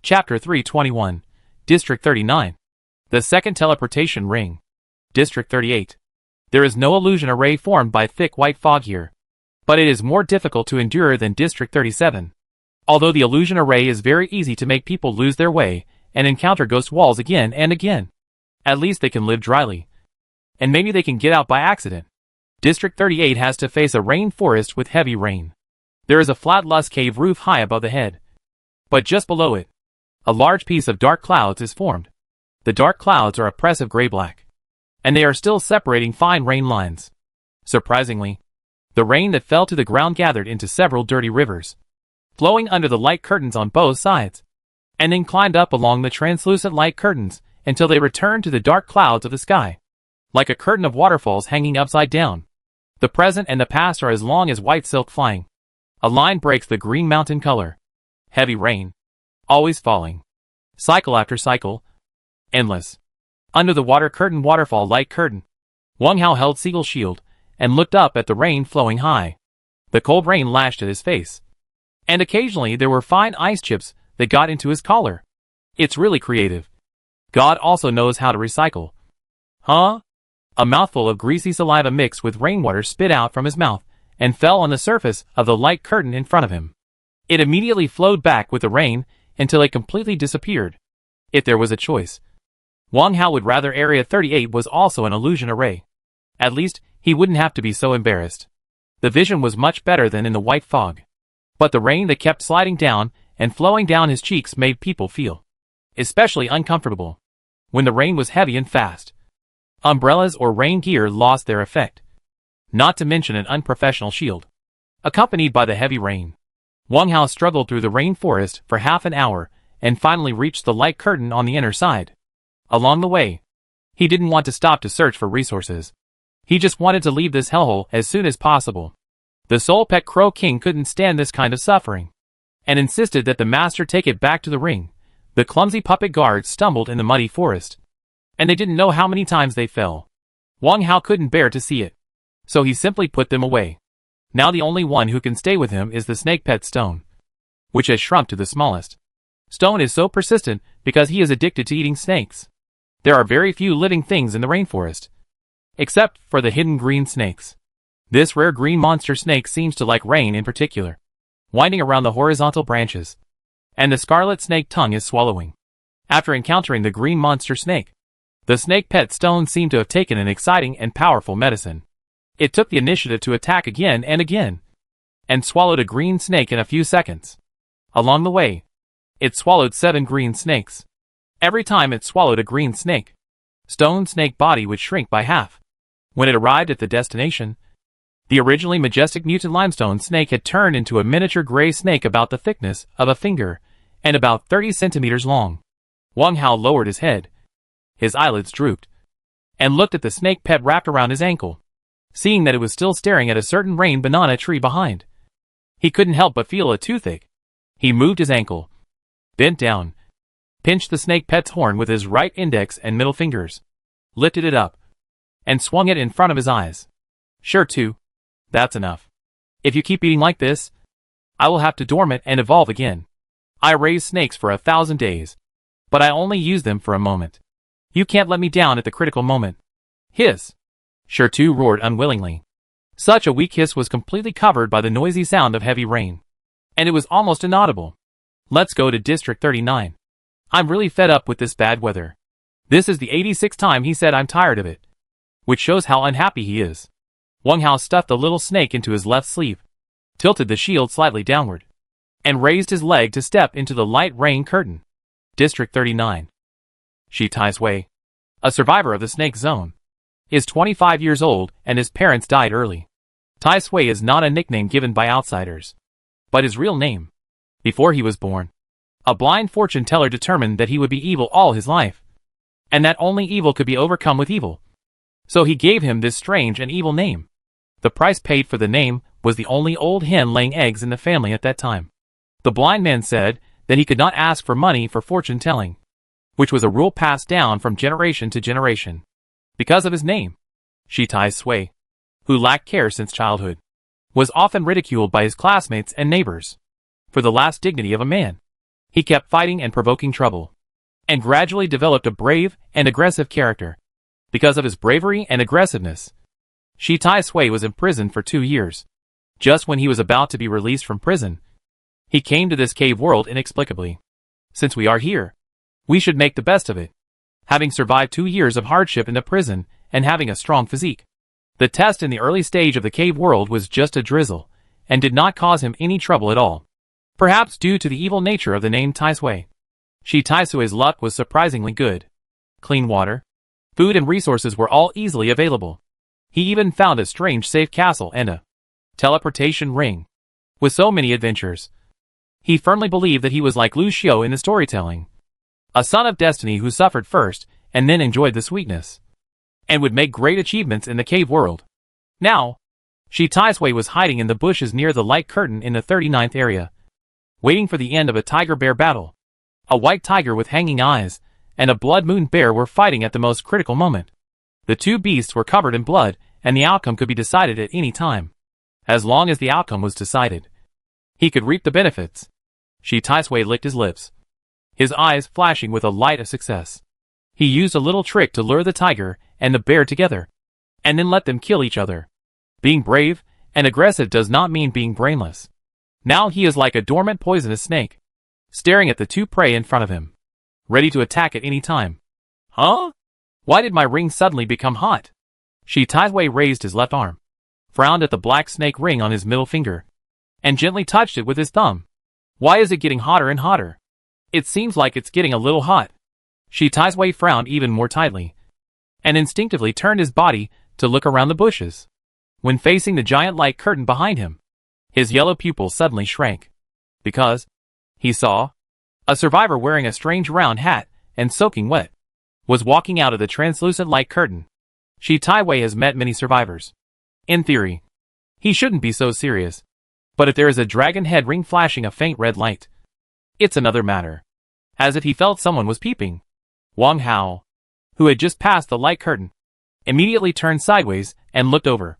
Chapter 321, District 39. The Second Teleportation Ring. District 38. There is no illusion array formed by thick white fog here, but it is more difficult to endure than District 37. Although the illusion array is very easy to make people lose their way and encounter ghost walls again and again. At least they can live dryly. And maybe they can get out by accident. District 38 has to face a rain forest with heavy rain. There is a flat lush cave roof high above the head. But just below it, a large piece of dark clouds is formed. The dark clouds are oppressive gray-black, and they are still separating fine rain lines. Surprisingly, the rain that fell to the ground gathered into several dirty rivers, flowing under the light curtains on both sides, and then climbed up along the translucent light curtains until they returned to the dark clouds of the sky, like a curtain of waterfalls hanging upside down. The present and the past are as long as white silk flying. A line breaks the green mountain color. Heavy rain, always falling, cycle after cycle, endless. Under the water curtain waterfall light curtain, Wang Hao held Seagull shield and looked up at the rain flowing high. The cold rain lashed at his face, and occasionally there were fine ice chips that got into his collar. It's really creative. God also knows how to recycle. Huh? A mouthful of greasy saliva mixed with rainwater spit out from his mouth and fell on the surface of the light curtain in front of him. It immediately flowed back with the rain until it completely disappeared. If there was a choice, Wang Hao would rather Area 38 was also an illusion array. At least, he wouldn't have to be so embarrassed. The vision was much better than in the white fog. But the rain that kept sliding down and flowing down his cheeks made people feel especially uncomfortable. When the rain was heavy and fast, umbrellas or rain gear lost their effect. Not to mention an unprofessional shield. Accompanied by the heavy rain, Wang Hao struggled through the rainforest for half an hour and finally reached the light curtain on the inner side. Along the way, he didn't want to stop to search for resources. He just wanted to leave this hellhole as soon as possible. The Soul Pet Crow King couldn't stand this kind of suffering, and insisted that the master take it back to the ring. The clumsy puppet guards stumbled in the muddy forest, and they didn't know how many times they fell. Wang Hao couldn't bear to see it, so he simply put them away. Now the only one who can stay with him is the snake pet Stone, which has shrunk to the smallest. Stone is so persistent because he is addicted to eating snakes. There are very few living things in the rainforest, except for the hidden green snakes. This rare green monster snake seems to like rain in particular, winding around the horizontal branches, and the scarlet snake tongue is swallowing. After encountering the green monster snake, the snake pet Stone seemed to have taken an exciting and powerful medicine. It took the initiative to attack again and again, and swallowed a green snake in a few seconds. Along the way, it swallowed 7 green snakes. Every time it swallowed a green snake, Stone's snake body would shrink by half. When it arrived at the destination, the originally majestic mutant limestone snake had turned into a miniature gray snake about the thickness of a finger and about 30 centimeters long. Wang Hao lowered his head. His eyelids drooped, and looked at the snake pet wrapped around his ankle. Seeing that it was still staring at a certain rain banana tree behind, he couldn't help but feel a toothache. He moved his ankle, bent down, pinched the snake pet's horn with his right index and middle fingers, lifted it up, and swung it in front of his eyes. Sure too. That's enough. If you keep eating like this, I will have to dormant and evolve again. I raised snakes for 1,000 days, but I only used them for a moment. You can't let me down at the critical moment. Hiss. Sure too roared unwillingly. Such a weak hiss was completely covered by the noisy sound of heavy rain, and it was almost inaudible. Let's go to District 39. I'm really fed up with this bad weather. This is the 86th time he said I'm tired of it, which shows how unhappy he is. Wang Hao stuffed the little snake into his left sleeve, tilted the shield slightly downward, and raised his leg to step into the light rain curtain. District 39. She Taisui, a survivor of the snake zone, is 25 years old and his parents died early. Taisui is not a nickname given by outsiders, but his real name. Before he was born, a blind fortune teller determined that he would be evil all his life, and that only evil could be overcome with evil. So he gave him this strange and evil name. The price paid for the name was the only old hen laying eggs in the family at that time. The blind man said that he could not ask for money for fortune telling, which was a rule passed down from generation to generation. Because of his name, She Taisui, who lacked care since childhood, was often ridiculed by his classmates and neighbors for the last dignity of a man. He kept fighting and provoking trouble, and gradually developed a brave and aggressive character. Because of his bravery and aggressiveness, She Taisui was imprisoned for 2 years. Just when he was about to be released from prison, he came to this cave world inexplicably. Since we are here, we should make the best of it. Having survived 2 years of hardship in the prison and having a strong physique, the test in the early stage of the cave world was just a drizzle, and did not cause him any trouble at all. Perhaps due to the evil nature of the name Taisui. She Taisui's luck was surprisingly good. Clean water, food and resources were all easily available. He even found a strange safe castle and a teleportation ring. With so many adventures, he firmly believed that he was like Lu Xiu in the storytelling, a son of destiny who suffered first and then enjoyed the sweetness, and would make great achievements in the cave world. Now, She Taisui was hiding in the bushes near the light curtain in the 39th area, waiting for the end of a tiger-bear battle. A white tiger with hanging eyes and a blood moon bear were fighting at the most critical moment. The two beasts were covered in blood, and the outcome could be decided at any time. As long as the outcome was decided, he could reap the benefits. She Taisui licked his lips, his eyes flashing with a light of success. He used a little trick to lure the tiger and the bear together, and then let them kill each other. Being brave and aggressive does not mean being brainless. Now he is like a dormant poisonous snake, staring at the two prey in front of him, ready to attack at any time. Huh? Why did my ring suddenly become hot? She Taisui raised his left arm, frowned at the black snake ring on his middle finger, and gently touched it with his thumb. Why is it getting hotter and hotter? It seems like it's getting a little hot. She Taisui frowned even more tightly, and instinctively turned his body to look around the bushes. When facing the giant light curtain behind him, his yellow pupils suddenly shrank, because he saw a survivor wearing a strange round hat and soaking wet was walking out of the translucent light curtain. She Taisui has met many survivors. In theory, he shouldn't be so serious. But if there is a dragon head ring flashing a faint red light, it's another matter. As if he felt someone was peeping. Wang Hao, who had just passed the light curtain, immediately turned sideways and looked over.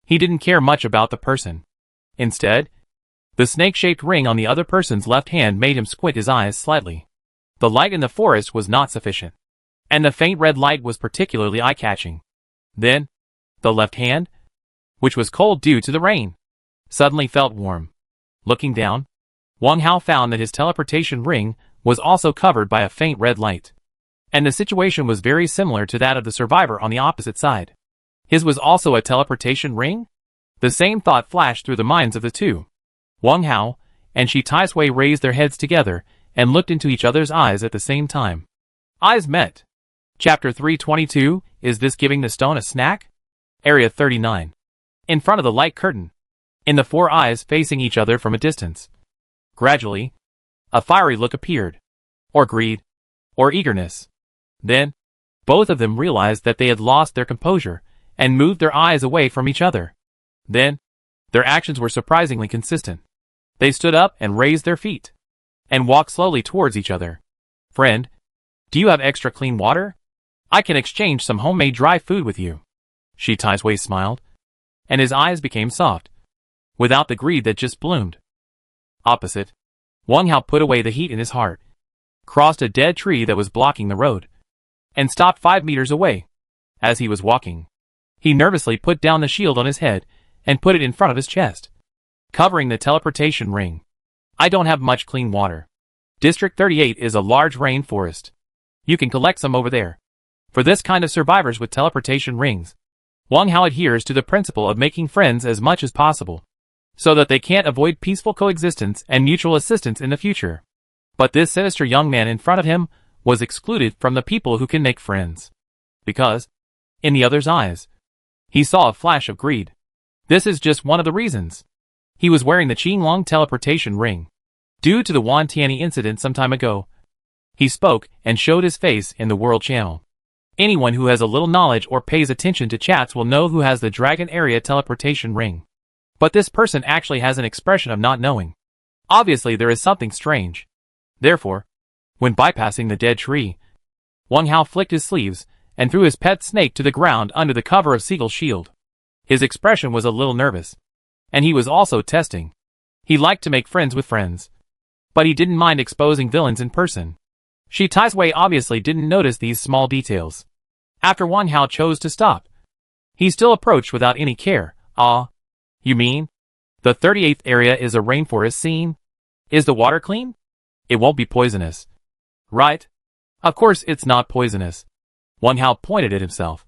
He didn't care much about the person. Instead, the snake-shaped ring on the other person's left hand made him squint his eyes slightly. The light in the forest was not sufficient, and the faint red light was particularly eye-catching. Then, the left hand, which was cold due to the rain, suddenly felt warm. Looking down, Wang Hao found that his teleportation ring was also covered by a faint red light. And the situation was very similar to that of the survivor on the opposite side. His was also a teleportation ring? The same thought flashed through the minds of the two. Wang Hao and She Taisui raised their heads together and looked into each other's eyes at the same time. Eyes met. Chapter 322, Is This Giving the Stone a Snack? Area 39. In front of the light curtain, in the four eyes facing each other from a distance. Gradually, a fiery look appeared. Or greed. Or eagerness. Then, both of them realized that they had lost their composure and moved their eyes away from each other. Then, their actions were surprisingly consistent. They stood up and raised their feet, and walked slowly towards each other. Friend, do you have extra clean water? I can exchange some homemade dry food with you. She Taisui smiled, and his eyes became soft, without the greed that just bloomed. Opposite, Wang Hao put away the heat in his heart, crossed a dead tree that was blocking the road, and stopped 5 meters away. As he was walking, he nervously put down the shield on his head and put it in front of his chest, covering the teleportation ring. I don't have much clean water. District 38 is a large rainforest. You can collect some over there. For this kind of survivors with teleportation rings, Wang Hao adheres to the principle of making friends as much as possible, so that they can't avoid peaceful coexistence and mutual assistance in the future. But this sinister young man in front of him was excluded from the people who can make friends. Because, in the other's eyes, he saw a flash of greed. This is just one of the reasons. He was wearing the Qinglong teleportation ring. Due to the Wan Tianyi incident some time ago, he spoke and showed his face in the World Channel. Anyone who has a little knowledge or pays attention to chats will know who has the Dragon Area teleportation ring. But this person actually has an expression of not knowing. Obviously there is something strange. Therefore, when bypassing the dead tree, Wang Hao flicked his sleeves and threw his pet snake to the ground under the cover of Seagull's shield. His expression was a little nervous, and he was also testing. He liked to make friends with friends. But he didn't mind exposing villains in person. She Taisui obviously didn't notice these small details. After Wang Hao chose to stop, he still approached without any care. Ah, you mean? The 38th area is a rainforest scene? Is the water clean? It won't be poisonous. Right? Of course it's not poisonous. Wang Hao pointed at himself.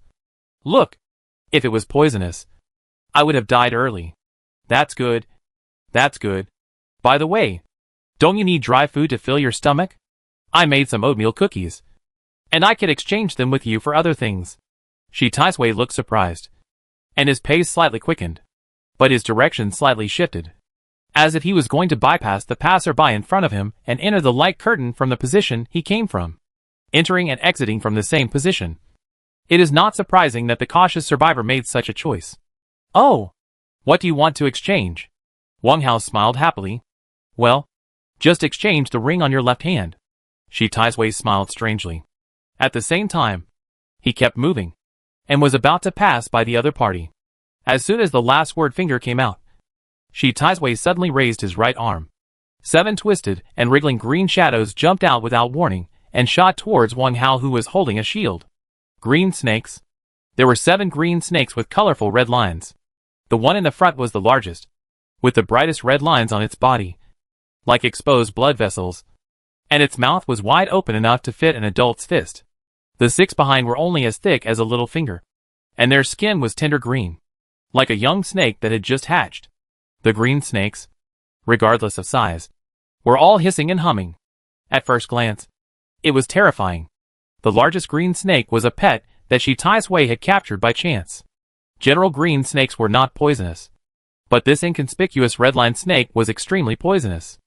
Look, if it was poisonous, I would have died early. That's good. That's good. By the way, don't you need dry food to fill your stomach? I made some oatmeal cookies, and I could exchange them with you for other things. She Taisui looked surprised, and his pace slightly quickened, but his direction slightly shifted, as if he was going to bypass the passerby in front of him and enter the light curtain from the position he came from, entering and exiting from the same position. It is not surprising that the cautious survivor made such a choice. Oh, what do you want to exchange? Wang Hao smiled happily. Well, just exchange the ring on your left hand. She Taisui smiled strangely. At the same time, he kept moving, and was about to pass by the other party. As soon as the last word finger came out, She Taisui suddenly raised his right arm. 7 twisted and wriggling green shadows jumped out without warning and shot towards Wang Hao, who was holding a shield. Green snakes. There were 7 green snakes with colorful red lines. The one in the front was the largest, with the brightest red lines on its body, like exposed blood vessels, and its mouth was wide open enough to fit an adult's fist. The 6 behind were only as thick as a little finger, and their skin was tender green, like a young snake that had just hatched. The green snakes, regardless of size, were all hissing and humming. At first glance, it was terrifying. The largest green snake was a pet that She Taisui had captured by chance. General green snakes were not poisonous, but this inconspicuous redline snake was extremely poisonous.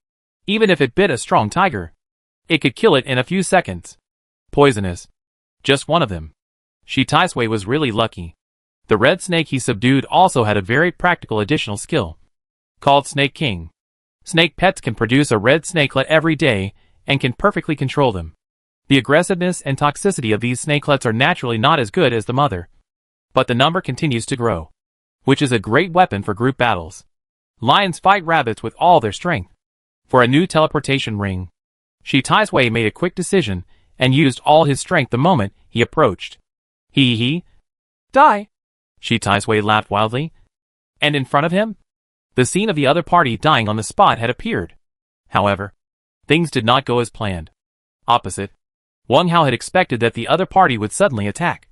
Even if it bit a strong tiger, it could kill it in a few seconds. Poisonous. Just one of them. She Taisui was really lucky. The red snake he subdued also had a very practical additional skill, called Snake King. Snake pets can produce a red snakelet every day and can perfectly control them. The aggressiveness and toxicity of these snakelets are naturally not as good as the mother, but the number continues to grow, which is a great weapon for group battles. Lions fight rabbits with all their strength. For a new teleportation ring, She Taisui made a quick decision and used all his strength the moment he approached. He. Die! She Taisui laughed wildly. And in front of him, the scene of the other party dying on the spot had appeared. However, things did not go as planned. Opposite, Wang Hao had expected that the other party would suddenly attack,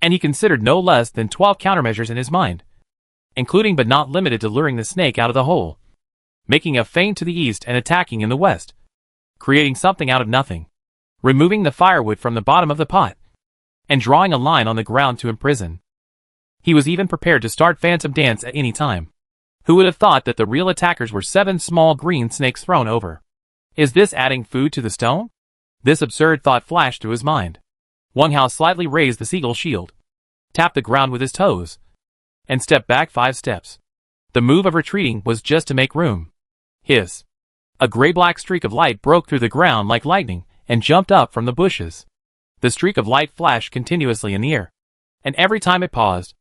and he considered no less than 12 countermeasures in his mind, including but not limited to luring the snake out of the hole, making a feint to the east and attacking in the west, creating something out of nothing, removing the firewood from the bottom of the pot, and drawing a line on the ground to imprison. He was even prepared to start phantom dance at any time. Who would have thought that the real attackers were 7 small green snakes thrown over? Is this adding food to the stone? This absurd thought flashed through his mind. Wang Hao slightly raised the seagull shield, tapped the ground with his toes, and stepped back 5 steps. The move of retreating was just to make room. Hiss. A gray-black streak of light broke through the ground like lightning and jumped up from the bushes. The streak of light flashed continuously in the air, and every time it paused,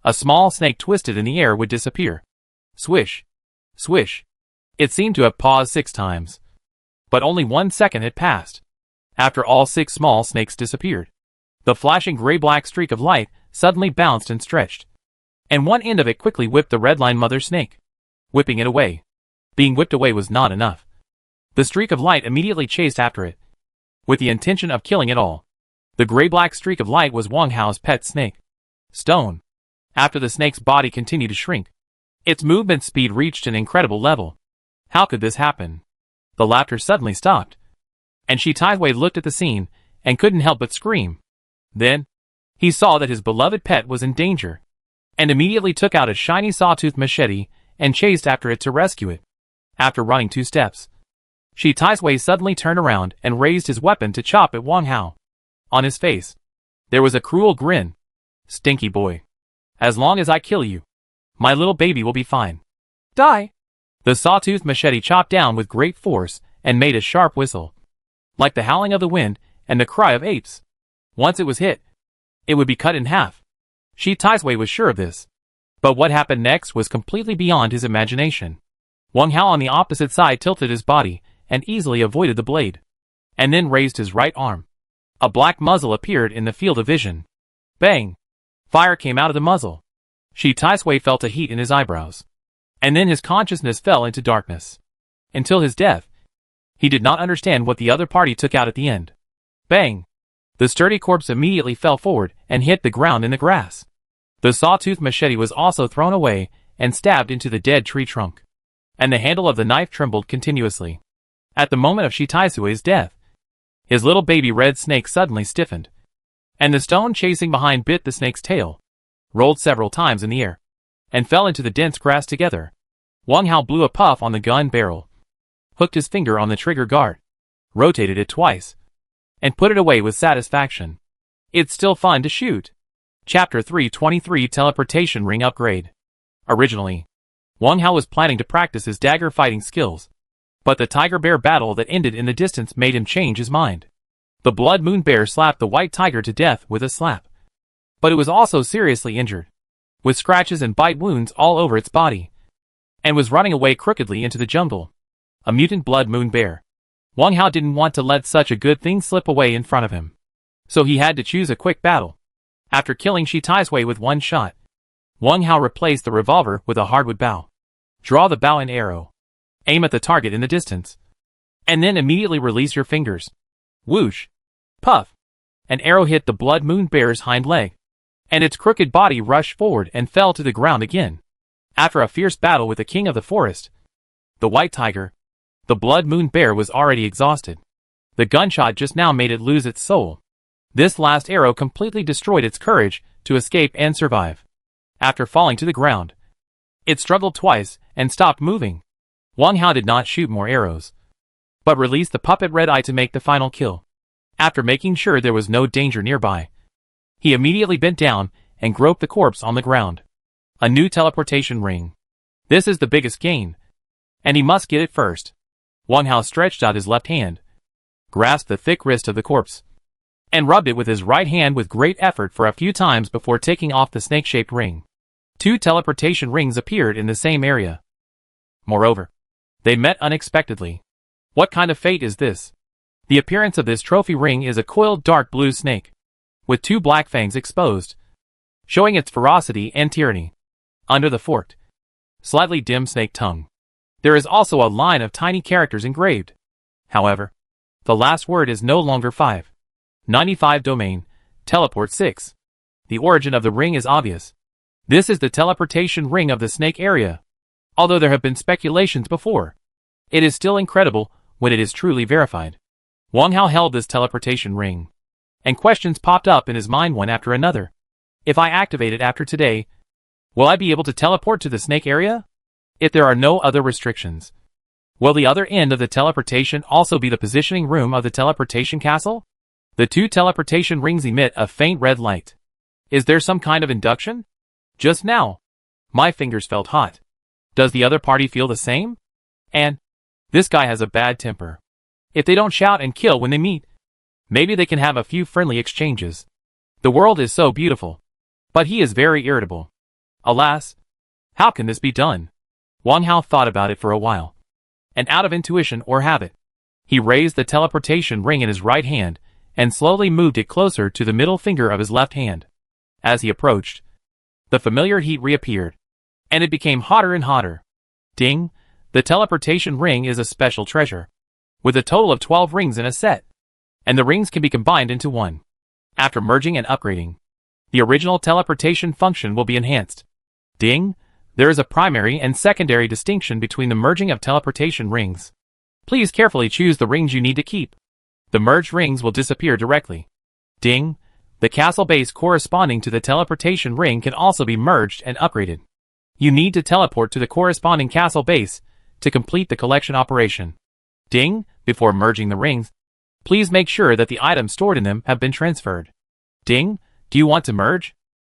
a small snake twisted in the air would disappear. Swish. Swish. It seemed to have paused 6 times. But only 1 second had passed. After all 6 small snakes disappeared, the flashing gray-black streak of light suddenly bounced and stretched, and one end of it quickly whipped the redline mother snake, whipping it away. Being whipped away was not enough. The streak of light immediately chased after it, with the intention of killing it all. The gray-black streak of light was Wang Hao's pet snake, Stone. After the snake's body continued to shrink, its movement speed reached an incredible level. How could this happen? The laughter suddenly stopped, and She Taisui looked at the scene and couldn't help but scream. Then, he saw that his beloved pet was in danger, and immediately took out a shiny sawtooth machete and chased after it to rescue it. After running 2 steps, She Taisui suddenly turned around and raised his weapon to chop at Wang Hao. On his face, there was a cruel grin. Stinky boy. As long as I kill you, my little baby will be fine. Die! The sawtooth machete chopped down with great force and made a sharp whistle, like the howling of the wind and the cry of apes. Once it was hit, it would be cut in half. She Taisui was sure of this. But what happened next was completely beyond his imagination. Wang Hao on the opposite side tilted his body and easily avoided the blade. And then raised his right arm. A black muzzle appeared in the field of vision. Bang! Fire came out of the muzzle. She Taisui felt a heat in his eyebrows. And then his consciousness fell into darkness. Until his death, he did not understand what the other party took out at the end. Bang! The sturdy corpse immediately fell forward and hit the ground in the grass. The sawtooth machete was also thrown away and stabbed into the dead tree trunk. And the handle of the knife trembled continuously. At the moment of She Taisui's death, his little baby red snake suddenly stiffened. And the stone chasing behind bit the snake's tail, rolled several times in the air, and fell into the dense grass together. Wang Hao blew a puff on the gun barrel, hooked his finger on the trigger guard, rotated it twice, and put it away with satisfaction. It's still fun to shoot. Chapter 323 Teleportation Ring Upgrade. Originally, Wang Hao was planning to practice his dagger fighting skills, but the tiger-bear battle that ended in the distance made him change his mind. The blood moon bear slapped the white tiger to death with a slap. But it was also seriously injured, with scratches and bite wounds all over its body, and was running away crookedly into the jungle. A mutant blood moon bear. Wang Hao didn't want to let such a good thing slip away in front of him, so he had to choose a quick battle. After killing She Taisui with one shot, Wang Hao replaced the revolver with a hardwood bow. Draw the bow and arrow. Aim at the target in the distance. And then immediately release your fingers. Whoosh! Puff! An arrow hit the blood moon bear's hind leg, and its crooked body rushed forward and fell to the ground again. After a fierce battle with the king of the forest, the white tiger, the blood moon bear was already exhausted. The gunshot just now made it lose its soul. This last arrow completely destroyed its courage to escape and survive. After falling to the ground, it struggled twice and stopped moving. Wang Hao did not shoot more arrows, but released the puppet Red Eye to make the final kill. After making sure there was no danger nearby, he immediately bent down and groped the corpse on the ground. A new teleportation ring. This is the biggest gain, and he must get it first. Wang Hao stretched out his left hand, grasped the thick wrist of the corpse, and rubbed it with his right hand with great effort for a few times before taking off the snake-shaped ring. 2 teleportation rings appeared in the same area. Moreover, they met unexpectedly. What kind of fate is this? The appearance of this trophy ring is a coiled dark blue snake, with 2 black fangs exposed, showing its ferocity and tyranny. Under the forked, slightly dim snake tongue, there is also a line of tiny characters engraved. However, the last word is no longer 595 domain, teleport 6. The origin of the ring is obvious. This is the teleportation ring of the snake area. Although there have been speculations before, it is still incredible when it is truly verified. Wang Hao held this teleportation ring, and questions popped up in his mind one after another. If I activate it after today, will I be able to teleport to the snake area? If there are no other restrictions, will the other end of the teleportation also be the positioning room of the teleportation castle? The 2 teleportation rings emit a faint red light. Is there some kind of induction? Just now, my fingers felt hot. Does the other party feel the same? And this guy has a bad temper. If they don't shout and kill when they meet, maybe they can have a few friendly exchanges. The world is so beautiful, but he is very irritable. Alas, how can this be done? Wang Hao thought about it for a while, and out of intuition or habit, he raised the teleportation ring in his right hand and slowly moved it closer to the middle finger of his left hand. As he approached, the familiar heat reappeared, and it became hotter and hotter. Ding! The teleportation ring is a special treasure, with a total of 12 rings in a set, and the rings can be combined into one. After merging and upgrading, the original teleportation function will be enhanced. Ding! There is a primary and secondary distinction between the merging of teleportation rings. Please carefully choose the rings you need to keep. The merged rings will disappear directly. Ding! The castle base corresponding to the teleportation ring can also be merged and upgraded. You need to teleport to the corresponding castle base to complete the collection operation. Ding! Before merging the rings, please make sure that the items stored in them have been transferred. Ding! Do you want to merge?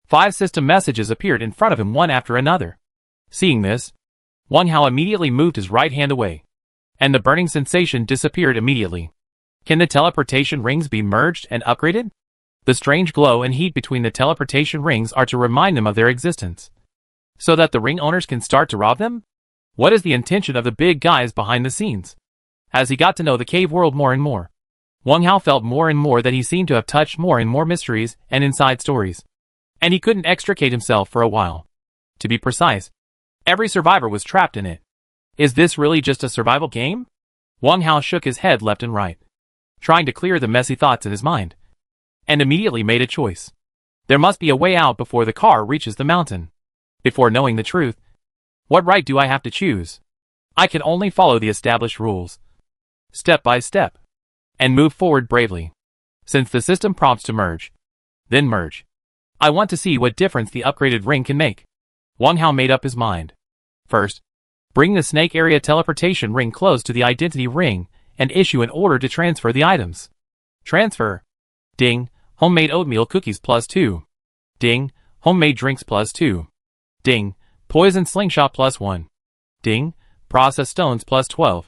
5 system messages appeared in front of him one after another. Seeing this, Wang Hao immediately moved his right hand away, and the burning sensation disappeared immediately. Can the teleportation rings be merged and upgraded? The strange glow and heat between the teleportation rings are to remind them of their existence, so that the ring owners can start to rob them? What is the intention of the big guys behind the scenes? As he got to know the cave world more and more, Wang Hao felt more and more that he seemed to have touched more and more mysteries and inside stories. And he couldn't extricate himself for a while. To be precise, every survivor was trapped in it. Is this really just a survival game? Wang Hao shook his head left and right, trying to clear the messy thoughts in his mind, and immediately made a choice. There must be a way out before the car reaches the mountain. Before knowing the truth, what right do I have to choose? I can only follow the established rules, step by step, and move forward bravely. Since the system prompts to merge, then merge. I want to see what difference the upgraded ring can make. Wang Hao made up his mind. First, bring the snake area teleportation ring close to the identity ring and issue an order to transfer the items. Transfer. Ding. Homemade oatmeal cookies +2. Ding. Homemade drinks +2. Ding. Poison slingshot +1. Ding. Processed stones +12.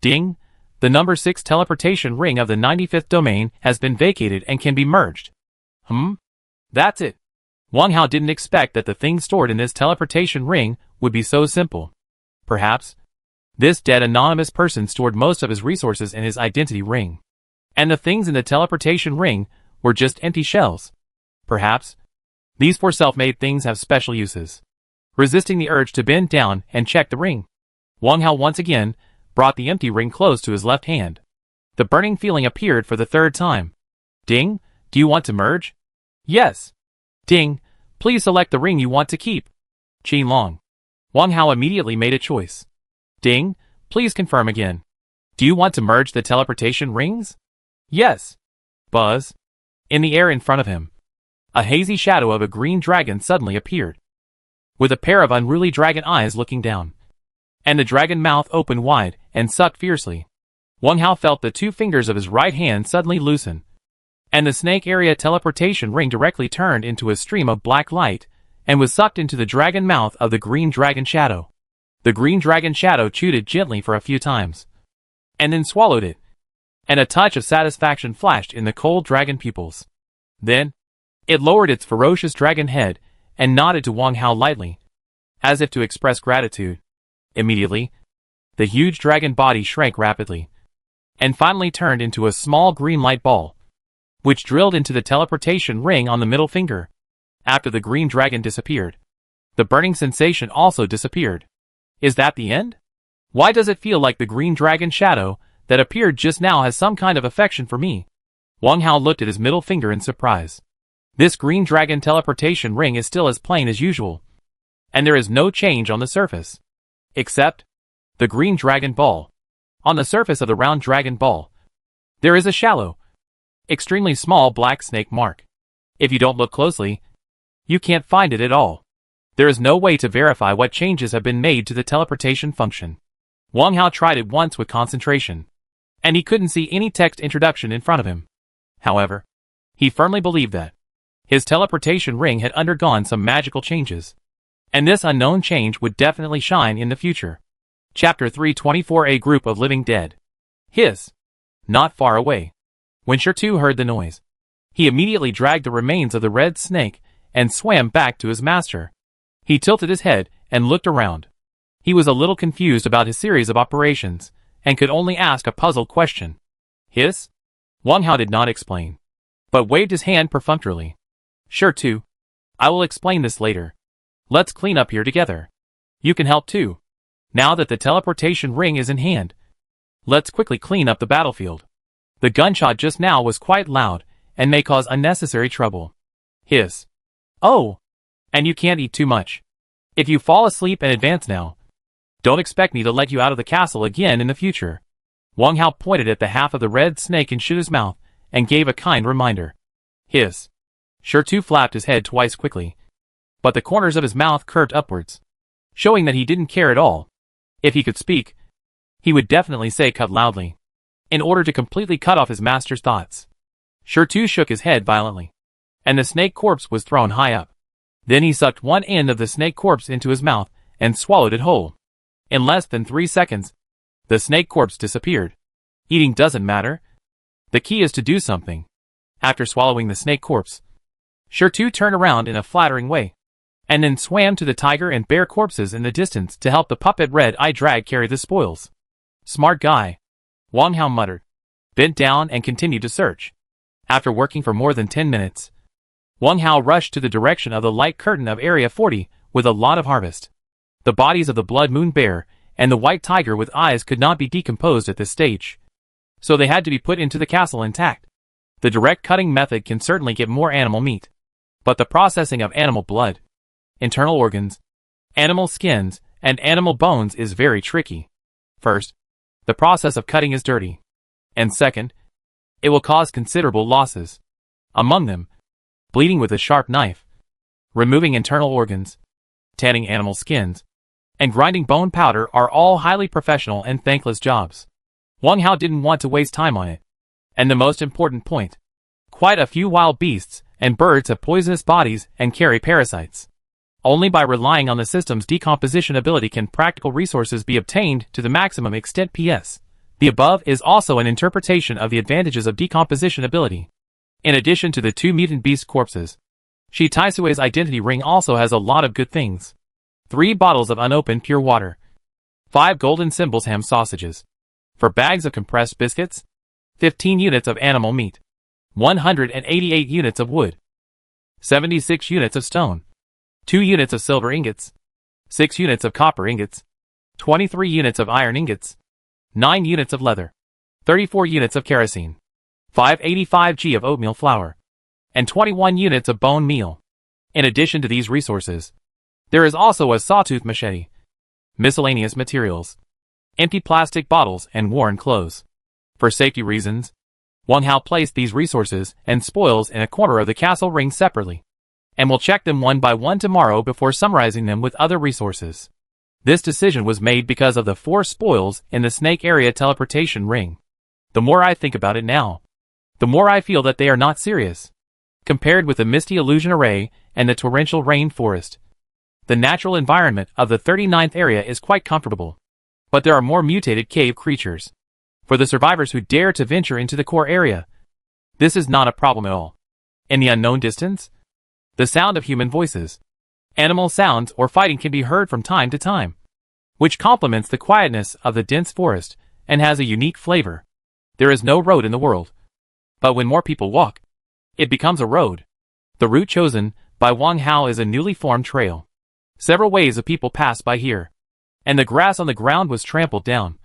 Ding. The number 6 teleportation ring of the 95th domain has been vacated and can be merged. That's it. Wang Hao didn't expect that the things stored in this teleportation ring would be so simple. Perhaps this dead anonymous person stored most of his resources in his identity ring, and the things in the teleportation ring were just empty shells. Perhaps these 4 self-made things have special uses. Resisting the urge to bend down and check the ring, Wang Hao once again brought the empty ring close to his left hand. The burning feeling appeared for the 3rd time. Ding, do you want to merge? Yes. Ding, please select the ring you want to keep. Qin Long. Wang Hao immediately made a choice. Ding, please confirm again. Do you want to merge the teleportation rings? Yes. Buzz. In the air in front of him, a hazy shadow of a green dragon suddenly appeared, with a pair of unruly dragon eyes looking down, and the dragon mouth opened wide and sucked fiercely. Wang Hao felt the 2 fingers of his right hand suddenly loosen, and the snake area teleportation ring directly turned into a stream of black light and was sucked into the dragon mouth of the green dragon shadow. The green dragon shadow chewed it gently for a few times, and then swallowed it, and a touch of satisfaction flashed in the cold dragon pupils. Then, it lowered its ferocious dragon head and nodded to Wang Hao lightly, as if to express gratitude. Immediately, the huge dragon body shrank rapidly, and finally turned into a small green light ball, which drilled into the teleportation ring on the middle finger. After the green dragon disappeared, the burning sensation also disappeared. Is that the end? Why does it feel like the green dragon shadow that appeared just now has some kind of affection for me? Wang Hao looked at his middle finger in surprise. This green dragon teleportation ring is still as plain as usual, and there is no change on the surface, except the green dragon ball. On the surface of the round dragon ball, there is a shallow, extremely small black snake mark. If you don't look closely, you can't find it at all. There is no way to verify what changes have been made to the teleportation function. Wang Hao tried it once with concentration, and he couldn't see any text introduction in front of him. However, he firmly believed that his teleportation ring had undergone some magical changes, and this unknown change would definitely shine in the future. Chapter 324. A group of living dead. Hiss. Not far away, when She heard the noise, he immediately dragged the remains of the red snake and swam back to his master. He tilted his head and looked around. He was a little confused about his series of operations, and could only ask a puzzled question. Hiss? Wang Hao did not explain, but waved his hand perfunctorily. Sure too. I will explain this later. Let's clean up here together. You can help too. Now that the teleportation ring is in hand, let's quickly clean up the battlefield. The gunshot just now was quite loud, and may cause unnecessary trouble. Hiss. Oh! And you can't eat too much. If you fall asleep in advance now, don't expect me to let you out of the castle again in the future. Wang Hao pointed at the half of the red snake in She's mouth, and gave a kind reminder. Hiss. She flapped his head twice quickly, but the corners of his mouth curved upwards, showing that he didn't care at all. If he could speak, he would definitely say cut loudly, in order to completely cut off his master's thoughts. She shook his head violently, and the snake corpse was thrown high up. Then he sucked one end of the snake corpse into his mouth and swallowed it whole. In less than 3 seconds, the snake corpse disappeared. Eating doesn't matter. The key is to do something. After swallowing the snake corpse, She turned around in a flattering way, and then swam to the tiger and bear corpses in the distance to help the puppet red-eye drag carry the spoils. Smart guy. Wang Hao muttered, bent down and continued to search. After working for more than 10 minutes, Wang Hao rushed to the direction of the light curtain of Area 40 with a lot of harvest. The bodies of the blood moon bear and the white tiger with eyes could not be decomposed at this stage, so they had to be put into the castle intact. The direct cutting method can certainly get more animal meat, but the processing of animal blood, internal organs, animal skins, and animal bones is very tricky. First, the process of cutting is dirty, and second, it will cause considerable losses. Among them, bleeding with a sharp knife, removing internal organs, tanning animal skins, and grinding bone powder are all highly professional and thankless jobs. Wang Hao didn't want to waste time on it. And the most important point, quite a few wild beasts and birds have poisonous bodies and carry parasites. Only by relying on the system's decomposition ability can practical resources be obtained to the maximum extent. PS. The above is also an interpretation of the advantages of decomposition ability. In addition to the 2 mutant beast corpses, She Taisui's identity ring also has a lot of good things. 3 bottles of unopened pure water, 5 golden symbols ham sausages, 4 bags of compressed biscuits, 15 units of animal meat, 188 units of wood, 76 units of stone, 2 units of silver ingots, 6 units of copper ingots, 23 units of iron ingots, 9 units of leather, 34 units of kerosene, 585 g of oatmeal flour, and 21 units of bone meal. In addition to these resources, there is also a sawtooth machete, miscellaneous materials, empty plastic bottles, and worn clothes. For safety reasons, Wang Hao placed these resources and spoils in a corner of the castle ring separately, and will check them one by one tomorrow before summarizing them with other resources. This decision was made because of the 4 spoils in the snake area teleportation ring. The more I think about it now, the more I feel that they are not serious. Compared with the misty illusion array and the torrential rain forest, the natural environment of the 39th area is quite comfortable. But there are more mutated cave creatures. For the survivors who dare to venture into the core area, this is not a problem at all. In the unknown distance, the sound of human voices, animal sounds, or fighting can be heard from time to time, which complements the quietness of the dense forest and has a unique flavor. There is no road in the world, but when more people walk, it becomes a road. The route chosen by Wang Hao is a newly formed trail. Several ways of people pass by here, and the grass on the ground was trampled down.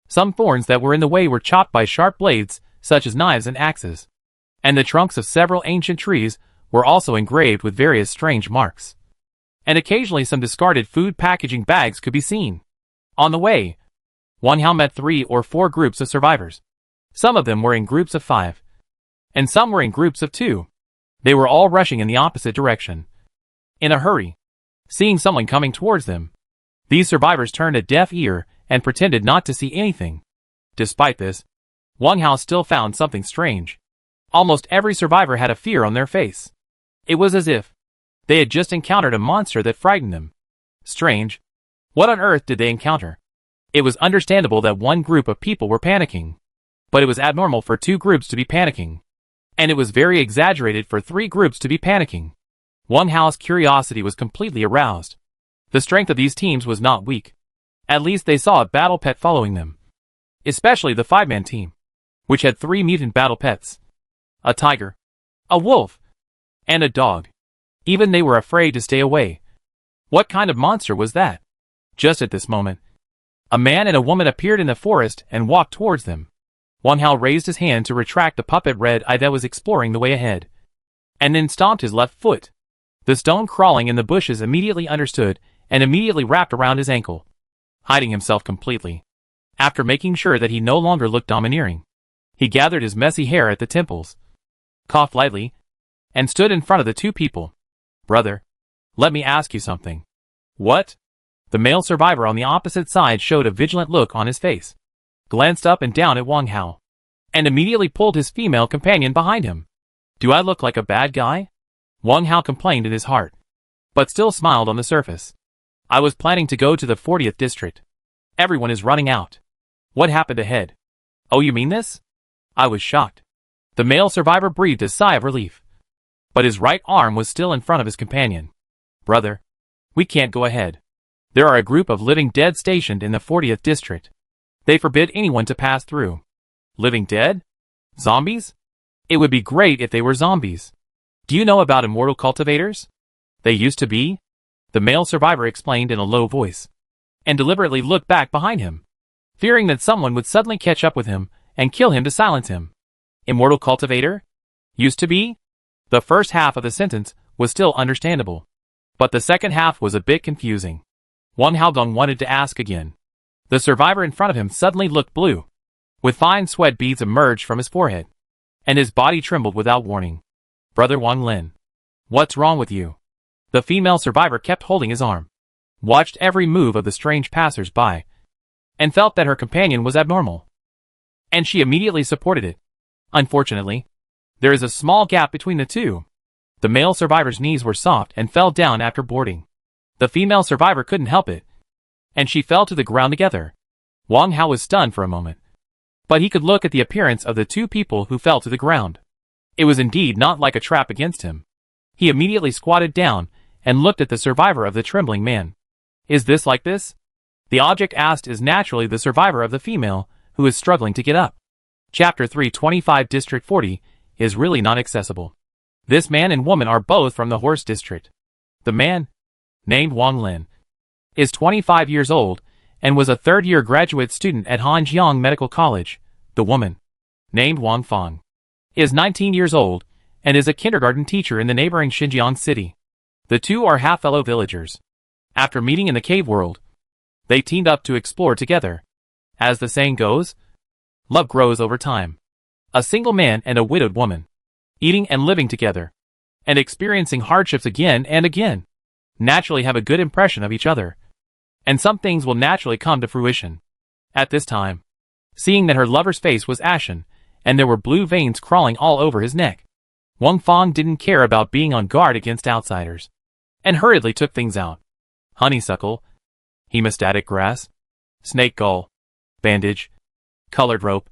Some thorns that were in the way were chopped by sharp blades, such as knives and axes, and the trunks of several ancient trees were also engraved with various strange marks. And occasionally some discarded food packaging bags could be seen. On the way, Wang Hao met 3 or 4 groups of survivors. Some of them were in groups of 5, and some were in groups of 2. They were all rushing in the opposite direction, in a hurry, seeing someone coming towards them. These survivors turned a deaf ear and pretended not to see anything. Despite this, Wang Hao still found something strange. Almost every survivor had a fear on their face. It was as if they had just encountered a monster that frightened them. Strange. What on earth did they encounter? It was understandable that one group of people were panicking, but it was abnormal for 2 groups to be panicking, and it was very exaggerated for 3 groups to be panicking. Wang Hao's curiosity was completely aroused. The strength of these teams was not weak. At least they saw a battle pet following them. Especially the 5-man team, which had 3 mutant battle pets. A tiger, a wolf, and a dog. Even they were afraid to stay away. What kind of monster was that? Just at this moment, a man and a woman appeared in the forest and walked towards them. Wang Hao raised his hand to retract the puppet red eye that was exploring the way ahead, and then stomped his left foot. The stone crawling in the bushes immediately understood and immediately wrapped around his ankle, hiding himself completely. After making sure that he no longer looked domineering, he gathered his messy hair at the temples, coughed lightly, and stood in front of the 2 people. Brother, let me ask you something. What? The male survivor on the opposite side showed a vigilant look on his face, glanced up and down at Wang Hao, and immediately pulled his female companion behind him. Do I look like a bad guy? Wang Hao complained in his heart, but still smiled on the surface. I was planning to go to the 40th district. Everyone is running out. What happened ahead? Oh, you mean this? I was shocked. The male survivor breathed a sigh of relief, but his right arm was still in front of his companion. Brother, we can't go ahead. There are a group of living dead stationed in the 40th district. They forbid anyone to pass through. Living dead? Zombies? It would be great if they were zombies. Do you know about immortal cultivators? They used to be? The male survivor explained in a low voice, and deliberately looked back behind him, fearing that someone would suddenly catch up with him and kill him to silence him. Immortal cultivator? Used to be? The first half of the sentence was still understandable, but the second half was a bit confusing. Wang Haodong wanted to ask again. The survivor in front of him suddenly looked blue, with fine sweat beads emerged from his forehead, and his body trembled without warning. Brother Wang Lin, what's wrong with you? The female survivor kept holding his arm, watched every move of the strange passers-by, and felt that her companion was abnormal. And she immediately supported it. Unfortunately, there is a small gap between the two. The male survivor's knees were soft and fell down after boarding. The female survivor couldn't help it, and she fell to the ground together. Wang Hao was stunned for a moment, but he could look at the appearance of the two people who fell to the ground. It was indeed not like a trap against him. He immediately squatted down and looked at the survivor of the trembling man. Is this like this? The object asked is naturally the survivor of the female who is struggling to get up. Chapter 325 District 40 is really not accessible. This man and woman are both from the horse district. The man, named Wang Lin, is 25 years old and was a third-year graduate student at Hanjiang Medical College. The woman, named Wang Fang, is 19 years old and is a kindergarten teacher in the neighboring Xinjiang city. The two are half-fellow villagers. After meeting in the cave world, they teamed up to explore together. As the saying goes, love grows over time. A single man and a widowed woman, eating and living together, and experiencing hardships again and again, naturally have a good impression of each other, and some things will naturally come to fruition. At this time, seeing that her lover's face was ashen, and there were blue veins crawling all over his neck, Wang Fang didn't care about being on guard against outsiders, and hurriedly took things out. Honeysuckle, hemostatic grass, snake gall, bandage, colored rope,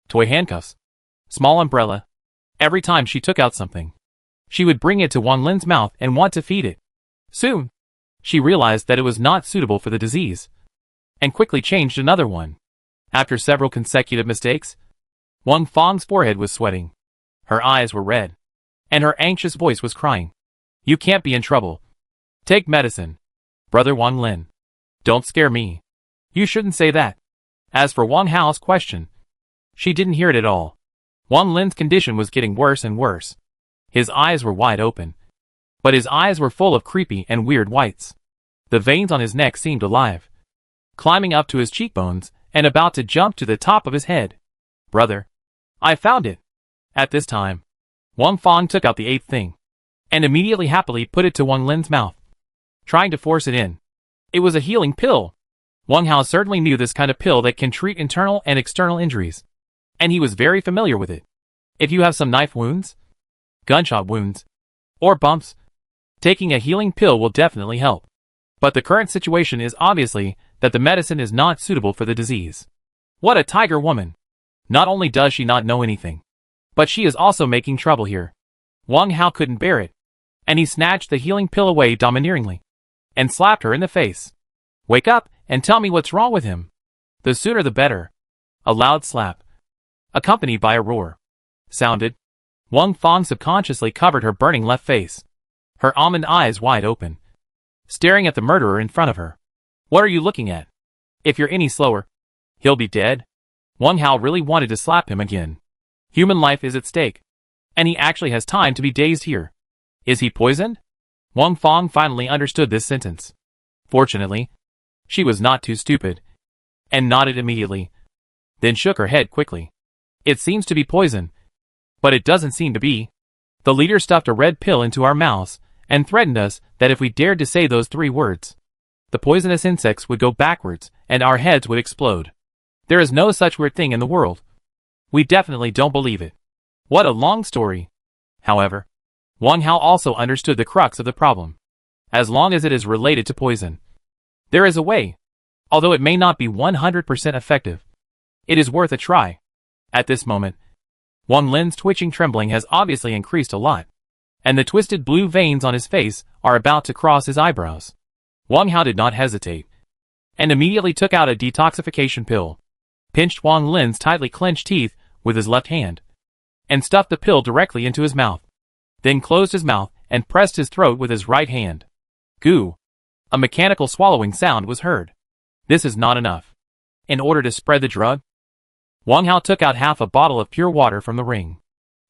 toy handcuffs, small umbrella. Every time she took out something, she would bring it to Wang Lin's mouth and want to feed it. Soon, she realized that it was not suitable for the disease, and quickly changed another one. After several consecutive mistakes, Wang Fang's forehead was sweating, her eyes were red, and her anxious voice was crying. You can't be in trouble. Take medicine. Brother Wang Lin. Don't scare me. You shouldn't say that. As for Wang Hao's question, she didn't hear it at all. Wang Lin's condition was getting worse and worse. His eyes were wide open, but his eyes were full of creepy and weird whites. The veins on his neck seemed alive, climbing up to his cheekbones and about to jump to the top of his head. Brother, I found it. At this time, Wang Fang took out the eighth thing, and immediately happily put it to Wang Lin's mouth, trying to force it in. It was a healing pill. Wang Hao certainly knew this kind of pill that can treat internal and external injuries, and he was very familiar with it. If you have some knife wounds, gunshot wounds, or bumps, taking a healing pill will definitely help. But the current situation is obviously that the medicine is not suitable for the disease. What a tiger woman! Not only does she not know anything, but she is also making trouble here. Wang Hao couldn't bear it, and he snatched the healing pill away domineeringly, and slapped her in the face. Wake up and tell me what's wrong with him. The sooner the better. A loud slap, accompanied by a roar, sounded. Wang Fang subconsciously covered her burning left face, her almond eyes wide open, staring at the murderer in front of her. What are you looking at? If you're any slower, he'll be dead. Wang Hao really wanted to slap him again. Human life is at stake, and he actually has time to be dazed here. Is he poisoned? Wang Fang finally understood this sentence. Fortunately, she was not too stupid, and nodded immediately, then shook her head quickly. It seems to be poison, but it doesn't seem to be. The leader stuffed a red pill into our mouths and threatened us that if we dared to say those 3 words, the poisonous insects would go backwards and our heads would explode. There is no such weird thing in the world. We definitely don't believe it. What a long story. However, Wang Hao also understood the crux of the problem. As long as it is related to poison, there is a way. Although it may not be 100% effective, it is worth a try. At this moment, Wang Lin's twitching trembling has obviously increased a lot, and the twisted blue veins on his face are about to cross his eyebrows. Wang Hao did not hesitate, and immediately took out a detoxification pill. pinched Wang Lin's tightly clenched teeth with his left hand, and stuffed the pill directly into his mouth. Then closed his mouth and pressed his throat with his right hand. Goo! A mechanical swallowing sound was heard. This is not enough. In order to spread the drug, Wang Hao took out half a bottle of pure water from the ring,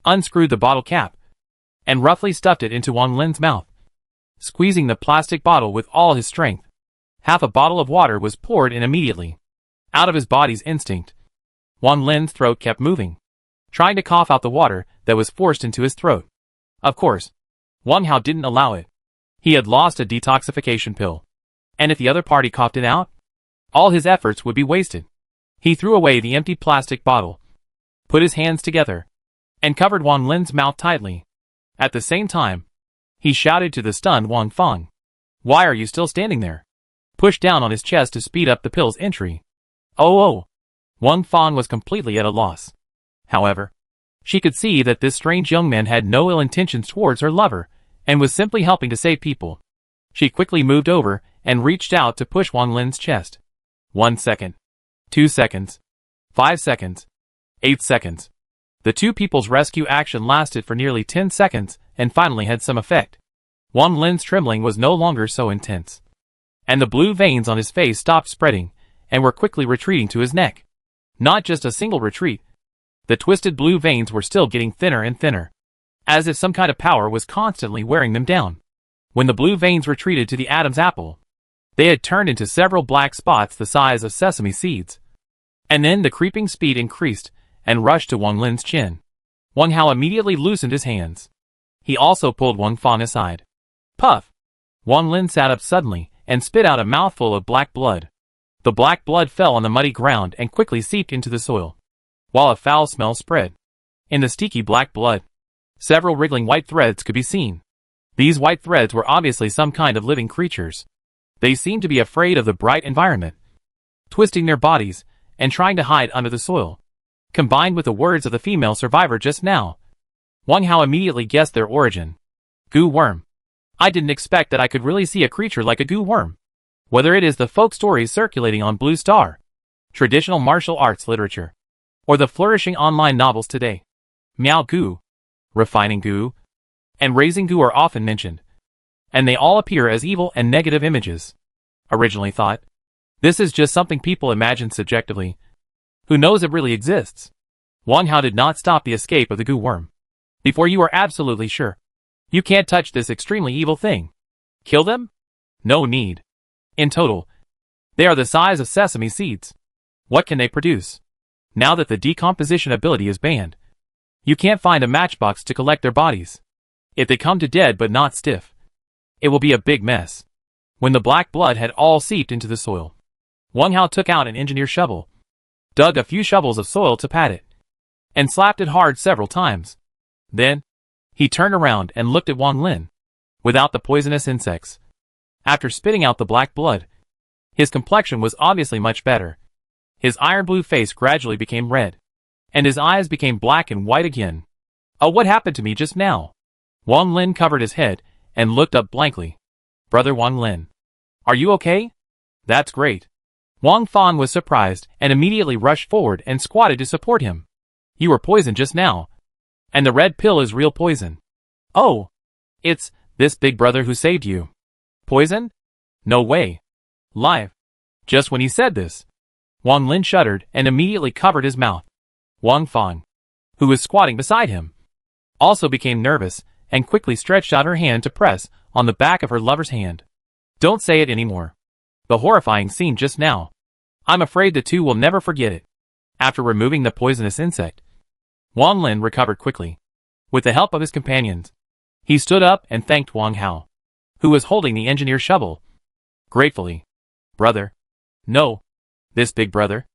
unscrewed the bottle cap, and roughly stuffed it into Wang Lin's mouth. Squeezing the plastic bottle with all his strength, half a bottle of water was poured in immediately. Out of his body's instinct, Wang Lin's throat kept moving, trying to cough out the water that was forced into his throat. Of course, Wang Hao didn't allow it. He had lost a detoxification pill, and if the other party coughed it out, all his efforts would be wasted. He threw away the empty plastic bottle, put his hands together, and covered Wang Lin's mouth tightly. At the same time, he shouted to the stunned Wang Fang, "Why are you still standing there?" Pushed down on his chest to speed up the pill's entry. Oh! Wang Fang was completely at a loss. However, she could see that this strange young man had no ill intentions towards her lover, and was simply helping to save people. She quickly moved over and reached out to push Wang Lin's chest. 1 second. 2 seconds. 5 seconds. 8 seconds. The two people's rescue action lasted for nearly 10 seconds and finally had some effect. Wang Lin's trembling was no longer so intense, and the blue veins on his face stopped spreading and were quickly retreating to his neck. Not just a single retreat. The twisted blue veins were still getting thinner and thinner, as if some kind of power was constantly wearing them down. When the blue veins retreated to the Adam's apple, they had turned into several black spots the size of sesame seeds. And then the creeping speed increased and rushed to Wang Lin's chin. Wang Hao immediately loosened his hands. He also pulled Wang Fang aside. Puff! Wang Lin sat up suddenly and spit out a mouthful of black blood. The black blood fell on the muddy ground and quickly seeped into the soil, while a foul smell spread. In the sticky black blood, several wriggling white threads could be seen. These white threads were obviously some kind of living creatures. They seemed to be afraid of the bright environment, twisting their bodies and trying to hide under the soil. Combined with the words of the female survivor just now, Wang Hao immediately guessed their origin. Goo worm. I didn't expect that I could really see a creature like a goo worm. Whether it is the folk stories circulating on Blue Star, traditional martial arts literature, or the flourishing online novels today, Miao goo, refining goo, and raising goo are often mentioned, and they all appear as evil and negative images. Originally thought, this is just something people imagine subjectively. Who knows it really exists? Wang Hao did not stop the escape of the goo worm. Before you are absolutely sure, you can't touch this extremely evil thing. Kill them? No need. In total, they are the size of sesame seeds. What can they produce? Now that the decomposition ability is banned, you can't find a matchbox to collect their bodies. If they come to dead but not stiff, it will be a big mess. When the black blood had all seeped into the soil, Wang Hao took out an engineer shovel, dug a few shovels of soil to pat it, and slapped it hard several times. Then, he turned around and looked at Wang Lin, without the poisonous insects. After spitting out the black blood, his complexion was obviously much better. His iron blue face gradually became red, and his eyes became black and white again. Oh, what happened to me just now? Wang Lin covered his head and looked up blankly. Brother Wang Lin, are you okay? That's great. Wang Fang was surprised and immediately rushed forward and squatted to support him. You were poisoned just now, and the red pill is real poison. Oh, it's this big brother who saved you. Poison? No way. Live. Just when he said this, Wang Lin shuddered and immediately covered his mouth. Wang Fang, who was squatting beside him, also became nervous and quickly stretched out her hand to press on the back of her lover's hand. Don't say it anymore. The horrifying scene just now. I'm afraid the two will never forget it. After removing the poisonous insect, Wang Lin recovered quickly. With the help of his companions, he stood up and thanked Wang Hao, who was holding the engineer shovel, gratefully. Brother. No. This big brother.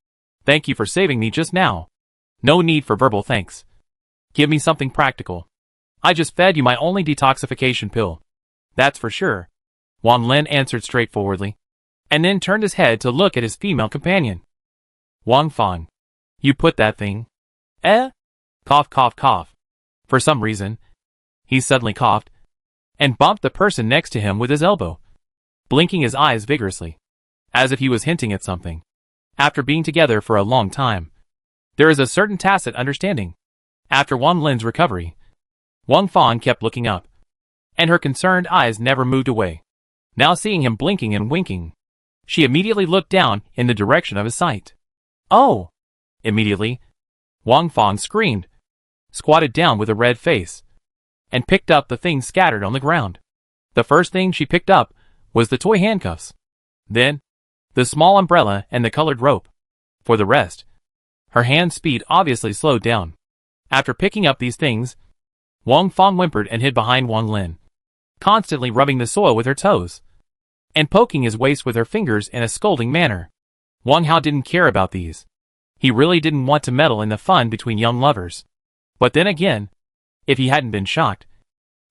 Thank you for saving me just now. No need for verbal thanks. Give me something practical. I just fed you my only detoxification pill. That's for sure. Wang Lin answered straightforwardly, and then turned his head to look at his female companion. Wang Fang. You put that thing? Eh? Cough, cough, cough. For some reason, he suddenly coughed, and bumped the person next to him with his elbow, blinking his eyes vigorously, as if he was hinting at something. After being together for a long time, there is a certain tacit understanding. After Wang Lin's recovery, Wang Fang kept looking up, and her concerned eyes never moved away. Now seeing him blinking and winking, she immediately looked down in the direction of his sight. Oh! Immediately, Wang Fang screamed, squatted down with a red face, and picked up the things scattered on the ground. The first thing she picked up was the toy handcuffs. Then, the small umbrella and the colored rope. For the rest, her hand speed obviously slowed down. After picking up these things, Wang Fang whimpered and hid behind Wang Lin, constantly rubbing the soil with her toes, and poking his waist with her fingers in a scolding manner. Wang Hao didn't care about these. He really didn't want to meddle in the fun between young lovers. But then again, if he hadn't been shocked,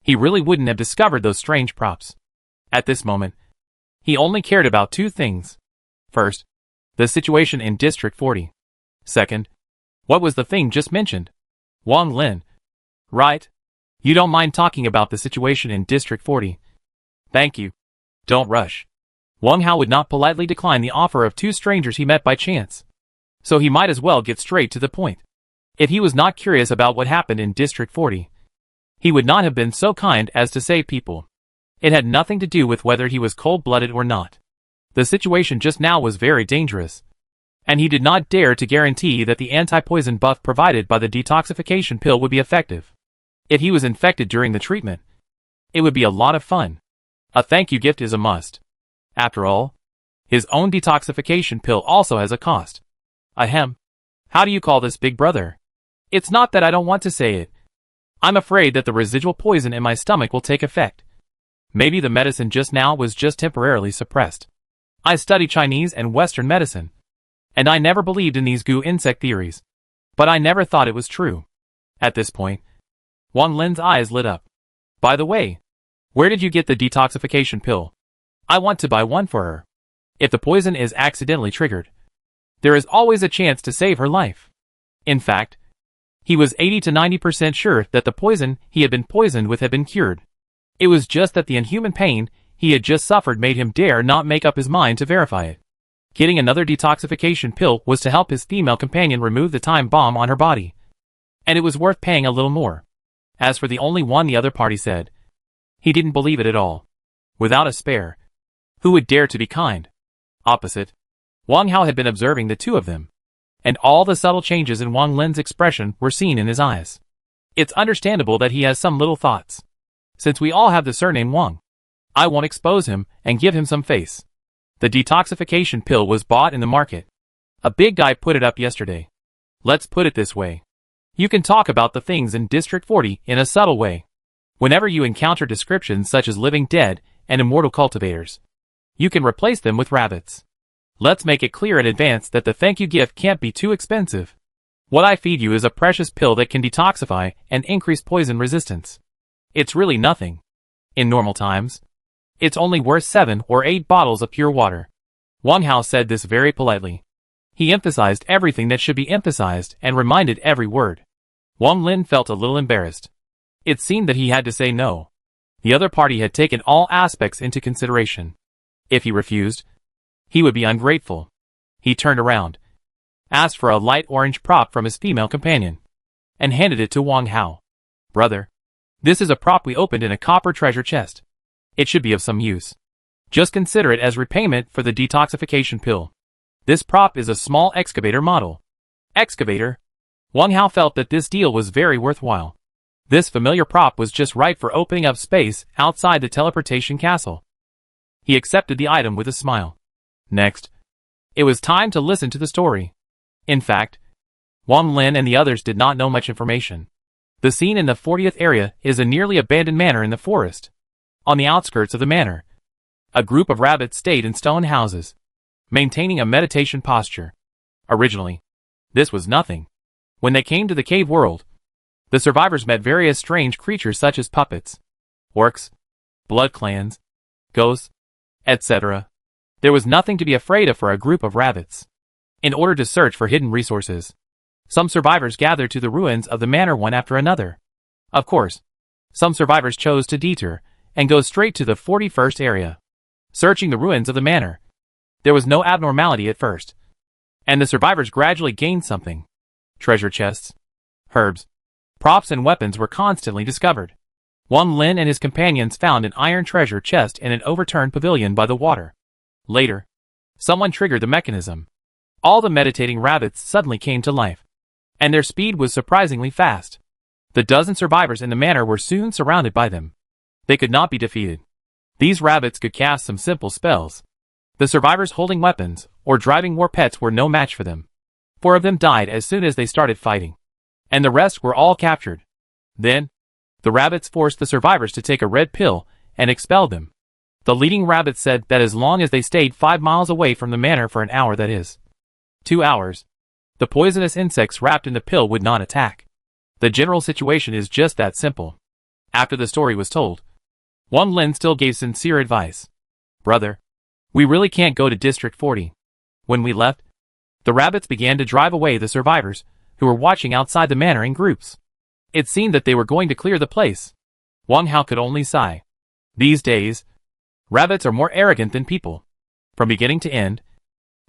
he really wouldn't have discovered those strange props. At this moment, he only cared about two things. First, the situation in District 40. Second, what was the thing just mentioned? Wang Lin. Right? You don't mind talking about the situation in District 40? Thank you. Don't rush. Wang Hao would not politely decline the offer of two strangers he met by chance. So he might as well get straight to the point. If he was not curious about what happened in District 40, he would not have been so kind as to save people. It had nothing to do with whether he was cold-blooded or not. The situation just now was very dangerous, and he did not dare to guarantee that the anti-poison buff provided by the detoxification pill would be effective. If he was infected during the treatment, it would be a lot of fun. A thank you gift is a must. After all, his own detoxification pill also has a cost. Ahem. How do you call this, big brother? It's not that I don't want to say it. I'm afraid that the residual poison in my stomach will take effect. Maybe the medicine just now was just temporarily suppressed. I study Chinese and Western medicine, and I never believed in these goo insect theories. But I never thought it was true. At this point, Wang Lin's eyes lit up. By the way, where did you get the detoxification pill? I want to buy one for her. If the poison is accidentally triggered, there is always a chance to save her life. In fact, he was 80 to 90% sure that the poison he had been poisoned with had been cured. It was just that the inhuman pain he had just suffered made him dare not make up his mind to verify it. Getting another detoxification pill was to help his female companion remove the time bomb on her body, and it was worth paying a little more. As for the only one the other party said, he didn't believe it at all. Without a spare, who would dare to be kind? Opposite, Wang Hao had been observing the two of them, and all the subtle changes in Wang Lin's expression were seen in his eyes. It's understandable that he has some little thoughts. Since we all have the surname Wang, I won't expose him and give him some face. The detoxification pill was bought in the market. A big guy put it up yesterday. Let's put it this way. You can talk about the things in District 40 in a subtle way. Whenever you encounter descriptions such as living dead and immortal cultivators, you can replace them with rabbits. Let's make it clear in advance that the thank you gift can't be too expensive. What I feed you is a precious pill that can detoxify and increase poison resistance. It's really nothing. In normal times, it's only worth 7 or 8 bottles of pure water. Wang Hao said this very politely. He emphasized everything that should be emphasized and reminded every word. Wang Lin felt a little embarrassed. It seemed that he had to say no. The other party had taken all aspects into consideration. If he refused, he would be ungrateful. He turned around, asked for a light orange prop from his female companion, and handed it to Wang Hao. Brother, this is a prop we opened in a copper treasure chest. It should be of some use. Just consider it as repayment for the detoxification pill. This prop is a small excavator model. Excavator? Wang Hao felt that this deal was very worthwhile. This familiar prop was just right for opening up space outside the teleportation castle. He accepted the item with a smile. Next, it was time to listen to the story. In fact, Wang Lin and the others did not know much information. The scene in the 40th area is a nearly abandoned manor in the forest. On the outskirts of the manor, a group of rabbits stayed in stone houses, maintaining a meditation posture. Originally, this was nothing. When they came to the cave world, the survivors met various strange creatures such as puppets, orcs, blood clans, ghosts, etc. There was nothing to be afraid of for a group of rabbits. In order to search for hidden resources, some survivors gathered to the ruins of the manor one after another. Of course, some survivors chose to detour and go straight to the 41st area. Searching the ruins of the manor, there was no abnormality at first. and the survivors gradually gained something. Treasure chests, herbs, props and weapons were constantly discovered. Wang Lin and his companions found an iron treasure chest in an overturned pavilion by the water. Later, someone triggered the mechanism. All the meditating rabbits suddenly came to life, and their speed was surprisingly fast. The dozen survivors in the manor were soon surrounded by them. They could not be defeated. These rabbits could cast some simple spells. The survivors holding weapons or driving war pets were no match for them. 4 of them died as soon as they started fighting, and the rest were all captured. Then, the rabbits forced the survivors to take a red pill and expelled them. The leading rabbit said that as long as they stayed 5 miles away from the manor for an hour, that is, 2 hours, the poisonous insects wrapped in the pill would not attack. The general situation is just that simple. After the story was told, Wang Lin still gave sincere advice. Brother, we really can't go to District 40. When we left, the rabbits began to drive away the survivors, who were watching outside the manor in groups. It seemed that they were going to clear the place. Wang Hao could only sigh. These days, rabbits are more arrogant than people. From beginning to end,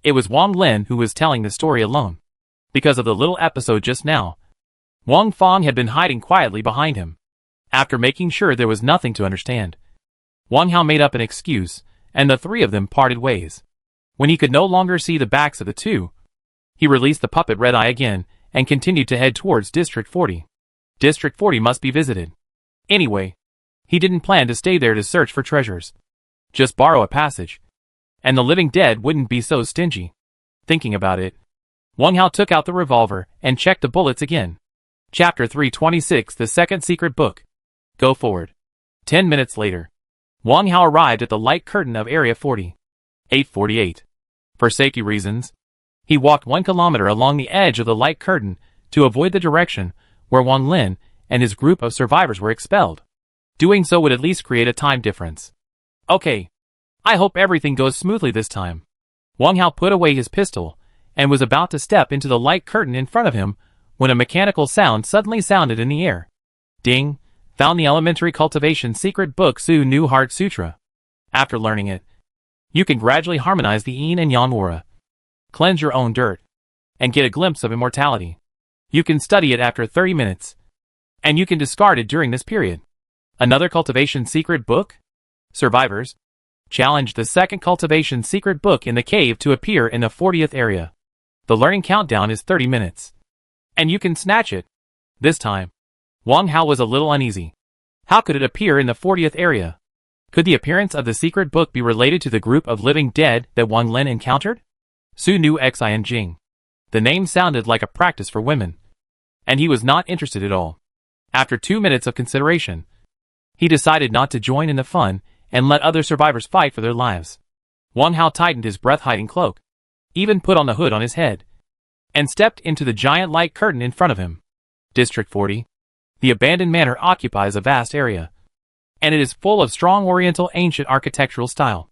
it was Wang Lin who was telling the story alone. Because of the little episode just now, Wang Fong had been hiding quietly behind him. After making sure there was nothing to understand, Wang Hao made up an excuse, and the 3 of them parted ways. When he could no longer see the backs of the 2, he released the puppet Red Eye again and continued to head towards District 40. District 40 must be visited. Anyway, he didn't plan to stay there to search for treasures. Just borrow a passage, and the living dead wouldn't be so stingy. Thinking about it, Wang Hao took out the revolver and checked the bullets again. Chapter 326, The Second Secret Book. Go forward. 10 minutes later, Wang Hao arrived at the light curtain of Area 40. 848. For safety reasons, he walked 1 kilometer along the edge of the light curtain to avoid the direction where Wang Lin and his group of survivors were expelled. Doing so would at least create a time difference. Okay, I hope everything goes smoothly this time. Wang Hao put away his pistol and was about to step into the light curtain in front of him when a mechanical sound suddenly sounded in the air. Ding! Found the Elementary Cultivation Secret Book Su Nu Heart Sutra. After learning it, you can gradually harmonize the yin and yang aura, cleanse your own dirt, and get a glimpse of immortality. You can study it after 30 minutes, and you can discard it during this period. Another cultivation secret book? Survivors, challenge the second cultivation secret book in the cave to appear in the 40th area. The learning countdown is 30 minutes, and you can snatch it. This time, Wang Hao was a little uneasy. How could it appear in the 40th area? Could the appearance of the secret book be related to the group of living dead that Wang Lin encountered? Su Nu Xin Jing. The name sounded like a practice for women, and he was not interested at all. After 2 minutes of consideration, he decided not to join in the fun and let other survivors fight for their lives. Wang Hao tightened his breath-hiding cloak, even put on the hood on his head, and stepped into the giant light curtain in front of him. District 40. The abandoned manor occupies a vast area, and it is full of strong Oriental ancient architectural style.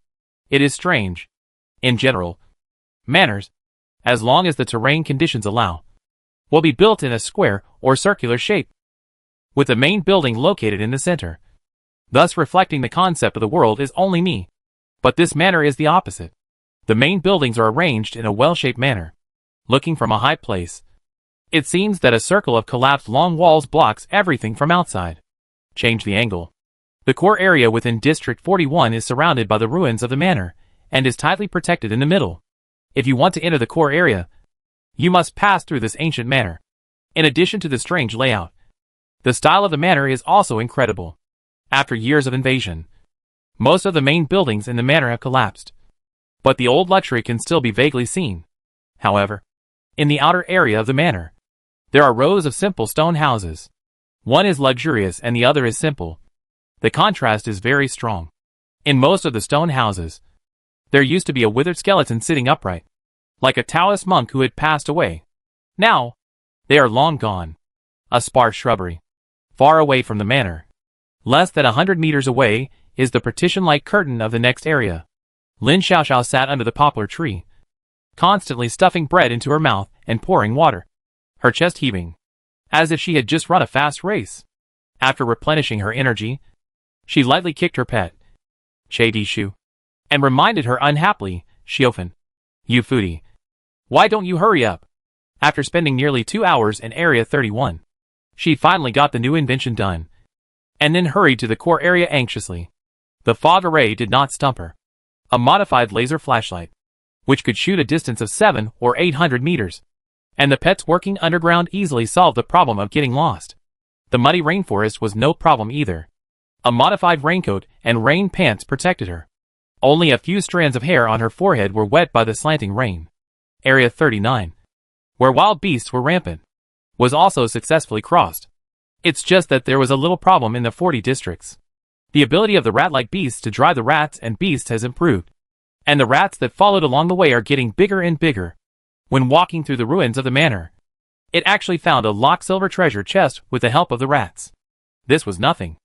It is strange. In general, manors, as long as the terrain conditions allow, will be built in a square or circular shape, with the main building located in the center, thus reflecting the concept of the world is only me. But this manor is the opposite. The main buildings are arranged in a well-shaped manner. Looking from a high place, it seems that a circle of collapsed long walls blocks everything from outside. Change the angle. The core area within District 41 is surrounded by the ruins of the manor, and is tightly protected in the middle. If you want to enter the core area, you must pass through this ancient manor. In addition to the strange layout, the style of the manor is also incredible. After years of invasion, most of the main buildings in the manor have collapsed, but the old luxury can still be vaguely seen. However, in the outer area of the manor, there are rows of simple stone houses. One is luxurious and the other is simple. The contrast is very strong. In most of the stone houses, there used to be a withered skeleton sitting upright, like a Taoist monk who had passed away. Now, they are long gone. A sparse shrubbery, far away from the manor, less than 100 meters away, is the partition-like curtain of the next area. Lin Xiaoxiao sat under the poplar tree, constantly stuffing bread into her mouth and pouring water, her chest heaving, as if she had just run a fast race. After replenishing her energy, she lightly kicked her pet, Che Di Shu, and reminded her unhappily, Xiaofan, you foodie, Why don't you hurry up? After spending nearly 2 hours in Area 31, she finally got the new invention done, and then hurried to the core area anxiously. The fog array did not stump her. A modified laser flashlight, which could shoot a distance of 700 or 800 meters, and the pets working underground easily solved the problem of getting lost. The muddy rainforest was no problem either. A modified raincoat and rain pants protected her. Only a few strands of hair on her forehead were wet by the slanting rain. Area 39, where wild beasts were rampant, was also successfully crossed. It's just that there was a little problem in the 40 districts. The ability of the rat-like beasts to drive the rats and beasts has improved, and the rats that followed along the way are getting bigger and bigger. When walking through the ruins of the manor, it actually found a locked silver treasure chest with the help of the rats. This was nothing.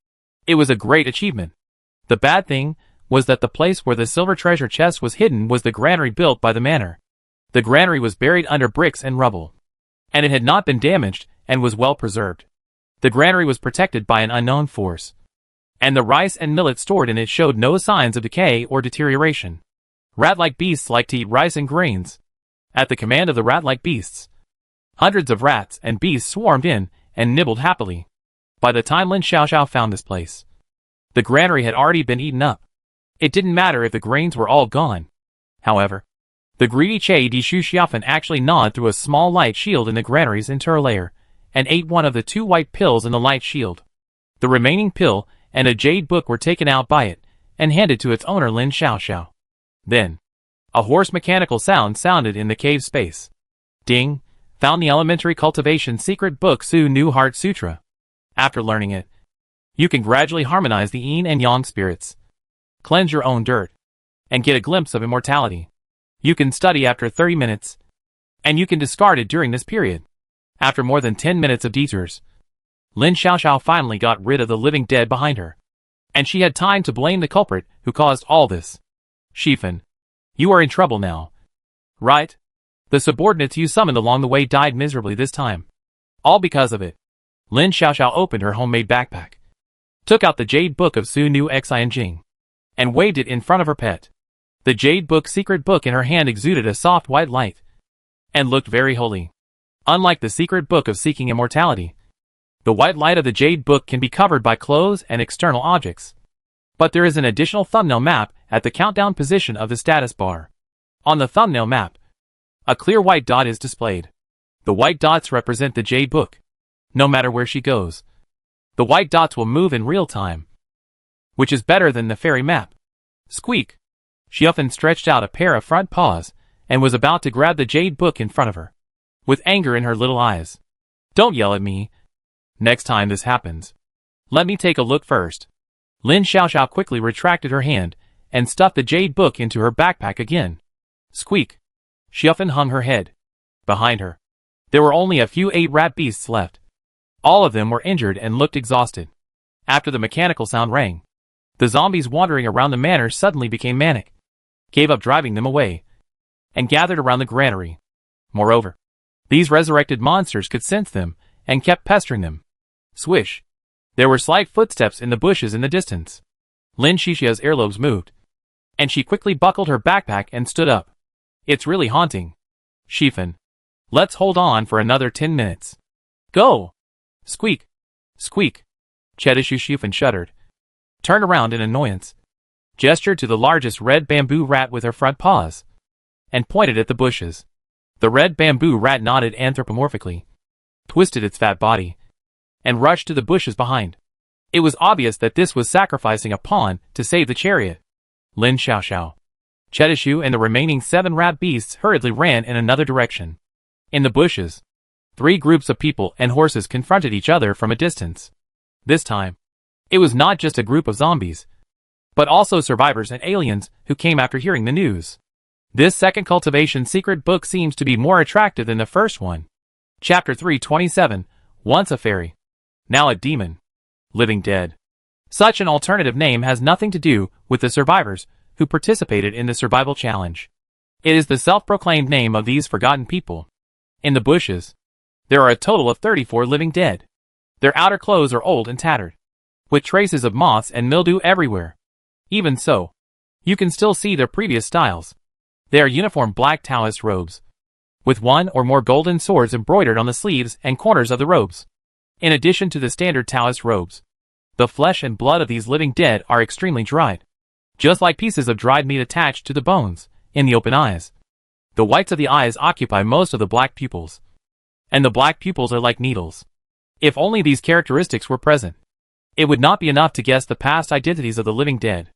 It was a great achievement. The bad thing was that the place where the silver treasure chest was hidden was the granary built by the manor. The granary was buried under bricks and rubble, and it had not been damaged and was well preserved. The granary was protected by an unknown force, and the rice and millet stored in it showed no signs of decay or deterioration. Rat-like beasts like to eat rice and grains. At the command of the rat-like beasts, hundreds of rats and beasts swarmed in and nibbled happily. By the time Lin Xiaoxiao found this place, the granary had already been eaten up. It didn't matter if the grains were all gone. However, the greedy Che Di Shu Xiaofan actually gnawed through a small light shield in the granary's interior layer and ate one of the 2 white pills in the light shield. The remaining pill and a jade book were taken out by it and handed to its owner Lin Xiaoxiao. Then, a hoarse mechanical sound sounded in the cave space. Ding! Found the elementary cultivation secret book Su Nu Heart Sutra. After learning it, you can gradually harmonize the yin and yang spirits, cleanse your own dirt, and get a glimpse of immortality. You can study after 30 minutes, and you can discard it during this period. After more than 10 minutes of detours, Lin Xiaoxiao finally got rid of the living dead behind her, and she had time to blame the culprit who caused all this. Shifan, you are in trouble now. Right? The subordinates you summoned along the way died miserably this time. All because of it. Lin Xiaoxiao opened her homemade backpack, took out the jade book of Su Nu Xian Jing, and waved it in front of her pet. The jade book secret book in her hand exuded a soft white light, and looked very holy. Unlike the secret book of seeking immortality, the white light of the jade book can be covered by clothes and external objects. But there is an additional thumbnail map at the countdown position of the status bar. On the thumbnail map, a clear white dot is displayed. The white dots represent the jade book. No matter where she goes, the white dots will move in real time, which is better than the fairy map. Squeak! She often stretched out a pair of front paws and was about to grab the jade book in front of her, with anger in her little eyes. Don't yell at me. Next time this happens, let me take a look first. Lin Xiaoxiao quickly retracted her hand and stuffed the jade book into her backpack again. Squeak! She often hung her head. Behind her, there were only a few 8 rat beasts left. All of them were injured and looked exhausted. After the mechanical sound rang, the zombies wandering around the manor suddenly became manic, gave up driving them away, and gathered around the granary. Moreover, these resurrected monsters could sense them and kept pestering them. Swish! There were slight footsteps in the bushes in the distance. Lin Xiaoxiao's earlobes moved, and she quickly buckled her backpack and stood up. It's really haunting. Shifan, let's hold on for another 10 minutes. Go! Squeak! Squeak! Chedishu Shifan shuddered, turned around in annoyance, gestured to the largest red bamboo rat with her front paws, and pointed at the bushes. The red bamboo rat nodded anthropomorphically, twisted its fat body, and rushed to the bushes behind. It was obvious that this was sacrificing a pawn to save the chariot. Lin Xiaoxiao, Chedishu and the remaining 7 rat beasts hurriedly ran in another direction. In the bushes, 3 groups of people and horses confronted each other from a distance. This time, it was not just a group of zombies, but also survivors and aliens who came after hearing the news. This second cultivation secret book seems to be more attractive than the first one. Chapter 327, Once a Fairy, Now a Demon. Living Dead. Such an alternative name has nothing to do with the survivors who participated in the survival challenge. It is the self-proclaimed name of these forgotten people. In the bushes, there are a total of 34 living dead. Their outer clothes are old and tattered, with traces of moths and mildew everywhere. Even so, you can still see their previous styles. They are uniform black Taoist robes, with one or more golden swords embroidered on the sleeves and corners of the robes. In addition to the standard Taoist robes, the flesh and blood of these living dead are extremely dried, just like pieces of dried meat attached to the bones, in the open eyes. The whites of the eyes occupy most of the black pupils, and the black pupils are like needles. If only these characteristics were present, it would not be enough to guess the past identities of the living dead.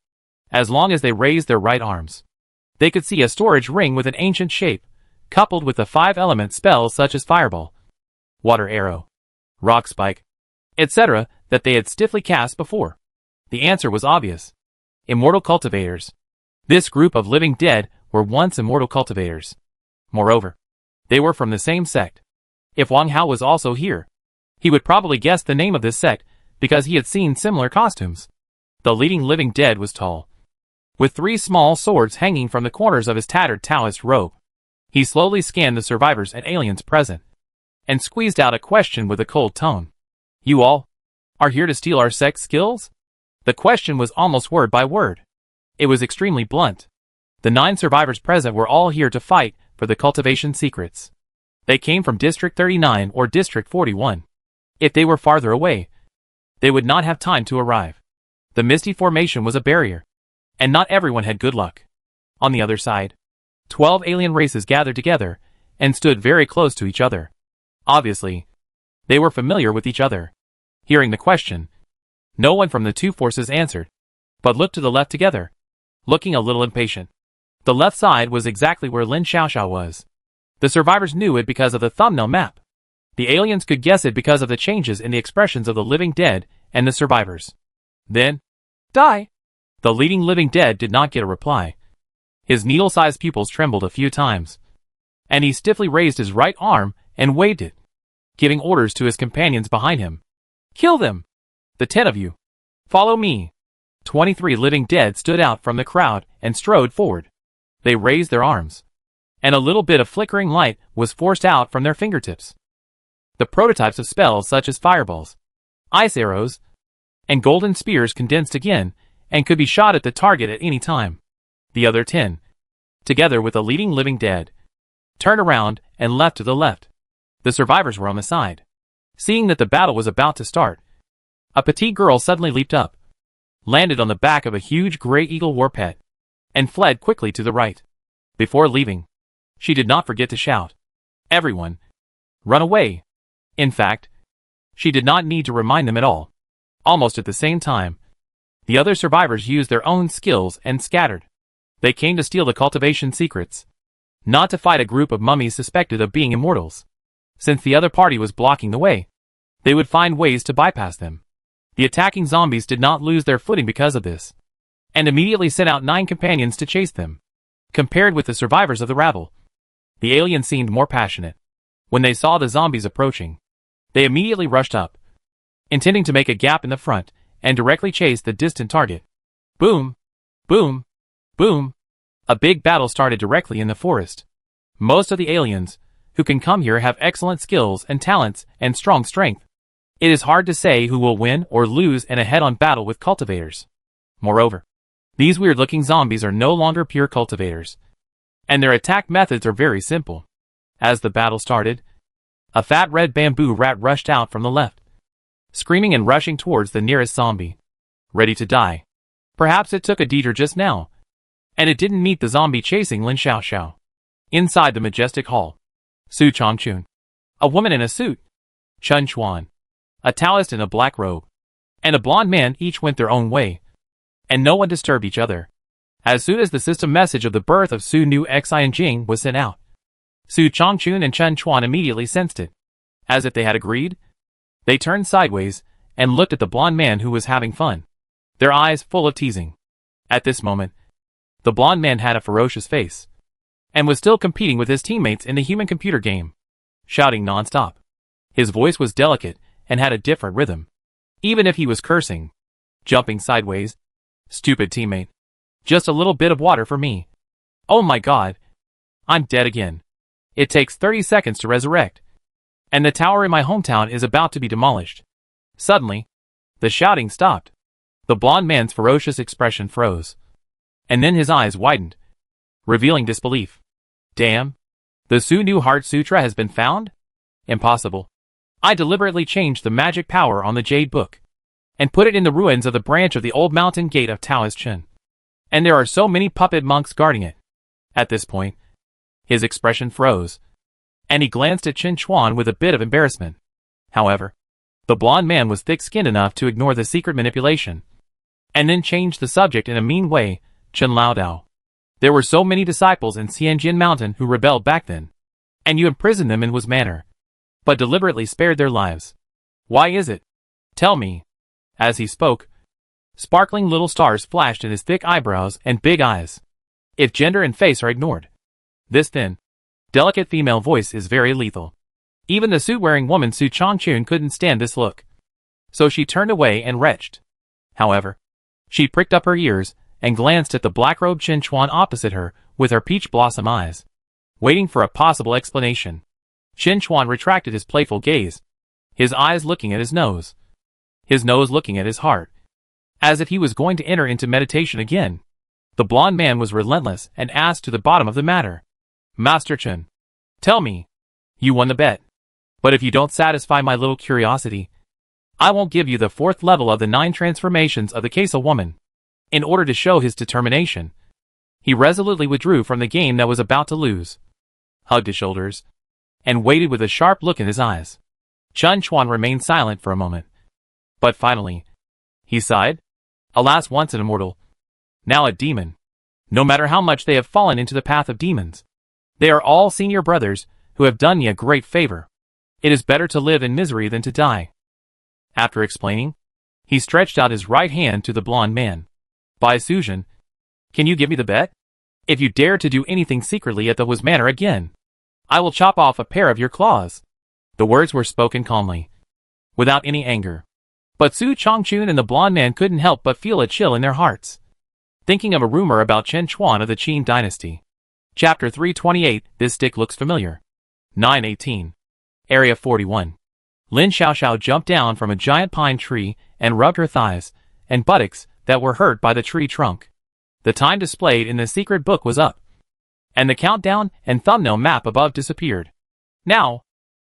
As long as they raised their right arms, they could see a storage ring with an ancient shape, coupled with the 5-element spells such as Fireball, Water Arrow, Rock Spike, etc. that they had stiffly cast before. The answer was obvious. Immortal cultivators. This group of living dead were once immortal cultivators. Moreover, they were from the same sect. If Wang Hao was also here, he would probably guess the name of this sect because he had seen similar costumes. The leading living dead was tall, with 3 small swords hanging from the corners of his tattered Taoist robe. He slowly scanned the survivors and aliens present, and squeezed out a question with a cold tone. You all are here to steal our sect's skills? The question was almost word by word. It was extremely blunt. The 9 survivors present were all here to fight for the cultivation secrets. They came from District 39 or District 41. If they were farther away, they would not have time to arrive. The misty formation was a barrier, and not everyone had good luck. On the other side, 12 alien races gathered together and stood very close to each other. Obviously, they were familiar with each other. Hearing the question, no one from the 2 forces answered, but looked to the left together, looking a little impatient. The left side was exactly where Lin Xiaoxiao was. The survivors knew it because of the thumbnail map. The aliens could guess it because of the changes in the expressions of the living dead and the survivors. Then, die! The leading living dead did not get a reply. His needle-sized pupils trembled a few times, and he stiffly raised his right arm and waved it, giving orders to his companions behind him. Kill them! The 10 of you. Follow me. 23 living dead stood out from the crowd and strode forward. They raised their arms, and a little bit of flickering light was forced out from their fingertips. The prototypes of spells such as fireballs, ice arrows, and golden spears condensed again and could be shot at the target at any time. The other 10, together with the leading living dead, turned around and left to the left. The survivors were on the side. Seeing that the battle was about to start, a petite girl suddenly leaped up, landed on the back of a huge gray eagle war pet, and fled quickly to the right. Before leaving, she did not forget to shout, "Everyone, run away!" In fact, she did not need to remind them at all. Almost at the same time, the other survivors used their own skills and scattered. They came to steal the cultivation secrets, not to fight a group of mummies suspected of being immortals. Since the other party was blocking the way, they would find ways to bypass them. The attacking zombies did not lose their footing because of this, and immediately sent out 9 companions to chase them. Compared with the survivors of the rabble, the aliens seemed more passionate. When they saw the zombies approaching, they immediately rushed up, intending to make a gap in the front and directly chase the distant target. Boom! Boom! Boom! A big battle started directly in the forest. Most of the aliens who can come here have excellent skills and talents and strong strength. It is hard to say who will win or lose in a head-on battle with cultivators. Moreover, these weird-looking zombies are no longer pure cultivators, and their attack methods are very simple. As the battle started, a fat red bamboo rat rushed out from the left, screaming and rushing towards the nearest zombie, ready to die. Perhaps it took a detour just now, and it didn't meet the zombie chasing Lin Xiaoxiao. Inside the majestic hall, Su Chongchun, a woman in a suit, Chun Chuan, a Taoist in a black robe, and a blonde man each went their own way, and no one disturbed each other. As soon as the system message of the birth of Su Nu Xian Jing was sent out, Su Chongchun and Chun Chuan immediately sensed it. As if they had agreed, they turned sideways and looked at the blonde man who was having fun, their eyes full of teasing. At this moment, the blonde man had a ferocious face, and was still competing with his teammates in the human-computer game, shouting non-stop. His voice was delicate and had a different rhythm, even if he was cursing, jumping sideways. Stupid teammate. Just a little bit of water for me. Oh my god. I'm dead again. It takes 30 seconds to resurrect, and the tower in my hometown is about to be demolished. Suddenly, the shouting stopped. The blonde man's ferocious expression froze, and then his eyes widened, revealing disbelief. Damn, The Su Nu Heart Sutra has been found? Impossible. I deliberately changed the magic power on the Jade Book and put it in the ruins of the branch of the old mountain gate of Taoist Chen. And there are so many puppet monks guarding it. At this point, his expression froze, and he glanced at Chen Chuan with a bit of embarrassment. However, the blond man was thick-skinned enough to ignore the secret manipulation, and then changed the subject in a mean way. Chen Lao Dao. There were so many disciples in Xianjin Mountain who rebelled back then, and you imprisoned them in Wu's manner, but deliberately spared their lives. Why is it? Tell me. As he spoke, sparkling little stars flashed in his thick eyebrows and big eyes. If gender and face are ignored, this thin, delicate female voice is very lethal. Even the suit-wearing woman Su Changchun couldn't stand this look, so she turned away and retched. However, she pricked up her ears and glanced at the black-robed Chen Chuan opposite her with her peach blossom eyes, waiting for a possible explanation. Chen Chuan retracted his playful gaze, his eyes looking at his nose looking at his heart, as if he was going to enter into meditation again. The blond man was relentless and asked to the bottom of the matter. Master Chen, tell me. You won the bet. But if you don't satisfy my little curiosity, I won't give you the 4th level of the 9 transformations of the Kesa woman. In order to show his determination, he resolutely withdrew from the game that was about to lose, hugged his shoulders, and waited with a sharp look in his eyes. Chen Chuan remained silent for a moment. But finally, he sighed. Alas, once an immortal, now a demon. No matter how much they have fallen into the path of demons, they are all senior brothers who have done me a great favor. It is better to live in misery than to die. After explaining, he stretched out his right hand to the blond man. Bai Suzhen, can you give me the bet? If you dare to do anything secretly at the Wu's manor again, I will chop off a pair of your claws. The words were spoken calmly, without any anger. But Su Changchun and the blond man couldn't help but feel a chill in their hearts, thinking of a rumor about Chen Chuan of the Qin dynasty. Chapter 328, This Stick Looks Familiar. 918. Area 41. Lin Xiaoxiao jumped down from a giant pine tree and rubbed her thighs and buttocks that were hurt by the tree trunk. The time displayed in the secret book was up, and the countdown and thumbnail map above disappeared. Now,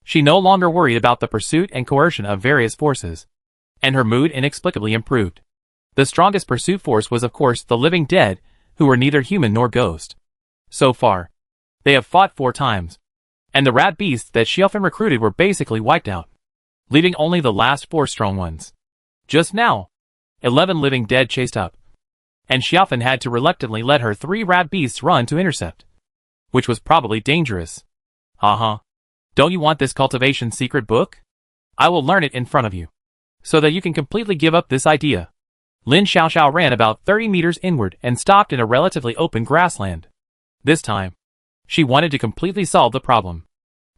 she no longer worried about the pursuit and coercion of various forces, and her mood inexplicably improved. The strongest pursuit force was of course the living dead, who were neither human nor ghost. So far, they have fought 4 times, and the rat beasts that Xiaofan recruited were basically wiped out, leaving only the last 4 strong ones. Just now, 11 living dead chased up, and Xiaofan had to reluctantly let her 3 rat beasts run to intercept, which was probably dangerous. Haha. Don't you want this cultivation secret book? I will learn it in front of you, so that you can completely give up this idea. Lin Xiaoxiao ran about 30 meters inward and stopped in a relatively open grassland. This time, she wanted to completely solve the problem.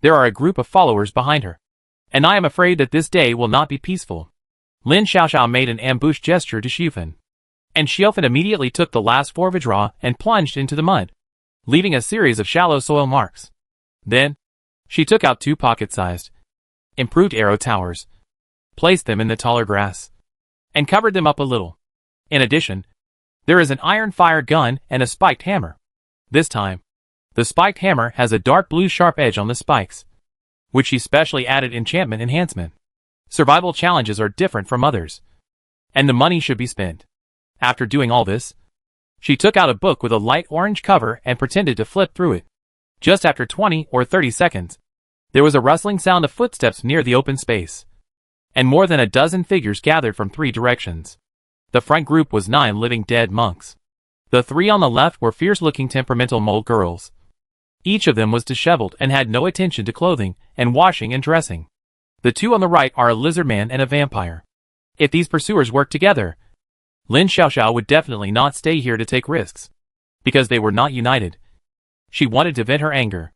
There are a group of followers behind her, and I am afraid that this day will not be peaceful. Lin Xiaoxiao made an ambush gesture to Xiaofan, and Xiaofan immediately took the last 4 Vajra and plunged into the mud, leaving a series of shallow soil marks. Then, she took out 2 pocket-sized, improved arrow towers, placed them in the taller grass, and covered them up a little. In addition, there is an iron fire gun and a spiked hammer. This time, the spiked hammer has a dark blue sharp edge on the spikes, which she specially added enchantment enhancement. Survival challenges are different from others, and the money should be spent. After doing all this, she took out a book with a light orange cover and pretended to flip through it. Just after 20 or 30 seconds, there was a rustling sound of footsteps near the open space, and more than a dozen figures gathered from 3 directions. The front group was 9 living dead monks. The 3 on the left were fierce-looking temperamental mole girls. Each of them was disheveled and had no attention to clothing and washing and dressing. The 2 on the right are a lizard man and a vampire. If these pursuers worked together, Lin Xiaoxiao would definitely not stay here to take risks, because they were not united. She wanted to vent her anger.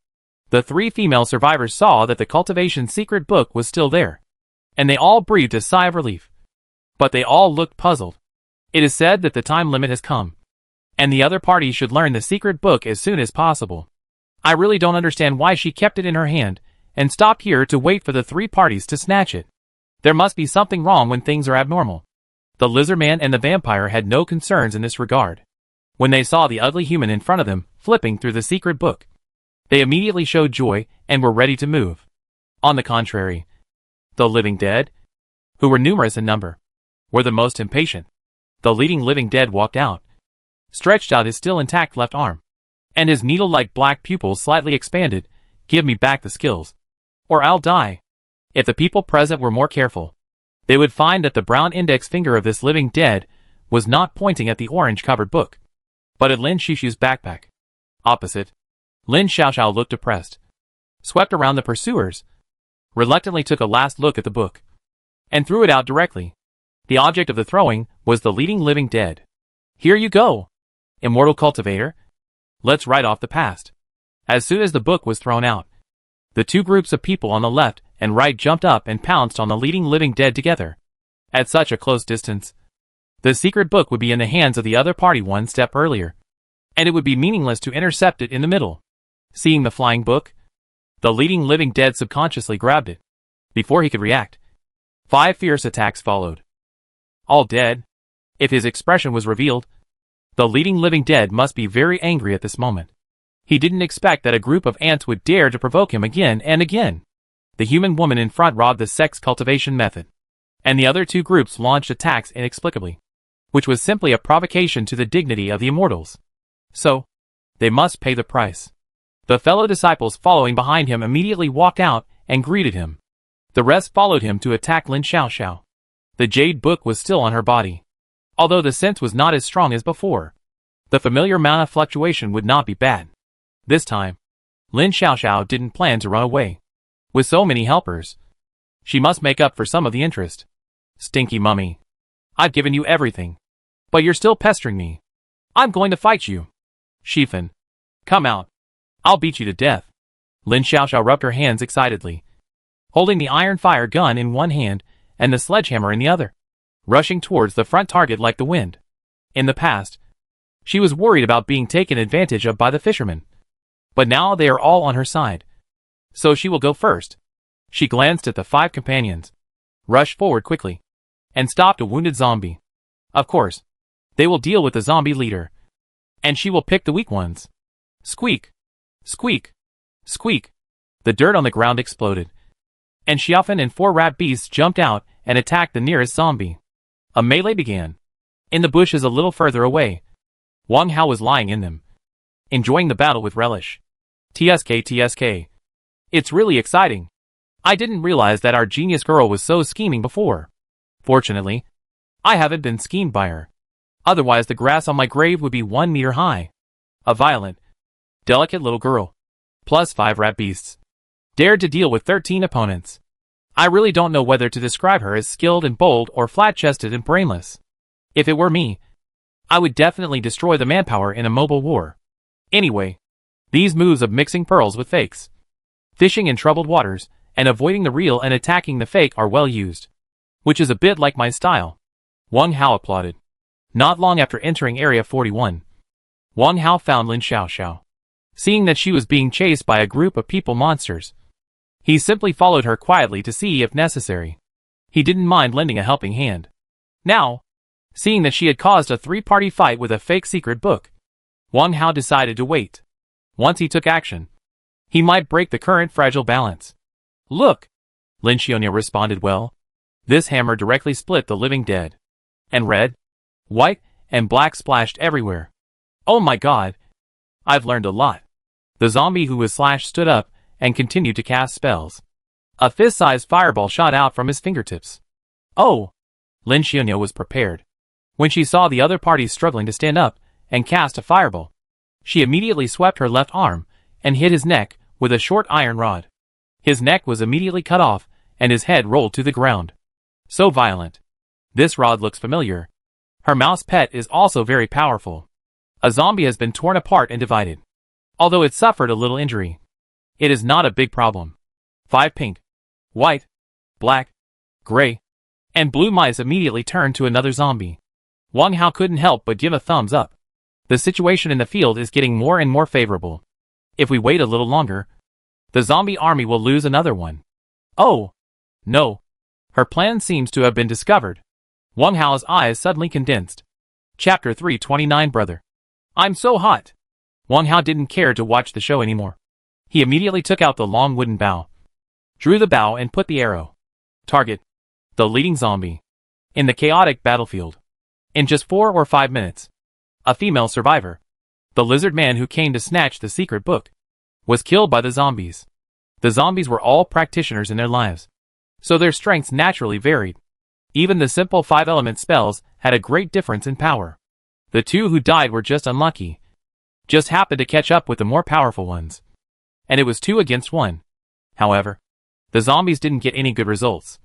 The 3 female survivors saw that the cultivation secret book was still there, and they all breathed a sigh of relief. But they all looked puzzled. It is said that the time limit has come, and the other party should learn the secret book as soon as possible. I really don't understand why she kept it in her hand and stopped here to wait for the 3 parties to snatch it. There must be something wrong when things are abnormal. The lizard man and the vampire had no concerns in this regard. When they saw the ugly human in front of them, flipping through the secret book, They immediately showed joy and were ready to move. On the contrary, the living dead, who were numerous in number, were the most impatient. The leading living dead walked out, stretched out his still intact left arm, and his needle-like black pupils slightly expanded. Give me back the skills, or I'll die. If the people present were more careful, they would find that the brown index finger of this living dead was not pointing at the orange-covered book, but at Lin Xiaoshu's backpack. Opposite, Lin Xiaoxiao looked depressed, swept around the pursuers, reluctantly took a last look at the book, and threw it out directly. The object of the throwing was the leading living dead. Here you go, immortal cultivator. Let's write off the past. As soon as the book was thrown out, the two groups of people on the left and right jumped up and pounced on the leading living dead together. At such a close distance, the secret book would be in the hands of the other party one step earlier, and it would be meaningless to intercept it in the middle. Seeing the flying book, the leading living dead subconsciously grabbed it. Before he could react, 5 fierce attacks followed. All dead. If his expression was revealed, the leading living dead must be very angry at this moment. He didn't expect that a group of ants would dare to provoke him again and again. The human woman in front robbed the sex cultivation method, and the other two groups launched attacks inexplicably, which was simply a provocation to the dignity of the immortals. So, they must pay the price. The fellow disciples following behind him immediately walked out and greeted him. The rest followed him to attack Lin Xiaoxiao. The jade book was still on her body. Although the sense was not as strong as before, the familiar mana fluctuation would not be bad. This time, Lin Xiaoxiao didn't plan to run away. With so many helpers, she must make up for some of the interest. Stinky mummy. I've given you everything, but you're still pestering me. I'm going to fight you. Shifan, come out. I'll beat you to death. Lin Xiaoxiao rubbed her hands excitedly, holding the iron fire gun in one hand and the sledgehammer in the other, rushing towards the front target like the wind. In the past, she was worried about being taken advantage of by the fishermen, but now they are all on her side. So she will go first. She glanced at the 5 companions, rushed forward quickly, and stopped a wounded zombie. Of course, they will deal with the zombie leader, and she will pick the weak ones. Squeak! Squeak! Squeak! The dirt on the ground exploded, and Xiaofan and 4 rat beasts jumped out and attacked the nearest zombie. A melee began. In the bushes a little further away, Wang Hao was lying in them, enjoying the battle with relish. TSK. It's really exciting. I didn't realize that our genius girl was so scheming before. Fortunately, I haven't been schemed by her. Otherwise the grass on my grave would be 1 meter high. A violent, delicate little girl, plus 5 rat beasts, dared to deal with 13 opponents. I really don't know whether to describe her as skilled and bold or flat-chested and brainless. If it were me, I would definitely destroy the manpower in a mobile war. Anyway, these moves of mixing pearls with fakes, fishing in troubled waters, and avoiding the real and attacking the fake are well used, which is a bit like my style. Wang Hao applauded. Not long after entering Area 41, Wang Hao found Lin Xiaoxiao. Seeing that she was being chased by a group of people monsters, he simply followed her quietly to see if necessary. He didn't mind lending a helping hand. Now, seeing that she had caused a 3-party fight with a fake secret book, Wang Hao decided to wait. Once he took action, he might break the current fragile balance. Look! Lin Xiaoxiao responded well. This hammer directly split the living dead, and red, white, and black splashed everywhere. Oh my god! I've learned a lot. The zombie who was slashed stood up and continued to cast spells. A fist-sized fireball shot out from his fingertips. Oh! Lin Xiaoxiao was prepared. When she saw the other party struggling to stand up and cast a fireball, she immediately swept her left arm and hit his neck with a short iron rod. His neck was immediately cut off and his head rolled to the ground. So violent. This rod looks familiar. Her mouse pet is also very powerful. A zombie has been torn apart and divided, although it suffered a little injury. It is not a big problem. 5 pink, white, black, gray, and blue mice immediately turned to another zombie. Wang Hao couldn't help but give a thumbs up. The situation in the field is getting more and more favorable. If we wait a little longer, the zombie army will lose another one. Oh! No. Her plan seems to have been discovered. Wang Hao's eyes suddenly condensed. Chapter 329 Brother. I'm so hot. Wang Hao didn't care to watch the show anymore. He immediately took out the long wooden bow, drew the bow and put the arrow. Target: the leading zombie. In the chaotic battlefield. In just 4 or 5 minutes, a female survivor, the lizard man who came to snatch the secret book, was killed by the zombies. The zombies were all practitioners in their lives, so their strengths naturally varied. Even the simple 5-element spells had a great difference in power. The 2 who died were just unlucky, just happened to catch up with the more powerful ones. And it was 2 against 1. However, the zombies didn't get any good results.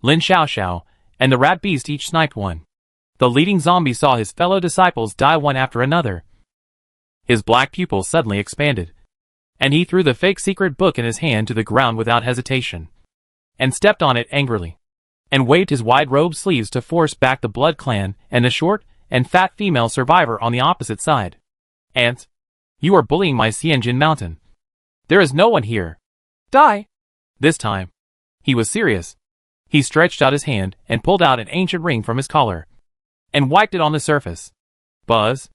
Lin Xiaoxiao and the rat beast each sniped one. The leading zombie saw his fellow disciples die one after another. His black pupils suddenly expanded, and he threw the fake secret book in his hand to the ground without hesitation, and stepped on it angrily, and waved his wide-robed sleeves to force back the Blood Clan and the short and fat female survivor on the opposite side. "Ants, you are bullying my Xianjin mountain. There is no one here. Die!" This time, he was serious. He stretched out his hand and pulled out an ancient ring from his collar, and wiped it on the surface. Buzz!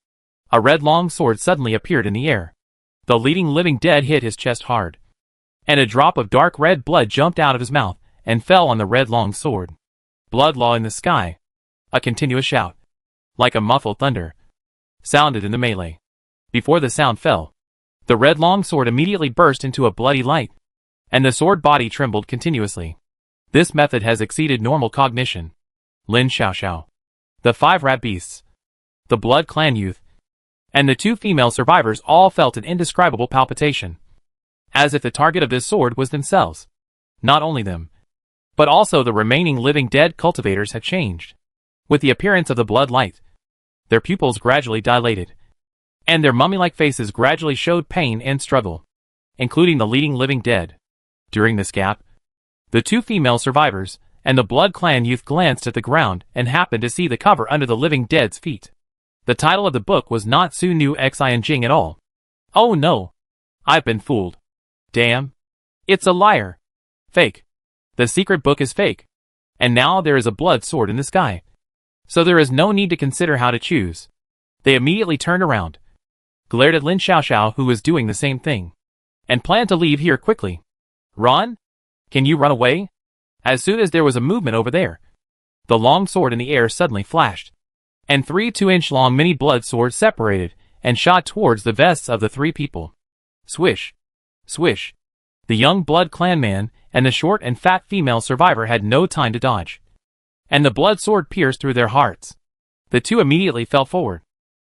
A red long sword suddenly appeared in the air. The leading living dead hit his chest hard, and a drop of dark red blood jumped out of his mouth and fell on the red long sword. Blood law in the sky. A continuous shout, like a muffled thunder, sounded in the melee. Before the sound fell, the red long sword immediately burst into a bloody light, and the sword body trembled continuously. This method has exceeded normal cognition. Lin Xiaoxiao, the 5 rat beasts, the Blood Clan youth, and the 2 female survivors all felt an indescribable palpitation, as if the target of this sword was themselves. Not only them, but also the remaining living dead cultivators had changed. With the appearance of the blood light, their pupils gradually dilated, and their mummy-like faces gradually showed pain and struggle, including the leading living dead. During this gap, the 2 female survivors and the Blood Clan youth glanced at the ground and happened to see the cover under the living dead's feet. The title of the book was not Su Nu Xianjing at all. Oh no! I've been fooled. Damn! It's a liar! Fake. The secret book is fake. And now there is a blood sword in the sky. So there is no need to consider how to choose. They immediately turned around, glared at Lin Xiaoxiao who was doing the same thing, and planned to leave here quickly. Run? Can you run away? As soon as there was a movement over there, the long sword in the air suddenly flashed, and 3 2-inch long mini blood swords separated and shot towards the vests of the 3 people. Swish! Swish! The young Blood Clan man and the short and fat female survivor had no time to dodge, and the blood sword pierced through their hearts. The 2 immediately fell forward,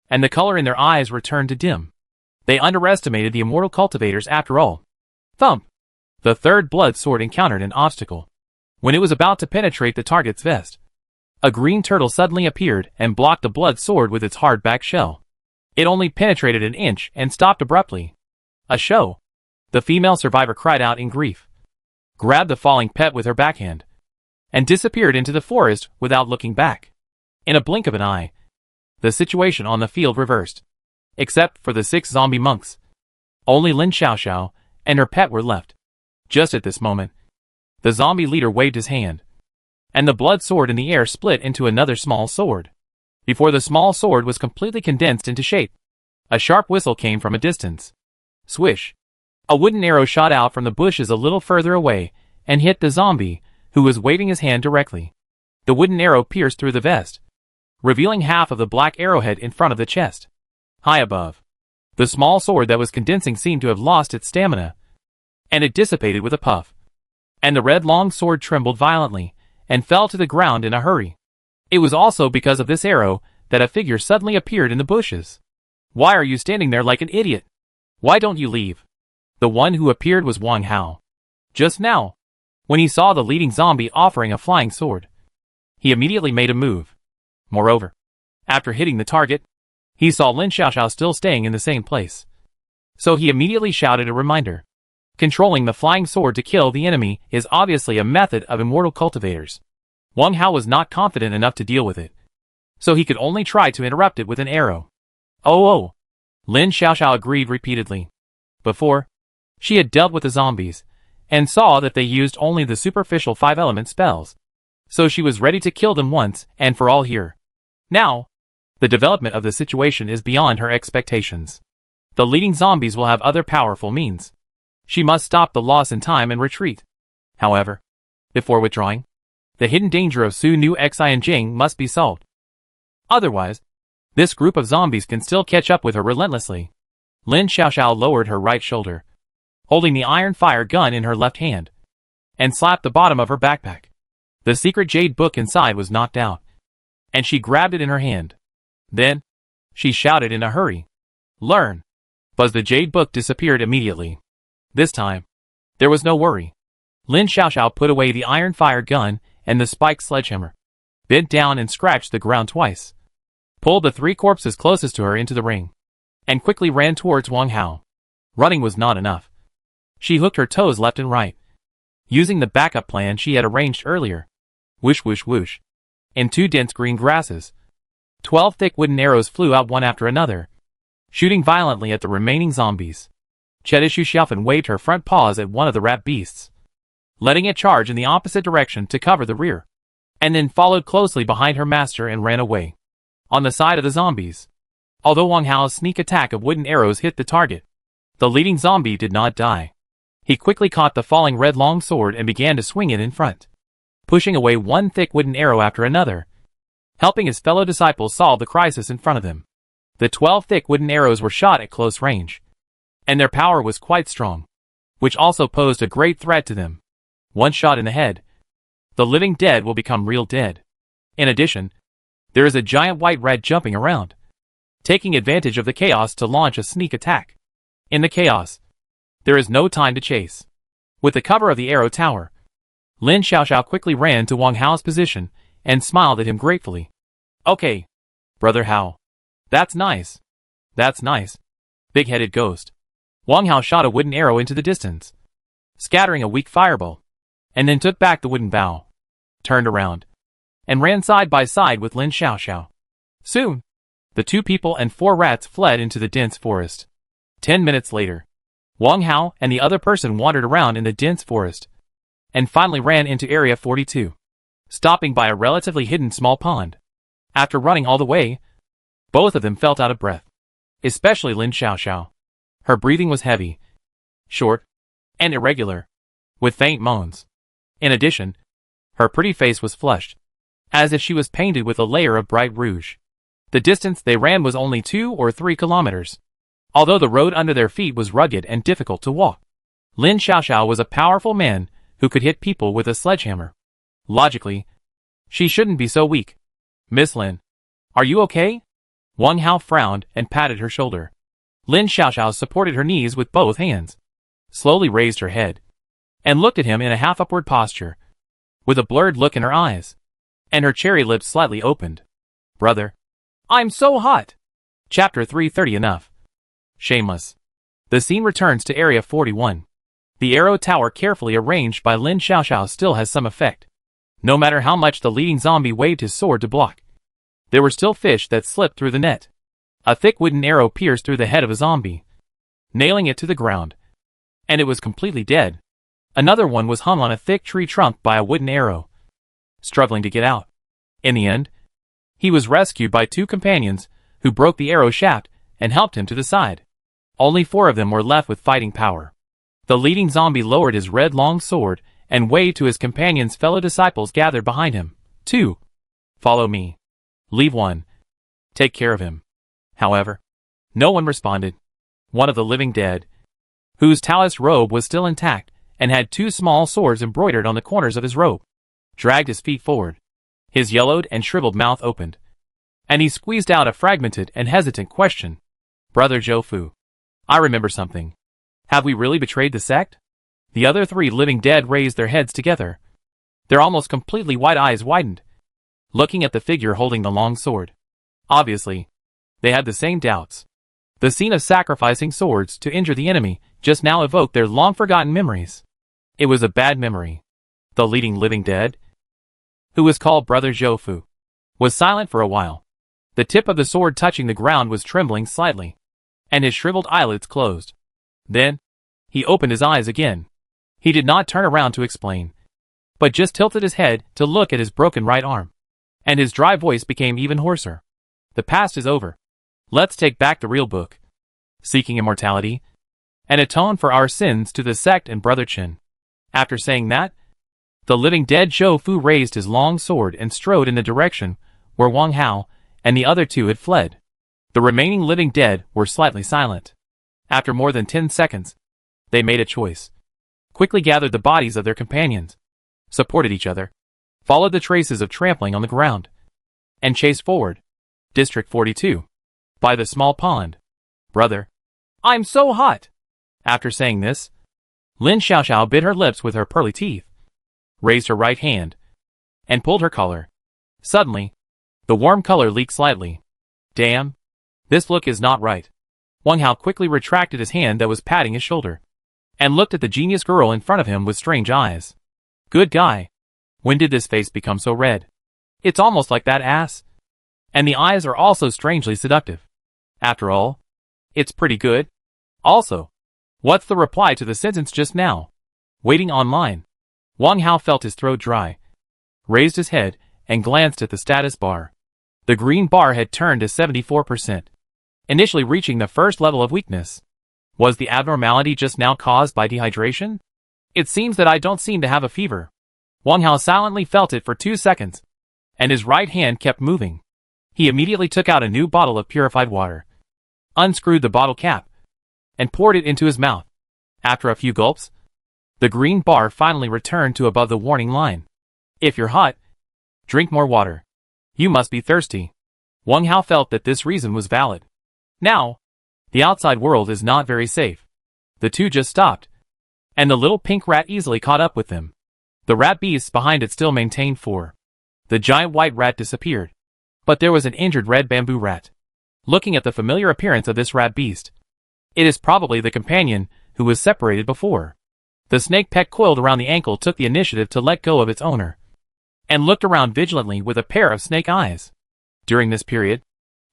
and the color in their eyes returned to dim. They underestimated the immortal cultivators after all. Thump! The 3rd blood sword encountered an obstacle. When it was about to penetrate the target's vest, a green turtle suddenly appeared and blocked the blood sword with its hard-back shell. It only penetrated an inch and stopped abruptly. A show! The female survivor cried out in grief, grabbed the falling pet with her backhand, and disappeared into the forest without looking back. In a blink of an eye, the situation on the field reversed. Except for the 6 zombie monks, only Lin Xiaoxiao and her pet were left. Just at this moment, the zombie leader waved his hand, and the blood sword in the air split into another small sword. Before the small sword was completely condensed into shape, a sharp whistle came from a distance. Swish! A wooden arrow shot out from the bushes a little further away and hit the zombie, who was waving his hand directly. The wooden arrow pierced through the vest, revealing half of the black arrowhead in front of the chest. High above, the small sword that was condensing seemed to have lost its stamina, and it dissipated with a puff. And the red long sword trembled violently, and fell to the ground in a hurry. It was also because of this arrow that a figure suddenly appeared in the bushes. Why are you standing there like an idiot? Why don't you leave? The one who appeared was Wang Hao. Just now, when he saw the leading zombie offering a flying sword, he immediately made a move. Moreover, after hitting the target, he saw Lin Xiaoxiao still staying in the same place. So he immediately shouted a reminder. Controlling the flying sword to kill the enemy is obviously a method of immortal cultivators. Wang Hao was not confident enough to deal with it, so he could only try to interrupt it with an arrow. Oh! Lin Xiaoxiao agreed repeatedly. Before, she had dealt with the zombies, and saw that they used only the superficial 5-element spells, so she was ready to kill them once and for all here. Now, the development of the situation is beyond her expectations. The leading zombies will have other powerful means. She must stop the loss in time and retreat. However, before withdrawing, the hidden danger of Su Nu Xian Jing must be solved. Otherwise, this group of zombies can still catch up with her relentlessly. Lin Xiaoxiao lowered her right shoulder, holding the iron fire gun in her left hand, and slapped the bottom of her backpack. The secret jade book inside was knocked out, and she grabbed it in her hand. Then, she shouted in a hurry, "Learn!" But the jade book disappeared immediately. This time, there was no worry. Lin Xiaoxiao put away the iron fire gun and the spiked sledgehammer, bent down and scratched the ground twice, pulled the 3 corpses closest to her into the ring, and quickly ran towards Wang Hao. Running was not enough. She hooked her toes left and right, using the backup plan she had arranged earlier. Whoosh whoosh whoosh. In 2 dense green grasses, 12 thick wooden arrows flew out one after another, shooting violently at the remaining zombies. Chetishu Xiaofan waved her front paws at one of the rat beasts, letting it charge in the opposite direction to cover the rear, and then followed closely behind her master and ran away. On the side of the zombies, although Wang Hao's sneak attack of wooden arrows hit the target, the leading zombie did not die. He quickly caught the falling red long sword and began to swing it in front, pushing away one thick wooden arrow after another, helping his fellow disciples solve the crisis in front of them. The 12 thick wooden arrows were shot at close range, and their power was quite strong, which also posed a great threat to them. One shot in the head, the living dead will become real dead. In addition, there is a giant white rat jumping around, taking advantage of the chaos to launch a sneak attack. In the chaos, there is no time to chase. With the cover of the arrow tower, Lin Xiaoxiao quickly ran to Wang Hao's position and smiled at him gratefully. "Okay, Brother Hao. That's nice. That's nice. Big-headed ghost." Wang Hao shot a wooden arrow into the distance, scattering a weak fireball, and then took back the wooden bow, turned around, and ran side by side with Lin Xiaoxiao. Soon, the 2 people and 4 rats fled into the dense forest. 10 minutes later, Wang Hao and the other person wandered around in the dense forest, and finally ran into Area 42, stopping by a relatively hidden small pond. After running all the way, both of them felt out of breath, especially Lin Xiaoxiao. Her breathing was heavy, short, and irregular, with faint moans. In addition, her pretty face was flushed, as if she was painted with a layer of bright rouge. The distance they ran was only 2 or 3 kilometers, although the road under their feet was rugged and difficult to walk. Lin Xiaoxiao was a powerful man who could hit people with a sledgehammer. Logically, she shouldn't be so weak. "Miss Lin, are you okay?" Wang Hao frowned and patted her shoulder. Lin Xiaoxiao supported her knees with both hands, slowly raised her head, and looked at him in a half-upward posture, with a blurred look in her eyes, and her cherry lips slightly opened. "Brother, I'm so hot." Chapter 330. Enough. Shameless. The scene returns to Area 41. The arrow tower carefully arranged by Lin Xiaoxiao still has some effect. No matter how much the leading zombie waved his sword to block, there were still fish that slipped through the net. A thick wooden arrow pierced through the head of a zombie, nailing it to the ground, and it was completely dead. Another one was hung on a thick tree trunk by a wooden arrow, struggling to get out. In the end, he was rescued by 2 companions who broke the arrow shaft and helped him to the side. Only 4 of them were left with fighting power. The leading zombie lowered his red long sword and waved to his companions. Fellow disciples gathered behind him. 2. "Follow me. Leave 1. Take care of him." However, no one responded. One of the living dead, whose Taoist robe was still intact and had 2 small swords embroidered on the corners of his robe, dragged his feet forward. His yellowed and shriveled mouth opened, and he squeezed out a fragmented and hesitant question. "Brother Zhou, I remember something. Have we really betrayed the sect?" The other 3 living dead raised their heads together. Their almost completely white eyes widened, looking at the figure holding the long sword. Obviously, they had the same doubts. The scene of sacrificing swords to injure the enemy just now evoked their long-forgotten memories. It was a bad memory. The leading living dead, who was called Brother Zhou, was silent for a while. The tip of the sword touching the ground was trembling slightly, and his shriveled eyelids closed. Then, he opened his eyes again. He did not turn around to explain, but just tilted his head to look at his broken right arm, and his dry voice became even hoarser. "The past is over. Let's take back the real book." Seeking immortality, and atone for our sins to the sect and brother Chen. After saying that, the living dead Zhou Fu raised his long sword and strode in the direction where Wang Hao and the other two had fled. The remaining living dead were slightly silent. After more than 10 seconds, they made a choice. Quickly gathered the bodies of their companions, supported each other, followed the traces of trampling on the ground, and chased forward. District 42. By the small pond. Brother, I'm so hot! After saying this, Lin Xiaoxiao bit her lips with her pearly teeth, raised her right hand, and pulled her collar. Suddenly, the warm color leaked slightly. Damn, this look is not right. Wang Hao quickly retracted his hand that was patting his shoulder, and looked at the genius girl in front of him with strange eyes. Good guy. When did this face become so red? It's almost like that ass. And the eyes are also strangely seductive. After all, it's pretty good. Also, what's the reply to the sentence just now? Waiting online. Wang Hao felt his throat dry, raised his head, and glanced at the status bar. The green bar had turned to 74%, initially reaching the first level of weakness. Was the abnormality just now caused by dehydration? It seems that I don't seem to have a fever. Wang Hao silently felt it for 2 seconds, and his right hand kept moving. He immediately took out a new bottle of purified water, unscrewed the bottle cap, and poured it into his mouth. After a few gulps, the green bar finally returned to above the warning line. If you're hot, drink more water. You must be thirsty. Wang Hao felt that this reason was valid. Now, the outside world is not very safe. The two just stopped, and the little pink rat easily caught up with them. The rat beasts behind it still maintained 4. The giant white rat disappeared, but there was an injured red bamboo rat. Looking at the familiar appearance of this rat beast, it is probably the companion who was separated before. The snake peck coiled around the ankle took the initiative to let go of its owner, and looked around vigilantly with a pair of snake eyes. During this period,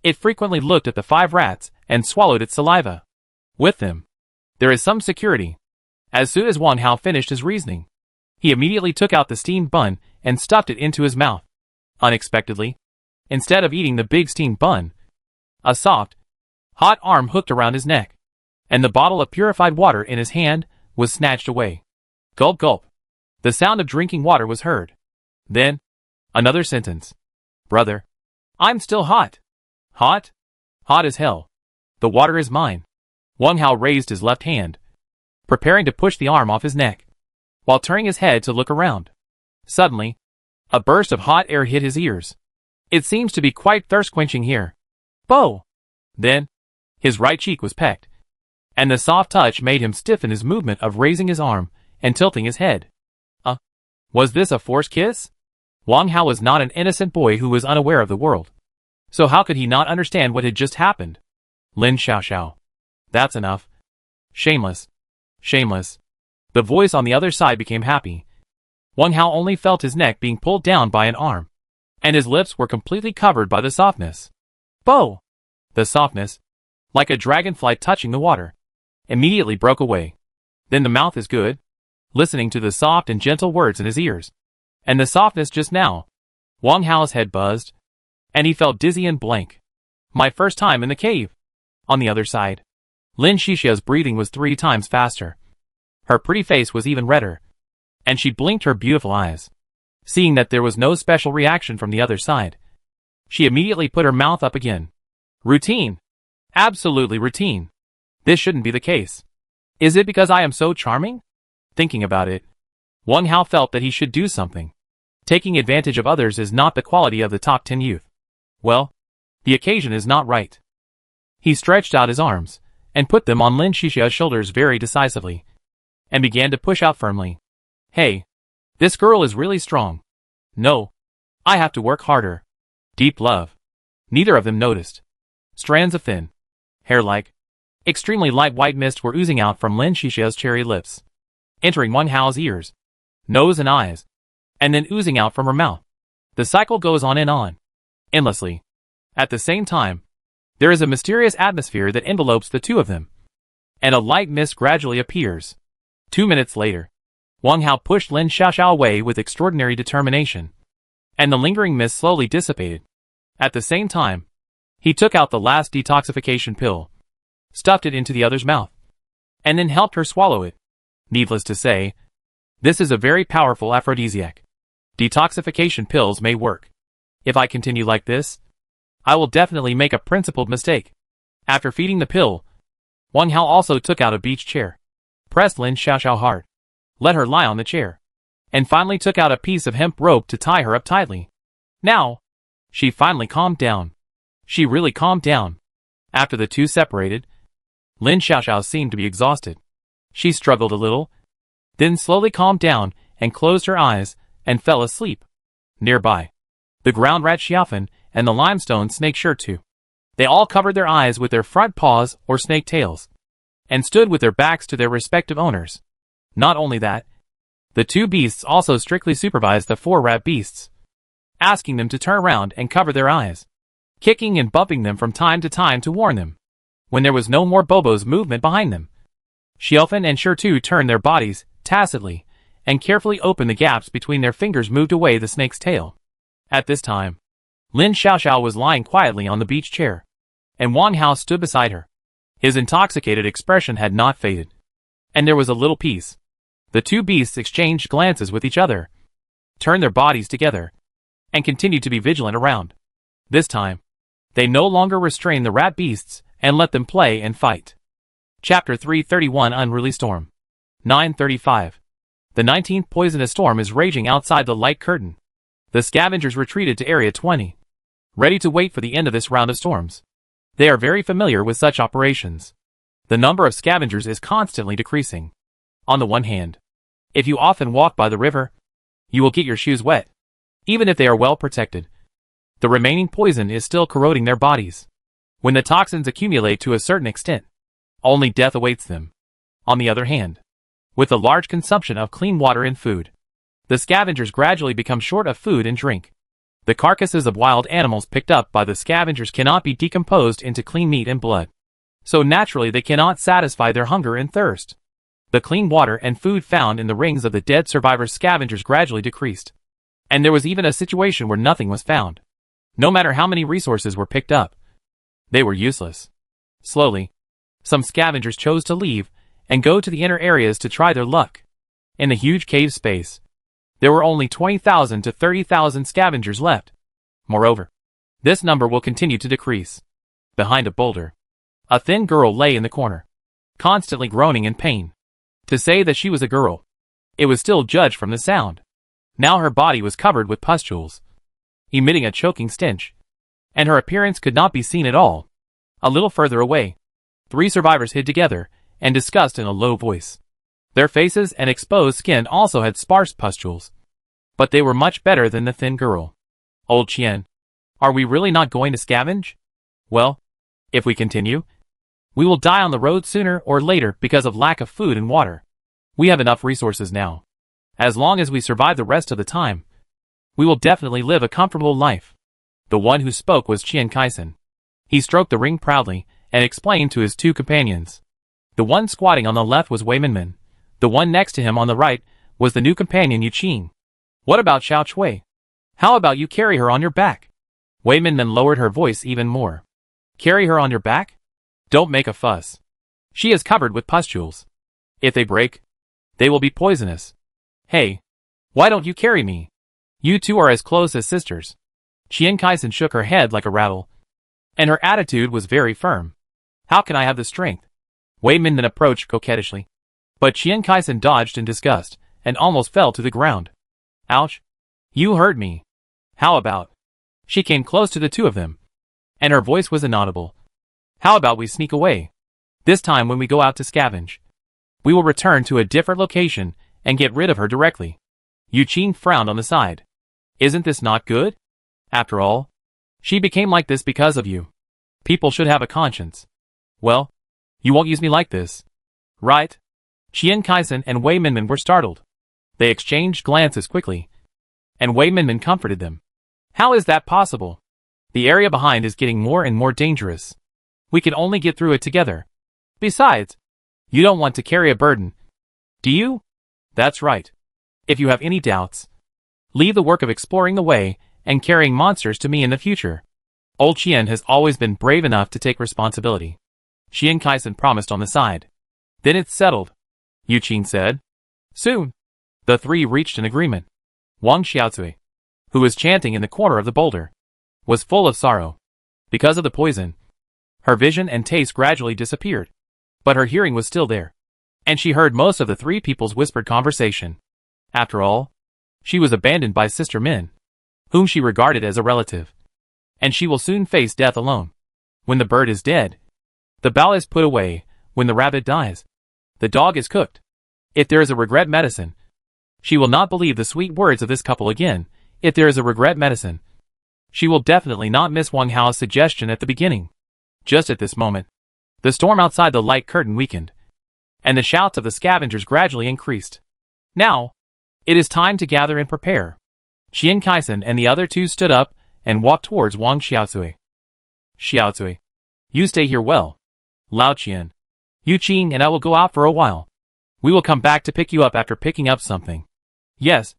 it frequently looked at the 5 rats and swallowed its saliva. With them, there is some security. As soon as Wang Hao finished his reasoning, he immediately took out the steamed bun and stuffed it into his mouth. Unexpectedly, instead of eating the big steamed bun, a soft, hot arm hooked around his neck, and the bottle of purified water in his hand was snatched away. Gulp gulp. The sound of drinking water was heard. Then, another sentence. Brother, I'm still hot. Hot? Hot as hell. The water is mine. Wang Hao raised his left hand, preparing to push the arm off his neck, while turning his head to look around. Suddenly, a burst of hot air hit his ears. It seems to be quite thirst-quenching here. Bo! Then, his right cheek was pecked, and the soft touch made him stiffen his movement of raising his arm and tilting his head. Was this a forced kiss? Wang Hao was not an innocent boy who was unaware of the world. So how could he not understand what had just happened? Lin Xiaoxiao. That's enough. Shameless. Shameless. The voice on the other side became happy. Wang Hao only felt his neck being pulled down by an arm, and his lips were completely covered by the softness. Bo! The softness, like a dragonfly touching the water, immediately broke away. Then the mouth is good, listening to the soft and gentle words in his ears, and the softness just now. Wang Hao's head buzzed, and he felt dizzy and blank. My first time in the cave. On the other side, Lin Xiaoxiao's breathing was 3 times faster. Her pretty face was even redder, and she blinked her beautiful eyes. Seeing that there was no special reaction from the other side, she immediately put her mouth up again. Routine. Absolutely routine. This shouldn't be the case. Is it because I am so charming? Thinking about it, Wang Hao felt that he should do something. Taking advantage of others is not the quality of the top 10 youth. Well, the occasion is not right. He stretched out his arms, and put them on Lin Xiaoxiao's shoulders very decisively, and began to push out firmly. Hey, this girl is really strong. No, I have to work harder. Deep love. Neither of them noticed. Strands of thin, hair-like, extremely light white mist were oozing out from Lin Xiaoxiao's cherry lips, entering Wang Hao's ears, nose and eyes, and then oozing out from her mouth. The cycle goes on and on, endlessly. At the same time, there is a mysterious atmosphere that envelopes the two of them, and a light mist gradually appears. 2 minutes later, Wang Hao pushed Lin Xiaoxiao away with extraordinary determination, and the lingering mist slowly dissipated. At the same time, he took out the last detoxification pill, stuffed it into the other's mouth, and then helped her swallow it. Needless to say, this is a very powerful aphrodisiac. Detoxification pills may work. If I continue like this, I will definitely make a principled mistake. After feeding the pill, Wang Hao also took out a beach chair, pressed Lin Xiaoxiao hard, let her lie on the chair, and finally took out a piece of hemp rope to tie her up tightly. Now, she finally calmed down. She really calmed down. After the two separated, Lin Xiaoxiao seemed to be exhausted. She struggled a little, then slowly calmed down and closed her eyes and fell asleep. Nearby, the ground rat Xiaofan and the limestone snake Shirtu. They all covered their eyes with their front paws or snake tails, and stood with their backs to their respective owners. Not only that, the two beasts also strictly supervised the four rat beasts, asking them to turn around and cover their eyes, kicking and bumping them from time to time to warn them. When there was no more Bobo's movement behind them, Xiaofan and Shirtu turned their bodies, tacitly, and carefully opened the gaps between their fingers moved away the snake's tail. At this time, Lin Xiaoxiao was lying quietly on the beach chair, and Wang Hao stood beside her. His intoxicated expression had not faded, and there was a little peace. The two beasts exchanged glances with each other, turned their bodies together, and continued to be vigilant around. This time, they no longer restrained the rat beasts and let them play and fight. Chapter 331 Unruly Storm 935. The 19th poisonous storm is raging outside the light curtain. The scavengers retreated to Area 20, ready to wait for the end of this round of storms. They are very familiar with such operations. The number of scavengers is constantly decreasing. On the one hand, if you often walk by the river, you will get your shoes wet. Even if they are well protected, the remaining poison is still corroding their bodies. When the toxins accumulate to a certain extent, only death awaits them. On the other hand, with the large consumption of clean water and food, the scavengers gradually become short of food and drink. The carcasses of wild animals picked up by the scavengers cannot be decomposed into clean meat and blood, so naturally they cannot satisfy their hunger and thirst. The clean water and food found in the rings of the dead survivors' scavengers gradually decreased, and there was even a situation where nothing was found. No matter how many resources were picked up, they were useless. Slowly, some scavengers chose to leave and go to the inner areas to try their luck. In the huge cave space, there were only 20,000 to 30,000 scavengers left. Moreover, this number will continue to decrease. Behind a boulder, a thin girl lay in the corner, constantly groaning in pain. To say that she was a girl, it was still judged from the sound. Now her body was covered with pustules, emitting a choking stench, and her appearance could not be seen at all. A little further away, three survivors hid together and discussed in a low voice. Their faces and exposed skin also had sparse pustules, but they were much better than the thin girl. Old Qian, are we really not going to scavenge? Well, if we continue, we will die on the road sooner or later because of lack of food and water. We have enough resources now. As long as we survive the rest of the time, we will definitely live a comfortable life. The one who spoke was Qian Kaisen. He stroked the ring proudly and explained to his two companions. The one squatting on the left was Wei Minmin. The one next to him on the right was the new companion Yu Qing. What about Xiao Chui? How about you carry her on your back? Wei Minmin lowered her voice even more. Carry her on your back? Don't make a fuss. She is covered with pustules. If they break, they will be poisonous. Hey, why don't you carry me? You two are as close as sisters. Qian Kaisen shook her head like a rattle, and her attitude was very firm. How can I have the strength? Wei Minmin approached coquettishly, but Qian Kaisen dodged in disgust and almost fell to the ground. Ouch! You hurt me. How about? She came close to the two of them, and her voice was inaudible. How about we sneak away? This time when we go out to scavenge, we will return to a different location and get rid of her directly. Yu Qing frowned on the side. Isn't this not good? After all, she became like this because of you. People should have a conscience. Well, you won't use me like this, right? Qian Kaisen and Wei Minmin were startled. They exchanged glances quickly, and Wei Minmin comforted them. How is that possible? The area behind is getting more and more dangerous. We can only get through it together. Besides, you don't want to carry a burden, do you? That's right. If you have any doubts, leave the work of exploring the way and carrying monsters to me in the future. Old Qian has always been brave enough to take responsibility. Qian Kaisen promised on the side. Then it's settled, Yu Qing said. Soon, the three reached an agreement. Wang Xiaozui, who was chanting in the corner of the boulder, was full of sorrow. Because of the poison, her vision and taste gradually disappeared, but her hearing was still there, and she heard most of the three people's whispered conversation. After all, she was abandoned by Sister Min, whom she regarded as a relative, and she will soon face death alone. When the bird is dead, the bell is put away. When the rabbit dies, the dog is cooked. If there is a regret medicine, she will not believe the sweet words of this couple again. If there is a regret medicine, she will definitely not miss Wang Hao's suggestion at the beginning. Just at this moment, the storm outside the light curtain weakened, and the shouts of the scavengers gradually increased. Now, it is time to gather and prepare. Qian Kaisen and the other two stood up and walked towards Wang Xiaozui. Xiaozui, you stay here well. Lao Qian, Yu Qing and I will go out for a while. We will come back to pick you up after picking up something. Yes,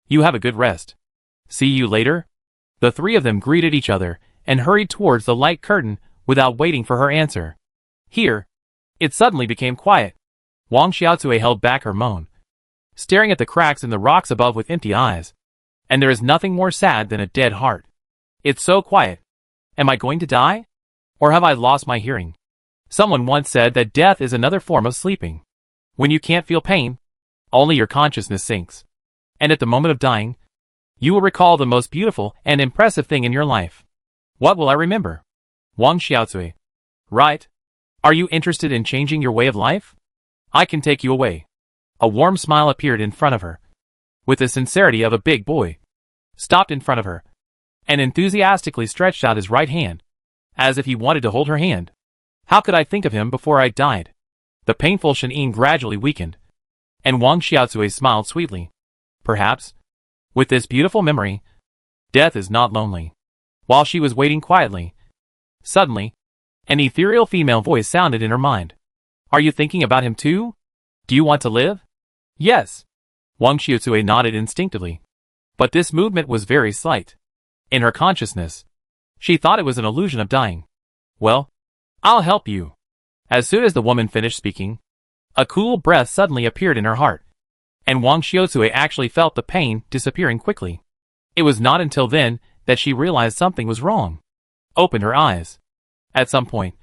you have a good rest. See you later. The three of them greeted each other and hurried towards the light curtain without waiting for her answer. Here, it suddenly became quiet. Wang Xiaozui held back her moan, staring at the cracks in the rocks above with empty eyes. And there is nothing more sad than a dead heart. It's so quiet. Am I going to die? Or have I lost my hearing? Someone once said that death is another form of sleeping. When you can't feel pain, only your consciousness sinks. And at the moment of dying, you will recall the most beautiful and impressive thing in your life. What will I remember? Wang Xiaozui. Right. Are you interested in changing your way of life? I can take you away. A warm smile appeared in front of her, with the sincerity of a big boy. Stopped in front of her, and enthusiastically stretched out his right hand, as if he wanted to hold her hand. How could I think of him before I died? The painful Shen gradually weakened, and Wang Xiaozui smiled sweetly. Perhaps, with this beautiful memory, death is not lonely. While she was waiting quietly, suddenly, an ethereal female voice sounded in her mind. Are you thinking about him too? Do you want to live? Yes. Wang Xiaozui nodded instinctively. But this movement was very slight. In her consciousness, she thought it was an illusion of dying. Well, I'll help you. As soon as the woman finished speaking, a cool breath suddenly appeared in her heart, and Wang Xiaozui actually felt the pain disappearing quickly. It was not until then that she realized something was wrong. Opened her eyes. At some point,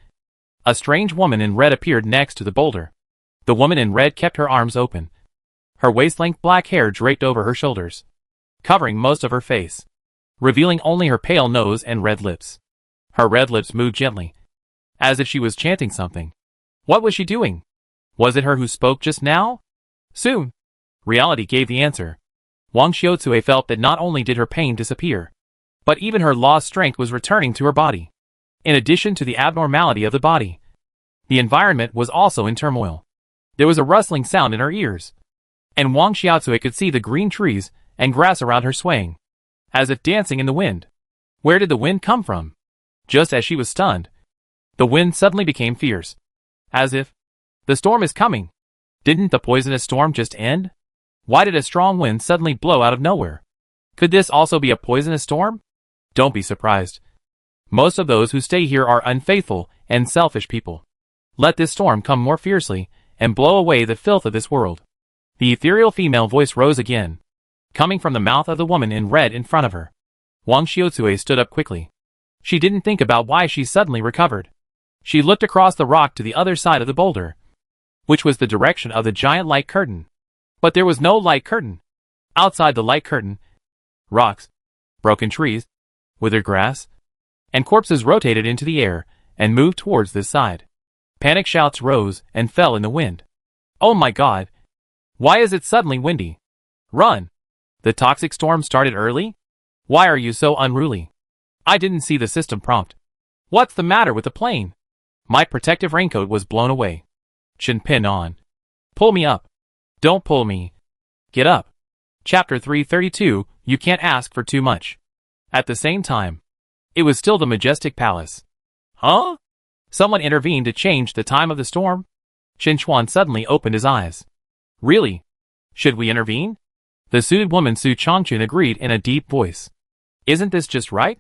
a strange woman in red appeared next to the boulder. The woman in red kept her arms open. Her waist-length black hair draped over her shoulders, covering most of her face, revealing only her pale nose and red lips. Her red lips moved gently, as if she was chanting something. What was she doing? Was it her who spoke just now? Soon, reality gave the answer. Wang Xiaozui felt that not only did her pain disappear, but even her lost strength was returning to her body. In addition to the abnormality of the body, the environment was also in turmoil. There was a rustling sound in her ears, and Wang Xiaozui could see the green trees and grass around her swaying, as if dancing in the wind. Where did the wind come from? Just as she was stunned, the wind suddenly became fierce, as if, the storm is coming. Didn't the poisonous storm just end? Why did a strong wind suddenly blow out of nowhere? Could this also be a poisonous storm? Don't be surprised. Most of those who stay here are unfaithful and selfish people. Let this storm come more fiercely and blow away the filth of this world. The ethereal female voice rose again, coming from the mouth of the woman in red in front of her. Wang Xiaozui stood up quickly. She didn't think about why she suddenly recovered. She looked across the rock to the other side of the boulder, which was the direction of the giant light curtain. But there was no light curtain. Outside the light curtain, rocks, broken trees, withered grass, and corpses rotated into the air and moved towards this side. Panic shouts rose and fell in the wind. Oh my God! Why is it suddenly windy? Run! The toxic storm started early? Why are you so unruly? I didn't see the system prompt. What's the matter with the plane? My protective raincoat was blown away. Chin pin on. Pull me up. Don't pull me. Get up. Chapter 332, You Can't Ask for Too Much. At the same time, it was still the majestic palace. Huh? Someone intervened to change the time of the storm? Qin Chuan suddenly opened his eyes. Really? Should we intervene? The suited woman Su Chongqun agreed in a deep voice. Isn't this just right?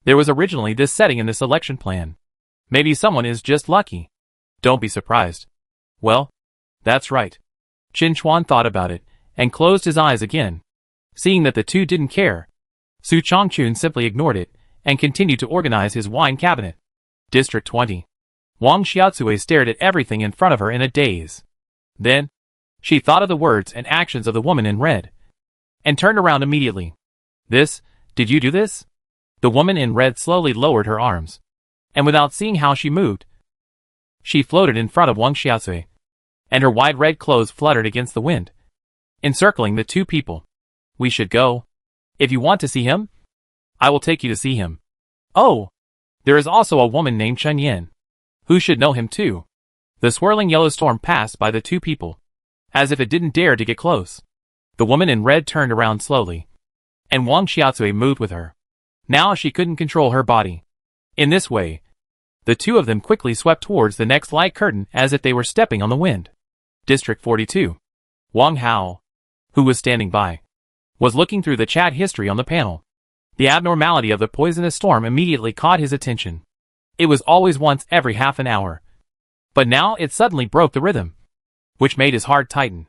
There was originally this setting in the selection plan. Maybe someone is just lucky. Don't be surprised. Well, That's right. Qin Chuan thought about it, and closed his eyes again. Seeing that the two didn't care, Su Changchun simply ignored it, and continued to organize his wine cabinet. District 20. Wang Xiaotsui stared at everything in front of her in a daze. Then, she thought of the words and actions of the woman in red, and turned around immediately. Did you do this? The woman in red slowly lowered her arms, and without seeing how she moved, she floated in front of Wang Xiaotsui, and her wide red clothes fluttered against the wind, encircling the two people. We should go. If you want to see him, I will take you to see him. Oh, there is also a woman named Chen Yan, who should know him too. The swirling yellow storm passed by the two people, as if it didn't dare to get close. The woman in red turned around slowly, and Wang Xiaotsui moved with her. Now she couldn't control her body. In this way, the two of them quickly swept towards the next light curtain as if they were stepping on the wind. District 42. Wang Hao, who was standing by, was looking through the chat history on the panel. The abnormality of the poisonous storm immediately caught his attention. It was always once every half an hour, but now it suddenly broke the rhythm, which made his heart tighten.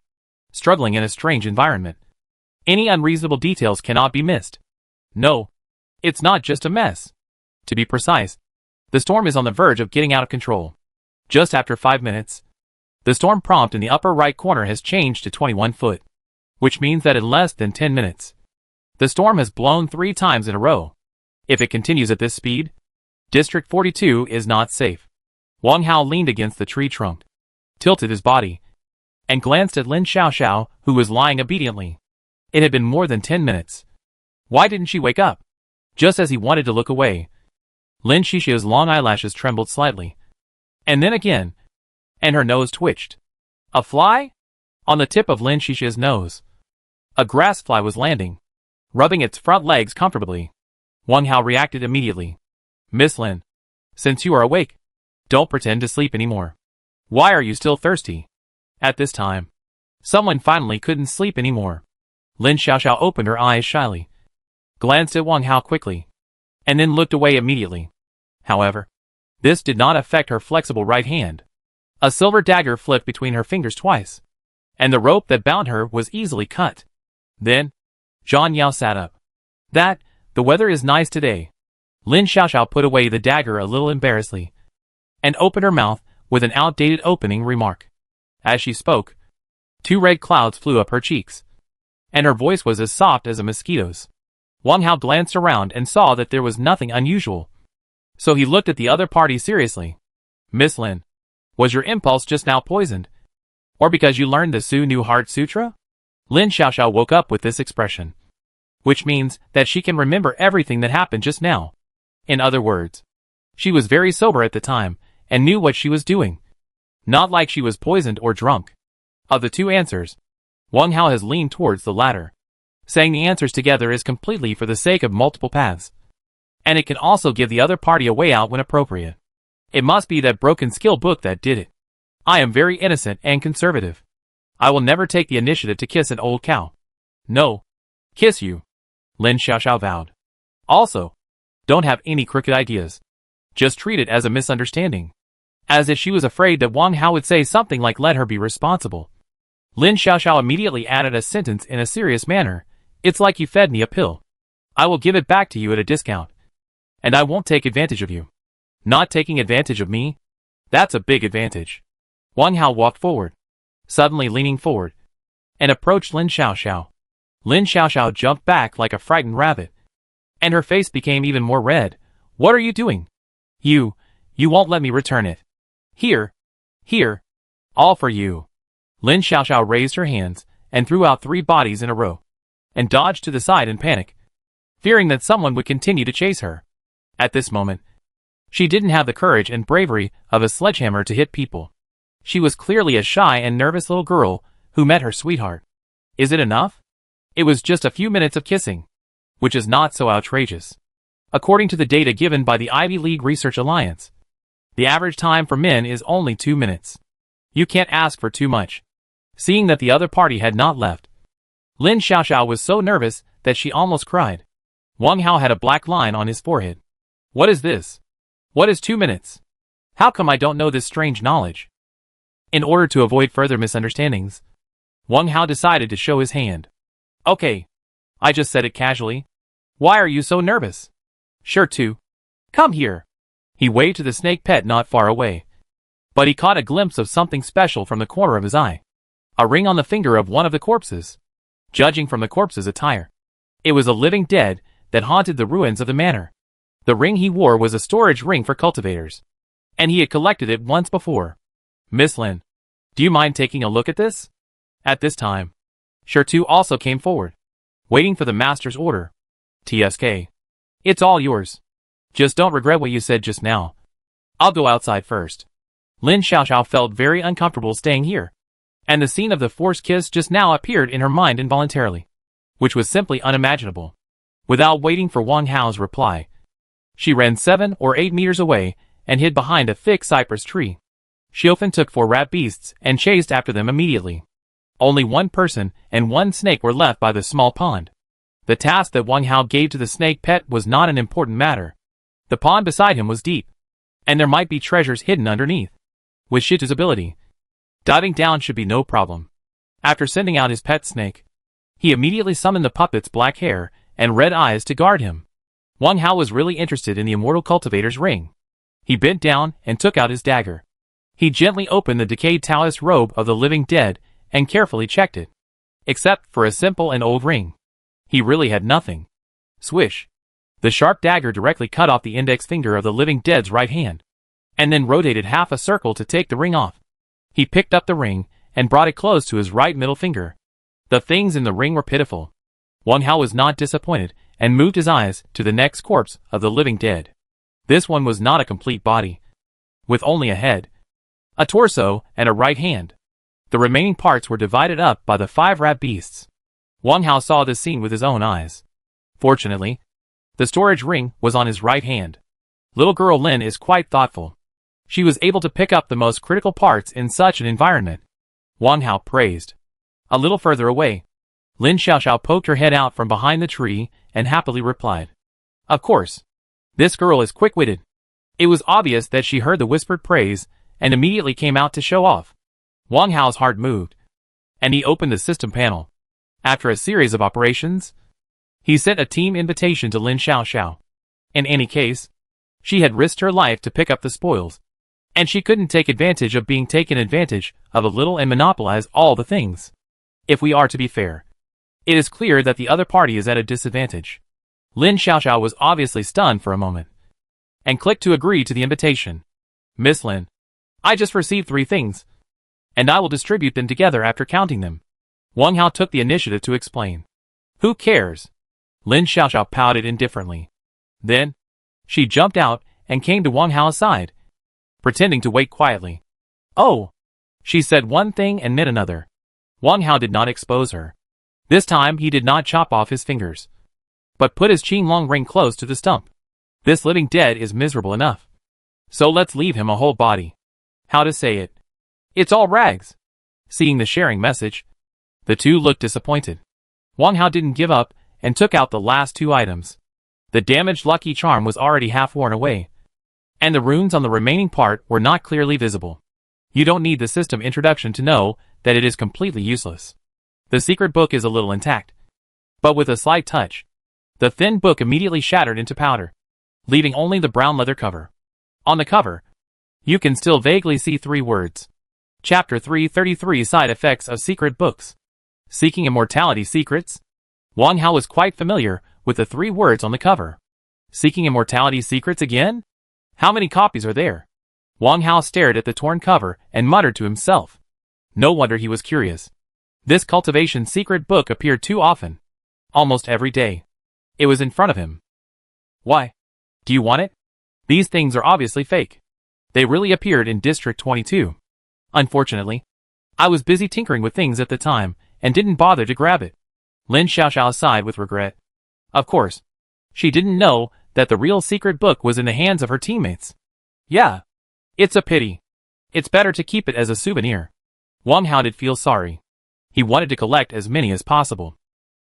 Struggling in a strange environment, any unreasonable details cannot be missed. No, it's not just a mess. To be precise, the storm is on the verge of getting out of control. Just after 5 minutes, the storm prompt in the upper right corner has changed to 21 foot, which means that in less than 10 minutes, the storm has blown 3 times in a row. If it continues at this speed, District 42 is not safe. Wang Hao leaned against the tree trunk, tilted his body, and glanced at Lin Xiaoxiao, who was lying obediently. It had been more than 10 minutes. Why didn't she wake up? Just as he wanted to look away, Lin Xiaoxiao's long eyelashes trembled slightly, and then again, and her nose twitched. A fly? On the tip of Lin Xiaoxiao's nose, a grass fly was landing, rubbing its front legs comfortably. Wang Hao reacted immediately. Miss Lin, since you are awake, don't pretend to sleep anymore. Why are you still thirsty? At this time, someone finally couldn't sleep anymore. Lin Xiaoxiao opened her eyes shyly, glanced at Wang Hao quickly, and then looked away immediately. However, this did not affect her flexible right hand. A silver dagger flipped between her fingers twice, and the rope that bound her was easily cut. Then, Zhang Yao sat up. The weather is nice today. Lin Xiaoxiao put away the dagger a little embarrassedly, and opened her mouth with an outdated opening remark. As she spoke, 2 red clouds flew up her cheeks, and her voice was as soft as a mosquito's. Wang Hao glanced around and saw that there was nothing unusual, so he looked at the other party seriously. Miss Lin, was your impulse just now poisoned? Or because you learned the Su Nu Heart Sutra? Lin Xiaoxiao woke up with this expression, which means that she can remember everything that happened just now. In other words, she was very sober at the time, and knew what she was doing. Not like she was poisoned or drunk. Of the 2 answers, Wang Hao has leaned towards the latter, saying the answers together is completely for the sake of multiple paths, and it can also give the other party a way out when appropriate. It must be that broken skill book that did it. I am very innocent and conservative. I will never take the initiative to kiss an old cow. No. Kiss you. Lin Xiaoxiao vowed. Also, don't have any crooked ideas. Just treat it as a misunderstanding. As if she was afraid that Wang Hao would say something like let her be responsible. Lin Xiaoxiao immediately added a sentence in a serious manner. It's like you fed me a pill. I will give it back to you at a discount. And I won't take advantage of you. Not taking advantage of me? That's a big advantage. Wang Hao walked forward, suddenly leaning forward, and approached Lin Xiaoxiao. Lin Xiaoxiao jumped back like a frightened rabbit, and her face became even more red. What are you doing? You won't let me return it. Here, all for you. Lin Xiaoxiao raised her hands and threw out 3 bodies in a row, and dodged to the side in panic, fearing that someone would continue to chase her. At this moment, she didn't have the courage and bravery of a sledgehammer to hit people. She was clearly a shy and nervous little girl who met her sweetheart. Is it enough? It was just a few minutes of kissing, which is not so outrageous. According to the data given by the Ivy League Research Alliance, the average time for men is only 2 minutes. You can't ask for too much. Seeing that the other party had not left, Lin Xiaoxiao was so nervous that she almost cried. Wang Hao had a black line on his forehead. What is this? What is 2 minutes? How come I don't know this strange knowledge? In order to avoid further misunderstandings, Wang Hao decided to show his hand. Okay. I just said it casually. Why are you so nervous? Sure to. Come here. He waved to the snake pet not far away. But he caught a glimpse of something special from the corner of his eye. A ring on the finger of one of the corpses. Judging from the corpse's attire, it was a living dead that haunted the ruins of the manor. The ring he wore was a storage ring for cultivators, and he had collected it once before. Miss Lin, do you mind taking a look at this? At this time, Shirtu also came forward, waiting for the master's order. TSK. It's all yours. Just don't regret what you said just now. I'll go outside first. Lin Xiaoxiao felt very uncomfortable staying here, and the scene of the forced kiss just now appeared in her mind involuntarily, which was simply unimaginable. Without waiting for Wang Hao's reply, she ran 7 or 8 meters away and hid behind a thick cypress tree. Xiofan took 4 rat beasts and chased after them immediately. Only 1 person and 1 snake were left by the small pond. The task that Wang Hao gave to the snake pet was not an important matter. The pond beside him was deep, and there might be treasures hidden underneath. With Shitu's ability, diving down should be no problem. After sending out his pet snake, he immediately summoned the puppet's black hair and red eyes to guard him. Wang Hao was really interested in the immortal cultivator's ring. He bent down and took out his dagger. He gently opened the decayed Taoist robe of the living dead and carefully checked it. Except for a simple and old ring, he really had nothing. Swish! The sharp dagger directly cut off the index finger of the living dead's right hand, and then rotated half a circle to take the ring off. He picked up the ring and brought it close to his right middle finger. The things in the ring were pitiful. Wang Hao was not disappointed and moved his eyes to the next corpse of the living dead. This one was not a complete body, with only a head, a torso, and a right hand. The remaining parts were divided up by the 5 rat beasts. Wang Hao saw this scene with his own eyes. Fortunately, the storage ring was on his right hand. Little girl Lin is quite thoughtful. She was able to pick up the most critical parts in such an environment. Wang Hao praised. A little further away, Lin Xiaoxiao poked her head out from behind the tree and happily replied. Of course. This girl is quick-witted. It was obvious that she heard the whispered praise and immediately came out to show off. Wang Hao's heart moved, and he opened the system panel. After a series of operations, he sent a team invitation to Lin Xiaoxiao. In any case, she had risked her life to pick up the spoils, and she couldn't take advantage of being taken advantage of a little and monopolize all the things. If we are to be fair, it is clear that the other party is at a disadvantage. Lin Xiaoxiao was obviously stunned for a moment, and clicked to agree to the invitation. Miss Lin, I just received 3 things, and I will distribute them together after counting them. Wang Hao took the initiative to explain. Who cares? Lin Xiaoxiao pouted indifferently. Then, she jumped out and came to Wang Hao's side, pretending to wait quietly. Oh! She said one thing and meant another. Wang Hao did not expose her. This time he did not chop off his fingers, but put his Qinglong ring close to the stump. This living dead is miserable enough, so let's leave him a whole body. How to say it? It's all rags. Seeing the sharing message, the two looked disappointed. Wang Hao didn't give up and took out the last 2 items. The damaged lucky charm was already half worn away, and the runes on the remaining part were not clearly visible. You don't need the system introduction to know that it is completely useless. The secret book is a little intact, but with a slight touch, the thin book immediately shattered into powder, leaving only the brown leather cover. On the cover, you can still vaguely see 3 words. Chapter 333 Side Effects of Secret Books. Seeking Immortality Secrets? Wang Hao was quite familiar with the 3 words on the cover. Seeking Immortality Secrets again? How many copies are there? Wang Hao stared at the torn cover and muttered to himself. No wonder he was curious. This cultivation secret book appeared too often. Almost every day. It was in front of him. Why? Do you want it? These things are obviously fake. They really appeared in District 22. Unfortunately, I was busy tinkering with things at the time and didn't bother to grab it. Lin Xiaoxiao sighed with regret. Of course, she didn't know that the real secret book was in the hands of her teammates. Yeah, it's a pity. It's better to keep it as a souvenir. Wang Hao did feel sorry. He wanted to collect as many as possible.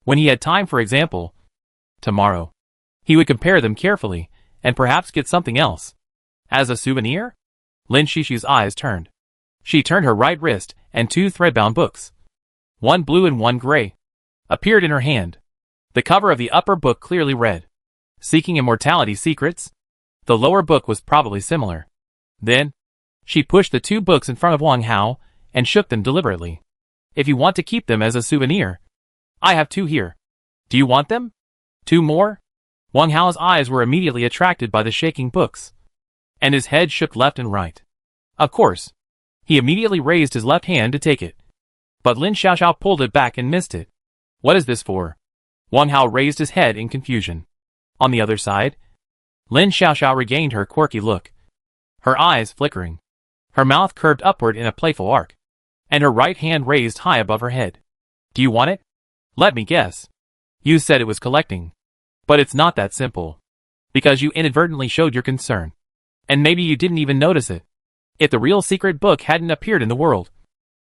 When he had time, for example, tomorrow, he would compare them carefully and perhaps get something else. As a souvenir? Lin Shishi's eyes turned. She turned her right wrist, and two thread-bound books, one blue and one gray, appeared in her hand. The cover of the upper book clearly read, "Seeking Immortality Secrets." The lower book was probably similar. Then, she pushed the two books in front of Wang Hao, and shook them deliberately. "If you want to keep them as a souvenir, I have two here. Do you want them? Two more?" Wang Hao's eyes were immediately attracted by the shaking books, and his head shook left and right. Of course, he immediately raised his left hand to take it. But Lin Xiaoxiao pulled it back and missed it. "What is this for?" Wang Hao raised his head in confusion. On the other side, Lin Xiaoxiao regained her quirky look, her eyes flickering, her mouth curved upward in a playful arc, and her right hand raised high above her head. "Do you want it? Let me guess. You said it was collecting. But it's not that simple. Because you inadvertently showed your concern. And maybe you didn't even notice it. If the real secret book hadn't appeared in the world,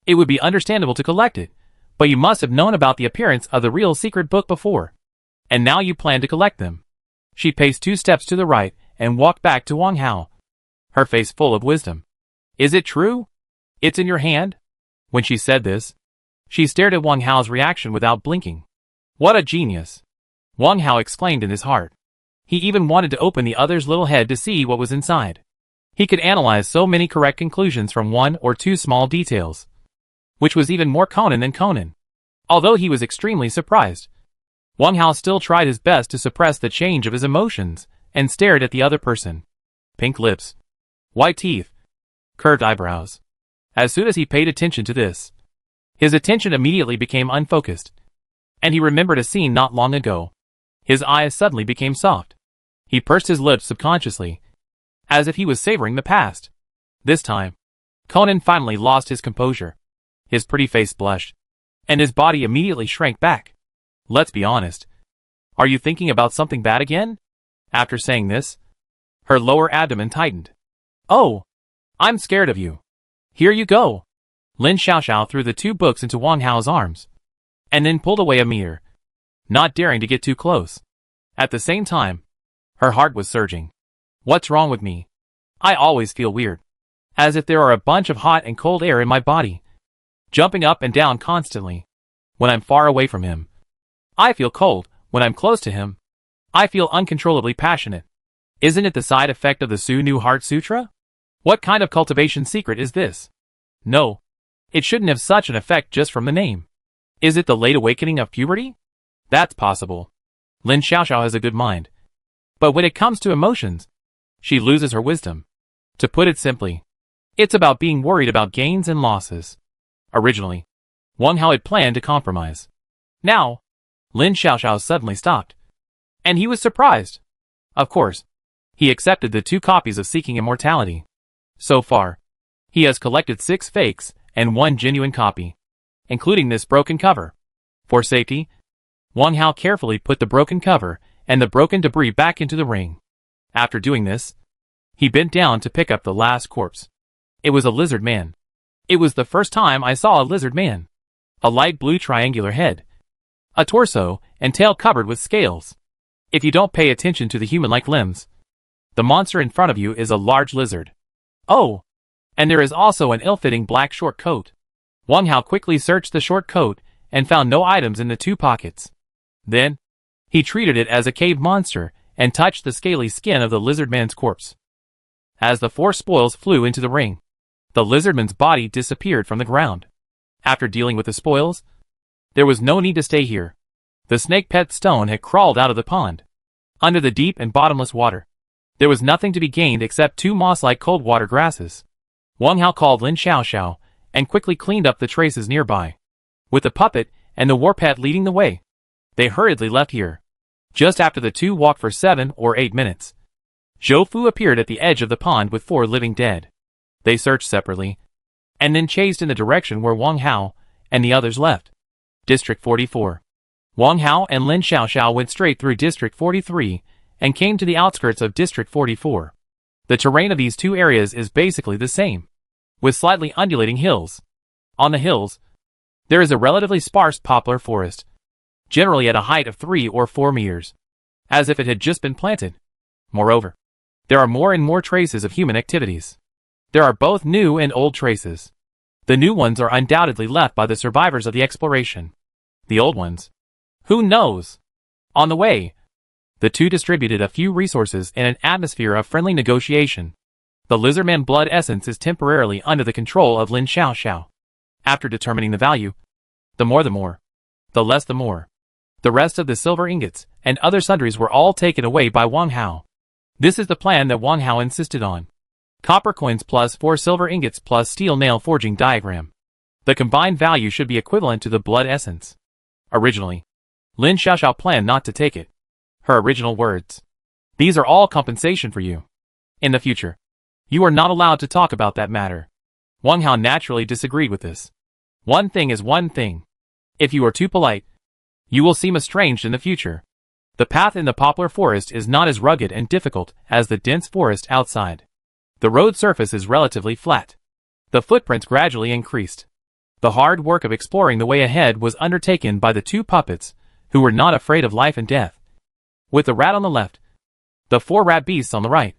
it would be understandable to collect it, but you must have known about the appearance of the real secret book before. And now you plan to collect them." She paced 2 steps to the right and walked back to Wang Hao, her face full of wisdom. "Is it true? It's in your hand?" When she said this, she stared at Wang Hao's reaction without blinking. What a genius! Wang Hao exclaimed in his heart. He even wanted to open the other's little head to see what was inside. He could analyze so many correct conclusions from 1 or 2 small details, which was even more Conan than Conan. Although he was extremely surprised, Wang Hao still tried his best to suppress the change of his emotions and stared at the other person. Pink lips, white teeth, curved eyebrows. As soon as he paid attention to this, his attention immediately became unfocused, and he remembered a scene not long ago. His eyes suddenly became soft. He pursed his lips subconsciously, as if he was savoring the past. This time, Conan finally lost his composure. His pretty face blushed, and his body immediately shrank back. "Let's be honest. Are you thinking about something bad again?" After saying this, her lower abdomen tightened. "Oh, I'm scared of you. Here you go." Lin Xiaoxiao threw the 2 books into Wang Hao's arms, and then pulled away a mirror, not daring to get too close. At the same time, her heart was surging. What's wrong with me? I always feel weird, as if there are a bunch of hot and cold air in my body, jumping up and down constantly. When I'm far away from him, I feel cold. When I'm close to him, I feel uncontrollably passionate. Isn't it the side effect of the Su Nu Heart Sutra? What kind of cultivation secret is this? No, it shouldn't have such an effect just from the name. Is it the late awakening of puberty? That's possible. Lin Xiaoxiao has a good mind, but when it comes to emotions, she loses her wisdom. To put it simply, it's about being worried about gains and losses. Originally, Wang Hao had planned to compromise. Now, Lin Xiaoxiao suddenly stopped, and he was surprised. Of course, he accepted the 2 copies of Seeking Immortality. So far, he has collected 6 fakes and 1 genuine copy, including this broken cover. For safety, Wang Hao carefully put the broken cover and the broken debris back into the ring. After doing this, he bent down to pick up the last corpse. It was a lizard man. It was the first time I saw a lizard man. A light blue triangular head, a torso and tail covered with scales. If you don't pay attention to the human-like limbs, the monster in front of you is a large lizard. Oh, and there is also an ill-fitting black short coat. Wang Hao quickly searched the short coat and found no items in the 2 pockets. Then, he treated it as a cave monster and touched the scaly skin of the lizard man's corpse. As the 4 spoils flew into the ring, the lizardman's body disappeared from the ground. After dealing with the spoils, there was no need to stay here. The snake pet stone had crawled out of the pond. Under the deep and bottomless water, there was nothing to be gained except 2 moss-like cold water grasses. Wang Hao called Lin Xiaoxiao and quickly cleaned up the traces nearby. With the puppet and the war pet leading the way, they hurriedly left here. Just after the 2 walked for 7 or 8 minutes, Zhou Fu appeared at the edge of the pond with 4 living dead. They searched separately, and then chased in the direction where Wang Hao and the others left. District 44. Wang Hao and Lin Xiaoxiao went straight through District 43 and came to the outskirts of District 44. The terrain of these 2 areas is basically the same, with slightly undulating hills. On the hills, there is a relatively sparse poplar forest, generally at a height of 3 or 4 meters, as if it had just been planted. Moreover, there are more and more traces of human activities. There are both new and old traces. The new ones are undoubtedly left by the survivors of the exploration. The old ones? Who knows? On the way, the two distributed a few resources in an atmosphere of friendly negotiation. The lizardman blood essence is temporarily under the control of Lin Xiaoxiao. After determining the value, the more, the less the more. The rest of the silver ingots and other sundries were all taken away by Wang Hao. This is the plan that Wang Hao insisted on. Copper coins plus 4 silver ingots plus steel nail forging diagram. The combined value should be equivalent to the blood essence. Originally, Lin Xiaoxiao planned not to take it. Her original words. These are all compensation for you. In the future, you are not allowed to talk about that matter. Wang Hao naturally disagreed with this. One thing is one thing. If you are too polite, you will seem estranged in the future. The path in the poplar forest is not as rugged and difficult as the dense forest outside. The road surface is relatively flat. The footprints gradually increased. The hard work of exploring the way ahead was undertaken by the two puppets, who were not afraid of life and death. With the rat on the left, the 4 rat beasts on the right,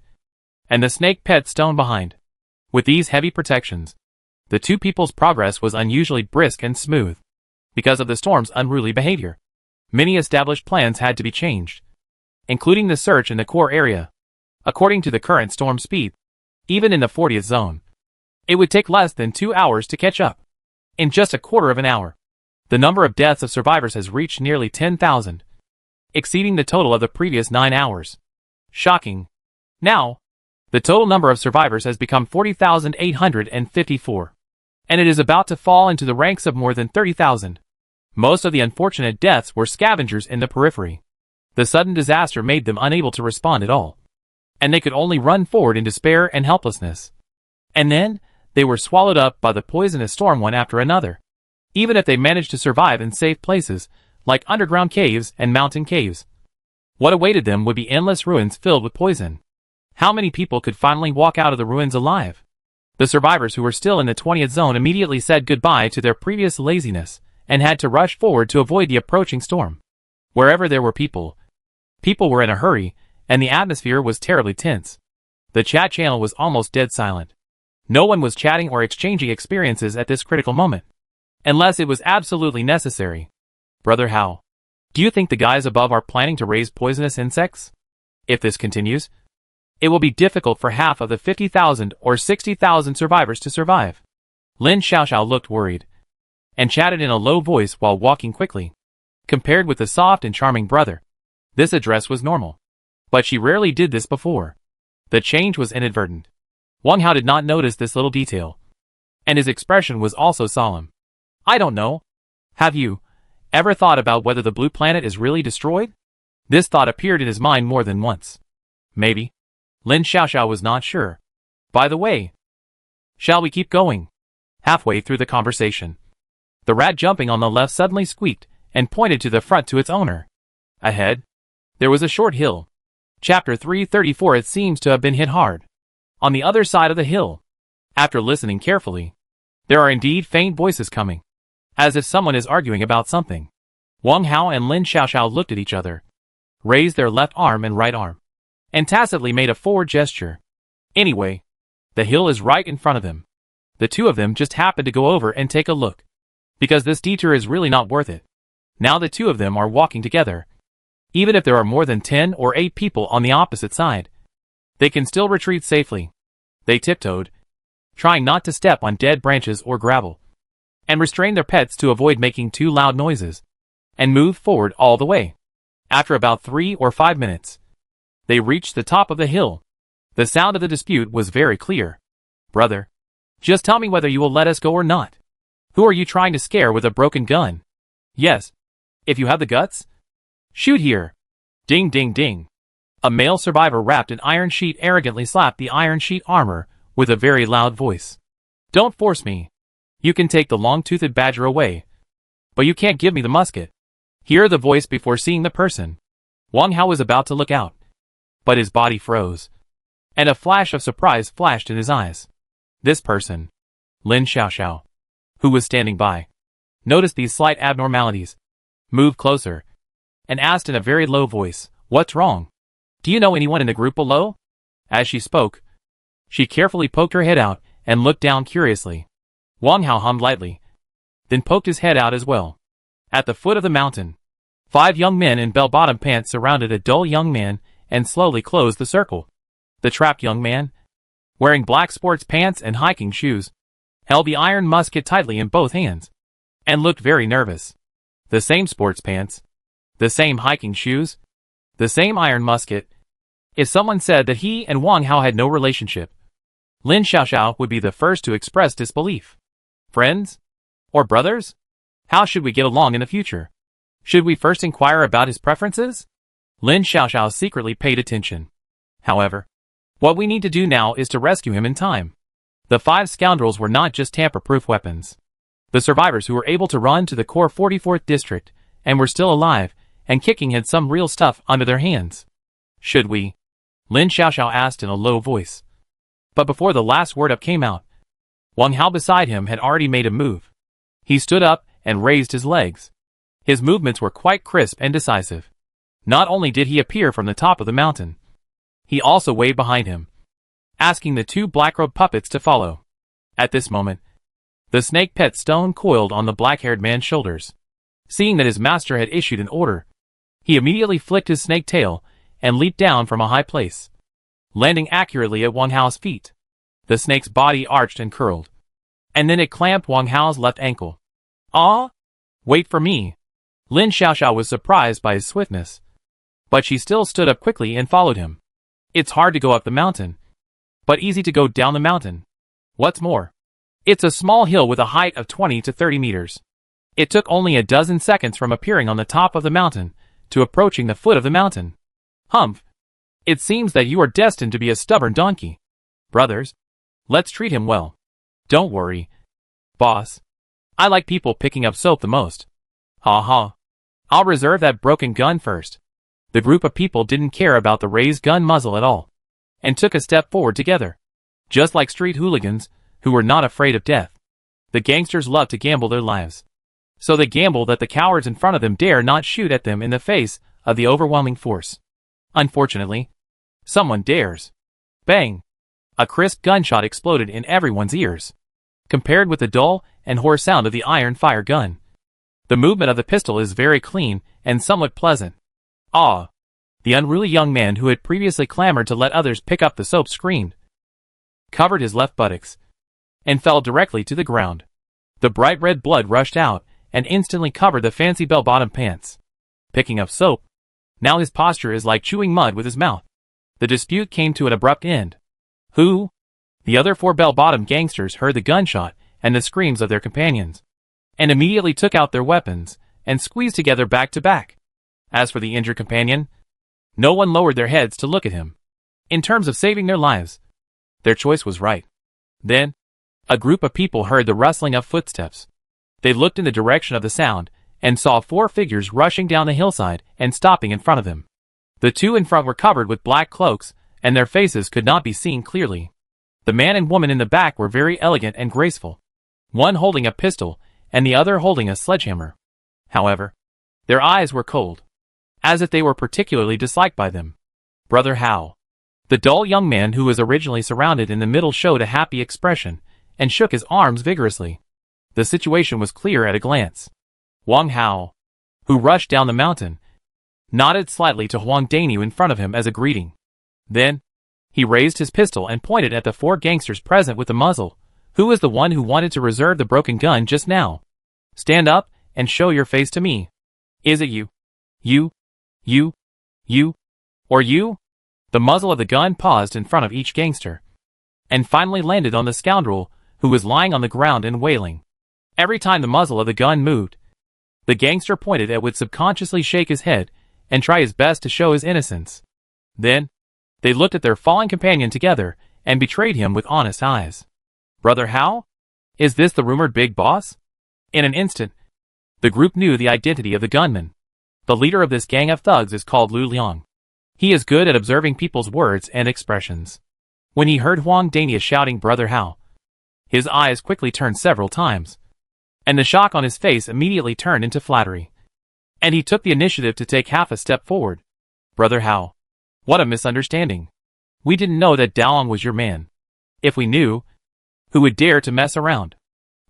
and the snake pet stone behind. With these heavy protections, the two people's progress was unusually brisk and smooth. Because of the storm's unruly behavior, many established plans had to be changed, including the search in the core area. According to the current storm speed, even in the 40th zone, it would take less than 2 hours to catch up. In just a quarter of an hour, the number of deaths of survivors has reached nearly 10,000, exceeding the total of the previous 9 hours. Shocking. Now, the total number of survivors has become 40,854, and it is about to fall into the ranks of more than 30,000. Most of the unfortunate deaths were scavengers in the periphery. The sudden disaster made them unable to respond at all, and they could only run forward in despair and helplessness. And then, they were swallowed up by the poisonous storm one after another. Even if they managed to survive in safe places, like underground caves and mountain caves, what awaited them would be endless ruins filled with poison. How many people could finally walk out of the ruins alive? The survivors who were still in the 20th zone immediately said goodbye to their previous laziness, and had to rush forward to avoid the approaching storm. Wherever there were people were in a hurry, and the atmosphere was terribly tense. The chat channel was almost dead silent. No one was chatting or exchanging experiences at this critical moment, unless it was absolutely necessary. Brother Hao, do you think the guys above are planning to raise poisonous insects? If this continues, it will be difficult for half of the 50,000 or 60,000 survivors to survive. Lin Xiaoxiao looked worried, and chatted in a low voice while walking quickly. Compared with the soft and charming brother, this address was normal. But she rarely did this before. The change was inadvertent. Wang Hao did not notice this little detail, and his expression was also solemn. I don't know. Have you ever thought about whether the blue planet is really destroyed? This thought appeared in his mind more than once. Maybe. Lin Xiaoxiao was not sure. By the way, shall we keep going? Halfway through the conversation, the rat jumping on the left suddenly squeaked and pointed to the front to its owner. Ahead, there was a short hill. Chapter 334. It seems to have been hit hard. On the other side of the hill, after listening carefully, there are indeed faint voices coming, as if someone is arguing about something. Wang Hao and Lin Xiaoxiao looked at each other, raised their left arm and right arm, and tacitly made a forward gesture. Anyway, the hill is right in front of them. The two of them just happened to go over and take a look, because this detour is really not worth it. Now the two of them are walking together. Even if there are more than 10 or 8 people on the opposite side, they can still retreat safely. They tiptoed, trying not to step on dead branches or gravel, and restrained their pets to avoid making too loud noises, and moved forward all the way. After about 3 or 5 minutes, they reached the top of the hill. The sound of the dispute was very clear. Brother, just tell me whether you will let us go or not. Who are you trying to scare with a broken gun? Yes, if you have the guts. Shoot here. Ding ding ding. A male survivor wrapped in iron sheet arrogantly slapped the iron sheet armor with a very loud voice. Don't force me. You can take the long-toothed badger away, but you can't give me the musket. Hear the voice before seeing the person. Wang Hao was about to look out, but his body froze, and a flash of surprise flashed in his eyes. This person, Lin Xiaoxiao, who was standing by, noticed these slight abnormalities, moved closer, and asked in a very low voice, "What's wrong? Do you know anyone in the group below?" As she spoke, she carefully poked her head out and looked down curiously. Wang Hao hummed lightly, then poked his head out as well. At the foot of the mountain, 5 young men in bell-bottom pants surrounded a dull young man and slowly closed the circle. The trapped young man, wearing black sports pants and hiking shoes, held the iron musket tightly in both hands, and looked very nervous. The same sports pants, the same hiking shoes, the same iron musket. If someone said that he and Wang Hao had no relationship, Lin Xiaoxiao would be the first to express disbelief. Friends? Or brothers? How should we get along in the future? Should we first inquire about his preferences? Lin Xiaoxiao secretly paid attention. However, what we need to do now is to rescue him in time. The 5 scoundrels were not just tamper-proof weapons. The survivors who were able to run to the core 44th district and were still alive and kicking had some real stuff under their hands. Should we? Lin Xiaoxiao asked in a low voice. But before the last word up came out, Wang Hao beside him had already made a move. He stood up and raised his legs. His movements were quite crisp and decisive. Not only did he appear from the top of the mountain, he also waved behind him, asking the 2 black-robed puppets to follow. At this moment, the snake pet stone coiled on the black-haired man's shoulders. Seeing that his master had issued an order, he immediately flicked his snake tail and leaped down from a high place, landing accurately at Wang Hao's feet. The snake's body arched and curled, and then it clamped Wang Hao's left ankle. "Ah! Wait for me." Lin Xiaoxiao was surprised by his swiftness, but she still stood up quickly and followed him. It's hard to go up the mountain, but easy to go down the mountain. What's more, it's a small hill with a height of 20 to 30 meters. It took only a dozen seconds from appearing on the top of the mountain to approaching the foot of the mountain. Humph! It seems that you are destined to be a stubborn donkey. Brothers, let's treat him well. Don't worry, boss. I like people picking up soap the most. Ha ha. I'll reserve that broken gun first. The group of people didn't care about the raised gun muzzle at all, and took a step forward together. Just like street hooligans, who were not afraid of death. The gangsters love to gamble their lives. So they gamble that the cowards in front of them dare not shoot at them in the face of the overwhelming force. Unfortunately, someone dares. Bang! A crisp gunshot exploded in everyone's ears. Compared with the dull and hoarse sound of the iron fire gun, the movement of the pistol is very clean and somewhat pleasant. Ah! The unruly young man who had previously clamored to let others pick up the soap screamed, covered his left buttocks, and fell directly to the ground. The bright red blood rushed out and instantly covered the fancy bell-bottom pants. Picking up soap, now his posture is like chewing mud with his mouth. The dispute came to an abrupt end. Who? The other 4 bell-bottom gangsters heard the gunshot and the screams of their companions, and immediately took out their weapons and squeezed together back to back. As for the injured companion, no one lowered their heads to look at him. In terms of saving their lives, their choice was right. Then, a group of people heard the rustling of footsteps. They looked in the direction of the sound and saw 4 figures rushing down the hillside and stopping in front of them. The 2 in front were covered with black cloaks, and their faces could not be seen clearly. The man and woman in the back were very elegant and graceful, one holding a pistol and the other holding a sledgehammer. However, their eyes were cold, as if they were particularly disliked by them. Brother Hao. The dull young man who was originally surrounded in the middle showed a happy expression and shook his arms vigorously. The situation was clear at a glance. Wang Hao, who rushed down the mountain, nodded slightly to Huang Daniu in front of him as a greeting. Then, he raised his pistol and pointed at the 4 gangsters present with the muzzle. Who is the one who wanted to reserve the broken gun just now? Stand up and show your face to me. Is it you? You? Or you? The muzzle of the gun paused in front of each gangster, and finally landed on the scoundrel, who was lying on the ground and wailing. Every time the muzzle of the gun moved, the gangster pointed at would subconsciously shake his head and try his best to show his innocence. Then, they looked at their fallen companion together and betrayed him with honest eyes. Brother Hao? Is this the rumored big boss? In an instant, the group knew the identity of the gunman. The leader of this gang of thugs is called Lu Liang. He is good at observing people's words and expressions. When he heard Huang Dania shouting Brother Hao, his eyes quickly turned several times, and the shock on his face immediately turned into flattery. And he took the initiative to take half a step forward. Brother Hao, what a misunderstanding. We didn't know that Daong was your man. If we knew, who would dare to mess around?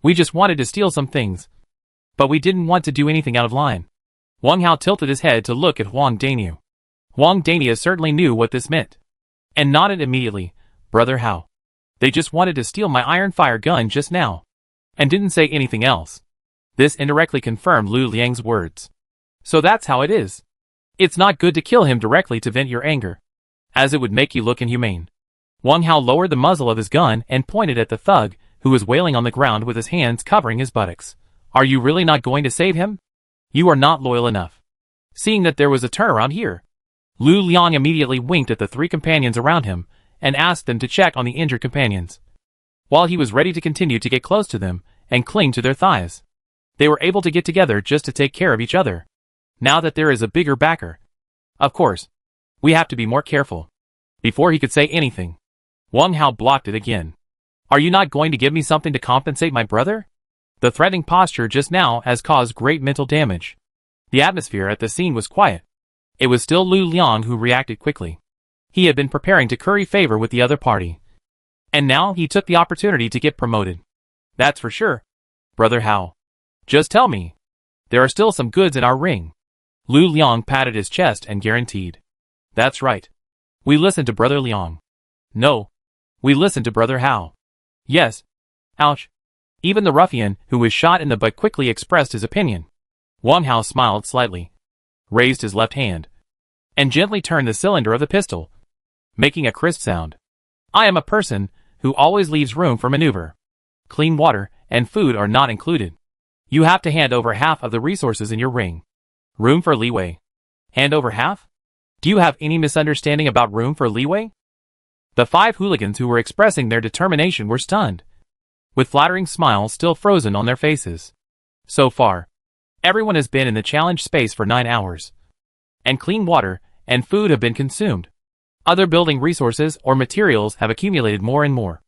We just wanted to steal some things. But we didn't want to do anything out of line. Wang Hao tilted his head to look at Huang Daniu. Huang Daniu certainly knew what this meant. And nodded immediately. Brother Hao. They just wanted to steal my iron fire gun just now. And didn't say anything else. This indirectly confirmed Lu Liang's words. So that's how it is. It's not good to kill him directly to vent your anger, as it would make you look inhumane. Wang Hao lowered the muzzle of his gun and pointed at the thug, who was wailing on the ground with his hands covering his buttocks. Are you really not going to save him? You are not loyal enough. Seeing that there was a turnaround here, Lu Liang immediately winked at the three companions around him and asked them to check on the injured companions. While he was ready to continue to get close to them and cling to their thighs, they were able to get together just to take care of each other. Now that there is a bigger backer. Of course, we have to be more careful. Before he could say anything, Wang Hao blocked it again. Are you not going to give me something to compensate my brother? The threatening posture just now has caused great mental damage. The atmosphere at the scene was quiet. It was still Lu Liang who reacted quickly. He had been preparing to curry favor with the other party. And now he took the opportunity to get promoted. That's for sure. Brother Hao. Just tell me. There are still some goods in our ring. Lu Liang patted his chest and guaranteed. That's right. We listen to Brother Liang. No. We listen to Brother Hao. Yes. Ouch. Even the ruffian who was shot in the butt quickly expressed his opinion. Wang Hao smiled slightly, raised his left hand, and gently turned the cylinder of the pistol, making a crisp sound. I am a person who always leaves room for maneuver. Clean water and food are not included. You have to hand over half of the resources in your ring. Room for leeway. Hand over half? Do you have any misunderstanding about room for leeway? The five hooligans who were expressing their determination were stunned, with flattering smiles still frozen on their faces. So far, everyone has been in the challenge space for 9 hours, and clean water and food have been consumed. Other building resources or materials have accumulated more and more,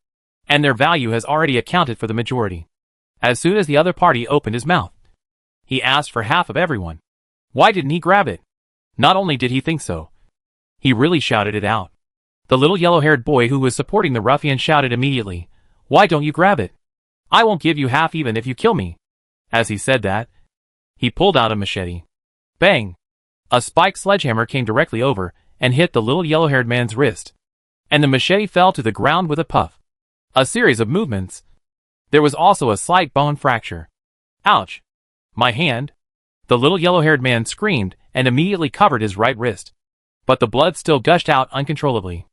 and their value has already accounted for the majority. As soon as the other party opened his mouth, he asked for half of everyone. Why didn't he grab it? Not only did he think so, he really shouted it out. The little yellow-haired boy who was supporting the ruffian shouted immediately, Why don't you grab it? I won't give you half even if you kill me. As he said that, he pulled out a machete. Bang! A spiked sledgehammer came directly over and hit the little yellow-haired man's wrist, and the machete fell to the ground with a puff. A series of movements. There was also a slight bone fracture. Ouch! My hand! The little yellow-haired man screamed and immediately covered his right wrist. But the blood still gushed out uncontrollably.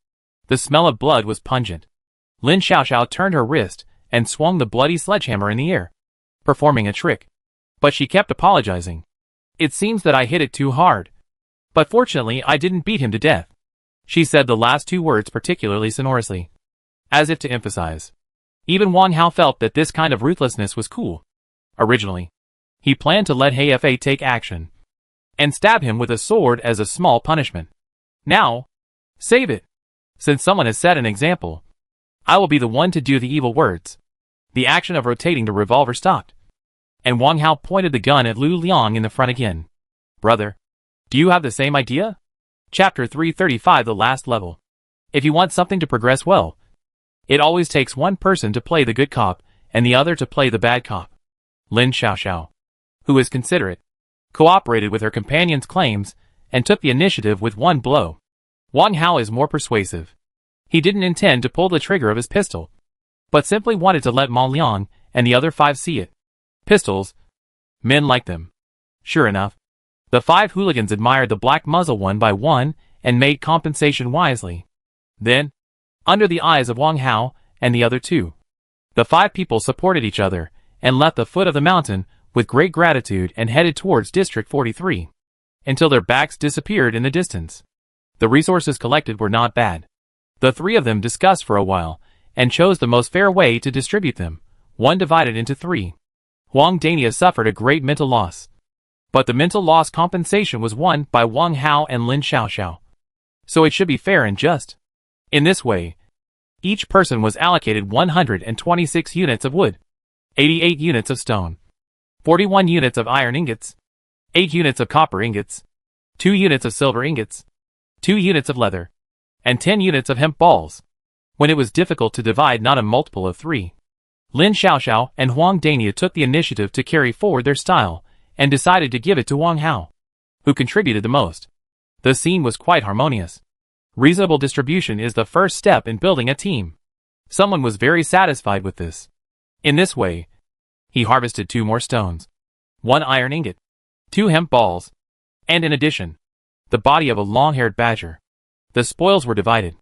The smell of blood was pungent. Lin Xiaoxiao turned her wrist and swung the bloody sledgehammer in the air, performing a trick. But she kept apologizing. It seems that I hit it too hard. But fortunately I didn't beat him to death. She said the last two words particularly sonorously, as if to emphasize. Even Wang Hao felt that this kind of ruthlessness was cool. Originally, he planned to let Heife take action and stab him with a sword as a small punishment. Now, save it. Since someone has set an example, I will be the one to do the evil words. The action of rotating the revolver stopped, and Wang Hao pointed the gun at Lu Liang in the front again. Brother, do you have the same idea? Chapter 335, the last level. If you want something to progress well, it always takes one person to play the good cop and the other to play the bad cop. Lin Xiaoxiao, who is considerate, cooperated with her companion's claims and took the initiative with one blow. Wang Hao is more persuasive. He didn't intend to pull the trigger of his pistol, but simply wanted to let Ma Liang and the other five see it. Pistols. Men like them. Sure enough, the five hooligans admired the black muzzle one by one and made compensation wisely. Then, under the eyes of Wang Hao and the other two, the five people supported each other and left the foot of the mountain with great gratitude and headed towards District 43, until their backs disappeared in the distance. The resources collected were not bad. The three of them discussed for a while and chose the most fair way to distribute them, one divided into three. Huang Dania suffered a great mental loss, but the mental loss compensation was won by Wang Hao and Lin Xiaoxiao, so it should be fair and just. In this way, each person was allocated 126 units of wood, 88 units of stone, 41 units of iron ingots, 8 units of copper ingots, 2 units of silver ingots, 2 units of leather, and 10 units of hemp balls. When it was difficult to divide not a multiple of 3, Lin Xiaoxiao and Huang Dania took the initiative to carry forward their style, and decided to give it to Wang Hao, who contributed the most. The scene was quite harmonious. Reasonable distribution is the first step in building a team. Someone was very satisfied with this. In this way, he harvested 2 more stones, 1 iron ingot, 2 hemp balls, and in addition, the body of a long-haired badger. The spoils were divided.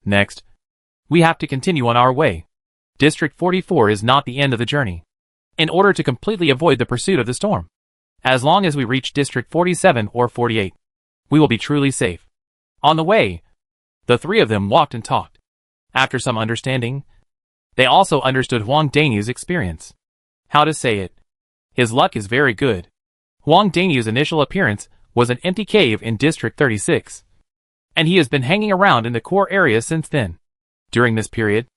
Next, we have to continue on our way. District 44 is not the end of the journey. In order to completely avoid the pursuit of the storm, as long as we reach District 47 or 48, we will be truly safe. On the way, the 3 of them walked and talked. After some understanding, they also understood Huang Daniu's experience. How to say it? His luck is very good. Huang Daniu's initial appearance was an empty cave in District 36, and he has been hanging around in the core area since then. During this period,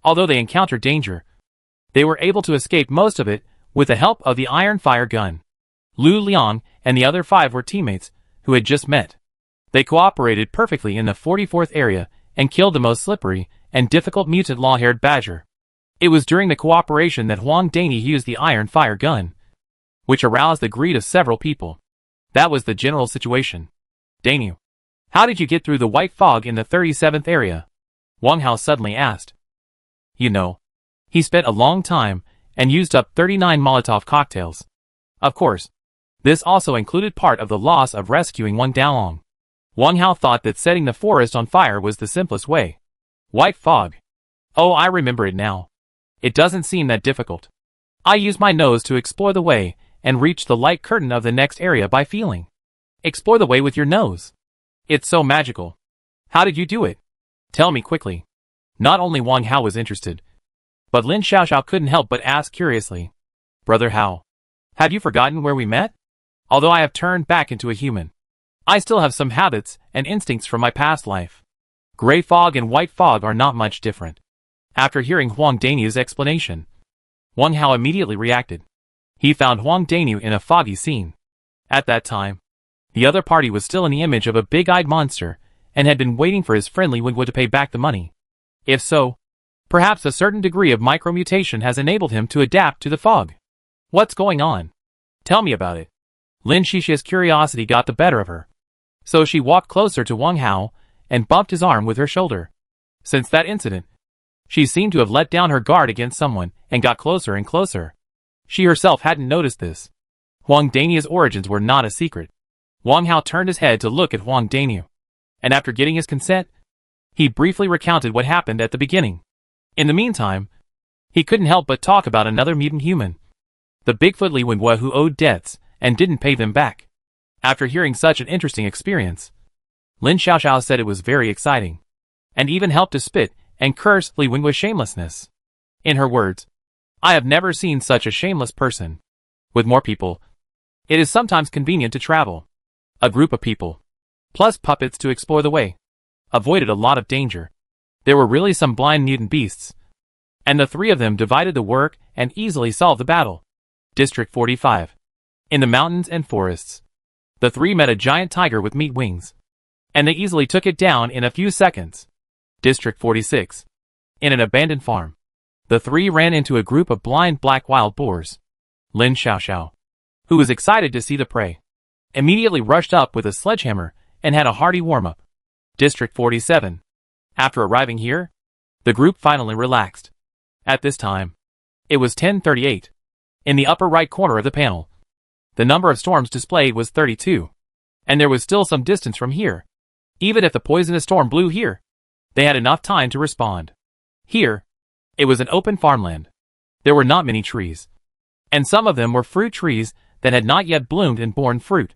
although they encountered danger, they were able to escape most of it with the help of the iron fire gun. Lu Liang and the other 5 were teammates who had just met. They cooperated perfectly in the 44th area and killed the most slippery and difficult mutant long-haired badger. It was during the cooperation that Huang Dani used the iron fire gun, which aroused the greed of several people. That was the general situation. Daniu, how did you get through the white fog in the 37th area? Wang Hao suddenly asked. You know, he spent a long time and used up 39 Molotov cocktails. Of course, this also included part of the loss of rescuing Wang Daolong. Wang Hao thought that setting the forest on fire was the simplest way. White fog. Oh, I remember it now. It doesn't seem that difficult. I used my nose to explore the way and reach the light curtain of the next area by feeling. Explore the way with your nose. It's so magical. How did you do it? Tell me quickly. Not only Wang Hao was interested, but Lin Xiaoxiao couldn't help but ask curiously. Brother Hao, have you forgotten where we met? Although I have turned back into a human, I still have some habits and instincts from my past life. Gray fog and white fog are not much different. After hearing Huang Daniu's explanation, Wang Hao immediately reacted. He found Huang Daniu in a foggy scene. At that time, the other party was still in the image of a big-eyed monster and had been waiting for his friendly Wingwood to pay back the money. If so, perhaps a certain degree of micromutation has enabled him to adapt to the fog. What's going on? Tell me about it. Lin Xixia's curiosity got the better of her, so she walked closer to Wang Hao and bumped his arm with her shoulder. Since that incident, she seemed to have let down her guard against someone and got closer and closer. She herself hadn't noticed this. Huang Daniu's origins were not a secret. Wang Hao turned his head to look at Huang Daniu, and after getting his consent, he briefly recounted what happened at the beginning. In the meantime, he couldn't help but talk about another mutant human, the Bigfoot Li Wenhua who owed debts and didn't pay them back. After hearing such an interesting experience, Lin Xiaoxiao said it was very exciting, and even helped to spit and curse Li Wenhua's shamelessness. In her words, I have never seen such a shameless person. With more people, it is sometimes convenient to travel. A group of people, plus puppets to explore the way, avoided a lot of danger. There were really some blind mutant beasts, and the 3 of them divided the work and easily solved the battle. District 45. In the mountains and forests, the 3 met a giant tiger with meat wings, and they easily took it down in a few seconds. District 46. In an abandoned farm, the 3 ran into a group of blind black wild boars. Lin Xiaoxiao, who was excited to see the prey, immediately rushed up with a sledgehammer and had a hearty warm-up. District 47. After arriving here, the group finally relaxed. At this time, it was 10:38. In the upper right corner of the panel, the number of storms displayed was 32, and there was still some distance from here. Even if the poisonous storm blew here, they had enough time to respond. Here, it was an open farmland. There were not many trees, and some of them were fruit trees that had not yet bloomed and borne fruit.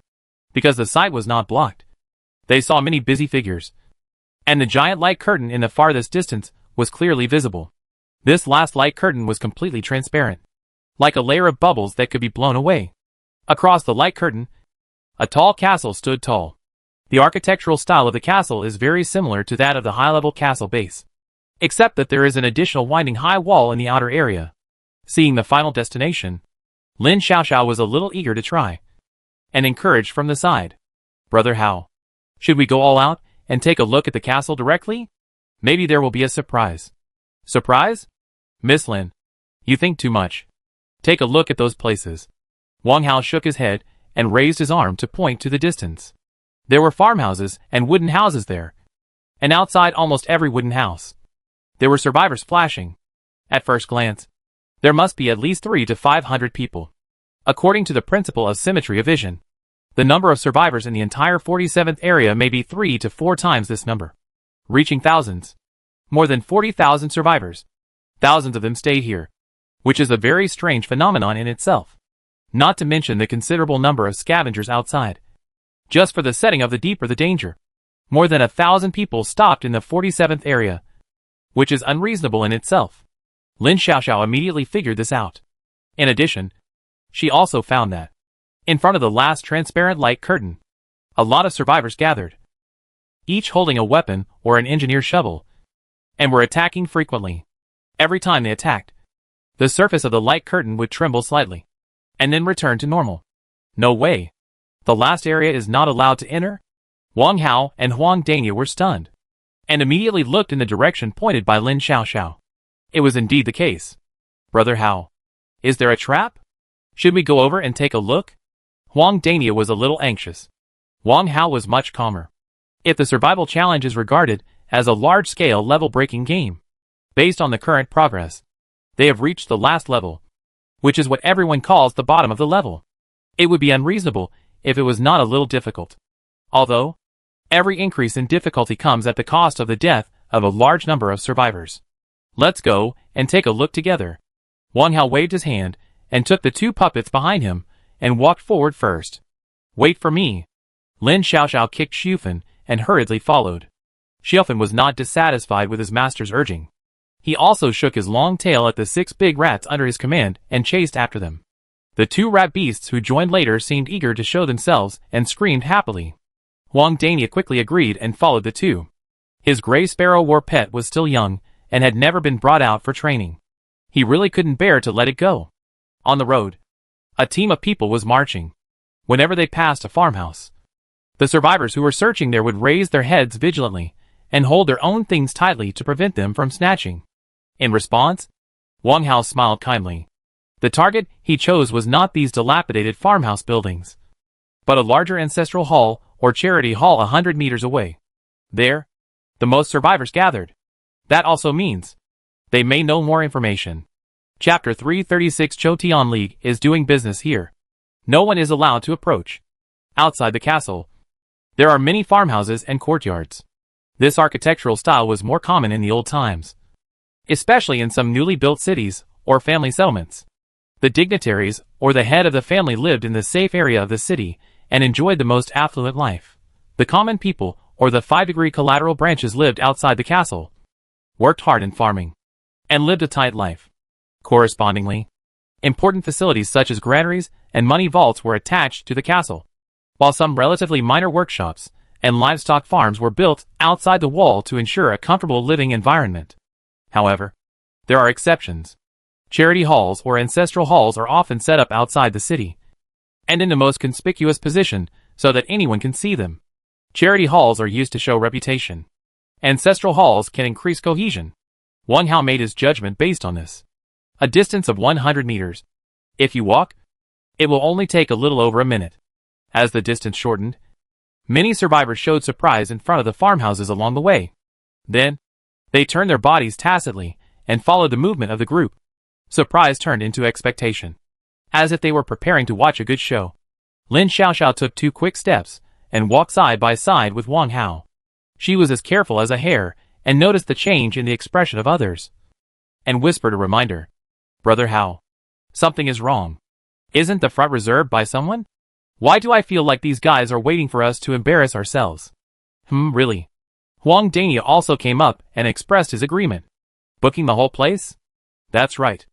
Because the sight was not blocked, they saw many busy figures, and the giant light curtain in the farthest distance was clearly visible. This last light curtain was completely transparent, like a layer of bubbles that could be blown away. Across the light curtain, a tall castle stood tall. The architectural style of the castle is very similar to that of the high-level castle base, except that there is an additional winding high wall in the outer area. Seeing the final destination, Lin Xiaoxiao was a little eager to try, and encouraged from the side. Brother Hao, should we go all out and take a look at the castle directly? Maybe there will be a surprise. Surprise? Miss Lin, You think too much. Take a look at those places. Wang Hao shook his head and raised his arm to point to the distance. There were farmhouses and wooden houses there. And outside almost every wooden house, there were survivors flashing. At first glance, there must be at least 300 to 500 people. According to the principle of symmetry of vision, the number of survivors in the entire 47th area may be 3 to 4 times this number, reaching thousands. More than 40,000 survivors. Thousands of them stay here, which is a very strange phenomenon in itself. Not to mention the considerable number of scavengers outside. Just for the setting of the deeper the danger. More than 1,000 people stopped in the 47th area, which is unreasonable in itself. Lin Xiaoxiao immediately figured this out. In addition, she also found that, in front of the last transparent light curtain, a lot of survivors gathered, each holding a weapon or an engineer's shovel, and were attacking frequently. Every time they attacked, the surface of the light curtain would tremble slightly, and then return to normal. No way. The last area is not allowed to enter? Wang Hao and Huang Danya were stunned, and immediately looked in the direction pointed by Lin Xiaoxiao. It was indeed the case. Brother Hao, is there a trap? Should we go over and take a look? Huang Danya was a little anxious. Wang Hao was much calmer. If the survival challenge is regarded as a large-scale level-breaking game, based on the current progress, they have reached the last level, which is what everyone calls the bottom of the level. It would be unreasonable if it was not a little difficult. Although, every increase in difficulty comes at the cost of the death of a large number of survivors. Let's go and take a look together. Wang Hao waved his hand and took the 2 puppets behind him and walked forward first. Wait for me. Lin Xiaoxiao kicked Xiufan and hurriedly followed. Xiufan was not dissatisfied with his master's urging. He also shook his long tail at the 6 big rats under his command and chased after them. The 2 rat beasts who joined later seemed eager to show themselves and screamed happily. Huang Danya quickly agreed and followed the 2. His gray sparrow war pet was still young and had never been brought out for training. He really couldn't bear to let it go. On the road, a team of people was marching. Whenever they passed a farmhouse, the survivors who were searching there would raise their heads vigilantly and hold their own things tightly to prevent them from snatching. In response, Wang Hao smiled kindly. The target he chose was not these dilapidated farmhouse buildings, but a larger ancestral hall or charity hall 100 meters away. There, the most survivors gathered. That also means they may know more information. Chapter 336 Chotian League is doing business here. No one is allowed to approach. Outside the castle, there are many farmhouses and courtyards. This architectural style was more common in the old times, especially in some newly built cities or family settlements. The dignitaries or the head of the family lived in the safe area of the city and enjoyed the most affluent life. The common people or the 5-degree collateral branches lived outside the castle, worked hard in farming, and lived a tight life. Correspondingly, important facilities such as granaries and money vaults were attached to the castle, while some relatively minor workshops and livestock farms were built outside the wall to ensure a comfortable living environment. However, there are exceptions. Charity halls or ancestral halls are often set up outside the city, and in the most conspicuous position so that anyone can see them. Charity halls are used to show reputation. Ancestral halls can increase cohesion. Wang Hao made his judgment based on this. A distance of 100 meters. If you walk, it will only take a little over a minute. As the distance shortened, many survivors showed surprise in front of the farmhouses along the way. Then, they turned their bodies tacitly and followed the movement of the group. Surprise turned into expectation, as if they were preparing to watch a good show. Lin Xiaoxiao took 2 quick steps and walked side by side with Wang Hao. She was as careful as a hare and noticed the change in the expression of others, and whispered a reminder. Brother Hao, something is wrong. Isn't the front reserved by someone? Why do I feel like these guys are waiting for us to embarrass ourselves? Really? Huang Danya also came up and expressed his agreement. Booking the whole place? That's right.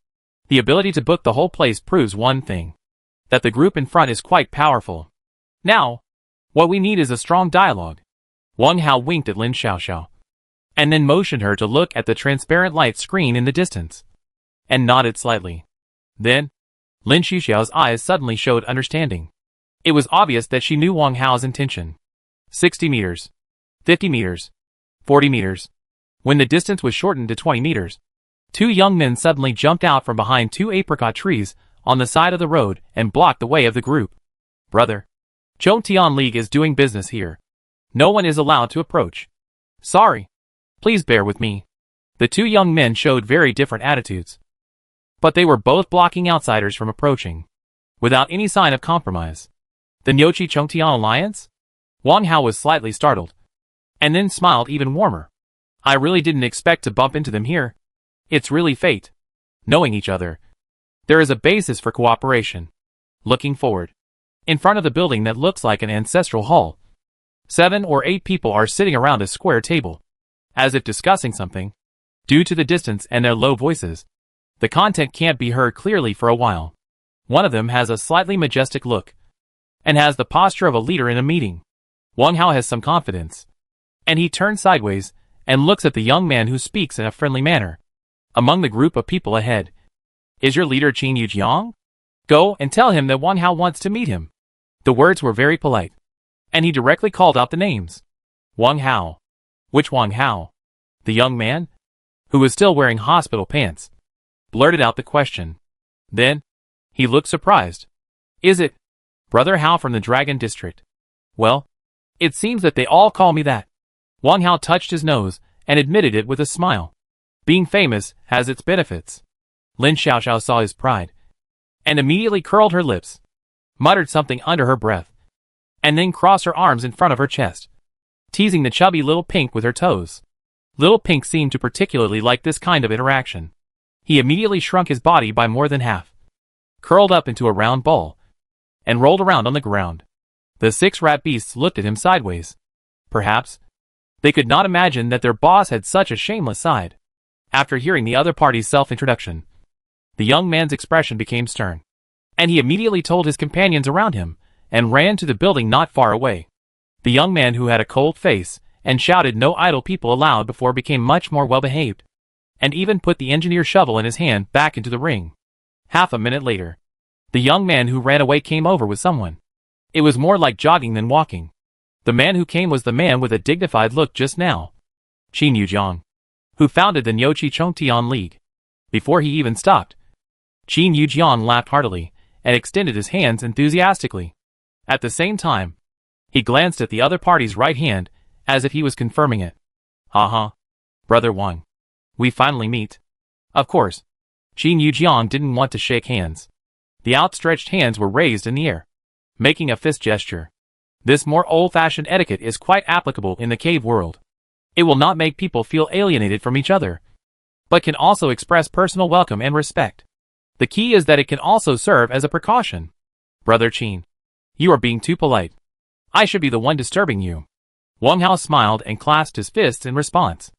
The ability to book the whole place proves one thing, that the group in front is quite powerful. Now, what we need is a strong dialogue. Wang Hao winked at Lin Xiaoxiao, and then motioned her to look at the transparent light screen in the distance, and nodded slightly. Then, Lin Xiaoxiao's eyes suddenly showed understanding. It was obvious that she knew Wang Hao's intention. 60 meters. 50 meters. 40 meters. When the distance was shortened to 20 meters, Two young men suddenly jumped out from behind two apricot trees on the side of the road and blocked the way of the group. Brother, Chongtian League is doing business here. No one is allowed to approach. Sorry. Please bear with me. The two young men showed very different attitudes. But they were both blocking outsiders from approaching, without any sign of compromise. The Nyochi Chongtian Alliance? Wang Hao was slightly startled, and then smiled even warmer. I really didn't expect to bump into them here. It's really fate. Knowing each other, there is a basis for cooperation. Looking forward, in front of the building that looks like an ancestral hall, 7 or 8 people are sitting around a square table, as if discussing something. Due to the distance and their low voices, the content can't be heard clearly for a while. One of them has a slightly majestic look, and has the posture of a leader in a meeting. Wang Hao has some confidence, and he turns sideways and looks at the young man who speaks in a friendly manner. Among the group of people ahead, is your leader Qin Yujiang? Go and tell him that Wang Hao wants to meet him. The words were very polite, and he directly called out the names. Wang Hao. Which Wang Hao? The young man, who was still wearing hospital pants, blurted out the question. Then, he looked surprised. Is it Brother Hao from the Dragon District? Well, it seems that they all call me that. Wang Hao touched his nose and admitted it with a smile. Being famous has its benefits. Lin Xiaoxiao saw his pride, and immediately curled her lips, muttered something under her breath, and then crossed her arms in front of her chest, teasing the chubby little Pink with her toes. Little Pink seemed to particularly like this kind of interaction. He immediately shrunk his body by more than half, curled up into a round ball, and rolled around on the ground. The 6 rat beasts looked at him sideways. Perhaps they could not imagine that their boss had such a shameless side. After hearing the other party's self-introduction, the young man's expression became stern, and he immediately told his companions around him and ran to the building not far away. The young man, who had a cold face and shouted no idle people allowed before, became much more well-behaved, and even put the engineer's shovel in his hand back into the ring. Half a minute later, the young man who ran away came over with someone. It was more like jogging than walking. The man who came was the man with a dignified look just now, Qin Yujiang, who founded the Nyochi Chongtian League. Before he even stopped, Qin Yujiang laughed heartily and extended his hands enthusiastically. At the same time, he glanced at the other party's right hand as if he was confirming it. Brother Wang. We finally meet. Of course, Qin Yujiang didn't want to shake hands. The outstretched hands were raised in the air, making a fist gesture. This more old-fashioned etiquette is quite applicable in the cave world. It will not make people feel alienated from each other, but can also express personal welcome and respect. The key is that it can also serve as a precaution. Brother Qin, you are being too polite. I should be the one disturbing you. Wang Hao smiled and clasped his fists in response,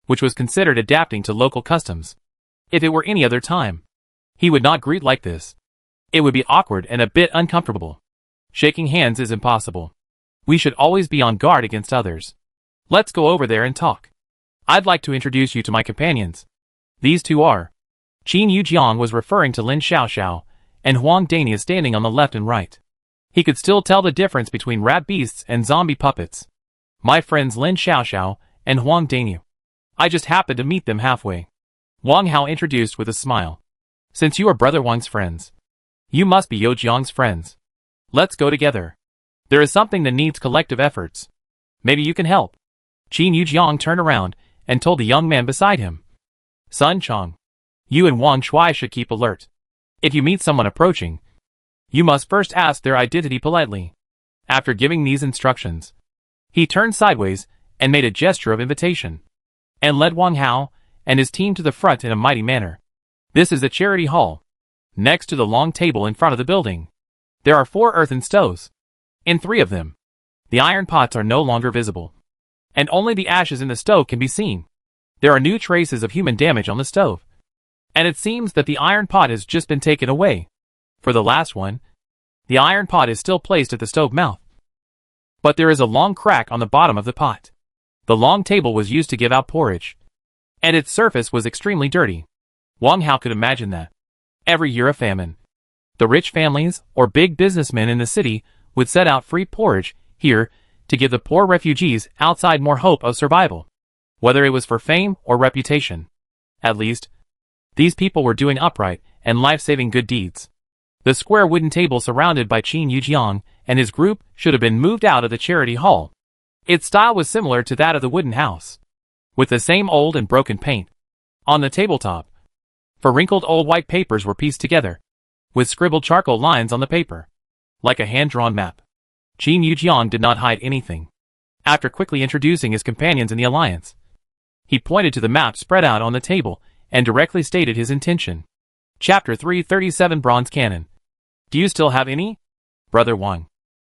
which was considered adapting to local customs. If it were any other time, he would not greet like this. It would be awkward and a bit uncomfortable. Shaking hands is impossible. We should always be on guard against others. Let's go over there and talk. I'd like to introduce you to my companions. These two are. Qin Yujiang was referring to Lin Xiaoxiao and Huang Dania standing on the left and right. He could still tell the difference between rat beasts and zombie puppets. My friends Lin Xiaoxiao and Huang Dania. I just happened to meet them halfway. Wang Hao introduced with a smile. Since you are Brother Wang's friends, you must be Yujiang's friends. Let's go together. There is something that needs collective efforts. Maybe you can help. Qin Yujiang turned around and told the young man beside him. Sun Chong, you and Wang Shuai should keep alert. If you meet someone approaching, you must first ask their identity politely. After giving these instructions, he turned sideways and made a gesture of invitation, and led Wang Hao and his team to the front in a mighty manner. This is a charity hall. Next to the long table in front of the building, there are 4 earthen stoves. In 3 of them, the iron pots are no longer visible, and only the ashes in the stove can be seen. There are new traces of human damage on the stove, and it seems that the iron pot has just been taken away. For the last one, the iron pot is still placed at the stove mouth, but there is a long crack on the bottom of the pot. The long table was used to give out porridge, and its surface was extremely dirty. Wang Hao could imagine that. Every year of famine, the rich families or big businessmen in the city would set out free porridge here to give the poor refugees outside more hope of survival, whether it was for fame or reputation. At least, These people were doing upright and life-saving good deeds. The square wooden table surrounded by Qin Yujiang and his group should have been moved out of the charity hall. Its style was similar to that of the wooden house, with the same old and broken paint. On the tabletop, wrinkled old white papers were pieced together, with scribbled charcoal lines on the paper, like a hand-drawn map. Qin Yujiang did not hide anything. After quickly introducing his companions in the alliance, he pointed to the map spread out on the table and directly stated his intention. Chapter 337 Bronze Cannon. Do you still have any? Brother Wang.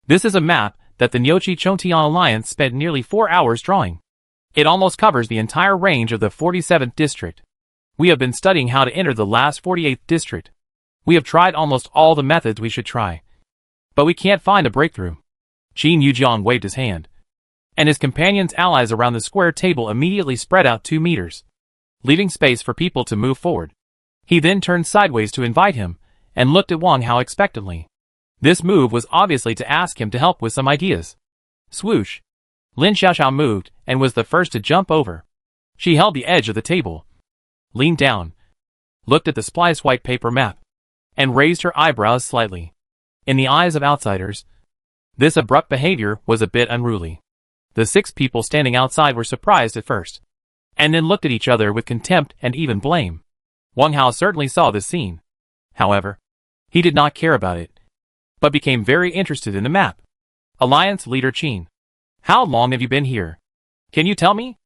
This is a map that the Nyochi Chontian Alliance spent nearly 4 hours drawing. It almost covers the entire range of the 47th district. We have been studying how to enter the last 48th district. We have tried almost all the methods we should try, but we can't find a breakthrough. Qin Yujiang waved his hand, and his companions' allies around the square table immediately spread out 2 meters, leaving space for people to move forward. He then turned sideways to invite him, and looked at Wang Hao expectantly. This move was obviously to ask him to help with some ideas. Swoosh! Lin Xiaoxiao moved, and was the first to jump over. She held the edge of the table, leaned down, looked at the spliced white paper map, and raised her eyebrows slightly. In the eyes of outsiders, this abrupt behavior was a bit unruly. The 6 people standing outside were surprised at first, and then looked at each other with contempt and even blame. Wang Hao certainly saw this scene. However, he did not care about it, but became very interested in the map. Alliance leader Qin. How long have you been here? Can you tell me?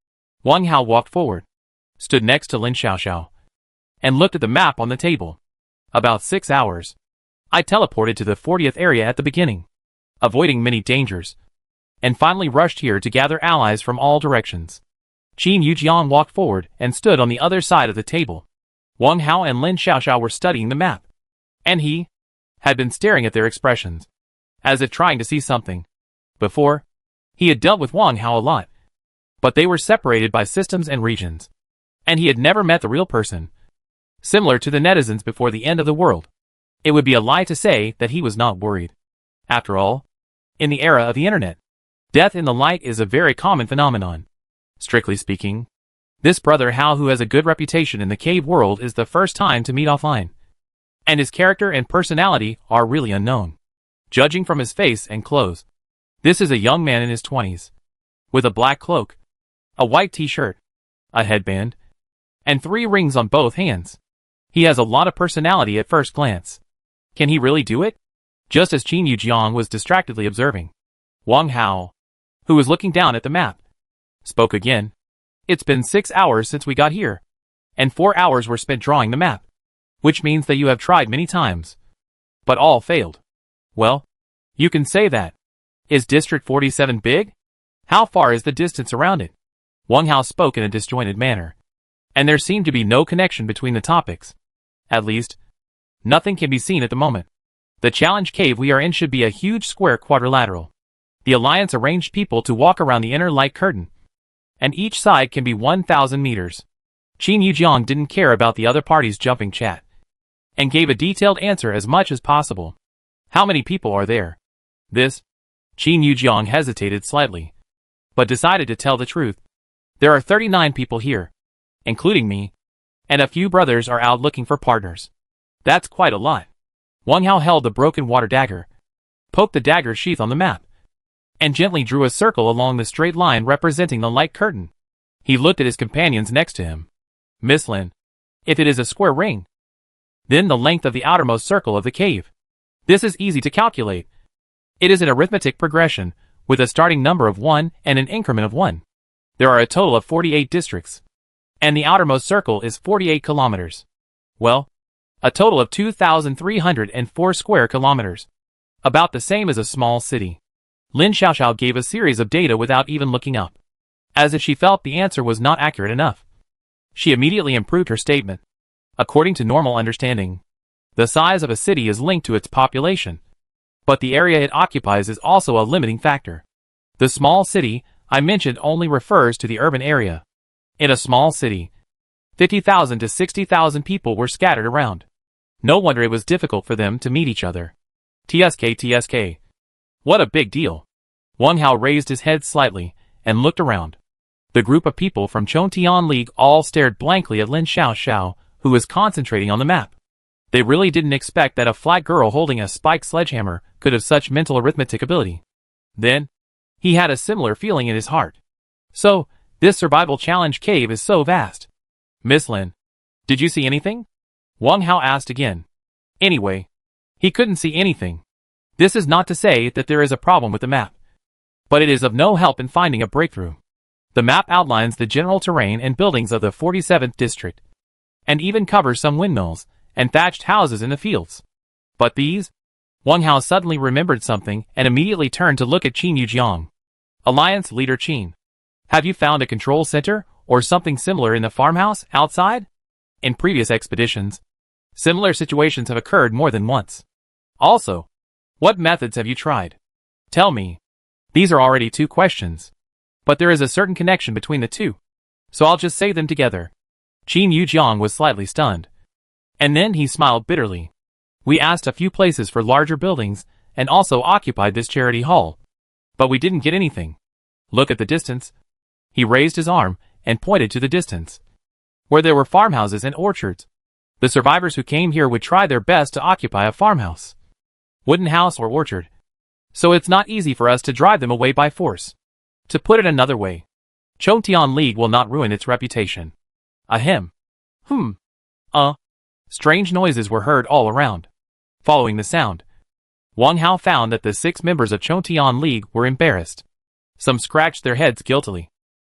Wang Hao walked forward, stood next to Lin Xiaoxiao, and looked at the map on the table. About 6 hours. I teleported to the 40th area at the beginning, avoiding many dangers, and finally rushed here to gather allies from all directions. Qin Yujiang walked forward and stood on the other side of the table. Wang Hao and Lin Xiaoxiao were studying the map, and he had been staring at their expressions, as if trying to see something. Before, he had dealt with Wang Hao a lot, but they were separated by systems and regions, and he had never met the real person. Similar to the netizens before the end of the world, it would be a lie to say that he was not worried. After all, in the era of the internet, death in the light is a very common phenomenon. Strictly speaking, this brother Hao, who has a good reputation in the cave world, is the first time to meet offline, and his character and personality are really unknown. Judging from his face and clothes, this is a young man in his 20s, with a black cloak, a white t-shirt, a headband, and 3 rings on both hands. He has a lot of personality at first glance. Can he really do it? Just as Qin Yujiang was distractedly observing, Wang Hao, who was looking down at the map, spoke again. It's been 6 hours since we got here, and 4 hours were spent drawing the map, which means that you have tried many times, but all failed. Well, you can say that. Is District 47 big? How far is the distance around it? Wang Hao spoke in a disjointed manner, and there seemed to be no connection between the topics. At least, nothing can be seen at the moment. The challenge cave we are in should be a huge square quadrilateral. The Alliance arranged people to walk around the inner light curtain, and each side can be 1,000 meters. Qin Yujiang didn't care about the other party's jumping chat, and gave a detailed answer as much as possible. How many people are there? This? Qin Yujiang hesitated slightly, but decided to tell the truth. There are 39 people here, including me, and a few brothers are out looking for partners. That's quite a lot. Wang Hao held the broken water dagger, poked the dagger sheath on the map, and gently drew a circle along the straight line representing the light curtain. He looked at his companions next to him. Miss Lin, if it is a square ring, then the length of the outermost circle of the cave. This is easy to calculate. It is an arithmetic progression, with a starting number of 1 and an increment of 1. There are a total of 48 districts, and the outermost circle is 48 kilometers. Well, a total of 2,304 square kilometers. About the same as a small city. Lin Xiaoxiao gave a series of data without even looking up, as if she felt the answer was not accurate enough. She immediately improved her statement. According to normal understanding, the size of a city is linked to its population, but the area it occupies is also a limiting factor. The small city I mentioned only refers to the urban area. In a small city, 50,000 to 60,000 people were scattered around. No wonder it was difficult for them to meet each other. TSK. What a big deal. Wang Hao raised his head slightly and looked around. The group of people from Chontian League all stared blankly at Lin Xiaoxiao, who who was concentrating on the map. They really didn't expect that a flat girl holding a spiked sledgehammer could have such mental arithmetic ability. Then, he had a similar feeling in his heart. So, this survival challenge cave is so vast. Miss Lin, did you see anything? Wang Hao asked again. Anyway, he couldn't see anything. This is not to say that there is a problem with the map, but it is of no help in finding a breakthrough. The map outlines the general terrain and buildings of the 47th district, and even covers some windmills and thatched houses in the fields. But these? Wang Hao suddenly remembered something and immediately turned to look at Qin Yujiang. Alliance Leader Qin, have you found a control center or something similar in the farmhouse outside? In previous expeditions, similar situations have occurred more than once. Also, what methods have you tried? Tell me. These are already 2 questions, but there is a certain connection between the 2, so I'll just say them together. Qin Yujiang was slightly stunned, and then he smiled bitterly. We asked a few places for larger buildings and also occupied this charity hall, but we didn't get anything. Look at the distance. He raised his arm and pointed to the distance, where there were farmhouses and orchards. The survivors who came here would try their best to occupy a farmhouse, wooden house or orchard, so it's not easy for us to drive them away by force. To put it another way, Chongtian League will not ruin its reputation. Ahem. Strange noises were heard all around. Following the sound, Wang Hao found that the 6 members of Chongtian League were embarrassed. Some scratched their heads guiltily.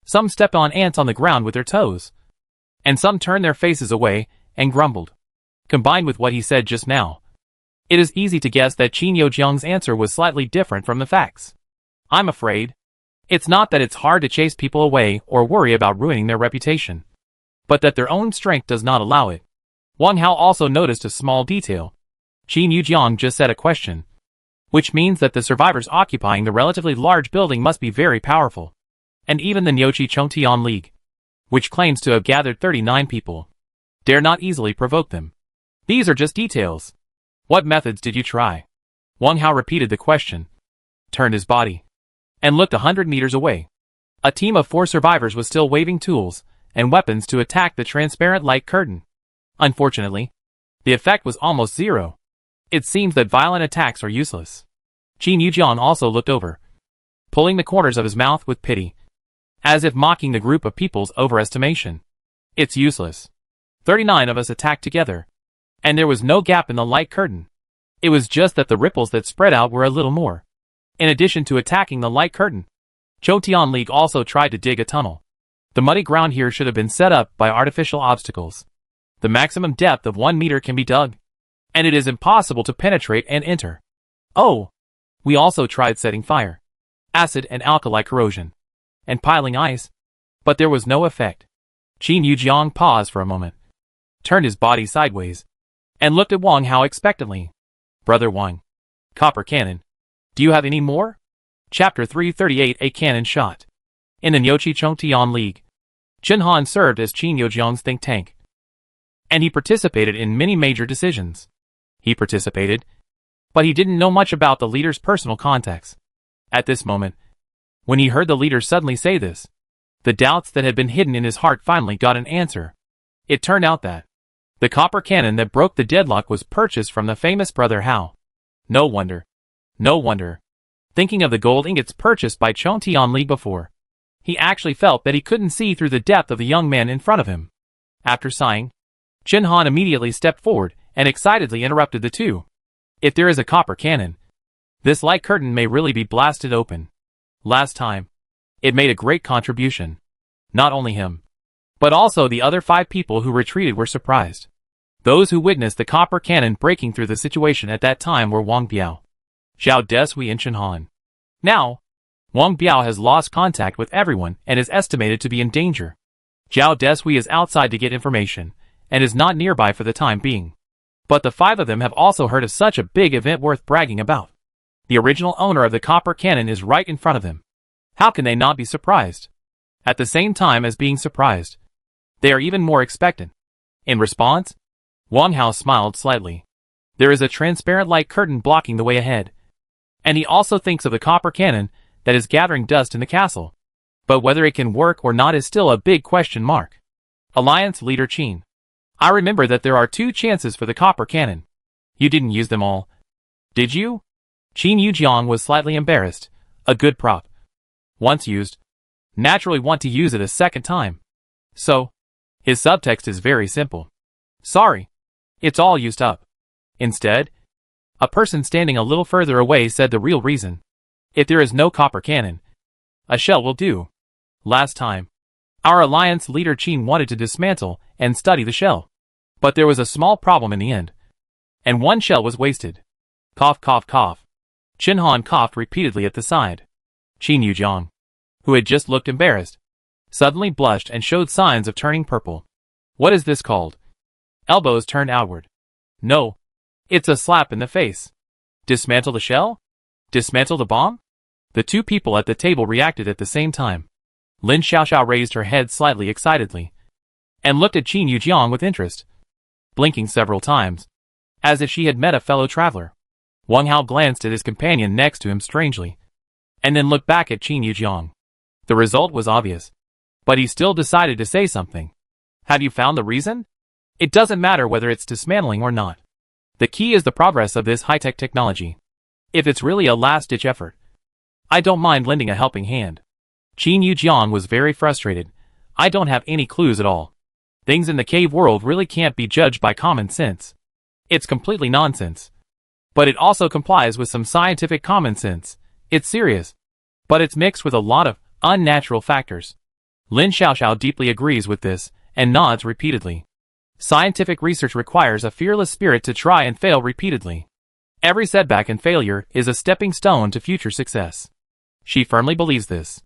Some stepped on ants on the ground with their toes. And some turned their faces away and grumbled. Combined with what he said just now, it is easy to guess that Qin Yujiang's answer was slightly different from the facts. I'm afraid. It's not that it's hard to chase people away or worry about ruining their reputation, but that their own strength does not allow it. Wang Hao also noticed a small detail. Qin Yujiang just said a question, which means that the survivors occupying the relatively large building must be very powerful. And even the Nyochi Chongtian League, which claims to have gathered 39 people, dare not easily provoke them. These are just details. What methods did you try? Wang Hao repeated the question, turned his body, and looked 100 meters away. A team of 4 survivors was still waving tools and weapons to attack the transparent light curtain. Unfortunately, the effect was almost zero. It seems that violent attacks are useless. Qin Yujiang also looked over, pulling the corners of his mouth with pity, as if mocking the group of people's overestimation. It's useless. 39 of us attacked together, and there was no gap in the light curtain. It was just that the ripples that spread out were a little more. In addition to attacking the light curtain, Chongtian League also tried to dig a tunnel. The muddy ground here should have been set up by artificial obstacles. The maximum depth of 1 meter can be dug, and it is impossible to penetrate and enter. Oh! We also tried setting fire, acid and alkali corrosion, and piling ice, but there was no effect. Qin Yujiang paused for a moment, turned his body sideways, and looked at Wang Hao expectantly. Brother Wang, copper cannon. Do you have any more? Chapter 338 A Cannon Shot. In the Nyochi Chongtian League, Chen Han served as Qin Yujiang's think tank, and he participated in many major decisions. He participated, but he didn't know much about the leader's personal contacts. At this moment, when he heard the leader suddenly say this, the doubts that had been hidden in his heart finally got an answer. It turned out that the copper cannon that broke the deadlock was purchased from the famous brother Hao. No wonder. No wonder. Thinking of the gold ingots purchased by Chongtian League before, he actually felt that he couldn't see through the depth of the young man in front of him. After sighing, Chen Han immediately stepped forward and excitedly interrupted the two. If there is a copper cannon, this light curtain may really be blasted open. Last time, it made a great contribution. Not only him, but also the other 5 people who retreated were surprised. Those who witnessed the copper cannon breaking through the situation at that time were Wang Biao, Zhao Desui and Chen Han. Now, Wang Biao has lost contact with everyone and is estimated to be in danger. Zhao Desui is outside to get information, and is not nearby for the time being. But the 5 of them have also heard of such a big event worth bragging about. The original owner of the copper cannon is right in front of them. How can they not be surprised? At the same time as being surprised, they are even more expectant. In response, Wang Hao smiled slightly. There is a transparent light curtain blocking the way ahead. And he also thinks of the copper cannon that is gathering dust in the castle. But whether it can work or not is still a big question mark. Alliance Leader Qin, I remember that there are 2 chances for the copper cannon. You didn't use them all, did you? Qin Yujiang was slightly embarrassed. A good prop. Once used. Naturally want to use it a second time. So, his subtext is very simple. Sorry. It's all used up. Instead, a person standing a little further away said the real reason. If there is no copper cannon, a shell will do. Last time, our alliance leader Qin wanted to dismantle and study the shell. But there was a small problem in the end. And 1 shell was wasted. Cough, cough, cough. Qin Han coughed repeatedly at the side. Qin Yujiang, who had just looked embarrassed, suddenly blushed and showed signs of turning purple. What is this called? Elbows turned outward. No. It's a slap in the face. Dismantle the shell? Dismantle the bomb? The 2 people at the table reacted at the same time. Lin Xiaoxiao raised her head slightly excitedly and looked at Qin Yujiang with interest, blinking several times, as if she had met a fellow traveler. Wang Hao glanced at his companion next to him strangely, and then looked back at Qin Yujiang. The result was obvious, but he still decided to say something. Have you found the reason? It doesn't matter whether it's dismantling or not. The key is the progress of this high-tech technology. If it's really a last-ditch effort, I don't mind lending a helping hand. Qin Yujiang was very frustrated. I don't have any clues at all. Things in the cave world really can't be judged by common sense. It's completely nonsense. But it also complies with some scientific common sense. It's serious. But it's mixed with a lot of unnatural factors. Lin Xiaoxiao deeply agrees with this, and nods repeatedly. Scientific research requires a fearless spirit to try and fail repeatedly. Every setback and failure is a stepping stone to future success. She firmly believes this.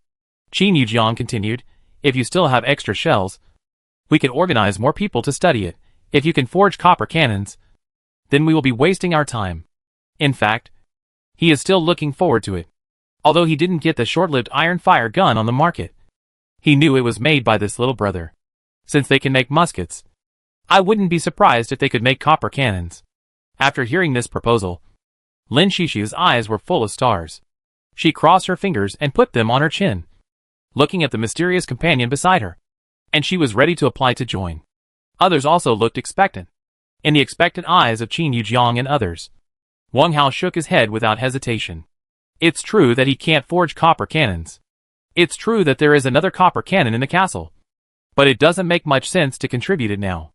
Qin Yujiang continued, if you still have extra shells, we can organize more people to study it. If you can forge copper cannons, then we will be wasting our time. In fact, he is still looking forward to it. Although he didn't get the short-lived iron fire gun on the market, he knew it was made by this little brother. Since they can make muskets, I wouldn't be surprised if they could make copper cannons. After hearing this proposal, Lin Shishi's eyes were full of stars. She crossed her fingers and put them on her chin, looking at the mysterious companion beside her, and she was ready to apply to join. Others also looked expectant. In the expectant eyes of Qin Yujiang and others, Wang Hao shook his head without hesitation. It's true that he can't forge copper cannons. It's true that there is another copper cannon in the castle. But it doesn't make much sense to contribute it now.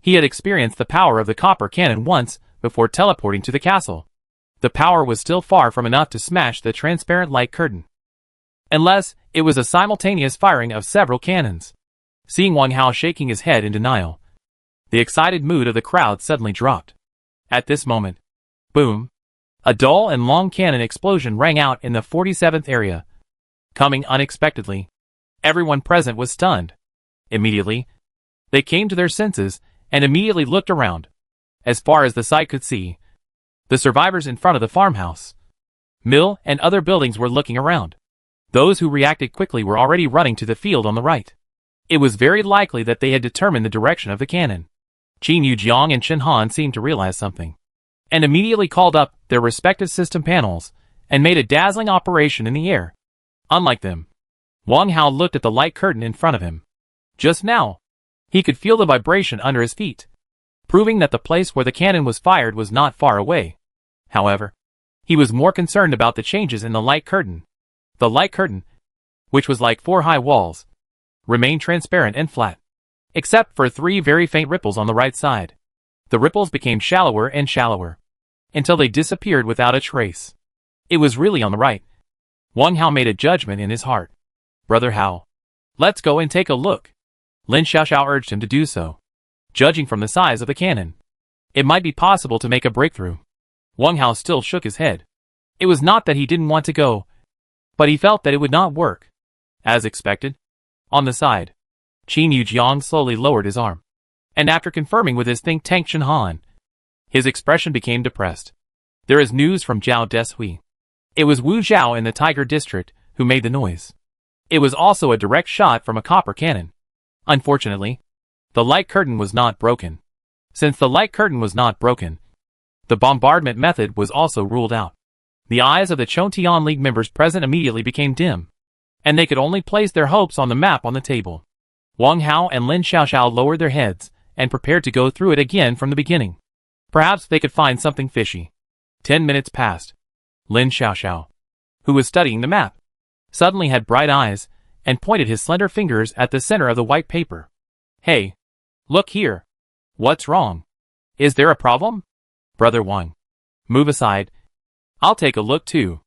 He had experienced the power of the copper cannon once before teleporting to the castle. The power was still far from enough to smash the transparent light curtain. Unless it was a simultaneous firing of several cannons. Seeing Wang Hao shaking his head in denial, the excited mood of the crowd suddenly dropped. At this moment, boom! A dull and long cannon explosion rang out in the 47th area. Coming unexpectedly, everyone present was stunned. Immediately, they came to their senses and immediately looked around. As far as the sight could see, the survivors in front of the farmhouse, mill, and other buildings were looking around. Those who reacted quickly were already running to the field on the right. It was very likely that they had determined the direction of the cannon. Qin Yujiang and Qin Han seemed to realize something, and immediately called up their respective system panels and made a dazzling operation in the air. Unlike them, Wang Hao looked at the light curtain in front of him. Just now, he could feel the vibration under his feet, proving that the place where the cannon was fired was not far away. However, he was more concerned about the changes in the light curtain. The light curtain, which was like 4 high walls, remained transparent and flat, except for 3 very faint ripples on the right side. The ripples became shallower and shallower, until they disappeared without a trace. It was really on the right. Wang Hao made a judgment in his heart. Brother Hao, let's go and take a look. Lin Xiaoxiao urged him to do so. Judging from the size of the cannon, it might be possible to make a breakthrough. Wang Hao still shook his head. It was not that he didn't want to go, but he felt that it would not work. As expected, on the side, Qin Yujiang slowly lowered his arm, and after confirming with his think tank Qin Han, his expression became depressed. There is news from Zhao Deshui. It was Wu Zhao in the Tiger District who made the noise. It was also a direct shot from a copper cannon. Unfortunately, the light curtain was not broken. Since the light curtain was not broken, the bombardment method was also ruled out. The eyes of the Chontian League members present immediately became dim, and they could only place their hopes on the map on the table. Wang Hao and Lin Xiaoxiao lowered their heads and prepared to go through it again from the beginning. Perhaps they could find something fishy. 10 minutes passed. Lin Xiaoxiao, who was studying the map, suddenly had bright eyes and pointed his slender fingers at the center of the white paper. Hey, look here. What's wrong? Is there a problem? Brother Wang, move aside. I'll take a look too.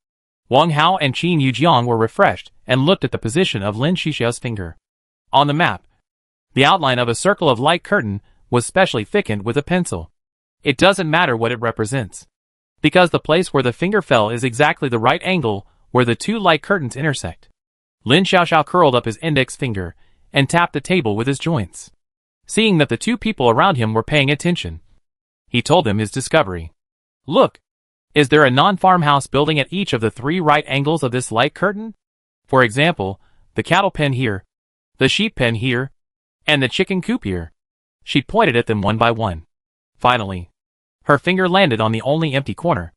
Wang Hao and Qin Yujiang were refreshed and looked at the position of Lin Xiaoxiao's finger. On the map, the outline of a circle of light curtain was specially thickened with a pencil. It doesn't matter what it represents, because the place where the finger fell is exactly the right angle where the two light curtains intersect. Lin Xiaoxiao curled up his index finger and tapped the table with his joints. Seeing that the two people around him were paying attention, he told them his discovery. Look, is there a non-farmhouse building at each of the three right angles of this light curtain? For example, the cattle pen here, the sheep pen here, and the chicken coop here. She pointed at them one by one. Finally, her finger landed on the only empty corner.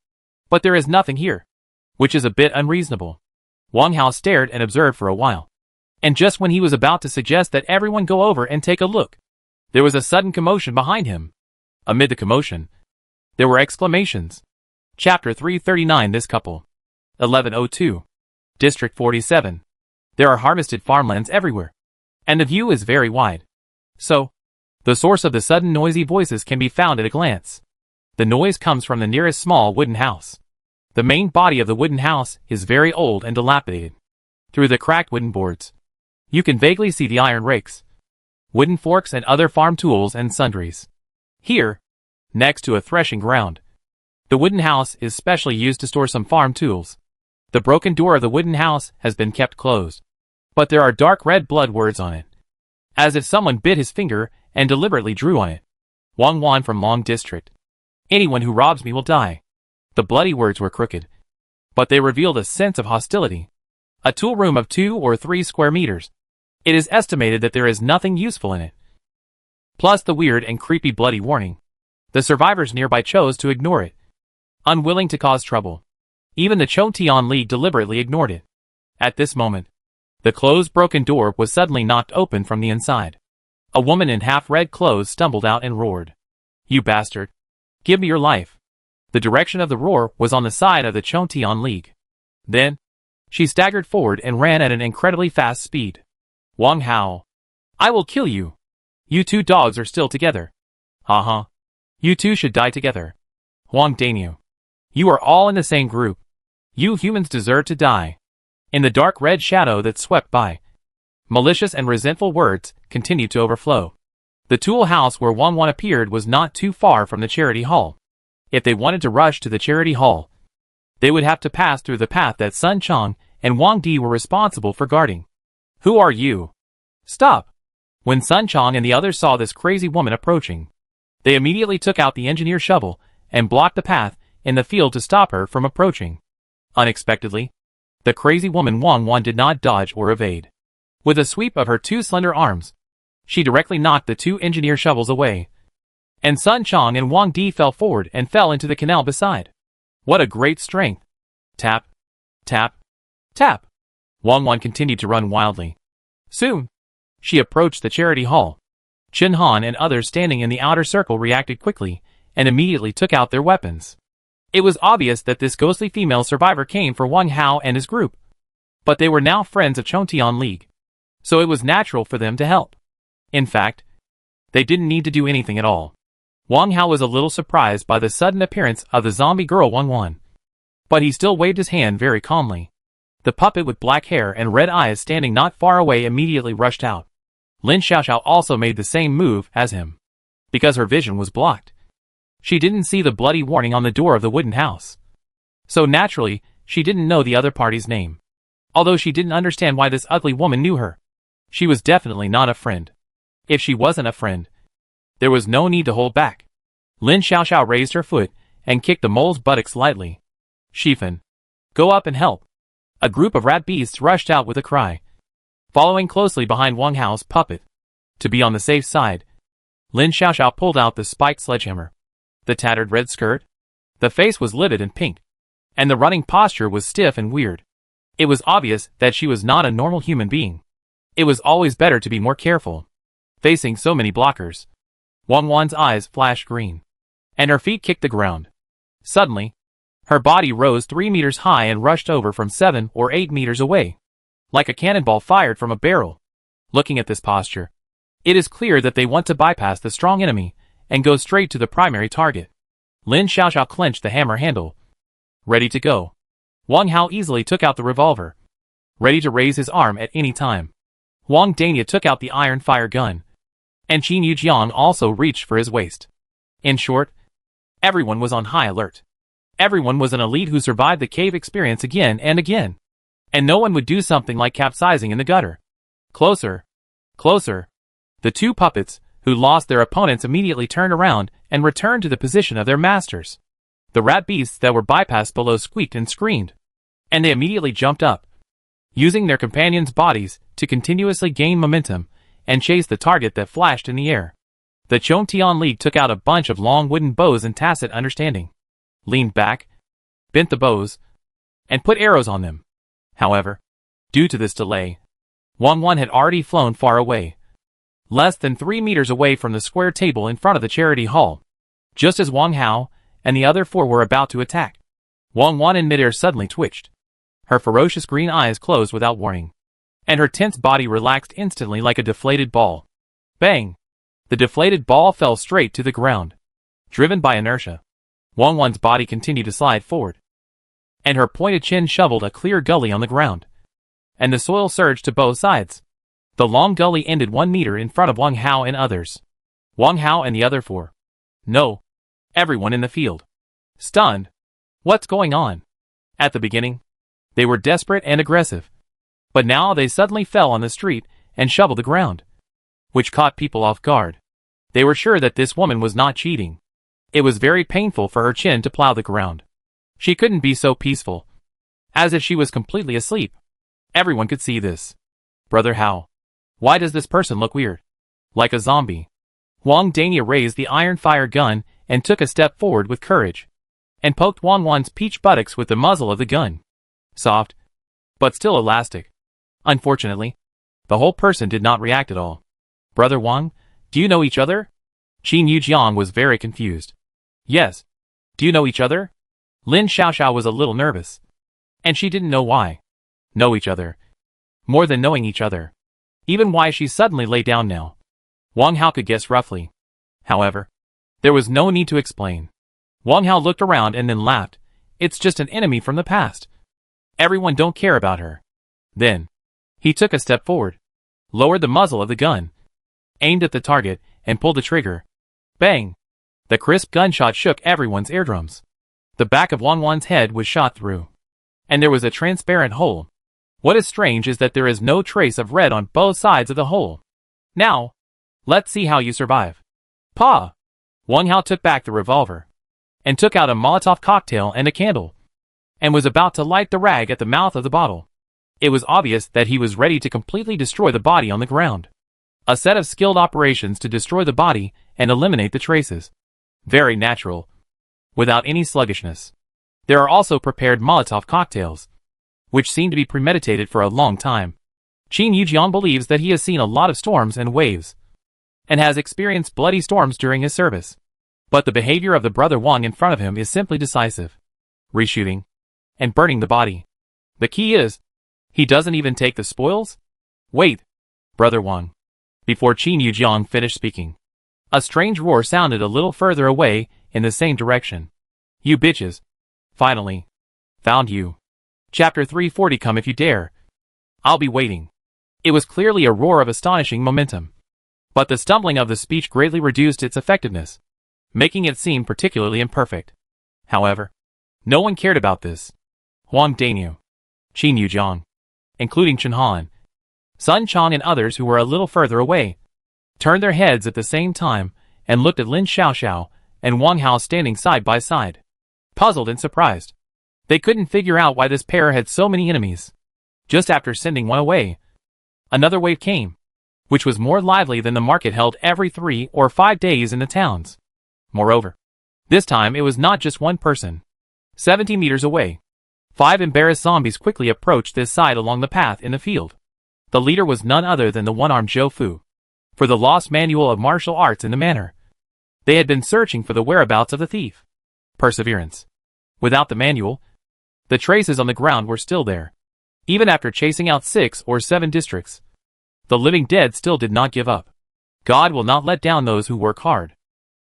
But there is nothing here, which is a bit unreasonable. Wang Hao stared and observed for a while. And just when he was about to suggest that everyone go over and take a look, there was a sudden commotion behind him. Amid the commotion, there were exclamations. Chapter 339. This couple. 1102. District 47. There are harvested farmlands everywhere, and the view is very wide. So, the source of the sudden noisy voices can be found at a glance. The noise comes from the nearest small wooden house. The main body of the wooden house is very old and dilapidated. Through the cracked wooden boards, you can vaguely see the iron rakes, wooden forks and other farm tools and sundries. Here, next to a threshing ground, the wooden house is specially used to store some farm tools. The broken door of the wooden house has been kept closed, but there are dark red blood words on it, as if someone bit his finger and deliberately drew on it. Wang Wan from Long District. Anyone who robs me will die. The bloody words were crooked, but they revealed a sense of hostility. A tool room of 2 or 3 square meters. It is estimated that there is nothing useful in it. Plus the weird and creepy bloody warning. The survivors nearby chose to ignore it, unwilling to cause trouble. Even the Chontian League deliberately ignored it. At this moment, the closed broken door was suddenly knocked open from the inside. A woman in half-red clothes stumbled out and roared. You bastard! Give me your life! The direction of the roar was on the side of the Chontian League. Then, she staggered forward and ran at an incredibly fast speed. Wang Hao! I will kill you! You two dogs are still together. Haha. You two should die together. Wang Daniu. You are all in the same group. You humans deserve to die. In the dark red shadow that swept by, malicious and resentful words continued to overflow. The tool house where Wang Wan appeared was not too far from the charity hall. If they wanted to rush to the charity hall, they would have to pass through the path that Sun Chong and Wang Di were responsible for guarding. Who are you? Stop! When Sun Chong and the others saw this crazy woman approaching, they immediately took out the engineer shovel and blocked the path in the field to stop her from approaching. Unexpectedly, the crazy woman Wang Wan did not dodge or evade. With a sweep of her 2 slender arms, she directly knocked the 2 engineer shovels away, and Sun Chong and Wang Di fell forward and fell into the canal beside. What a great strength! Tap, tap, tap! Wang Wan continued to run wildly. Soon, she approached the charity hall. Chen Han and others standing in the outer circle reacted quickly and immediately took out their weapons. It was obvious that this ghostly female survivor came for Wang Hao and his group, but they were now friends of Chontian League, so it was natural for them to help. In fact, they didn't need to do anything at all. Wang Hao was a little surprised by the sudden appearance of the zombie girl Wang Wan, but he still waved his hand very calmly. The puppet with black hair and red eyes standing not far away immediately rushed out. Lin Xiaoxiao also made the same move as him, because her vision was blocked. She didn't see the bloody warning on the door of the wooden house, so naturally, she didn't know the other party's name. Although she didn't understand why this ugly woman knew her. She was definitely not a friend. If she wasn't a friend, there was no need to hold back. Lin Xiaoxiao raised her foot and kicked the mole's buttocks lightly. Shifen, go up and help. A group of rat beasts rushed out with a cry, following closely behind Wang Hao's puppet. To be on the safe side, Lin Xiaoxiao pulled out the spiked sledgehammer. The tattered red skirt, the face was livid and pink, and the running posture was stiff and weird. It was obvious that she was not a normal human being. It was always better to be more careful, facing so many blockers. Wang Wan's eyes flashed green, and her feet kicked the ground. Suddenly, her body rose 3 meters high and rushed over from 7 or 8 meters away, like a cannonball fired from a barrel. Looking at this posture, it is clear that they want to bypass the strong enemy and go straight to the primary target. Lin Xiaoxiao clenched the hammer handle, ready to go. Wang Hao easily took out the revolver, ready to raise his arm at any time. Wang Dania took out the iron fire gun, and Qin Yujiang also reached for his waist. In short, everyone was on high alert. Everyone was an elite who survived the cave experience again and again. And no one would do something like capsizing in the gutter. Closer. Closer. The two puppets, who lost their opponents, immediately turned around and returned to the position of their masters. The rat beasts that were bypassed below squeaked and screamed. And they immediately jumped up, using their companions' bodies to continuously gain momentum and chase the target that flashed in the air. The Chongtian League took out a bunch of long wooden bows in tacit understanding, leaned back, bent the bows, and put arrows on them. However, due to this delay, Wang Wan had already flown far away, less than 3 meters away from the square table in front of the charity hall, just as Wang Hao and the other 4 were about to attack. Wang Wan in midair suddenly twitched. Her ferocious green eyes closed without warning, and her tense body relaxed instantly like a deflated ball. Bang! The deflated ball fell straight to the ground. Driven by inertia, Wang Wan's body continued to slide forward, and her pointed chin shoveled a clear gully on the ground, and the soil surged to both sides. The long gully ended 1 meter in front of Wang Hao and others. Wang Hao and the other 4. No. Everyone in the field. Stunned. What's going on? At the beginning, they were desperate and aggressive, but now they suddenly fell on the street and shoveled the ground, which caught people off guard. They were sure that this woman was not cheating. It was very painful for her chin to plow the ground. She couldn't be so peaceful, as if she was completely asleep. Everyone could see this. Brother Hao, why does this person look weird? Like a zombie. Wang Dania raised the iron fire gun and took a step forward with courage, and poked Wang Wan's peach buttocks with the muzzle of the gun. Soft, but still elastic. Unfortunately, the whole person did not react at all. Brother Wang, do you know each other? Qin Yujiang was very confused. Yes. Do you know each other? Lin Xiaoxiao was a little nervous, and she didn't know why. Know each other. More than knowing each other. Even why she suddenly lay down now. Wang Hao could guess roughly. However, there was no need to explain. Wang Hao looked around and then laughed. It's just an enemy from the past. Everyone don't care about her. Then, he took a step forward, lowered the muzzle of the gun, aimed at the target, and pulled the trigger. Bang! The crisp gunshot shook everyone's eardrums. The back of Wang Wan's head was shot through, and there was a transparent hole. What is strange is that there is no trace of red on both sides of the hole. Now, let's see how you survive. Pa! Wang Hao took back the revolver, and took out a Molotov cocktail and a candle, and was about to light the rag at the mouth of the bottle. It was obvious that he was ready to completely destroy the body on the ground. A set of skilled operations to destroy the body and eliminate the traces. Very natural, without any sluggishness. There are also prepared Molotov cocktails, which seem to be premeditated for a long time. Qin Yujiang believes that he has seen a lot of storms and waves, and has experienced bloody storms during his service. But the behavior of the brother Wang in front of him is simply decisive. Reshooting, and burning the body. The key is, he doesn't even take the spoils? Wait, brother Wang. Before Qin Yujiang finished speaking, a strange roar sounded a little further away in the same direction. You bitches. Finally. Found you. Chapter 340. Come if you dare. I'll be waiting. It was clearly a roar of astonishing momentum. But the stumbling of the speech greatly reduced its effectiveness, making it seem particularly imperfect. However, no one cared about this. Wang Daniu, Qin Yujiang, including Chen Han, Sun Chong and others who were a little further away, turned their heads at the same time and looked at Lin Xiaoxiao and Wang Hao standing side by side, puzzled and surprised. They couldn't figure out why this pair had so many enemies. Just after sending one away, another wave came, which was more lively than the market held every 3 or 5 days in the towns. Moreover, this time it was not just one person. 70 meters away, 5 embarrassed zombies quickly approached this side along the path in the field. The leader was none other than the one-armed Zhou Fu, for the lost manual of martial arts in the manor, They had been searching for the whereabouts of the thief. Perseverance. Without the manual, the traces on the ground were still there. Even after chasing out 6 or 7 districts, the living dead still did not give up. God will not let down those who work hard.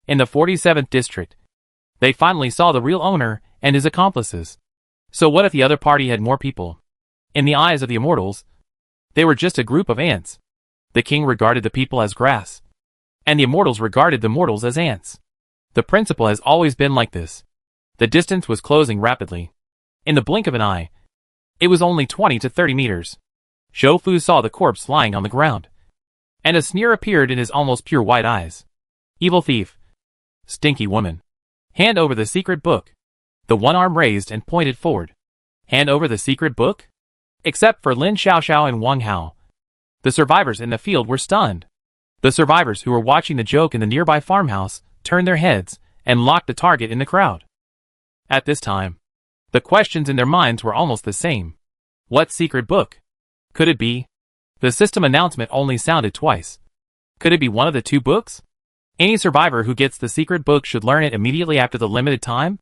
In the 47th district, they finally saw the real owner and his accomplices. So what if the other party had more people? In the eyes of the immortals, they were just a group of ants. The king regarded the people as grass, and the immortals regarded the mortals as ants. The principle has always been like this. The distance was closing rapidly. In the blink of an eye, it was only 20 to 30 meters. Zhou Fu saw the corpse lying on the ground, and a sneer appeared in his almost pure white eyes. Evil thief. Stinky woman. Hand over the secret book. The one arm raised and pointed forward. Hand over the secret book? Except for Lin Xiaoxiao and Wang Hao. The survivors in the field were stunned. The survivors who were watching the joke in the nearby farmhouse turned their heads and locked the target in the crowd. At this time, the questions in their minds were almost the same. What secret book? Could it be? The system announcement only sounded twice. Could it be one of the 2 books? Any survivor who gets the secret book should learn it immediately after the limited time?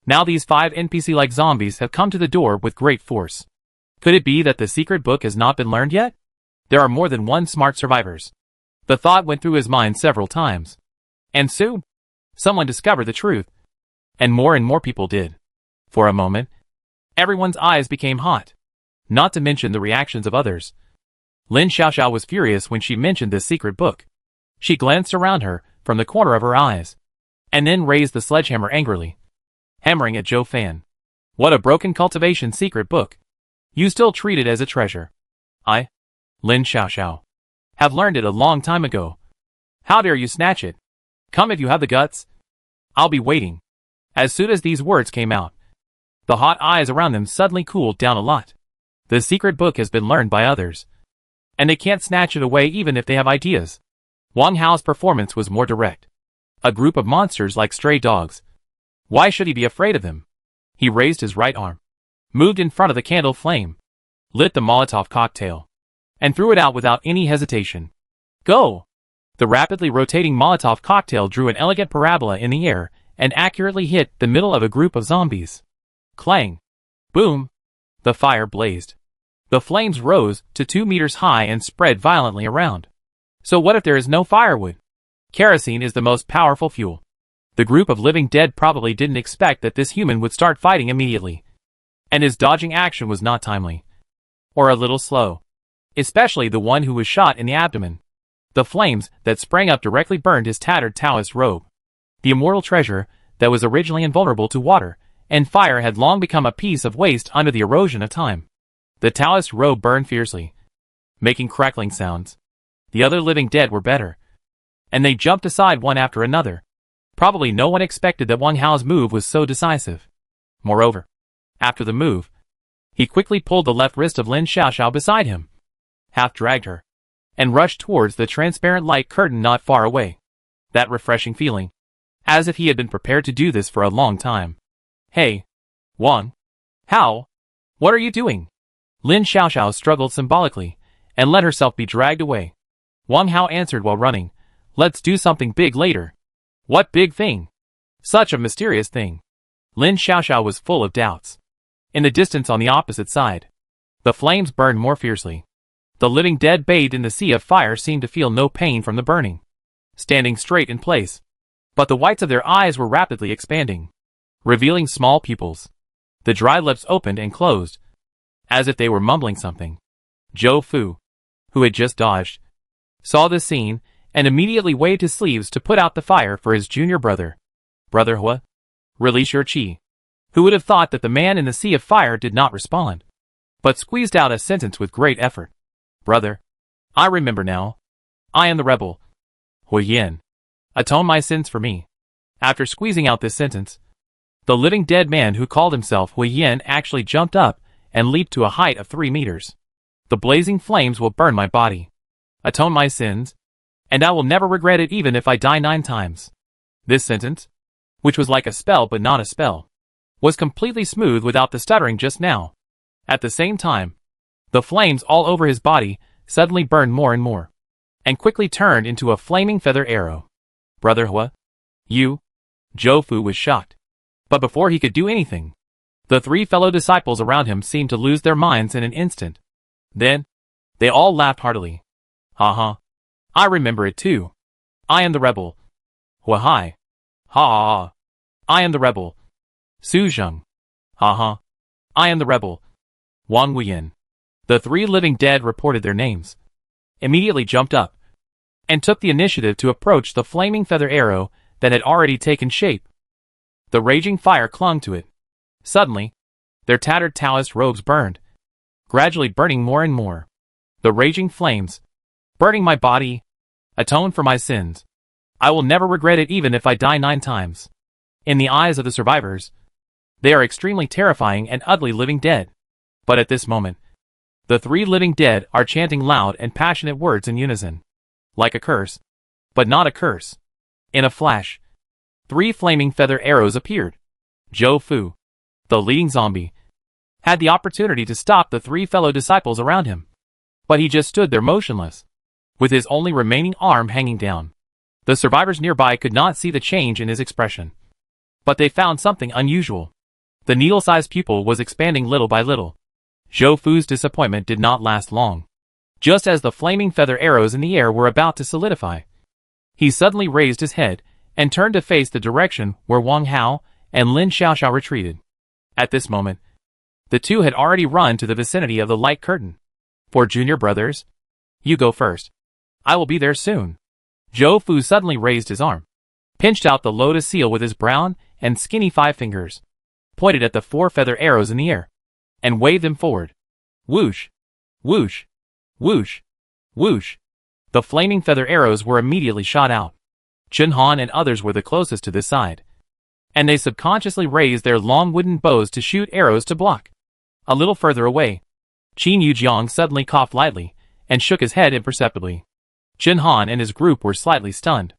Now these 5 NPC-like zombies have come to the door with great force. Could it be that the secret book has not been learned yet? There are more than one smart survivors. The thought went through his mind several times. And soon, someone discovered the truth. And more people did. For a moment, everyone's eyes became hot. Not to mention the reactions of others. Lin Xiaoxiao was furious when she mentioned this secret book. She glanced around her from the corner of her eyes, and then raised the sledgehammer angrily, hammering at Zhou Fan. What a broken cultivation secret book. You still treat it as a treasure. I, Lin Xiaoxiao, have learned it a long time ago. How dare you snatch it? Come if you have the guts. I'll be waiting. As soon as these words came out, the hot eyes around them suddenly cooled down a lot. The secret book has been learned by others, and they can't snatch it away even if they have ideas. Wang Hao's performance was more direct. A group of monsters like stray dogs. Why should he be afraid of them? He raised his right arm, moved in front of the candle flame, lit the Molotov cocktail, and threw it out without any hesitation. Go! The rapidly rotating Molotov cocktail drew an elegant parabola in the air and accurately hit the middle of a group of zombies. Clang! Boom! The fire blazed. The flames rose to 2 meters high and spread violently around. So what if there is no firewood? Kerosene is the most powerful fuel. The group of living dead probably didn't expect that this human would start fighting immediately. And his dodging action was not timely. Or a little slow. Especially the one who was shot in the abdomen. The flames that sprang up directly burned his tattered Taoist robe. The immortal treasure that was originally invulnerable to water and fire had long become a piece of waste under the erosion of time. The Taoist robe burned fiercely, making crackling sounds. The other living dead were better, and they jumped aside one after another. Probably no one expected that Wang Hao's move was so decisive. Moreover, after the move, he quickly pulled the left wrist of Lin Xiaoxiao beside him, half-dragged her, and rushed towards the transparent light curtain not far away. That refreshing feeling, as if he had been prepared to do this for a long time. Hey, Wang Hao, what are you doing? Lin Xiaoxiao struggled symbolically and let herself be dragged away. Wang Hao answered while running, let's do something big later. What big thing? Such a mysterious thing. Lin Xiaoxiao was full of doubts. In the distance on the opposite side, the flames burned more fiercely. The living dead bathed in the sea of fire seemed to feel no pain from the burning, standing straight in place. But the whites of their eyes were rapidly expanding, revealing small pupils. The dry lips opened and closed, as if they were mumbling something. Zhou Fu, who had just dodged, saw this scene and immediately waved his sleeves to put out the fire for his junior brother. Brother Hua, release your chi. Who would have thought that the man in the sea of fire did not respond, but squeezed out a sentence with great effort. Brother, I remember now. I am the rebel. Hui Yin, atone my sins for me. After squeezing out this sentence, the living dead man who called himself Hui Yin actually jumped up and leaped to a height of 3 meters. The blazing flames will burn my body, atone my sins, and I will never regret it even if I die 9 times. This sentence, which was like a spell but not a spell, was completely smooth without the stuttering just now. At the same time, the flames all over his body suddenly burned more and more, and quickly turned into a flaming feather arrow. Brother Hua, You? Zhou Fu was shocked. But before he could do anything, the three fellow disciples around him seemed to lose their minds in an instant. Then, they all laughed heartily. Ha. I remember it too. I am the rebel. Wahai. Ha. I am the rebel. Su Zheng. Ha. I am the rebel. Wang Lin. The three living dead reported their names, immediately jumped up, and took the initiative to approach the flaming feather arrow that had already taken shape. The raging fire clung to it. Suddenly, their tattered Taoist robes burned, gradually burning more and more. The raging flames, burning my body, atone for my sins. I will never regret it even if I die 9 times. In the eyes of the survivors, they are extremely terrifying and ugly living dead. But at this moment, the three living dead are chanting loud and passionate words in unison. Like a curse, but not a curse. In a flash, 3 flaming feather arrows appeared. Zhou Fu, the leading zombie, had the opportunity to stop the 3 fellow disciples around him. But he just stood there motionless, with his only remaining arm hanging down. The survivors nearby could not see the change in his expression, but they found something unusual. The needle-sized pupil was expanding little by little. Zhou Fu's disappointment did not last long. Just as the flaming feather arrows in the air were about to solidify, he suddenly raised his head and turned to face the direction where Wang Hao and Lin Xiaoxiao retreated. At this moment, the two had already run to the vicinity of the light curtain. For junior brothers, you go first. I will be there soon. Zhou Fu suddenly raised his arm, pinched out the lotus seal with his brown and skinny 5 fingers, pointed at the 4 feather arrows in the air, and waved them forward. Whoosh! Whoosh! Whoosh! Whoosh! The flaming feather arrows were immediately shot out. Chen Han and others were the closest to this side, and they subconsciously raised their long wooden bows to shoot arrows to block. A little further away, Qin Yujiang suddenly coughed lightly and shook his head imperceptibly. Chen Han and his group were slightly stunned.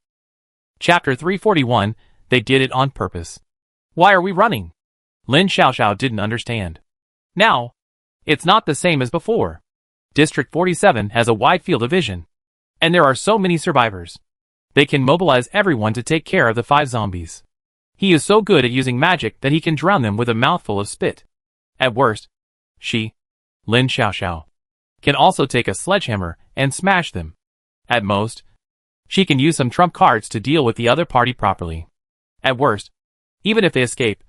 Chapter 341, They did it on purpose. Why are we running? Lin Xiaoxiao didn't understand. Now, it's not the same as before. District 47 has a wide field of vision, and there are so many survivors. They can mobilize everyone to take care of the 5 zombies. He is so good at using magic that he can drown them with a mouthful of spit. At worst, Lin Xiaoxiao, can also take a sledgehammer and smash them. At most, she can use some trump cards to deal with the other party properly. At worst, even if they escape,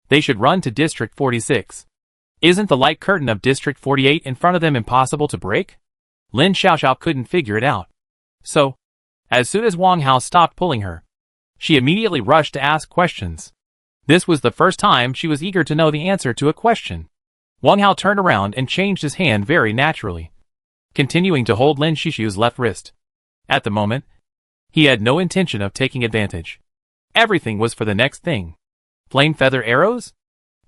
they should run to District 46. Isn't the light curtain of District 48 in front of them impossible to break? Lin Xiaoxiao couldn't figure it out. So, as soon as Wang Hao stopped pulling her, she immediately rushed to ask questions. This was the first time she was eager to know the answer to a question. Wang Hao turned around and changed his hand very naturally, continuing to hold Lin Shishu's left wrist. At the moment, he had no intention of taking advantage. Everything was for the next thing. Flame feather arrows?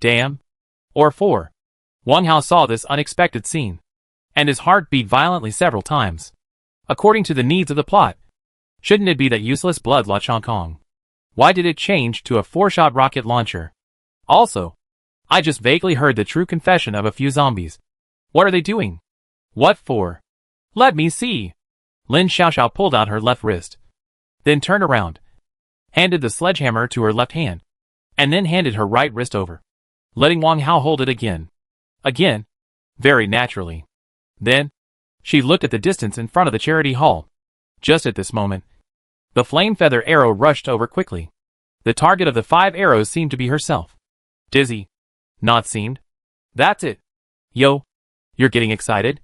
Damn. Or 4. Wang Hao saw this unexpected scene, and his heart beat violently several times. According to the needs of the plot, shouldn't it be that useless blood La Chong Kong? Why did it change to a 4-shot rocket launcher? Also, I just vaguely heard the true confession of a few zombies. What are they doing? What for? Let me see. Lin Xiaoxiao pulled out her left wrist, then turned around, handed the sledgehammer to her left hand, and then handed her right wrist over, letting Wang Hao hold it again. Again, very naturally. Then, she looked at the distance in front of the charity hall. Just at this moment, the flame feather arrow rushed over quickly. The target of the 5 arrows seemed to be herself. Dizzy. Not seemed. That's it. Yo, you're getting excited?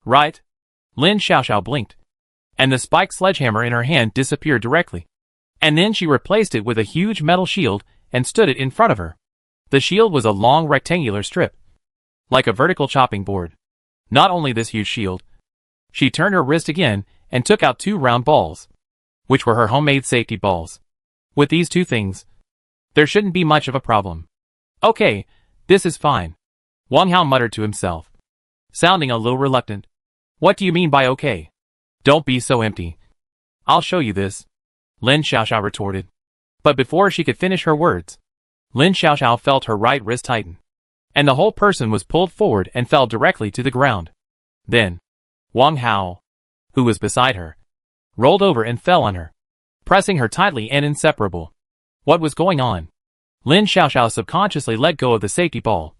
Right? Lin Xiaoxiao blinked, and the spiked sledgehammer in her hand disappeared directly. And then she replaced it with a huge metal shield and stood it in front of her. The shield was a long rectangular strip, like a vertical chopping board. Not only this huge shield, she turned her wrist again and took out 2 round balls, which were her homemade safety balls. With these 2 things, there shouldn't be much of a problem. Okay, this is fine, Wang Hao muttered to himself, sounding a little reluctant. What do you mean by okay? Don't be so empty. I'll show you this, Lin Xiaoxiao retorted. But before she could finish her words, Lin Xiaoxiao felt her right wrist tighten, and the whole person was pulled forward and fell directly to the ground. Then, Wang Hao, who was beside her, rolled over and fell on her. pressing her tightly and inseparable. What was going on? Lin Xiaoxiao subconsciously let go of the safety ball,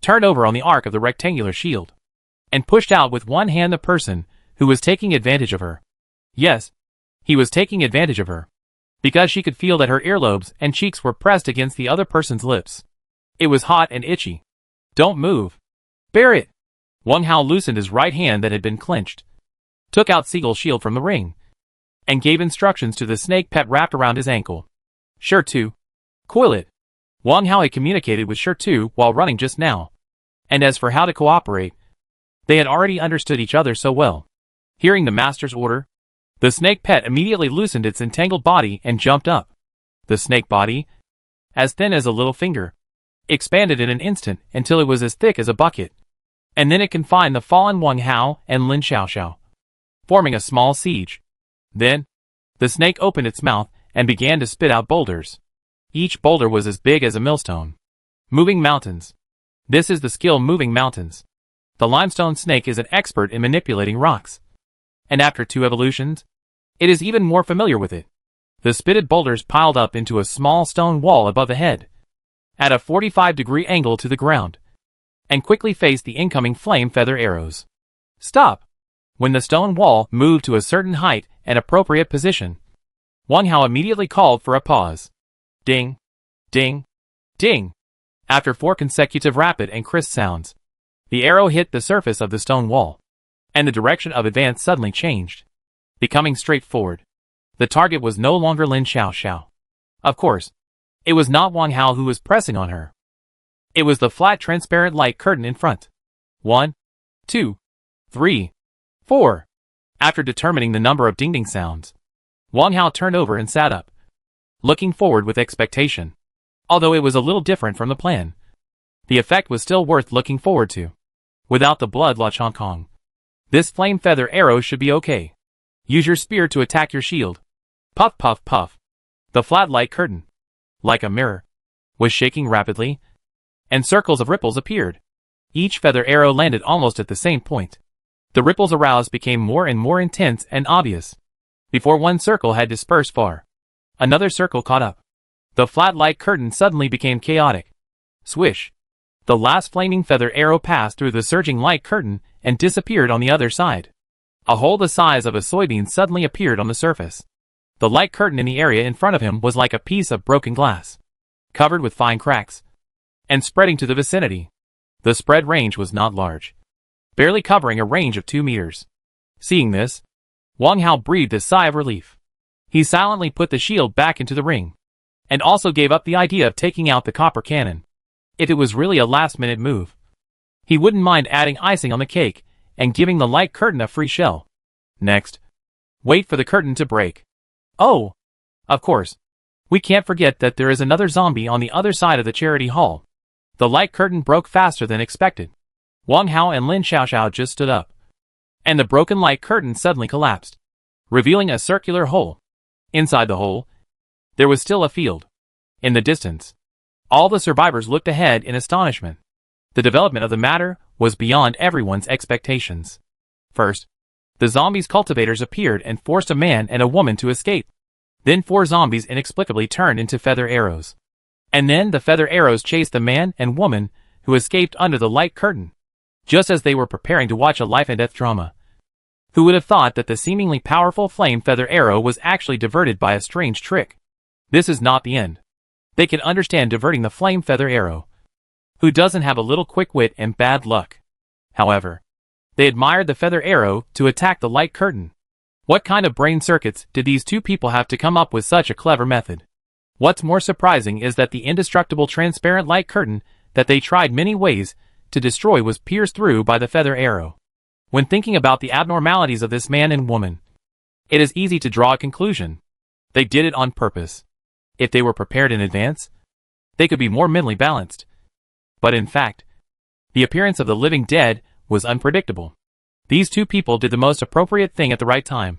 turned over on the arc of the rectangular shield, and pushed out with one hand the person who was taking advantage of her. Yes, he was taking advantage of her, because she could feel that her earlobes and cheeks were pressed against the other person's lips. It was hot and itchy. Don't move. Bear it. Wang Hao loosened his right hand that had been clenched, took out Seagull's shield from the ring, and gave instructions to the snake pet wrapped around his ankle. Sure to coil it. Wang Hao had communicated with Sure to while running just now, and as for how to cooperate, they had already understood each other so well. Hearing the master's order, the snake pet immediately loosened its entangled body and jumped up. The snake body, as thin as a little finger, expanded in an instant until it was as thick as a bucket, and then it confined the fallen Wang Hao and Lin Xiaoxiao, forming a small siege. Then, the snake opened its mouth and began to spit out boulders. Each boulder was as big as a millstone. Moving mountains. This is the skill moving mountains. The limestone snake is an expert in manipulating rocks, and after 2 evolutions, it is even more familiar with it. The spitted boulders piled up into a small stone wall above the head, at a 45-degree angle to the ground, and quickly faced the incoming flame feather arrows. Stop! When the stone wall moved to a certain height and appropriate position, Wang Hao immediately called for a pause. Ding! Ding! Ding! After 4 consecutive rapid and crisp sounds, the arrow hit the surface of the stone wall, and the direction of advance suddenly changed, becoming straightforward. The target was no longer Lin Xiaoxiao. Of course, it was not Wang Hao who was pressing on her. It was the flat transparent light curtain in front. 1, 2, 3, 4. After determining the number of ding-ding sounds, Wang Hao turned over and sat up, looking forward with expectation. Although it was a little different from the plan, the effect was still worth looking forward to. Without the blood La Chong Kong, this flame feather arrow should be okay. Use your spear to attack your shield. Puff puff puff. The flat light curtain, like a mirror, was shaking rapidly, and circles of ripples appeared. Each feather arrow landed almost at the same point. The ripples aroused became more and more intense and obvious. Before one circle had dispersed far, another circle caught up. The flat light curtain suddenly became chaotic. Swish! The last flaming feather arrow passed through the surging light curtain and disappeared on the other side. A hole the size of a soybean suddenly appeared on the surface. The light curtain in the area in front of him was like a piece of broken glass, covered with fine cracks, and spreading to the vicinity. The spread range was not large, barely covering a range of 2 meters. Seeing this, Wang Hao breathed a sigh of relief. He silently put the shield back into the ring, and also gave up the idea of taking out the copper cannon. If it was really a last-minute move, he wouldn't mind adding icing on the cake and giving the light curtain a free shell. Next, wait for the curtain to break. Oh, of course, we can't forget that there is another zombie on the other side of the charity hall. The light curtain broke faster than expected. Wang Hao and Lin Xiaoxiao just stood up, and the broken light curtain suddenly collapsed, revealing a circular hole. Inside the hole, there was still a field. In the distance, all the survivors looked ahead in astonishment. The development of the matter was beyond everyone's expectations. First, the zombies' cultivators appeared and forced a man and a woman to escape. Then 4 zombies inexplicably turned into feather arrows. And then the feather arrows chased the man and woman who escaped under the light curtain, just as they were preparing to watch a life and death drama. Who would have thought that the seemingly powerful flame feather arrow was actually diverted by a strange trick? This is not the end. They can understand diverting the flame feather arrow. Who doesn't have a little quick wit and bad luck? However, they admired the feather arrow to attack the light curtain. What kind of brain circuits did these 2 people have to come up with such a clever method? What's more surprising is that the indestructible transparent light curtain that they tried many ways to destroy was pierced through by the feather arrow. When thinking about the abnormalities of this man and woman, it is easy to draw a conclusion. They did it on purpose. If they were prepared in advance, they could be more mentally balanced. But in fact, the appearance of the living dead was unpredictable. These 2 people did the most appropriate thing at the right time.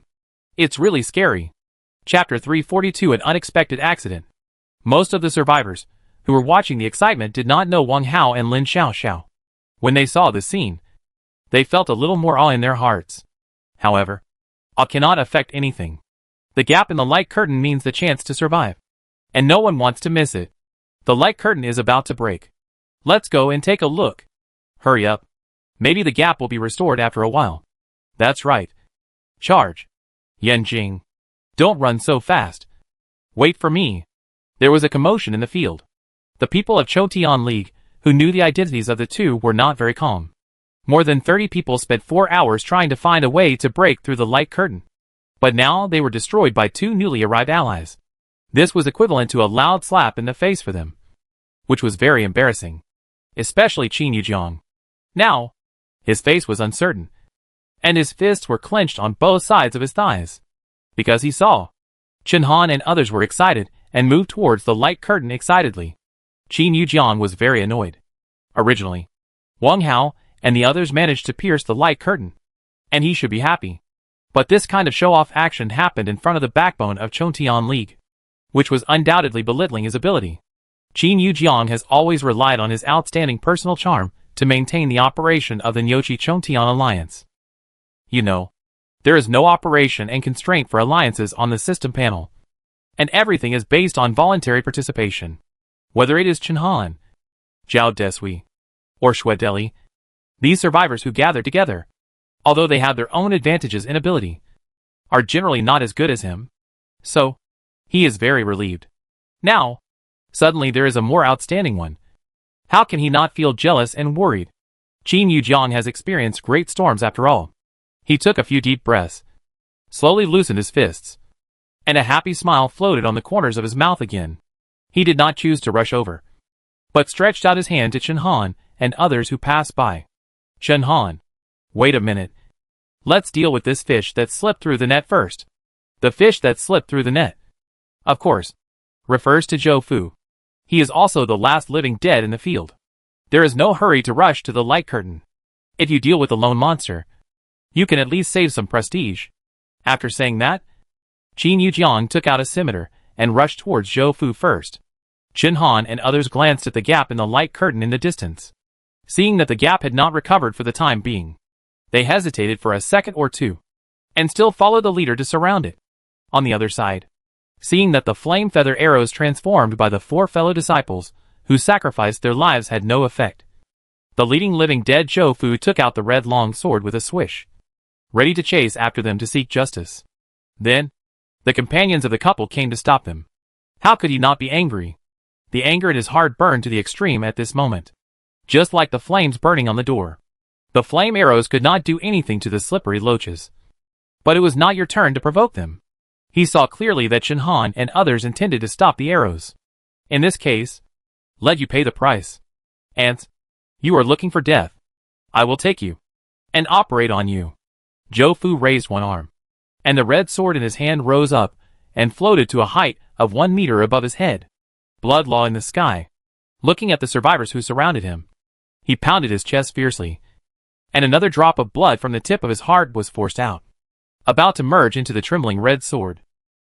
It's really scary. Chapter 342: An Unexpected Accident. Most of the survivors, who were watching the excitement, did not know Wang Hao and Lin Xiaoxiao. When they saw the scene, they felt a little more awe in their hearts. However, awe cannot affect anything. The gap in the light curtain means the chance to survive. And no one wants to miss it. The light curtain is about to break. Let's go and take a look. Hurry up. Maybe the gap will be restored after a while. That's right. Charge. Yanjing. Don't run so fast. Wait for me. There was a commotion in the field. The people of Chotian League, who knew the identities of the two, were not very calm. More than 30 people spent 4 hours trying to find a way to break through the light curtain. But now they were destroyed by two newly arrived allies. This was equivalent to a loud slap in the face for them, which was very embarrassing. Especially Qin Yujiang. Now, his face was uncertain, and his fists were clenched on both sides of his thighs. Because he saw. Chen Han and others were excited, and moved towards the light curtain excitedly. Qin Yujiang was very annoyed. Originally, Wang Hao and the others managed to pierce the light curtain, and he should be happy. But this kind of show-off action happened in front of the backbone of Chotian League, which was undoubtedly belittling his ability. Qin Yujiang has always relied on his outstanding personal charm to maintain the operation of the Nyochi Chotian alliance. You know, there is no operation and constraint for alliances on the system panel, and everything is based on voluntary participation. Whether it is Chen Han, Zhao Desui, or Xue Deli, these survivors who gather together, although they have their own advantages in ability, are generally not as good as him. So, he is very relieved. Now, suddenly there is a more outstanding one. How can he not feel jealous and worried? Qin Yujiang has experienced great storms after all. He took a few deep breaths, slowly loosened his fists, and a happy smile floated on the corners of his mouth again. He did not choose to rush over, but stretched out his hand to Chen Han and others who passed by. Chen Han, wait a minute. Let's deal with this fish that slipped through the net first. The fish that slipped through the net, of course, refers to Zhou Fu. He is also the last living dead in the field. There is no hurry to rush to the light curtain. If you deal with a lone monster, you can at least save some prestige. After saying that, Qin Yujiang took out a scimitar and rushed towards Zhou Fu first. Chen Han and others glanced at the gap in the light curtain in the distance. Seeing that the gap had not recovered for the time being, they hesitated for a second or two, and still followed the leader to surround it. On the other side, seeing that the flame feather arrows transformed by the 4 fellow disciples, who sacrificed their lives, had no effect, the leading living dead Zhou Fu took out the red long sword with a swish, ready to chase after them to seek justice. Then, the companions of the couple came to stop them. How could he not be angry? The anger in his heart burned to the extreme at this moment, just like the flames burning on the door. The flame arrows could not do anything to the slippery loaches. But it was not your turn to provoke them. He saw clearly that Chen Han and others intended to stop the arrows. In this case, let you pay the price. Ants, you are looking for death. I will take you and operate on you. Zhou Fu raised one arm, and the red sword in his hand rose up and floated to a height of 1 meter above his head. Blood law in the sky. Looking at the survivors who surrounded him, he pounded his chest fiercely, and another drop of blood from the tip of his heart was forced out, about to merge into the trembling red sword.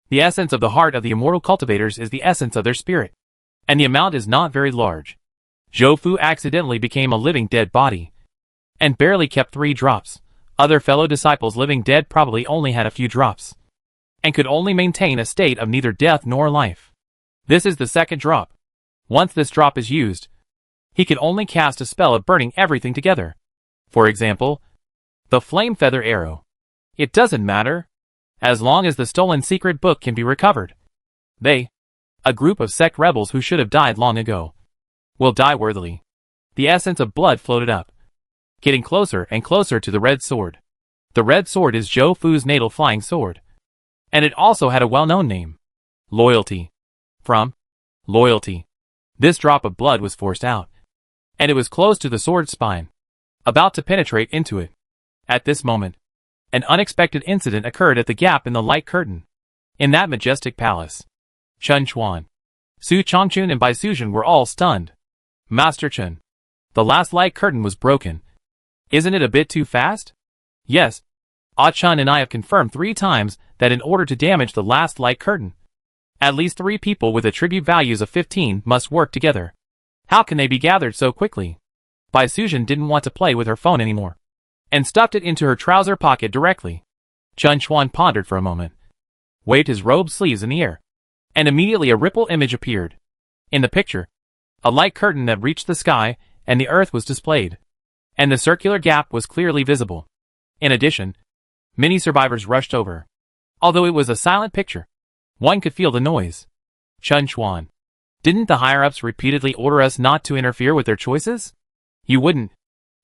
The essence of the heart of the immortal cultivators is the essence of their spirit, and the amount is not very large. Zhou Fu accidentally became a living dead body, and barely kept 3 drops. Other fellow disciples living dead probably only had a few drops, and could only maintain a state of neither death nor life. This is the second drop. Once this drop is used, he can only cast a spell of burning everything together. For example, the flame feather arrow. It doesn't matter, as long as the stolen secret book can be recovered. They, a group of sect rebels who should have died long ago, will die worthily. The essence of blood floated up, getting closer and closer to the red sword. The red sword is Zhou Fu's natal flying sword, and it also had a well-known name. Loyalty. From loyalty. This drop of blood was forced out, and it was close to the sword's spine, about to penetrate into it. At this moment, an unexpected incident occurred at the gap in the light curtain. In that majestic palace, Chen Chuan, Su Chongchun and Bai Suzhen were all stunned. Master Chen, the last light curtain was broken. Isn't it a bit too fast? Yes. Ah Chun and I have confirmed 3 times that in order to damage the last light curtain, at least 3 people with attribute values of 15 must work together. How can they be gathered so quickly? Bai Suzhen didn't want to play with her phone anymore, and stuffed it into her trouser pocket directly. Chen Chuan pondered for a moment, waved his robe sleeves in the air, and immediately a ripple image appeared. In the picture, a light curtain that reached the sky and the earth was displayed, and the circular gap was clearly visible. In addition, many survivors rushed over. Although it was a silent picture, one could feel the noise. Chen Chuan. Didn't the higher-ups repeatedly order us not to interfere with their choices? You wouldn't.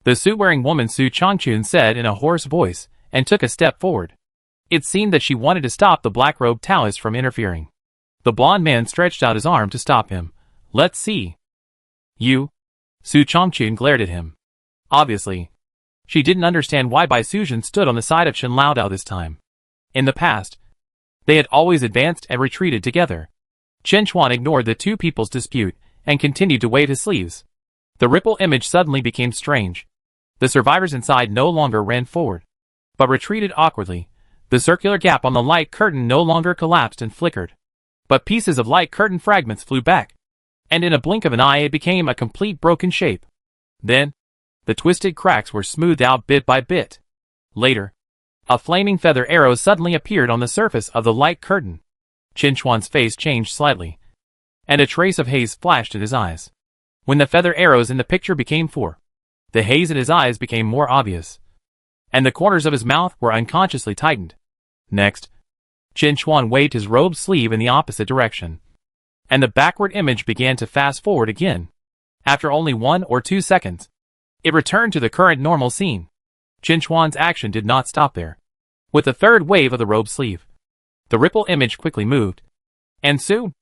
The suit-wearing woman Su Changchun said in a hoarse voice, and took a step forward. It seemed that she wanted to stop the black-robed Taoist from interfering. The blond man stretched out his arm to stop him. Let's see. You? Su Changchun glared at him. Obviously, she didn't understand why Bai Suzhen stood on the side of Chen Laodao this time. In the past, they had always advanced and retreated together. Chen Chuan ignored the two people's dispute and continued to wave his sleeves. The ripple image suddenly became strange. The survivors inside no longer ran forward, but retreated awkwardly. The circular gap on the light curtain no longer collapsed and flickered, but pieces of light curtain fragments flew back, and in a blink of an eye it became a complete broken shape. Then, the twisted cracks were smoothed out bit by bit. Later, a flaming feather arrow suddenly appeared on the surface of the light curtain. Chen Chuan's face changed slightly, and a trace of haze flashed in his eyes. When the feather arrows in the picture became 4, the haze in his eyes became more obvious, and the corners of his mouth were unconsciously tightened. Next, Chen Chuan waved his robe sleeve in the opposite direction, and the backward image began to fast forward again. After only 1 or 2 seconds, it returned to the current normal scene. Chen Chuan's action did not stop there. With the third wave of the robe sleeve, the ripple image quickly moved, and soon,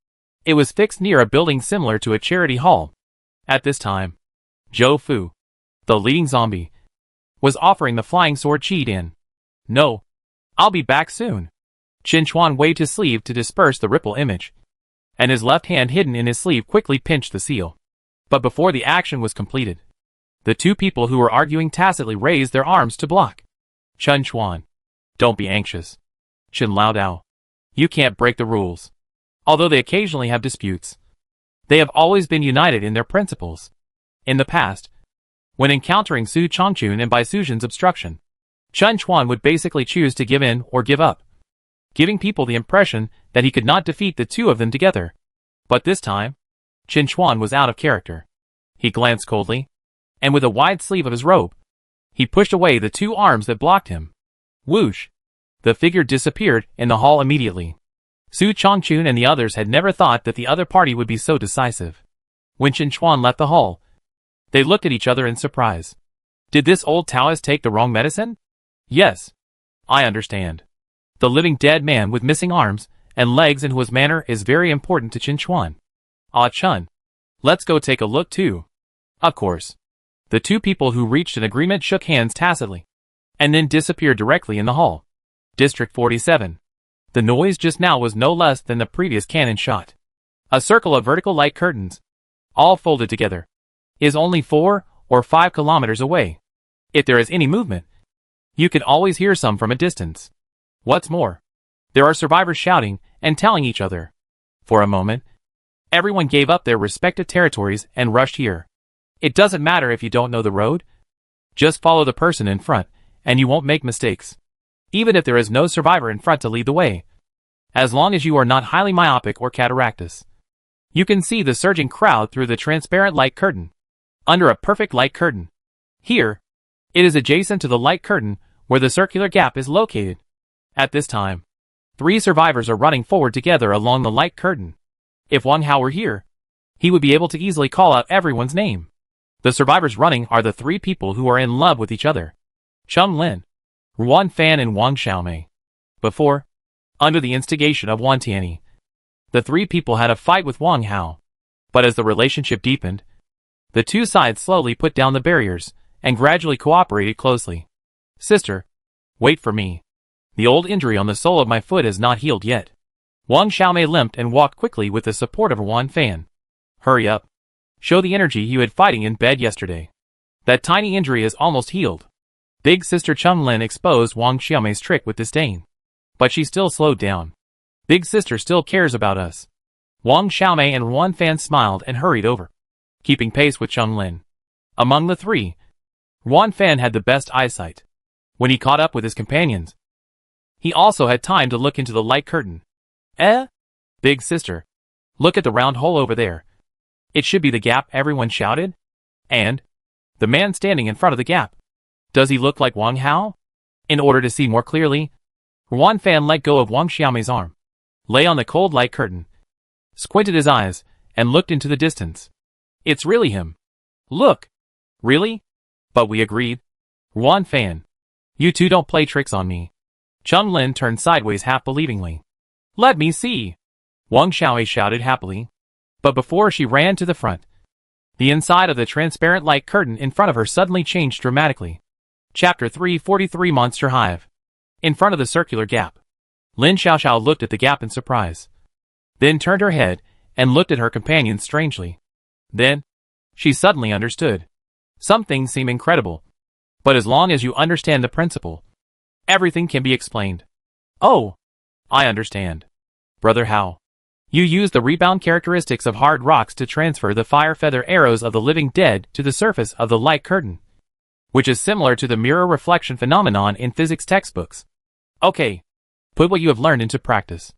it was fixed near a building similar to a charity hall. At this time, Zhou Fu, the leading zombie, was offering the flying sword Qi in. No, I'll be back soon. Chen Chuan waved his sleeve to disperse the ripple image, and his left hand hidden in his sleeve quickly pinched the seal. But before the action was completed, the two people who were arguing tacitly raised their arms to block. Chen Chuan, don't be anxious. Chen Laodao, you can't break the rules. Although they occasionally have disputes, they have always been united in their principles. In the past, when encountering Su Changchun and Bai Suzhen's obstruction, Chen Chuan would basically choose to give in or give up, giving people the impression that he could not defeat the two of them together. But this time, Chen Chuan was out of character. He glanced coldly, and with a wide sleeve of his robe, he pushed away the two arms that blocked him. Whoosh! The figure disappeared in the hall immediately. Su Changchun and the others had never thought that the other party would be so decisive. When Chen Chuan left the hall, they looked at each other in surprise. Did this old Taoist take the wrong medicine? Yes, I understand. The living dead man with missing arms and legs and whose manner is very important to Chen Chuan. Ah Chen, let's go take a look too. Of course. The two people who reached an agreement shook hands tacitly, and then disappeared directly in the hall. District 47. The noise just now was no less than the previous cannon shot. A circle of vertical light curtains, all folded together, is only 4 or 5 kilometers away. If there is any movement, you can always hear some from a distance. What's more, there are survivors shouting and telling each other. For a moment, everyone gave up their respective territories and rushed here. It doesn't matter if you don't know the road. Just follow the person in front, and you won't make mistakes. Even if there is no survivor in front to lead the way. As long as you are not highly myopic or cataractous. You can see the surging crowd through the transparent light curtain. Under a perfect light curtain. Here, it is adjacent to the light curtain where the circular gap is located. At this time, 3 survivors are running forward together along the light curtain. If Wang Hao were here, he would be able to easily call out everyone's name. The survivors running are the 3 people who are in love with each other. Wang Lin, Ruan Fan and Wang Xiaomei. Before, under the instigation of Wan Tianyi, the 3 people had a fight with Wang Hao. But as the relationship deepened, the two sides slowly put down the barriers and gradually cooperated closely. Sister, wait for me. The old injury on the sole of my foot has not healed yet. Wang Xiaomei limped and walked quickly with the support of Ruan Fan. Hurry up. Show the energy you had fighting in bed yesterday. That tiny injury is almost healed. Big sister Wang Lin exposed Wang Xiaomei's trick with disdain. But she still slowed down. Big sister still cares about us. Wang Xiaomei and Ruan Fan smiled and hurried over, keeping pace with Wang Lin. Among the 3, Ruan Fan had the best eyesight. When he caught up with his companions, he also had time to look into the light curtain. Eh? Big sister. Look at the round hole over there. It should be the gap, everyone shouted. And? The man standing in front of the gap. Does he look like Wang Hao? In order to see more clearly, Wang Fan let go of Wang Xiaomei's arm, lay on the cold light curtain, squinted his eyes, and looked into the distance. It's really him. Look. Really? But we agreed. Wang Fan. You two don't play tricks on me. Chung Lin turned sideways half-believingly. Let me see. Wang Xiaomei shouted happily. But before she ran to the front, the inside of the transparent light curtain in front of her suddenly changed dramatically. Chapter 343 Monster Hive. In front of the circular gap, Lin Xiaoxiao looked at the gap in surprise. Then turned her head and looked at her companions strangely. Then, she suddenly understood. Some things seem incredible, but as long as you understand the principle, everything can be explained. Oh, I understand. Brother Hao. You use the rebound characteristics of hard rocks to transfer the fire feather arrows of the living dead to the surface of the light curtain, which is similar to the mirror reflection phenomenon in physics textbooks. Okay. Put what you have learned into practice.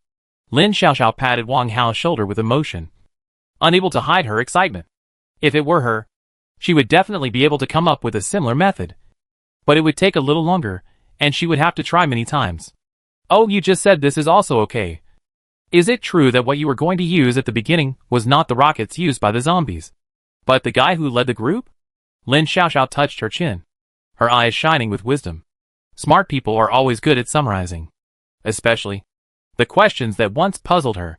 Lin Xiaoxiao patted Wang Hao's shoulder with emotion, unable to hide her excitement. If it were her, she would definitely be able to come up with a similar method. But it would take a little longer, and she would have to try many times. Oh, you just said this is also okay. Is it true that what you were going to use at the beginning was not the rockets used by the zombies, but the guy who led the group? Lin Xiaoxiao touched her chin, her eyes shining with wisdom. Smart people are always good at summarizing, especially the questions that once puzzled her.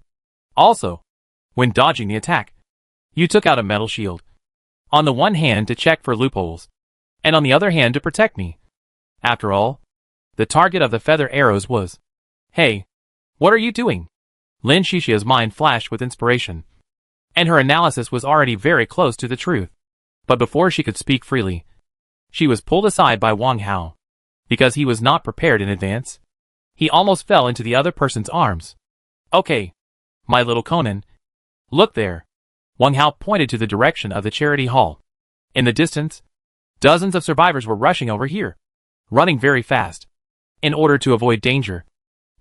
Also, when dodging the attack, you took out a metal shield. On the one hand to check for loopholes, and on the other hand to protect me. After all, the target of the feather arrows was... Hey, what are you doing? Lin Xiaoxiao's mind flashed with inspiration, and her analysis was already very close to the truth. But before she could speak freely, she was pulled aside by Wang Hao. Because he was not prepared in advance, he almost fell into the other person's arms. Okay, my little Conan. Look there. Wang Hao pointed to the direction of the charity hall. In the distance, dozens of survivors were rushing over here, running very fast. In order to avoid danger,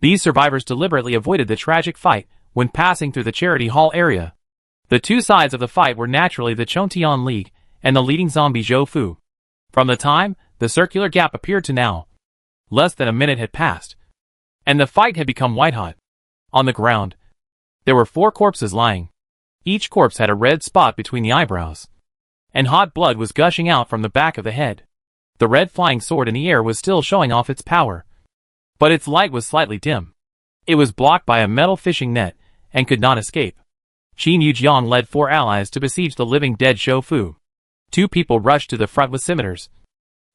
these survivors deliberately avoided the tragic fight when passing through the charity hall area. The two sides of the fight were naturally the Chongtian League and the leading zombie Zhou Fu. From the time the circular gap appeared to now, less than a minute had passed, and the fight had become white-hot. On the ground, there were 4 corpses lying. Each corpse had a red spot between the eyebrows, and hot blood was gushing out from the back of the head. The red flying sword in the air was still showing off its power, but its light was slightly dim. It was blocked by a metal fishing net and could not escape. Qin Yujiang led 4 allies to besiege the living dead Zhou Fu. 2 people rushed to the front with scimitars,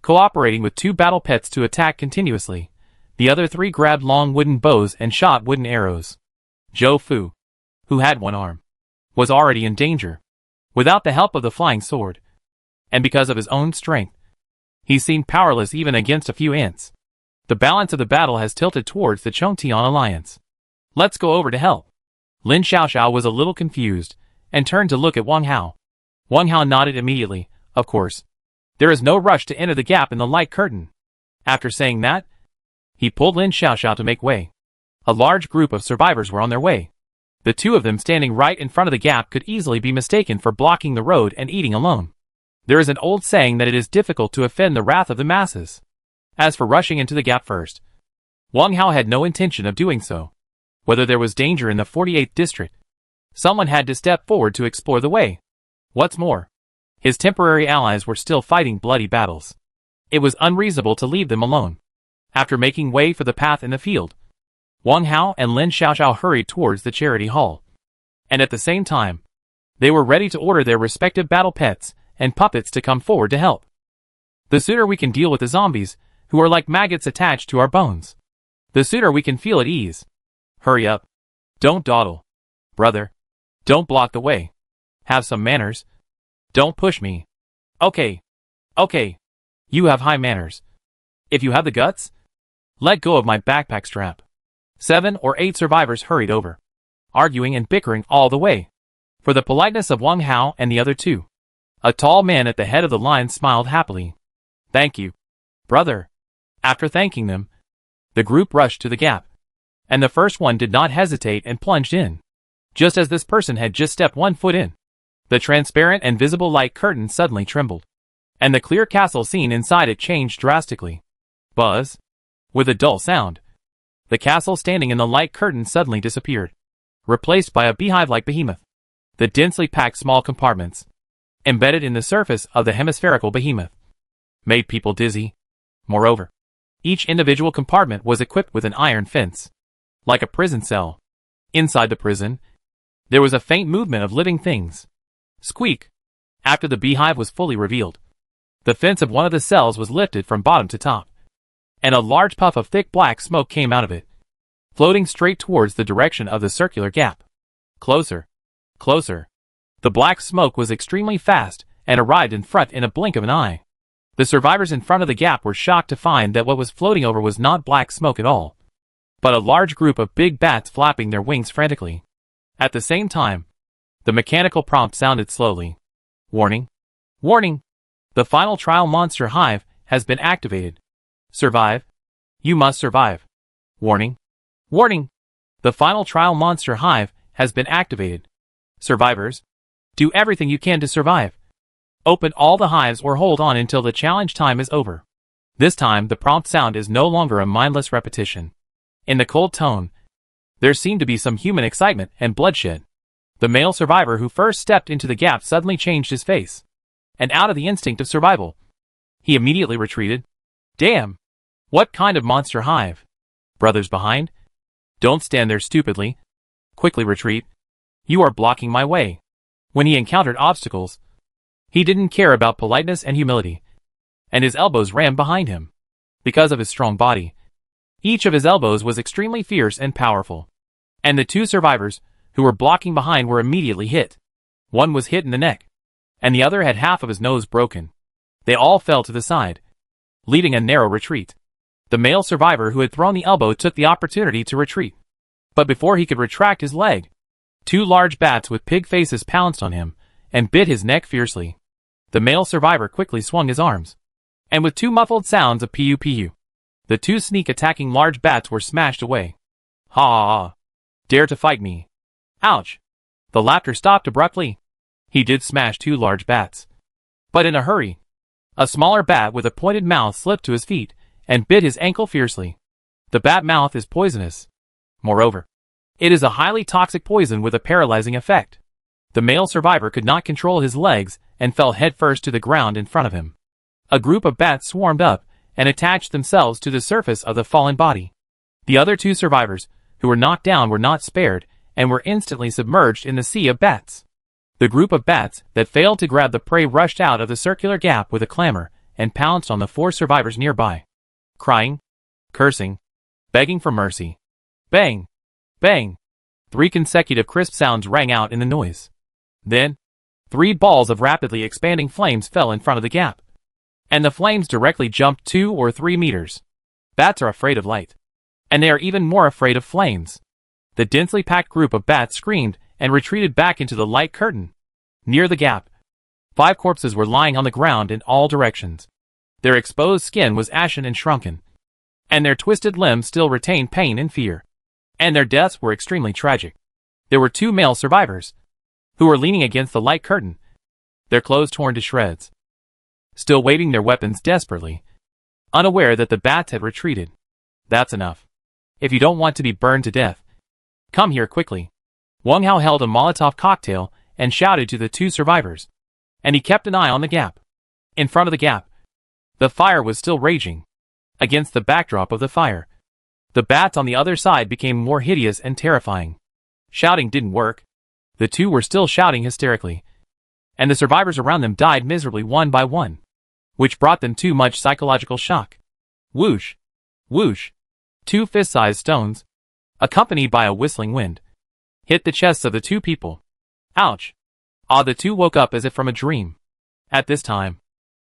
cooperating with 2 battle pets to attack continuously. The other 3 grabbed long wooden bows and shot wooden arrows. Zhou Fu, who had 1 arm, was already in danger. Without the help of the flying sword, and because of his own strength, he seemed powerless even against a few ants. The balance of the battle has tilted towards the Chongtian alliance. Let's go over to help. Lin Xiaoxiao was a little confused, and turned to look at Wang Hao. Wang Hao nodded immediately. Of course. There is no rush to enter the gap in the light curtain. After saying that, he pulled Lin Xiaoxiao to make way. A large group of survivors were on their way. The 2 of them standing right in front of the gap could easily be mistaken for blocking the road and eating alone. There is an old saying that it is difficult to offend the wrath of the masses. As for rushing into the gap first, Wang Hao had no intention of doing so. Whether there was danger in the 48th district, someone had to step forward to explore the way. What's more, his temporary allies were still fighting bloody battles. It was unreasonable to leave them alone. After making way for the path in the field, Wang Hao and Lin Xiaoxiao hurried towards the charity hall. And at the same time, they were ready to order their respective battle pets and puppets to come forward to help. The sooner we can deal with the zombies, who are like maggots attached to our bones, the sooner we can feel at ease. Hurry up. Don't dawdle. Brother. Don't block the way. Have some manners. Don't push me. Okay. Okay. You have high manners. If you have the guts, let go of my backpack strap. 7 or 8 survivors hurried over, arguing and bickering all the way, for the politeness of Wang Hao and the other 2. A tall man at the head of the line smiled happily. Thank you, brother. After thanking them, the group rushed to the gap. and the first one did not hesitate and plunged in. Just as this person had just stepped 1 foot in, the transparent and visible light curtain suddenly trembled, and the clear castle scene inside it changed drastically. Buzz. With a dull sound, the castle standing in the light curtain suddenly disappeared, replaced by a beehive-like behemoth. The densely packed small compartments, embedded in the surface of the hemispherical behemoth, made people dizzy. Moreover, each individual compartment was equipped with an iron fence, like a prison cell. Inside the prison, there was a faint movement of living things. Squeak! After the beehive was fully revealed, the fence of one of the cells was lifted from bottom to top, and a large puff of thick black smoke came out of it, floating straight towards the direction of the circular gap. Closer. Closer. The black smoke was extremely fast and arrived in front in a blink of an eye. The survivors in front of the gap were shocked to find that what was floating over was not black smoke at all, but a large group of big bats flapping their wings frantically. At the same time, the mechanical prompt sounded slowly. Warning. Warning. The final trial monster hive has been activated. Survive. You must survive. Warning. Warning. The final trial monster hive has been activated. Survivors, do everything you can to survive. Open all the hives or hold on until the challenge time is over. This time the prompt sound is no longer a mindless repetition. In the cold tone, there seemed to be some human excitement and bloodshed. The male survivor who first stepped into the gap suddenly changed his face, and out of the instinct of survival, he immediately retreated. Damn! What kind of monster hive? Brothers behind? Don't stand there stupidly. Quickly retreat. You are blocking my way. When he encountered obstacles, he didn't care about politeness and humility, and his elbows ran behind him. Because of his strong body, each of his elbows was extremely fierce and powerful, and the two survivors who were blocking behind were immediately hit. One was hit in the neck, and the other had half of his nose broken. They all fell to the side, leaving a narrow retreat. The male survivor who had thrown the elbow took the opportunity to retreat, but before he could retract his leg, 2 large bats with pig faces pounced on him and bit his neck fiercely. The male survivor quickly swung his arms, and with 2 muffled sounds of pu-pu, the 2 sneak-attacking large bats were smashed away. Ha ha ha! Dare to fight me! Ouch! The laughter stopped abruptly. He did smash 2 large bats, but in a hurry. A smaller bat with a pointed mouth slipped to his feet and bit his ankle fiercely. The bat mouth is poisonous. Moreover, it is a highly toxic poison with a paralyzing effect. The male survivor could not control his legs and fell headfirst to the ground in front of him. A group of bats swarmed up and attached themselves to the surface of the fallen body. The other 2 survivors, who were knocked down, were not spared and were instantly submerged in the sea of bats. The group of bats that failed to grab the prey rushed out of the circular gap with a clamor and pounced on the 4 survivors nearby, crying, cursing, begging for mercy. Bang! Bang! 3 consecutive crisp sounds rang out in the noise. Then, 3 balls of rapidly expanding flames fell in front of the gap, and the flames directly jumped 2 or 3 meters. Bats are afraid of light, and they are even more afraid of flames. The densely packed group of bats screamed and retreated back into the light curtain. Near the gap, 5 corpses were lying on the ground in all directions. Their exposed skin was ashen and shrunken, and their twisted limbs still retained pain and fear, and their deaths were extremely tragic. There were 2 male survivors, who were leaning against the light curtain, their clothes torn to shreds, still waving their weapons desperately, unaware that the bats had retreated. That's enough. If you don't want to be burned to death, come here quickly. Wang Hao held a Molotov cocktail and shouted to the 2 survivors, and he kept an eye on the gap. In front of the gap, the fire was still raging. Against the backdrop of the fire, the bats on the other side became more hideous and terrifying. Shouting didn't work. The 2 were still shouting hysterically, and the survivors around them died miserably one by one, which brought them too much psychological shock. Whoosh! Whoosh! 2 fist-sized stones, accompanied by a whistling wind, hit the chests of the 2 people. Ouch! Ah, the 2 woke up as if from a dream. At this time,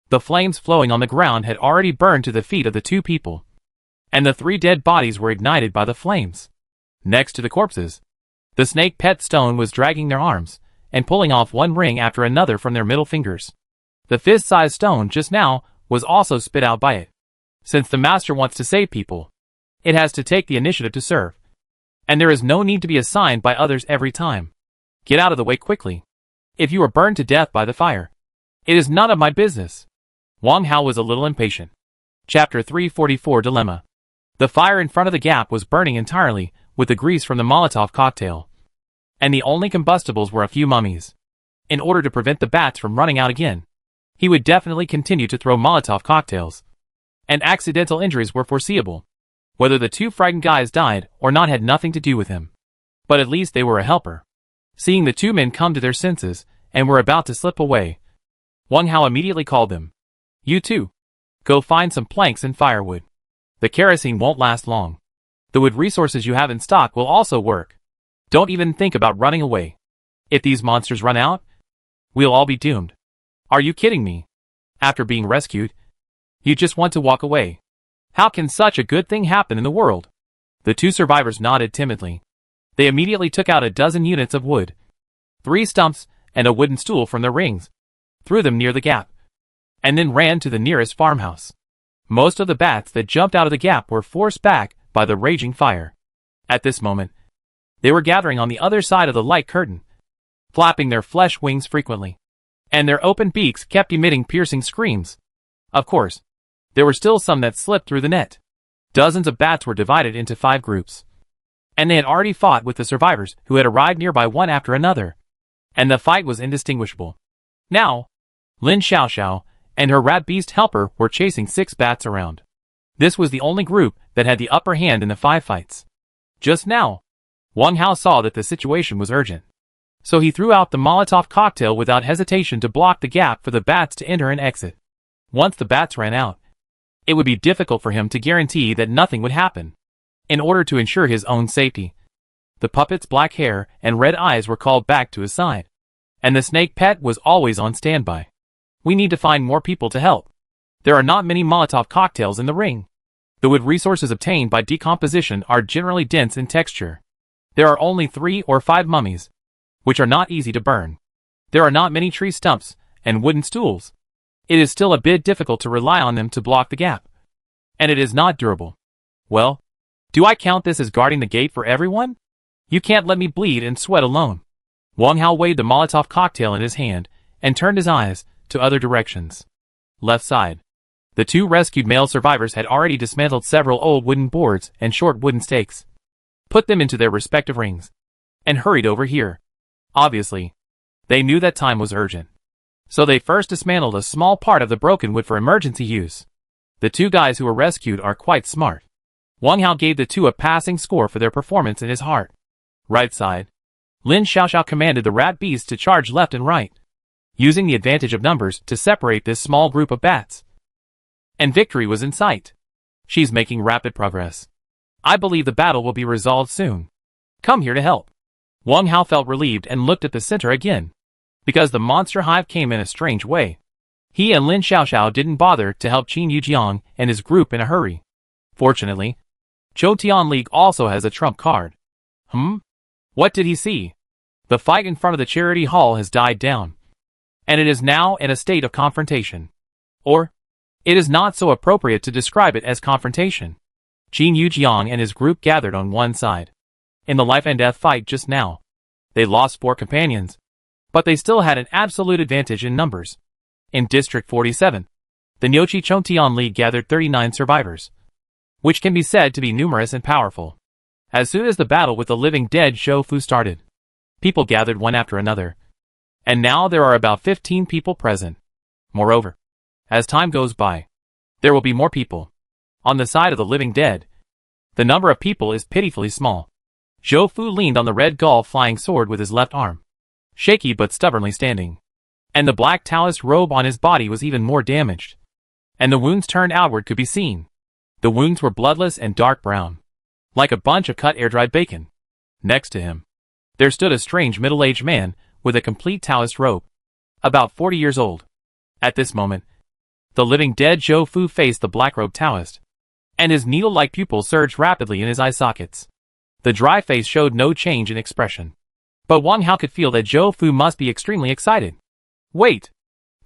the flames flowing on the ground had already burned to the feet of the 2 people, and the 3 dead bodies were ignited by the flames. Next to the corpses, the snake pet stone was dragging their arms and pulling off one ring after another from their middle fingers. The fist-sized stone just now was also spit out by it. Since the master wants to save people, it has to take the initiative to serve. And there is no need to be assigned by others every time. Get out of the way quickly. If you are burned to death by the fire, it is none of my business. Wang Hao was a little impatient. Chapter 344 Dilemma. The fire in front of the gap was burning entirely, with the grease from the Molotov cocktail. And the only combustibles were a few mummies. In order to prevent the bats from running out again, he would definitely continue to throw Molotov cocktails. And accidental injuries were foreseeable. Whether the two frightened guys died or not had nothing to do with him. But at least they were a helper. Seeing the two men come to their senses, and were about to slip away, Wang Hao immediately called them. You two, go find some planks and firewood. The kerosene won't last long. The wood resources you have in stock will also work. Don't even think about running away. If these monsters run out, we'll all be doomed. Are you kidding me? After being rescued, you just want to walk away. How can such a good thing happen in the world? The two survivors nodded timidly. They immediately took out a dozen units of wood, 3 stumps, and a wooden stool from their rings, threw them near the gap, and then ran to the nearest farmhouse. Most of the bats that jumped out of the gap were forced back by the raging fire. At this moment, they were gathering on the other side of the light curtain, flapping their flesh wings frequently, and their open beaks kept emitting piercing screams. Of course, there were still some that slipped through the net. Dozens of bats were divided into 5 groups, and they had already fought with the survivors who had arrived nearby one after another, and the fight was indistinguishable. Now, Lin Xiaoxiao and her rat beast helper were chasing 6 bats around. This was the only group that had the upper hand in the 5 fights. Just now, Wang Hao saw that the situation was urgent. So he threw out the Molotov cocktail without hesitation to block the gap for the bats to enter and exit. Once the bats ran out, it would be difficult for him to guarantee that nothing would happen. In order to ensure his own safety, the puppet's black hair and red eyes were called back to his side, and the snake pet was always on standby. We need to find more people to help. There are not many Molotov cocktails in the ring. The wood resources obtained by decomposition are generally dense in texture. There are only 3 or 5 mummies, which are not easy to burn. There are not many tree stumps and wooden stools. It is still a bit difficult to rely on them to block the gap. And it is not durable. Well, do I count this as guarding the gate for everyone? You can't let me bleed and sweat alone. Wang Hao weighed the Molotov cocktail in his hand and turned his eyes to other directions. Left side. The 2 rescued male survivors had already dismantled several old wooden boards and short wooden stakes, put them into their respective rings, and hurried over here. Obviously, they knew that time was urgent. So they first dismantled a small part of the broken wood for emergency use. The 2 guys who were rescued are quite smart. Wang Hao gave the 2 a passing score for their performance in his heart. Right side. Lin Xiaoxiao commanded the rat beast to charge left and right, using the advantage of numbers to separate this small group of bats. And victory was in sight. She's making rapid progress. I believe the battle will be resolved soon. Come here to help. Wang Hao felt relieved and looked at the center again, because the monster hive came in a strange way. He and Lin Xiaoxiao didn't bother to help Qin Yujiang and his group in a hurry. Fortunately, Zhou Tian League also has a trump card. What did he see? The fight in front of the charity hall has died down, and it is now in a state of confrontation. Or, it is not so appropriate to describe it as confrontation. Qin Yujiang and his group gathered on one side. In the life and death fight just now, they lost 4 companions, but they still had an absolute advantage in numbers. In District 47, the Nyochi Chontian League gathered 39 survivors, which can be said to be numerous and powerful. As soon as the battle with the living dead Zhou Fu started, people gathered one after another, and now there are about 15 people present. Moreover, as time goes by, there will be more people. On the side of the living dead, the number of people is pitifully small. Zhou Fu leaned on the red gull flying sword with his left arm, shaky but stubbornly standing. And the black Taoist robe on his body was even more damaged, and the wounds turned outward could be seen. The wounds were bloodless and dark brown, like a bunch of cut air-dried bacon. Next to him, there stood a strange middle-aged man with a complete Taoist robe, about 40 years old. At this moment, the living dead Zhou Fu faced the black-robed Taoist, and his needle-like pupils surged rapidly in his eye sockets. The dry face showed no change in expression, but Wang Hao could feel that Zhou Fu must be extremely excited. Wait!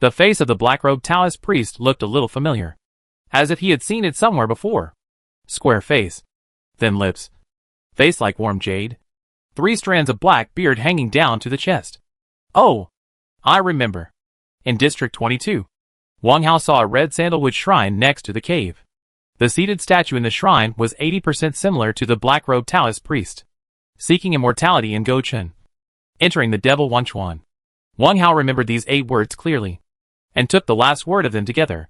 The face of the black-robed Taoist priest looked a little familiar, as if he had seen it somewhere before. Square face, thin lips, Face like warm jade. 3 strands of black beard hanging down to the chest. Oh! I remember. In District 22. Wang Hao saw a red sandalwood shrine next to the cave. The seated statue in the shrine was 80% similar to the black-robed Taoist priest, seeking immortality in Gochen, entering the devil Wanchuan. Wang Hao remembered these 8 words clearly, and took the last word of them together.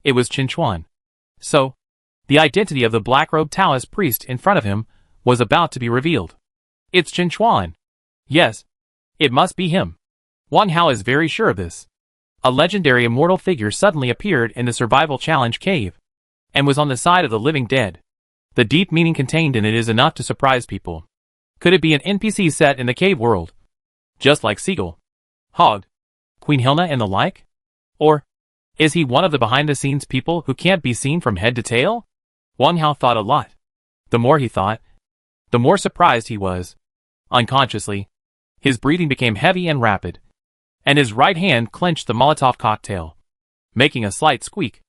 It was Qinchuan. So, the identity of the black-robed Taoist priest in front of him was about to be revealed. It's Qinchuan. Yes, it must be him. Wang Hao is very sure of this. A legendary immortal figure suddenly appeared in the survival challenge cave, and was on the side of the living dead. The deep meaning contained in it is enough to surprise people. Could it be an NPC set in the cave world? Just like Seagull, Hog, Queen Hilna and the like? Or is he one of the behind-the-scenes people who can't be seen from head to tail? Wang Hao thought a lot. The more he thought, the more surprised he was. Unconsciously, his breathing became heavy and rapid, and his right hand clenched the Molotov cocktail, making a slight squeak.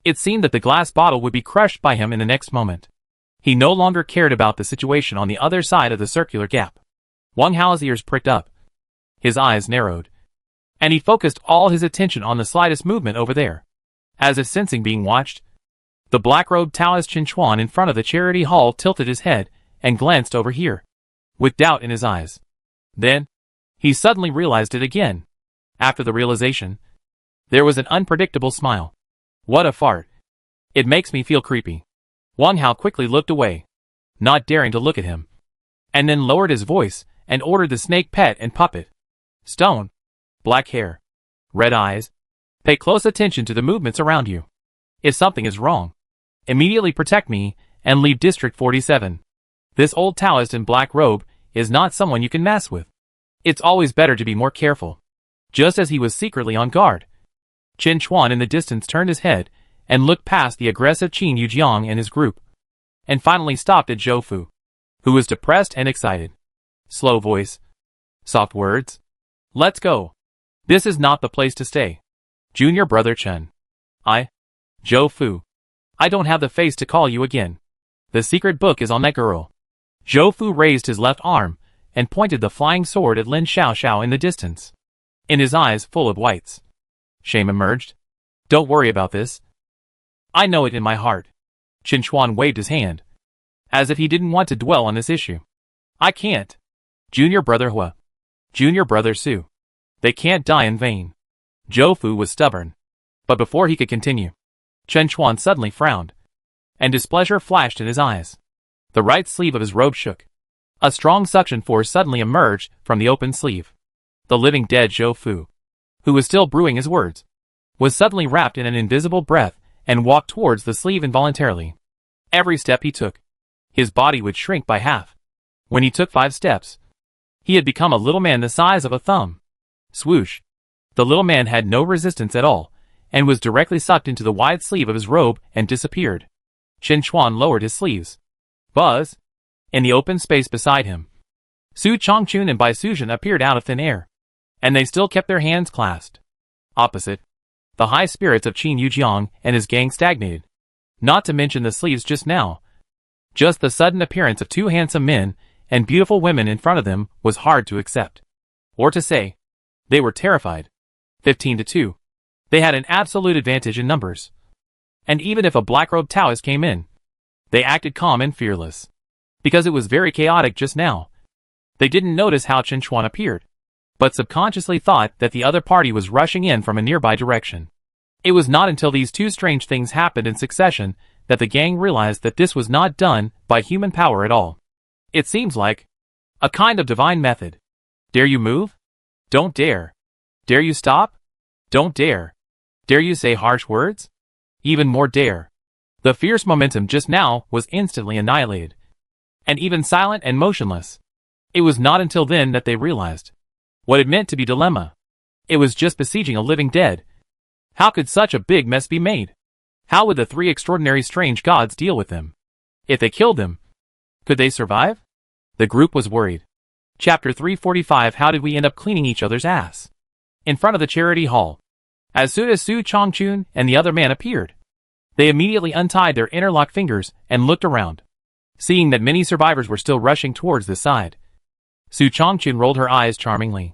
It seemed that the glass bottle would be crushed by him in the next moment. He no longer cared about the situation on the other side of the circular gap. Wang Hao's ears pricked up. His eyes narrowed, and he focused all his attention on the slightest movement over there. As if sensing being watched, the black-robed Taoist Qinchuan in front of the charity hall tilted his head and glanced over here, with doubt in his eyes. Then, he suddenly realized it again. After the realization, there was an unpredictable smile. What a fart. It makes me feel creepy. Wang Hao quickly looked away, not daring to look at him, and then lowered his voice and ordered the snake pet and puppet. Stone. Black hair. Red eyes. Pay close attention to the movements around you. If something is wrong, immediately protect me and leave District 47. This old Taoist in black robe is not someone you can mess with. It's always better to be more careful. Just as he was secretly on guard, Qinchuan in the distance turned his head and looked past the aggressive Qin Yujiang and his group, and finally stopped at Zhou Fu, who was depressed and excited. Slow voice. Soft words. Let's go. This is not the place to stay. Junior brother Chen. Zhou Fu. I don't have the face to call you again. The secret book is on that girl. Zhou Fu raised his left arm and pointed the flying sword at Lin Xiaoxiao in the distance. In his eyes full of whites, shame emerged. Don't worry about this. I know it in my heart. Qinchuan waved his hand, as if he didn't want to dwell on this issue. I can't. Junior brother Hua. Junior brother Su. They can't die in vain. Zhou Fu was stubborn. But before he could continue, Qinchuan suddenly frowned, and displeasure flashed in his eyes. The right sleeve of his robe shook. A strong suction force suddenly emerged from the open sleeve. The living dead Zhou Fu, who was still brewing his words, was suddenly wrapped in an invisible breath and walked towards the sleeve involuntarily. Every step he took, his body would shrink by half. When he took 5 steps, he had become a little man the size of a thumb. Swoosh! The little man had no resistance at all, and was directly sucked into the wide sleeve of his robe and disappeared. Qinchuan lowered his sleeves. Buzz! In the open space beside him, Su Chongchun and Bai Suzhen appeared out of thin air, and they still kept their hands clasped. Opposite, the high spirits of Qin Yujiang and his gang stagnated. Not to mention the sleeves just now. Just the sudden appearance of 2 handsome men and beautiful women in front of them was hard to accept. Or to say, they were terrified. 15-2. They had an absolute advantage in numbers. And even if a black-robed Taoist came in, they acted calm and fearless. Because it was very chaotic just now. They didn't notice how Qinchuan appeared, but subconsciously thought that the other party was rushing in from a nearby direction. It was not until these 2 strange things happened in succession that the gang realized that this was not done by human power at all. It seems like a kind of divine method. Dare you move? Don't dare. Dare you stop? Don't dare. Dare you say harsh words? Even more dare. The fierce momentum just now was instantly annihilated. And even silent and motionless. It was not until then that they realized what it meant to be dilemma. It was just besieging a living dead. How could such a big mess be made? How would the 3 extraordinary strange gods deal with them? If they killed them, could they survive? The group was worried. Chapter 345. How did we end up cleaning each other's ass? In front of the charity hall. As soon as Su Chongchun and the other man appeared, they immediately untied their interlocked fingers and looked around. Seeing that many survivors were still rushing towards the side, Su Changchun rolled her eyes charmingly.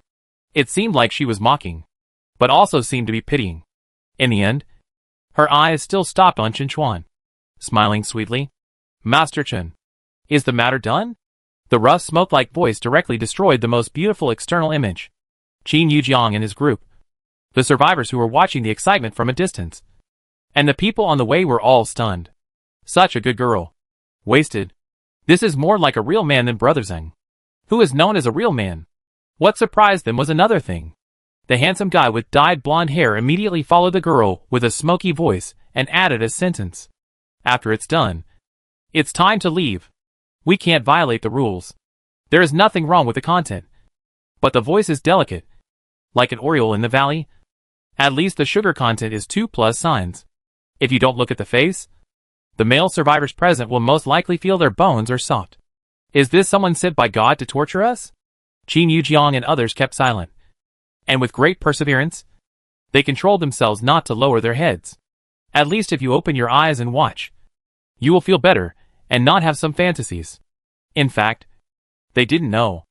It seemed like she was mocking, but also seemed to be pitying. In the end, her eyes still stopped on Chen Chuan. Smiling sweetly, "Master Chen, is the matter done?" The rough smoke-like voice directly destroyed the most beautiful external image. Qin Yujiang and his group, the survivors who were watching the excitement from a distance, and the people on the way were all stunned. Such a good girl. Wasted. This is more like a real man than Brother Zheng, who is known as a real man. What surprised them was another thing. The handsome guy with dyed blonde hair immediately followed the girl with a smoky voice and added a sentence. "After it's done, it's time to leave. We can't violate the rules. There is nothing wrong with the content. But the voice is delicate. Like an oriole in the valley. At least the sugar content is 2+ signs. If you don't look at the face, the male survivors present will most likely feel their bones are soft. Is this someone sent by God to torture us?" Qin Yujiang and others kept silent. And with great perseverance, they controlled themselves not to lower their heads. At least if you open your eyes and watch, you will feel better and not have some fantasies. In fact, they didn't know.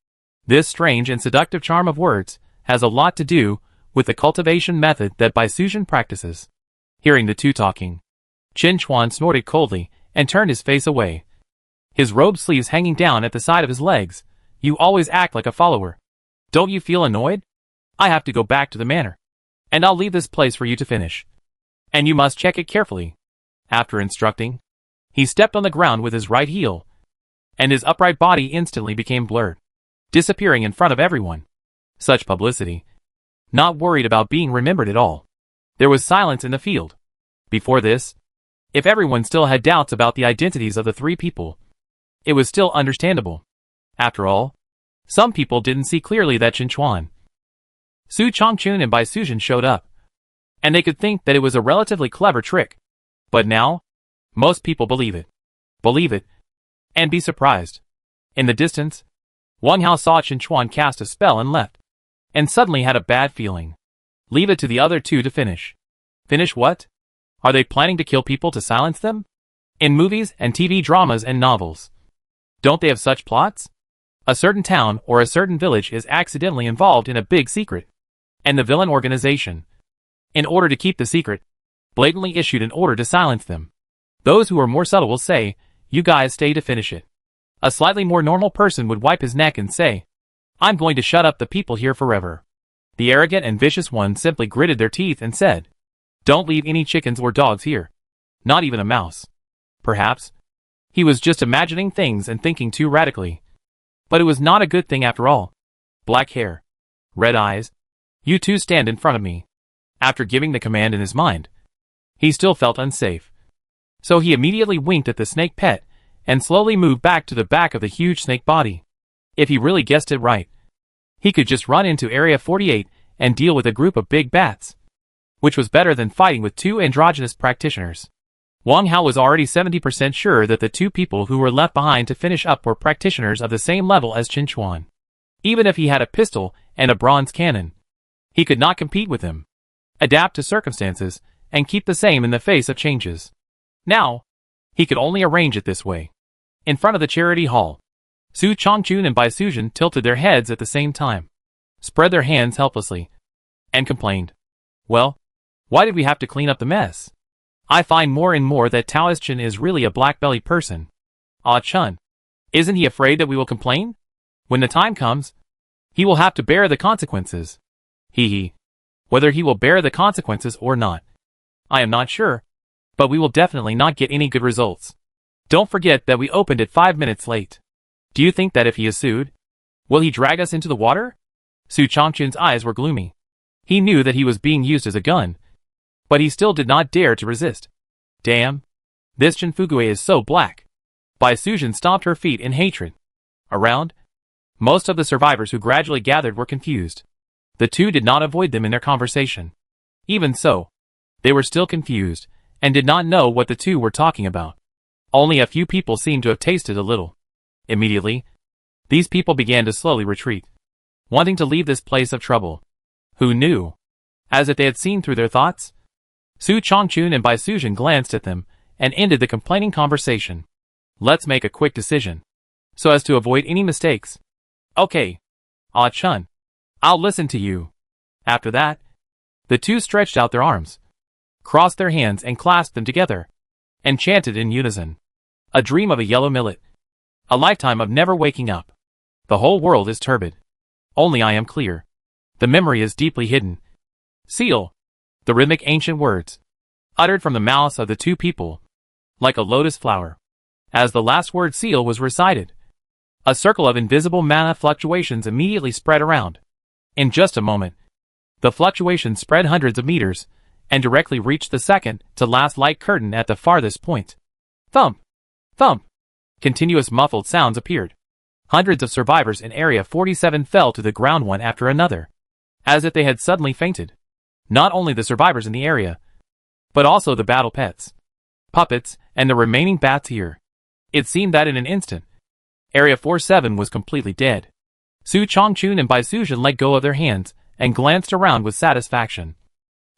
This strange and seductive charm of words has a lot to do with the cultivation method that Bai Suzhen practices. Hearing the two talking, Chen Chuan snorted coldly and turned his face away. His robe sleeves hanging down at the side of his legs. "You always act like a follower. Don't you feel annoyed? I have to go back to the manor. And I'll leave this place for you to finish. And you must check it carefully." After instructing, he stepped on the ground with his right heel, and his upright body instantly became blurred, disappearing in front of everyone. Such publicity. Not worried about being remembered at all. There was silence in the field. Before this, if everyone still had doubts about the identities of the three people, it was still understandable. After all, some people didn't see clearly that Chen Chuan, Su Changchun and Bai Suzhen showed up, and they could think that it was a relatively clever trick. But now, most people believe it, and be surprised. In the distance, Wang Hao saw Chen Chuan cast a spell and left, and suddenly had a bad feeling. Leave it to the other two to finish. Finish what? Are they planning to kill people to silence them? In movies and TV dramas and novels, don't they have such plots? A certain town or a certain village is accidentally involved in a big secret, and the villain organization, in order to keep the secret, blatantly issued an order to silence them. Those who are more subtle will say, "You guys stay to finish it." A slightly more normal person would wipe his neck and say, "I'm going to shut up the people here forever." The arrogant and vicious ones simply gritted their teeth and said, "Don't leave any chickens or dogs here. Not even a mouse." Perhaps he was just imagining things and thinking too radically. But it was not a good thing after all. Black hair, red eyes, "You two stand in front of me." After giving the command in his mind, he still felt unsafe. So he immediately winked at the snake pet and slowly moved back to the back of the huge snake body. If he really guessed it right, he could just run into Area 48 and deal with a group of big bats, which was better than fighting with two androgynous practitioners. Wang Hao was already 70% sure that the two people who were left behind to finish up were practitioners of the same level as Chen Chuan. Even if he had a pistol and a bronze cannon, he could not compete with him, adapt to circumstances, and keep the same in the face of changes. Now, he could only arrange it this way. In front of the charity hall, Su Changchun and Bai Suzhen tilted their heads at the same time, spread their hands helplessly, and complained, "Well, why did we have to clean up the mess? I find more and more that Taoist Chen is really a black-bellied person. Ah Chun, isn't he afraid that we will complain? When the time comes, he will have to bear the consequences." Hee. Whether he will bear the consequences or not, I am not sure, but we will definitely not get any good results. Don't forget that we opened it 5 minutes late. Do you think that if he is sued, will he drag us into the water? Su Changchun's eyes were gloomy. He knew that he was being used as a gun, but he still did not dare to resist. Damn, this Chen Fugui is so black. Bai Suzhen stomped her feet in hatred. Around, most of the survivors who gradually gathered were confused. The two did not avoid them in their conversation. Even so, they were still confused, and did not know what the two were talking about. Only a few people seemed to have tasted a little. Immediately, these people began to slowly retreat, wanting to leave this place of trouble. Who knew? As if they had seen through their thoughts, Su Changchun and Bai Suzhen glanced at them, and ended the complaining conversation. Let's make a quick decision, so as to avoid any mistakes. Okay. Ah Chun. I'll listen to you. After that, the two stretched out their arms, crossed their hands and clasped them together, and chanted in unison. A dream of a yellow millet. A lifetime of never waking up. The whole world is turbid. Only I am clear. The memory is deeply hidden. Seal. The rhythmic ancient words, uttered from the mouths of the two people, like a lotus flower. As the last word seal was recited, a circle of invisible mana fluctuations immediately spread around. In just a moment, the fluctuations spread hundreds of meters, and directly reached the second to last light curtain at the farthest point. Thump! Thump! Continuous muffled sounds appeared. Hundreds of survivors in Area 47 fell to the ground one after another, as if they had suddenly fainted. Not only the survivors in the area, but also the battle pets, puppets, and the remaining bats here. It seemed that in an instant, Area 47 was completely dead. Su Chongchun and Bai Suzhen let go of their hands and glanced around with satisfaction,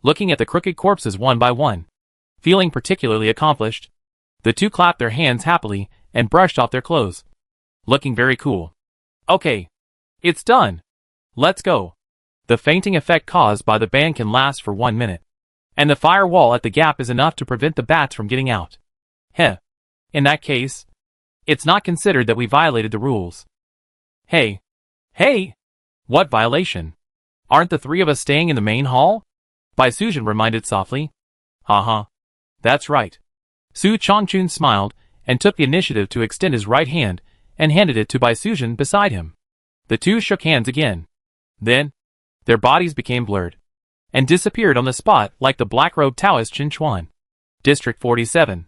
looking at the crooked corpses one by one. Feeling particularly accomplished, the two clapped their hands happily and brushed off their clothes, looking very cool. Okay. It's done. Let's go. The fainting effect caused by the ban can last for 1 minute, and the firewall at the gap is enough to prevent the bats from getting out. Heh. In that case, it's not considered that we violated the rules. Hey. Hey! What violation? Aren't the three of us staying in the main hall? Bai Suzhen reminded softly. Uh-huh. That's right. Su Chongchun smiled and took the initiative to extend his right hand and handed it to Bai Suzhen beside him. The two shook hands again. Then, their bodies became blurred and disappeared on the spot like the black-robed Taoist Qin Chuan. District 47.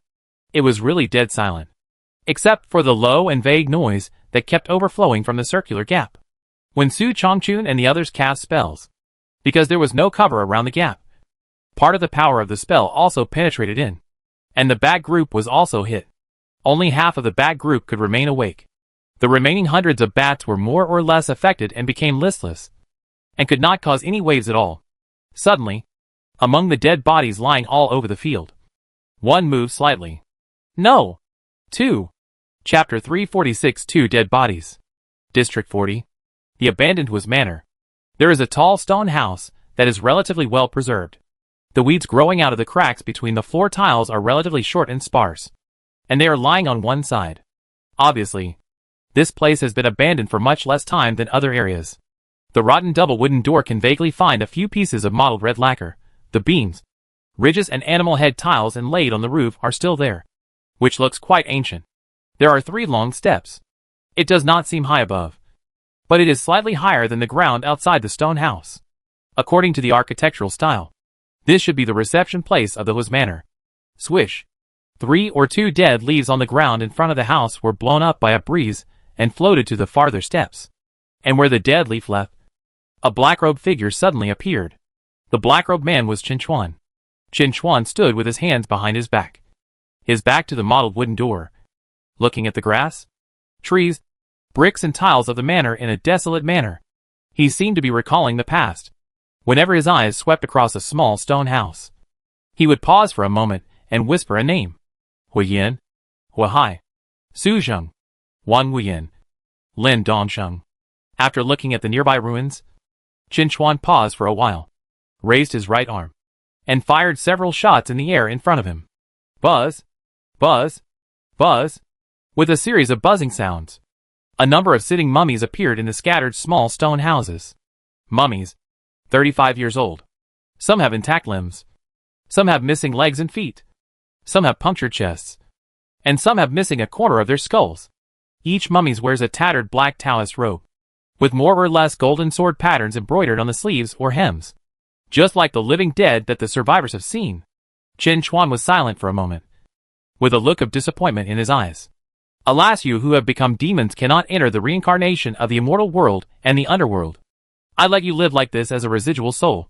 It was really dead silent, except for the low and vague noise that kept overflowing from the circular gap when Su Chongchun and the others cast spells, because there was no cover around the gap. Part of the power of the spell also penetrated in, and the bat group was also hit. Only half of the bat group could remain awake. The remaining hundreds of bats were more or less affected and became listless, and could not cause any waves at all. Suddenly, among the dead bodies lying all over the field, one moved slightly. No! 2. Chapter 346 Two Dead Bodies. District 40. The abandoned was manor. There is a tall stone house that is relatively well preserved. The weeds growing out of the cracks between the floor tiles are relatively short and sparse, and they are lying on one side. Obviously, this place has been abandoned for much less time than other areas. The rotten double wooden door can vaguely find a few pieces of mottled red lacquer. The beams, ridges and animal head tiles inlaid on the roof are still there, which looks quite ancient. There are 3 long steps. It does not seem high above, but it is slightly higher than the ground outside the stone house. According to the architectural style, this should be the reception place of the Hu's manor. Swish. 3 or 2 dead leaves on the ground in front of the house were blown up by a breeze and floated to the farther steps. And where the dead leaf left, a black-robed figure suddenly appeared. The black-robed man was Qin Chuan. Qin Chuan stood with his hands behind his back to the mottled wooden door, looking at the grass, trees, bricks and tiles of the manor in a desolate manner. He seemed to be recalling the past. Whenever his eyes swept across a small stone house, he would pause for a moment and whisper a name. Huiyin, Huahai, Su Zheng, Wan Wuyin, Lin Dongsheng. After looking at the nearby ruins, Qin Chuan paused for a while, raised his right arm, and fired several shots in the air in front of him. Buzz, buzz, buzz, with a series of buzzing sounds. A number of sitting mummies appeared in the scattered small stone houses. Mummies, 35 years old. Some have intact limbs. Some have missing legs and feet. Some have punctured chests. And some have missing a corner of their skulls. Each mummy wears a tattered black Taoist robe, with more or less golden sword patterns embroidered on the sleeves or hems, just like the living dead that the survivors have seen. Qin Chuan was silent for a moment, with a look of disappointment in his eyes. Alas, you who have become demons cannot enter the reincarnation of the immortal world and the underworld. I let you live like this as a residual soul.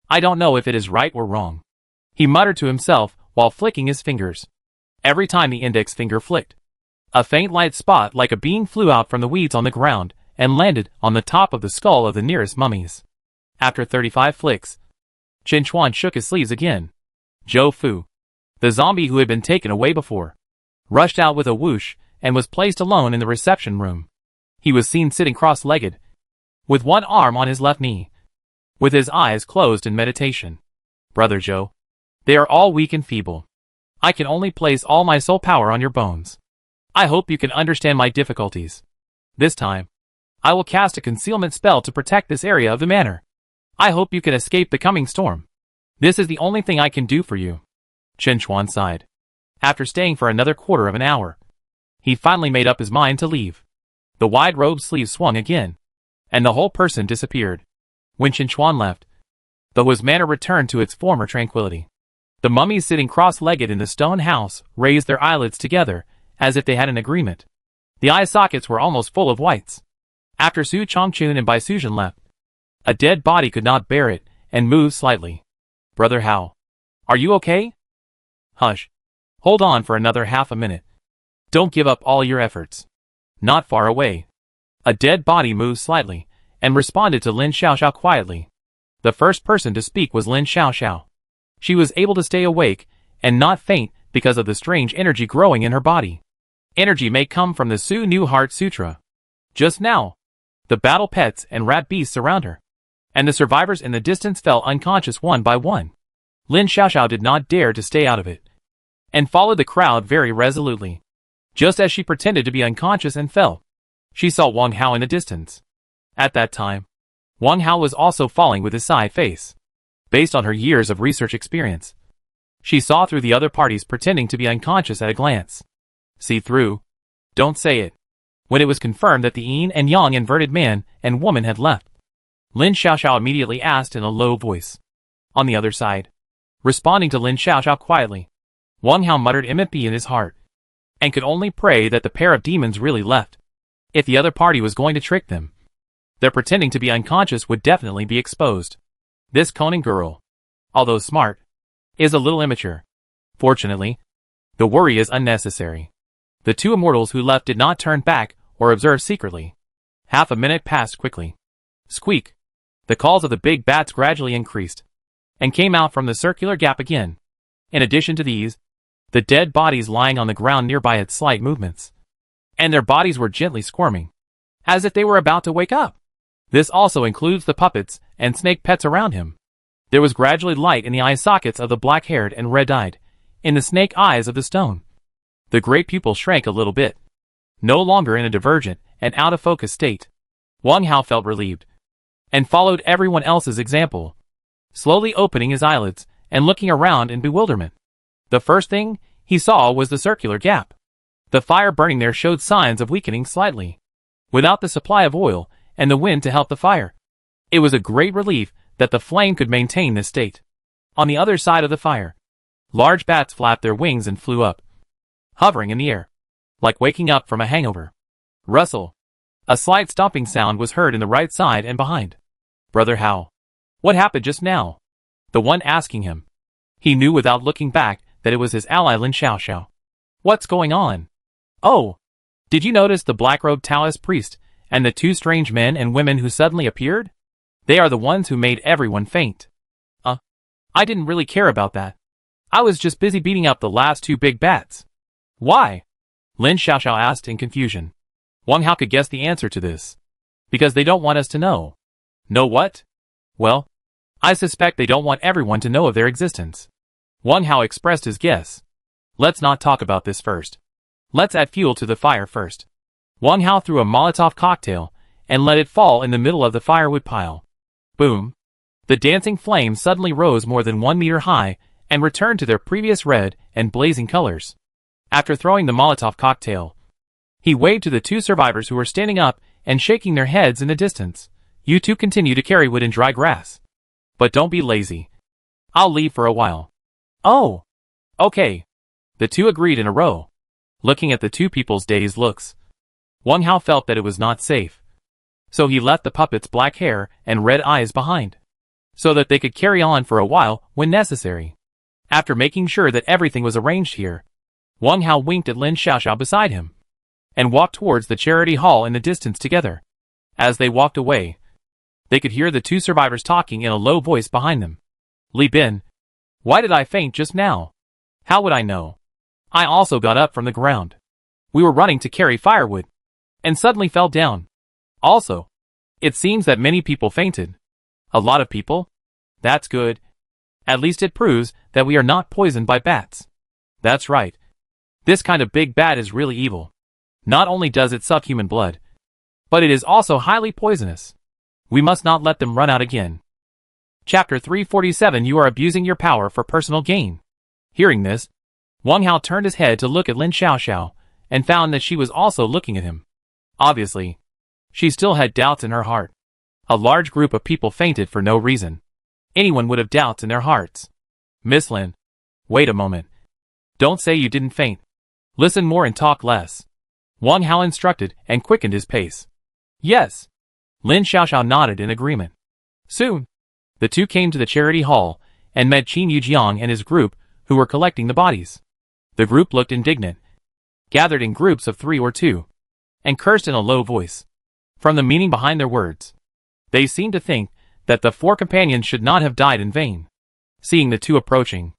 I don't know if it is right or wrong, he muttered to himself while flicking his fingers. Every time the index finger flicked, a faint light spot like a beam flew out from the weeds on the ground and landed on the top of the skull of the nearest mummies. After 35 flicks, Qin Chuan shook his sleeves again. Zhou Fu, the zombie who had been taken away before, rushed out with a whoosh, and was placed alone in the reception room. He was seen sitting cross-legged, with one arm on his left knee, with his eyes closed in meditation. Brother Joe, they are all weak and feeble. I can only place all my soul power on your bones. I hope you can understand my difficulties. This time, I will cast a concealment spell to protect this area of the manor. I hope you can escape the coming storm. This is the only thing I can do for you. Chen Chuan sighed. After staying for another quarter of an hour, he finally made up his mind to leave. The wide robe sleeve swung again, and the whole person disappeared. When Chen Chuan left, though his manor returned to its former tranquility, the mummies sitting cross-legged in the stone house raised their eyelids together, as if they had an agreement. The eye sockets were almost full of whites. After Su Chongchun and Bai Suzhen left, a dead body could not bear it, and moved slightly. Brother Hao, are you okay? Hush. Hold on for another half a minute. Don't give up all your efforts. Not far away, a dead body moved slightly, and responded to Lin Xiaoxiao quietly. The first person to speak was Lin Xiaoxiao. She was able to stay awake, and not faint, because of the strange energy growing in her body. Energy may come from the Su New Heart Sutra. Just now, the battle pets and rat beasts around her, and the survivors in the distance fell unconscious one by one. Lin Xiaoxiao did not dare to stay out of it, and followed the crowd very resolutely. Just as she pretended to be unconscious and fell, she saw Wang Hao in the distance. At that time, Wang Hao was also falling with his side face. Based on her years of research experience, she saw through the other parties pretending to be unconscious at a glance. See through? Don't say it. When it was confirmed that the yin and yang inverted man and woman had left, Lin Xiaoxiao immediately asked in a low voice. On the other side, responding to Lin Xiaoxiao quietly, Wang Hao muttered MFB in his heart, and could only pray that the pair of demons really left. If the other party was going to trick them, their pretending to be unconscious would definitely be exposed. This Conan girl, although smart, is a little immature. Fortunately, the worry is unnecessary. The two immortals who left did not turn back or observe secretly. Half a minute passed quickly. Squeak! The calls of the big bats gradually increased, and came out from the circular gap again. In addition to these, the dead bodies lying on the ground nearby had slight movements, and their bodies were gently squirming, as if they were about to wake up. This also includes the puppets and snake pets around him. There was gradually light in the eye sockets of the black-haired and red-eyed, in the snake eyes of the stone. The great pupil shrank a little bit. No longer in a divergent and out-of-focus state, Wang Hao felt relieved, and followed everyone else's example, slowly opening his eyelids and looking around in bewilderment. The first thing he saw was the circular gap. The fire burning there showed signs of weakening slightly. Without the supply of oil and the wind to help the fire, it was a great relief that the flame could maintain this state. On the other side of the fire, large bats flapped their wings and flew up, hovering in the air, like waking up from a hangover. Rustle. A slight stomping sound was heard in the right side and behind. Brother Hao, what happened just now? The one asking him. He knew without looking back that it was his ally Lin Xiaoxiao. What's going on? Oh, did you notice the black-robed Taoist priest and the two strange men and women who suddenly appeared? They are the ones who made everyone faint. I didn't really care about that. I was just busy beating up the last two big bats. Why? Lin Xiaoxiao asked in confusion. Wang Hao could guess the answer to this. Because they don't want us to know. Know what? Well, I suspect they don't want everyone to know of their existence. Wang Hao expressed his guess. Let's not talk about this first. Let's add fuel to the fire first. Wang Hao threw a Molotov cocktail and let it fall in the middle of the firewood pile. Boom! The dancing flames suddenly rose more than 1 meter high and returned to their previous red and blazing colors. After throwing the Molotov cocktail, he waved to the two survivors who were standing up and shaking their heads in the distance. You two continue to carry wood and dry grass. But don't be lazy. I'll leave for a while. Oh! Okay. The two agreed in a row, looking at the two people's dazed looks. Wang Hao felt that it was not safe, so he left the puppets' black hair and red eyes behind, so that they could carry on for a while when necessary. After making sure that everything was arranged here, Wang Hao winked at Lin Xiaoxiao beside him, and walked towards the charity hall in the distance together. As they walked away, they could hear the two survivors talking in a low voice behind them. Li Bin, why did I faint just now? How would I know? I also got up from the ground. We were running to carry firewood, and suddenly fell down. Also, it seems that many people fainted. A lot of people? That's good. At least it proves that we are not poisoned by bats. That's right. This kind of big bat is really evil. Not only does it suck human blood, but it is also highly poisonous. We must not let them run out again. Chapter 347. You are abusing your power for personal gain. Hearing this, Wang Hao turned his head to look at Lin Xiaoxiao, and found that she was also looking at him. Obviously, she still had doubts in her heart. A large group of people fainted for no reason. Anyone would have doubts in their hearts. Miss Lin, wait a moment. Don't say you didn't faint. Listen more and talk less. Wang Hao instructed and quickened his pace. Yes. Lin Xiaoxiao nodded in agreement. Soon, the two came to the charity hall and met Qin Yujiang and his group, who were collecting the bodies. The group looked indignant, gathered in groups of 3 or 2, and cursed in a low voice. From the meaning behind their words, they seemed to think that the 4 companions should not have died in vain. Seeing the two approaching,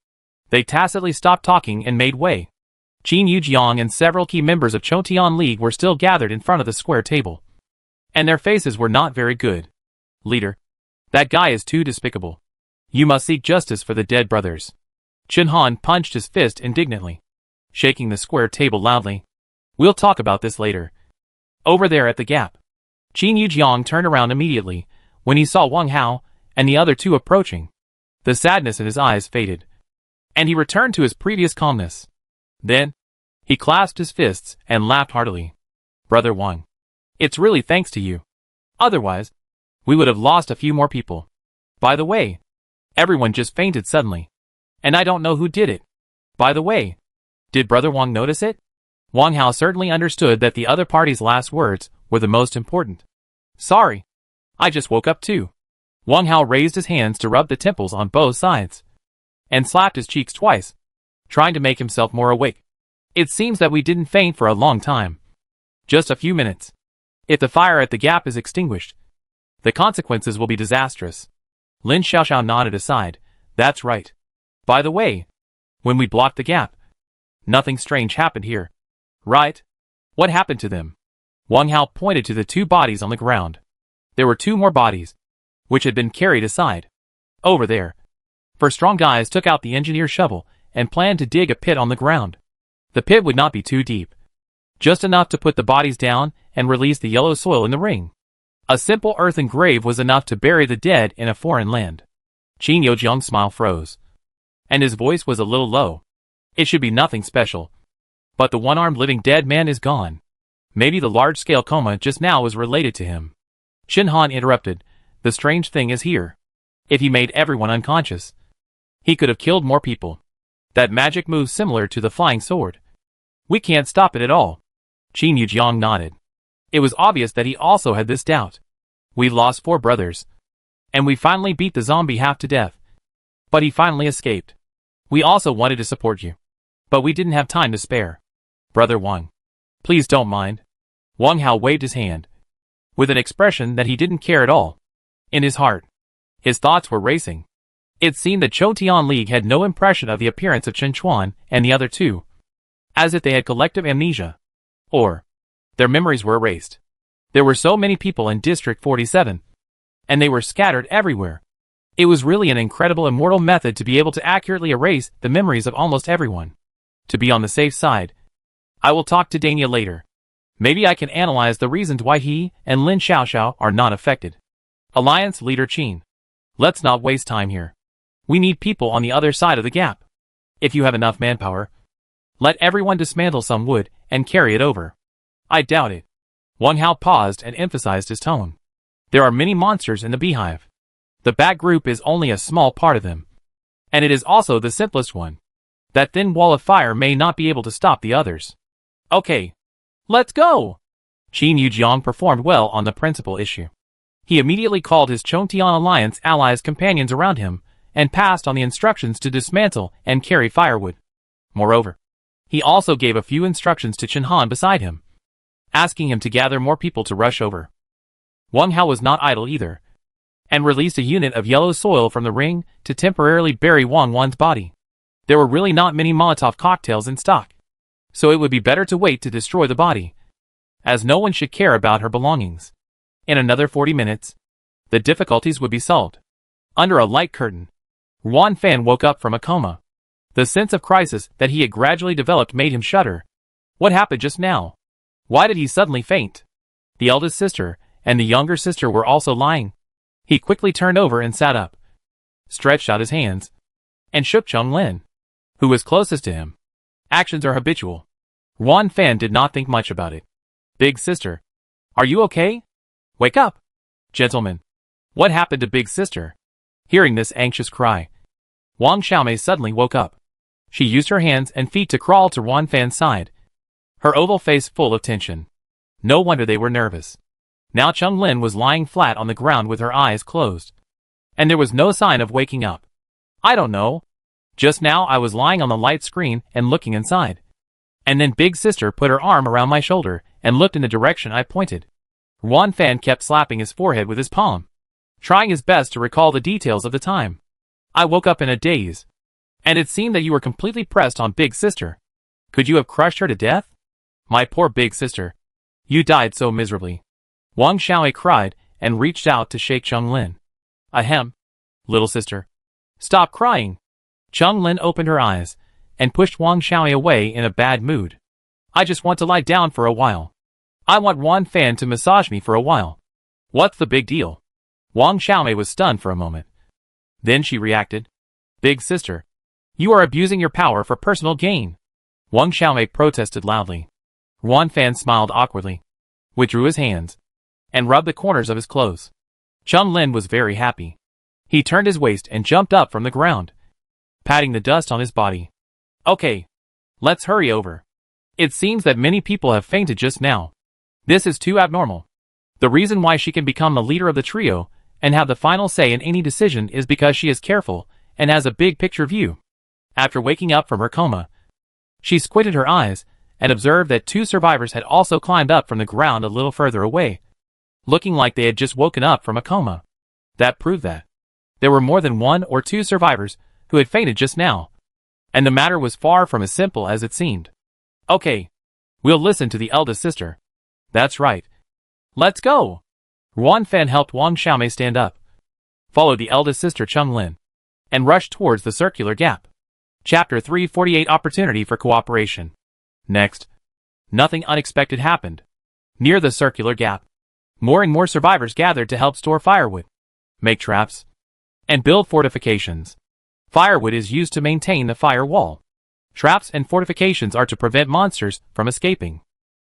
they tacitly stopped talking and made way. Qin Yujiang and several key members of Chotian League were still gathered in front of the square table, and their faces were not very good. Leader, that guy is too despicable. You must seek justice for the dead brothers. Chen Han punched his fist indignantly, shaking the square table loudly. We'll talk about this later. Over there at the gap. Qin Yujiang turned around immediately when he saw Wang Hao and the other two approaching. The sadness in his eyes faded, and he returned to his previous calmness. Then, he clasped his fists and laughed heartily. Brother Wang, it's really thanks to you. Otherwise, we would have lost a few more people. By the way, everyone just fainted suddenly, and I don't know who did it. By the way, did Brother Wang notice it? Wang Hao certainly understood that the other party's last words were the most important. Sorry, I just woke up too. Wang Hao raised his hands to rub the temples on both sides, and slapped his cheeks twice, trying to make himself more awake. It seems that we didn't faint for a long time. Just a few minutes. If the fire at the gap is extinguished, the consequences will be disastrous. Lin Xiaoxiao nodded aside. That's right. By the way, when we blocked the gap, nothing strange happened here. Right? What happened to them? Wang Hao pointed to the 2 bodies on the ground. There were 2 more bodies, which had been carried aside. Over there. For strong guys took out the engineer's shovel and planned to dig a pit on the ground. The pit would not be too deep, just enough to put the bodies down and release the yellow soil in the ring. A simple earthen grave was enough to bury the dead in a foreign land. Qin Yujiang's smile froze, and his voice was a little low. It should be nothing special, but the one-armed living dead man is gone. Maybe the large-scale coma just now was related to him. Chen Han interrupted. The strange thing is here. If he made everyone unconscious, he could have killed more people. That magic moves similar to the flying sword. We can't stop it at all. Qin Yujiang nodded. It was obvious that he also had this doubt. We lost 4 brothers, and we finally beat the zombie half to death. But he finally escaped. We also wanted to support you, but we didn't have time to spare. Brother Wang, please don't mind. Wang Hao waved his hand, with an expression that he didn't care at all. In his heart, his thoughts were racing. It seemed that Chotian League had no impression of the appearance of Chen Chuan and the other 2, as if they had collective amnesia, or their memories were erased. There were so many people in District 47, and they were scattered everywhere. It was really an incredible immortal method to be able to accurately erase the memories of almost everyone. To be on the safe side, I will talk to Dania later. Maybe I can analyze the reasons why he and Lin Xiaoxiao are not affected. Alliance Leader Qin, let's not waste time here. We need people on the other side of the gap. If you have enough manpower, let everyone dismantle some wood and carry it over. I doubt it. Wang Hao paused and emphasized his tone. There are many monsters in the beehive. The bat group is only a small part of them, and it is also the simplest one. That thin wall of fire may not be able to stop the others. Okay, let's go! Qin Yujiang performed well on the principal issue. He immediately called his Chotian Alliance allies companions around him and passed on the instructions to dismantle and carry firewood. Moreover, he also gave a few instructions to Chen Han beside him, asking him to gather more people to rush over. Wang Hao was not idle either, and released a unit of yellow soil from the ring to temporarily bury Wang Wan's body. There were really not many Molotov cocktails in stock. So it would be better to wait to destroy the body, as no one should care about her belongings. In another 40 minutes, the difficulties would be solved. Under a light curtain, Wang Fan woke up from a coma. The sense of crisis that he had gradually developed made him shudder. What happened just now? Why did he suddenly faint? The eldest sister and the younger sister were also lying. He quickly turned over and sat up, stretched out his hands, and shook Wang Lin, who was closest to him. Actions are habitual. Wang Fan did not think much about it. Big sister, are you okay? Wake up! Gentlemen, what happened to big sister? Hearing this anxious cry, Wang Xiaomei suddenly woke up. She used her hands and feet to crawl to Wang Fan's side, her oval face full of tension. No wonder they were nervous. Now Wang Lin was lying flat on the ground with her eyes closed, and there was no sign of waking up. I don't know. Just now I was lying on the light screen and looking inside. And then big sister put her arm around my shoulder and looked in the direction I pointed. Wang Fan kept slapping his forehead with his palm, trying his best to recall the details of the time. I woke up in a daze, and it seemed that you were completely pressed on big sister. Could you have crushed her to death? My poor big sister. You died so miserably. Wang Xiaomei cried and reached out to shake Wang Lin. Ahem. Little sister. Stop crying. Wang Lin opened her eyes and pushed Wang Xiaomei away in a bad mood. I just want to lie down for a while. I want Wang Fan to massage me for a while. What's the big deal? Wang Xiaomei was stunned for a moment. Then she reacted. Big sister, you are abusing your power for personal gain. Wang Xiaomei protested loudly. Wang Fan smiled awkwardly, withdrew his hands, and rubbed the corners of his clothes. Wang Lin was very happy. He turned his waist and jumped up from the ground, patting the dust on his body. Okay, let's hurry over. It seems that many people have fainted just now. This is too abnormal. The reason why she can become the leader of the trio and have the final say in any decision is because she is careful and has a big picture view. After waking up from her coma, she squinted her eyes and observed that 2 survivors had also climbed up from the ground a little further away, looking like they had just woken up from a coma. That proved that there were more than 1 or 2 survivors who had fainted just now, and the matter was far from as simple as it seemed. Okay, we'll listen to the eldest sister. That's right. Let's go! Wang Fan helped Wang Xiaomei stand up, followed the eldest sister Wang Lin, and rushed towards the circular gap. Chapter 348 Opportunity for Cooperation. Next, nothing unexpected happened. Near the circular gap, more and more survivors gathered to help store firewood, make traps, and build fortifications. Firewood is used to maintain the fire wall. Traps and fortifications are to prevent monsters from escaping.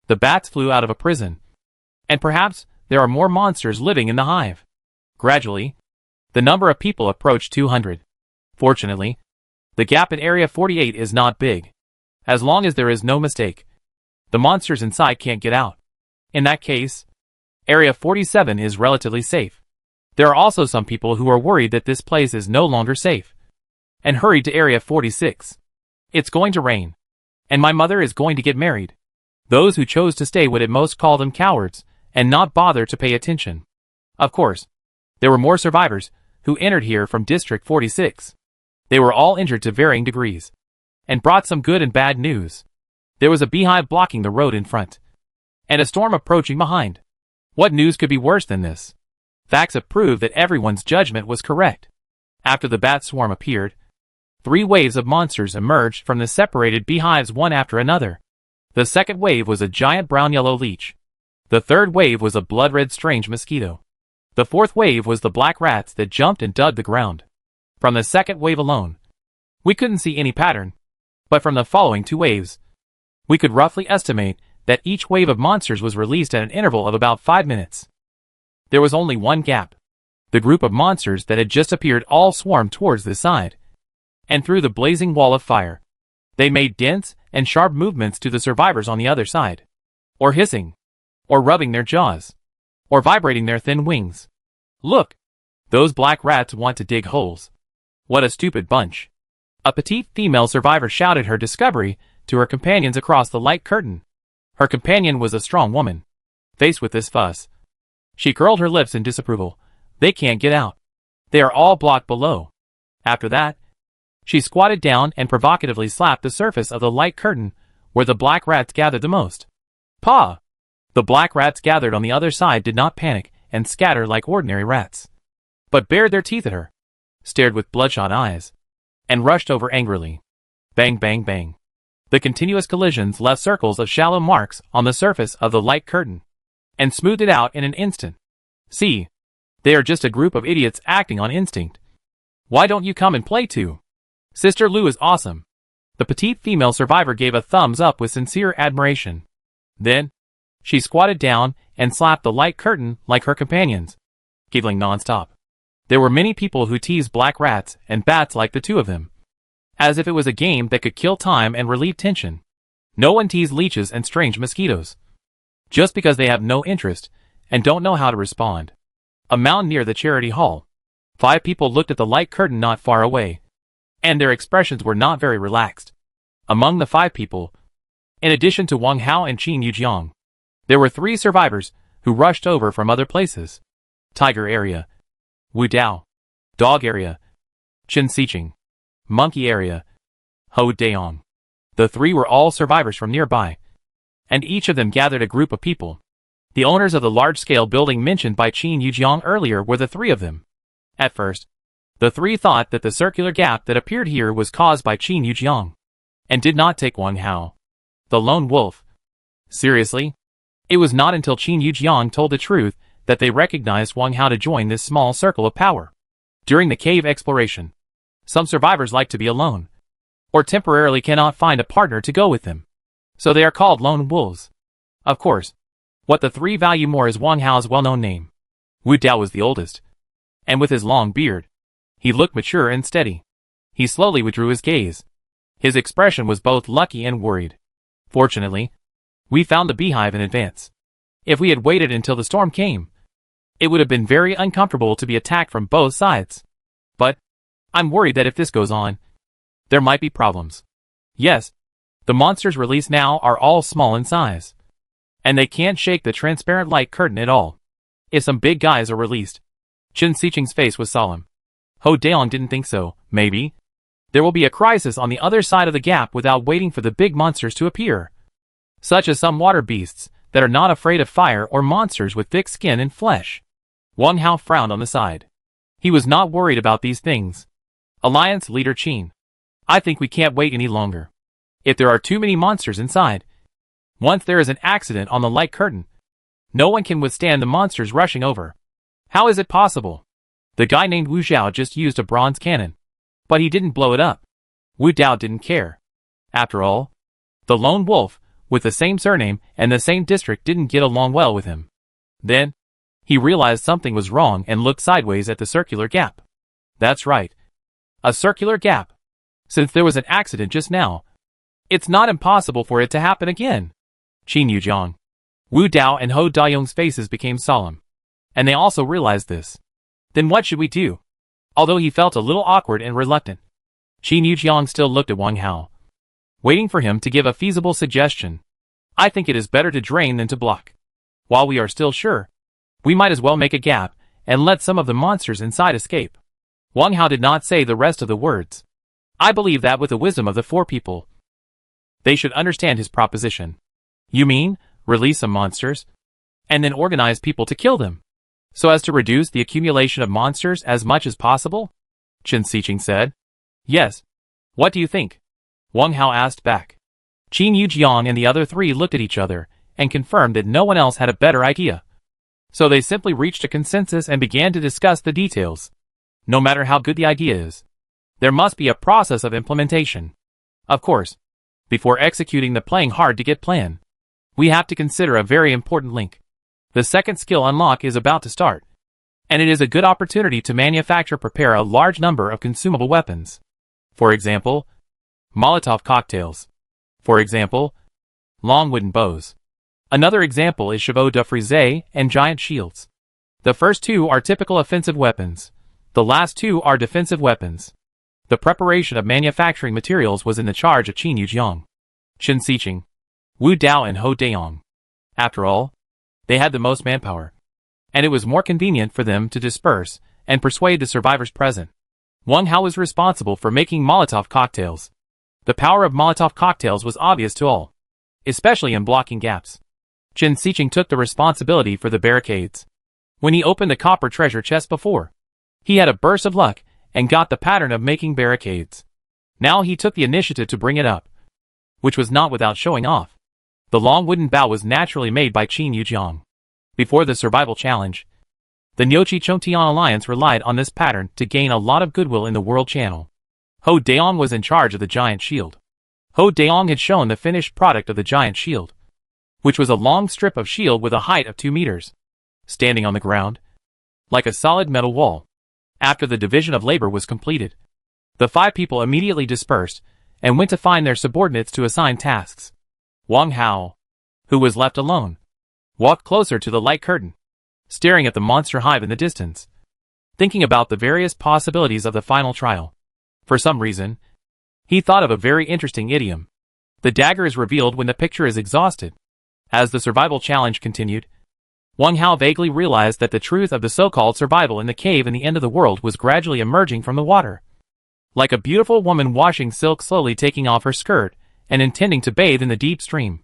The bats flew out of a prison, and perhaps there are more monsters living in the hive. Gradually, the number of people approached 200. Fortunately, the gap in Area 48 is not big. As long as there is no mistake, the monsters inside can't get out. In that case, Area 47 is relatively safe. There are also some people who are worried that this place is no longer safe, and hurried to Area 46. It's going to rain, and my mother is going to get married. Those who chose to stay would at most call them cowards and not bother to pay attention. Of course, there were more survivors who entered here from District 46. They were all injured to varying degrees, and brought some good and bad news. There was a beehive blocking the road in front, and a storm approaching behind. What news could be worse than this? Facts have proved that everyone's judgment was correct. After the bat swarm appeared, 3 waves of monsters emerged from the separated beehives one after another. The second wave was a giant brown-yellow leech. The third wave was a blood-red strange mosquito. The fourth wave was the black rats that jumped and dug the ground. From the second wave alone, we couldn't see any pattern, but from the following 2 waves, we could roughly estimate that each wave of monsters was released at an interval of about 5 minutes. There was only one gap. The group of monsters that had just appeared all swarmed towards this side, and through the blazing wall of fire, they made dense and sharp movements to the survivors on the other side, or hissing, or rubbing their jaws, or vibrating their thin wings. Look! Those black rats want to dig holes. What a stupid bunch. A petite female survivor shouted her discovery to her companions across the light curtain. Her companion was a strong woman. Faced with this fuss, she curled her lips in disapproval. They can't get out. They are all blocked below. After that, she squatted down and provocatively slapped the surface of the light curtain where the black rats gathered the most. Paw! The black rats gathered on the other side did not panic and scatter like ordinary rats, but bared their teeth at her, stared with bloodshot eyes, and rushed over angrily. Bang, bang, bang. The continuous collisions left circles of shallow marks on the surface of the light curtain, and smoothed it out in an instant. See, they are just a group of idiots acting on instinct. Why don't you come and play too? Sister Lu is awesome. The petite female survivor gave a thumbs up with sincere admiration. Then, she squatted down and slapped the light curtain like her companions, giggling nonstop. There were many people who teased black rats and bats like the two of them, as if it was a game that could kill time and relieve tension. No one teased leeches and strange mosquitoes, just because they have no interest and don't know how to respond. A mound near the charity hall. 5 people looked at the light curtain not far away, and their expressions were not very relaxed. Among the 5 people, in addition to Wang Hao and Qin Yujiang, there were 3 survivors who rushed over from other places. Tiger area, Wu Dao. Dog area, Chen Xiqing. Monkey area, Hou Daong. The 3 were all survivors from nearby, and each of them gathered a group of people. The owners of the large-scale building mentioned by Qin Yujiang earlier were the 3 of them. At first, the 3 thought that the circular gap that appeared here was caused by Qin Yujiang, and did not take Wang Hao, the lone wolf, seriously. It was not until Qin Yujiang told the truth that they recognized Wang Hao to join this small circle of power. During the cave exploration, some survivors like to be alone, or temporarily cannot find a partner to go with them, so they are called lone wolves. Of course, what the 3 value more is Wang Hao's well-known name. Wu Dao was the oldest, and with his long beard, he looked mature and steady. He slowly withdrew his gaze. His expression was both lucky and worried. Fortunately, we found the beehive in advance. If we had waited until the storm came, it would have been very uncomfortable to be attacked from both sides. But I'm worried that if this goes on, there might be problems. Yes, the monsters released now are all small in size, and they can't shake the transparent light curtain at all. If some big guys are released, Chen Xiqing's face was solemn. Hou Daong didn't think so. Maybe there will be a crisis on the other side of the gap without waiting for the big monsters to appear, such as some water beasts that are not afraid of fire or monsters with thick skin and flesh. Wang Hao frowned on the side. He was not worried about these things. Alliance leader Qin, I think we can't wait any longer. If there are too many monsters inside, once there is an accident on the light curtain, no one can withstand the monsters rushing over. How is it possible? The guy named Wu Zhao just used a bronze cannon, but he didn't blow it up. Wu Dao didn't care. After all, the lone wolf, with the same surname and the same district, didn't get along well with him. Then, he realized something was wrong and looked sideways at the circular gap. That's right. A circular gap. Since there was an accident just now, it's not impossible for it to happen again. Qin Yujiang, Wu Dao and Hou Dayong's faces became solemn, and they also realized this. Then what should we do? Although he felt a little awkward and reluctant, Qin Yujiang still looked at Wang Hao, waiting for him to give a feasible suggestion. I think it is better to drain than to block. While we are still sure, we might as well make a gap and let some of the monsters inside escape. Wang Hao did not say the rest of the words. I believe that with the wisdom of the 4 people, they should understand his proposition. You mean, release some monsters, and then organize people to kill them, so as to reduce the accumulation of monsters as much as possible? Chen Xiqing said. Yes. What do you think? Wang Hao asked back. Qin Yujiang and the other 3 looked at each other and confirmed that no one else had a better idea. So they simply reached a consensus and began to discuss the details. No matter how good the idea is, there must be a process of implementation. Of course, before executing the playing hard to get plan, we have to consider a very important link. The second skill unlock is about to start, and it is a good opportunity to prepare a large number of consumable weapons. For example, Molotov cocktails. For example, long wooden bows. Another example is chevaux de frise and giant shields. The first 2 are typical offensive weapons. The last 2 are defensive weapons. The preparation of manufacturing materials was in the charge of Qin Yujiang, Chen Xiqing, Wu Dao and Hou Daong. After all, they had the most manpower, and it was more convenient for them to disperse and persuade the survivors present. Wang Hao was responsible for making Molotov cocktails. The power of Molotov cocktails was obvious to all. especially in blocking gaps. Chen Xiqing took the responsibility for the barricades. When he opened the copper treasure chest before, he had a burst of luck and got the pattern of making barricades. Now he took the initiative to bring it up, which was not without showing off. The long wooden bow was naturally made by Qin Yujiang. Before the survival challenge, the Nyochi Chongtian Alliance relied on this pattern to gain a lot of goodwill in the world channel. Ho Daong was in charge of the giant shield. Ho Daong had shown the finished product of the giant shield, which was a long strip of shield with a height of 2 meters, standing on the ground, like a solid metal wall. After the division of labor was completed, the 5 people immediately dispersed and went to find their subordinates to assign tasks. Wang Hao, who was left alone, walked closer to the light curtain, staring at the monster hive in the distance, thinking about the various possibilities of the final trial. For some reason, he thought of a very interesting idiom. The dagger is revealed when the picture is exhausted. As the survival challenge continued, Wang Hao vaguely realized that the truth of the so-called survival in the cave in the end of the world was gradually emerging from the water. Like a beautiful woman washing silk slowly taking off her skirt and intending to bathe in the deep stream.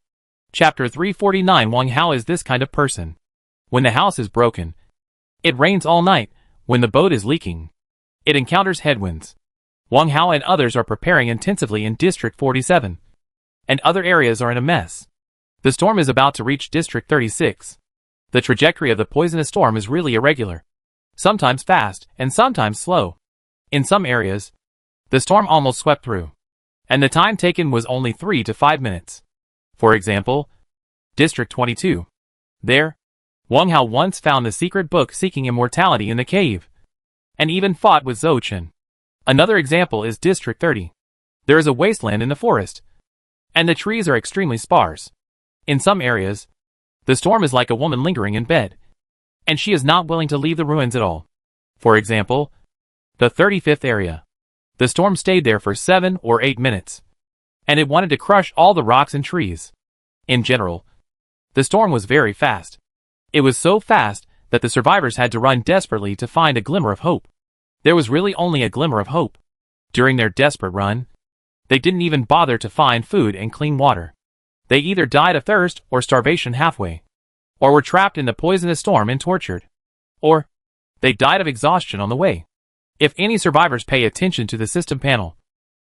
Chapter 349. Wang Hao is this kind of person. When the house is broken, it rains all night. When the boat is leaking, it encounters headwinds. Wang Hao and others are preparing intensively in District 47, and other areas are in a mess. The storm is about to reach District 36. The trajectory of the poisonous storm is really irregular, sometimes fast and sometimes slow. In some areas, the storm almost swept through, and the time taken was only 3 to 5 minutes. For example, District 22. There, Wang Hao once found the secret book seeking immortality in the cave, and even fought with Zhou Chen. Another example is District 30. There is a wasteland in the forest, and the trees are extremely sparse. In some areas, the storm is like a woman lingering in bed, and she is not willing to leave the ruins at all. For example, the 35th area. The storm stayed there for 7 or 8 minutes, and it wanted to crush all the rocks and trees. In general, the storm was very fast. It was so fast that the survivors had to run desperately to find a glimmer of hope. There was really only a glimmer of hope. During their desperate run, they didn't even bother to find food and clean water. They either died of thirst or starvation halfway, or were trapped in the poisonous storm and tortured, or they died of exhaustion on the way. If any survivors pay attention to the system panel,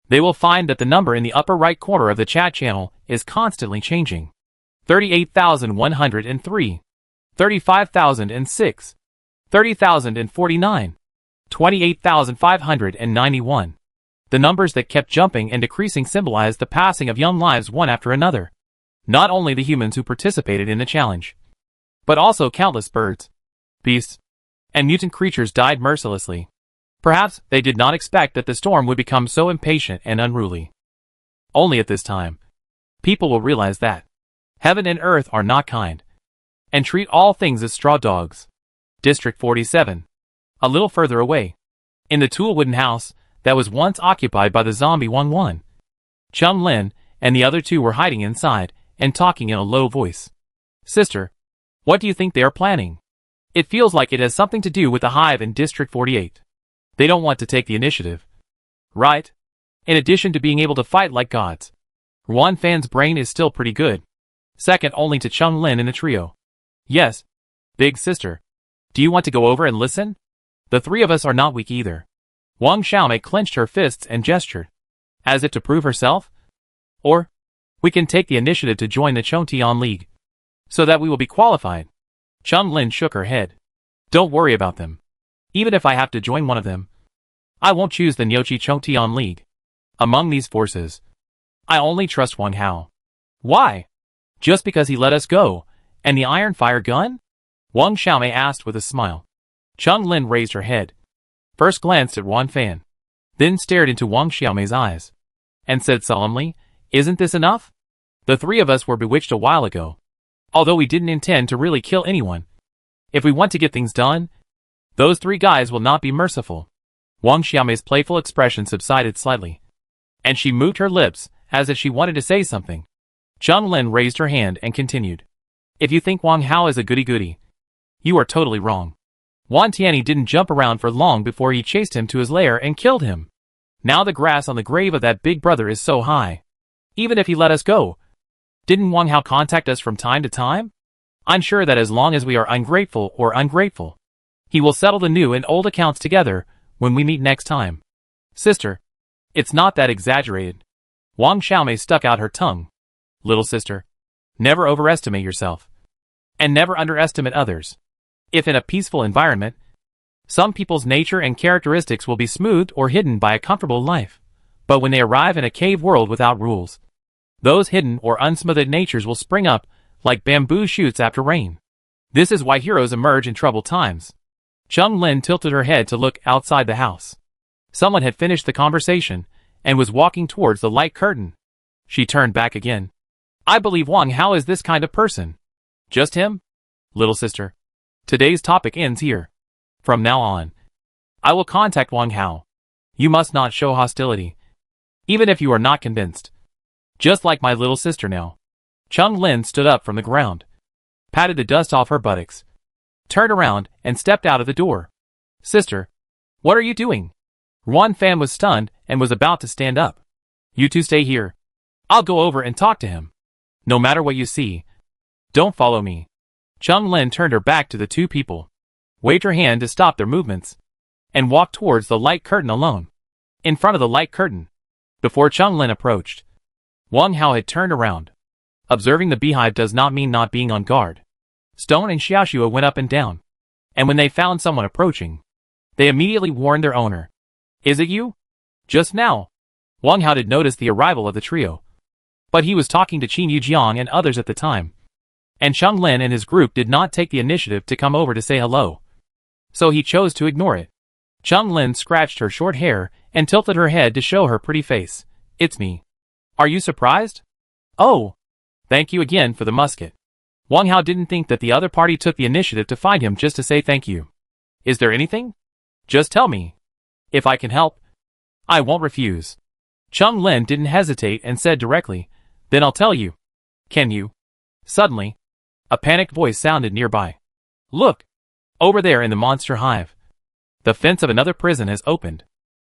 they will find that the number in the upper right corner of the chat channel is constantly changing. 38,103, 35,006, 30,049, 28,591. The numbers that kept jumping and decreasing symbolized the passing of young lives one after another. Not only the humans who participated in the challenge, but also countless birds, beasts, and mutant creatures died mercilessly. Perhaps they did not expect that the storm would become so impatient and unruly. Only at this time, people will realize that heaven and earth are not kind, and treat all things as straw dogs. District 47. A little further away, in the Tool wooden house that was once occupied by the zombie Wang Lin, Chum Lin and the other 2 were hiding inside and talking in a low voice. Sister, what do you think they are planning? It feels like it has something to do with the hive in District 48. They don't want to take the initiative, right? In addition to being able to fight like gods, Ruan Fan's brain is still pretty good, second only to Chung Lin in the trio. Yes, big sister. Do you want to go over and listen? The 3 of us are not weak either. Wang Xiaomei clenched her fists and gestured, as if to prove herself. Or, we can take the initiative to join the Chongtian League, so that we will be qualified. Chung Lin shook her head. Don't worry about them. Even if I have to join one of them, I won't choose the Nyochi Chongtian League. Among these forces, I only trust Wang Hao. Why? Just because he let us go, and the iron fire gun? Wang Xiaomei asked with a smile. Chung Lin raised her head, first glanced at Ruan Fan, then stared into Wang Xiaomei's eyes, and said solemnly, Isn't this enough? The 3 of us were bewitched a while ago, although we didn't intend to really kill anyone. If we want to get things done, those 3 guys will not be merciful. Wang Xiaomei's playful expression subsided slightly, and she moved her lips as if she wanted to say something. Chung Lin raised her hand and continued. If you think Wang Hao is a goody-goody, you are totally wrong. Wan Tianyi didn't jump around for long before he chased him to his lair and killed him. Now the grass on the grave of that big brother is so high. Even if he let us go, Didn't Wang Hao contact us from time to time? I'm sure that as long as we are ungrateful, he will settle the new and old accounts together when we meet next time. Sister, it's not that exaggerated. Wang Xiaomei stuck out her tongue. Little sister, never overestimate yourself. And never underestimate others. If in a peaceful environment, some people's nature and characteristics will be smoothed or hidden by a comfortable life. But when they arrive in a cave world without rules, those hidden or unsmoothed natures will spring up like bamboo shoots after rain. This is why heroes emerge in troubled times. Cheng Lin tilted her head to look outside the house. Someone had finished the conversation and was walking towards the light curtain. She turned back again. I believe Wang Hao is this kind of person. Just him? Little sister, today's topic ends here. From now on, I will contact Wang Hao. You must not show hostility, even if you are not convinced. Just like my little sister now. Cheng Lin stood up from the ground, patted the dust off her buttocks, turned around and stepped out of the door. Sister, what are you doing? Ruan Fan was stunned and was about to stand up. You two stay here. I'll go over and talk to him. No matter what you see, don't follow me. Cheng Lin turned her back to the two people, waved her hand to stop their movements, and walked towards the light curtain alone. In front of the light curtain, before Cheng Lin approached, Wang Hao had turned around. Observing the beehive does not mean not being on guard. Stone and Xiaoxua went up and down, and when they found someone approaching, they immediately warned their owner. Is it you? Just now. Wang Hao did notice the arrival of the trio, but he was talking to Qin Yujiang and others at the time, and Cheng Lin and his group did not take the initiative to come over to say hello, so he chose to ignore it. Cheng Lin scratched her short hair and tilted her head to show her pretty face. It's me. Are you surprised? Oh, thank you again for the musket. Wang Hao didn't think that the other party took the initiative to find him just to say thank you. Is there anything? Just tell me. If I can help, I won't refuse. Cheng Lin didn't hesitate and said directly, then I'll tell you. Can you? Suddenly, a panicked voice sounded nearby. Look! Over there in the monster hive. The fence of another prison has opened.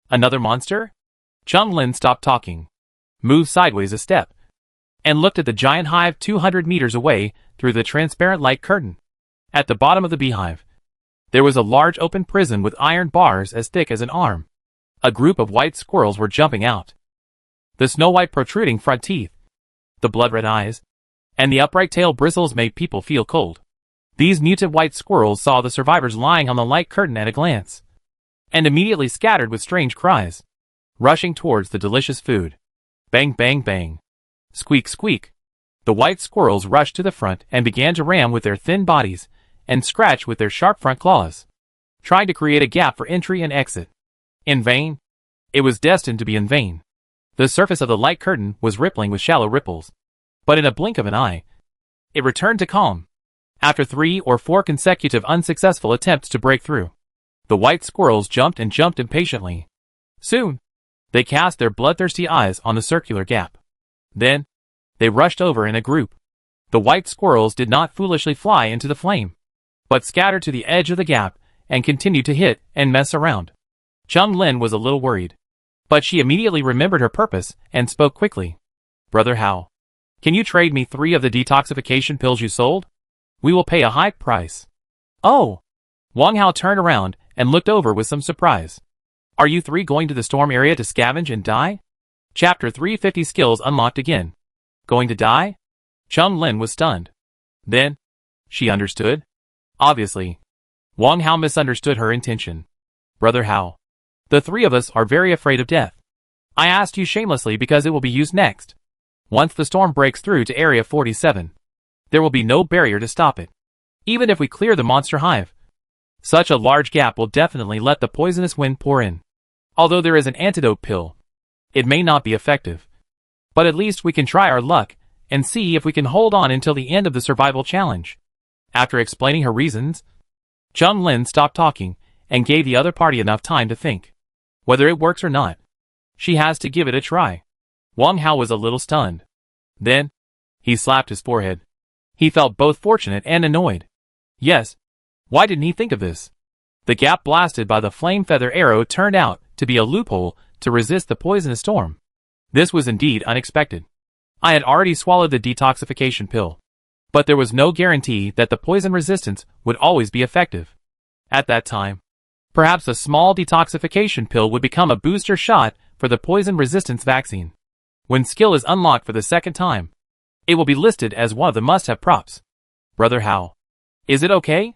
Another monster? Cheng Lin stopped talking, moved sideways a step, and looked at the giant hive 200 meters away through the transparent light curtain. At the bottom of the beehive, there was a large open prison with iron bars as thick as an arm. A group of white squirrels were jumping out. The snow-white protruding front teeth, the blood-red eyes, and the upright tail bristles made people feel cold. These muted white squirrels saw the survivors lying on the light curtain at a glance, and immediately scattered with strange cries, rushing towards the delicious food. Bang, bang, bang. Squeak, squeak. The white squirrels rushed to the front and began to ram with their thin bodies and scratch with their sharp front claws, trying to create a gap for entry and exit. In vain. It was destined to be in vain. The surface of the light curtain was rippling with shallow ripples, but in a blink of an eye, it returned to calm. After 3 or 4 consecutive unsuccessful attempts to break through, the white squirrels jumped and jumped impatiently. Soon, they cast their bloodthirsty eyes on the circular gap. Then, they rushed over in a group. The white squirrels did not foolishly fly into the flame, but scattered to the edge of the gap and continued to hit and mess around. Cheng Lin was a little worried, but she immediately remembered her purpose and spoke quickly. Brother Hao, can you trade me 3 of the detoxification pills you sold? We will pay a high price. Oh! Wang Hao turned around and looked over with some surprise. Are you 3 going to the storm area to scavenge and die? Chapter 350 Skills unlocked again. Going to die? Cheng Lin was stunned. Then, she understood. Obviously, Wang Hao misunderstood her intention. Brother Hao, the 3 of us are very afraid of death. I asked you shamelessly because it will be used next. Once the storm breaks through to Area 47, there will be no barrier to stop it. Even if we clear the monster hive, such a large gap will definitely let the poisonous wind pour in. Although there is an antidote pill, it may not be effective. But at least we can try our luck and see if we can hold on until the end of the survival challenge. After explaining her reasons, Cheng Lin stopped talking and gave the other party enough time to think. Whether it works or not, she has to give it a try. Wang Hao was a little stunned. Then, he slapped his forehead. He felt both fortunate and annoyed. Yes, why didn't he think of this? The gap blasted by the flame feather arrow turned out to be a loophole to resist the poisonous storm. This was indeed unexpected. I had already swallowed the detoxification pill. But there was no guarantee that the poison resistance would always be effective. At that time, perhaps a small detoxification pill would become a booster shot for the poison resistance vaccine. When skill is unlocked for the second time, it will be listed as one of the must-have props. Brother Hao. Is it okay?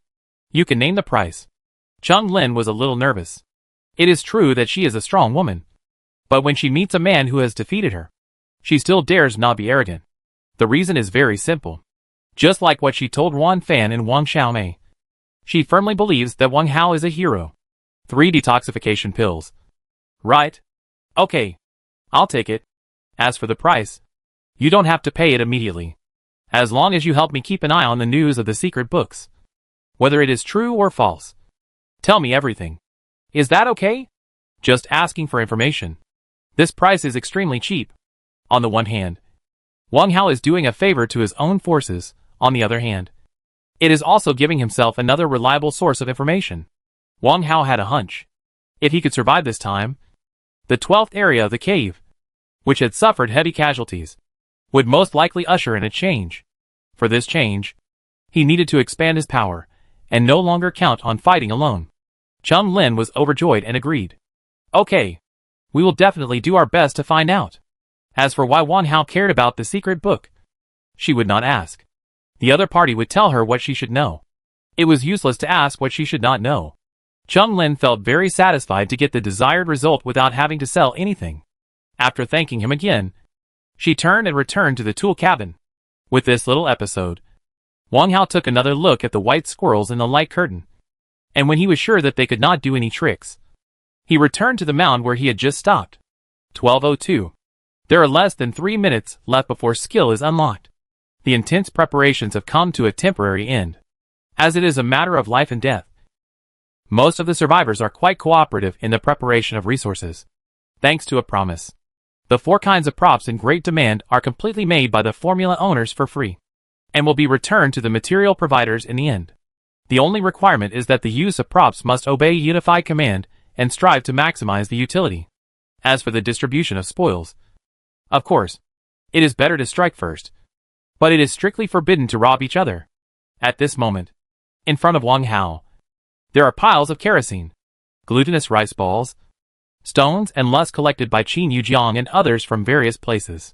You can name the price. Wang Lin was a little nervous. It is true that she is a strong woman. But when she meets a man who has defeated her, she still dares not be arrogant. The reason is very simple. Just like what she told Wan Fan and Wang Xiaomei. She firmly believes that Wang Hao is a hero. 3 detoxification pills. Right? Okay. I'll take it. As for the price, you don't have to pay it immediately. As long as you help me keep an eye on the news of the secret books. Whether it is true or false. Tell me everything. Is that okay? Just asking for information. This price is extremely cheap. On the one hand, Wang Hao is doing a favor to his own forces. On the other hand, it is also giving himself another reliable source of information. Wang Hao had a hunch. If he could survive this time, the 12th area of the cave, which had suffered heavy casualties, would most likely usher in a change. For this change, he needed to expand his power, and no longer count on fighting alone. Wang Lin was overjoyed and agreed. Okay. We will definitely do our best to find out. As for why Wang Hao cared about the secret book, she would not ask. The other party would tell her what she should know. It was useless to ask what she should not know. Wang Lin felt very satisfied to get the desired result without having to sell anything. After thanking him again, she turned and returned to the tool cabin. With this little episode, Wang Hao took another look at the white squirrels in the light curtain. And when he was sure that they could not do any tricks, he returned to the mound where he had just stopped. 12:02. There are less than 3 minutes left before skill is unlocked. The intense preparations have come to a temporary end, as it is a matter of life and death. Most of the survivors are quite cooperative in the preparation of resources. Thanks to a promise. The 4 kinds of props in great demand are completely made by the formula owners for free, and will be returned to the material providers in the end. The only requirement is that the use of props must obey a unified command and strive to maximize the utility. As for the distribution of spoils, of course, it is better to strike first, but it is strictly forbidden to rob each other. At this moment, in front of Wang Hao, there are piles of kerosene, glutinous rice balls, stones and lust collected by Qin Yujiang and others from various places.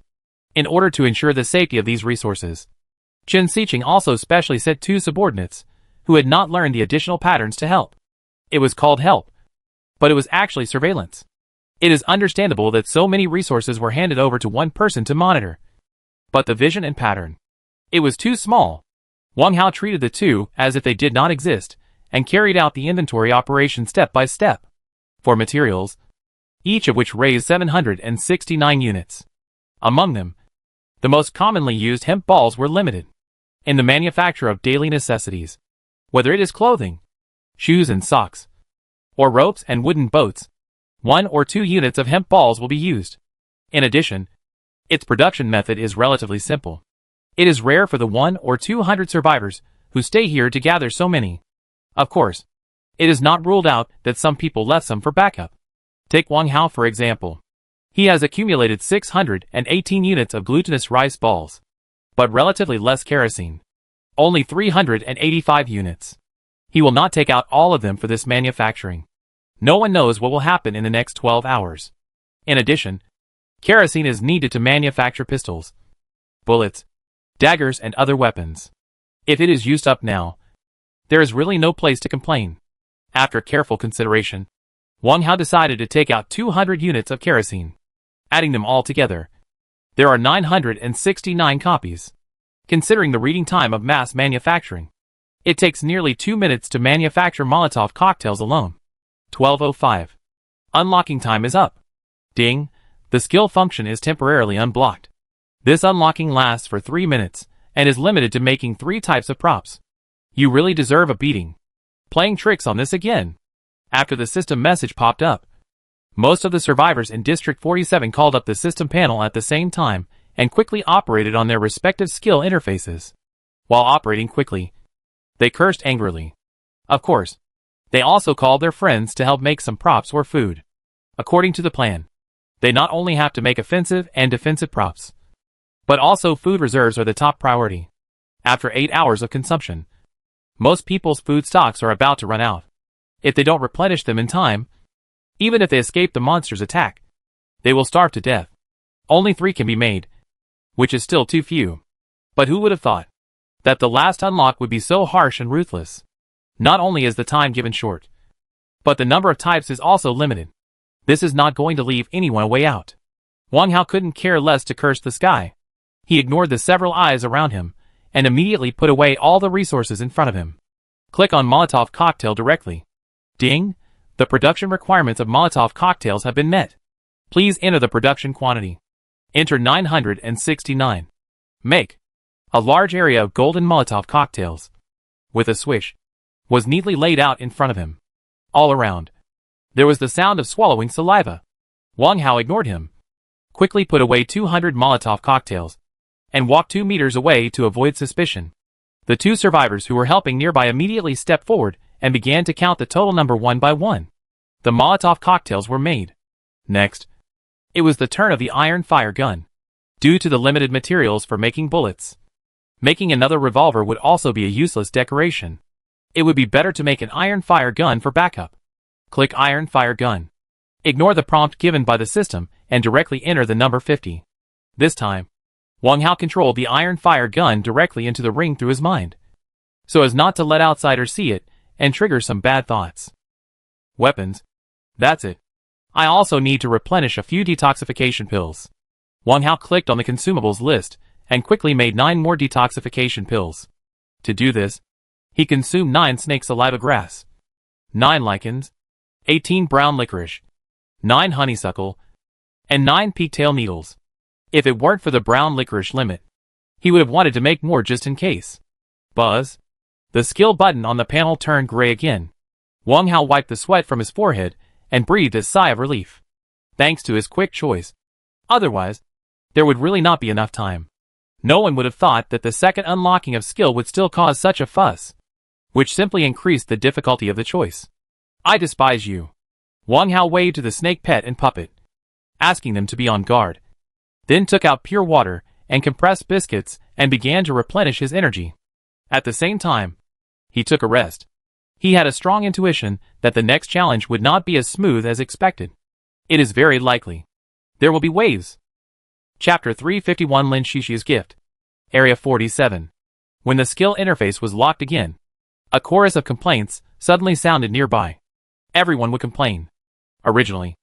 In order to ensure the safety of these resources, Chen Xiqing also specially sent 2 subordinates, who had not learned the additional patterns to help. It was called help, but it was actually surveillance. It is understandable that so many resources were handed over to one person to monitor. But the vision and pattern, it was too small. Wang Hao treated the 2 as if they did not exist, and carried out the inventory operation step by step. For materials, each of which raised 769 units. Among them, the most commonly used hemp balls were limited. In the manufacture of daily necessities, whether it is clothing, shoes and socks, or ropes and wooden boats, 1 or 2 units of hemp balls will be used. In addition, its production method is relatively simple. It is rare for the 100 or 200 survivors who stay here to gather so many. Of course, it is not ruled out that some people left some for backup. Take Wang Hao for example. He has accumulated 618 units of glutinous rice balls, but relatively less kerosene. Only 385 units. He will not take out all of them for this manufacturing. No one knows what will happen in the next 12 hours. In addition, kerosene is needed to manufacture pistols, bullets, daggers and other weapons. If it is used up now, there is really no place to complain. After careful consideration, Wang Hao decided to take out 200 units of kerosene. Adding them all together, there are 969 copies. Considering the reading time of mass manufacturing, it takes nearly 2 minutes to manufacture Molotov cocktails alone. 12:05. Unlocking time is up. Ding, the skill function is temporarily unblocked. This unlocking lasts for 3 minutes, and is limited to making 3 types of props. You really deserve a beating. Playing tricks on this again. After the system message popped up, most of the survivors in District 47 called up the system panel at the same time, and quickly operated on their respective skill interfaces. While operating quickly, they cursed angrily. Of course, they also called their friends to help make some props or food. According to the plan, they not only have to make offensive and defensive props, But also food reserves are the top priority. After 8 hours of consumption, most people's food stocks are about to run out. If they don't replenish them in time, even if they escape the monster's attack, they will starve to death. Only 3 can be made, which is still too few. But who would have thought that the last unlock would be so harsh and ruthless? Not only is the time given short, but the number of types is also limited. This is not going to leave anyone a way out. Wang Hao couldn't care less to curse the sky. He ignored the several eyes around him, and immediately put away all the resources in front of him. Click on Molotov cocktail directly. Ding! The production requirements of Molotov cocktails have been met. Please enter the production quantity. Enter 969. Make. A large area of golden Molotov cocktails, with a swish, was neatly laid out in front of him. All around, there was the sound of swallowing saliva. Wang Hao ignored him, quickly put away 200 Molotov cocktails, and walked 2 meters away to avoid suspicion. The 2 survivors who were helping nearby immediately stepped forward and began to count the total number one by one. The Molotov cocktails were made. Next, it was the turn of the iron fire gun. Due to the limited materials for making bullets, making another revolver would also be a useless decoration. It would be better to make an iron fire gun for backup. Click iron fire gun. Ignore the prompt given by the system and directly enter the number 50. This time, Wang Hao controlled the iron fire gun directly into the ring through his mind, so as not to let outsiders see it and trigger some bad thoughts. Weapons. That's it. I also need to replenish a few detoxification pills. Wang Hao clicked on the consumables list and quickly made 9 more detoxification pills. To do this, he consumed 9 snake saliva grass, 9 lichens, 18 brown licorice, 9 honeysuckle, and 9 pigtail needles. If it weren't for the brown licorice limit, he would have wanted to make more just in case. Buzz. The skill button on the panel turned gray again. Wang Hao wiped the sweat from his forehead and breathed a sigh of relief. Thanks to his quick choice. Otherwise, there would really not be enough time. No one would have thought that the second unlocking of skill would still cause such a fuss, which simply increased the difficulty of the choice. I despise you. Wang Hao waved to the snake pet and puppet, asking them to be on guard. Then took out pure water and compressed biscuits and began to replenish his energy. At the same time, he took a rest. He had a strong intuition that the next challenge would not be as smooth as expected. It is very likely there will be waves. Chapter 351 Lin Shishi's Gift. Area 47. When the skill interface was locked again, a chorus of complaints suddenly sounded nearby. Everyone would complain. Originally,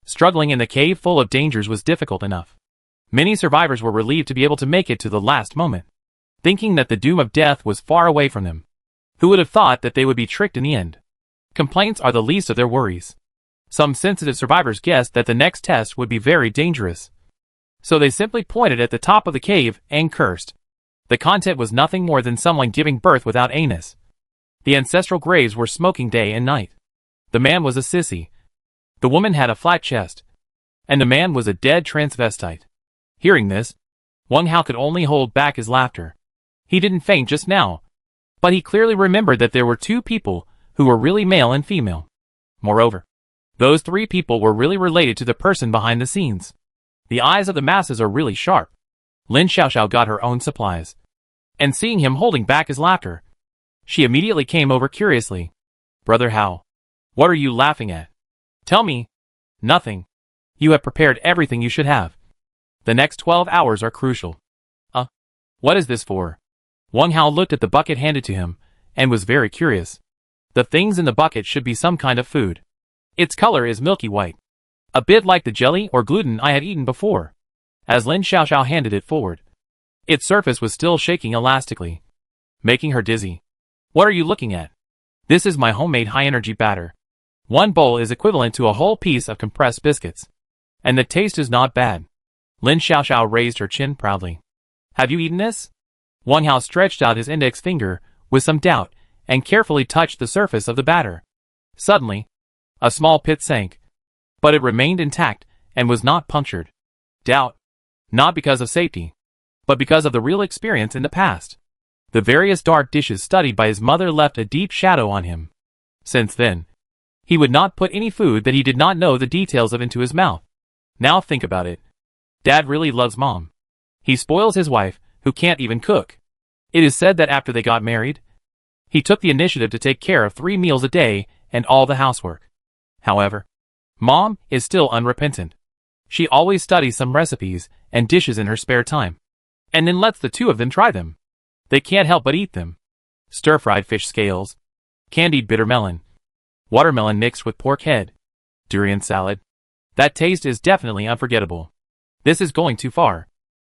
struggling in the cave full of dangers was difficult enough. Many survivors were relieved to be able to make it to the last moment, thinking that the doom of death was far away from them. Who would have thought that they would be tricked in the end? Complaints are the least of their worries. Some sensitive survivors guessed that the next test would be very dangerous, so they simply pointed at the top of the cave and cursed. The content was nothing more than someone giving birth without anus. The ancestral graves were smoking day and night. The man was a sissy. The woman had a flat chest. And the man was a dead transvestite. Hearing this, Wang Hao could only hold back his laughter. He didn't faint just now, but he clearly remembered that there were 2 people who were really male and female. Moreover, those 3 people were really related to the person behind the scenes. The eyes of the masses are really sharp. Lin Xiaoxiao got her own supplies, and seeing him holding back his laughter, she immediately came over curiously. Brother Hao, what are you laughing at? Tell me. Nothing. You have prepared everything you should have. The next 12 hours are crucial. What is this for? Wang Hao looked at the bucket handed to him, and was very curious. The things in the bucket should be some kind of food. Its color is milky white, a bit like the jelly or gluten I had eaten before. As Lin Xiaoxiao handed it forward, its surface was still shaking elastically, making her dizzy. What are you looking at? This is my homemade high-energy batter. 1 bowl is equivalent to a whole piece of compressed biscuits, and the taste is not bad. Lin Xiaoxiao raised her chin proudly. Have you eaten this? Wang Hao stretched out his index finger with some doubt and carefully touched the surface of the batter. Suddenly, a small pit sank, but it remained intact and was not punctured. Doubt. Not because of safety, but because of the real experience in the past. The various dark dishes studied by his mother left a deep shadow on him. Since then, he would not put any food that he did not know the details of into his mouth. Now think about it. Dad really loves Mom. He spoils his wife, who can't even cook. It is said that after they got married, he took the initiative to take care of 3 meals a day and all the housework. However, Mom is still unrepentant. She always studies some recipes and dishes in her spare time, and then lets the two of them try them. They can't help but eat them. Stir-fried fish scales, candied bitter melon, watermelon mixed with pork head, durian salad. That taste is definitely unforgettable. This is going too far.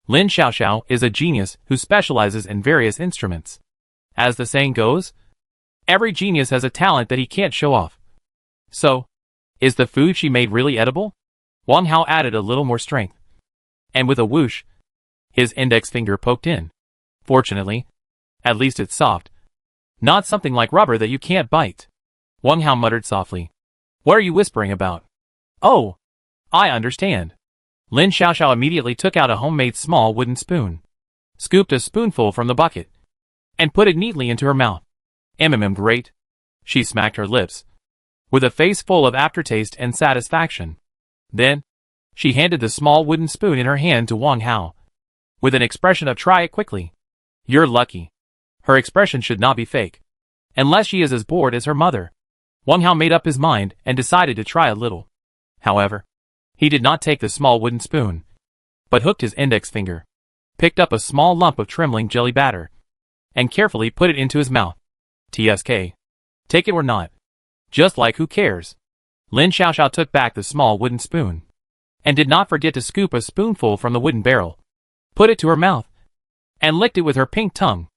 Lin Xiaoxiao is a genius who specializes in various instruments. As the saying goes, every genius has a talent that he can't show off. So, is the food she made really edible? Wang Hao added a little more strength. And with a whoosh, his index finger poked in. Fortunately, at least it's soft. Not something like rubber that you can't bite. Wang Hao muttered softly. What are you whispering about? Oh, I understand. Lin Xiaoxiao immediately took out a homemade small wooden spoon, scooped a spoonful from the bucket, and put it neatly into her mouth. Great. She smacked her lips, with a face full of aftertaste and satisfaction. Then, she handed the small wooden spoon in her hand to Wang Hao, with an expression of try it quickly. You're lucky. Her expression should not be fake, unless she is as bored as her mother. Wang Hao made up his mind and decided to try a little. However, he did not take the small wooden spoon, but hooked his index finger, picked up a small lump of trembling jelly batter, and carefully put it into his mouth. TSK. Take it or not. Just like who cares? Lin Xiaoxiao took back the small wooden spoon, and did not forget to scoop a spoonful from the wooden barrel, put it to her mouth, and licked it with her pink tongue.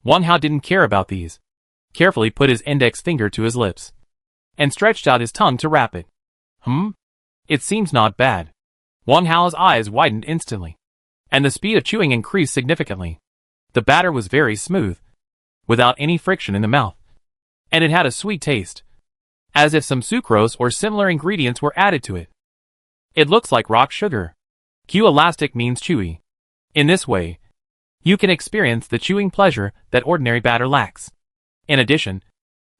Wang Hao didn't care about these, carefully put his index finger to his lips, and stretched out his tongue to wrap it. It seems not bad. Wang Hao's eyes widened instantly, and the speed of chewing increased significantly. The batter was very smooth, without any friction in the mouth, and it had a sweet taste, as if some sucrose or similar ingredients were added to it. It looks like rock sugar. Elastic means chewy. In this way, you can experience the chewing pleasure that ordinary batter lacks. In addition,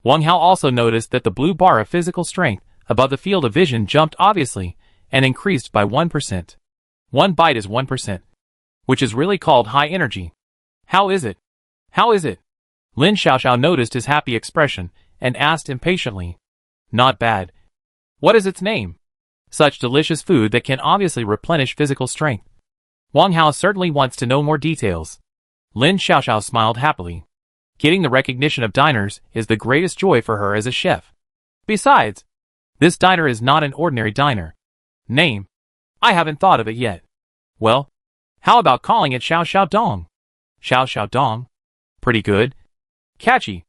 Wang Hao also noticed that the blue bar of physical strength above the field of vision jumped obviously and increased by 1%. One bite is 1%, which is really called high energy. How is it? How is it? Lin Xiaoxiao noticed his happy expression and asked impatiently. Not bad. What is its name? Such delicious food that can obviously replenish physical strength. Wang Hao certainly wants to know more details. Lin Xiaoxiao smiled happily. Getting the recognition of diners is the greatest joy for her as a chef. Besides, this diner is not an ordinary diner. Name? I haven't thought of it yet. Well, how about calling it Xiao Xiao Dong? Xiao Xiao Dong? Pretty good. Catchy.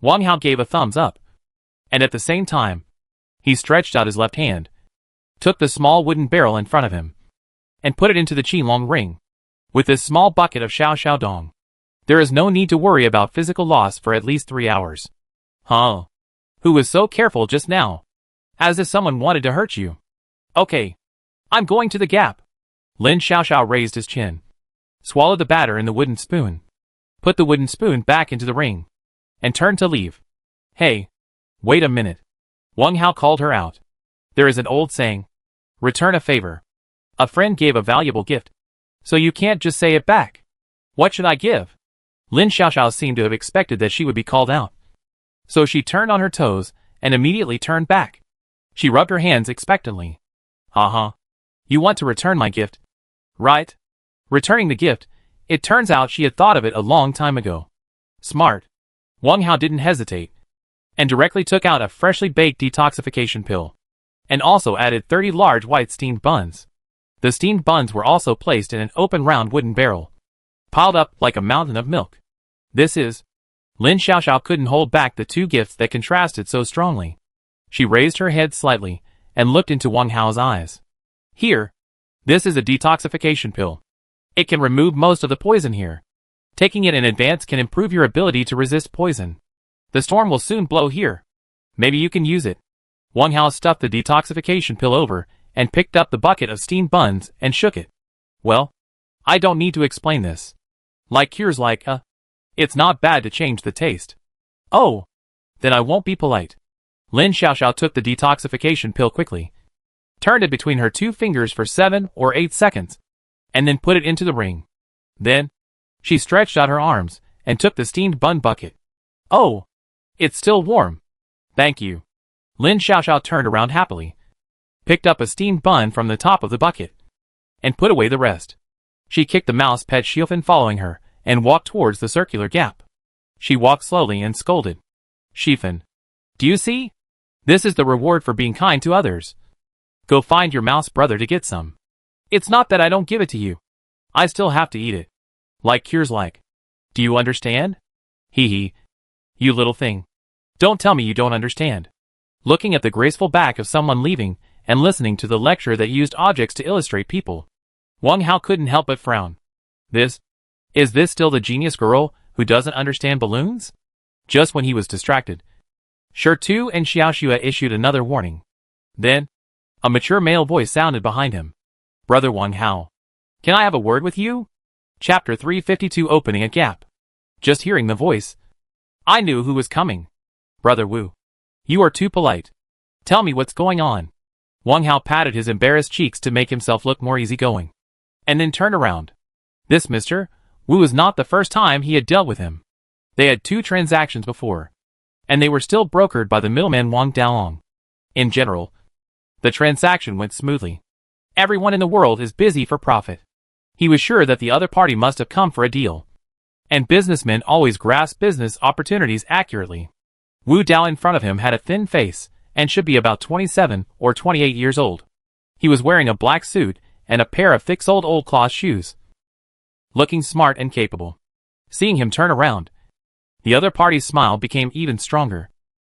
Wang Hao gave a thumbs up. And at the same time, he stretched out his left hand, took the small wooden barrel in front of him, and put it into the Qinglong ring. With this small bucket of Xiao Xiao Dong, there is no need to worry about physical loss for at least 3 hours. Huh? Who was so careful just now? As if someone wanted to hurt you. Okay. I'm going to the gap. Lin Xiaoxiao raised his chin, swallowed the batter in the wooden spoon, put the wooden spoon back into the ring, and turned to leave. Hey, wait a minute. Wang Hao called her out. There is an old saying, return a favor. A friend gave a valuable gift, so you can't just say it back. What should I give? Lin Xiaoxiao seemed to have expected that she would be called out, so she turned on her toes and immediately turned back. She rubbed her hands expectantly. You want to return my gift? Right? Returning the gift, it turns out she had thought of it a long time ago. Smart. Wang Hao didn't hesitate, and directly took out a freshly baked detoxification pill, and also added 30 large white steamed buns. The steamed buns were also placed in an open round wooden barrel, piled up like a mountain of milk. This is... Lin Xiaoxiao couldn't hold back the two gifts that contrasted so strongly. She raised her head slightly and looked into Wang Hao's eyes. Here. This is a detoxification pill. It can remove most of the poison here. Taking it in advance can improve your ability to resist poison. The storm will soon blow here. Maybe you can use it. Wang Hao stuffed the detoxification pill over and picked up the bucket of steamed buns and shook it. Well, I don't need to explain this. Like cures like, it's not bad to change the taste. Oh, then I won't be polite. Lin Xiaoxiao took the detoxification pill quickly, turned it between her 2 fingers for 7 or 8 seconds, and then put it into the ring. Then, she stretched out her arms and took the steamed bun bucket. Oh, it's still warm. Thank you. Lin Xiaoxiao turned around happily, picked up a steamed bun from the top of the bucket, and put away the rest. She kicked the mouse pet Xiaofan following her, and walked towards the circular gap. She walked slowly and scolded. Xiaofan, do you see? This is the reward for being kind to others. Go find your mouse brother to get some. It's not that I don't give it to you. I still have to eat it. Like cures like. Do you understand? Hee hee. You little thing. Don't tell me you don't understand. Looking at the graceful back of someone leaving, and listening to the lecture that used objects to illustrate people, Wang Hao couldn't help but frown. Is this still the genius girl who doesn't understand balloons? Just when he was distracted, Shi Tu and Xiaoxue issued another warning. Then, a mature male voice sounded behind him. Brother Wang Hao, can I have a word with you? Chapter 352 Opening a Gap. Just hearing the voice, I knew who was coming. Brother Wu, you are too polite. Tell me what's going on. Wang Hao patted his embarrassed cheeks to make himself look more easygoing, and then turned around. This Mr. Wu was not the first time he had dealt with him. They had 2 transactions before, and they were still brokered by the middleman Wang Daolong. In general, the transaction went smoothly. Everyone in the world is busy for profit. He was sure that the other party must have come for a deal. And businessmen always grasp business opportunities accurately. Wu Dao in front of him had a thin face, and should be about 27 or 28 years old. He was wearing a black suit and a pair of thick soled old cloth shoes, looking smart and capable. Seeing him turn around, the other party's smile became even stronger.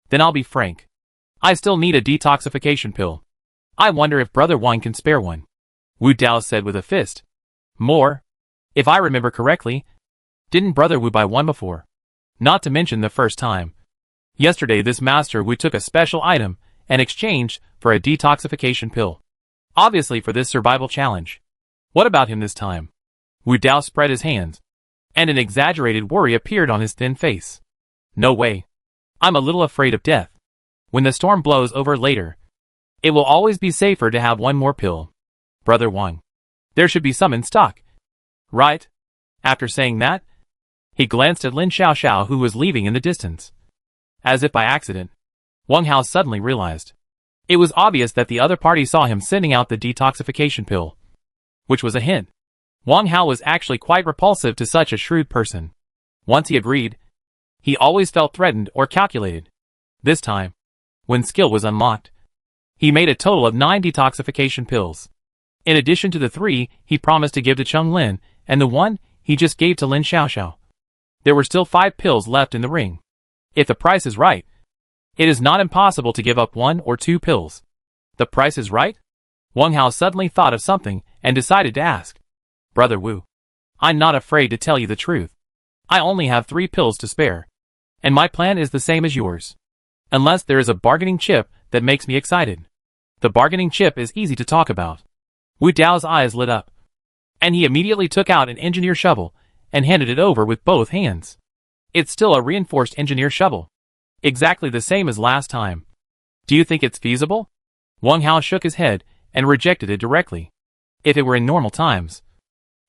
Then I'll be frank. I still need a detoxification pill. I wonder if Brother Wang can spare one. Wu Dao said with a fist. More? If I remember correctly, didn't Brother Wu buy one before? Not to mention the first time. Yesterday this Master Wu took a special item and exchanged for a detoxification pill. Obviously for this survival challenge. What about him this time? Wu Dao spread his hands, and an exaggerated worry appeared on his thin face. No way. I'm a little afraid of death. When the storm blows over later, it will always be safer to have one more pill. Brother Wang, there should be some in stock. Right? After saying that, he glanced at Lin Xiaoxiao who was leaving in the distance. As if by accident, Wang Hao suddenly realized. It was obvious that the other party saw him sending out the detoxification pill, which was a hint. Wang Hao was actually quite repulsive to such a shrewd person. Once he agreed, he always felt threatened or calculated. This time, when skill was unlocked, he made a total of 9 detoxification pills. In addition to the 3 he promised to give to Cheng Lin, and the 1 he just gave to Lin Xiaoxiao. There were still 5 pills left in the ring. If the price is right, it is not impossible to give up 1 or 2 pills. The price is right? Wang Hao suddenly thought of something and decided to ask. Brother Wu, I'm not afraid to tell you the truth. I only have 3 pills to spare, and my plan is the same as yours. Unless there is a bargaining chip that makes me excited. The bargaining chip is easy to talk about. Wu Dao's eyes lit up, and he immediately took out an engineer shovel and handed it over with both hands. It's still a reinforced engineer shovel, exactly the same as last time. Do you think it's feasible? Wang Hao shook his head and rejected it directly. If it were in normal times,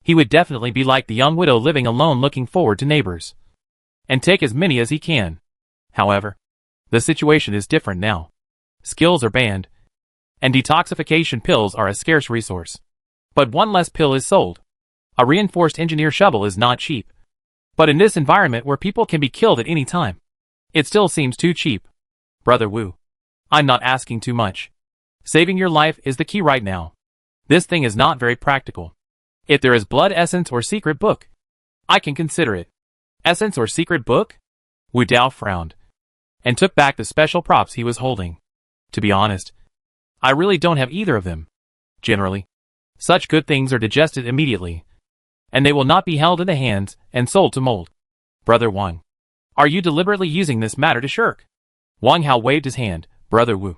he would definitely be like the young widow living alone looking forward to neighbors, and take as many as he can. However, the situation is different now. Skills are banned, and detoxification pills are a scarce resource. But 1 less pill is sold. A reinforced engineer shovel is not cheap. But in this environment where people can be killed at any time, it still seems too cheap. Brother Wu, I'm not asking too much. Saving your life is the key right now. This thing is not very practical. If there is blood essence or secret book, I can consider it. Essence or secret book? Wu Dao frowned, and took back the special props he was holding. To be honest, I really don't have either of them. Generally, such good things are digested immediately, and they will not be held in the hands and sold to mold. Brother Wang, are you deliberately using this matter to shirk? Wang Hao waved his hand. Brother Wu,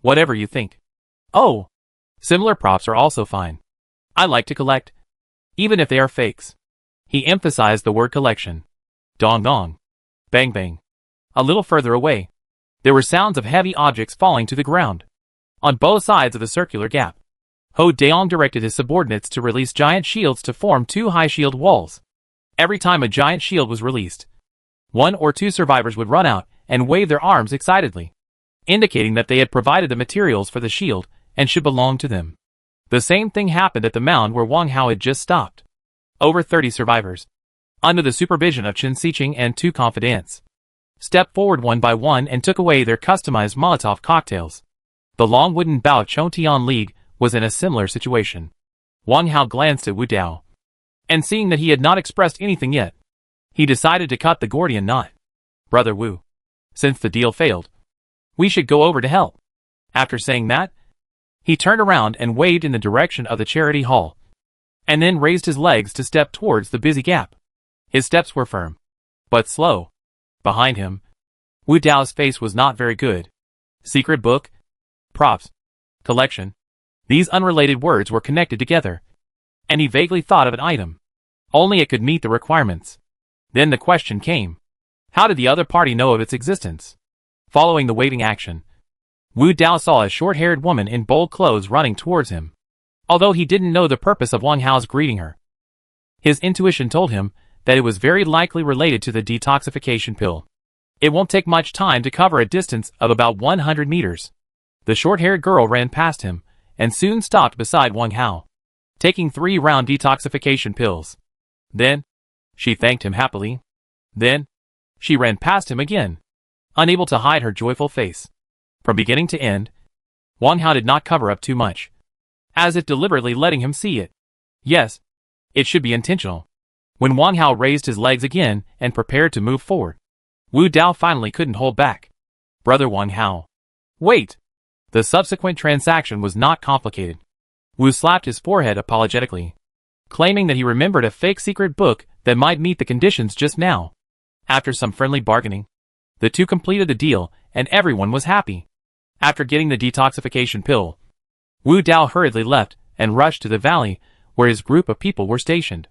whatever you think. Oh, similar props are also fine. I like to collect, even if they are fakes. He emphasized the word collection. Dong dong. Bang bang. A little further away, there were sounds of heavy objects falling to the ground, on both sides of the circular gap. Ho Daong directed his subordinates to release giant shields to form 2 high shield walls. Every time a giant shield was released, 1 or 2 survivors would run out and wave their arms excitedly, indicating that they had provided the materials for the shield and should belong to them. The same thing happened at the mound where Wang Hao had just stopped. Over 30 survivors, under the supervision of Chen Xiqing and 2 confidants, stepped forward one by one and took away their customized Molotov cocktails. The long wooden Bao Chontian League was in a similar situation. Wang Hao glanced at Wu Dao, and seeing that he had not expressed anything yet, he decided to cut the Gordian knot. Brother Wu, since the deal failed, we should go over to help. After saying that, he turned around and waved in the direction of the charity hall, and then raised his legs to step towards the busy gap. His steps were firm, but slow. Behind him, Wu Dao's face was not very good. Secret book, props, collection. These unrelated words were connected together, and he vaguely thought of an item. Only it could meet the requirements. Then the question came. How did the other party know of its existence? Following the waving action, Wu Dao saw a short-haired woman in bold clothes running towards him. Although he didn't know the purpose of Wang Hao's greeting her, his intuition told him that it was very likely related to the detoxification pill. It won't take much time to cover a distance of about 100 meters. The short-haired girl ran past him and soon stopped beside Wang Hao, taking 3 round detoxification pills. Then, she thanked him happily. Then, she ran past him again, unable to hide her joyful face. From beginning to end, Wang Hao did not cover up too much, as if deliberately letting him see it. Yes, it should be intentional. When Wang Hao raised his legs again and prepared to move forward, Wu Dao finally couldn't hold back. Brother Wang Hao. Wait! The subsequent transaction was not complicated. Wu slapped his forehead apologetically, claiming that he remembered a fake secret book that might meet the conditions just now. After some friendly bargaining, the two completed the deal and everyone was happy. After getting the detoxification pill, Wu Dao hurriedly left and rushed to the valley where his group of people were stationed.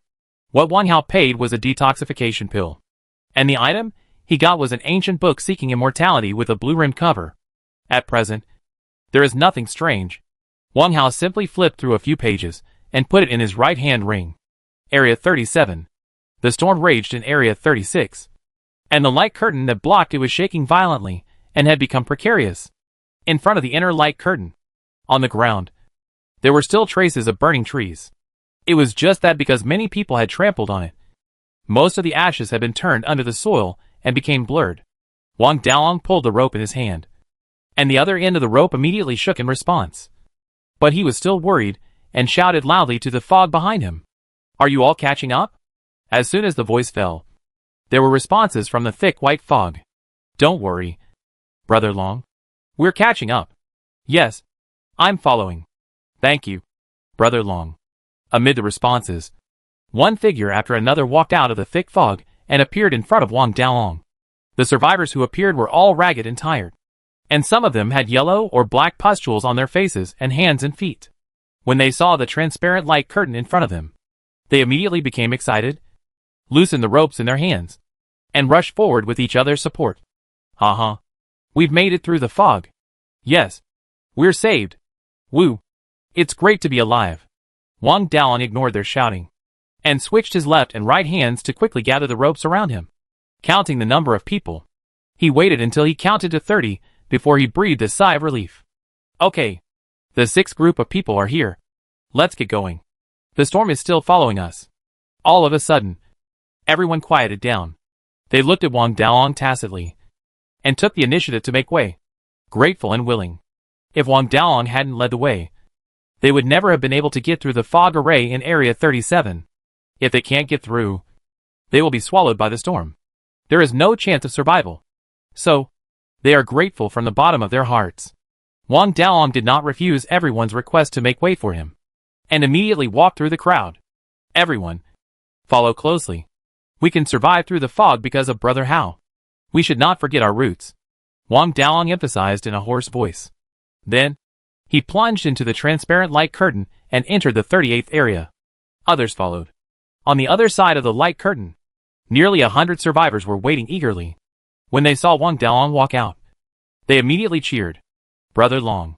What Wang Hao paid was a detoxification pill, and the item he got was an ancient book seeking immortality with a blue-rimmed cover. At present, there is nothing strange. Wang Hao simply flipped through a few pages and put it in his right-hand ring. Area 37. The storm raged in Area 36, and the light curtain that blocked it was shaking violently and had become precarious. In front of the inner light curtain, on the ground, there were still traces of burning trees. It was just that because many people had trampled on it, most of the ashes had been turned under the soil and became blurred. Wang Daolong pulled the rope in his hand, and the other end of the rope immediately shook in response. But he was still worried and shouted loudly to the fog behind him. Are you all catching up? As soon as the voice fell, there were responses from the thick white fog. Don't worry, Brother Long. We're catching up. Yes, I'm following. Thank you, Brother Long. Amid the responses, one figure after another walked out of the thick fog and appeared in front of Wang Daolong. The survivors who appeared were all ragged and tired, and some of them had yellow or black pustules on their faces and hands and feet. When they saw the transparent light curtain in front of them, they immediately became excited, loosened the ropes in their hands, and rushed forward with each other's support. Haha. We've made it through the fog. Yes. We're saved. Woo. It's great to be alive. Wang Daolong ignored their shouting, and switched his left and right hands to quickly gather the ropes around him. Counting the number of people, he waited until he counted to 30 before he breathed a sigh of relief. Okay. The 6th group of people are here. Let's get going. The storm is still following us. All of a sudden, everyone quieted down. They looked at Wang Daolong tacitly, and took the initiative to make way, grateful and willing. If Wang Daolong hadn't led the way, they would never have been able to get through the fog array in Area 37. If they can't get through, they will be swallowed by the storm. There is no chance of survival. So, they are grateful from the bottom of their hearts. Wang Daolong did not refuse everyone's request to make way for him, and immediately walked through the crowd. Everyone, follow closely. We can survive through the fog because of Brother Hao. We should not forget our roots, Wang Daolong emphasized in a hoarse voice. Then, he plunged into the transparent light curtain and entered the 38th area. Others followed. On the other side of the light curtain, nearly 100 survivors were waiting eagerly. When they saw Wang Daolong walk out, they immediately cheered. Brother Long.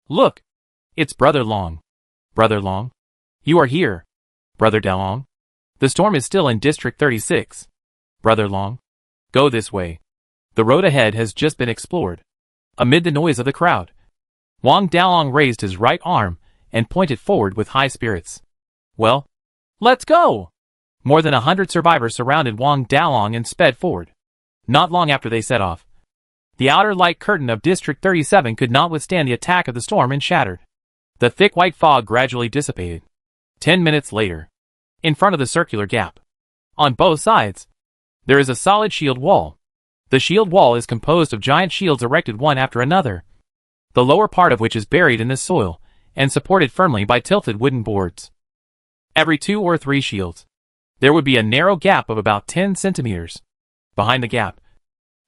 Look! It's Brother Long. Brother Long? You are here. Brother Dalong? The storm is still in District 36. Brother Long? Go this way. The road ahead has just been explored. Amid the noise of the crowd, Wang Dalong raised his right arm and pointed forward with high spirits. Well, let's go! More than 100 survivors surrounded Wang Dalong and sped forward. Not long after they set off, the outer light curtain of District 37 could not withstand the attack of the storm and shattered. The thick white fog gradually dissipated. 10 minutes later, in front of the circular gap, on both sides, there is a solid shield wall. The shield wall is composed of giant shields erected one after another, the lower part of which is buried in the soil and supported firmly by tilted wooden boards. Every 2 or 3 shields, there would be a narrow gap of about 10 centimeters. Behind the gap,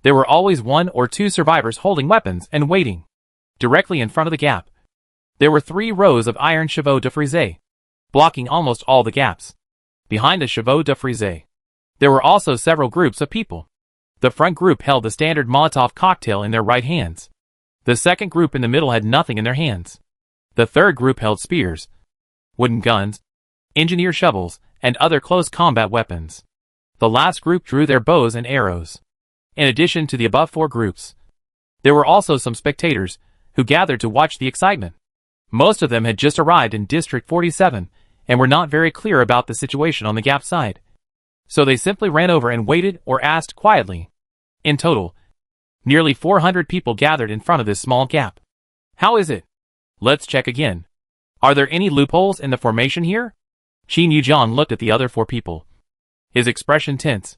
there were always 1 or 2 survivors holding weapons and waiting. Directly in front of the gap, there were 3 rows of iron chevaux de frise, blocking almost all the gaps. Behind the chevaux de frise, there were also several groups of people. The front group held the standard Molotov cocktail in their right hands. The second group in the middle had nothing in their hands. The third group held spears, wooden guns, engineer shovels, and other close combat weapons. The last group drew their bows and arrows. In addition to the above 4 groups, there were also some spectators who gathered to watch the excitement. Most of them had just arrived in District 47 and were not very clear about the situation on the gap side. So they simply ran over and waited or asked quietly. In total, nearly 400 people gathered in front of this small gap. How is it? Let's check again. Are there any loopholes in the formation here? Qin Yujian looked at the other 4 people, his expression tense.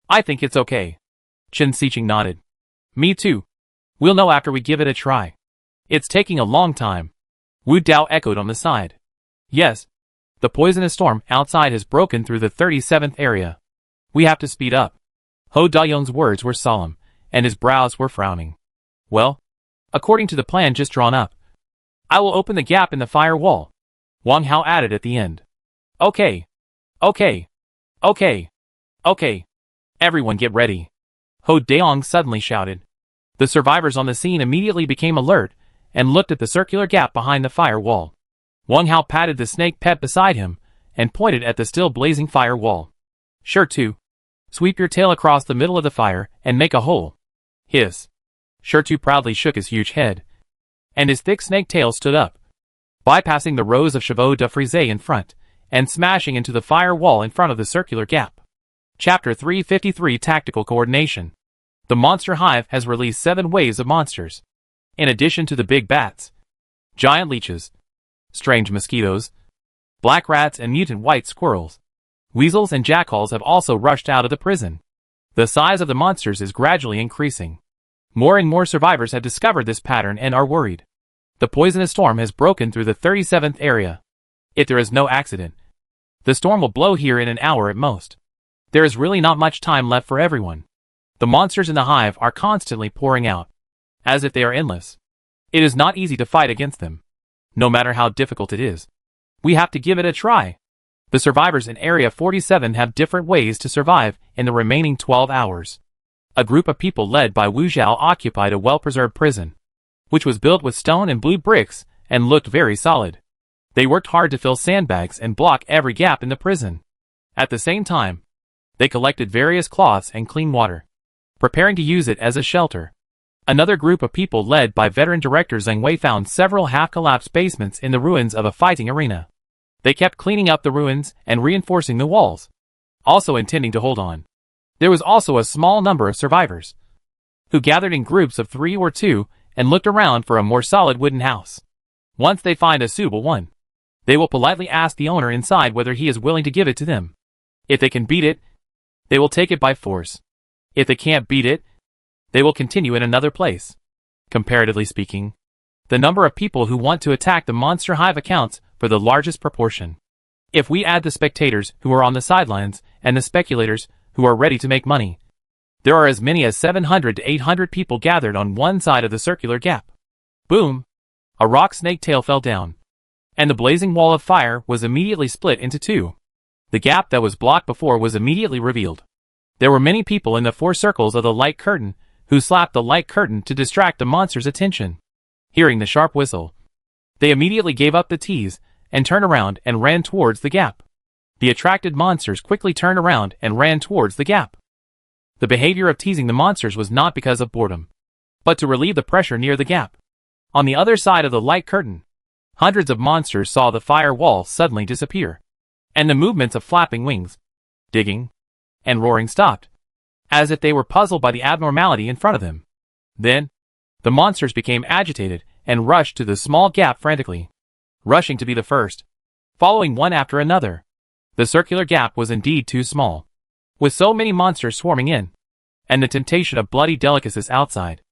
I think it's okay. Chen Xiqing nodded. Me too. We'll know after we give it a try. It's taking a long time. Wu Dao echoed on the side. Yes. The poisonous storm outside has broken through the 37th area. We have to speed up. Ho Dayong's words were solemn, and his brows were frowning. Well, according to the plan just drawn up, I will open the gap in the fire wall. Wang Hao added at the end. Okay. Okay. Okay. Okay. Everyone get ready. Ho Dayong suddenly shouted. The survivors on the scene immediately became alert and looked at the circular gap behind the fire wall. Wang Hao patted the snake pet beside him and pointed at the still blazing fire wall. Sure to. Sweep your tail across the middle of the fire and make a hole. Hiss. Shirtu proudly shook his huge head, and his thick snake tail stood up, bypassing the rows of chevaux de frise in front, and smashing into the fire wall in front of the circular gap. Chapter 353 Tactical Coordination. The monster hive has released 7 waves of monsters. In addition to the big bats, giant leeches, strange mosquitoes, black rats and mutant white squirrels, weasels and jackals have also rushed out of the prison. The size of the monsters is gradually increasing. More and more survivors have discovered this pattern and are worried. The poisonous storm has broken through the 37th area. If there is no accident, the storm will blow here in an hour at most. There is really not much time left for everyone. The monsters in the hive are constantly pouring out, as if they are endless. It is not easy to fight against them, no matter how difficult it is. We have to give it a try. The survivors in Area 47 have different ways to survive in the remaining 12 hours. A group of people led by Wu Zhao occupied a well-preserved prison, which was built with stone and blue bricks and looked very solid. They worked hard to fill sandbags and block every gap in the prison. At the same time, they collected various cloths and clean water, preparing to use it as a shelter. Another group of people led by veteran director Zhang Wei found several half-collapsed basements in the ruins of a fighting arena. They kept cleaning up the ruins and reinforcing the walls, also intending to hold on. There was also a small number of survivors, who gathered in groups of 3 or 2 and looked around for a more solid wooden house. Once they find a suitable one, they will politely ask the owner inside whether he is willing to give it to them. If they can beat it, they will take it by force. If they can't beat it, they will continue in another place. Comparatively speaking, the number of people who want to attack the monster hive accounts for the largest proportion. If we add the spectators who are on the sidelines and the speculators who are ready to make money, there are as many as 700 to 800 people gathered on one side of the circular gap. Boom! A rock snake tail fell down, and the blazing wall of fire was immediately split into 2. The gap that was blocked before was immediately revealed. There were many people in the 4 circles of the light curtain who slapped the light curtain to distract the monster's attention. Hearing the sharp whistle, they immediately gave up the tease and turned around and ran towards the gap. The attracted monsters quickly turned around and ran towards the gap. The behavior of teasing the monsters was not because of boredom, but to relieve the pressure near the gap. On the other side of the light curtain, hundreds of monsters saw the fire wall suddenly disappear, and the movements of flapping wings, digging, and roaring stopped, as if they were puzzled by the abnormality in front of them. Then, the monsters became agitated and rushed to the small gap frantically, rushing to be the first, following one after another. The circular gap was indeed too small, with so many monsters swarming in, and the temptation of bloody delicacies outside.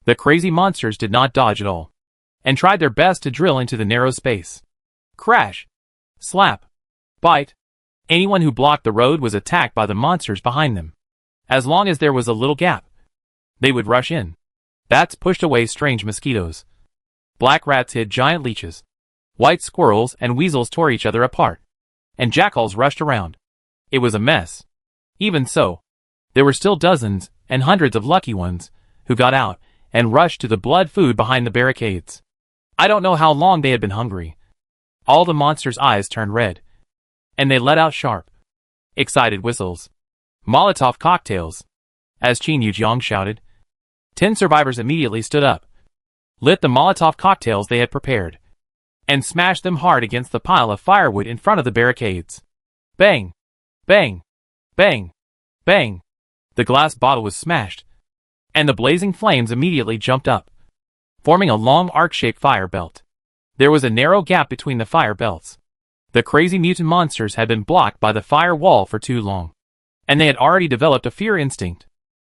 The crazy monsters did not dodge at all, and tried their best to drill into the narrow space. Crash! Slap! Bite! Anyone who blocked the road was attacked by the monsters behind them. As long as there was a little gap, they would rush in. Bats pushed away strange mosquitoes. Black rats hid giant leeches. White squirrels and weasels tore each other apart, and jackals rushed around. It was a mess. Even so, there were still dozens and hundreds of lucky ones who got out and rushed to the blood food behind the barricades. I don't know how long they had been hungry. All the monsters' eyes turned red, and they let out sharp, excited whistles. Molotov cocktails, as Qin Yujiang shouted. 10 survivors immediately stood up, lit the Molotov cocktails they had prepared, and smashed them hard against the pile of firewood in front of the barricades. Bang! Bang! Bang! Bang! The glass bottle was smashed, and the blazing flames immediately jumped up, forming a long arc-shaped fire belt. There was a narrow gap between the fire belts. The crazy mutant monsters had been blocked by the fire wall for too long, and they had already developed a fear instinct.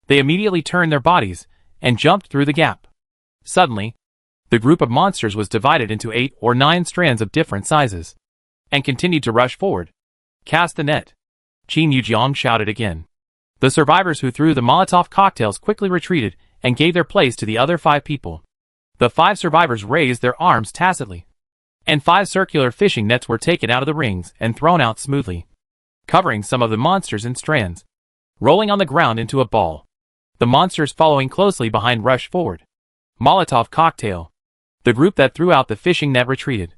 They immediately turned their bodies and jumped through the gap. Suddenly, the group of monsters was divided into 8 or 9 strands of different sizes, and continued to rush forward. Cast the net! Qin Yujiang shouted again. The survivors who threw the Molotov cocktails quickly retreated and gave their place to the other 5 people. The 5 survivors raised their arms tacitly, and 5 circular fishing nets were taken out of the rings and thrown out smoothly, covering some of the monsters in strands, rolling on the ground into a ball. The monsters following closely behind rushed forward. Molotov cocktail. The group that threw out the fishing net retreated,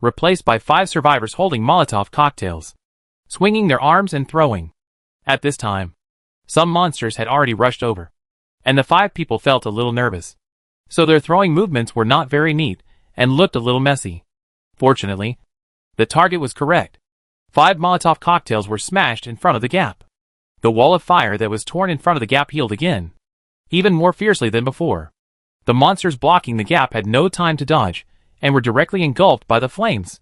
replaced by 5 survivors holding Molotov cocktails, swinging their arms and throwing. At this time, some monsters had already rushed over, and the 5 people felt a little nervous, so their throwing movements were not very neat and looked a little messy. Fortunately, the target was correct. 5 Molotov cocktails were smashed in front of the gap. The wall of fire that was torn in front of the gap healed again, even more fiercely than before. The monsters blocking the gap had no time to dodge, and were directly engulfed by the flames.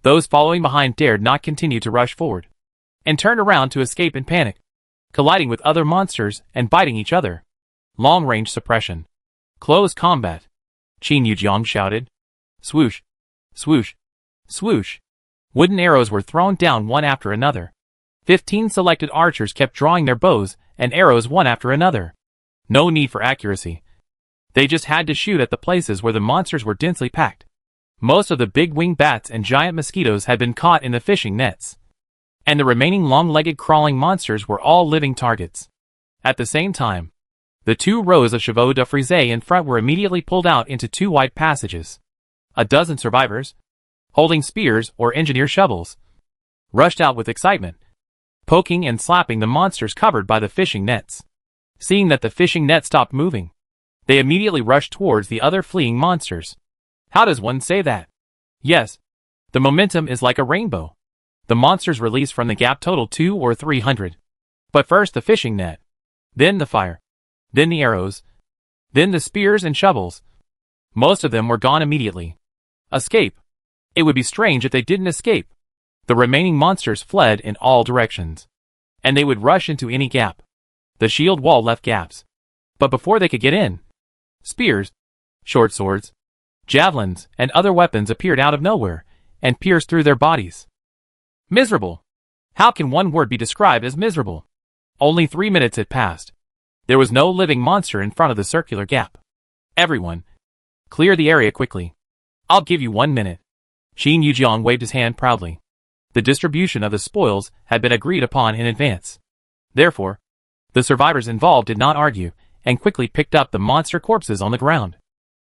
Those following behind dared not continue to rush forward, and turned around to escape in panic, colliding with other monsters and biting each other. Long-range suppression. Close combat. Qin Yujiang shouted. Swoosh. Swoosh. Swoosh. Wooden arrows were thrown down one after another. 15 selected archers kept drawing their bows and arrows one after another. No need for accuracy. They just had to shoot at the places where the monsters were densely packed. Most of the big-winged bats and giant mosquitoes had been caught in the fishing nets, and the remaining long-legged crawling monsters were all living targets. At the same time, the 2 rows of chevaux de frise in front were immediately pulled out into 2 wide passages. A dozen survivors, holding spears or engineer shovels, rushed out with excitement, poking and slapping the monsters covered by the fishing nets. Seeing that the fishing net stopped moving, they immediately rushed towards the other fleeing monsters. How does one say that? Yes, the momentum is like a rainbow. The monsters released from the gap totaled 200 or 300. But first the fishing net, then the fire, then the arrows, then the spears and shovels. Most of them were gone immediately. Escape. It would be strange if they didn't escape. The remaining monsters fled in all directions, and they would rush into any gap. The shield wall left gaps, but before they could get in, spears, short swords, javelins, and other weapons appeared out of nowhere and pierced through their bodies. Miserable. How can one word be described as miserable? Only 3 minutes had passed. There was no living monster in front of the circular gap. Everyone, clear the area quickly. I'll give you 1 minute. Qin Yujiang waved his hand proudly. The distribution of the spoils had been agreed upon in advance. Therefore, the survivors involved did not argue, and quickly picked up the monster corpses on the ground.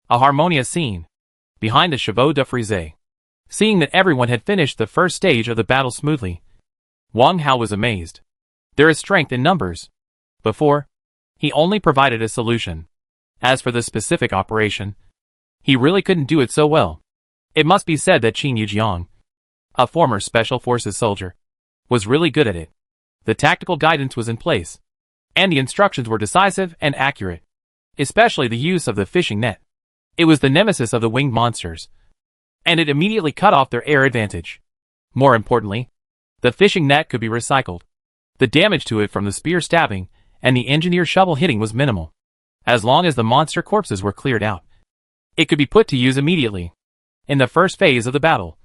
A harmonious scene. Behind the chevaux de frise, Seeing that everyone had finished the first stage of the battle smoothly, Wang Hao was amazed. There is strength in numbers. Before, he only provided a solution. As for the specific operation, he really couldn't do it so well. It must be said that Qin Yujiang, a former Special Forces soldier, was really good at it. The tactical guidance was in place, and the instructions were decisive and accurate, especially the use of the fishing net. It was the nemesis of the winged monsters, and it immediately cut off their air advantage. More importantly, the fishing net could be recycled. The damage to it from the spear stabbing and the engineer shovel hitting was minimal. As long as the monster corpses were cleared out, it could be put to use immediately. In the first phase of the battle,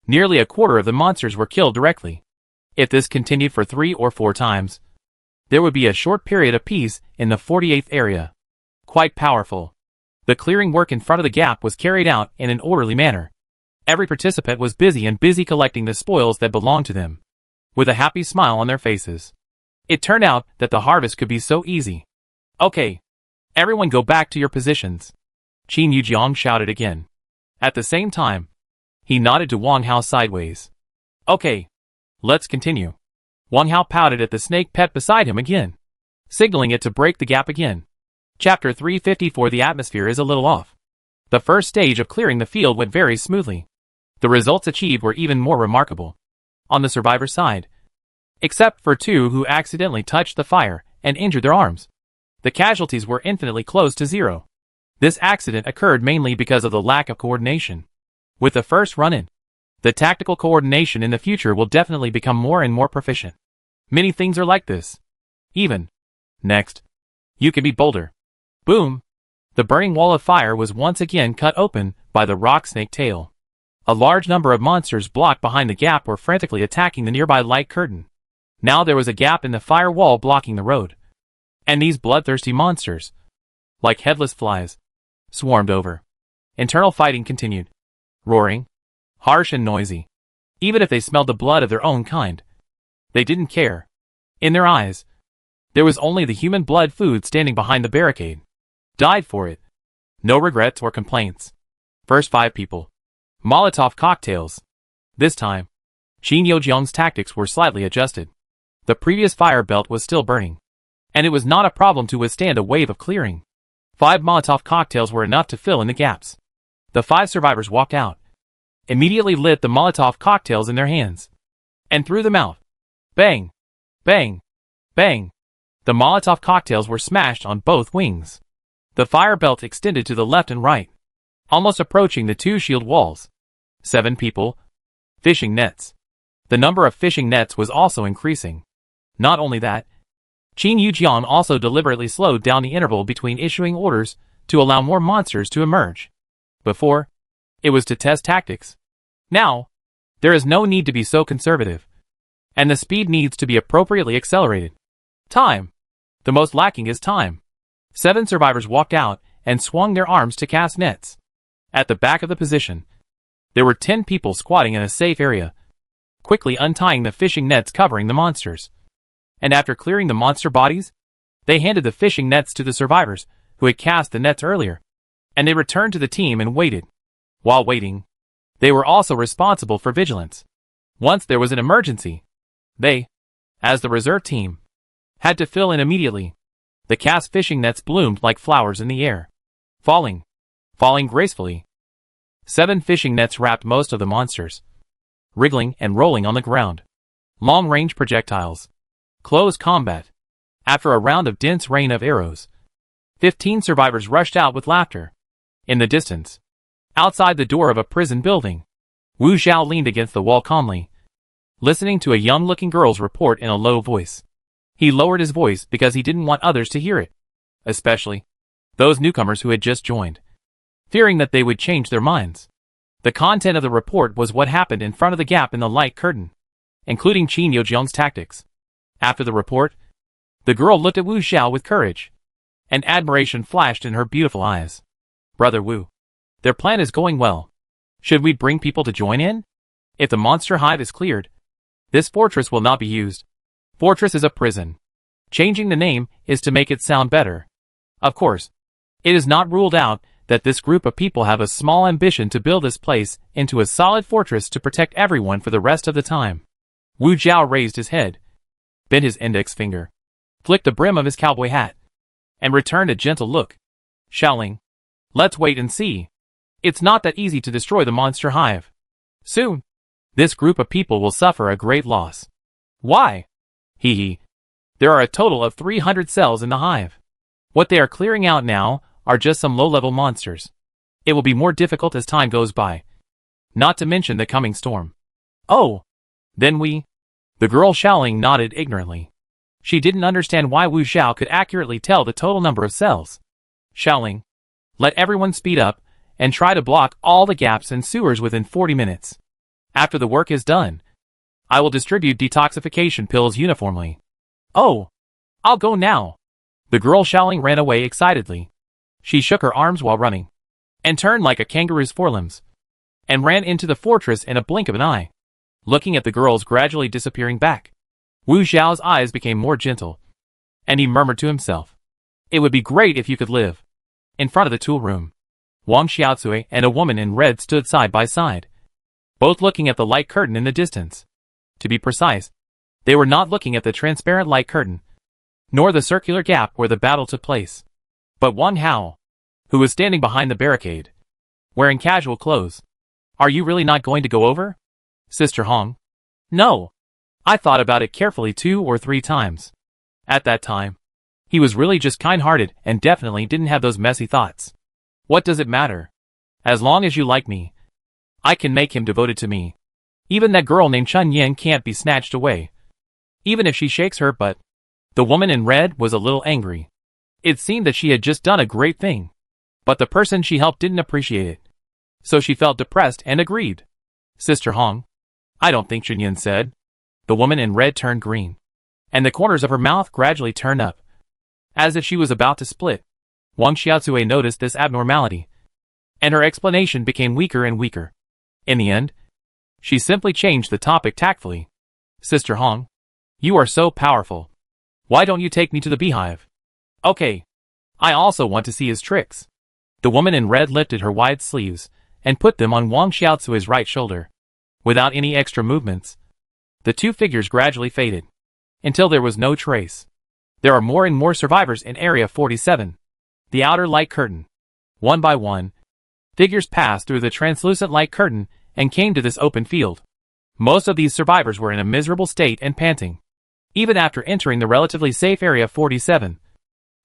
nearly a quarter of the monsters were killed directly. If this continued for 3 or 4 times, there would be a short period of peace in the 48th area. Quite powerful. The clearing work in front of the gap was carried out in an orderly manner. Every participant was busy collecting the spoils that belonged to them, with a happy smile on their faces. It turned out that the harvest could be so easy. Okay. Everyone go back to your positions. Qin Yujiang shouted again. At the same time, he nodded to Wang Hao sideways. Okay. Let's continue. Wang Hao pouted at the snake pet beside him again, signaling it to break the gap again. Chapter 354. The atmosphere is a little off. The first stage of clearing the field went very smoothly. The results achieved were even more remarkable. On the survivor side, except for 2 who accidentally touched the fire and injured their arms, the casualties were infinitely close to 0. This accident occurred mainly because of the lack of coordination. With the first run-in, the tactical coordination in the future will definitely become more and more proficient. Many things are like this. Even. Next. You can be bolder. Boom. The burning wall of fire was once again cut open by the rock snake tail. A large number of monsters blocked behind the gap were frantically attacking the nearby light curtain. Now there was a gap in the fire wall blocking the road. And these bloodthirsty monsters, like headless flies, swarmed over. Internal fighting continued. Roaring, harsh and noisy. Even if they smelled the blood of their own kind, they didn't care. In their eyes, there was only the human blood food standing behind the barricade. Died for it. No regrets or complaints. First 5 people. Molotov cocktails. This time, Qin Yujiang's tactics were slightly adjusted. The previous fire belt was still burning, and it was not a problem to withstand a wave of clearing. 5 Molotov cocktails were enough to fill in the gaps. The 5 survivors walked out, immediately lit the Molotov cocktails in their hands, and threw them out. Bang! Bang! Bang! The Molotov cocktails were smashed on both wings. The fire belt extended to the left and right, almost approaching the 2 shield walls. 7 people. Fishing nets. The number of fishing nets was also increasing. Not only that, Qin Yujiang also deliberately slowed down the interval between issuing orders to allow more monsters to emerge. Before, it was to test tactics. Now, there is no need to be so conservative, and the speed needs to be appropriately accelerated. Time. The most lacking is time. 7 survivors walked out and swung their arms to cast nets. At the back of the position, there were 10 people squatting in a safe area, quickly untying the fishing nets covering the monsters. And after clearing the monster bodies, they handed the fishing nets to the survivors who had cast the nets earlier, and they returned to the team and waited. While waiting, they were also responsible for vigilance. Once there was an emergency, they, as the reserve team, had to fill in immediately. The cast fishing nets bloomed like flowers in the air, falling gracefully. 7 fishing nets wrapped most of the monsters, wriggling and rolling on the ground. Long-range projectiles. Close combat. After a round of dense rain of arrows, 15 survivors rushed out with laughter. In the distance, outside the door of a prison building, Wu Xiao leaned against the wall calmly, listening to a young-looking girl's report in a low voice. He lowered his voice because he didn't want others to hear it, especially those newcomers who had just joined, fearing that they would change their minds. The content of the report was what happened in front of the gap in the light curtain, including Qin Yujiang's tactics. After the report, the girl looked at Wu Xiao with courage, and admiration flashed in her beautiful eyes. Brother Wu, their plan is going well. Should we bring people to join in? If the monster hive is cleared, this fortress will not be used. Fortress is a prison. Changing the name is to make it sound better. Of course, it is not ruled out that this group of people have a small ambition to build this place into a solid fortress to protect everyone for the rest of the time. Wu Jiao raised his head, bent his index finger, flicked the brim of his cowboy hat, and returned a gentle look. Shaoling, let's wait and see. It's not that easy to destroy the monster hive. Soon, this group of people will suffer a great loss. Why? Hee hee. There are a total of 300 cells in the hive. What they are clearing out now are just some low-level monsters. It will be more difficult as time goes by. Not to mention the coming storm. Oh, then we... The girl Shaoling nodded ignorantly. She didn't understand why Wu Xiao could accurately tll the total number of cells. Shaoling, let everyone speed up and try to block all the gaps and sewers within 40 minutes. After the work is done, I will distribute detoxification pills uniformly. Oh, I'll go now. The girl Shaoling ran away excitedly. She shook her arms while running, and turned like a kangaroo's forelimbs, and ran into the fortress in a blink of an eye. Looking at the girls gradually disappearing back, Wu Xiao's eyes became more gentle, and he murmured to himself, "It would be great if you could live." In front of the tool room, Wang Xiaotsui and a woman in red stood side by side, both looking at the light curtain in the distance. To be precise, they were not looking at the transparent light curtain, nor the circular gap where the battle took place, but Wang Hao, who was standing behind the barricade, wearing casual clothes. "Are you really not going to go over, Sister Hong?" "No. I thought about it carefully 2 or 3 times. At that time, he was really just kind-hearted and definitely didn't have those messy thoughts. What does it matter? As long as you like me, I can make him devoted to me. Even that girl named Chun Yin can't be snatched away, even if she shakes her butt." The woman in red was a little angry. It seemed that she had just done a great thing, but the person she helped didn't appreciate it. So she felt depressed and agreed. "Sister Hong, I don't think," Chun Yin said. The woman in red turned green, and the corners of her mouth gradually turned up, as if she was about to split. Wang Xiaotsui noticed this abnormality, and her explanation became weaker and weaker. In the end, she simply changed the topic tactfully. "Sister Hong, you are so powerful. Why don't you take me to the beehive?" "Okay. I also want to see his tricks." The woman in red lifted her wide sleeves and put them on Wang Xiaotsui's right shoulder. Without any extra movements, the two figures gradually faded, until there was no trace. There are more and more survivors in Area 47. The outer light curtain. One by one, figures passed through the translucent light curtain and came to this open field. Most of these survivors were in a miserable state and panting. Even after entering the relatively safe Area 47,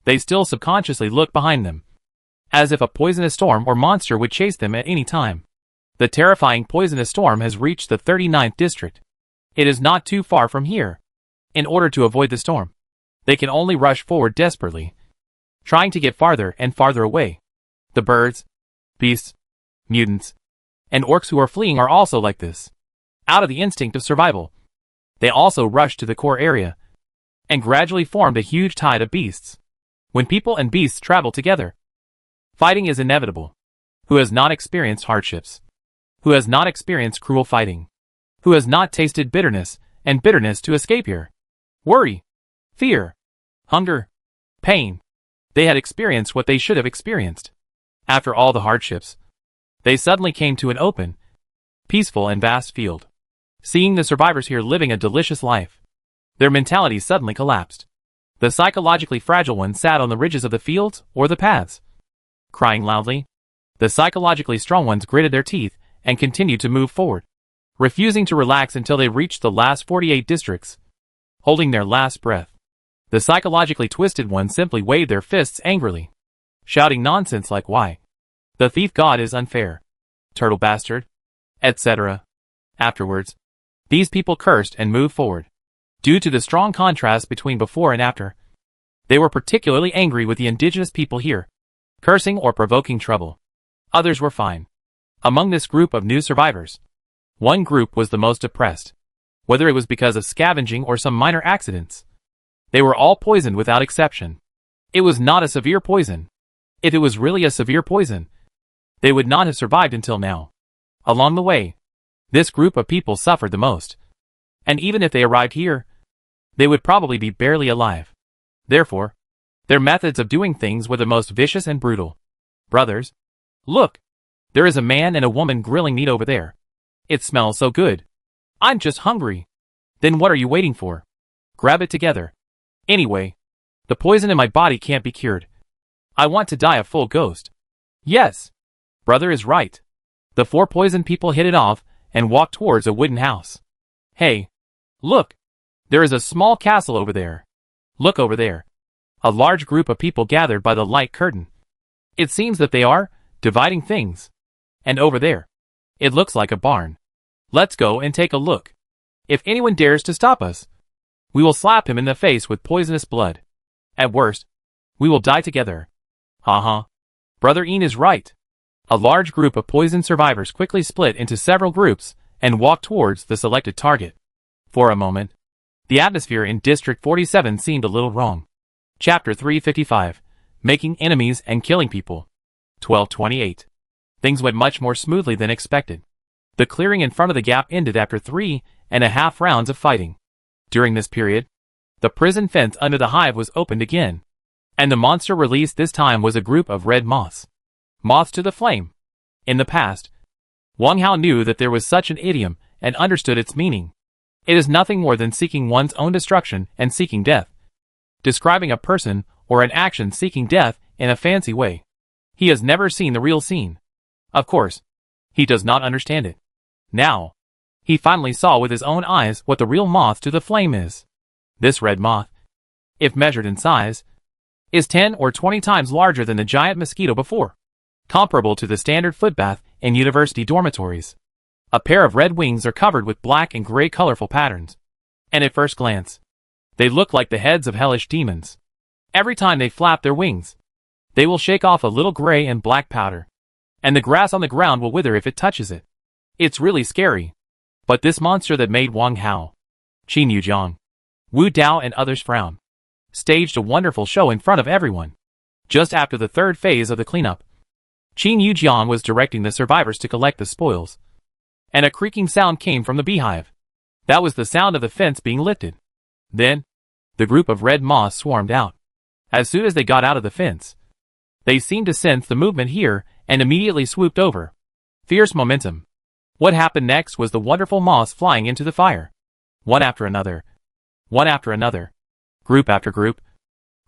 they still subconsciously looked behind them, as if a poisonous storm or monster would chase them at any time. The terrifying poisonous storm has reached the 39th district. It is not too far from here. In order to avoid the storm, they can only rush forward desperately, trying to get farther and farther away. The birds, beasts, mutants, and orcs who are fleeing are also like this. Out of the instinct of survival, they also rush to the core area, and gradually formed a huge tide of beasts. When people and beasts travel together, fighting is inevitable. Who has not experienced hardships? Who has not experienced cruel fighting? Who has not tasted bitterness, and bitterness to escape here? Worry, fear, hunger, pain. They had experienced what they should have experienced. After all the hardships, they suddenly came to an open, peaceful and vast field. Seeing the survivors here living a delicious life, their mentality suddenly collapsed. The psychologically fragile ones sat on the ridges of the fields or the paths, crying loudly. The psychologically strong ones gritted their teeth and continued to move forward, refusing to relax until they reached the last 48 districts, holding their last breath. The psychologically twisted ones simply waved their fists angrily, shouting nonsense like "Why? The thief god is unfair. Turtle bastard," etc. Afterwards, these people cursed and moved forward. Due to the strong contrast between before and after, they were particularly angry with the indigenous people here, cursing or provoking trouble. Others were fine. Among this group of new survivors, one group was the most depressed, whether it was because of scavenging or some minor accidents. They were all poisoned without exception. It was not a severe poison. If it was really a severe poison, they would not have survived until now. Along the way, this group of people suffered the most. And even if they arrived here, they would probably be barely alive. Therefore, their methods of doing things were the most vicious and brutal. Brothers, Look! There is a man and a woman grilling meat over there. It smells so good. I'm just hungry. Then what are you waiting for? Grab it together. Anyway, the poison in my body can't be cured. I want to die a full ghost. Yes. Brother is right. The four poison people hit it off and walked towards a wooden house. Hey. Look. There is a small castle over there. Look over there. A large group of people gathered by the light curtain. It seems that they are dividing things. And over there. It looks like a barn. Let's go and take a look. If anyone dares to stop us, we will slap him in the face with poisonous blood. At worst, we will die together. Haha. Brother Ian is right. A large group of poison survivors quickly split into several groups and walked towards the selected target. For a moment, the atmosphere in District 47 seemed a little wrong. Chapter 355, Making Enemies and Killing People. 1228. Things went much more smoothly than expected. The clearing in front of the gap ended after 3.5 rounds of fighting. During this period, the prison fence under the hive was opened again, and the monster released this time was a group of red moths. Moths to the flame. In the past, Wang Hao knew that there was such an idiom and understood its meaning. It is nothing more than seeking one's own destruction and seeking death. Describing a person or an action seeking death in a fancy way. He has never seen the real scene. Of course, he does not understand it. Now, he finally saw with his own eyes what the real moth to the flame is. This red moth, if measured in size, is 10 or 20 times larger than the giant mosquito before, comparable to the standard footbath in university dormitories. A pair of red wings are covered with black and gray colorful patterns, and at first glance, they look like the heads of hellish demons. Every time they flap their wings, they will shake off a little gray and black powder, and the grass on the ground will wither if it touches it. It's really scary. But this monster that made Wang Hao, Qin Yujiang, Wu Dao and others frown, staged a wonderful show in front of everyone. Just after the third phase of the cleanup, Qin Yujiang was directing the survivors to collect the spoils, and a creaking sound came from the beehive. That was the sound of the fence being lifted. Then, the group of red moths swarmed out. As soon as they got out of the fence, they seemed to sense the movement here and immediately swooped over. Fierce momentum. What happened next was the wonderful moths flying into the fire. One after another. One after another. Group after group.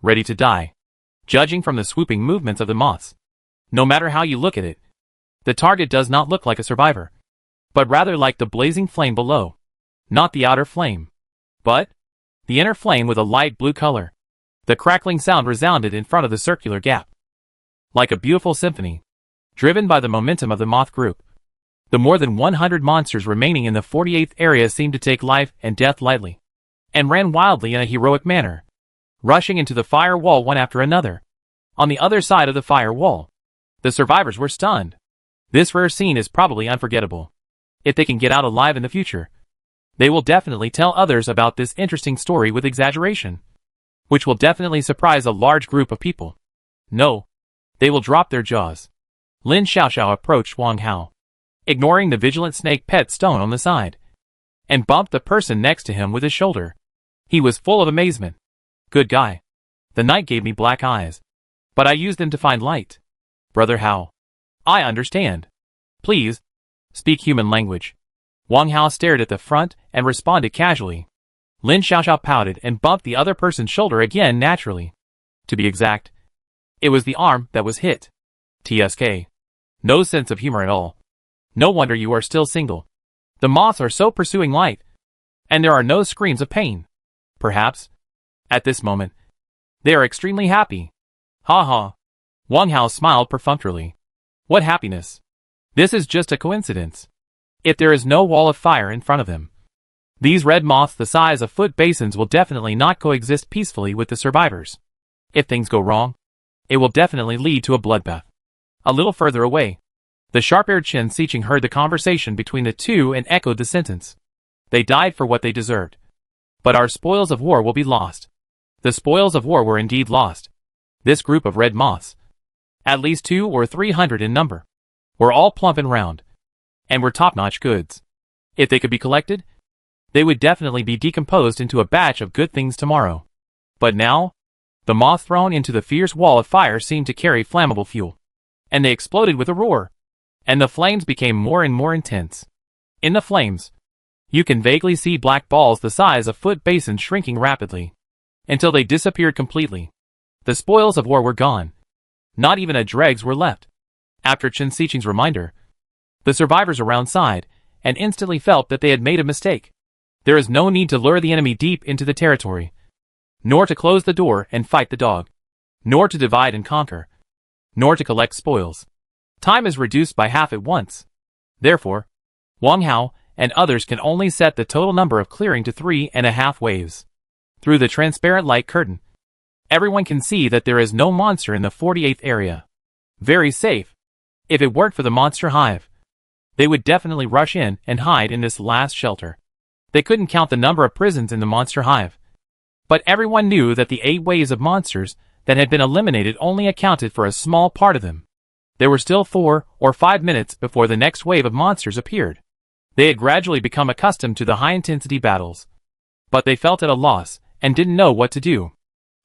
Ready to die. Judging from the swooping movements of the moths, no matter how you look at it, the target does not look like a survivor, but rather like the blazing flame below. Not the outer flame, but the inner flame with a light blue color. The crackling sound resounded in front of the circular gap, like a beautiful symphony, driven by the momentum of the moth group. The more than 100 monsters remaining in the 48th area seemed to take life and death lightly, and ran wildly in a heroic manner, rushing into the fire wall one after another. On the other side of the fire wall, the survivors were stunned. This rare scene is probably unforgettable. If they can get out alive in the future, they will definitely tell others about this interesting story with exaggeration, which will definitely surprise a large group of people. No, they will drop their jaws. Lin Xiaoxiao approached Wang Hao, ignoring the vigilant snake pet stone on the side, and bumped the person next to him with his shoulder. He was full of amazement. Good guy. The night gave me black eyes, but I used them to find light. Brother Hao. I understand. Please, speak human language. Wang Hao stared at the front and responded casually. Lin Xiaoxiao pouted and bumped the other person's shoulder again naturally. To be exact, it was the arm that was hit. TSK. No sense of humor at all. No wonder you are still single. The moths are so pursuing light, and there are no screams of pain. Perhaps, at this moment, they are extremely happy. Ha ha. Wang Hao smiled perfunctorily. What happiness. This is just a coincidence. If there is no wall of fire in front of them, these red moths the size of foot basins will definitely not coexist peacefully with the survivors. If things go wrong, it will definitely lead to a bloodbath. A little further away, the sharp-eared Chen Xiqing heard the conversation between the two and echoed the sentence. They died for what they deserved. But our spoils of war will be lost. The spoils of war were indeed lost. This group of red moths, at least 200 or 300 in number, were all plump and round, and were top-notch goods. If they could be collected, they would definitely be decomposed into a batch of good things tomorrow. But now, the moth thrown into the fierce wall of fire seemed to carry flammable fuel. and they exploded with a roar, and the flames became more and more intense. In the flames, you can vaguely see black balls the size of foot basins shrinking rapidly, until they disappeared completely. The spoils of war were gone. Not even a dregs were left. After Chen Xiqing's reminder, the survivors around sighed, and instantly felt that they had made a mistake. There is no need to lure the enemy deep into the territory, nor to close the door and fight the dog, nor to divide and conquer, nor to collect spoils. Time is reduced by half at once. Therefore, Wang Hao and others can only set the total number of clearing to 3.5 waves. Through the transparent light curtain, everyone can see that there is no monster in the 48th area. Very safe. If it weren't for the monster hive, they would definitely rush in and hide in this last shelter. They couldn't count the number of prisons in the monster hive, but everyone knew that the 8 waves of monsters that had been eliminated only accounted for a small part of them. There were still 4 or 5 minutes before the next wave of monsters appeared. They had gradually become accustomed to the high-intensity battles, but they felt at a loss and didn't know what to do.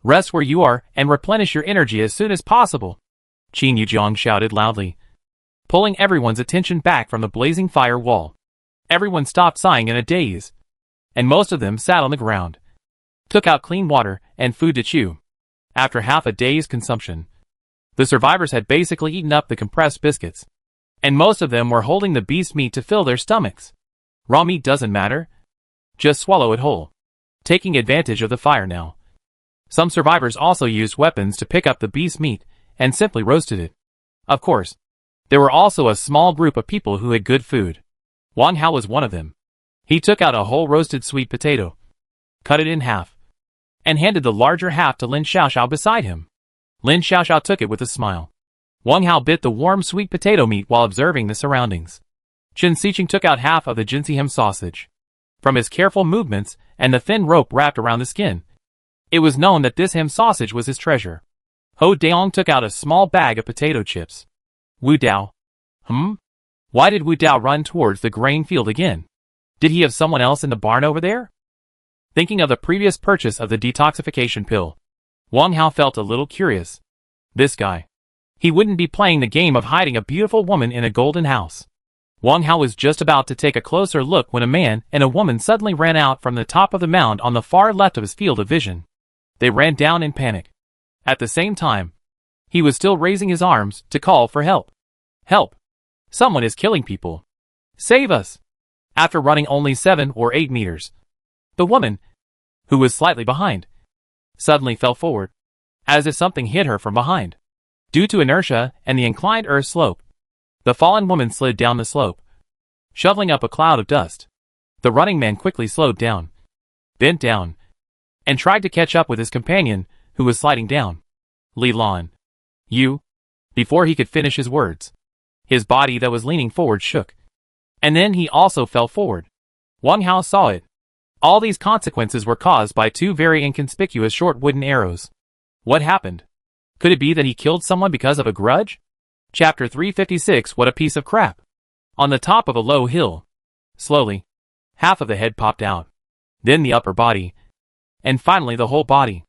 Rest where you are and replenish your energy as soon as possible, Qin Yujiang shouted loudly, pulling everyone's attention back from the blazing fire wall. Everyone stopped sighing in a daze, and most of them sat on the ground, took out clean water and food to chew. After half a day's consumption, the survivors had basically eaten up the compressed biscuits, and most of them were holding the beast meat to fill their stomachs. Raw meat doesn't matter. Just swallow it whole. Taking advantage of the fire now, some survivors also used weapons to pick up the beast meat and simply roasted it. Of course, there were also a small group of people who had good food. Wang Hao was one of them. He took out a whole roasted sweet potato, cut it in half, and handed the larger half to Lin Xiaoxiao beside him. Lin Xiaoxiao took it with a smile. Wang Hao bit the warm sweet potato meat while observing the surroundings. Chen Xiqing took out half of the jinsei ham sausage. From his careful movements and the thin rope wrapped around the skin, it was known that this ham sausage was his treasure. Ho Daong took out a small bag of potato chips. Wu Dao. Why did Wu Dao run towards the grain field again? Did he have someone else in the barn over there? Thinking of the previous purchase of the detoxification pill, Wang Hao felt a little curious. This guy. He wouldn't be playing the game of hiding a beautiful woman in a golden house. Wang Hao was just about to take a closer look when a man and a woman suddenly ran out from the top of the mound on the far left of his field of vision. They ran down in panic. At the same time, he was still raising his arms to call for help. Help! Someone is killing people. Save us! After running only 7 or 8 meters, the woman, who was slightly behind, suddenly fell forward, as if something hit her from behind. Due to inertia and the inclined earth slope, the fallen woman slid down the slope, shoveling up a cloud of dust. The running man quickly slowed down, bent down, and tried to catch up with his companion, who was sliding down. Li Lan. You? Before he could finish his words, his body that was leaning forward shook. And then he also fell forward. Wang Hao saw it. All these consequences were caused by 2 very inconspicuous short wooden arrows. What happened? Could it be that he killed someone because of a grudge? Chapter 356. What a piece of crap. On the top of a low hill, slowly, half of the head popped out, then the upper body, and finally the whole body.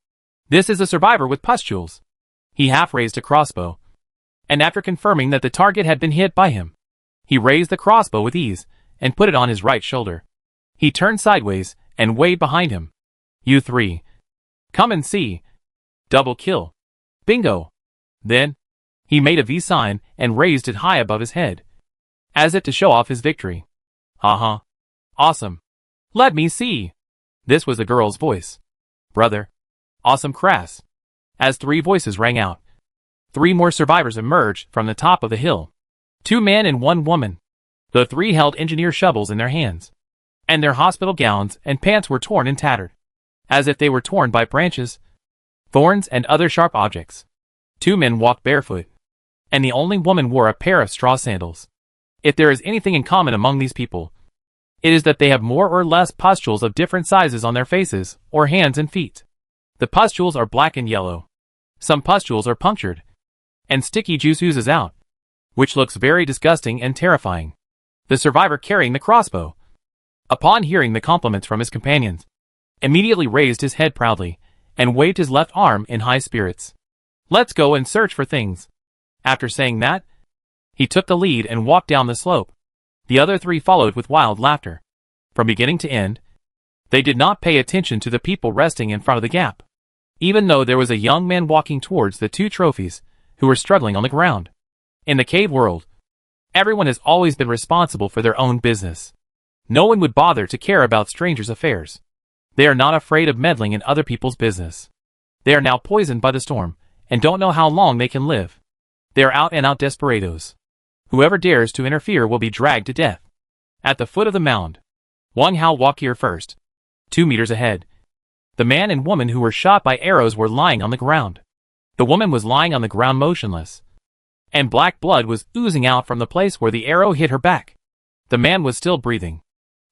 This is a survivor with pustules. He half raised a crossbow, and after confirming that the target had been hit by him, he raised the crossbow with ease and put it on his right shoulder. He turned sideways and waved behind him. You 3. Come and see. Double kill. Bingo. Then, he made a V sign and raised it high above his head, as if to show off his victory. Haha. Awesome. Let me see. This was the girl's voice. Brother. Awesome crass. As 3 voices rang out, 3 more survivors emerged from the top of the hill. 2 men and 1 woman. The 3 held engineer shovels in their hands, and their hospital gowns and pants were torn and tattered, as if they were torn by branches, thorns and other sharp objects. 2 men walked barefoot, and the only woman wore a pair of straw sandals. If there is anything in common among these people, it is that they have more or less pustules of different sizes on their faces or hands and feet. The pustules are black and yellow. Some pustules are punctured, and sticky juice oozes out, which looks very disgusting and terrifying. The survivor carrying the crossbow, upon hearing the compliments from his companions, immediately raised his head proudly and waved his left arm in high spirits. Let's go and search for things. After saying that, he took the lead and walked down the slope. The other three followed with wild laughter. From beginning to end, they did not pay attention to the people resting in front of the gap, even though there was a young man walking towards the two trophies, who were struggling on the ground. In the cave world, everyone has always been responsible for their own business. No one would bother to care about strangers' affairs. They are not afraid of meddling in other people's business. They are now poisoned by the storm, and don't know how long they can live. They are out-and-out desperados. Whoever dares to interfere will be dragged to death. At the foot of the mound, Wang Hao walked here first. 2 meters ahead, the man and woman who were shot by arrows were lying on the ground. The woman was lying on the ground motionless, and black blood was oozing out from the place where the arrow hit her back. The man was still breathing.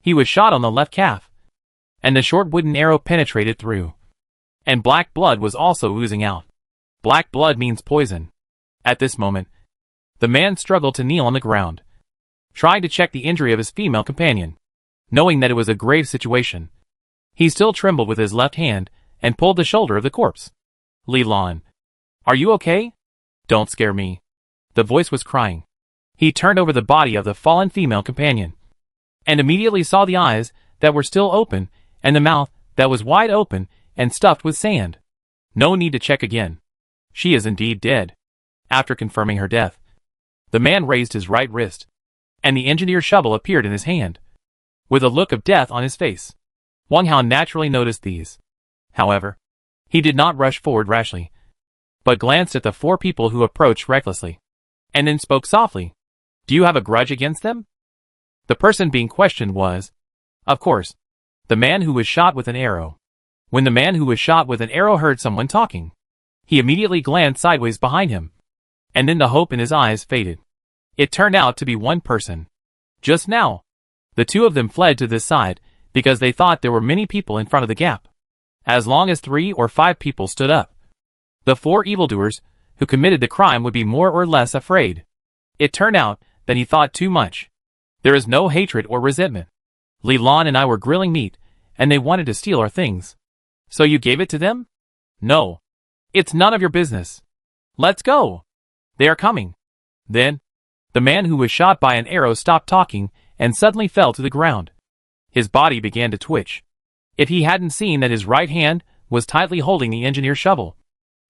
He was shot on the left calf, and the short wooden arrow penetrated through, and black blood was also oozing out. Black blood means poison. At this moment, the man struggled to kneel on the ground, trying to check the injury of his female companion. Knowing that it was a grave situation, he still trembled with his left hand and pulled the shoulder of the corpse. Li Lan, are you okay? Don't scare me. The voice was crying. He turned over the body of the fallen female companion, and immediately saw the eyes that were still open and the mouth that was wide open and stuffed with sand. No need to check again. She is indeed dead. After confirming her death, the man raised his right wrist, and the engineer's shovel appeared in his hand, with a look of death on his face. Wang Hao naturally noticed these. However, he did not rush forward rashly, but glanced at the 4 people who approached recklessly, and then spoke softly. Do you have a grudge against them? The person being questioned was, of course, the man who was shot with an arrow. When the man who was shot with an arrow heard someone talking, he immediately glanced sideways behind him, and then the hope in his eyes faded. It turned out to be one person. Just now, the 2 of them fled to this side because they thought there were many people in front of the gap. As long as 3 or 5 people stood up, the 4 evildoers who committed the crime would be more or less afraid. It turned out that he thought too much. There is no hatred or resentment. Li Lan and I were grilling meat, and they wanted to steal our things. So you gave it to them? No. It's none of your business. Let's go. They are coming. Then, the man who was shot by an arrow stopped talking and suddenly fell to the ground. His body began to twitch. If he hadn't seen that his right hand was tightly holding the engineer's shovel,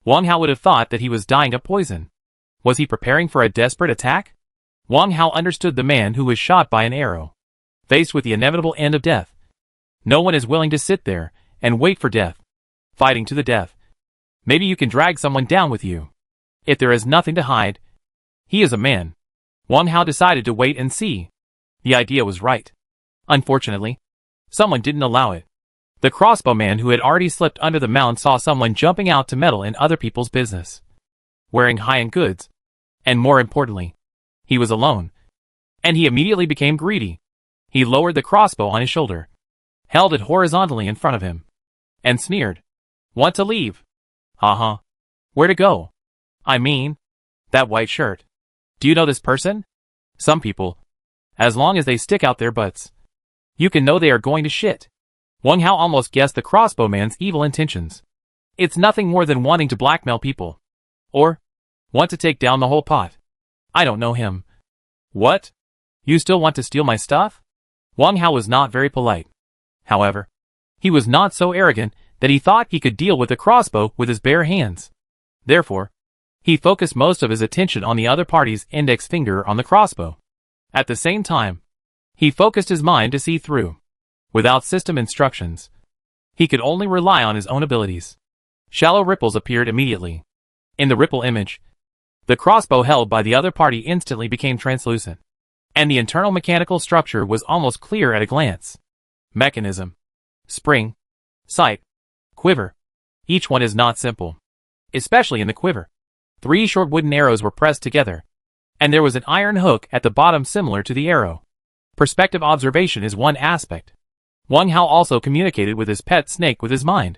Wang Hao would have thought that he was dying of poison. Was he preparing for a desperate attack? Wang Hao understood the man who was shot by an arrow. Faced with the inevitable end of death, no one is willing to sit there and wait for death. Fighting to the death. Maybe you can drag someone down with you. If there is nothing to hide, he is a man. Wang Hao decided to wait and see. The idea was right. Unfortunately, someone didn't allow it. The crossbowman who had already slipped under the mound saw someone jumping out to meddle in other people's business, wearing high-end goods, and more importantly, he was alone. And he immediately became greedy. He lowered the crossbow on his shoulder, held it horizontally in front of him, and sneered. Want to leave? Uh-huh. Where to go? I mean, that white shirt. Do you know this person? Some people, as long as they stick out their butts, you can know they are going to shit. Wang Hao almost guessed the crossbowman's evil intentions. It's nothing more than wanting to blackmail people. Or, want to take down the whole pot. I don't know him. What? You still want to steal my stuff? Wang Hao was not very polite. However, he was not so arrogant that he thought he could deal with the crossbow with his bare hands. Therefore, he focused most of his attention on the other party's index finger on the crossbow. At the same time, he focused his mind to see through. Without system instructions, he could only rely on his own abilities. Shallow ripples appeared immediately. In the ripple image, the crossbow held by the other party instantly became translucent, and the internal mechanical structure was almost clear at a glance. Mechanism, spring, sight, quiver. Each one is not simple, especially in the quiver. 3 short wooden arrows were pressed together, and there was an iron hook at the bottom similar to the arrow. Perspective observation is one aspect. Wang Hao also communicated with his pet snake with his mind,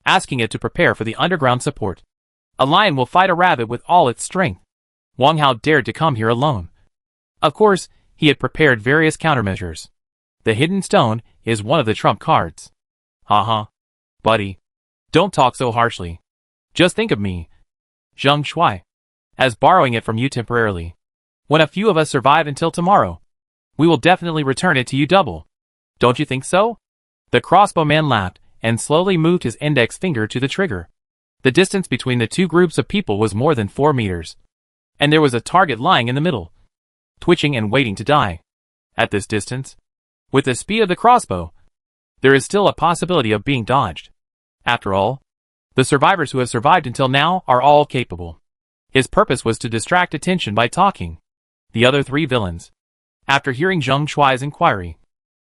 asking it to prepare for the underground support. A lion will fight a rabbit with all its strength. Wang Hao dared to come here alone. Of course, he had prepared various countermeasures. The hidden stone is one of the trump cards. Haha. Buddy. Don't talk so harshly. Just think of me. Zheng Shuai. as borrowing it from you temporarily. When a few of us survive until tomorrow, we will definitely return it to you double. Don't you think so? The crossbowman laughed and slowly moved his index finger to the trigger. The distance between the two groups of people was more than 4 meters. And there was a target lying in the middle, twitching and waiting to die. At this distance, with the speed of the crossbow, there is still a possibility of being dodged. After all, the survivors who have survived until now are all capable. His purpose was to distract attention by talking. The other 3 villains, after hearing Zheng Shuai's inquiry,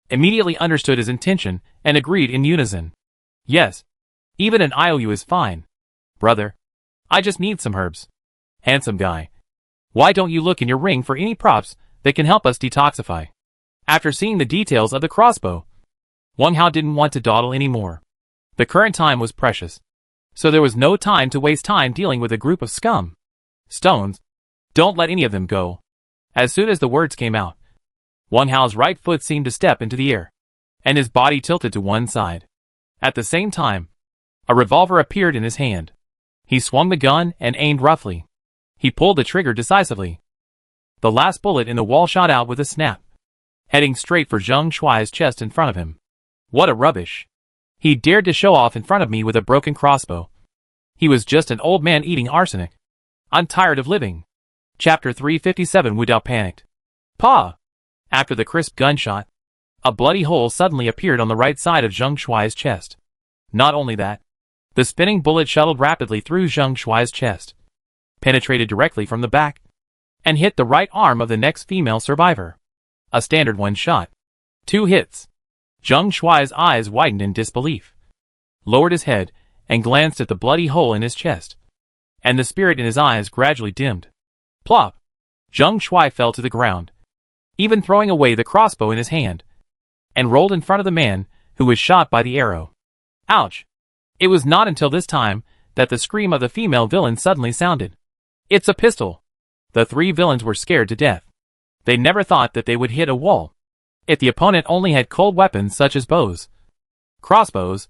immediately understood his intention and agreed in unison. Yes, even an IOU is fine. Brother, I just need some herbs. Handsome guy, why don't you look in your ring for any props that can help us detoxify? After seeing the details of the crossbow, Wang Hao didn't want to dawdle anymore. The current time was precious, so there was no time to waste time dealing with a group of scum. Stones, don't let any of them go. As soon as the words came out, Wang Hao's right foot seemed to step into the air, and his body tilted to one side. At the same time, a revolver appeared in his hand. He swung the gun and aimed roughly. He pulled the trigger decisively. The last bullet in the wall shot out with a snap, heading straight for Zheng Shuai's chest in front of him. What a rubbish! He dared to show off in front of me with a broken crossbow. He was just an old man eating arsenic. I'm tired of living. Chapter 357. Wu Dao panicked. Pa! After the crisp gunshot, a bloody hole suddenly appeared on the right side of Zheng Shuai's chest. Not only that, the spinning bullet shuttled rapidly through Zheng Shuai's chest, penetrated directly from the back, and hit the right arm of the next female survivor. A standard one shot. 2 hits. Zheng Shuai's eyes widened in disbelief, lowered his head, and glanced at the bloody hole in his chest. And the spirit in his eyes gradually dimmed. Plop! Zheng Shuai fell to the ground, even throwing away the crossbow in his hand, and rolled in front of the man who was shot by the arrow. Ouch! It was not until this time that the scream of the female villain suddenly sounded. It's a pistol! The 3 villains were scared to death. They never thought that they would hit a wall. If the opponent only had cold weapons such as bows, crossbows,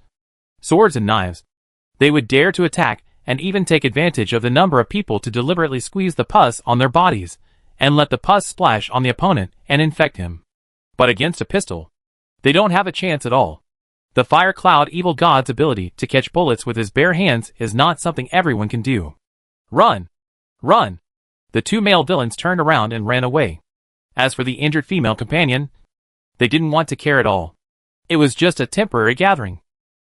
swords and knives, they would dare to attack and even take advantage of the number of people to deliberately squeeze the pus on their bodies and let the pus splash on the opponent and infect him. But against a pistol, they don't have a chance at all. The Fire Cloud Evil God's ability to catch bullets with his bare hands is not something everyone can do. Run! Run! The 2 male villains turned around and ran away. As for the injured female companion, they didn't want to care at all. It was just a temporary gathering,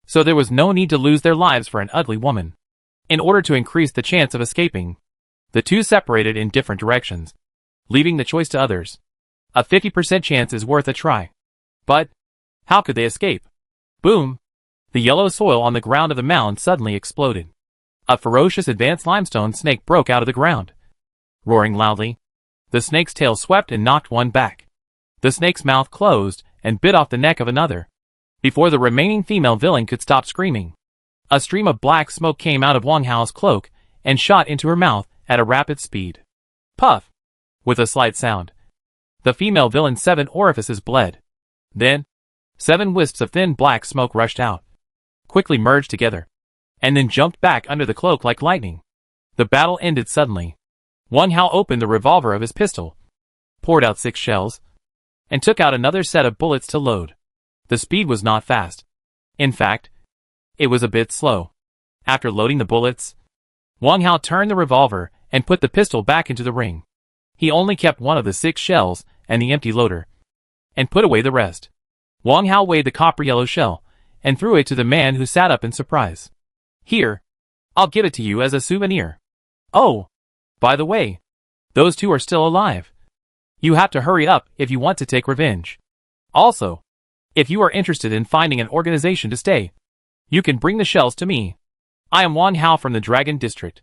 so there was no need to lose their lives for an ugly woman. In order to increase the chance of escaping, the 2 separated in different directions, leaving the choice to others. A 50% chance is worth a try. But how could they escape? Boom! The yellow soil on the ground of the mound suddenly exploded. A ferocious advanced limestone snake broke out of the ground. Roaring loudly, the snake's tail swept and knocked one back. The snake's mouth closed and bit off the neck of another, before the remaining female villain could stop screaming. A stream of black smoke came out of Wang Hao's cloak and shot into her mouth at a rapid speed. Puff! With a slight sound, the female villain's 7 orifices bled. Then, 7 wisps of thin black smoke rushed out, quickly merged together, and then jumped back under the cloak like lightning. The battle ended suddenly. Wang Hao opened the revolver of his pistol, poured out 6 shells, and took out another set of bullets to load. The speed was not fast. In fact, it was a bit slow. After loading the bullets, Wang Hao turned the revolver and put the pistol back into the ring. He only kept one of the 6 shells and the empty loader, and put away the rest. Wang Hao weighed the copper-yellow shell and threw it to the man who sat up in surprise. Here, I'll give it to you as a souvenir. Oh, by the way, those 2 are still alive. You have to hurry up if you want to take revenge. Also, if you are interested in finding an organization to stay, you can bring the shells to me. I am Wang Hao from the Dragon District.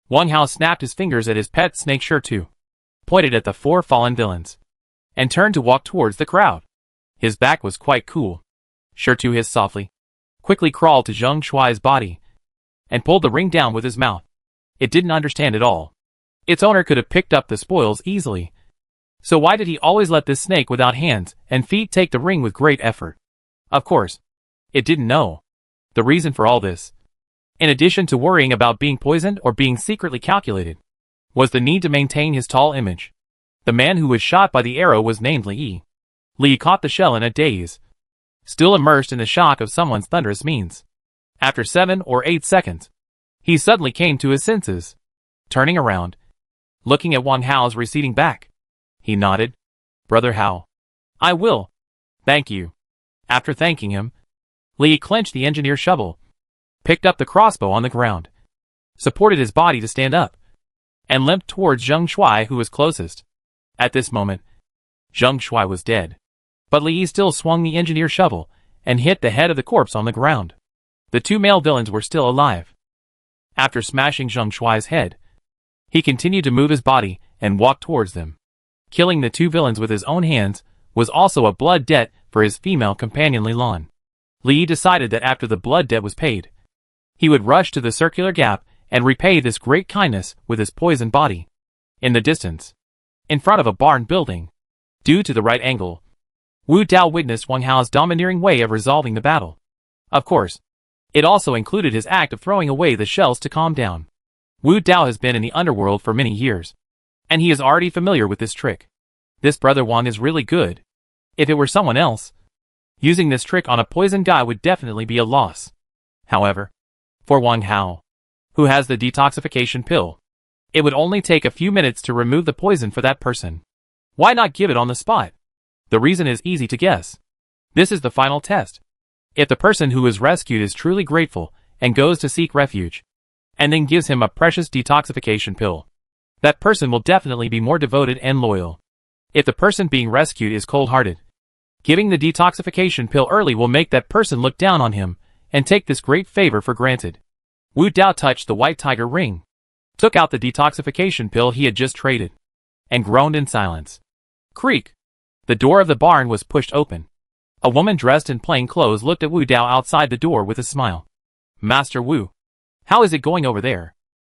Wang Hao snapped his fingers at his pet snake Shirtu, pointed at the 4 fallen villains, and turned to walk towards the crowd. His back was quite cool. Shirtu hissed softly, quickly crawled to Zheng Shuai's body, and pulled the ring down with his mouth. It didn't understand at all. Its owner could have picked up the spoils easily. So why did he always let this snake without hands and feet take the ring with great effort? Of course, it didn't know the reason for all this. In addition to worrying about being poisoned or being secretly calculated, was the need to maintain his tall image. The man who was shot by the arrow was named Li. Li caught the shell in a daze, still immersed in the shock of someone's thunderous means. After 7 or 8 seconds, he suddenly came to his senses. Turning around, looking at Wang Hao's receding back, he nodded. "Brother Hao, I will. Thank you." After thanking him, Li clenched the engineer's shovel, picked up the crossbow on the ground, supported his body to stand up, and limped towards Zheng Shuai, who was closest. At this moment, Zheng Shuai was dead, but Li still swung the engineer's shovel and hit the head of the corpse on the ground. The 2 male villains were still alive. After smashing Zheng Shuai's head, he continued to move his body and walk towards them. Killing the 2 villains with his own hands was also a blood debt for his female companion Li Lan. Li decided that after the blood debt was paid, he would rush to the circular gap and repay this great kindness with his poisoned body. In the distance, in front of a barn building, due to the right angle, Wu Dao witnessed Wang Hao's domineering way of resolving the battle. Of course, it also included his act of throwing away the shells to calm down. Wu Dao has been in the underworld for many years, and he is already familiar with this trick. This brother Wang is really good. If it were someone else, using this trick on a poisoned guy would definitely be a loss. However, for Wang Hao, who has the detoxification pill, it would only take a few minutes to remove the poison for that person. Why not give it on the spot? The reason is easy to guess. This is the final test. If the person who is rescued is truly grateful and goes to seek refuge, and then gives him a precious detoxification pill, that person will definitely be more devoted and loyal. If the person being rescued is cold-hearted, giving the detoxification pill early will make that person look down on him and take this great favor for granted. Wu Dao touched the white tiger ring, took out the detoxification pill he had just traded, and groaned in silence. Creak! The door of the barn was pushed open. A woman dressed in plain clothes looked at Wu Dao outside the door with a smile. "Master Wu, how is it going over there?"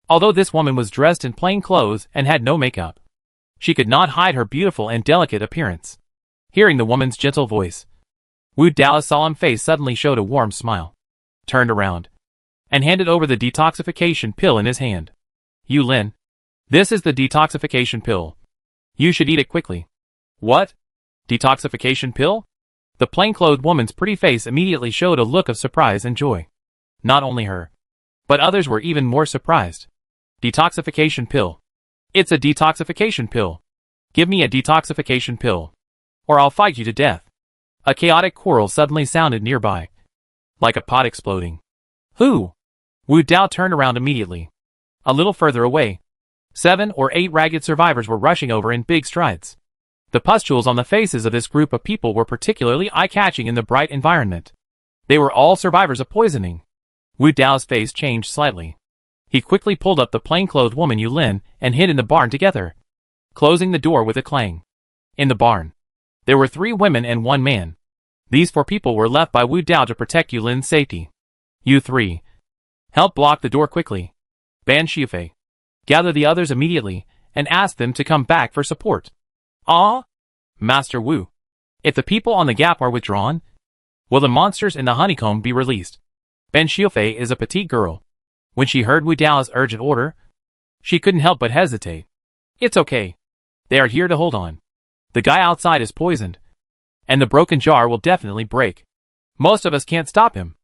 Although this woman was dressed in plain clothes and had no makeup, she could not hide her beautiful and delicate appearance. Hearing the woman's gentle voice, Wu Dao's solemn face suddenly showed a warm smile, turned around, and handed over the detoxification pill in his hand. "Yu Lin, this is the detoxification pill. You should eat it quickly." "What? Detoxification pill?" The plain-clothed woman's pretty face immediately showed a look of surprise and joy. Not only her, but others were even more surprised. Detoxification pill. It's a detoxification pill. Give me a detoxification pill, or I'll fight you to death. A chaotic quarrel suddenly sounded nearby, like a pot exploding. Who? Wu Dao turned around immediately. A little further away, 7 or 8 ragged survivors were rushing over in big strides. The pustules on the faces of this group of people were particularly eye-catching in the bright environment. They were all survivors of poisoning. Wu Dao's face changed slightly. He quickly pulled up the plain-clothed woman Yu Lin and hid in the barn together, closing the door with a clang. In the barn, there were 3 women and 1 man. These 4 people were left by Wu Dao to protect Yu Lin's safety. You 3. Help block the door quickly. Ban Shifei. Gather the others immediately and ask them to come back for support. Ah? Master Wu. If the people on the gap are withdrawn, will the monsters in the honeycomb be released? Ban Shifei is a petite girl. When she heard Wu Dao's urgent order, she couldn't help but hesitate. It's okay. They are here to hold on. The guy outside is poisoned, and the broken jar will definitely break. Most of us can't stop him.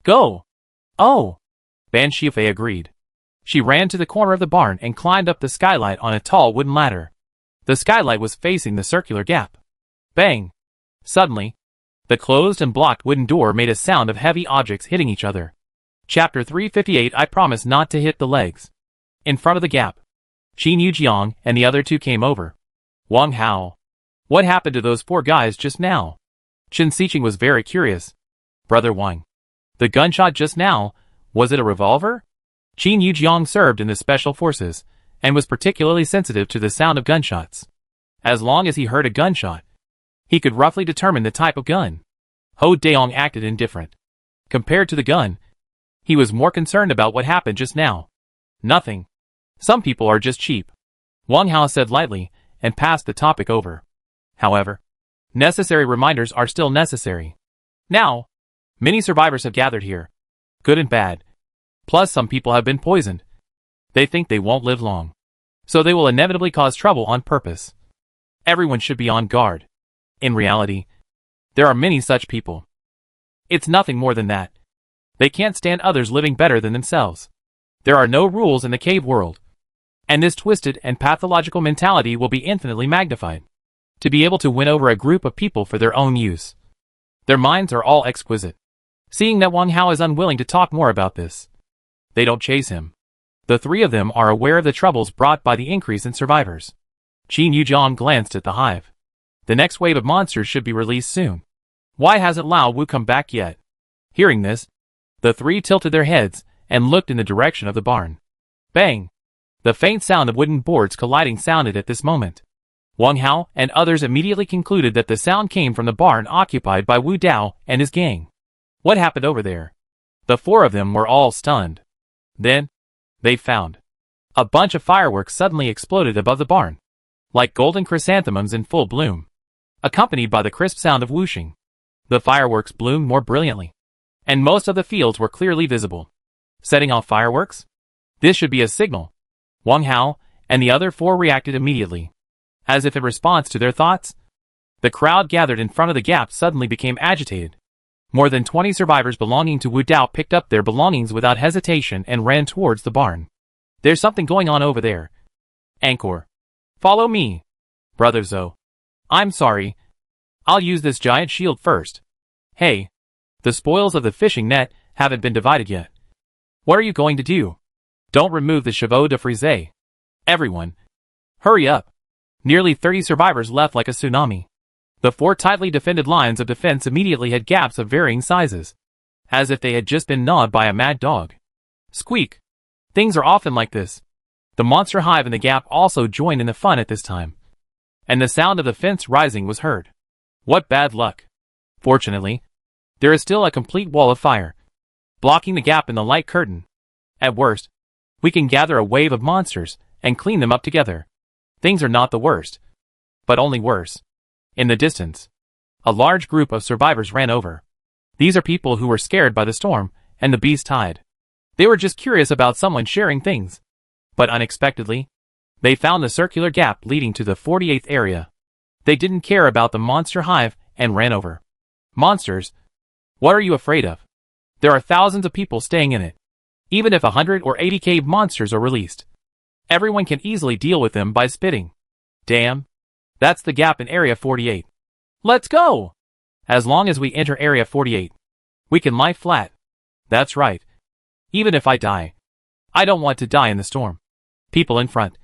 Go! Oh! Ban Shifei agreed. She ran to the corner of the barn and climbed up the skylight on a tall wooden ladder. The skylight was facing the circular gap. Bang! Suddenly, the closed and blocked wooden door made a sound of heavy objects hitting each other. Chapter 358. I promise not to hit the legs. In front of the gap, Qin Yujiang and the other 2 came over. Wang Hao. What happened to those 4 guys just now? Chen Xiqing was very curious. Brother Wang. The gunshot just now, was it a revolver? Qin Yujiang served in the special forces, and was particularly sensitive to the sound of gunshots. As long as he heard a gunshot, he could roughly determine the type of gun. Ho Daong acted indifferent. Compared to the gun, he was more concerned about what happened just now. Nothing. Some people are just cheap. Wang Hao said lightly, and passed the topic over. However, necessary reminders are still necessary. Now, many survivors have gathered here. Good and bad. Plus some people have been poisoned. They think they won't live long. so they will inevitably cause trouble on purpose. Everyone should be on guard. In reality, there are many such people. It's nothing more than that. They can't stand others living better than themselves. There are no rules in the cave world. And this twisted and pathological mentality will be infinitely magnified. To be able to win over a group of people for their own use. Their minds are all exquisite. Seeing that Wang Hao is unwilling to talk more about this, they don't chase him. The three of them are aware of the troubles brought by the increase in survivors. Qin Yujiang glanced at the hive. The next wave of monsters should be released soon. Why hasn't Lao Wu come back yet? Hearing this, the three tilted their heads and looked in the direction of the barn. Bang! The faint sound of wooden boards colliding sounded at this moment. Wang Hao and others immediately concluded that the sound came from the barn occupied by Wu Dao and his gang. What happened over there? The four of them were all stunned. Then, they found. A bunch of fireworks suddenly exploded above the barn, like golden chrysanthemums in full bloom, accompanied by the crisp sound of whooshing. The fireworks bloomed more brilliantly, and most of the fields were clearly visible. Setting off fireworks? This should be a signal. Wang Hao and the other four reacted immediately. As if in response to their thoughts, the crowd gathered in front of the gap suddenly became agitated. More than 20 survivors belonging to Wu Dao picked up their belongings without hesitation and ran towards the barn. There's something going on over there. Angkor. Follow me. Brother Zhou. I'm sorry. I'll use this giant shield first. Hey. The spoils of the fishing net haven't been divided yet. What are you going to do? Don't remove the chevaux de frise. Everyone. Hurry up. Nearly 30 survivors left like a tsunami. The four tightly defended lines of defense immediately had gaps of varying sizes, as if they had just been gnawed by a mad dog. Squeak! Things are often like this. The monster hive in the gap also joined in the fun at this time, and the sound of the fence rising was heard. What bad luck! Fortunately, there is still a complete wall of fire, blocking the gap in the light curtain. At worst, we can gather a wave of monsters and clean them up together. Things are not the worst, but only worse. In the distance, a large group of survivors ran over. These are people who were scared by the storm and the beast tide. They were just curious about someone sharing things. But unexpectedly, they found the circular gap leading to the 48th area. They didn't care about the monster hive and ran over. Monsters? What are you afraid of? There are thousands of people staying in it. Even if 100 or 80 cave monsters are released, everyone can easily deal with them by spitting. Damn. That's the gap in Area 48. Let's go! As long as we enter Area 48, we can lie flat. That's right. Even if I die, I don't want to die in the storm. People in front.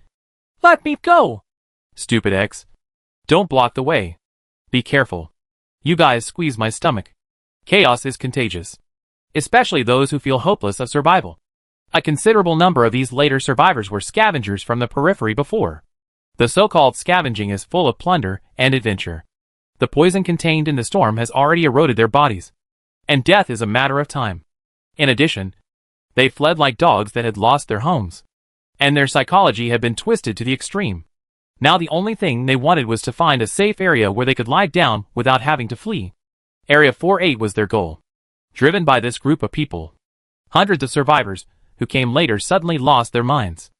Let me go! Stupid X. Don't block the way. Be careful. You guys squeeze my stomach. Chaos is contagious. Especially those who feel hopeless of survival. A considerable number of these later survivors were scavengers from the periphery before. The so-called scavenging is full of plunder and adventure. The poison contained in the storm has already eroded their bodies, and death is a matter of time. In addition, they fled like dogs that had lost their homes, and their psychology had been twisted to the extreme. Now the only thing they wanted was to find a safe area where they could lie down without having to flee. Area 48 was their goal. Driven by this group of people, hundreds of survivors who came later suddenly lost their minds.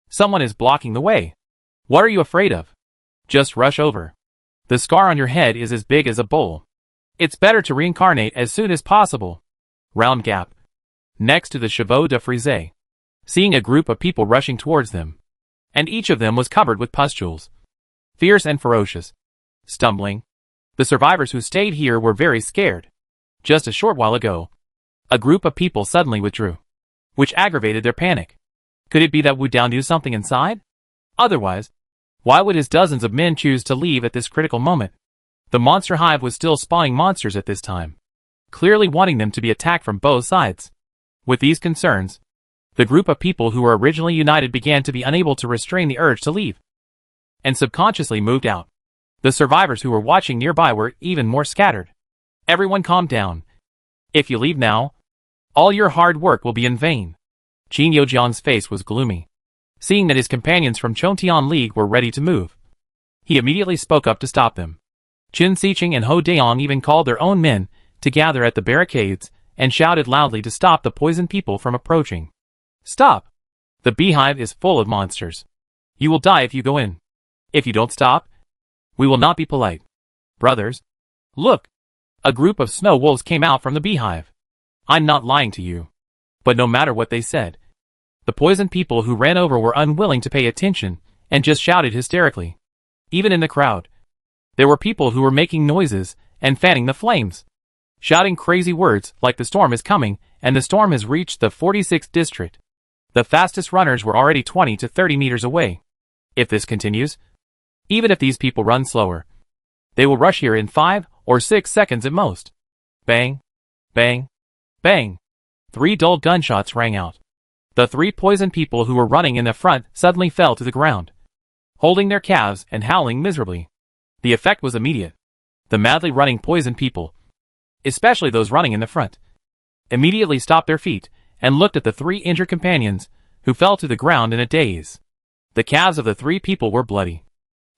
Someone is blocking the way. What are you afraid of? Just rush over. The scar on your head is as big as a bowl. It's better to reincarnate as soon as possible. Round gap. Next to the chevaux de frise. Seeing a group of people rushing towards them, and each of them was covered with pustules. Fierce and ferocious. Stumbling. The survivors who stayed here were very scared. Just a short while ago, a group of people suddenly withdrew, which aggravated their panic. Could it be that Wu Dao knew something inside? Otherwise, why would his dozens of men choose to leave at this critical moment? The monster hive was still spawning monsters at this time, clearly wanting them to be attacked from both sides. With these concerns, the group of people who were originally united began to be unable to restrain the urge to leave, and subconsciously moved out. The survivors who were watching nearby were even more scattered. Everyone calm down. If you leave now, all your hard work will be in vain. Qin Youjiang's face was gloomy. Seeing that his companions from Chongtian League were ready to move, he immediately spoke up to stop them. Qin Xiqing and Hou Daong even called their own men to gather at the barricades and shouted loudly to stop the poisoned people from approaching. Stop! The beehive is full of monsters. You will die if you go in. If you don't stop, we will not be polite. Brothers, look! A group of snow wolves came out from the beehive. I'm not lying to you. But no matter what they said, the poisoned people who ran over were unwilling to pay attention and just shouted hysterically. Even in the crowd, there were people who were making noises and fanning the flames, shouting crazy words like the storm is coming and the storm has reached the 46th district. The fastest runners were already 20 to 30 meters away. If this continues, even if these people run slower, they will rush here in 5 or 6 seconds at most. Bang, bang, bang. 3 dull gunshots rang out. The 3 poisoned people who were running in the front suddenly fell to the ground, holding their calves and howling miserably. The effect was immediate. The madly running poisoned people, especially those running in the front, immediately stopped their feet and looked at the 3 injured companions, who fell to the ground in a daze. The calves of the 3 people were bloody,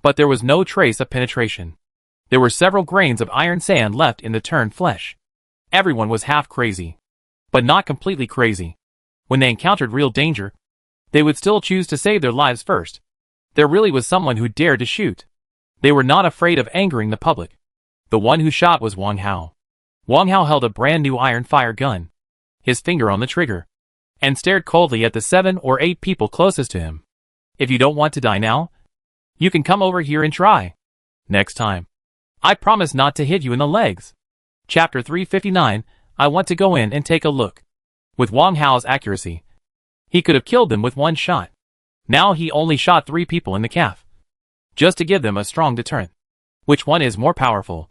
but there was no trace of penetration. There were several grains of iron sand left in the turned flesh. Everyone was half crazy, but not completely crazy. When they encountered real danger, they would still choose to save their lives first. There really was someone who dared to shoot. They were not afraid of angering the public. The one who shot was Wang Hao. Wang Hao held a brand new iron fire gun, his finger on the trigger, and stared coldly at the 7 or 8 people closest to him. If you don't want to die now, you can come over here and try. Next time, I promise not to hit you in the legs. Chapter 359, I want to go in and take a look. With Wang Hao's accuracy, he could have killed them with 1 shot. Now he only shot 3 people in the calf, just to give them a strong deterrent. Which one is more powerful?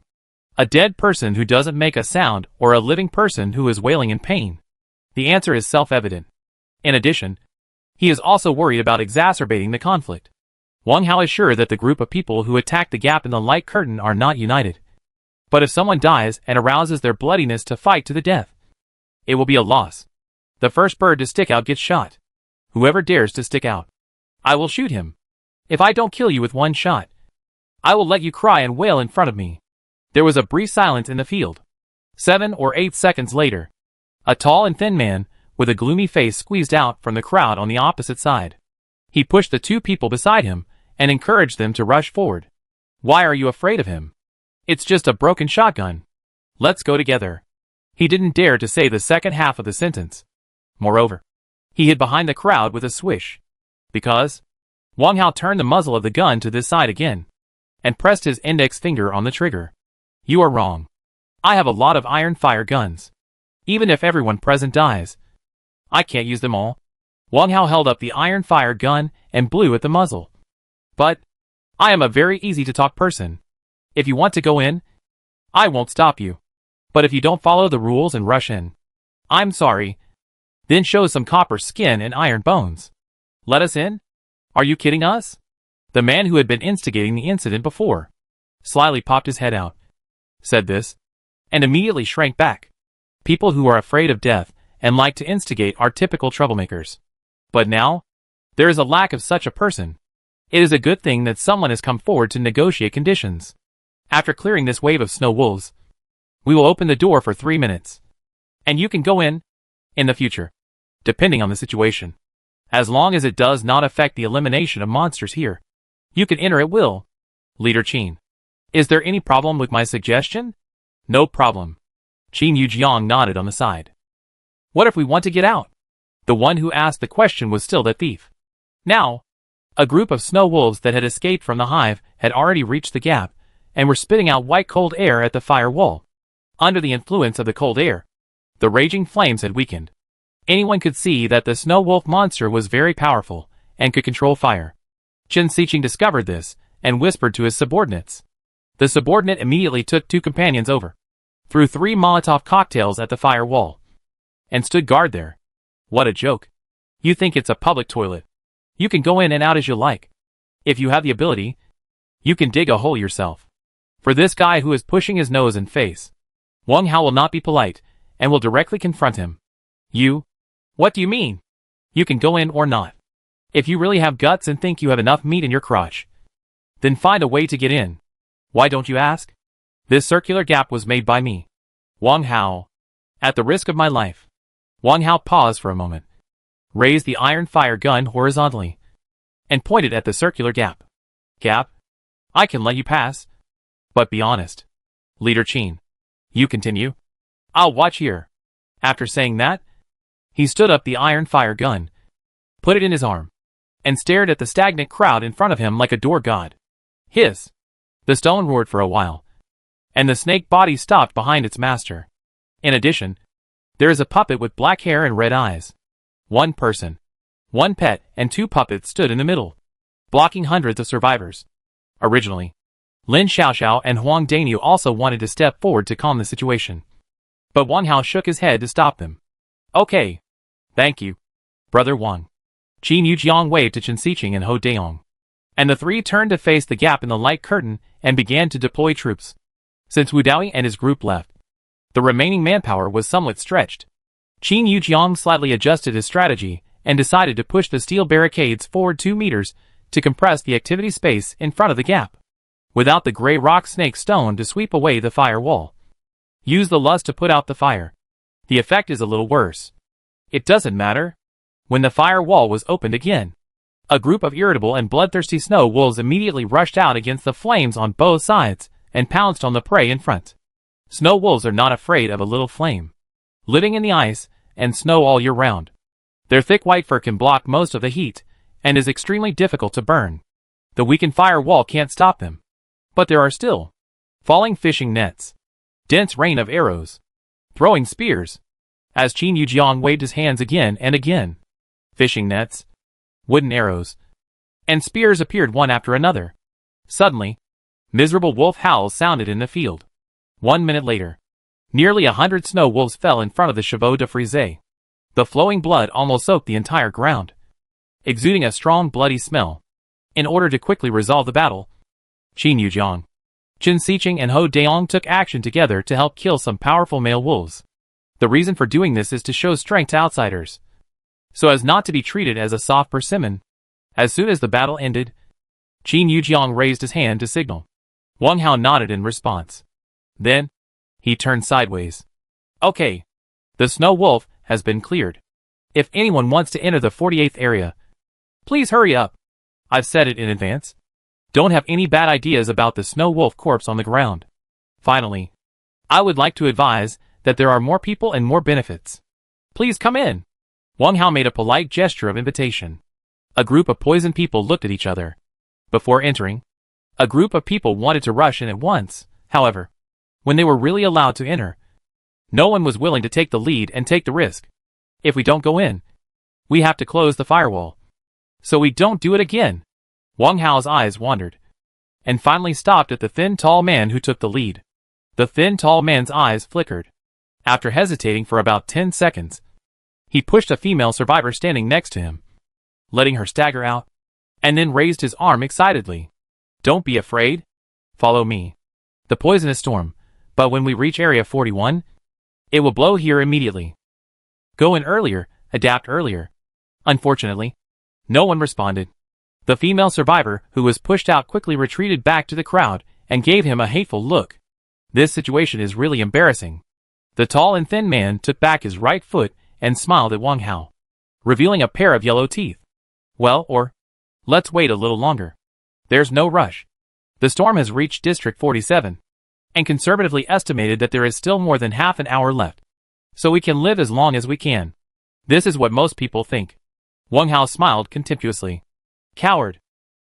A dead person who doesn't make a sound or a living person who is wailing in pain? The answer is self-evident. In addition, he is also worried about exacerbating the conflict. Wang Hao is sure that the group of people who attacked the gap in the light curtain are not united. But if someone dies and arouses their bloodiness to fight to the death, it will be a loss. The first bird to stick out gets shot. Whoever dares to stick out, I will shoot him. If I don't kill you with 1 shot, I will let you cry and wail in front of me. There was a brief silence in the field. 7 or 8 seconds later, a tall and thin man with a gloomy face squeezed out from the crowd on the opposite side. He pushed the 2 people beside him and encouraged them to rush forward. Why are you afraid of him? It's just a broken shotgun. Let's go together. He didn't dare to say the second half of the sentence. Moreover, he hid behind the crowd with a swish. Because Wang Hao turned the muzzle of the gun to this side again and pressed his index finger on the trigger. You are wrong. I have a lot of iron fire guns. Even if everyone present dies, I can't use them all. Wang Hao held up the iron fire gun and blew at the muzzle. But I am a very easy to talk person. If you want to go in, I won't stop you. But if you don't follow the rules and rush in, I'm sorry. Then show some copper skin and iron bones. Let us in? Are you kidding us? The man who had been instigating the incident before slyly popped his head out, said this, and immediately shrank back. People who are afraid of death and like to instigate are typical troublemakers. But now, there is a lack of such a person. It is a good thing that someone has come forward to negotiate conditions. After clearing this wave of snow wolves, we will open the door for 3 minutes. And you can go in the future, depending on the situation. As long as it does not affect the elimination of monsters here, you can enter at will. Leader Qin, is there any problem with my suggestion? No problem. Qin Yujiang nodded on the side. What if we want to get out? The one who asked the question was still the thief. Now, a group of snow wolves that had escaped from the hive had already reached the gap and were spitting out white cold air at the fire wall. Under the influence of the cold air, the raging flames had weakened. Anyone could see that the snow wolf monster was very powerful and could control fire. Chen Xiqing discovered this and whispered to his subordinates. The subordinate immediately took 2 companions over, threw 3 Molotov cocktails at the fire wall, and stood guard there. What a joke. You think it's a public toilet. You can go in and out as you like. If you have the ability, you can dig a hole yourself. For this guy who is pushing his nose and face, Wang Hao will not be polite and will directly confront him. You? What do you mean? You can go in or not. If you really have guts and think you have enough meat in your crotch, then find a way to get in. Why don't you ask? This circular gap was made by me, Wang Hao. At the risk of my life. Wang Hao paused for a moment, raised the iron fire gun horizontally, and pointed at the circular gap. Gap? I can let you pass. But be honest. Leader Qin. You continue. I'll watch here. After saying that, he stood up the iron fire gun, put it in his arm, and stared at the stagnant crowd in front of him like a door god. Hiss! The stone roared for a while, and the snake body stopped behind its master. In addition, there is a puppet with black hair and red eyes. One person, one pet, and two puppets stood in the middle, blocking hundreds of survivors. Originally, Lin Xiaoxiao and Huang Daniu also wanted to step forward to calm the situation, but Wang Hao shook his head to stop them. Okay. Thank you, Brother Wang. Qin Yujiang waved to Chen Xiqing and Hou Daong, and the three turned to face the gap in the light curtain and began to deploy troops. Since Wu Daoyi and his group left, the remaining manpower was somewhat stretched. Qin Yujiang slightly adjusted his strategy and decided to push the steel barricades forward 2 meters to compress the activity space in front of the gap, without the gray rock snake stone to sweep away the fire wall. Use the lust to put out the fire. The effect is a little worse. It doesn't matter. When the fire wall was opened again, a group of irritable and bloodthirsty snow wolves immediately rushed out against the flames on both sides and pounced on the prey in front. Snow wolves are not afraid of a little flame, living in the ice and snow all year round. Their thick white fur can block most of the heat and is extremely difficult to burn. The weakened fire wall can't stop them, but there are still falling fishing nets, dense rain of arrows, throwing spears, as Qin Yujiang waved his hands again and again. Fishing nets, wooden arrows, and spears appeared one after another. Suddenly, miserable wolf howls sounded in the field. 1 minute later, nearly 100 snow wolves fell in front of the chevaux de frise. The flowing blood almost soaked the entire ground, exuding a strong bloody smell. In order to quickly resolve the battle, Qin Yujiang, Chen Xiqing and Hou Daong took action together to help kill some powerful male wolves. The reason for doing this is to show strength to outsiders, so as not to be treated as a soft persimmon. As soon as the battle ended, Qin Yujiang raised his hand to signal. Wang Hao nodded in response. Then, he turned sideways. Okay. The snow wolf has been cleared. If anyone wants to enter the 48th area, please hurry up. I've said it in advance. Don't have any bad ideas about the snow wolf corpse on the ground. Finally, I would like to advise that there are more people and more benefits. Please come in. Wang Hao made a polite gesture of invitation. A group of poisoned people looked at each other. Before entering, a group of people wanted to rush in at once. However, when they were really allowed to enter, no one was willing to take the lead and take the risk. If we don't go in, we have to close the firewall, so we don't do it again. Wang Hao's eyes wandered, and finally stopped at the thin tall man who took the lead. The thin tall man's eyes flickered. After hesitating for about 10 seconds, he pushed a female survivor standing next to him, letting her stagger out, and then raised his arm excitedly. Don't be afraid. Follow me. The poisonous storm, but when we reach Area 41, it will blow here immediately. Go in earlier, adapt earlier. Unfortunately, no one responded. The female survivor who was pushed out quickly retreated back to the crowd and gave him a hateful look. This situation is really embarrassing. The tall and thin man took back his right foot and smiled at Wang Hao, revealing a pair of yellow teeth. Well, let's wait a little longer. There's no rush. The storm has reached District 47, and conservatively estimated that there is still more than half an hour left, so we can live as long as we can. This is what most people think. Wang Hao smiled contemptuously. Coward.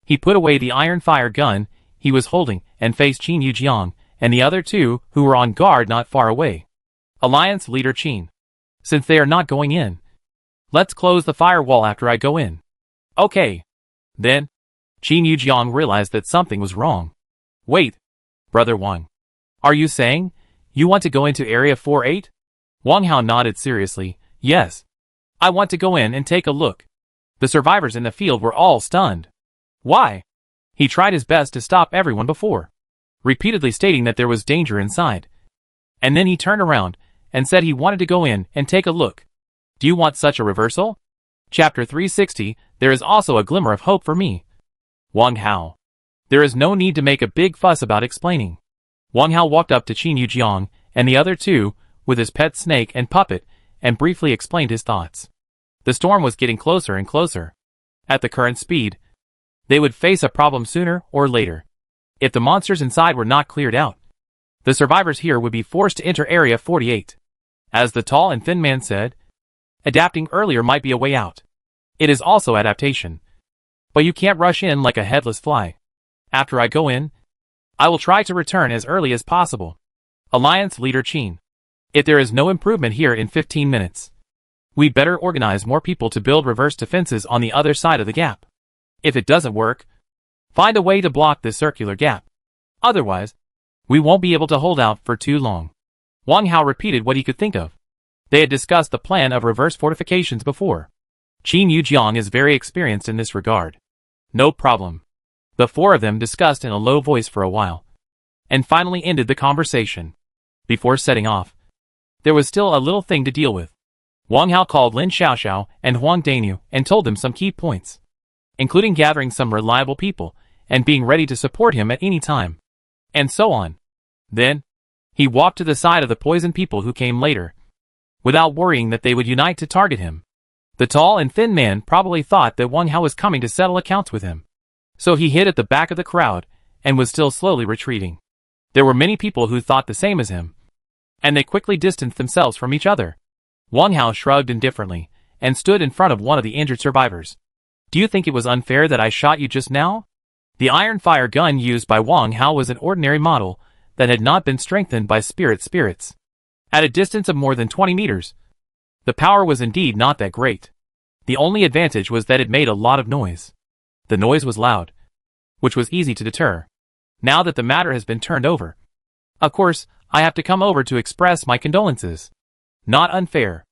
He put away the iron fire gun he was holding and faced Qin Yujiang and the other two who were on guard not far away. Alliance Leader Qin. Since they are not going in, let's close the firewall after I go in. Okay. Then, Qin Yujiang realized that something was wrong. Wait, Brother Wang. Are you saying you want to go into Area 48? Wang Hao nodded seriously. Yes. I want to go in and take a look. The survivors in the field were all stunned. Why? He tried his best to stop everyone before, repeatedly stating that there was danger inside. And then he turned around and said he wanted to go in and take a look. Do you want such a reversal? Chapter 360, there is also a glimmer of hope for me. Wang Hao. There is no need to make a big fuss about explaining. Wang Hao walked up to Qin Yujiang and the other two, with his pet snake and puppet, and briefly explained his thoughts. The storm was getting closer and closer. At the current speed, They would face a problem sooner or later. If the monsters inside were not cleared out, the survivors here would be forced to enter Area 48. As the tall and thin man said, adapting earlier might be a way out. It is also adaptation. But you can't rush in like a headless fly. After I go in, I will try to return as early as possible. Alliance Leader Chin. If there is no improvement here in 15 minutes, we'd better organize more people to build reverse defenses on the other side of the gap. If it doesn't work, find a way to block this circular gap. Otherwise, we won't be able to hold out for too long. Wang Hao repeated what he could think of. They had discussed the plan of reverse fortifications before. Qin Yujiang is very experienced in this regard. No problem. The four of them discussed in a low voice for a while, and finally ended the conversation. Before setting off, there was still a little thing to deal with. Wang Hao called Lin Xiaoxiao and Huang Daniu and told them some key points, including gathering some reliable people and being ready to support him at any time, and so on. Then, he walked to the side of the poisoned people who came later, without worrying that they would unite to target him. The tall and thin man probably thought that Wang Hao was coming to settle accounts with him, so he hid at the back of the crowd and was still slowly retreating. There were many people who thought the same as him, and they quickly distanced themselves from each other. Wang Hao shrugged indifferently and stood in front of one of the injured survivors. Do you think it was unfair that I shot you just now? The iron fire gun used by Wang Hao was an ordinary model that had not been strengthened by spirits. At a distance of more than 20 meters, the power was indeed not that great. The only advantage was that it made a lot of noise. The noise was loud, which was easy to deter. Now that the matter has been turned over, of course, I have to come over to express my condolences. Not unfair.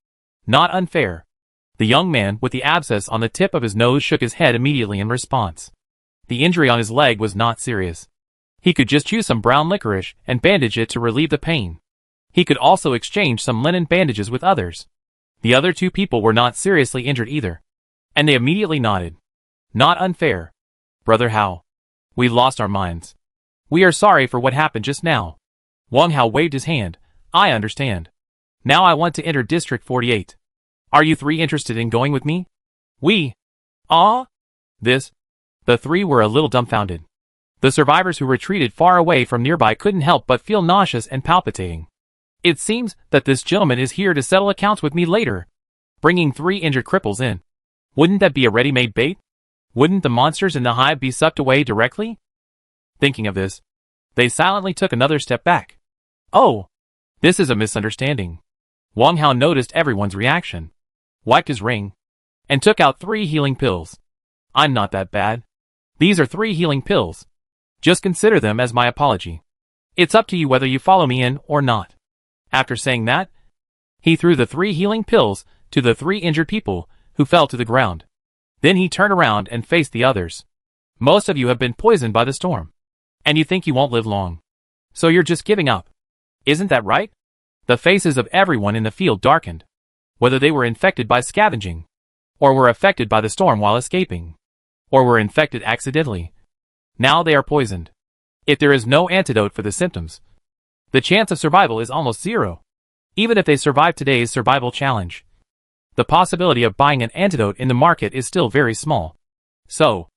Not unfair. The young man with the abscess on the tip of his nose shook his head immediately in response. The injury on his leg was not serious. He could just use some brown licorice and bandage it to relieve the pain. He could also exchange some linen bandages with others. The other two people were not seriously injured either, and they immediately nodded. Not unfair. Brother Hao. We lost our minds. We are sorry for what happened just now. Wang Hao waved his hand. I understand. Now I want to enter District 48. Are you three interested in going with me? We. This. The three were a little dumbfounded. The survivors who retreated far away from nearby couldn't help but feel nauseous and palpitating. It seems that this gentleman is here to settle accounts with me later, bringing 3 injured cripples in. Wouldn't that be a ready-made bait? Wouldn't the monsters in the hive be sucked away directly? Thinking of this, they silently took another step back. Oh, this is a misunderstanding. Wang Hao noticed everyone's reaction, wiped his ring, and took out 3 healing pills. I'm not that bad. These are 3 healing pills. Just consider them as my apology. It's up to you whether you follow me in or not. After saying that, he threw the 3 healing pills to the 3 injured people who fell to the ground. Then he turned around and faced the others. Most of you have been poisoned by the storm, and you think you won't live long. So you're just giving up. Isn't that right? The faces of everyone in the field darkened, whether they were infected by scavenging, or were affected by the storm while escaping, or were infected accidentally. Now they are poisoned. If there is no antidote for the symptoms, the chance of survival is almost 0. Even if they survive today's survival challenge, the possibility of buying an antidote in the market is still very small. So,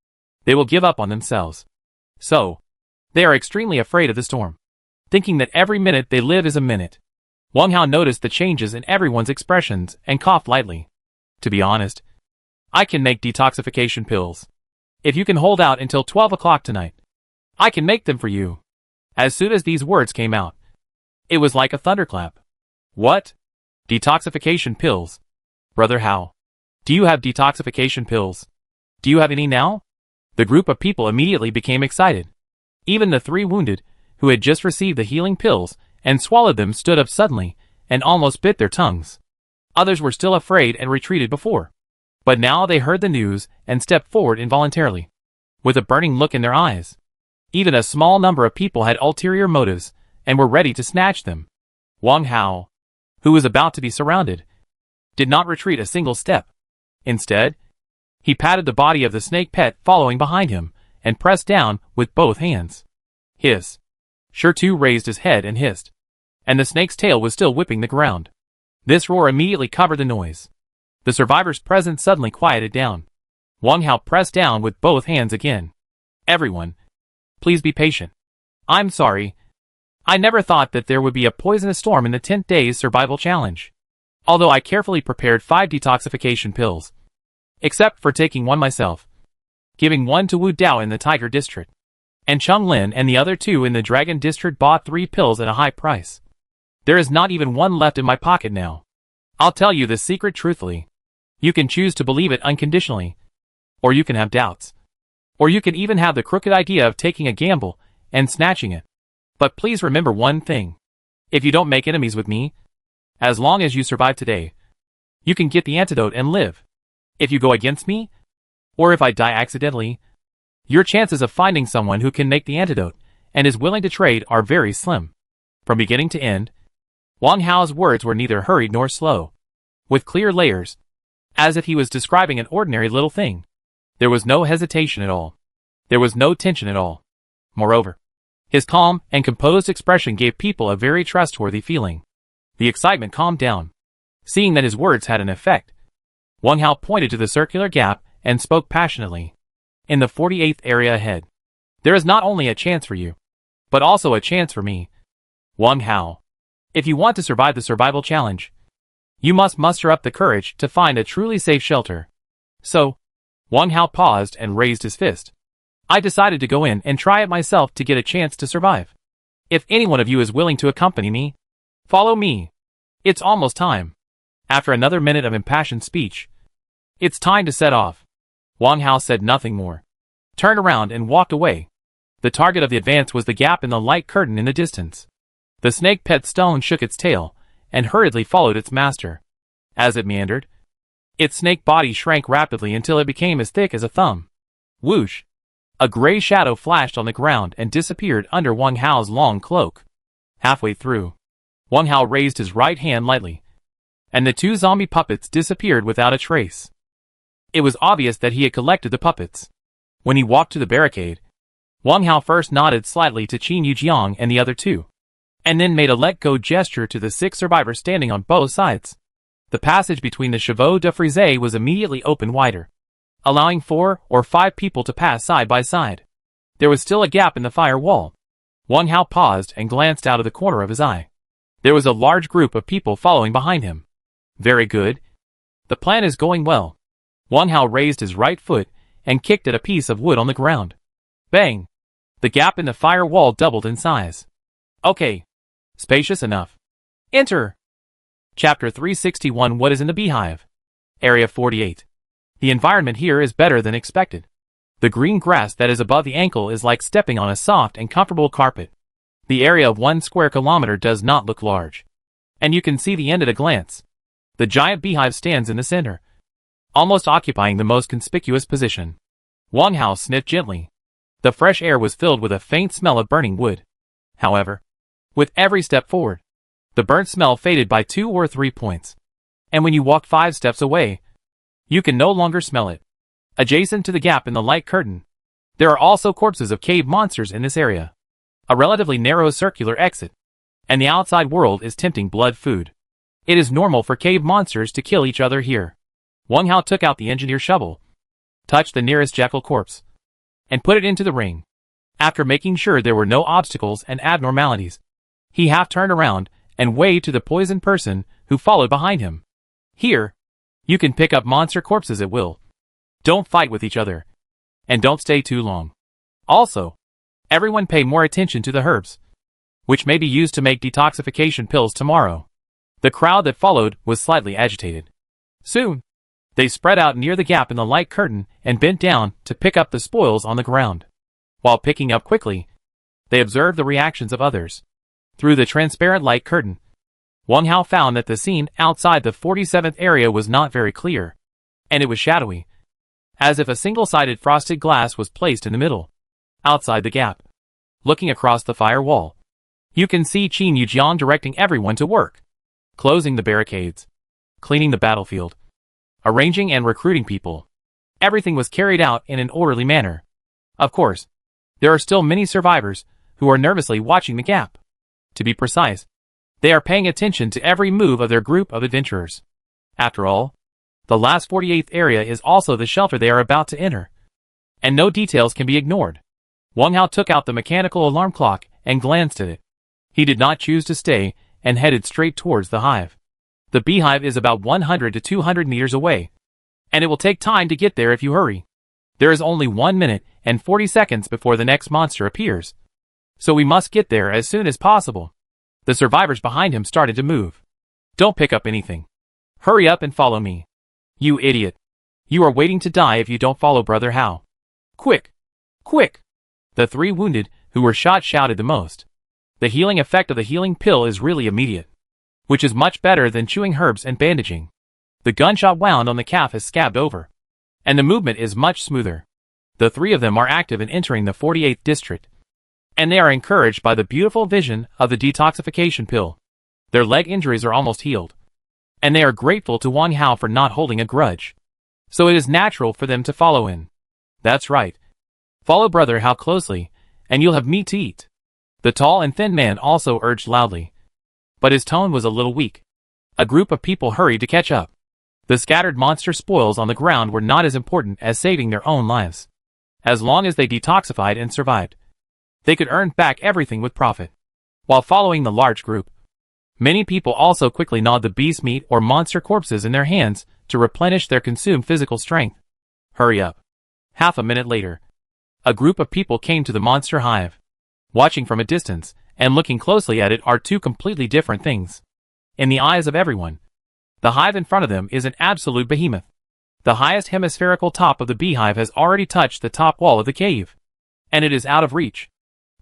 they will give up on themselves. So, they are extremely afraid of the storm, thinking that every minute they live is a minute. Wang Hao noticed the changes in everyone's expressions and coughed lightly. To be honest, I can make detoxification pills. If you can hold out until 12 o'clock tonight, I can make them for you. As soon as these words came out, it was like a thunderclap. What? Detoxification pills? Brother Hao, do you have detoxification pills? Do you have any now? The group of people immediately became excited. Even the 3 wounded, who had just received the healing pills and swallowed them, stood up suddenly and almost bit their tongues. Others were still afraid and retreated before, but now they heard the news and stepped forward involuntarily, with a burning look in their eyes. Even a small number of people had ulterior motives and were ready to snatch them. Wang Hao, who was about to be surrounded, did not retreat a single step. Instead, he patted the body of the snake pet following behind him and pressed down with both hands. Hiss. Shurtu raised his head and hissed, and the snake's tail was still whipping the ground. This roar immediately covered the noise. The survivors present suddenly quieted down. Wang Hao pressed down with both hands again. Everyone, please be patient. I'm sorry. I never thought that there would be a poisonous storm in the 10 days survival challenge. Although I carefully prepared 5 detoxification pills. Except for taking one myself. Giving one to Wu Dao in the Tiger District. And Chung Lin and the other 2 in the Dragon District bought 3 pills at a high price. There is not even one left in my pocket now. I'll tell you the secret truthfully. You can choose to believe it unconditionally. Or you can have doubts. Or you can even have the crooked idea of taking a gamble and snatching it. But please remember one thing. If you don't make enemies with me, as long as you survive today, you can get the antidote and live. If you go against me, or if I die accidentally, your chances of finding someone who can make the antidote and is willing to trade are very slim. From beginning to end, Wang Hao's words were neither hurried nor slow, with clear layers, as if he was describing an ordinary little thing. There was no hesitation at all. There was no tension at all. Moreover, his calm and composed expression gave people a very trustworthy feeling. The excitement calmed down. Seeing that his words had an effect, Wang Hao pointed to the circular gap and spoke passionately. In the 48th area ahead, there is not only a chance for you, but also a chance for me. Wang Hao, if you want to survive the survival challenge, you must muster up the courage to find a truly safe shelter. So, Wang Hao paused and raised his fist. I decided to go in and try it myself to get a chance to survive. If any one of you is willing to accompany me, follow me. It's almost time. After another minute of impassioned speech, it's time to set off. Wang Hao said nothing more, turned around and walked away. The target of the advance was the gap in the light curtain in the distance. The snake pet stone shook its tail and hurriedly followed its master. As it meandered, its snake body shrank rapidly until it became as thick as a thumb. Whoosh! A gray shadow flashed on the ground and disappeared under Wang Hao's long cloak. Halfway through, Wang Hao raised his right hand lightly, and the 2 zombie puppets disappeared without a trace. It was obvious that he had collected the puppets. When he walked to the barricade, Wang Hao first nodded slightly to Qin Yujiang and the other 2, and then made a let-go gesture to the 6 survivors standing on both sides. The passage between the chevaux de frise was immediately opened wider, allowing 4 or 5 people to pass side by side. There was still a gap in the fire wall. Wang Hao paused and glanced out of the corner of his eye. There was a large group of people following behind him. Very good. The plan is going well. Wang Hao raised his right foot and kicked at a piece of wood on the ground. Bang! The gap in the fire wall doubled in size. Okay. Spacious enough. Enter! Chapter 361 What is in the Beehive? Area 48. The environment here is better than expected. The green grass that is above the ankle is like stepping on a soft and comfortable carpet. The area of 1 square kilometer does not look large. And you can see the end at a glance. The giant beehive stands in the center, almost occupying the most conspicuous position. Wang Hao sniffed gently. The fresh air was filled with a faint smell of burning wood. However, with every step forward, the burnt smell faded by 2 or 3 points. And when you walk 5 steps away, you can no longer smell it. Adjacent to the gap in the light curtain, there are also corpses of cave monsters in this area. A relatively narrow circular exit, and the outside world is tempting blood food. It is normal for cave monsters to kill each other here. Wang Hao took out the engineer shovel, touched the nearest jackal corpse, and put it into the ring. After making sure there were no obstacles and abnormalities, he half turned around and waved to the poisoned person who followed behind him. Here, you can pick up monster corpses at will. Don't fight with each other, and don't stay too long. Also, everyone pay more attention to the herbs, which may be used to make detoxification pills tomorrow. The crowd that followed was slightly agitated. Soon, they spread out near the gap in the light curtain and bent down to pick up the spoils on the ground. While picking up quickly, they observed the reactions of others. Through the transparent light curtain, Wang Hao found that the scene outside the 47th area was not very clear, and it was shadowy, as if a single-sided frosted glass was placed in the middle, outside the gap. Looking across the fire wall, you can see Qin Yujiang directing everyone to work, closing the barricades, cleaning the battlefield, arranging and recruiting people. Everything was carried out in an orderly manner. Of course, there are still many survivors who are nervously watching the gap. To be precise, they are paying attention to every move of their group of adventurers. After all, The last 48th area is also the shelter they are about to enter. And no details can be ignored. Wang Hao took out the mechanical alarm clock and glanced at it. He did not choose to stay and headed straight towards the hive. The beehive is about 100 to 200 meters away, and it will take time to get there if you hurry. There is only 1 minute and 40 seconds before the next monster appears. So we must get there as soon as possible. The survivors behind him started to move. Don't pick up anything. Hurry up and follow me. You idiot. You are waiting to die if you don't follow Brother Hao. Quick! Quick! The 3 wounded who were shot shouted the most. The healing effect of the healing pill is really immediate, which is much better than chewing herbs and bandaging. The gunshot wound on the calf is scabbed over, and the movement is much smoother. The 3 of them are active in entering the 48th district, and they are encouraged by the beautiful vision of the detoxification pill. Their leg injuries are almost healed, and they are grateful to Wang Hao for not holding a grudge. So it is natural for them to follow in. That's right. Follow Brother Hao closely, and you'll have meat to eat. The tall and thin man also urged loudly, but his tone was a little weak. A group of people hurried to catch up. The scattered monster spoils on the ground were not as important as saving their own lives. As long as they detoxified and survived, they could earn back everything with profit. While following the large group, many people also quickly gnawed the beast meat or monster corpses in their hands to replenish their consumed physical strength. Hurry up. Half a minute later, a group of people came to the monster hive. Watching from a distance and looking closely at it are 2 completely different things. In the eyes of everyone, the hive in front of them is an absolute behemoth. The highest hemispherical top of the beehive has already touched the top wall of the cave, and it is out of reach.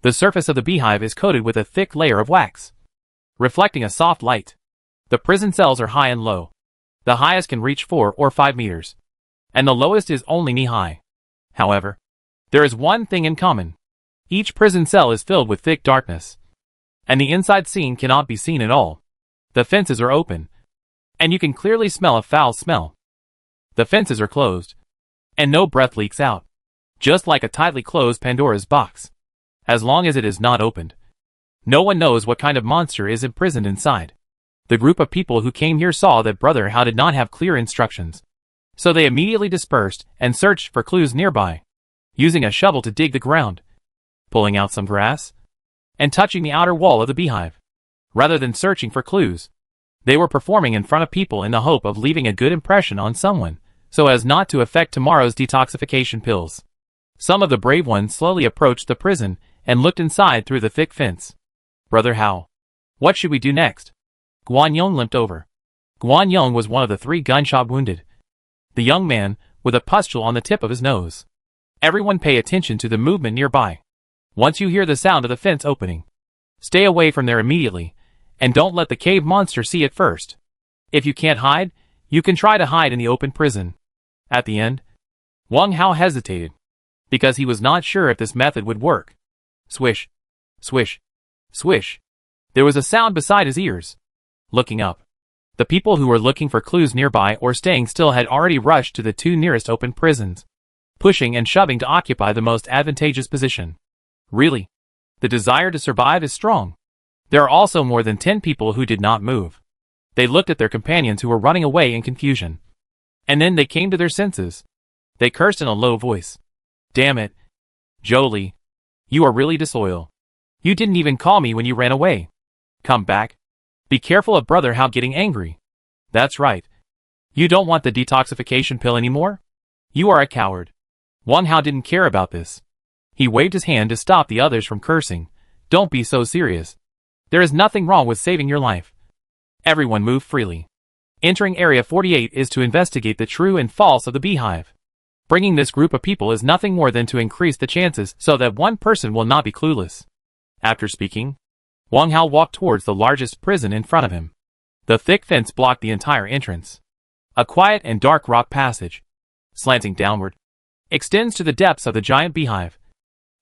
The surface of the beehive is coated with a thick layer of wax, reflecting a soft light. The prison cells are high and low. The highest can reach 4 or 5 meters, and the lowest is only knee-high. However, there is one thing in common. Each prison cell is filled with thick darkness, and the inside scene cannot be seen at all. The fences are open, and you can clearly smell a foul smell. The fences are closed, and no breath leaks out, just like a tightly closed Pandora's box. As long as it is not opened, no one knows what kind of monster is imprisoned inside. The group of people who came here saw that Brother Hao did not have clear instructions, so they immediately dispersed and searched for clues nearby, using a shovel to dig the ground, pulling out some grass, and touching the outer wall of the beehive. Rather than searching for clues, they were performing in front of people in the hope of leaving a good impression on someone, so as not to affect tomorrow's detoxification pills. Some of the brave ones slowly approached the prison and looked inside through the thick fence. Brother Hao, what should we do next? Guan Yong limped over. Guan Yong was one of the 3 gunshot wounded. The young man, with a pustule on the tip of his nose. Everyone pay attention to the movement nearby. Once you hear the sound of the fence opening, stay away from there immediately, and don't let the cave monster see it first. If you can't hide, you can try to hide in the open prison. At the end, Wang Hao hesitated, because he was not sure if this method would work. Swish, swish, swish. There was a sound beside his ears. Looking up, the people who were looking for clues nearby or staying still had already rushed to the 2 nearest open prisons, pushing and shoving to occupy the most advantageous position. Really, the desire to survive is strong. There are also more than 10 people who did not move. They looked at their companions who were running away in confusion. And then they came to their senses. They cursed in a low voice. Damn it. Jolie, you are really disloyal. You didn't even call me when you ran away. Come back. Be careful of Brother Hao getting angry. That's right. You don't want the detoxification pill anymore? You are a coward. Wang Hao didn't care about this. He waved his hand to stop the others from cursing. Don't be so serious. There is nothing wrong with saving your life. Everyone move freely. Entering Area 48 is to investigate the true and false of the beehive. Bringing this group of people is nothing more than to increase the chances so that one person will not be clueless. After speaking, Wang Hao walked towards the largest prison in front of him. The thick fence blocked the entire entrance. A quiet and dark rock passage, slanting downward, extends to the depths of the giant beehive,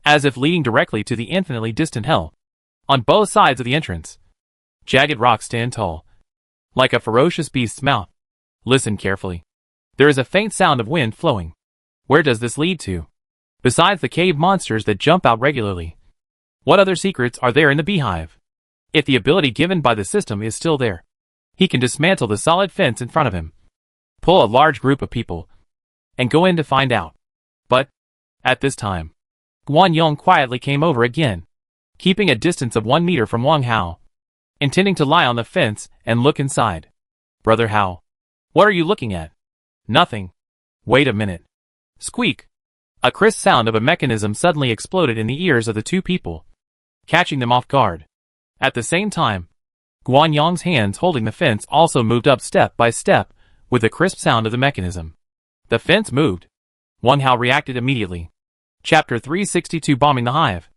as if leading directly to the infinitely distant hell. On both sides of the entrance, jagged rocks stand tall, like a ferocious beast's mouth. Listen carefully. There is a faint sound of wind flowing. Where does this lead to? Besides the cave monsters that jump out regularly, what other secrets are there in the beehive? If the ability given by the system is still there, he can dismantle the solid fence in front of him, pull a large group of people, and go in to find out. But, at this time, Guan Yong quietly came over again, keeping a distance of 1 meter from Wang Hao, intending to lie on the fence and look inside. Brother Hao, what are you looking at? Nothing. Wait a minute. Squeak. A crisp sound of a mechanism suddenly exploded in the ears of the two people, catching them off guard. At the same time, Guan Yong's hands holding the fence also moved up step by step with the crisp sound of the mechanism. The fence moved. Wang Hao reacted immediately. Chapter 362 Bombing the Hive.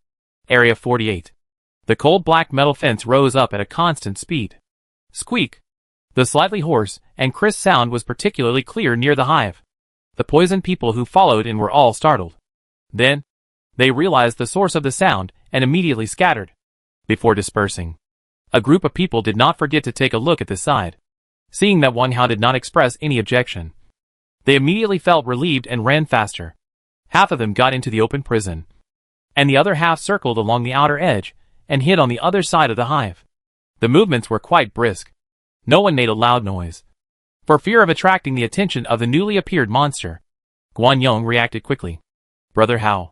Area 48. The cold black metal fence rose up at a constant speed. Squeak. The slightly hoarse and crisp sound was particularly clear near the hive. The poisoned people who followed in were all startled. Then, they realized the source of the sound and immediately scattered. Before dispersing, a group of people did not forget to take a look at this side. Seeing that Wang Hao did not express any objection, they immediately felt relieved and ran faster. Half of them got into the open prison, and the other half circled along the outer edge and hid on the other side of the hive. The movements were quite brisk. No one made a loud noise, for fear of attracting the attention of the newly appeared monster. Guan Yong reacted quickly. Brother Hao,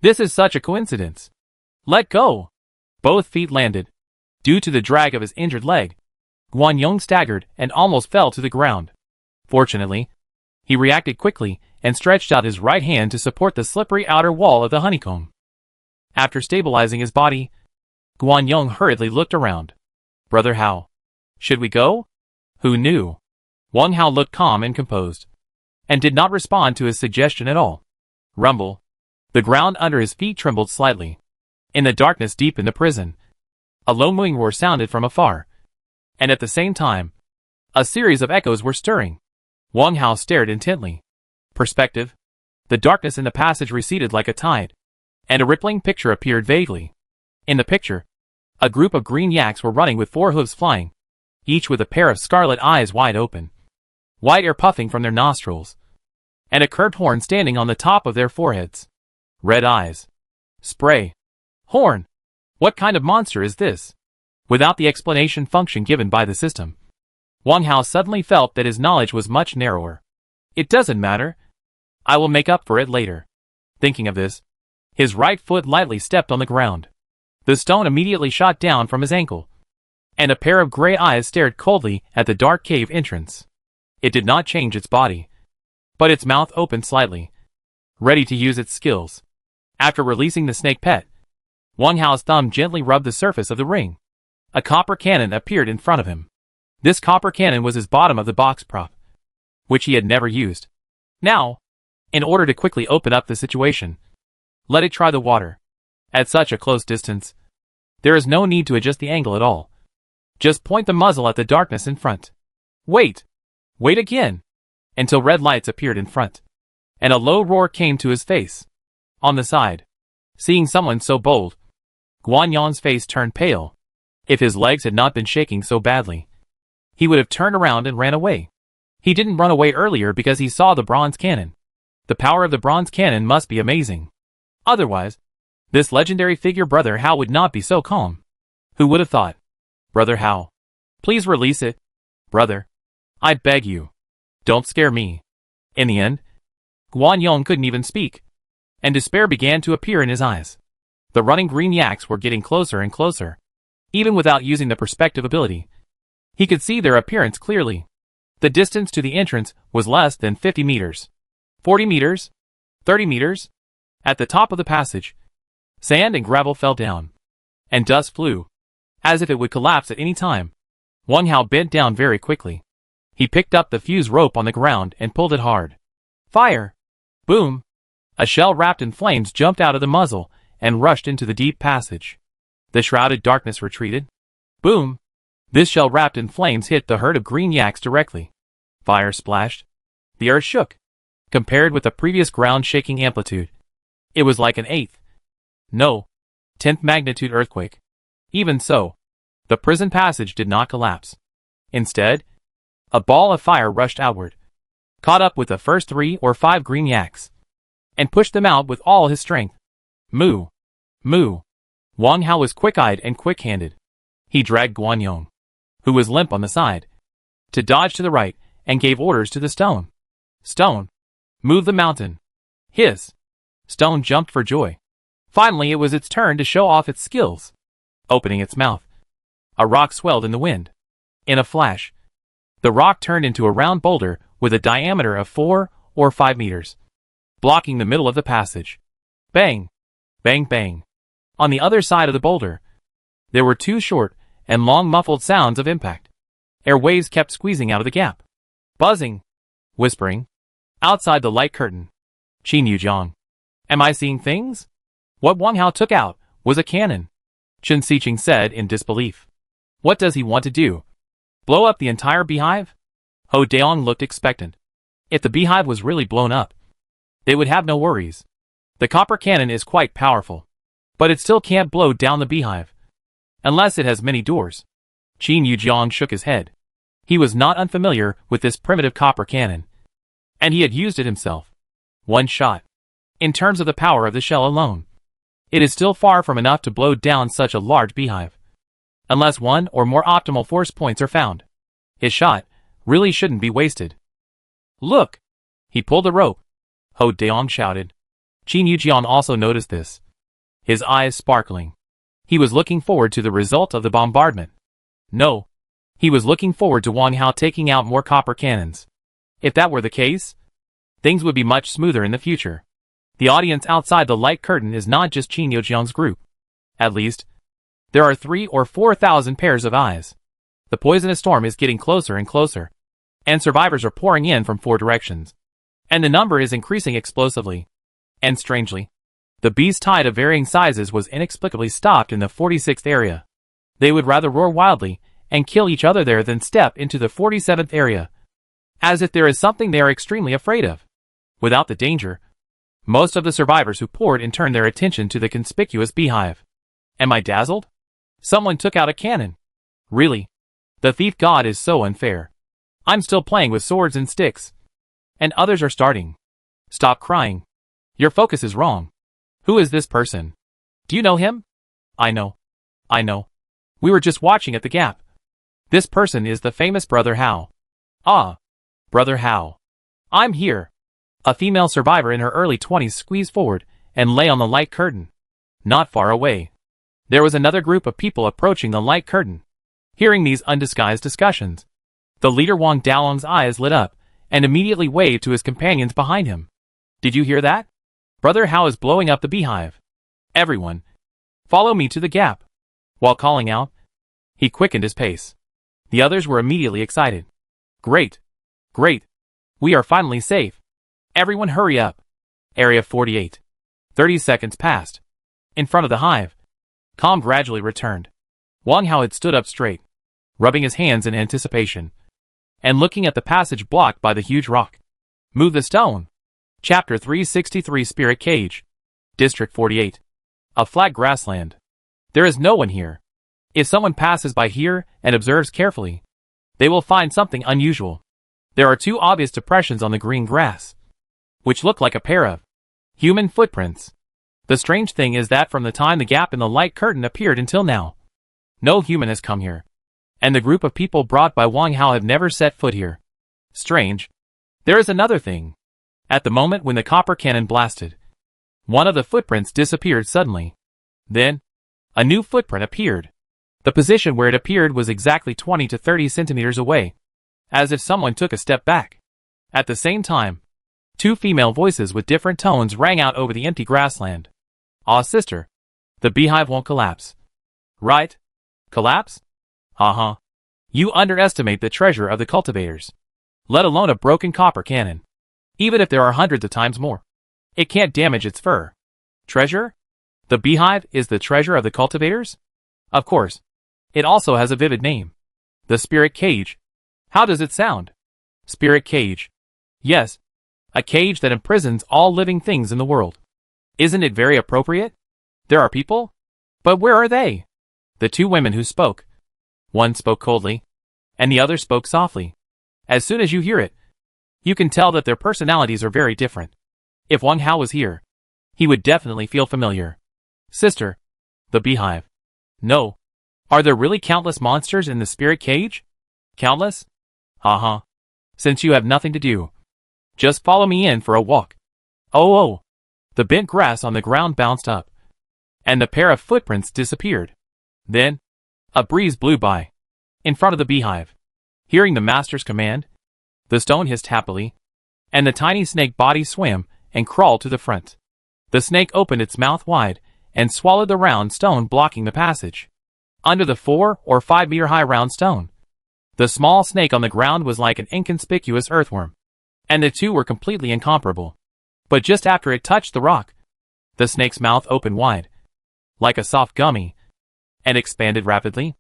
this is such a coincidence. Let go. Both feet landed. Due to the drag of his injured leg, Guan Yong staggered and almost fell to the ground. Fortunately, he reacted quickly and stretched out his right hand to support the slippery outer wall of the honeycomb. After stabilizing his body, Guan Yong hurriedly looked around. Brother Hao, should we go? Who knew? Wang Hao looked calm and composed, and did not respond to his suggestion at all. Rumble. The ground under his feet trembled slightly. In the darkness deep in the prison, a low mooing roar sounded from afar, and at the same time, a series of echoes were stirring. Wang Hao stared intently. Perspective. The darkness in the passage receded like a tide, and a rippling picture appeared vaguely. In the picture, a group of green yaks were running with 4 hooves flying, each with a pair of scarlet eyes wide open, white air puffing from their nostrils, and a curved horn standing on the top of their foreheads. Red eyes. Spray. Horn. What kind of monster is this? Without the explanation function given by the system, Wang Hao suddenly felt that his knowledge was much narrower. It doesn't matter. I will make up for it later. Thinking of this, his right foot lightly stepped on the ground. The stone immediately shot down from his ankle, and a pair of gray eyes stared coldly at the dark cave entrance. It did not change its body, but its mouth opened slightly, ready to use its skills. After releasing the snake pet, Wang Hao's thumb gently rubbed the surface of the ring. A copper cannon appeared in front of him. This copper cannon was his bottom of the box prop, which he had never used. Now, in order to quickly open up the situation, let it try the water. At such a close distance, there is no need to adjust the angle at all. Just point the muzzle at the darkness in front. Wait! Wait again! Until red lights appeared in front, and a low roar came to his face. On the side, seeing someone so bold, Guan Yong's face turned pale. If his legs had not been shaking so badly, he would have turned around and ran away. He didn't run away earlier because he saw the bronze cannon. The power of the bronze cannon must be amazing. Otherwise, this legendary figure Brother Hao would not be so calm. Who would have thought? Brother Hao, please release it. Brother, I beg you. Don't scare me. In the end, Guan Yong couldn't even speak, and despair began to appear in his eyes. The running green yaks were getting closer and closer. Even without using the perspective ability, he could see their appearance clearly. The distance to the entrance was less than 50 meters. 40 meters? 30 meters? At the top of the passage, sand and gravel fell down, and dust flew, as if it would collapse at any time. Wang Hao bent down very quickly. He picked up the fuse rope on the ground and pulled it hard. Fire! Boom! A shell wrapped in flames jumped out of the muzzle and rushed into the deep passage. The shrouded darkness retreated. Boom! This shell wrapped in flames hit the herd of green yaks directly. Fire splashed. The earth shook. Compared with the previous ground-shaking amplitude, it was like an 8th, no, 10th magnitude earthquake. Even so, the prison passage did not collapse. Instead, a ball of fire rushed outward, caught up with the first 3 or 5 green yaks, and pushed them out with all his strength. Moo! Moo! Wang Hao was quick-eyed and quick-handed. He dragged Guan Yong, who was limp on the side, to dodge to the right and gave orders to the stone. Stone, move the mountain. Hiss. Stone jumped for joy. Finally it was its turn to show off its skills. Opening its mouth, a rock swelled in the wind. In a flash, the rock turned into a round boulder with a diameter of 4 or 5 meters, blocking the middle of the passage. Bang! Bang bang! On the other side of the boulder, there were 2 short and long muffled sounds of impact. Air waves kept squeezing out of the gap. Buzzing. Whispering. Outside the light curtain. Qin Yujiang. Am I seeing things? What Wang Hao took out was a cannon. Chen Xiqing said in disbelief. What does he want to do? Blow up the entire beehive? Ho Daong looked expectant. If the beehive was really blown up, they would have no worries. The copper cannon is quite powerful, but it still can't blow down the beehive, unless it has many doors. Qin Yujiang shook his head. He was not unfamiliar with this primitive copper cannon, and he had used it himself. One shot. In terms of the power of the shell alone, it is still far from enough to blow down such a large beehive, unless one or more optimal force points are found. His shot really shouldn't be wasted. Look! He pulled the rope. Ho Daong shouted. Qin Yujiang also noticed this. His eyes sparkling. He was looking forward to the result of the bombardment. No. He was looking forward to Wang Hao taking out more copper cannons. If that were the case, things would be much smoother in the future. The audience outside the light curtain is not just Qin Yujiang's group. At least, there are 3,000 or 4,000 pairs of eyes. The poisonous storm is getting closer and closer, and survivors are pouring in from 4 directions. And the number is increasing explosively. And strangely, the beast tide of varying sizes was inexplicably stopped in the 46th area. They would rather roar wildly and kill each other there than step into the 47th area, as if there is something they are extremely afraid of. Without the danger, most of the survivors who poured in turned their attention to the conspicuous beehive. Am I dazzled? Someone took out a cannon. Really? The thief god is so unfair. I'm still playing with swords and sticks. And others are starting. Stop crying. Your focus is wrong. Who is this person? Do you know him? I know. I know. We were just watching at the gap. This person is the famous Brother Hao. Ah. Brother Hao. I'm here. A female survivor in her early 20s squeezed forward and lay on the light curtain. Not far away, there was another group of people approaching the light curtain. Hearing these undisguised discussions, the leader Wang Daolong's eyes lit up and immediately waved to his companions behind him. Did you hear that? Brother Hao is blowing up the beehive. Everyone, follow me to the gap. While calling out, he quickened his pace. The others were immediately excited. Great! Great! We are finally safe. Everyone hurry up. Area 48. 30 seconds passed. In front of the hive, calm gradually returned. Wang Hao had stood up straight, rubbing his hands in anticipation, and looking at the passage blocked by the huge rock. Move the stone. Chapter 363 Spirit Cage. District 48. A flat grassland. There is no one here. If someone passes by here and observes carefully, they will find something unusual. There are 2 obvious depressions on the green grass, which look like a pair of human footprints. The strange thing is that from the time the gap in the light curtain appeared until now, no human has come here, and the group of people brought by Wang Hao have never set foot here. Strange. There is another thing. At the moment when the copper cannon blasted, one of the footprints disappeared suddenly. Then, a new footprint appeared. The position where it appeared was exactly 20 to 30 centimeters away, as if someone took a step back. At the same time, 2 female voices with different tones rang out over the empty grassland. Ah, sister, the beehive won't collapse. Right? Collapse? Uh-huh. You underestimate the treasure of the cultivators, let alone a broken copper cannon. Even if there are hundreds of times more, it can't damage its fur. Treasure? The beehive is the treasure of the cultivators? Of course. It also has a vivid name. The Spirit Cage. How does it sound? Spirit Cage. Yes. A cage that imprisons all living things in the world. Isn't it very appropriate? There are people? But where are they? The 2 women who spoke. One spoke coldly, and the other spoke softly. As soon as you hear it, you can tell that their personalities are very different. If Wang Hao was here, he would definitely feel familiar. Sister. The beehive. No. Are there really countless monsters in the spirit cage? Countless? Uh-huh. Since you have nothing to do, just follow me in for a walk. Oh. The bent grass on the ground bounced up, and the pair of footprints disappeared. Then, a breeze blew by, in front of the beehive. Hearing the master's command, the stone hissed happily, and the tiny snake body swam and crawled to the front. The snake opened its mouth wide and swallowed the round stone blocking the passage. Under the 4 or 5 meter high round stone, the small snake on the ground was like an inconspicuous earthworm, and the two were completely incomparable. But just after it touched the rock, the snake's mouth opened wide, like a soft gummy, and expanded rapidly.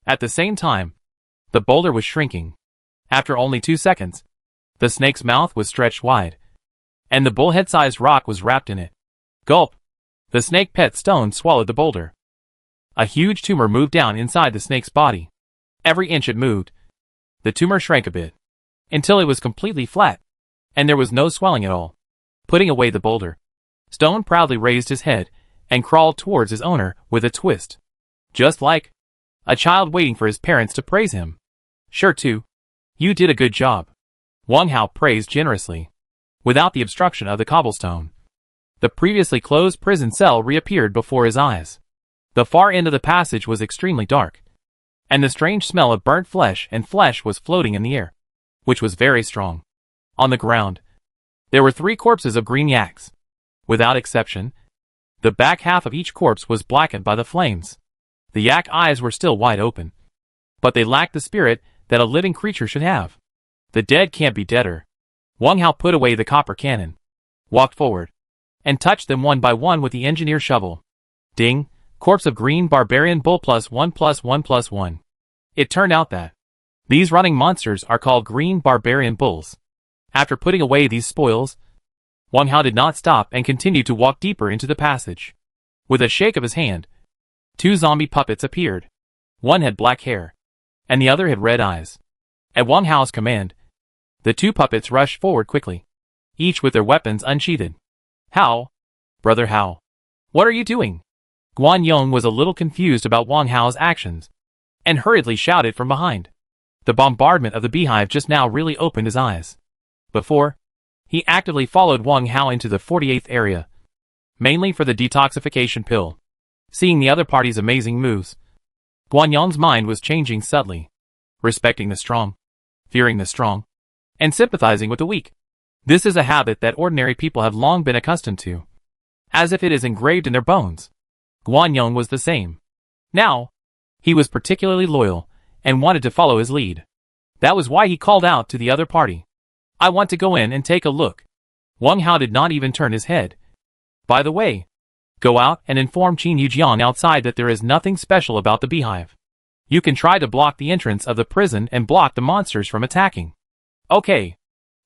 At the same time, the boulder was shrinking. After only 2 seconds, the snake's mouth was stretched wide, and the bullhead-sized rock was wrapped in it. Gulp! The snake pet stone swallowed the boulder. A huge tumor moved down inside the snake's body. Every inch it moved, the tumor shrank a bit, until it was completely flat, and there was no swelling at all. Putting away the boulder, Stone proudly raised his head and crawled towards his owner with a twist. Just like a child waiting for his parents to praise him. Sure too. You did a good job. Wang Hao praised generously. Without the obstruction of the cobblestone, the previously closed prison cell reappeared before his eyes. The far end of the passage was extremely dark, and the strange smell of burnt flesh and flesh was floating in the air, which was very strong. On the ground, there were 3 corpses of green yaks. Without exception, the back half of each corpse was blackened by the flames. The yak eyes were still wide open, but they lacked the spirit that a living creature should have. The dead can't be deader. Wang Hao put away the copper cannon, walked forward, and touched them one by one with the engineer shovel. Ding! Corpse of green barbarian bull +1+1+1. It turned out that these running monsters are called green barbarian bulls. After putting away these spoils, Wang Hao did not stop and continued to walk deeper into the passage. With a shake of his hand, 2 zombie puppets appeared. One had black hair, and the other had red eyes. At Wang Hao's command, the 2 puppets rushed forward quickly, each with their weapons unsheathed. Hao? Brother Hao, what are you doing? Guan Yong was a little confused about Wang Hao's actions, and hurriedly shouted from behind. The bombardment of the beehive just now really opened his eyes. Before, he actively followed Wang Hao into the 48th area, mainly for the detoxification pill. Seeing the other party's amazing moves, Guan Yong's mind was changing subtly, respecting the strong, fearing the strong, and sympathizing with the weak. This is a habit that ordinary people have long been accustomed to, as if it is engraved in their bones. Guan Yong was the same. Now, he was particularly loyal, and wanted to follow his lead. That was why he called out to the other party. I want to go in and take a look. Wang Hao did not even turn his head. By the way, go out and inform Qin Yujiang outside that there is nothing special about the beehive. You can try to block the entrance of the prison and block the monsters from attacking. Okay.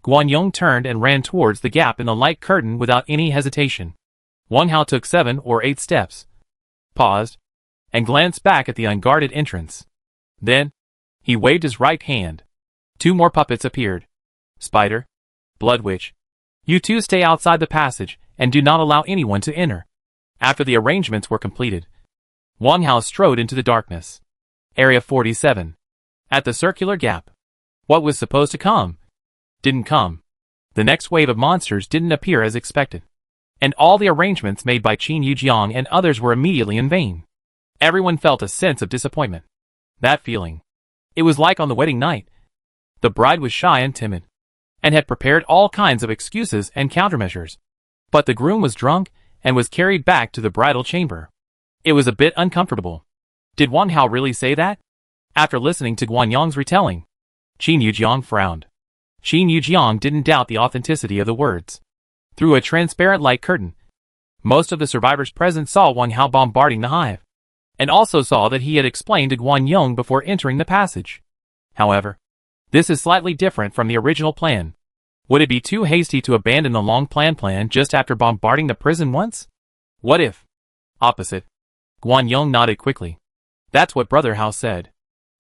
Guan Yong turned and ran towards the gap in the light curtain without any hesitation. Wang Hao took 7 or 8 steps, paused, and glanced back at the unguarded entrance. Then, he waved his right hand. 2 more puppets appeared. Spider, Blood Witch, you 2 stay outside the passage and do not allow anyone to enter. After the arrangements were completed, Wang Hao strode into the darkness. Area 47. At the circular gap. What was supposed to come didn't come. The next wave of monsters didn't appear as expected, and all the arrangements made by Qin Yujiang and others were immediately in vain. Everyone felt a sense of disappointment. That feeling. It was like on the wedding night. The bride was shy and timid, and had prepared all kinds of excuses and countermeasures. But the groom was drunk and was carried back to the bridal chamber. It was a bit uncomfortable. Did Wang Hao really say that? After listening to Guan Yong's retelling, Qin Yujiang frowned. Qin Yujiang didn't doubt the authenticity of the words. Through a transparent light curtain, most of the survivors present saw Wang Hao bombarding the hive, and also saw that he had explained to Guan Yong before entering the passage. However, this is slightly different from the original plan. Would it be too hasty to abandon the long-planned plan just after bombarding the prison once? What if? Opposite. Guan Yong nodded quickly. That's what Brother Hao said.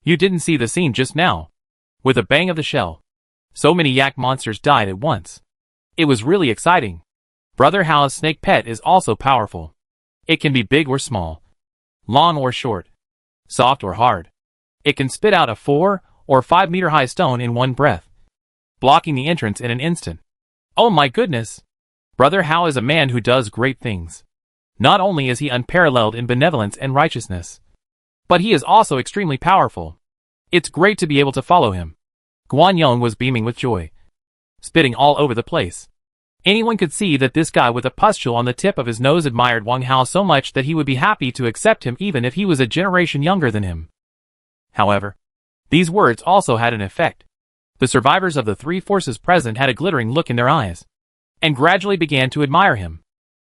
You didn't see the scene just now. With a bang of the shell, so many yak monsters died at once. It was really exciting. Brother Hao's snake pet is also powerful. It can be big or small, long or short, soft or hard. It can spit out a 4 or 5 meter high stone in one breath. blocking the entrance in an instant. Oh my goodness! Brother Hao is a man who does great things. Not only is he unparalleled in benevolence and righteousness, but he is also extremely powerful. It's great to be able to follow him. Guan Yong was beaming with joy, spitting all over the place. Anyone could see that this guy with a pustule on the tip of his nose admired Wang Hao so much that he would be happy to accept him even if he was a generation younger than him. However, these words also had an effect. The survivors of the three forces present had a glittering look in their eyes, and gradually began to admire him.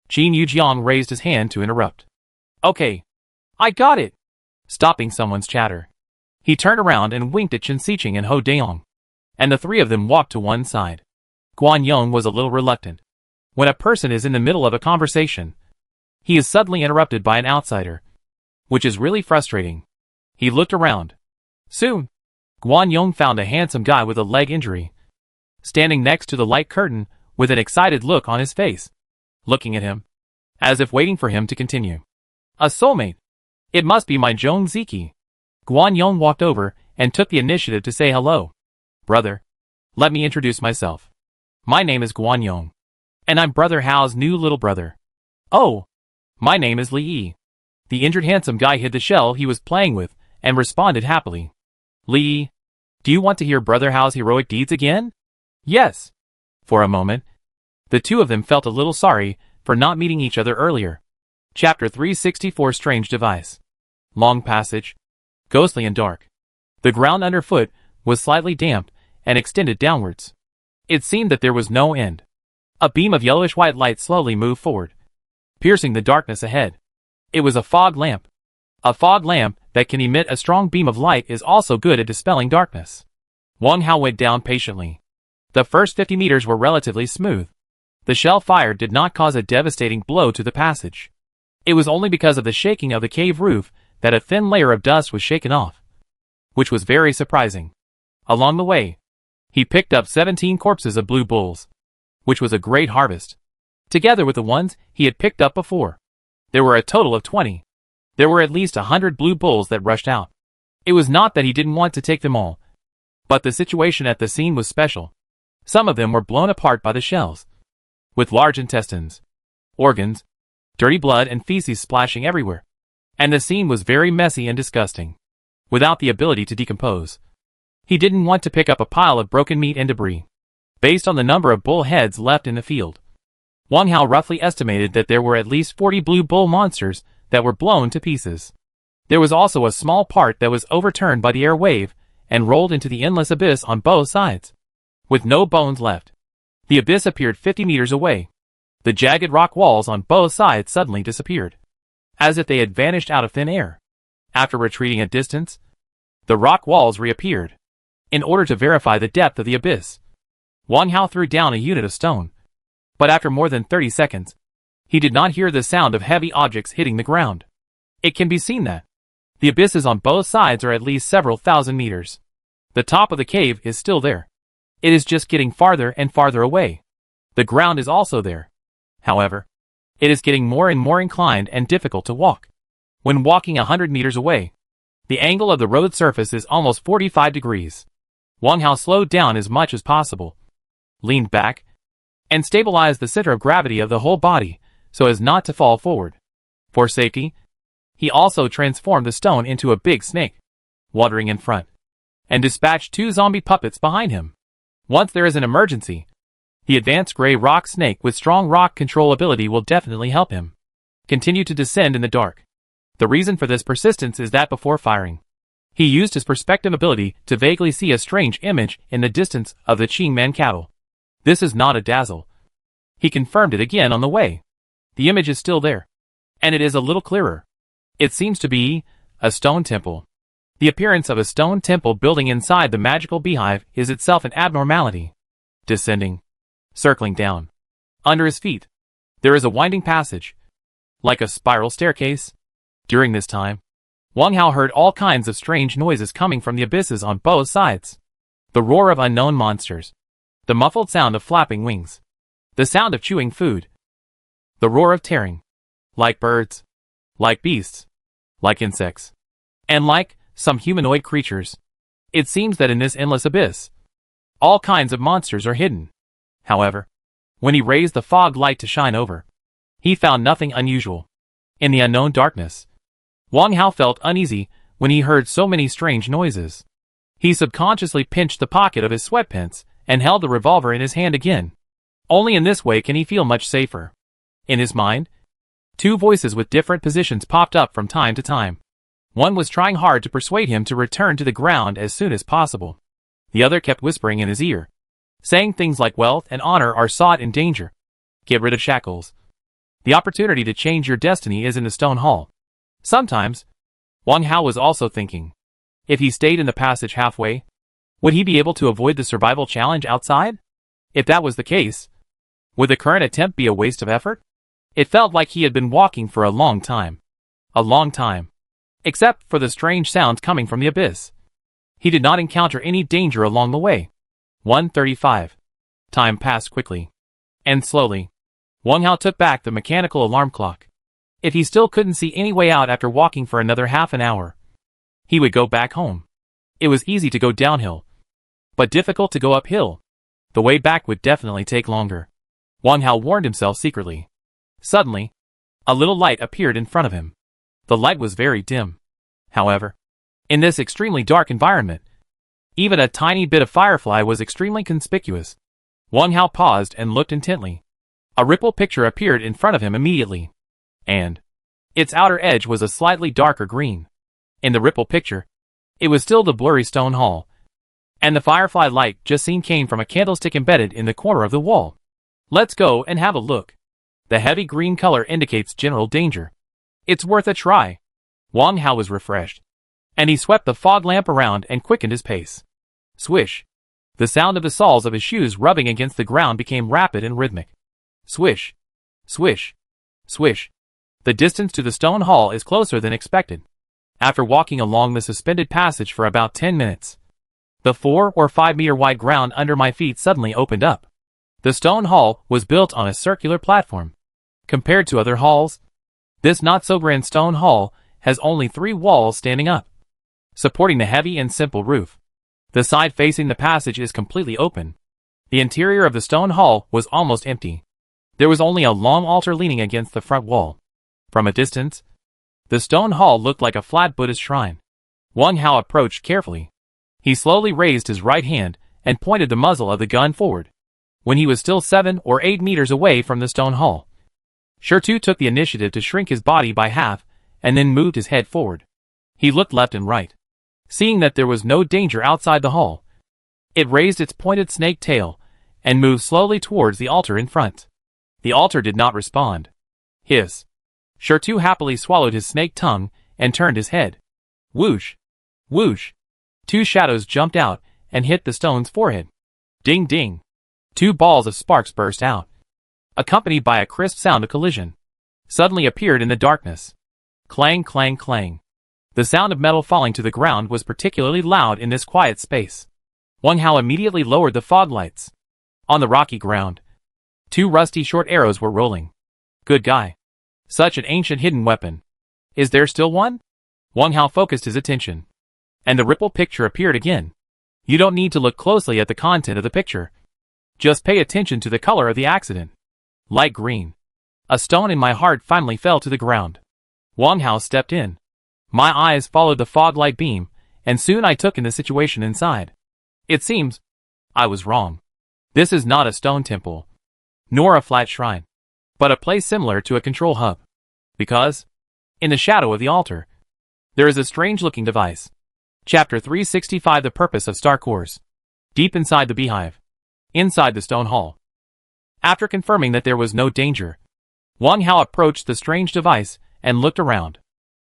Qin Yujiang raised his hand to interrupt. Okay, I got it! Stopping someone's chatter, he turned around and winked at Chen Xiqing and Ho Daong, and the three of them walked to one side. Guan Yong was a little reluctant. When a person is in the middle of a conversation, he is suddenly interrupted by an outsider, which is really frustrating. He looked around. Soon, Guan Yong found a handsome guy with a leg injury, standing next to the light curtain with an excited look on his face, looking at him, as if waiting for him to continue. A soulmate. It must be my Zhong Ziki. Guan Yong walked over and took the initiative to say hello. Brother, let me introduce myself. My name is Guan Yong, and I'm Brother Hao's new little brother. Oh, my name is Li Yi. The injured handsome guy hid the shell he was playing with and responded happily. Li Yi, do you want to hear Brother Hao's heroic deeds again? Yes. For a moment, the two of them felt a little sorry for not meeting each other earlier. Chapter 364 Strange Device. Long passage, ghostly and dark. The ground underfoot was slightly damp and extended downwards. It seemed that there was no end. A beam of yellowish-white light slowly moved forward, piercing the darkness ahead. It was a fog lamp. A fog lamp that can emit a strong beam of light is also good at dispelling darkness. Wang Hao went down patiently. The first 50 meters were relatively smooth. The shell fire did not cause a devastating blow to the passage. It was only because of the shaking of the cave roof that a thin layer of dust was shaken off, which was very surprising. Along the way, he picked up 17 corpses of blue bulls, which was a great harvest, together with the ones he had picked up before. There were a total of 20. There were at least 100 blue bulls that rushed out. It was not that he didn't want to take them all, but the situation at the scene was special. Some of them were blown apart by the shells, with large intestines, organs, dirty blood and feces splashing everywhere. And the scene was very messy and disgusting, without the ability to decompose. He didn't want to pick up a pile of broken meat and debris. Based on the number of bull heads left in the field, Wang Hao roughly estimated that there were at least 40 blue bull monsters that were blown to pieces. There was also a small part that was overturned by the air wave and rolled into the endless abyss on both sides. With no bones left, the abyss appeared 50 meters away. The jagged rock walls on both sides suddenly disappeared, as if they had vanished out of thin air. After retreating a distance, the rock walls reappeared. In order to verify the depth of the abyss, Wang Hao threw down a unit of stone. But after more than 30 seconds, he did not hear the sound of heavy objects hitting the ground. It can be seen that the abysses on both sides are at least several thousand meters. The top of the cave is still there. It is just getting farther and farther away. The ground is also there. However, it is getting more and more inclined and difficult to walk. When walking 100 meters away, the angle of the road surface is almost 45 degrees. Wang Hao slowed down as much as possible, leaned back, and stabilized the center of gravity of the whole body so as not to fall forward. For safety, he also transformed the stone into a big snake, watering in front, and dispatched 2 zombie puppets behind him. Once there is an emergency, the advanced gray rock snake with strong rock control ability will definitely help him continue to descend in the dark. The reason for this persistence is that before firing, he used his perspective ability to vaguely see a strange image in the distance of the Qingmen cattle. This is not a dazzle. He confirmed it again on the way. The image is still there, and it is a little clearer. It seems to be a stone temple. The appearance of a stone temple building inside the magical beehive is itself an abnormality. Descending, circling down. Under his feet, there is a winding passage, like a spiral staircase. During this time, Wang Hao heard all kinds of strange noises coming from the abysses on both sides. The roar of unknown monsters, the muffled sound of flapping wings, the sound of chewing food, the roar of tearing, like birds, like beasts, like insects, and like some humanoid creatures. It seems that in this endless abyss, All kinds of monsters are hidden. However, when he raised the fog light to shine over, he found nothing unusual. In the unknown darkness, Wang Hao felt uneasy when he heard so many strange noises. He subconsciously pinched the pocket of his sweatpants and held the revolver in his hand again. Only in this way can he feel much safer. In his mind, two voices with different positions popped up from time to time. One was trying hard to persuade him to return to the ground as soon as possible. The other kept whispering in his ear, saying things like wealth and honor are sought in danger. Get rid of shackles. The opportunity to change your destiny is in the stone hall. Sometimes, Wang Hao was also thinking, if he stayed in the passage halfway, would he be able to avoid the survival challenge outside? If that was the case, would the current attempt be a waste of effort? It felt like he had been walking for a long time. A long time. Except for the strange sounds coming from the abyss. He did not encounter any danger along the way. 1:35. Time passed quickly. And slowly, Wang Hao took back the mechanical alarm clock. If he still couldn't see any way out after walking for another half an hour, he would go back home. It was easy to go downhill, but difficult to go uphill. The way back would definitely take longer. Wang Hao warned himself secretly. Suddenly, a little light appeared in front of him. The light was very dim. However, in this extremely dark environment, even a tiny bit of firefly was extremely conspicuous. Wang Hao paused and looked intently. A ripple picture appeared in front of him immediately, and its outer edge was a slightly darker green. In the ripple picture, it was still the blurry stone hall, and the firefly light just seen came from a candlestick embedded in the corner of the wall. Let's go and have a look. The heavy green color indicates general danger. It's worth a try. Wang Hao was refreshed, and he swept the fog lamp around and quickened his pace. Swish. The sound of the soles of his shoes rubbing against the ground became rapid and rhythmic. Swish. Swish. Swish. The distance to the stone hall is closer than expected. After walking along the suspended passage for about 10 minutes, the 4 or 5 meter wide ground under my feet suddenly opened up. The stone hall was built on a circular platform. Compared to other halls, this not-so-grand stone hall has only 3 walls standing up, supporting the heavy and simple roof. The side facing the passage is completely open. The interior of the stone hall was almost empty. There was only a long altar leaning against the front wall. From a distance, the stone hall looked like a flat Buddhist shrine. Wang Hao approached carefully. He slowly raised his right hand and pointed the muzzle of the gun forward. When he was still 7 or 8 meters away from the stone hall, She took the initiative to shrink his body by half and then moved his head forward. He looked left and right. Seeing that there was no danger outside the hall, it raised its pointed snake tail and moved slowly towards the altar in front. The altar did not respond. Hiss. She happily swallowed his snake tongue and turned his head. Whoosh. Whoosh. 2 shadows jumped out and hit the stone's forehead. Ding ding. 2 balls of sparks burst out, accompanied by a crisp sound of collision. Suddenly appeared in the darkness. Clang clang clang. The sound of metal falling to the ground was particularly loud in this quiet space. Wang Hao immediately lowered the fog lights. On the rocky ground, 2 rusty short arrows were rolling. Good guy. Such an ancient hidden weapon. Is there still one? Wang Hao focused his attention, and the ripple picture appeared again. You don't need to look closely at the content of the picture. Just pay attention to the color of the accident. Light green. A stone in my heart finally fell to the ground. Wang Hao stepped in. My eyes followed the fog light beam, and soon I took in the situation inside. It seems I was wrong. This is not a stone temple, nor a flat shrine, but a place similar to a control hub. Because, in the shadow of the altar, there is a strange-looking device. Chapter 365 The Purpose of Star Cores. Deep inside the beehive. Inside the stone hall. After confirming that there was no danger, Wang Hao approached the strange device and looked around.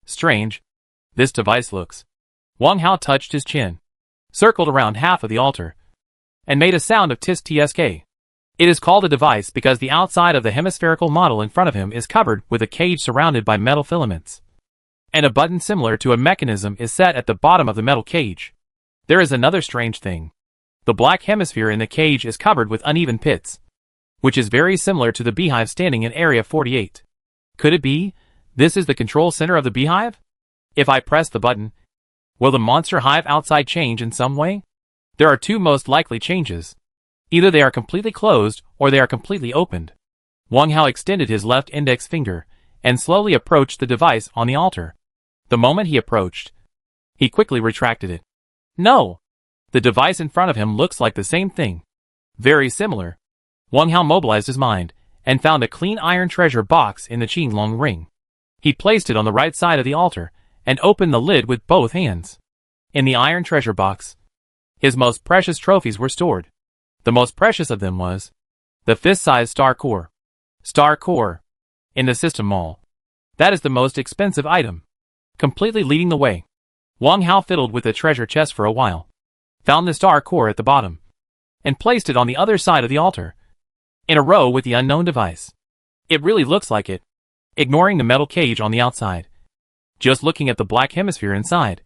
Strange. This device looks. Wang Hao touched his chin, circled around half of the altar, and made a sound of tisk. It is called a device because the outside of the hemispherical model in front of him is covered with a cage surrounded by metal filaments, and a button similar to a mechanism is set at the bottom of the metal cage. There is another strange thing. The black hemisphere in the cage is covered with uneven pits, which is very similar to the beehive standing in Area 48. Could it be this is the control center of the beehive? If I press the button, will the monster hive outside change in some way? There are two most likely changes. Either they are completely closed or they are completely opened. Wang Hao extended his left index finger and slowly approached the device on the altar. The moment he approached, he quickly retracted it. No! The device in front of him looks like the same thing. Very similar. Wang Hao mobilized his mind and found a clean iron treasure box in the Qinglong ring. He placed it on the right side of the altar and opened the lid with both hands. In the iron treasure box, his most precious trophies were stored. The most precious of them was the fist-sized star core. Star core. In the system mall. That is the most expensive item. Completely leading the way. Wang Hao fiddled with the treasure chest for a while. Found the star core at the bottom. And placed it on the other side of the altar. In a row with the unknown device. It really looks like it. Ignoring the metal cage on the outside. Just looking at the black hemisphere inside.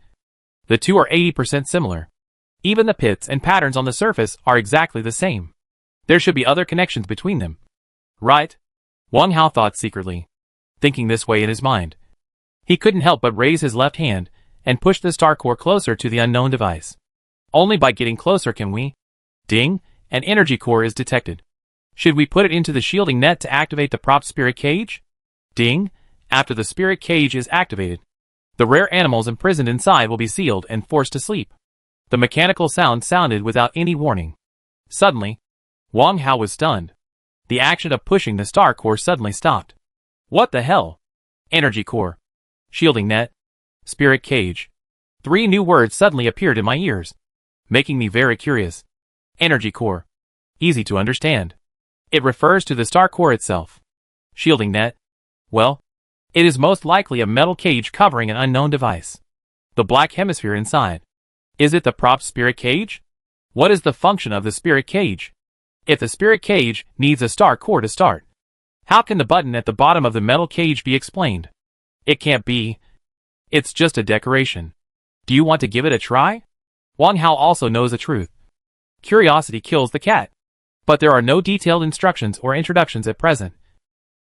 The two are 80% similar. Even the pits and patterns on the surface are exactly the same. There should be other connections between them. Right? Wang Hao thought secretly. Thinking this way in his mind. He couldn't help but raise his left hand and push the star core closer to the unknown device. Only by getting closer can we. Ding! An energy core is detected. Should we put it into the shielding net to activate the propped spirit cage? Ding! After the spirit cage is activated, the rare animals imprisoned inside will be sealed and forced to sleep. The mechanical sound sounded without any warning. Suddenly, Wang Hao was stunned. The action of pushing the star core suddenly stopped. What the hell? Energy core. Shielding net. Spirit cage. 3 new words suddenly appeared in my ears, making me very curious. Energy core. Easy to understand. It refers to the star core itself. Shielding net. Well, it is most likely a metal cage covering an unknown device. The black hemisphere inside. Is it the propped spirit cage? What is the function of the spirit cage? If the spirit cage needs a star core to start, how can the button at the bottom of the metal cage be explained? It can't be. It's just a decoration. Do you want to give it a try? Wang Hao also knows the truth. Curiosity kills the cat. But there are no detailed instructions or introductions at present.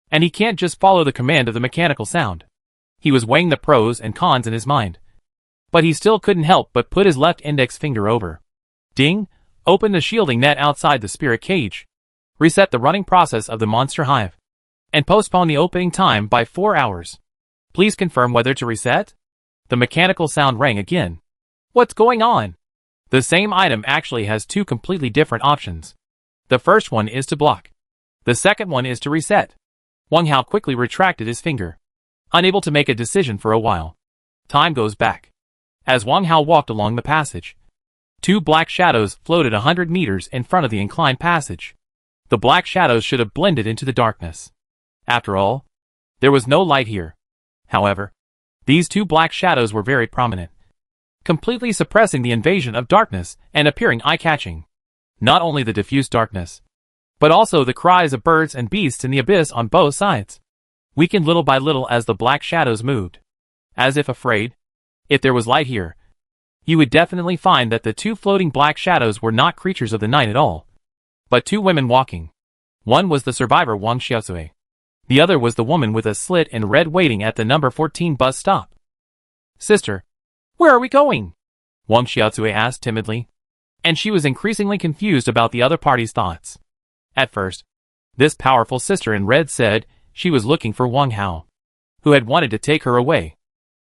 And he can't just follow the command of the mechanical sound. He was weighing the pros and cons in his mind. But he still couldn't help but put his left index finger over. Ding! Open the shielding net outside the spirit cage. Reset the running process of the monster hive. And postpone the opening time by 4 hours. Please confirm whether to reset? The mechanical sound rang again. What's going on? The same item actually has 2 completely different options. The first one is to block. The second one is to reset. Wang Hao quickly retracted his finger. Unable to make a decision for a while. Time goes back. As Wang Hao walked along the passage, 2 black shadows floated 100 meters in front of the inclined passage. The black shadows should have blended into the darkness. After all, there was no light here. However, these 2 black shadows were very prominent, completely suppressing the invasion of darkness and appearing eye-catching. Not only the diffuse darkness, but also the cries of birds and beasts in the abyss on both sides, weakened little by little as the black shadows moved, as if afraid. If there was light here, you would definitely find that the 2 floating black shadows were not creatures of the night at all, but 2 women walking. One was the survivor Wang Taisui. The other was the woman with a slit in red waiting at the number 14 bus stop. Sister, where are we going? Wang Taisui asked timidly, and she was increasingly confused about the other party's thoughts. At first, this powerful sister in red said she was looking for Wang Hao, who had wanted to take her away,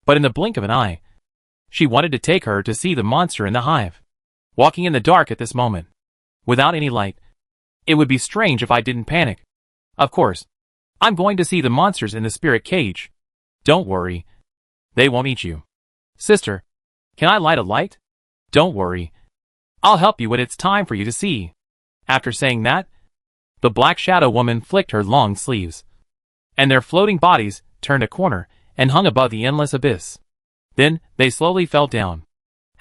but in the blink of an eye, she wanted to take her to see the monster in the hive. Walking in the dark at this moment, without any light, it would be strange if I didn't panic. Of course, I'm going to see the monsters in the spirit cage. Don't worry. They won't eat you. Sister, can I light a light? Don't worry. I'll help you when it's time for you to see. After saying that, the black shadow woman flicked her long sleeves, and their floating bodies turned a corner and hung above the endless abyss. Then, they slowly fell down,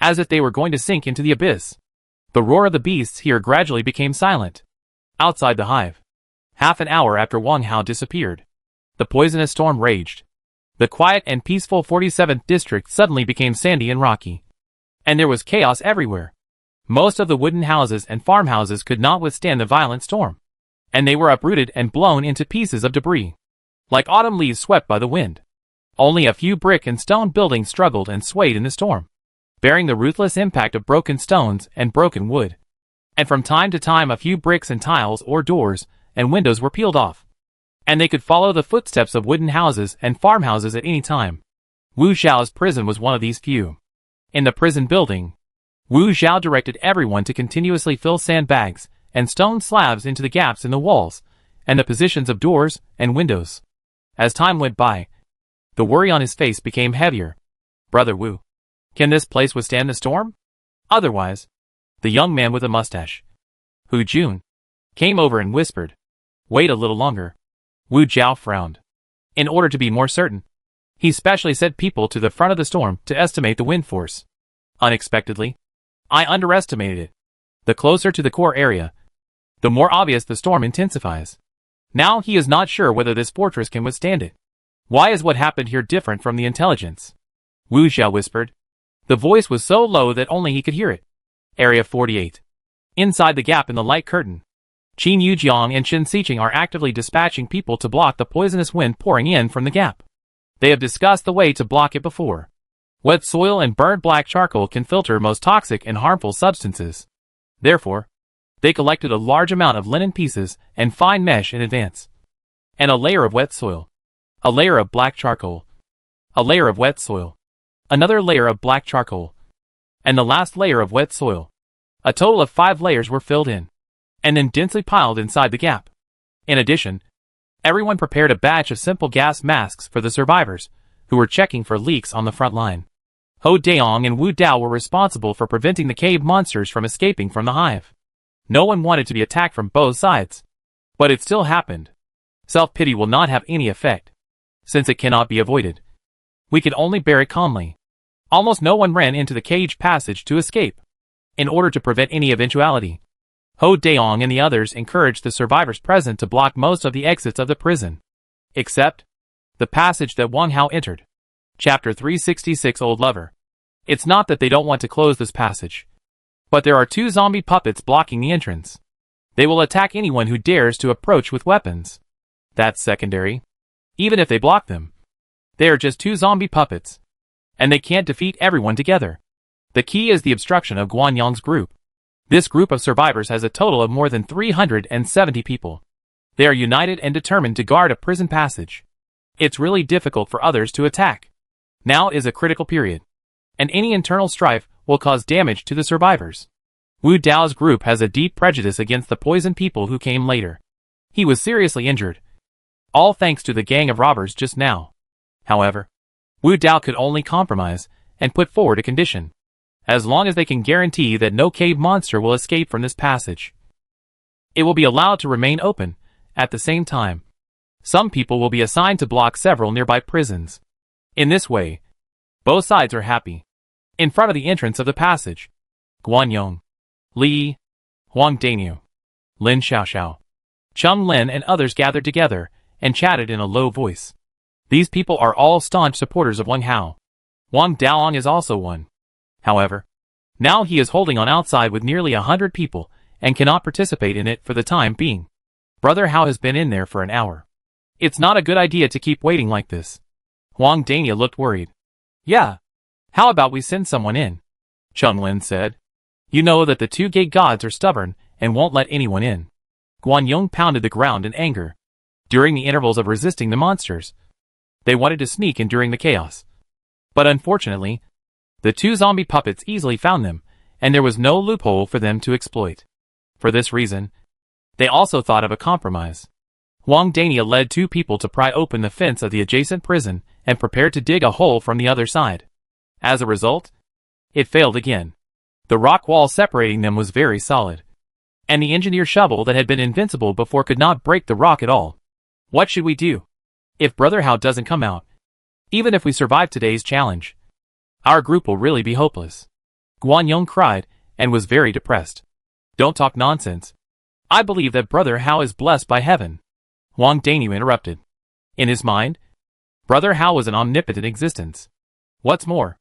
as if they were going to sink into the abyss. The roar of the beasts here gradually became silent. Outside the hive, half an hour after Wang Hao disappeared, the poisonous storm raged. The quiet and peaceful 47th district suddenly became sandy and rocky, and there was chaos everywhere. Most of the wooden houses and farmhouses could not withstand the violent storm, and they were uprooted and blown into pieces of debris, like autumn leaves swept by the wind. Only a few brick and stone buildings struggled and swayed in the storm. bearing the ruthless impact of broken stones and broken wood. And from time to time a few bricks and tiles or doors and windows were peeled off. And they could follow the footsteps of wooden houses and farmhouses at any time. Wu Xiao's prison was one of these few. In the prison building, Wu Xiao directed everyone to continuously fill sandbags and stone slabs into the gaps in the walls and the positions of doors and windows. As time went by, the worry on his face became heavier. Brother Wu, can this place withstand the storm? Otherwise, the young man with a mustache, Hu Jun, came over and whispered, wait a little longer. Wu Jiao frowned. In order to be more certain, he specially sent people to the front of the storm to estimate the wind force. Unexpectedly, I underestimated it. The closer to the core area, the more obvious the storm intensifies. Now he is not sure whether this fortress can withstand it. Why is what happened here different from the intelligence? Wu Xiao whispered. The voice was so low that only he could hear it. Area 48. Inside the gap in the light curtain, Qin Yujiang and Qin Siqing are actively dispatching people to block the poisonous wind pouring in from the gap. They have discussed the way to block it before. Wet soil and burned black charcoal can filter most toxic and harmful substances. Therefore, they collected a large amount of linen pieces and fine mesh in advance. And a layer of wet soil. A layer of black charcoal. A layer of wet soil. Another layer of black charcoal. And the last layer of wet soil. A total of 5 layers were filled in, and then densely piled inside the gap. In addition, everyone prepared a batch of simple gas masks for the survivors, who were checking for leaks on the front line. Ho Daong and Wu Dao were responsible for preventing the cave monsters from escaping from the hive. No one wanted to be attacked from both sides. But it still happened. Self-pity will not have any effect, since it cannot be avoided. We could only bear it calmly. Almost no one ran into the cage passage to escape. In order to prevent any eventuality, Ho Daong and the others encouraged the survivors present to block most of the exits of the prison. Except the passage that Wang Hao entered. Chapter 366 Old Lover. It's not that they don't want to close this passage, but there are 2 zombie puppets blocking the entrance. They will attack anyone who dares to approach with weapons. That's secondary. Even if they block them, they are just 2 zombie puppets, and they can't defeat everyone together. The key is the obstruction of Guanyang's group. This group of survivors has a total of more than 370 people. They are united and determined to guard a prison passage. It's really difficult for others to attack. Now is a critical period, and any internal strife will cause damage to the survivors. Wu Dao's group has a deep prejudice against the poison people who came later. He was seriously injured, all thanks to the gang of robbers just now. However, Wu Dao could only compromise and put forward a condition. As long as they can guarantee that no cave monster will escape from this passage, it will be allowed to remain open. At the same time, some people will be assigned to block several nearby prisons. In this way, both sides are happy. In front of the entrance of the passage, Guanyong, Li, Huang Daniu, Lin Xiaoxiao, Chum Lin and others gathered together and chatted in a low voice. These people are all staunch supporters of Wang Hao. Wang Daong is also one. However, now he is holding on outside with nearly 100 people and cannot participate in it for the time being. Brother Hao has been in there for an hour. It's not a good idea to keep waiting like this. Huang Dania looked worried. Yeah. How about we send someone in? Chum Lin said. You know that the 2 gate gods are stubborn and won't let anyone in. Guanyong pounded the ground in anger. During the intervals of resisting the monsters, they wanted to sneak in during the chaos. But unfortunately, the 2 zombie puppets easily found them, and there was no loophole for them to exploit. For this reason, they also thought of a compromise. Huang Dania led 2 people to pry open the fence of the adjacent prison and prepared to dig a hole from the other side. As a result, it failed again. The rock wall separating them was very solid, and the engineer shovel that had been invincible before could not break the rock at all. What should we do? If Brother Hao doesn't come out, even if we survive today's challenge, our group will really be hopeless. Guanyong cried and was very depressed. Don't talk nonsense. I believe that Brother Hao is blessed by heaven. Huang Daniu interrupted. In his mind, Brother Hao was an omnipotent existence. What's more,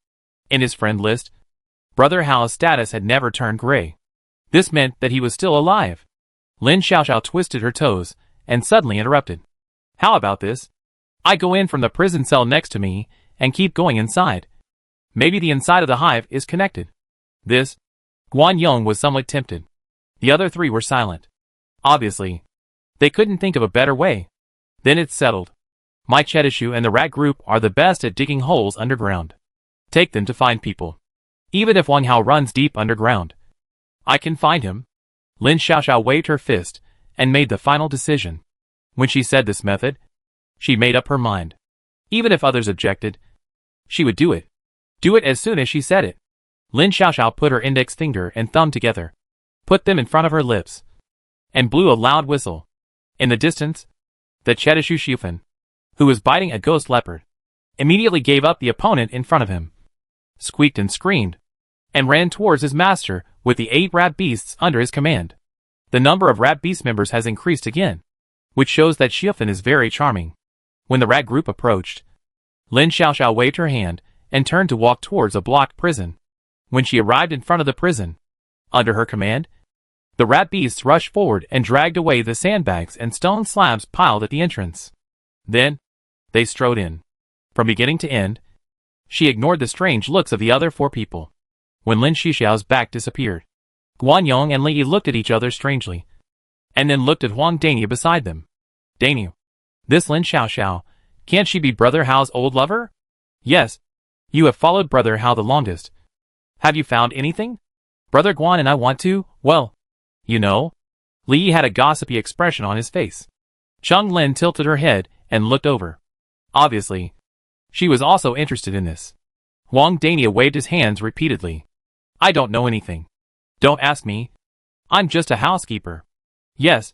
in his friend list, Brother Hao's status had never turned gray. This meant that he was still alive. Lin Xiaoxiao twisted her toes and suddenly interrupted. How about this? I go in from the prison cell next to me and keep going inside. Maybe the inside of the hive is connected. This, Guan Yong was somewhat tempted. The other three were silent. Obviously, they couldn't think of a better way. Then it's settled. My She Taisui and the rat group are the best at digging holes underground. Take them to find people. Even if Wang Hao runs deep underground, I can find him. Lin Xiaoxiao waved her fist and made the final decision. When she said this method, she made up her mind. Even if others objected, she would do it. Do it as soon as she said it. Lin Xiaoxiao put her index finger and thumb together, put them in front of her lips, and blew a loud whistle. In the distance, the She Taisui Shufan, who was biting a ghost leopard, immediately gave up the opponent in front of him, squeaked and screamed, and ran towards his master with the 8 rat beasts under his command. The number of rat beast members has increased again, which shows that Shufan is very charming. When the rat group approached, Lin Xiaoxiao waved her hand and turned to walk towards a blocked prison. When she arrived in front of the prison, under her command, the rat beasts rushed forward and dragged away the sandbags and stone slabs piled at the entrance. Then, they strode in. From beginning to end, she ignored the strange looks of the other 4 people. When Lin Xiaoxiao's back disappeared, Guan Yong and Li Yi looked at each other strangely, and then looked at Huang Daniel beside them. Daniel, this Lin Xiaoxiao, can't she be Brother Hao's old lover? Yes. You have followed Brother Hao the longest. Have you found anything? Brother Guan and I want to, well, you know. Li Yi had a gossipy expression on his face. Chung Lin tilted her head and looked over. Obviously, she was also interested in this. Huang Daniel waved his hands repeatedly. I don't know anything. Don't ask me. I'm just a housekeeper. Yes,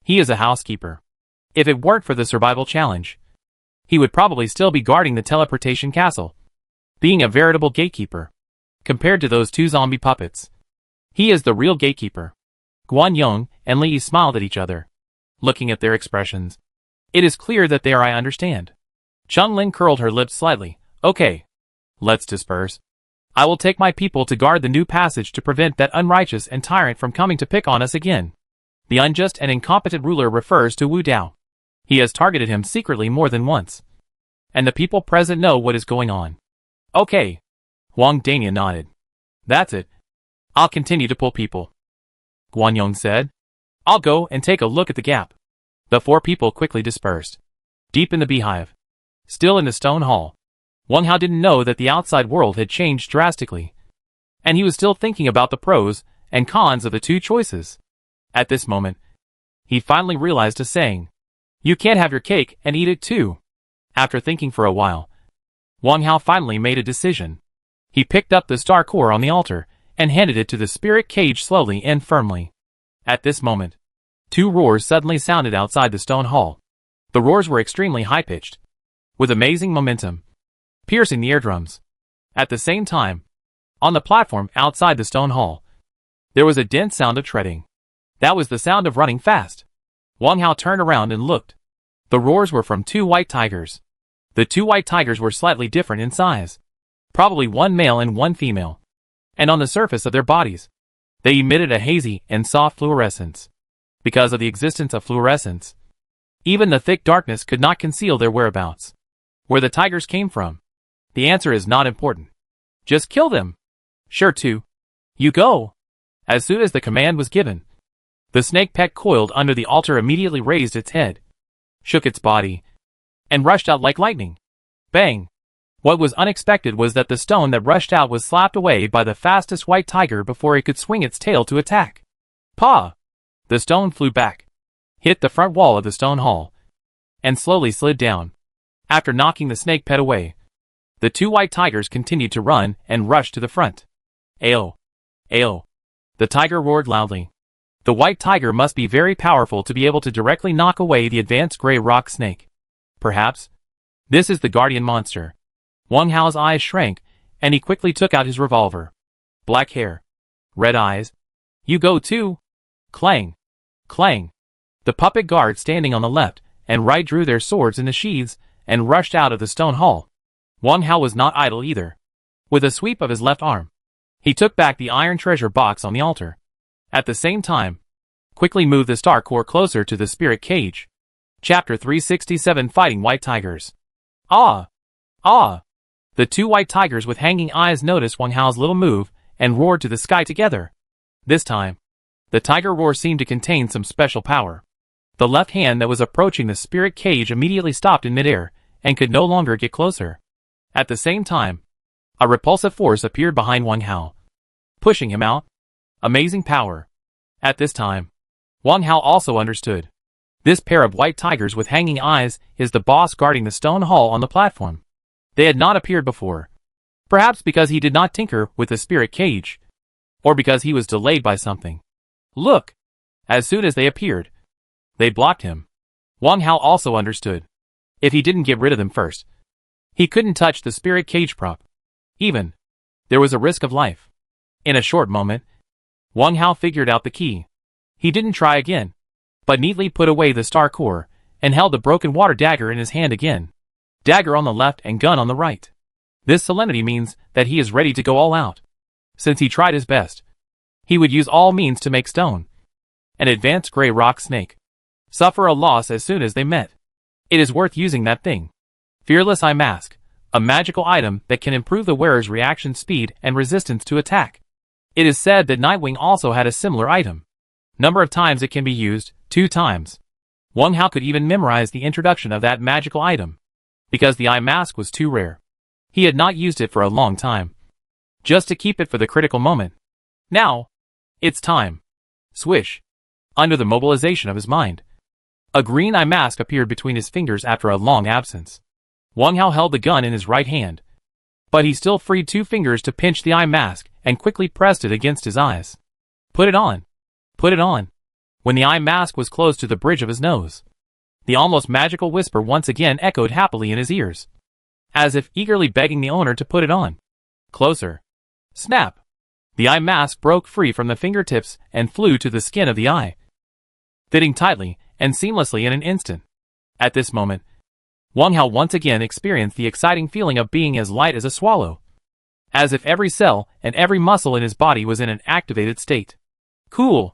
he is a housekeeper. If it weren't for the survival challenge, he would probably still be guarding the teleportation castle, being a veritable gatekeeper. Compared to those 2 zombie puppets, he is the real gatekeeper. Guan Yong and Li Yi smiled at each other, looking at their expressions. It is clear that they are I understand. Chung Lin curled her lips slightly. Okay. Let's disperse. I will take my people to guard the new passage to prevent that unrighteous and tyrant from coming to pick on us again. The unjust and incompetent ruler refers to Wu Dao. He has targeted him secretly more than once. And the people present know what is going on. Okay. Huang Daniel nodded. That's it. I'll continue to pull people. Guan Yong said. I'll go and take a look at the gap. The 4 people quickly dispersed. Deep in the beehive, still in the stone hall, Wang Hao didn't know that the outside world had changed drastically, and he was still thinking about the pros and cons of the 2 choices. At this moment, he finally realized a saying. You can't have your cake and eat it too. After thinking for a while, Wang Hao finally made a decision. He picked up the star core on the altar and handed it to the spirit cage slowly and firmly. At this moment, 2 roars suddenly sounded outside the stone hall. The roars were extremely high-pitched, with amazing momentum, piercing the eardrums. At the same time, on the platform outside the stone hall, there was a dense sound of treading. That was the sound of running fast. Wang Hao turned around and looked. The roars were from 2 white tigers. The 2 white tigers were slightly different in size, probably 1 male and 1 female, and on the surface of their bodies, they emitted a hazy and soft fluorescence. Because of the existence of fluorescence, even the thick darkness could not conceal their whereabouts. Where the tigers came from, the answer is not important. Just kill them. Sure to. You go. As soon as the command was given, the snake pet coiled under the altar immediately raised its head, shook its body, and rushed out like lightning. Bang! What was unexpected was that the stone that rushed out was slapped away by the fastest white tiger before it could swing its tail to attack. Paw! The stone flew back, hit the front wall of the stone hall, and slowly slid down. After knocking the snake pet away, the 2 white tigers continued to run and rush to the front. Ayo! Ayo! The tiger roared loudly. The white tiger must be very powerful to be able to directly knock away the advanced gray rock snake. Perhaps this is the guardian monster. Wang Hao's eyes shrank, and he quickly took out his revolver. Black hair, red eyes. You go too. Clang! Clang! The puppet guards standing on the left and right drew their swords in the sheaths and rushed out of the stone hall. Wang Hao was not idle either. With a sweep of his left arm, he took back the iron treasure box on the altar. At the same time, quickly moved the star core closer to the spirit cage. Chapter 367 Fighting White Tigers. Ah! Ah! The two white tigers with hanging eyes noticed Wang Hao's little move and roared to the sky together. This time, the tiger roar seemed to contain some special power. The left hand that was approaching the spirit cage immediately stopped in midair and could no longer get closer. At the same time, a repulsive force appeared behind Wang Hao, pushing him out. Amazing power. At this time, Wang Hao also understood. This pair of white tigers with hanging eyes is the boss guarding the stone hall on the platform. They had not appeared before. Perhaps because he did not tinker with the spirit cage, or because he was delayed by something. Look! As soon as they appeared, they blocked him. Wang Hao also understood. If he didn't get rid of them first, he couldn't touch the spirit cage prop. Even, there was a risk of life. In a short moment, Wang Hao figured out the key. He didn't try again, but neatly put away the star core and held the broken water dagger in his hand again. Dagger on the left and gun on the right. This solemnity means that he is ready to go all out. Since he tried his best, he would use all means to make stone, an advanced gray rock snake, suffer a loss as soon as they met. It is worth using that thing. Fearless Eye Mask, a magical item that can improve the wearer's reaction speed and resistance to attack. It is said that Nightwing also had a similar item. Number of times it can be used, 2 times. Wang Hao could even memorize the introduction of that magical item, because the eye mask was too rare. He had not used it for a long time, just to keep it for the critical moment. Now, it's time. Swish. Under the mobilization of his mind, a green eye mask appeared between his fingers after a long absence. Wang Hao held the gun in his right hand, but he still freed 2 fingers to pinch the eye mask and quickly pressed it against his eyes. Put it on. Put it on. When the eye mask was close to the bridge of his nose, the almost magical whisper once again echoed happily in his ears, as if eagerly begging the owner to put it on. Closer. Snap. The eye mask broke free from the fingertips and flew to the skin of the eye, fitting tightly and seamlessly in an instant. At this moment, Wang Hao once again experienced the exciting feeling of being as light as a swallow, as if every cell and every muscle in his body was in an activated state. Cool.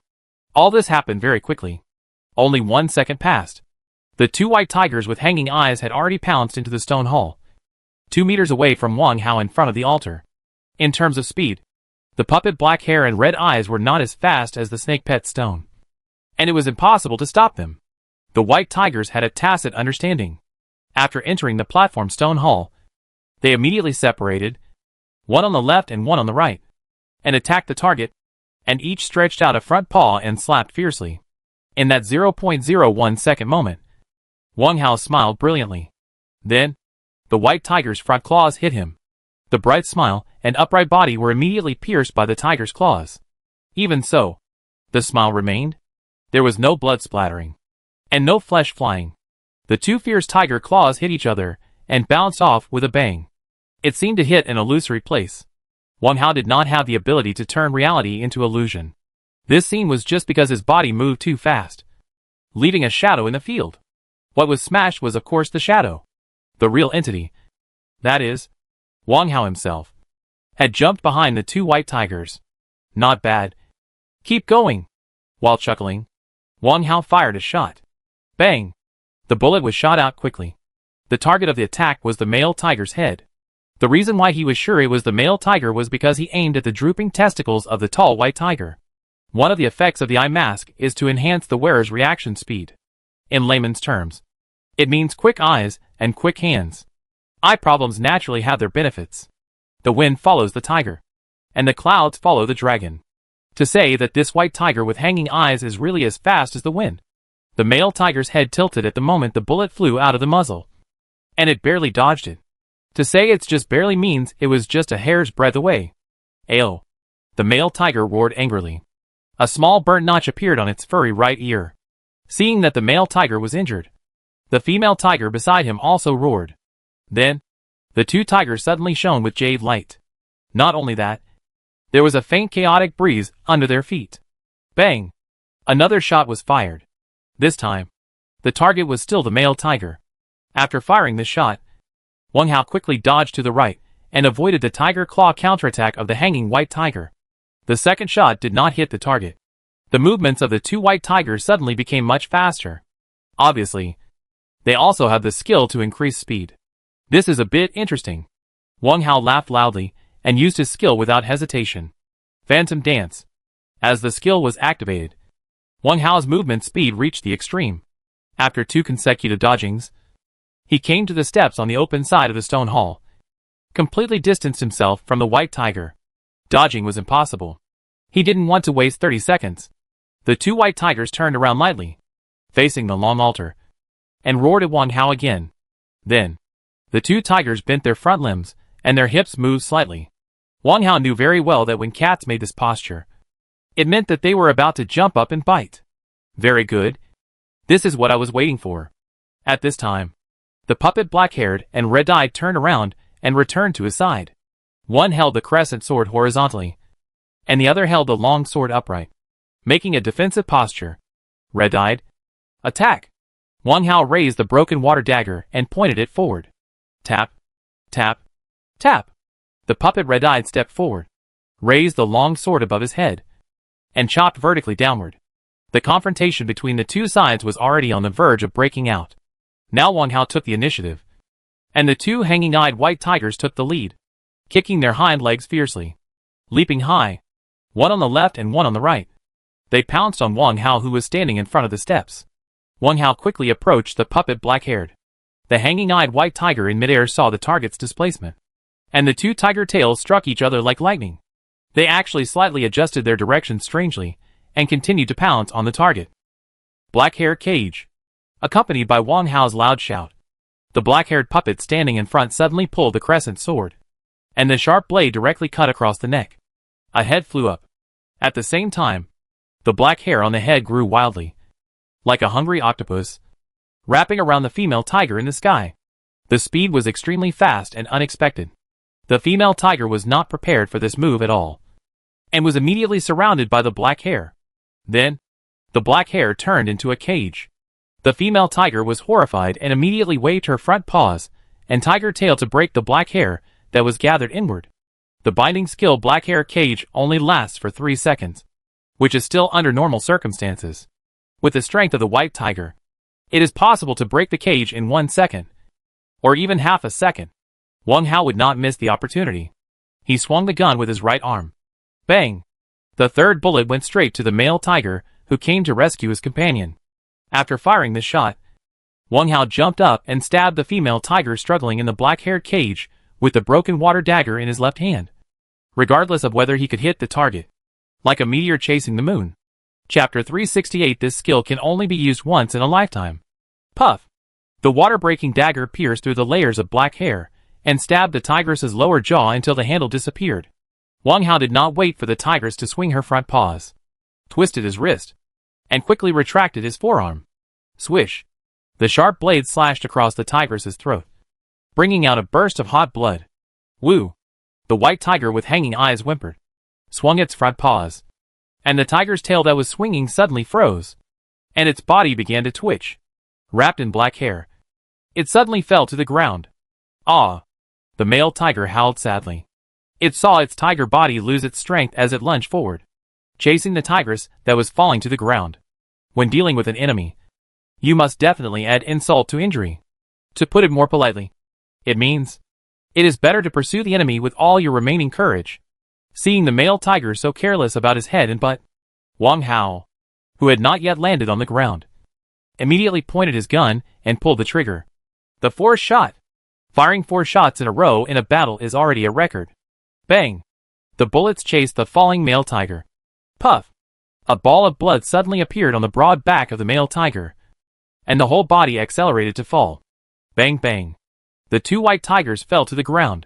All this happened very quickly. Only 1 second passed. The 2 white tigers with hanging eyes had already pounced into the stone hall, 2 meters away from Wang Hao in front of the altar. In terms of speed, the puppet black hair and red eyes were not as fast as the snake pet stone, and it was impossible to stop them. The white tigers had a tacit understanding. After entering the platform stone hall, they immediately separated, one on the left and one on the right, and attacked the target, and each stretched out a front paw and slapped fiercely. In that 0.01 second moment, Wang Hao smiled brilliantly. Then, the white tiger's front claws hit him. The bright smile and upright body were immediately pierced by the tiger's claws. Even so, the smile remained. There was no blood splattering, and no flesh flying. The 2 fierce tiger claws hit each other and bounced off with a bang. It seemed to hit an illusory place. Wang Hao did not have the ability to turn reality into illusion. This scene was just because his body moved too fast, leaving a shadow in the field. What was smashed was of course the shadow. The real entity, that is, Wang Hao himself, had jumped behind the 2 white tigers. Not bad. Keep going. While chuckling, Wang Hao fired a shot. Bang! The bullet was shot out quickly. The target of the attack was the male tiger's head. The reason why he was sure it was the male tiger was because he aimed at the drooping testicles of the tall white tiger. One of the effects of the eye mask is to enhance the wearer's reaction speed. In layman's terms, it means quick eyes and quick hands. Eye problems naturally have their benefits. The wind follows the tiger, and the clouds follow the dragon. To say that this white tiger with hanging eyes is really as fast as the wind. The male tiger's head tilted at the moment the bullet flew out of the muzzle, and it barely dodged it. To say it's just barely means it was just a hair's breadth away. Ayo! The male tiger roared angrily. A small burnt notch appeared on its furry right ear. Seeing that the male tiger was injured, the female tiger beside him also roared. Then, the 2 tigers suddenly shone with jade light. Not only that, there was a faint chaotic breeze under their feet. Bang! Another shot was fired. This time, the target was still the male tiger. After firing this shot, Wang Hao quickly dodged to the right and avoided the tiger claw counterattack of the hanging white tiger. The second shot did not hit the target. The movements of the 2 white tigers suddenly became much faster. Obviously, they also have the skill to increase speed. This is a bit interesting. Wang Hao laughed loudly and used his skill without hesitation. Phantom Dance. As the skill was activated, Wang Hao's movement speed reached the extreme. After 2 consecutive dodgings, he came to the steps on the open side of the stone hall, completely distanced himself from the white tiger. Dodging was impossible. He didn't want to waste 30 seconds. The 2 white tigers turned around lightly, facing the long altar, and roared at Wang Hao again. Then, the 2 tigers bent their front limbs, and their hips moved slightly. Wang Hao knew very well that when cats made this posture, it meant that they were about to jump up and bite. Very good. This is what I was waiting for. At this time, the puppet black-haired and red-eyed turned around and returned to his side. One held the crescent sword horizontally, and the other held the long sword upright, making a defensive posture. Red-eyed, attack! Wang Hao raised the broken water dagger and pointed it forward. Tap, tap, tap. The puppet red-eyed stepped forward, raised the long sword above his head, and chopped vertically downward. The confrontation between the 2 sides was already on the verge of breaking out. Now Wang Hao took the initiative, and the 2 hanging-eyed white tigers took the lead, kicking their hind legs fiercely. Leaping high, one on the left and one on the right, they pounced on Wang Hao, who was standing in front of the steps. Wang Hao quickly approached the puppet black-haired. The hanging-eyed white tiger in midair saw the target's displacement, and the 2 tiger tails struck each other like lightning. They actually slightly adjusted their direction strangely, and continued to pounce on the target. Black-haired cage. Accompanied by Wang Hao's loud shout, the black-haired puppet standing in front suddenly pulled the crescent sword, and the sharp blade directly cut across the neck. A head flew up. At the same time, the black hair on the head grew wildly, like a hungry octopus, wrapping around the female tiger in the sky. The speed was extremely fast and unexpected. The female tiger was not prepared for this move at all, and was immediately surrounded by the black hair. Then, the black hair turned into a cage. The female tiger was horrified and immediately waved her front paws and tiger tail to break the black hair that was gathered inward. The binding skill black hair cage only lasts for 3 seconds, which is still under normal circumstances. With the strength of the white tiger, it is possible to break the cage in 1 second, or even half a second. Wang Hao would not miss the opportunity. He swung the gun with his right arm. Bang! The 3rd bullet went straight to the male tiger, who came to rescue his companion. After firing this shot, Wang Hao jumped up and stabbed the female tiger struggling in the black-haired cage with the broken water dagger in his left hand, regardless of whether he could hit the target. Like a meteor chasing the moon. Chapter 368. This skill can only be used once in a lifetime. Puff! The water-breaking dagger pierced through the layers of black hair and stabbed the tigress's lower jaw until the handle disappeared. Wang Hao did not wait for the tigress to swing her front paws, twisted his wrist, and quickly retracted his forearm. Swish! The sharp blade slashed across the tigress's throat, bringing out a burst of hot blood. Woo! The white tiger with hanging eyes whimpered, swung its front paws, and the tiger's tail that was swinging suddenly froze, and its body began to twitch. Wrapped in black hair, it suddenly fell to the ground. Ah! The male tiger howled sadly. It saw its tiger body lose its strength as it lunged forward, chasing the tigress that was falling to the ground. When dealing with an enemy, you must definitely add insult to injury. To put it more politely, it means it is better to pursue the enemy with all your remaining courage. Seeing the male tiger so careless about his head and butt, Wang Hao, who had not yet landed on the ground, immediately pointed his gun and pulled the trigger. The 4th shot. Firing 4 shots in a row in a battle is already a record. Bang! The bullets chased the falling male tiger. Puff! A ball of blood suddenly appeared on the broad back of the male tiger, and the whole body accelerated to fall. Bang bang! The 2 white tigers fell to the ground.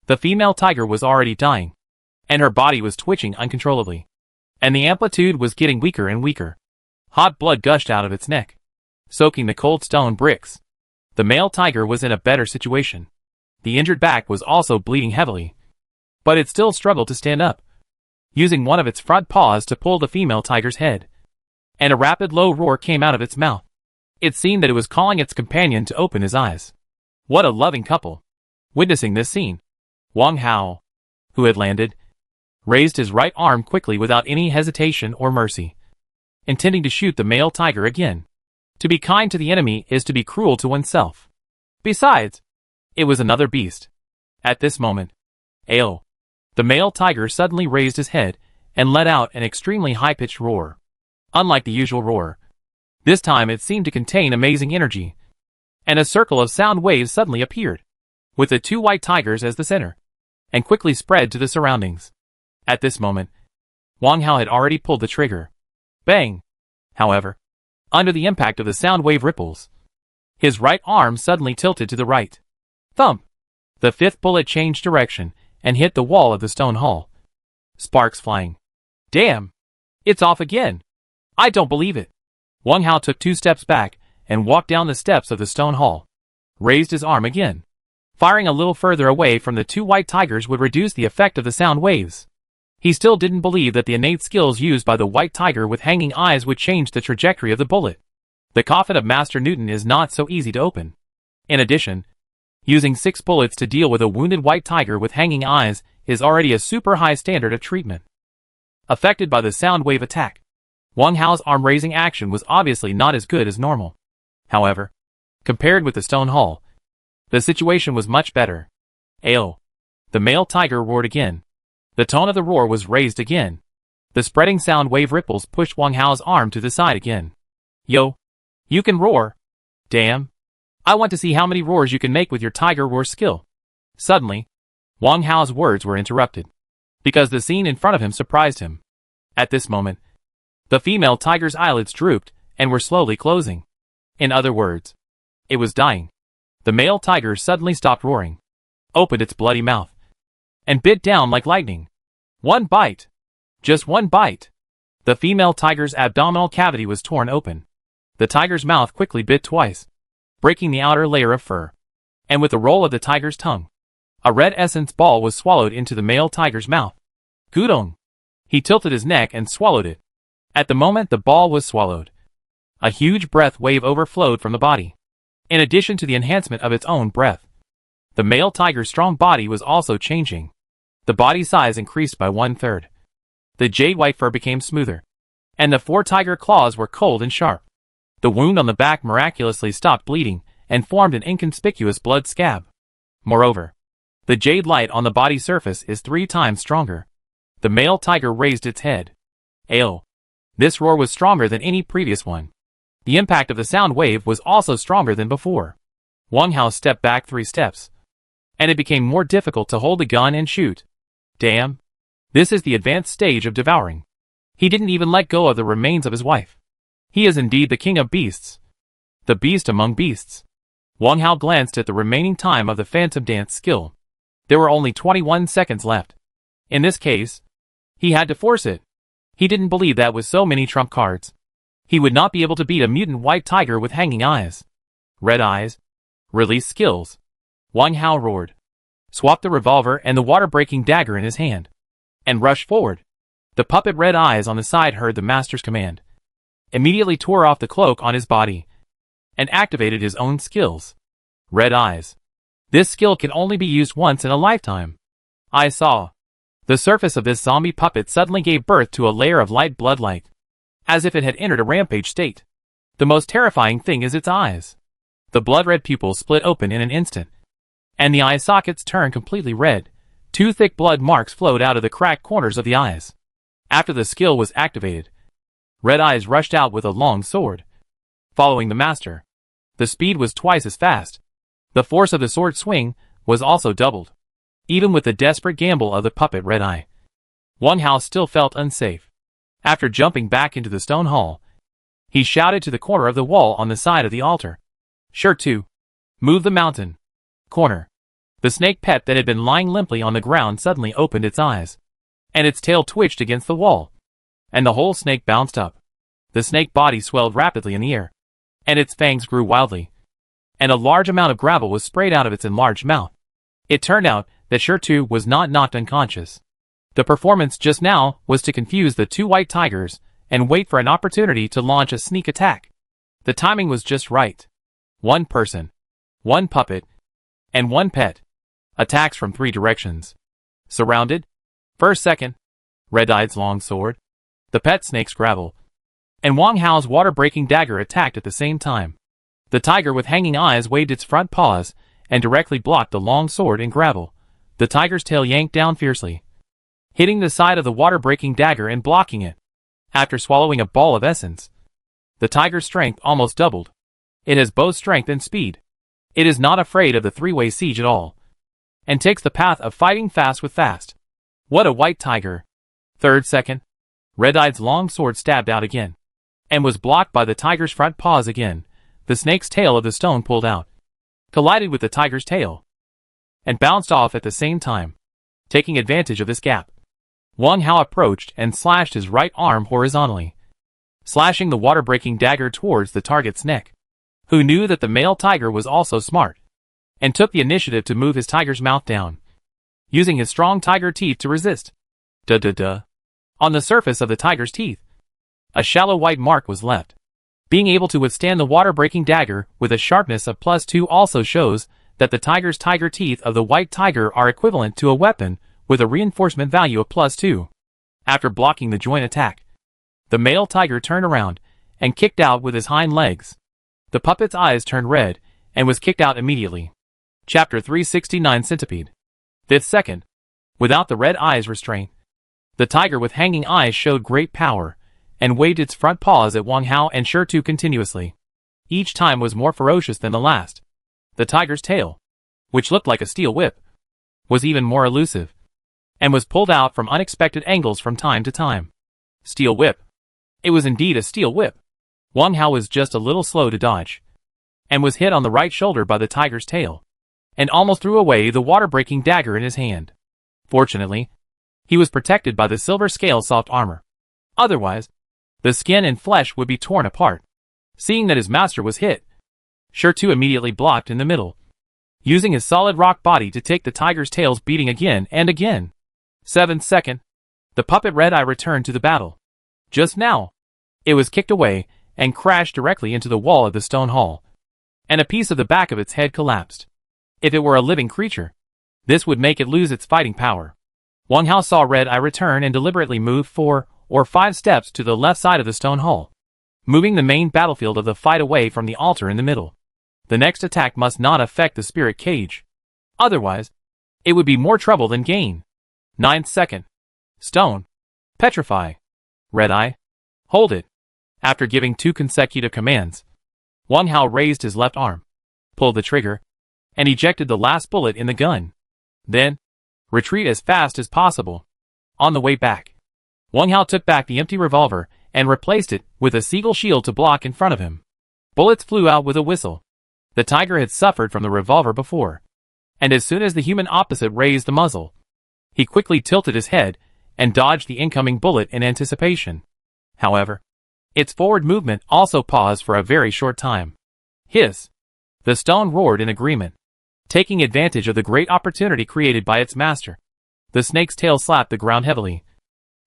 The female tiger was already dying, and her body was twitching uncontrollably, and the amplitude was getting weaker and weaker. Hot blood gushed out of its neck, soaking the cold stone bricks. The male tiger was in a better situation. The injured back was also bleeding heavily, but it still struggled to stand up, using one of its front paws to pull the female tiger's head, and a rapid low roar came out of its mouth. It seemed that it was calling its companion to open his eyes. What a loving couple! Witnessing this scene, Wang Hao, who had landed, raised his right arm quickly without any hesitation or mercy, intending to shoot the male tiger again. To be kind to the enemy is to be cruel to oneself. Besides, it was another beast. At this moment, Ayo! The male tiger suddenly raised his head and let out an extremely high-pitched roar. Unlike the usual roar, this time it seemed to contain amazing energy, and a circle of sound waves suddenly appeared, with the two white tigers as the center, and quickly spread to the surroundings. At this moment, Wang Hao had already pulled the trigger. Bang! However, under the impact of the sound wave ripples, his right arm suddenly tilted to the right. Thump! The fifth bullet changed direction and hit the wall of the stone hall. Sparks flying. Damn! It's off again! I don't believe it! Wang Hao took 2 steps back and walked down the steps of the stone hall. Raised his arm again. Firing a little further away from the two white tigers would reduce the effect of the sound waves. He still didn't believe that the innate skills used by the white tiger with hanging eyes would change the trajectory of the bullet. The coffin of Master Newton is not so easy to open. In addition, using 6 bullets to deal with a wounded white tiger with hanging eyes is already a super high standard of treatment. Affected by the sound wave attack, Wang Hao's arm-raising action was obviously not as good as normal. However, compared with the stone hall, the situation was much better. Ayo! The male tiger roared again. The tone of the roar was raised again. The spreading sound wave ripples pushed Wang Hao's arm to the side again. Yo! You can roar! Damn! I want to see how many roars you can make with your tiger roar skill. Suddenly, Wang Hao's words were interrupted, because the scene in front of him surprised him. At this moment, the female tiger's eyelids drooped and were slowly closing. In other words, it was dying. The male tiger suddenly stopped roaring, opened its bloody mouth, and bit down like lightning. One bite. Just one bite. The female tiger's abdominal cavity was torn open. The tiger's mouth quickly bit twice, breaking the outer layer of fur. And with the roll of the tiger's tongue, a red essence ball was swallowed into the male tiger's mouth. Gudong! He tilted his neck and swallowed it. At the moment the ball was swallowed, a huge breath wave overflowed from the body. In addition to the enhancement of its own breath, the male tiger's strong body was also changing. The body size increased by 1/3. The jade white fur became smoother, and the 4 tiger claws were cold and sharp. The wound on the back miraculously stopped bleeding and formed an inconspicuous blood scab. Moreover, the jade light on the body surface is 3 times stronger. The male tiger raised its head. Ayo! This roar was stronger than any previous one. The impact of the sound wave was also stronger than before. Wang Hao stepped back 3 steps, and it became more difficult to hold the gun and shoot. Damn! This is the advanced stage of devouring. He didn't even let go of the remains of his wife. He is indeed the king of beasts. The beast among beasts. Wang Hao glanced at the remaining time of the phantom dance skill. There were only 21 seconds left. In this case, he had to force it. He didn't believe that with so many trump cards, he would not be able to beat a mutant white tiger with hanging eyes. Red eyes. Release skills. Wang Hao roared, swapped the revolver and the water-breaking dagger in his hand, and rushed forward. The puppet Red Eyes on the side heard the master's command, immediately tore off the cloak on his body, and activated his own skills. Red Eyes. This skill can only be used once in a lifetime. I saw. The surface of this zombie puppet suddenly gave birth to a layer of light bloodlight, as if it had entered a rampage state. The most terrifying thing is its eyes. The blood-red pupils split open in an instant, and the eye sockets turned completely red. 2 thick blood marks flowed out of the cracked corners of the eyes. After the skill was activated, Red Eyes rushed out with a long sword, following the master. The speed was twice as fast. The force of the sword swing was also doubled. Even with the desperate gamble of the puppet Red Eye, Wang Hao still felt unsafe. After jumping back into the stone hall, he shouted to the corner of the wall on the side of the altar. Sure to. Move the mountain. Corner. The snake pet that had been lying limply on the ground suddenly opened its eyes, and its tail twitched against the wall, and the whole snake bounced up. The snake body swelled rapidly in the air, and its fangs grew wildly, and a large amount of gravel was sprayed out of its enlarged mouth. It turned out that Shirtu was not knocked unconscious. The performance just now was to confuse the 2 white tigers and wait for an opportunity to launch a sneak attack. The timing was just right. 1 person, 1 puppet, and 1 pet. Attacks from 3 directions. Surrounded. First second, Red Eye's long sword, the pet snake's gravel, and Wang Hao's water-breaking dagger attacked at the same time. The tiger with hanging eyes waved its front paws and directly blocked the long sword and gravel, The tiger's tail yanked down fiercely, hitting the side of the water-breaking dagger and blocking it. After swallowing a ball of essence, the tiger's strength almost doubled. It has both strength and speed. It is not afraid of the three-way siege at all, and takes the path of fighting fast with fast. What a white tiger! Third second, Red-Eye's long sword stabbed out again, and was blocked by the tiger's front paws again. The snake's tail of the stone pulled out, collided with the tiger's tail, and bounced off at the same time. Taking advantage of this gap, Wang Hao approached and slashed his right arm horizontally, slashing the water-breaking dagger towards the target's neck. Who knew that the male tiger was also smart, and took the initiative to move his tiger's mouth down, using his strong tiger teeth to resist. Duh. On the surface of the tiger's teeth, a shallow white mark was left. Being able to withstand the water-breaking dagger with a sharpness of +2 also shows that the tiger's tiger teeth of the white tiger are equivalent to a weapon with a reinforcement value of +2. After blocking the joint attack, the male tiger turned around and kicked out with his hind legs. The puppet's eyes turned red and was kicked out immediately. Chapter 369 Centipede. 5th second. Without the red eyes restraint, the tiger with hanging eyes showed great power and waved its front paws at Wang Hao and Shi continuously. Each time was more ferocious than the last. The tiger's tail, which looked like a steel whip, was even more elusive, and was pulled out from unexpected angles from time to time. Steel whip. It was indeed a steel whip. Wang Hao was just a little slow to dodge, and was hit on the right shoulder by the tiger's tail, and almost threw away the water-breaking dagger in his hand. Fortunately, he was protected by the silver scale soft armor. Otherwise, the skin and flesh would be torn apart. Seeing that his master was hit, Shi immediately blocked in the middle, using his solid rock body to take the tiger's tail's beating again and again. 7th second. The puppet Red-Eye returned to the battle. Just now, it was kicked away and crashed directly into the wall of the stone hall, and a piece of the back of its head collapsed. If it were a living creature, this would make it lose its fighting power. Wang Hao saw Red-Eye return and deliberately moved 4 or 5 steps to the left side of the stone hall, moving the main battlefield of the fight away from the altar in the middle. The next attack must not affect the spirit cage. Otherwise, it would be more trouble than gain. 9th second. Stone. Petrify. Red-Eye. Hold it. After giving 2 consecutive commands, Wang Hao raised his left arm, pulled the trigger, and ejected the last bullet in the gun. Then, retreat as fast as possible. On the way back, Wang Hao took back the empty revolver and replaced it with a seagull shield to block in front of him. Bullets flew out with a whistle. The tiger had suffered from the revolver before, and as soon as the human opposite raised the muzzle, he quickly tilted his head and dodged the incoming bullet in anticipation. However, its forward movement also paused for a very short time. Hiss! The stone roared in agreement, taking advantage of the great opportunity created by its master. The snake's tail slapped the ground heavily,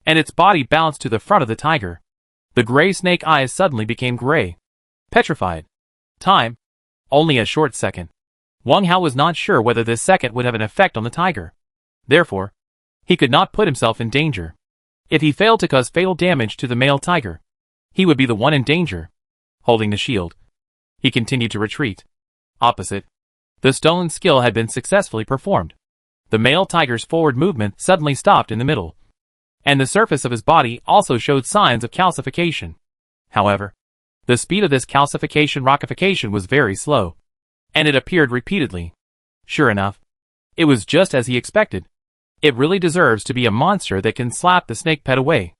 and its body bounced to the front of the tiger. The gray snake eyes suddenly became gray. Petrified. Time. Only a short second. Wang Hao was not sure whether this second would have an effect on the tiger. Therefore, he could not put himself in danger. If he failed to cause fatal damage to the male tiger, he would be the one in danger. Holding the shield, he continued to retreat. Opposite, the stolen skill had been successfully performed. The male tiger's forward movement suddenly stopped in the middle, and the surface of his body also showed signs of calcification. However, the speed of this calcification was very slow, and it appeared repeatedly. Sure enough, it was just as he expected. It really deserves to be a monster that can slap the snake pet away.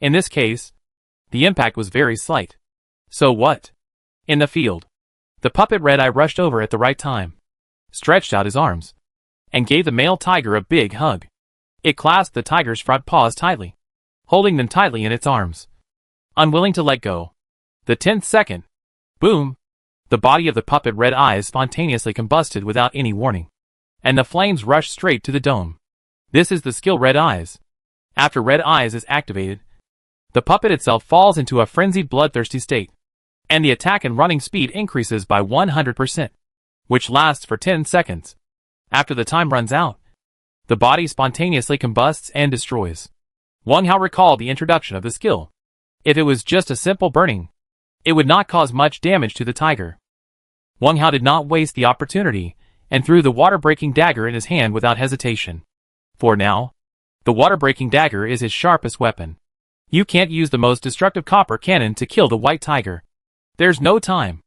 In this case, the impact was very slight. So what? In the field, the puppet Red-Eye rushed over at the right time, stretched out his arms, and gave the male tiger a big hug. It clasped the tiger's front paws tightly, holding them tightly in its arms, unwilling to let go. The 10th second. Boom! The body of the puppet Red-Eye spontaneously combusted without any warning, and the flames rushed straight to the dome. This is the skill Red Eyes. After Red Eyes is activated, the puppet itself falls into a frenzied bloodthirsty state, and the attack and running speed increases by 100%, which lasts for 10 seconds. After the time runs out, the body spontaneously combusts and destroys. Wang Hao recalled the introduction of the skill. If it was just a simple burning, it would not cause much damage to the tiger. Wang Hao did not waste the opportunity and threw the water-breaking dagger in his hand without hesitation. For now, the water-breaking dagger is his sharpest weapon. You can't use the most destructive copper cannon to kill the white tiger. There's no time.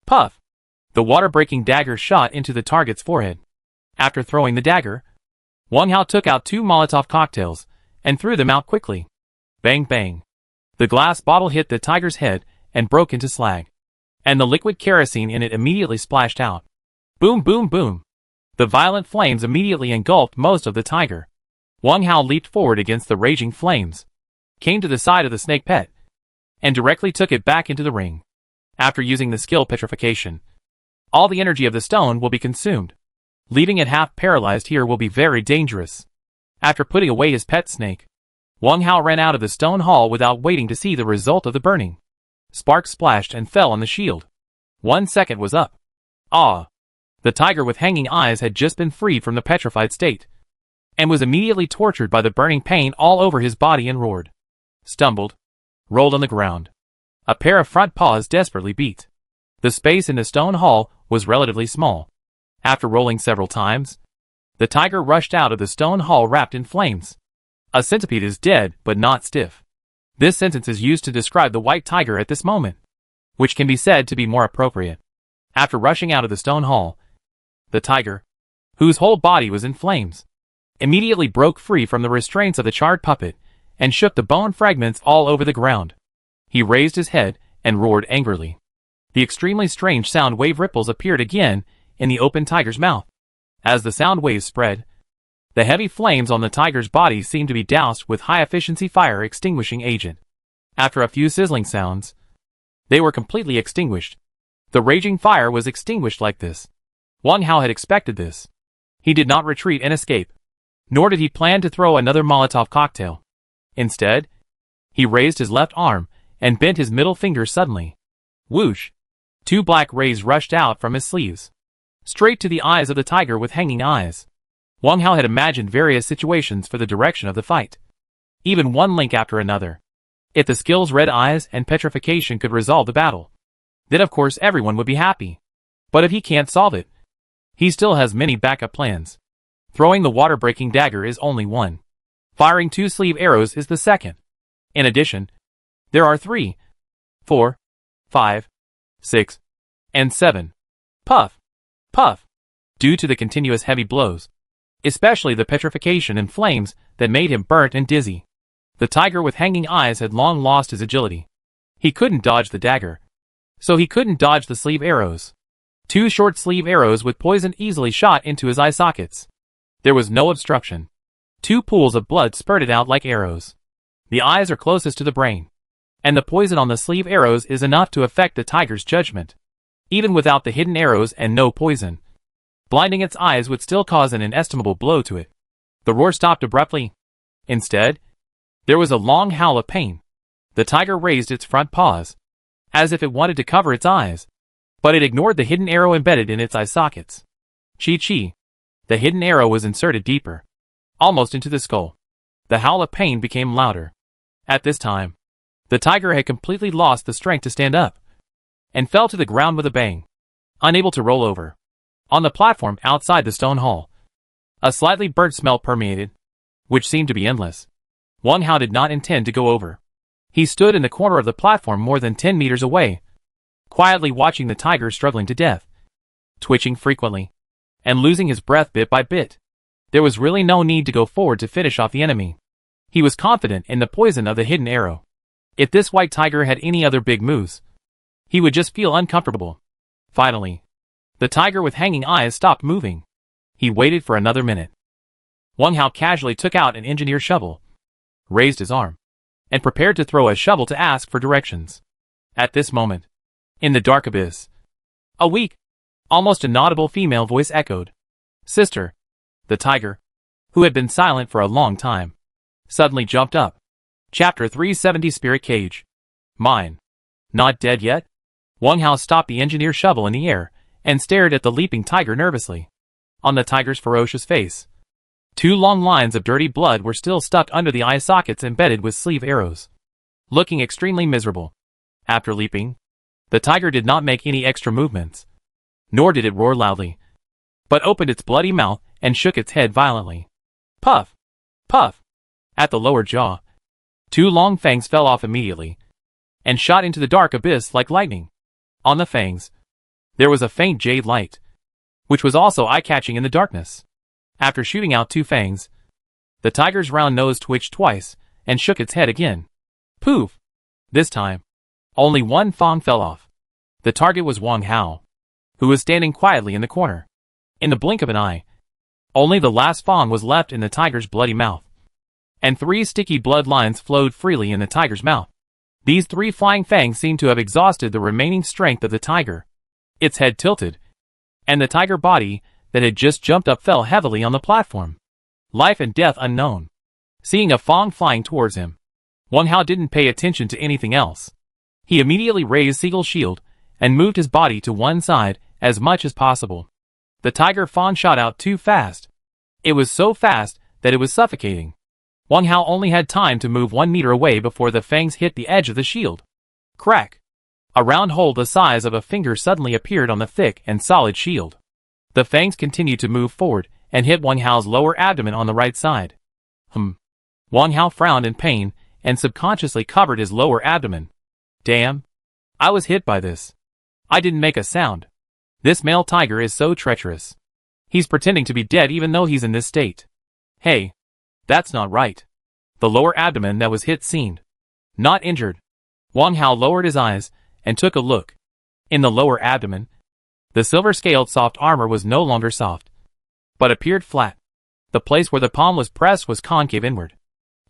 Puff! The water-breaking dagger shot into the target's forehead. After throwing the dagger, Wang Hao took out 2 Molotov cocktails and threw them out quickly. Bang bang. The glass bottle hit the tiger's head and broke into slag, and the liquid kerosene in it immediately splashed out. Boom boom boom. The violent flames immediately engulfed most of the tiger. Wang Hao leaped forward against the raging flames, came to the side of the snake pet, and directly took it back into the ring. After using the skill petrification, all the energy of the stone will be consumed. Leaving it half paralyzed here will be very dangerous. After putting away his pet snake, Wang Hao ran out of the stone hall without waiting to see the result of the burning. Sparks splashed and fell on the shield. 1 second was up. Ah! The tiger with hanging eyes had just been freed from the petrified state, and was immediately tortured by the burning pain all over his body and roared. Stumbled. Rolled on the ground. A pair of front paws desperately beat. The space in the stone hall was relatively small. After rolling several times, the tiger rushed out of the stone hall wrapped in flames. A centipede is dead, but not stiff. This sentence is used to describe the white tiger at this moment, which can be said to be more appropriate. After rushing out of the stone hall, the tiger, whose whole body was in flames, immediately broke free from the restraints of the charred puppet and shook the bone fragments all over the ground. He raised his head and roared angrily. The extremely strange sound wave ripples appeared again in the open tiger's mouth. As the sound waves spread, the heavy flames on the tiger's body seemed to be doused with high-efficiency fire extinguishing agent. After a few sizzling sounds, they were completely extinguished. The raging fire was extinguished like this. Wang Hao had expected this. He did not retreat and escape, nor did he plan to throw another Molotov cocktail. Instead, he raised his left arm and bent his middle finger suddenly. Whoosh! 2 black rays rushed out from his sleeves, straight to the eyes of the tiger with hanging eyes. Wang Hao had imagined various situations for the direction of the fight, even one link after another. If the skills Red Eyes and Petrification could resolve the battle, then of course everyone would be happy. But if he can't solve it, he still has many backup plans. Throwing the water-breaking dagger is only one. Firing 2 sleeve arrows is the second. In addition, there are 3, 4, 5, 6, and 7. Puff! Puff! Due to the continuous heavy blows, especially the petrification and flames that made him burnt and dizzy, the tiger with hanging eyes had long lost his agility. He couldn't dodge the dagger, so he couldn't dodge the sleeve arrows. 2 short sleeve arrows with poison easily shot into his eye sockets. There was no obstruction. 2 pools of blood spurted out like arrows. The eyes are closest to the brain, and the poison on the sleeve arrows is enough to affect the tiger's judgment. Even without the hidden arrows and no poison, blinding its eyes would still cause an inestimable blow to it. The roar stopped abruptly. Instead, there was a long howl of pain. The tiger raised its front paws, as if it wanted to cover its eyes, but it ignored the hidden arrow embedded in its eye sockets. Chi. The hidden arrow was inserted deeper, almost into the skull. The howl of pain became louder. At this time, the tiger had completely lost the strength to stand up, and fell to the ground with a bang, unable to roll over. On the platform outside the stone hall, a slightly burnt smell permeated, which seemed to be endless. Wang Hao did not intend to go over. He stood in the corner of the platform more than 10 meters away, quietly watching the tiger struggling to death, twitching frequently, and losing his breath bit by bit. There was really no need to go forward to finish off the enemy. He was confident in the poison of the hidden arrow. If this white tiger had any other big moves, he would just feel uncomfortable. Finally, the tiger with hanging eyes stopped moving. He waited for another minute. Wang Hao casually took out an engineer shovel, raised his arm, and prepared to throw a shovel to ask for directions. At this moment, in the dark abyss, a weak, almost inaudible female voice echoed. Sister. The tiger, who had been silent for a long time, suddenly jumped up. Chapter 370 Spirit Cage. Mine. Not dead yet? Wang Hao stopped the engineer shovel in the air and stared at the leaping tiger nervously. On the tiger's ferocious face, 2 long lines of dirty blood were still stuck under the eye sockets embedded with sleeve arrows, looking extremely miserable. After leaping, the tiger did not make any extra movements, nor did it roar loudly. but opened its bloody mouth and shook its head violently. Puff! Puff! At the lower jaw, 2 long fangs fell off immediately and shot into the dark abyss like lightning. On the fangs, there was a faint jade light, which was also eye-catching in the darkness. After shooting out 2 fangs, the tiger's round nose twitched twice and shook its head again. Poof! This time, only 1 fang fell off. The target was Wang Hao, who was standing quietly in the corner. In the blink of an eye, only the last fang was left in the tiger's bloody mouth, and 3 sticky blood lines flowed freely in the tiger's mouth. These 3 flying fangs seemed to have exhausted the remaining strength of the tiger. Its head tilted, and the tiger body that had just jumped up fell heavily on the platform. Life and death unknown. Seeing a fang flying towards him, Wang Hao didn't pay attention to anything else. He immediately raised Seagull's shield and moved his body to one side as much as possible. The tiger fang shot out too fast. It was so fast that it was suffocating. Wang Hao only had time to move 1 meter away before the fangs hit the edge of the shield. Crack! A round hole the size of a finger suddenly appeared on the thick and solid shield. The fangs continued to move forward and hit Wang Hao's lower abdomen on the right side. Wang Hao frowned in pain and subconsciously covered his lower abdomen. Damn! I was hit by this. I didn't make a sound. This male tiger is so treacherous. He's pretending to be dead even though he's in this state. Hey! That's not right. The lower abdomen that was hit seemed not injured. Wang Hao lowered his eyes and took a look. In the lower abdomen, the silver-scaled soft armor was no longer soft, but appeared flat. The place where the palm was pressed was concave inward,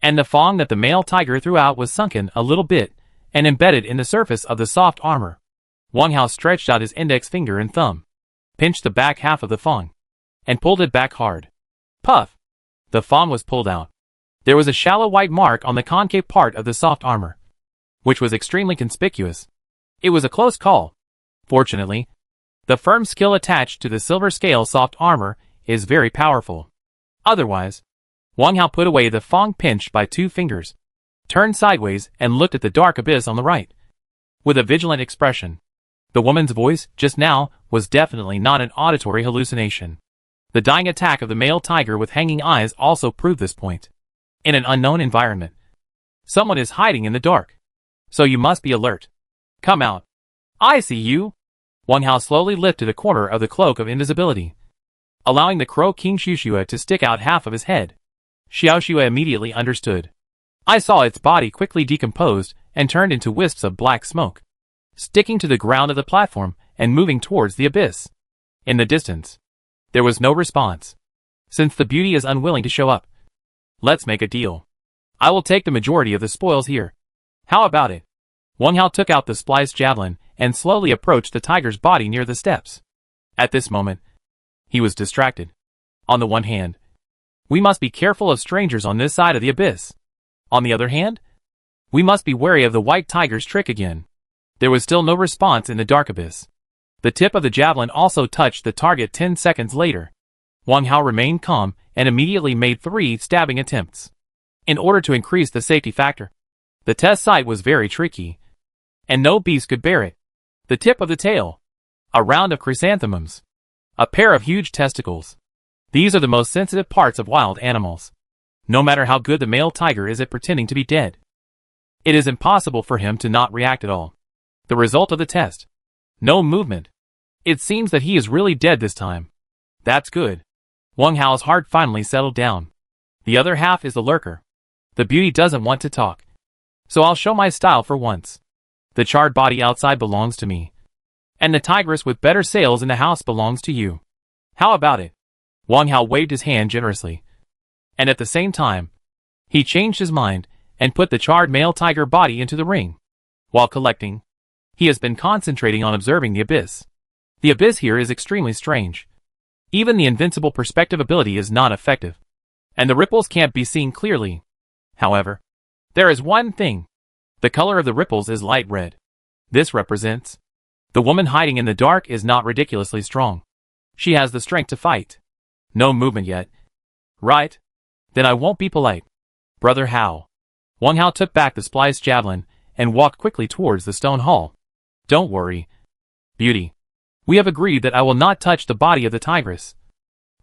and the fang that the male tiger threw out was sunken a little bit and embedded in the surface of the soft armor. Wang Hao stretched out his index finger and thumb, pinched the back half of the fang, and pulled it back hard. Puff! The fang was pulled out. There was a shallow white mark on the concave part of the soft armor, which was extremely conspicuous. It was a close call. Fortunately, the firm skill attached to the silver scale soft armor is very powerful. Otherwise, Wang Hao put away the fang pinched by 2 fingers, turned sideways and looked at the dark abyss on the right, with a vigilant expression. The woman's voice, just now, was definitely not an auditory hallucination. The dying attack of the male tiger with hanging eyes also proved this point. In an unknown environment, someone is hiding in the dark. So you must be alert. Come out. I see you. Wang Hao slowly lifted a corner of the cloak of invisibility, allowing the crow king Xiaoxue to stick out half of his head. Xiaoxue immediately understood. I saw its body quickly decomposed and turned into wisps of black smoke, sticking to the ground of the platform and moving towards the abyss. In the distance, there was no response. Since the beauty is unwilling to show up, let's make a deal. I will take the majority of the spoils here. How about it? Wang Hao took out the spliced javelin and slowly approached the tiger's body near the steps. At this moment, he was distracted. On the one hand, we must be careful of strangers on this side of the abyss. On the other hand, we must be wary of the white tiger's trick again. There was still no response in the dark abyss. The tip of the javelin also touched the target 10 seconds later. Wang Hao remained calm and immediately made 3 stabbing attempts. In order to increase the safety factor, the test site was very tricky, and no beast could bear it. The tip of the tail, a round of chrysanthemums, a pair of huge testicles. These are the most sensitive parts of wild animals. No matter how good the male tiger is at pretending to be dead, it is impossible for him to not react at all. The result of the test: no movement. It seems that he is really dead this time. That's good. Wang Hao's heart finally settled down. The other half is the lurker. The beauty doesn't want to talk, so I'll show my style for once. The charred body outside belongs to me, and the tigress with better sails in the house belongs to you. How about it? Wang Hao waved his hand generously, and at the same time, he changed his mind and put the charred male tiger body into the ring. While collecting, he has been concentrating on observing the abyss. The abyss here is extremely strange. Even the invincible perspective ability is not effective, and the ripples can't be seen clearly. However, there is one thing. The color of the ripples is light red. This represents the woman hiding in the dark is not ridiculously strong. She has the strength to fight. No movement yet. Right? Then I won't be polite. Brother Hao. Wang Hao took back the spliced javelin and walked quickly towards the stone hall. Don't worry, beauty. We have agreed that I will not touch the body of the tigress.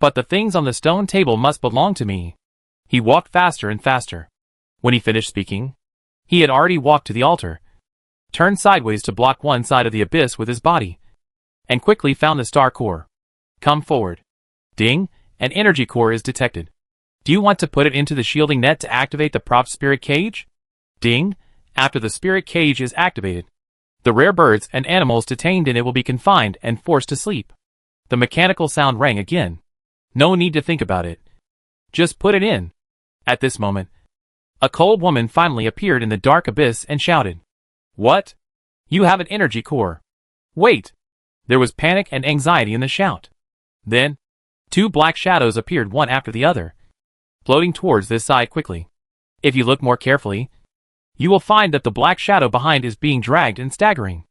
But the things on the stone table must belong to me. He walked faster and faster. When he finished speaking, he had already walked to the altar, turned sideways to block one side of the abyss with his body, and quickly found the star core. Come forward. Ding, an energy core is detected. Do you want to put it into the shielding net to activate the prop spirit cage? Ding, after the spirit cage is activated, the rare birds and animals detained in it will be confined and forced to sleep. The mechanical sound rang again. No need to think about it. Just put it in. At this moment, a cold woman finally appeared in the dark abyss and shouted, "What? You have an energy core." Wait! There was panic and anxiety in the shout. Then, two black shadows appeared one after the other, floating towards this side quickly. If you look more carefully, you will find that the black shadow behind is being dragged and staggering.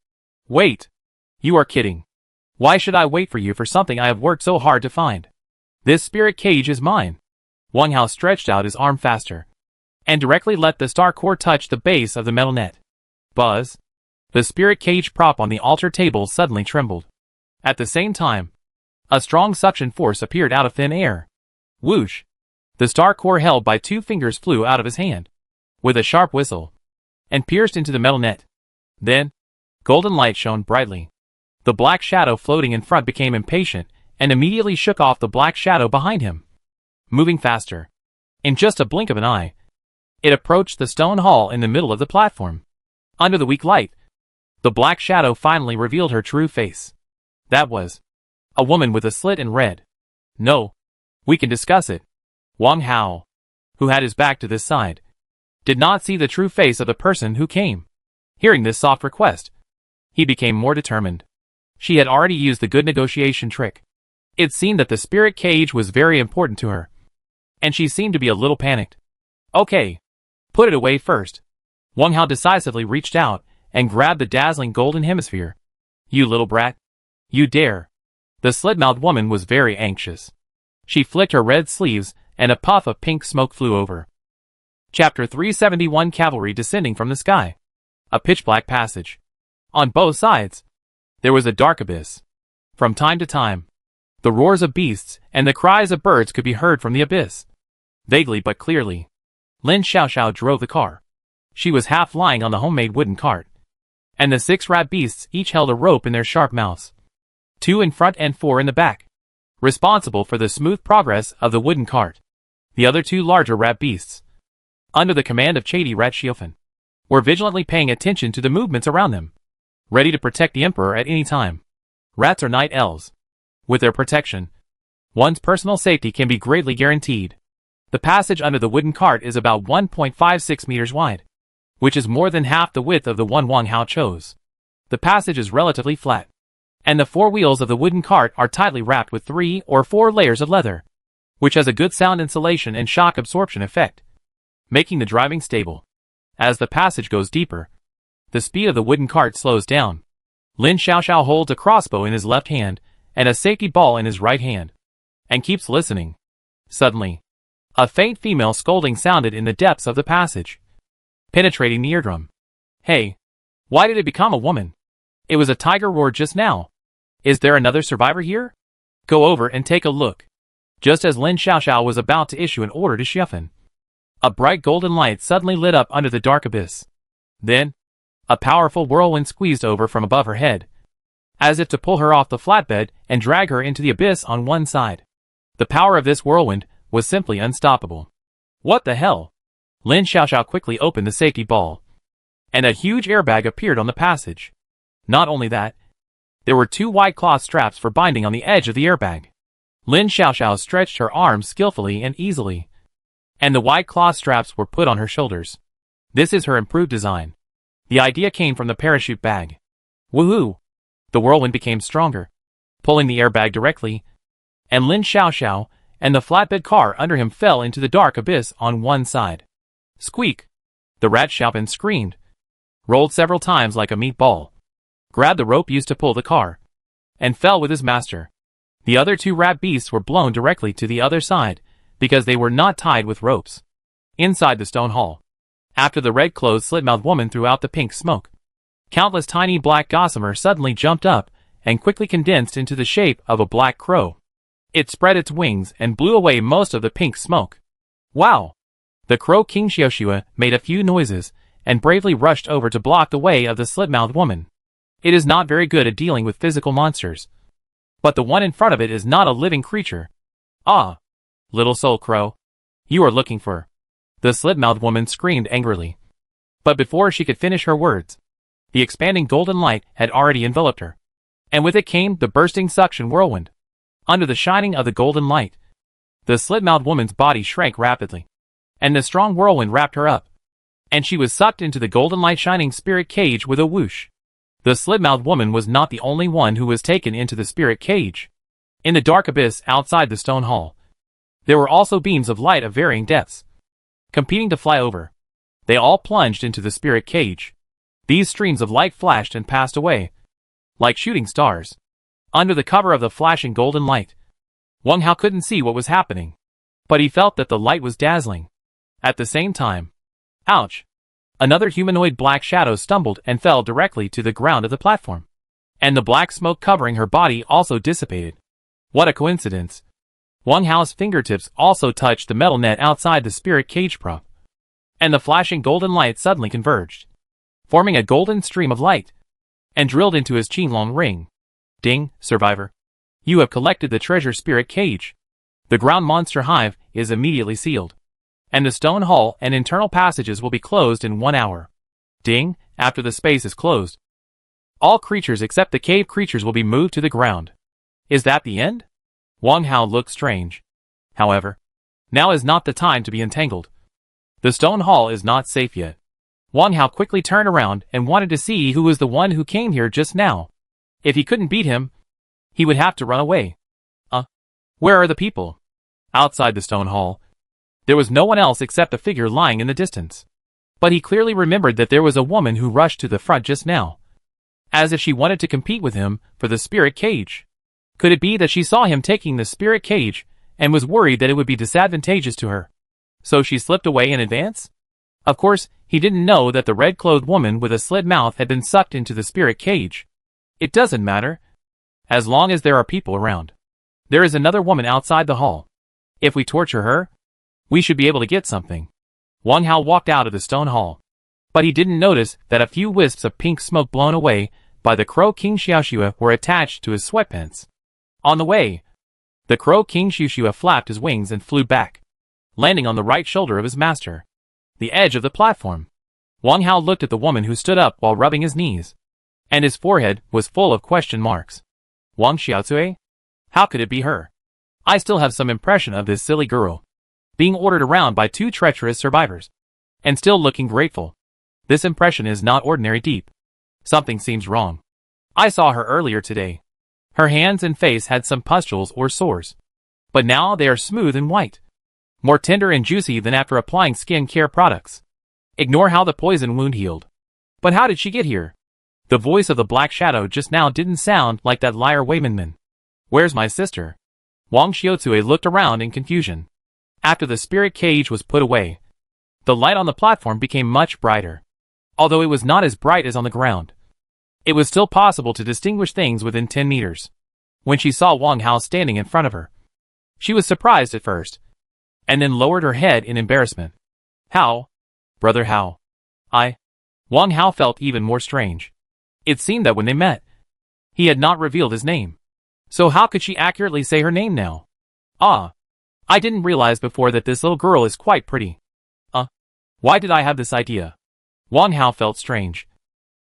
Wait! You are kidding. Why should I wait for you for something I have worked so hard to find? This spirit cage is mine. Wang Hao stretched out his arm faster, and directly let the star core touch the base of the metal net. Buzz! The spirit cage prop on the altar table suddenly trembled. At the same time, a strong suction force appeared out of thin air. Whoosh! The star core held by two fingers flew out of his hand, with a sharp whistle, and pierced into the metal net. Then, golden light shone brightly. The black shadow floating in front became impatient, and immediately shook off the black shadow behind him. Moving faster, in just a blink of an eye, it approached the stone hall in the middle of the platform. Under the weak light, the black shadow finally revealed her true face. That was a woman with a slit in red. No, we can discuss it. Wang Hao, who had his back to this side, did not see the true face of the person who came. Hearing this soft request, he became more determined. She had already used the good negotiation trick. It seemed that the spirit cage was very important to her, and she seemed to be a little panicked. Okay, put it away first. Wang Hao decisively reached out and grabbed the dazzling golden hemisphere. You little brat. You dare. The slit-mouthed woman was very anxious. She flicked her red sleeves and a puff of pink smoke flew over. Chapter 371 Cavalry descending from the sky. A pitch-black passage. On both sides, there was a dark abyss. From time to time, the roars of beasts and the cries of birds could be heard from the abyss. Vaguely but clearly, Lin Xiaoxiao drove the car. She was half lying on the homemade wooden cart, and the 6 rat beasts each held a rope in their sharp mouths. 2 in front and 4 in the back, responsible for the smooth progress of the wooden cart. The other 2 larger rat beasts, under the command of Chady Rat Xiofan, were vigilantly paying attention to the movements around them, ready to protect the emperor at any time. Rats are night elves. With their protection, one's personal safety can be greatly guaranteed. The passage under the wooden cart is about 1.56 meters wide, which is more than half the width of the one Wang Hao chose. The passage is relatively flat, and the 4 wheels of the wooden cart are tightly wrapped with 3 or 4 layers of leather, which has a good sound insulation and shock absorption effect, making the driving stable. As the passage goes deeper, the speed of the wooden cart slows down. Lin Xiaoxiao holds a crossbow in his left hand and a safety ball in his right hand, and keeps listening. Suddenly, a faint female scolding sounded in the depths of the passage, penetrating the eardrum. Hey, why did it become a woman? It was a tiger roar just now. Is there another survivor here? Go over and take a look. Just as Lin Xiaoxiao was about to issue an order to Xiofan, a bright golden light suddenly lit up under the dark abyss. Then, a powerful whirlwind squeezed over from above her head, as if to pull her off the flatbed and drag her into the abyss on one side. The power of this whirlwind was simply unstoppable. What the hell? Lin Xiaoxiao quickly opened the safety ball, and a huge airbag appeared on the passage. Not only that, there were 2 wide cloth straps for binding on the edge of the airbag. Lin Xiaoxiao stretched her arms skillfully and easily, and the wide cloth straps were put on her shoulders. This is her improved design. The idea came from the parachute bag. Woohoo! The whirlwind became stronger, pulling the airbag directly, and Lin Xiaoxiao and the flatbed car under him fell into the dark abyss on one side. Squeak! The rat Xiaofan screamed, rolled several times like a meatball, grabbed the rope used to pull the car, and fell with his master. The other 2 rat beasts were blown directly to the other side because they were not tied with ropes. Inside the stone hall, after the red-clothed slit-mouthed woman threw out the pink smoke, countless tiny black gossamer suddenly jumped up and quickly condensed into the shape of a black crow. It spread its wings and blew away most of the pink smoke. Wow! The crow king Xiaoxue made a few noises and bravely rushed over to block the way of the slit-mouthed woman. It is not very good at dealing with physical monsters. But the one in front of it is not a living creature. Ah! Little soul crow. You are looking for... The slit-mouthed woman screamed angrily. But before she could finish her words, the expanding golden light had already enveloped her. And with it came the bursting suction whirlwind. Under the shining of the golden light, the slit-mouthed woman's body shrank rapidly, and the strong whirlwind wrapped her up, and she was sucked into the golden light shining spirit cage with a whoosh. The slit-mouthed woman was not the only one who was taken into the spirit cage. In the dark abyss outside the stone hall, there were also beams of light of varying depths, competing to fly over. They all plunged into the spirit cage. These streams of light flashed and passed away, like shooting stars. Under the cover of the flashing golden light, Wang Hao couldn't see what was happening, but he felt that the light was dazzling. At the same time, ouch! Another humanoid black shadow stumbled and fell directly to the ground of the platform, and the black smoke covering her body also dissipated. What a coincidence! Wang Hao's fingertips also touched the metal net outside the spirit cage prop, and the flashing golden light suddenly converged, forming a golden stream of light, and drilled into his Qinglong ring. Ding, survivor. You have collected the treasure spirit cage. The ground monster hive is immediately sealed, and the stone hall and internal passages will be closed in 1 hour. Ding, after the space is closed, all creatures except the cave creatures will be moved to the ground. Is that the end? Wang Hao looked strange. However, now is not the time to be entangled. The stone hall is not safe yet. Wang Hao quickly turned around and wanted to see who was the one who came here just now. If he couldn't beat him, he would have to run away. Where are the people? Outside the stone hall, there was no one else except the figure lying in the distance. But he clearly remembered that there was a woman who rushed to the front just now, as if she wanted to compete with him for the spirit cage. Could it be that she saw him taking the spirit cage and was worried that it would be disadvantageous to her, so she slipped away in advance? Of course, he didn't know that the red-clothed woman with a slit mouth had been sucked into the spirit cage. It doesn't matter, as long as there are people around. There is another woman outside the hall. If we torture her, we should be able to get something. Wang Hao walked out of the stone hall, but he didn't notice that a few wisps of pink smoke blown away by the crow king Xiaoxue were attached to his sweatpants. On the way, the crow king Xiaoxue flapped his wings and flew back, landing on the right shoulder of his master, the edge of the platform. Wang Hao looked at the woman who stood up while rubbing his knees, and his forehead was full of question marks. Wang Xiaotsui? How could it be her? I still have some impression of this silly girl being ordered around by 2 treacherous survivors, and still looking grateful. This impression is not ordinary deep. Something seems wrong. I saw her earlier today. Her hands and face had some pustules or sores, but now they are smooth and white, more tender and juicy than after applying skin care products. Ignore how the poison wound healed. But how did she get here? The voice of the black shadow just now didn't sound like that liar Waymanman. Where's my sister? Wang Xiaotsui looked around in confusion. After the spirit cage was put away, the light on the platform became much brighter. Although it was not as bright as on the ground, it was still possible to distinguish things within 10 meters. When she saw Wang Hao standing in front of her, she was surprised at first, and then lowered her head in embarrassment. Hao? Brother Hao. Wang Hao felt even more strange. It seemed that when they met, he had not revealed his name. So how could she accurately say her name now? I didn't realize before that this little girl is quite pretty. Why did I have this idea? Wang Hao felt strange.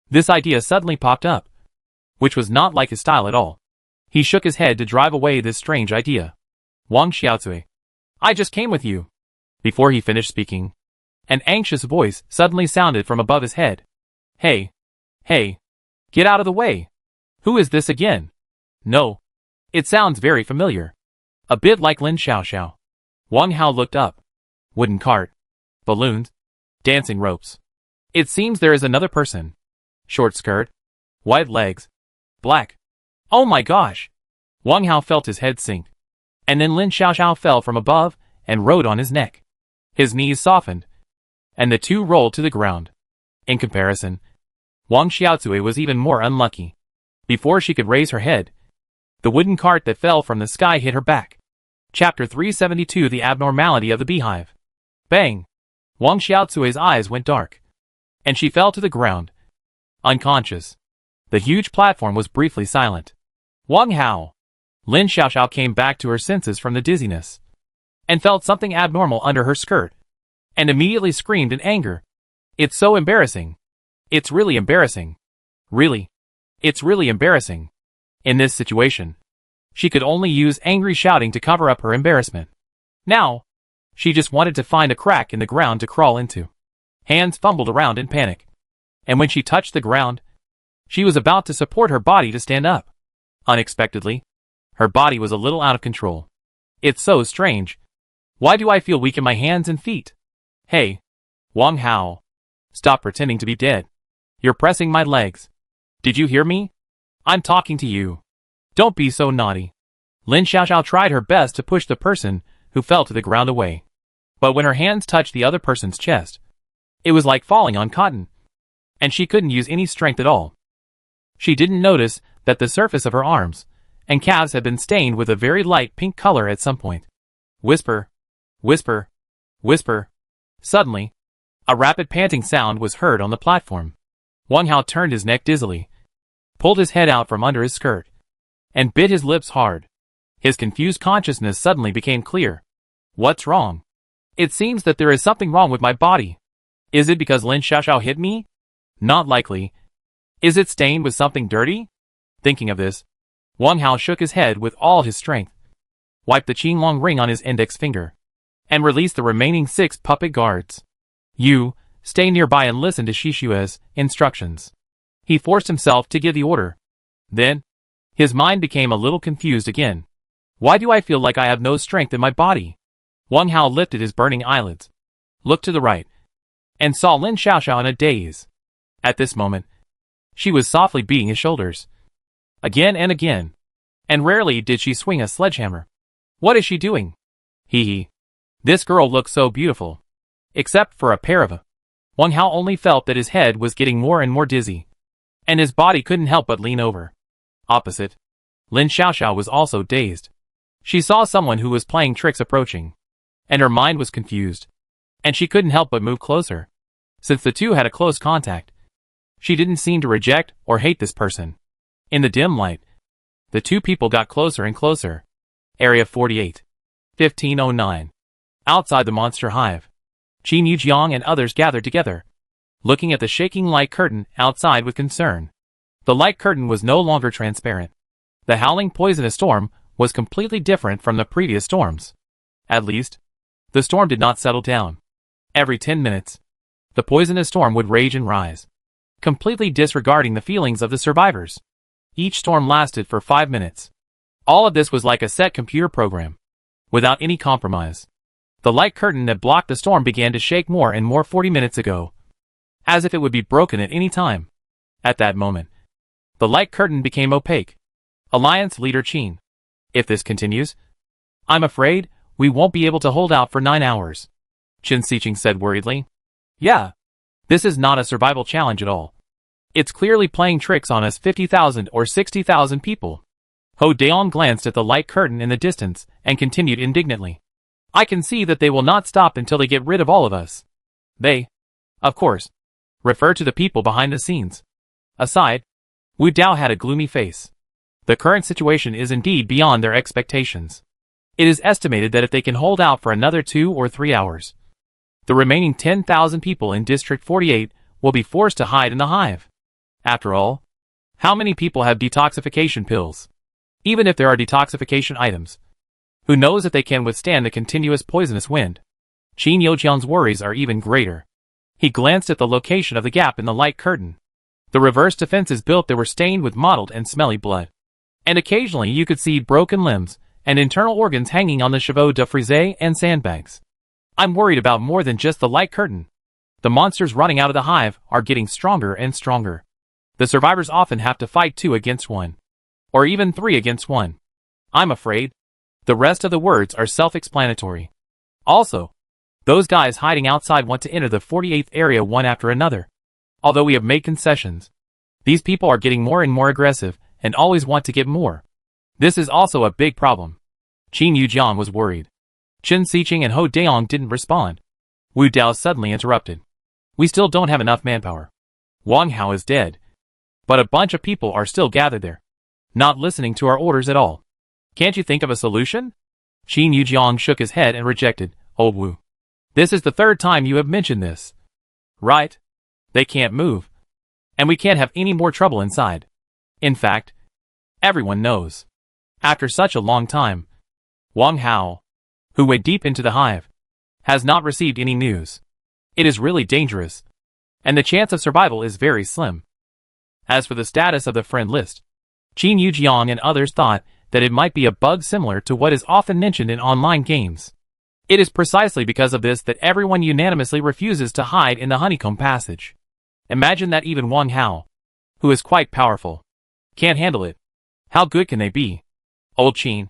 This idea suddenly popped up, which was not like his style at all. He shook his head to drive away this strange idea. Wang Xiaotsui, I just came with you. Before he finished speaking, an anxious voice suddenly sounded from above his head. Hey, get out of the way. Who is this again? No. It sounds very familiar. A bit like Lin Xiaoxiao. Wang Hao looked up. Wooden cart. Balloons. Dancing ropes. It seems there is another person. Short skirt. White legs. Black. Oh my gosh! Wang Hao felt his head sink. And then Lin Xiaoxiao fell from above and rode on his neck. His knees softened, and the two rolled to the ground. In comparison, Wang Xiaotsui was even more unlucky. Before she could raise her head, the wooden cart that fell from the sky hit her back. Chapter 372 The Abnormality of the Beehive. Bang! Wang Xiaocui's eyes went dark, and she fell to the ground, unconscious. The huge platform was briefly silent. Wang Hao! Lin Xiaoxiao came back to her senses from the dizziness, and felt something abnormal under her skirt, and immediately screamed in anger. It's so embarrassing. It's really embarrassing. Really. It's really embarrassing. In this situation, she could only use angry shouting to cover up her embarrassment. Now, she just wanted to find a crack in the ground to crawl into. Hands fumbled around in panic, and when she touched the ground, she was about to support her body to stand up. Unexpectedly, her body was a little out of control. It's so strange. Why do I feel weak in my hands and feet? Hey, Wang Hao. Stop pretending to be dead. You're pressing my legs. Did you hear me? I'm talking to you. Don't be so naughty. Lin Xiaoxiao tried her best to push the person who fell to the ground away. But when her hands touched the other person's chest, it was like falling on cotton, and she couldn't use any strength at all. She didn't notice that the surface of her arms and calves had been stained with a very light pink color at some point. Whisper, whisper, whisper. Suddenly, a rapid panting sound was heard on the platform. Wang Hao turned his neck dizzily, pulled his head out from under his skirt, and bit his lips hard. His confused consciousness suddenly became clear. What's wrong? It seems that there is something wrong with my body. Is it because Lin Xiaoxiao hit me? Not likely. Is it stained with something dirty? Thinking of this, Wang Hao shook his head with all his strength, wiped the Qinglong ring on his index finger, and released the remaining 6 puppet guards. You, stay nearby and listen to Shishue's instructions. He forced himself to give the order. Then, his mind became a little confused again. Why do I feel like I have no strength in my body? Wang Hao lifted his burning eyelids, looked to the right, and saw Lin Xiaoxiao in a daze. At this moment, she was softly beating his shoulders, again and again, and rarely did she swing a sledgehammer. What is she doing? Hee. This girl looks so beautiful. Except for a pair of. Wang Hao only felt that his head was getting more and more dizzy, and his body couldn't help but lean over. Opposite, Lin Xiaoxiao was also dazed. She saw someone who was playing tricks approaching, and her mind was confused, and she couldn't help but move closer. Since the two had a close contact, she didn't seem to reject or hate this person. In the dim light, the two people got closer and closer. Area 48. 1509. Outside the monster hive, Qin Yujiang and others gathered together, looking at the shaking light curtain outside with concern. The light curtain was no longer transparent. The howling poisonous storm was completely different from the previous storms. At least, the storm did not settle down. Every 10 minutes, the poisonous storm would rage and rise, completely disregarding the feelings of the survivors. Each storm lasted for 5 minutes. All of this was like a set computer program, without any compromise. The light curtain that blocked the storm began to shake more and more 40 minutes ago, as if it would be broken at any time. At that moment, the light curtain became opaque. Alliance leader Qin. If this continues, I'm afraid we won't be able to hold out for 9 hours. Qin Siqing said worriedly. Yeah. This is not a survival challenge at all. It's clearly playing tricks on us 50,000 or 60,000 people. Ho Daon glanced at the light curtain in the distance and continued indignantly. I can see that they will not stop until they get rid of all of us. They, of course, refer to the people behind the scenes. Aside, Wu Dao had a gloomy face. The current situation is indeed beyond their expectations. It is estimated that if they can hold out for another 2 or 3 hours, the remaining 10,000 people in District 48 will be forced to hide in the hive. After all, how many people have detoxification pills? Even if there are detoxification items, who knows if they can withstand the continuous poisonous wind? Qin Youqiang's worries are even greater. He glanced at the location of the gap in the light curtain. The reverse defenses built there were stained with mottled and smelly blood, and occasionally you could see broken limbs and internal organs hanging on the chevaux de frise and sandbags. I'm worried about more than just the light curtain. The monsters running out of the hive are getting stronger and stronger. The survivors often have to fight 2 against 1, or even 3 against 1. I'm afraid. The rest of the words are self-explanatory. Also, those guys hiding outside want to enter the 48th area one after another. Although we have made concessions, these people are getting more and more aggressive and always want to get more. This is also a big problem. Qin Yujiang was worried. Chen Xiqing and Hou Daong didn't respond. Wu Dao suddenly interrupted. We still don't have enough manpower. Wang Hao is dead. But a bunch of people are still gathered there, not listening to our orders at all. Can't you think of a solution? Qin Yujiang shook his head and rejected. Old Wu. This is the third time you have mentioned this. Right? They can't move. And we can't have any more trouble inside. In fact, everyone knows. After such a long time, Wang Hao, who went deep into the hive, has not received any news. It is really dangerous, and the chance of survival is very slim. As for the status of the friend list, Qin Yujiang and others thought that it might be a bug similar to what is often mentioned in online games. It is precisely because of this that everyone unanimously refuses to hide in the honeycomb passage. Imagine that even Wang Hao, who is quite powerful, can't handle it. How good can they be? Old Qin,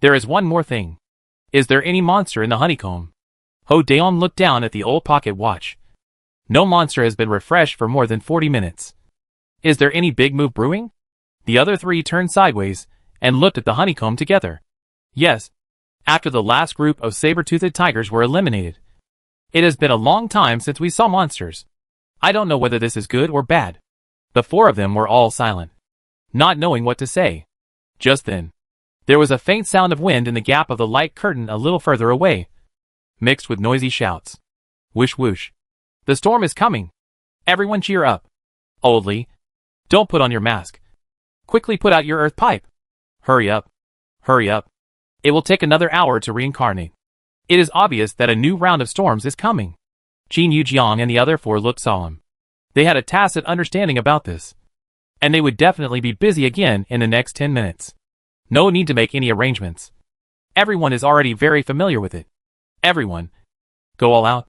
there is one more thing. Is there any monster in the honeycomb? Hou Daong looked down at the old pocket watch. No monster has been refreshed for more than 40 minutes. Is there any big move brewing? The other three turned sideways and looked at the honeycomb together. Yes. After the last group of saber-toothed tigers were eliminated. It has been a long time since we saw monsters. I don't know whether this is good or bad. The four of them were all silent, not knowing what to say. Just then, there was a faint sound of wind in the gap of the light curtain a little further away, mixed with noisy shouts. Whoosh whoosh. The storm is coming. Everyone cheer up. Old Li, don't put on your mask. Quickly put out your earth pipe. Hurry up. Hurry up. It will take another hour to reincarnate. It is obvious that a new round of storms is coming. Qin Yujiang and the other four looked solemn. They had a tacit understanding about this. And they would definitely be busy again in the next 10 minutes. No need to make any arrangements. Everyone is already very familiar with it. Everyone. Go all out.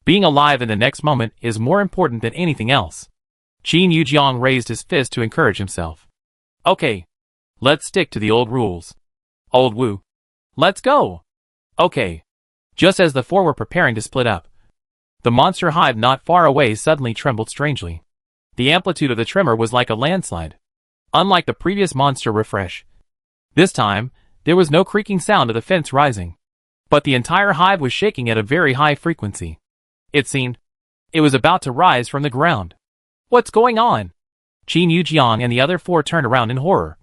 Being alive in the next moment is more important than anything else. Qin Yujiang raised his fist to encourage himself. Okay. Let's stick to the old rules. Old Wu. Let's go. Okay. Just as the four were preparing to split up, the monster hive not far away suddenly trembled strangely. The amplitude of the tremor was like a landslide. Unlike the previous monster refresh. This time, there was no creaking sound of the fence rising. But the entire hive was shaking at a very high frequency. It seemed it was about to rise from the ground. What's going on? Qin Yujiang and the other four turned around in horror,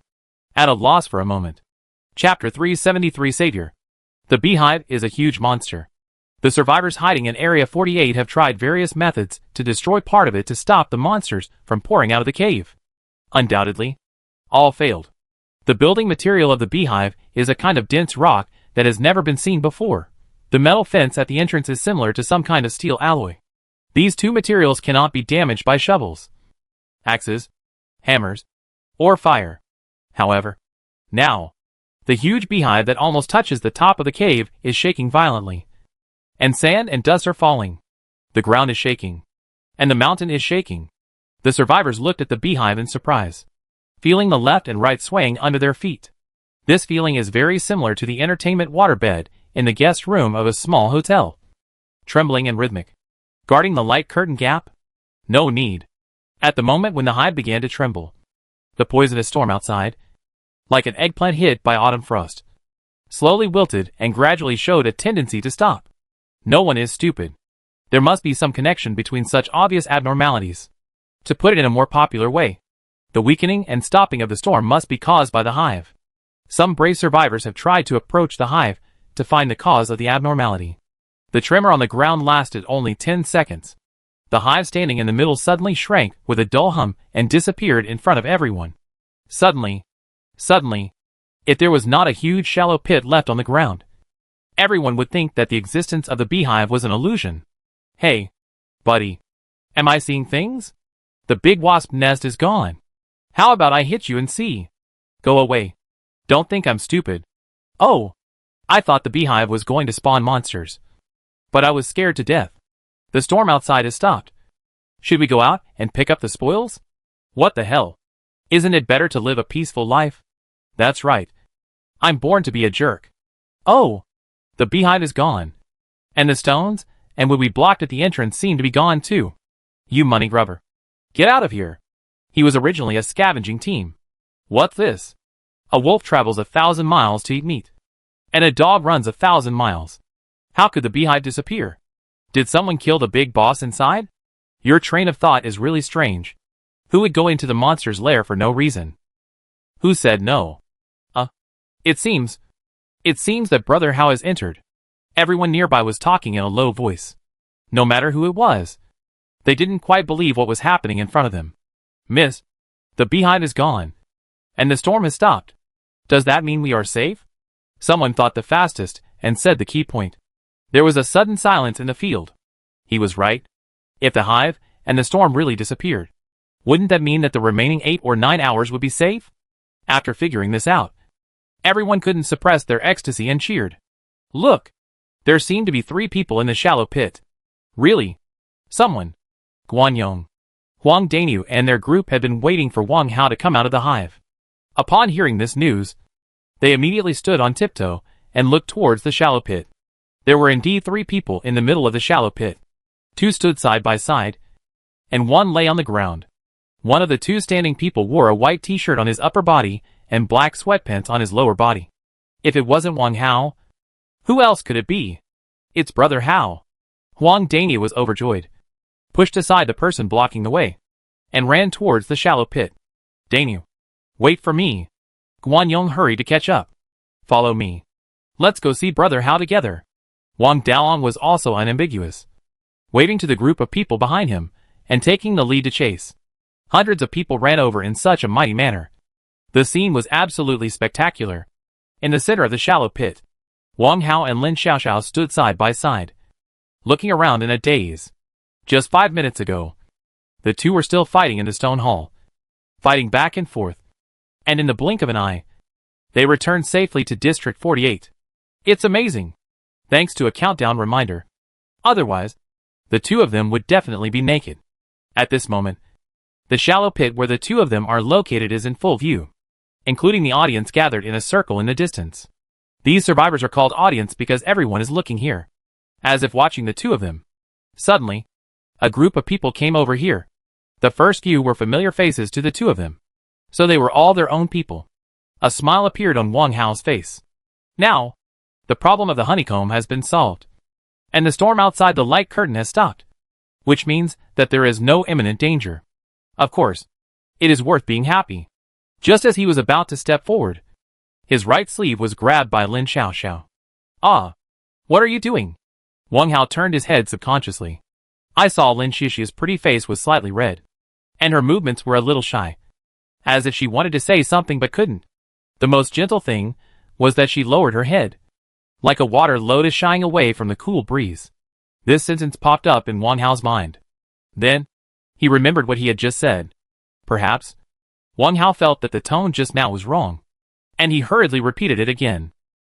at a loss for a moment. Chapter 373 Savior. The beehive is a huge monster. The survivors hiding in Area 48 have tried various methods to destroy part of it to stop the monsters from pouring out of the cave. Undoubtedly, all failed. The building material of the beehive is a kind of dense rock that has never been seen before. The metal fence at the entrance is similar to some kind of steel alloy. These two materials cannot be damaged by shovels, axes, hammers, or fire. However, now, the huge beehive that almost touches the top of the cave is shaking violently. And sand and dust are falling. The ground is shaking. And the mountain is shaking. The survivors looked at the beehive in surprise, feeling the left and right swaying under their feet. This feeling is very similar to the entertainment waterbed in the guest room of a small hotel. Trembling and rhythmic. Guarding the light curtain gap? No need. At the moment when the hive began to tremble, the poisonous storm outside, like an eggplant hit by autumn frost, slowly wilted and gradually showed a tendency to stop. No one is stupid. There must be some connection between such obvious abnormalities. To put it in a more popular way, the weakening and stopping of the storm must be caused by the hive. Some brave survivors have tried to approach the hive to find the cause of the abnormality. The tremor on the ground lasted only 10 seconds. The hive standing in the middle suddenly shrank with a dull hum and disappeared in front of everyone. Suddenly, if there was not a huge shallow pit left on the ground, everyone would think that the existence of the beehive was an illusion. Hey, buddy. Am I seeing things? The big wasp nest is gone. How about I hit you and see? Go away. Don't think I'm stupid. Oh, I thought the beehive was going to spawn monsters. But I was scared to death. The storm outside has stopped. Should we go out and pick up the spoils? What the hell? Isn't it better to live a peaceful life? That's right. I'm born to be a jerk. Oh, the beehive is gone. And the stones and wood we blocked at the entrance seem to be gone too. You money grubber. Get out of here. He was originally a scavenging team. What's this? A wolf travels 1,000 miles to eat meat. And a dog runs 1,000 miles. How could the beehive disappear? Did someone kill the big boss inside? Your train of thought is really strange. Who would go into the monster's lair for no reason? Who said no? It seems that Brother Hao has entered. Everyone nearby was talking in a low voice. No matter who it was, they didn't quite believe what was happening in front of them. Miss, the beehive is gone. And the storm has stopped. Does that mean we are safe? Someone thought the fastest and said the key point. There was a sudden silence in the field. He was right. If the hive and the storm really disappeared, wouldn't that mean that the remaining 8 or 9 hours would be safe? After figuring this out, everyone couldn't suppress their ecstasy and cheered. Look! There seemed to be 3 people in the shallow pit. Really? Someone. Guanyong, Huang Dainu and their group had been waiting for Wang Hao to come out of the hive. Upon hearing this news, they immediately stood on tiptoe and looked towards the shallow pit. There were indeed 3 people in the middle of the shallow pit. 2 stood side by side, and 1 lay on the ground. One of the 2 standing people wore a white t-shirt on his upper body and black sweatpants on his lower body. If it wasn't Wang Hao, who else could it be? It's Brother Hao. Huang Dainu was overjoyed, pushed aside the person blocking the way, and ran towards the shallow pit. Dainu, wait for me. Guanyong hurried to catch up. Follow me. Let's go see Brother Hao together. Wang Daolong was also unambiguous, waving to the group of people behind him and taking the lead to chase. Hundreds of people ran over in such a mighty manner. The scene was absolutely spectacular. In the center of the shallow pit, Wang Hao and Lin Xiaoxiao stood side by side, looking around in a daze. Just 5 minutes ago, the 2 were still fighting in the stone hall, fighting back and forth, and in the blink of an eye, they returned safely to District 48. It's amazing, thanks to a countdown reminder. Otherwise, the 2 of them would definitely be naked. At this moment, the shallow pit where the 2 of them are located is in full view, including the audience gathered in a circle in the distance. These survivors are called audience because everyone is looking here, as if watching the 2 of them. Suddenly, a group of people came over here. The first few were familiar faces to the 2 of them, so they were all their own people. A smile appeared on Wang Hao's face. Now, the problem of the honeycomb has been solved, and the storm outside the light curtain has stopped, which means that there is no imminent danger. Of course, it is worth being happy. Just as he was about to step forward, his right sleeve was grabbed by Lin Xiaoxiao. Ah, what are you doing? Wang Hao turned his head subconsciously. I saw Lin Xiaoxiao's pretty face was slightly red, and her movements were a little shy, as if she wanted to say something but couldn't. The most gentle thing was that she lowered her head, like a water lotus shying away from the cool breeze. This sentence popped up in Wang Hao's mind. Then, he remembered what he had just said. Perhaps, Wang Hao felt that the tone just now was wrong, and he hurriedly repeated it again.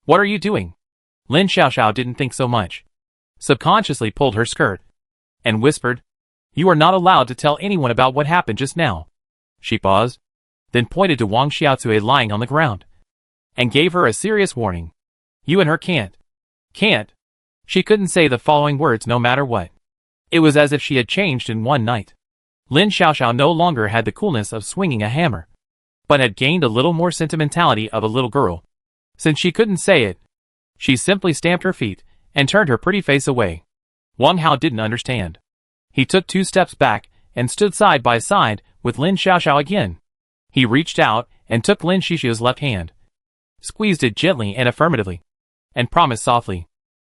What are you doing? Lin Xiaoxiao didn't think so much. Subconsciously pulled her skirt, and whispered, You are not allowed to tell anyone about what happened just now. She paused, then pointed to Wang Xiaotsui lying on the ground, and gave her a serious warning. You and her can't. Can't. She couldn't say the following words no matter what. It was as if she had changed in one night. Lin Xiaoxiao no longer had the coolness of swinging a hammer, but had gained a little more sentimentality of a little girl. Since she couldn't say it, she simply stamped her feet and turned her pretty face away. Wang Hao didn't understand. He took 2 steps back and stood side by side with Lin Xiaoxiao again. He reached out and took Lin Xiaoxiao's left hand, squeezed it gently and affirmatively, and promised softly,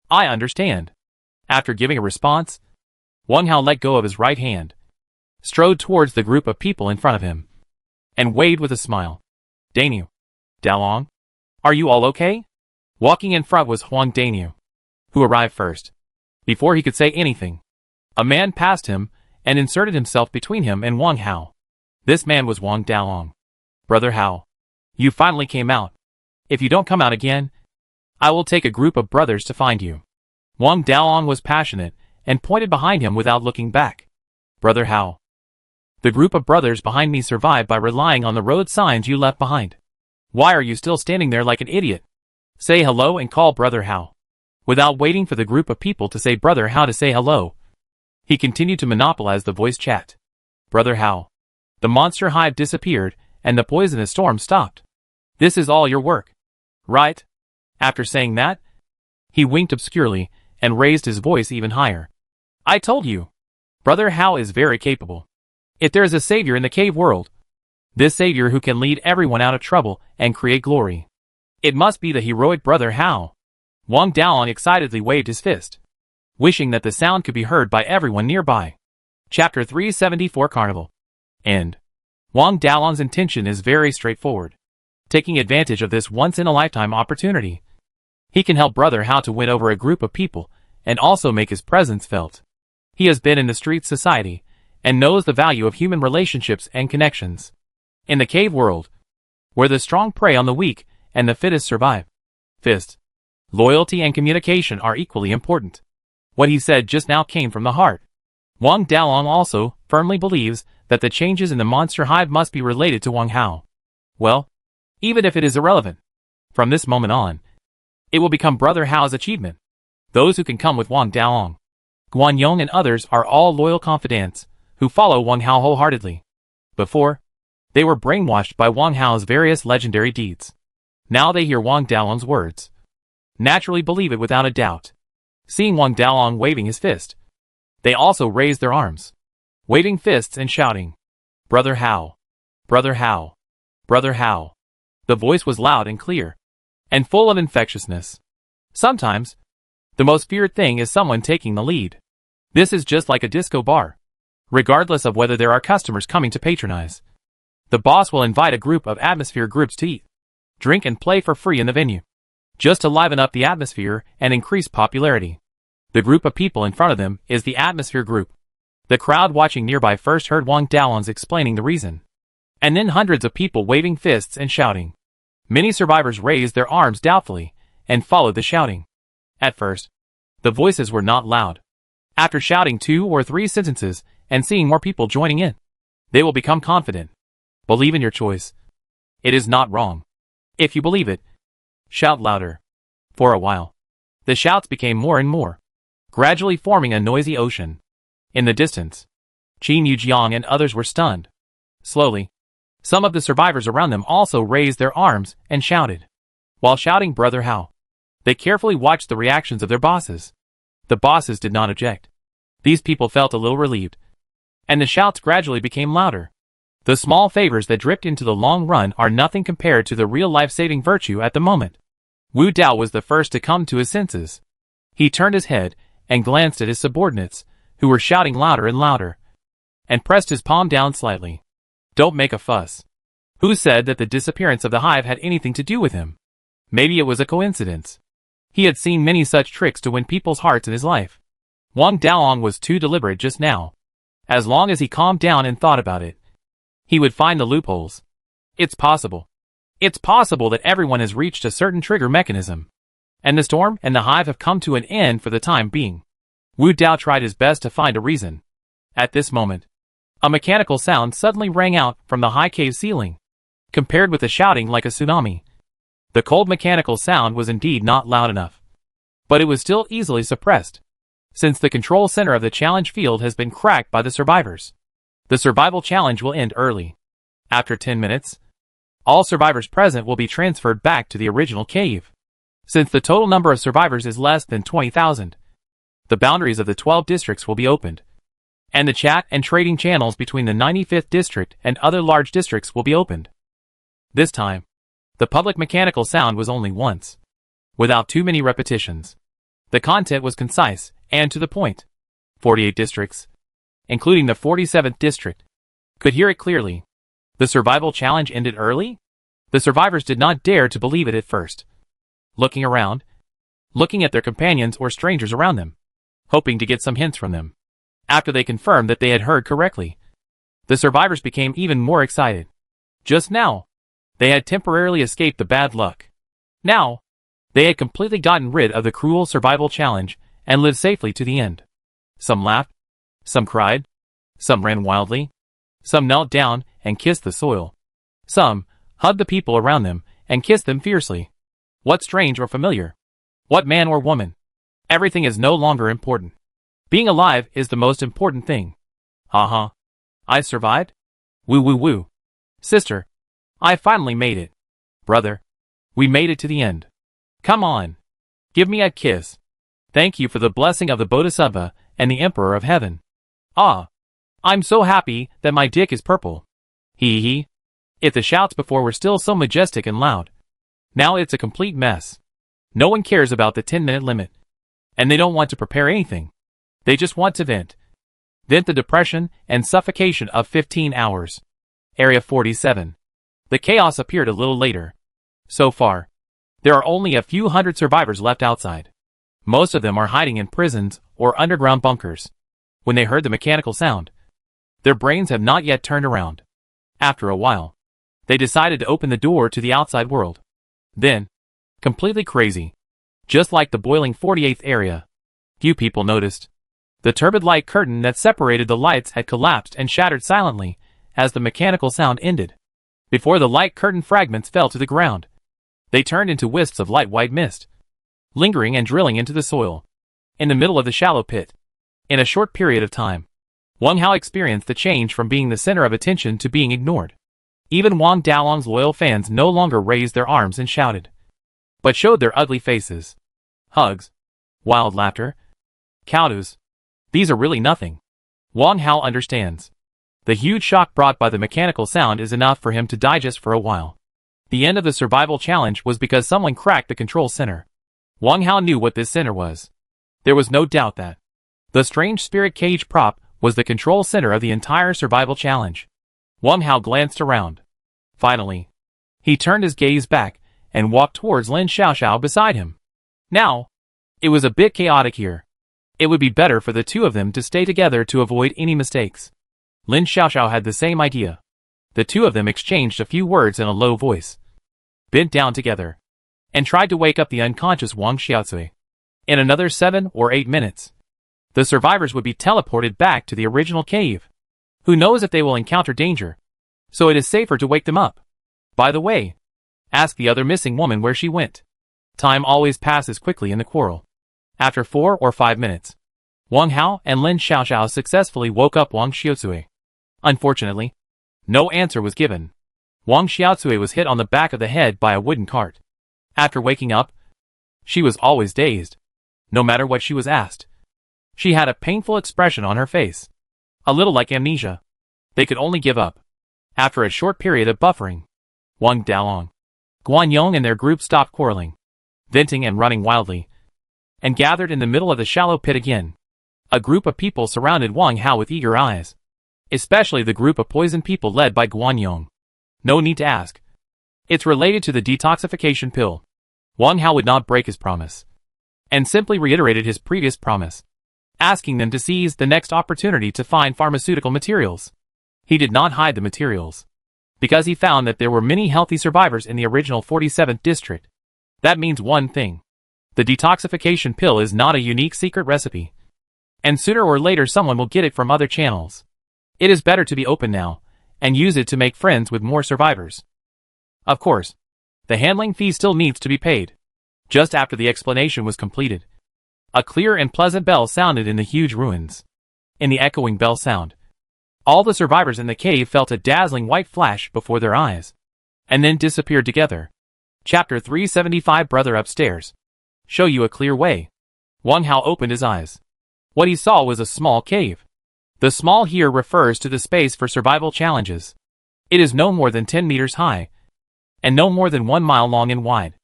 I understand. After giving a response, Wang Hao let go of his right hand, strode towards the group of people in front of him, and waved with a smile. Dainu. Daolong. Are you all okay? Walking in front was Huang Dainu, who arrived first. Before he could say anything, a man passed him and inserted himself between him and Wang Hao. This man was Wang Daolong. Brother Hao, you finally came out. If you don't come out again, I will take a group of brothers to find you. Wang Daolong was passionate and pointed behind him without looking back. Brother Hao, the group of brothers behind me survived by relying on the road signs you left behind. Why are you still standing there like an idiot? Say hello and call Brother Hao. Without waiting for the group of people to say Brother Hao to say hello, he continued to monopolize the voice chat. Brother Hao, the monster hive disappeared and the poisonous storm stopped. This is all your work, right? After saying that, he winked obscurely and raised his voice even higher. I told you. Brother Hao is very capable. If there is a savior in the cave world, this savior who can lead everyone out of trouble and create glory, it must be the heroic Brother Hao. Wang Daolong excitedly waved his fist, wishing that the sound could be heard by everyone nearby. Chapter 374 Carnival. End. Wang Daolong's intention is very straightforward. Taking advantage of this once-in-a-lifetime opportunity, he can help Brother Hao to win over a group of people and also make his presence felt. He has been in the street society and knows the value of human relationships and connections. In the cave world, where the strong prey on the weak and the fittest survive, loyalty and communication are equally important. What he said just now came from the heart. Wang Daolong also firmly believes that the changes in the monster hive must be related to Wang Hao. Well, even if it is irrelevant, from this moment on, it will become Brother Hao's achievement. Those who can come with Wang Daolong, Guan Yong and others are all loyal confidants who follow Wang Hao wholeheartedly. Before, they were brainwashed by Wang Hao's various legendary deeds. Now they hear Wang Daolong's words, naturally believe it without a doubt. Seeing Wang Daolong waving his fist, they also raised their arms, waving fists and shouting, Brother Hao! Brother Hao! Brother Hao! The voice was loud and clear, and full of infectiousness. Sometimes, the most feared thing is someone taking the lead. This is just like a disco bar. Regardless of whether there are customers coming to patronize, the boss will invite a group of atmosphere groups to eat, drink and play for free in the venue, just to liven up the atmosphere and increase popularity. The group of people in front of them is the atmosphere group. The crowd watching nearby first heard Wang Daolong explaining the reason, and then hundreds of people waving fists and shouting. Many survivors raised their arms doubtfully and followed the shouting. At first, the voices were not loud. After shouting 2 or 3 sentences and seeing more people joining in, they will become confident. Believe in your choice. It is not wrong. If you believe it, shout louder. For a while, the shouts became more and more, gradually forming a noisy ocean. In the distance, Qin Yujiang and others were stunned. Slowly, some of the survivors around them also raised their arms and shouted. While shouting Brother Hao, they carefully watched the reactions of their bosses. The bosses did not object. These people felt a little relieved, and the shouts gradually became louder. The small favors that dripped into the long run are nothing compared to the real life-saving virtue at the moment. Wu Dao was the first to come to his senses. He turned his head and glanced at his subordinates, who were shouting louder and louder, and pressed his palm down slightly. Don't make a fuss. Who said that the disappearance of the hive had anything to do with him? Maybe it was a coincidence. He had seen many such tricks to win people's hearts in his life. Wang Daolong was too deliberate just now. As long as he calmed down and thought about it, he would find the loopholes. It's possible. It's possible that everyone has reached a certain trigger mechanism, and the storm and the hive have come to an end for the time being. Wu Dao tried his best to find a reason. At this moment, a mechanical sound suddenly rang out from the high cave ceiling, compared with the shouting like a tsunami. The cold mechanical sound was indeed not loud enough, but it was still easily suppressed, since the control center of the challenge field has been cracked by the survivors. The survival challenge will end early. After 10 minutes, all survivors present will be transferred back to the original cave. Since the total number of survivors is less than 20,000, the boundaries of the 12 districts will be opened, and the chat and trading channels between the 95th district and other large districts will be opened. This time, the public mechanical sound was only once, without too many repetitions. The content was concise and to the point. 48 districts, including the 47th district, could hear it clearly. The survival challenge ended early? The survivors did not dare to believe it at first. Looking around, looking at their companions or strangers around them, hoping to get some hints from them. After they confirmed that they had heard correctly, the survivors became even more excited. Just now, they had temporarily escaped the bad luck. Now, they had completely gotten rid of the cruel survival challenge and lived safely to the end. Some laughed, some cried, some ran wildly, some knelt down and kissed the soil. Some hugged the people around them and kissed them fiercely. What strange or familiar? What man or woman? Everything is no longer important. Being alive is the most important thing. Ha. I survived? Woo woo woo. Sister, I finally made it. Brother, we made it to the end. Come on. Give me a kiss. Thank you for the blessing of the Bodhisattva and the Emperor of Heaven. Ah. I'm so happy that my dick is purple. Hee hee. If the shouts before were still so majestic and loud. Now it's a complete mess. No one cares about the 10-minute limit. And they don't want to prepare anything. They just want to vent. Vent the depression and suffocation of 15 hours. Area 47. The chaos appeared a little later. So far, there are only a few hundred survivors left outside. Most of them are hiding in prisons or underground bunkers. When they heard the mechanical sound, their brains have not yet turned around. After a while, they decided to open the door to the outside world. Then, completely crazy, just like the boiling 48th area, few people noticed. The turbid light curtain that separated the lights had collapsed and shattered silently as the mechanical sound ended. Before the light curtain fragments fell to the ground, they turned into wisps of light white mist, lingering and drilling into the soil, in the middle of the shallow pit. In a short period of time, Wang Hao experienced the change from being the center of attention to being ignored. Even Wang Dalong's loyal fans no longer raised their arms and shouted, but showed their ugly faces. Hugs, wild laughter, kowtows. These are really nothing. Wang Hao understands. The huge shock brought by the mechanical sound is enough for him to digest for a while. The end of the survival challenge was because someone cracked the control center. Wang Hao knew what this center was. There was no doubt that the strange spirit cage prop was the control center of the entire survival challenge. Wang Hao glanced around. Finally, he turned his gaze back and walked towards Lin Xiaoxiao beside him. Now, it was a bit chaotic here. It would be better for the two of them to stay together to avoid any mistakes. Lin Xiaoxiao had the same idea. The two of them exchanged a few words in a low voice, bent down together, and tried to wake up the unconscious Wang Xiaotsui. In another 7 or 8 minutes, the survivors would be teleported back to the original cave. Who knows if they will encounter danger, so it is safer to wake them up. By the way, ask the other missing woman where she went. Time always passes quickly in the quarrel. After 4 or 5 minutes, Wang Hao and Lin Xiaoxiao successfully woke up Wang Xiaotsui. Unfortunately, no answer was given. Wang Xiaotsui was hit on the back of the head by a wooden cart. After waking up, she was always dazed. No matter what she was asked, she had a painful expression on her face. A little like amnesia. They could only give up. After a short period of buffering, Wang Dalong, Guan Yong and their group stopped quarreling, venting and running wildly, and gathered in the middle of the shallow pit again. A group of people surrounded Wang Hao with eager eyes, especially the group of poison people led by Guan Yong. No need to ask. It's related to the detoxification pill. Wang Hao would not break his promise, and simply reiterated his previous promise, asking them to seize the next opportunity to find pharmaceutical materials. He did not hide the materials, because he found that there were many healthy survivors in the original 47th district. That means one thing. The detoxification pill is not a unique secret recipe, and sooner or later someone will get it from other channels. It is better to be open now, and use it to make friends with more survivors. Of course, the handling fee still needs to be paid. Just after the explanation was completed, a clear and pleasant bell sounded in the huge ruins. In the echoing bell sound, all the survivors in the cave felt a dazzling white flash before their eyes, and then disappeared together. Chapter 375 Brother Upstairs. Show you a clear way. Wang Hao opened his eyes. What he saw was a small cave. The small here refers to the space for survival challenges. It is no more than 10 meters high, and no more than 1 mile long and wide.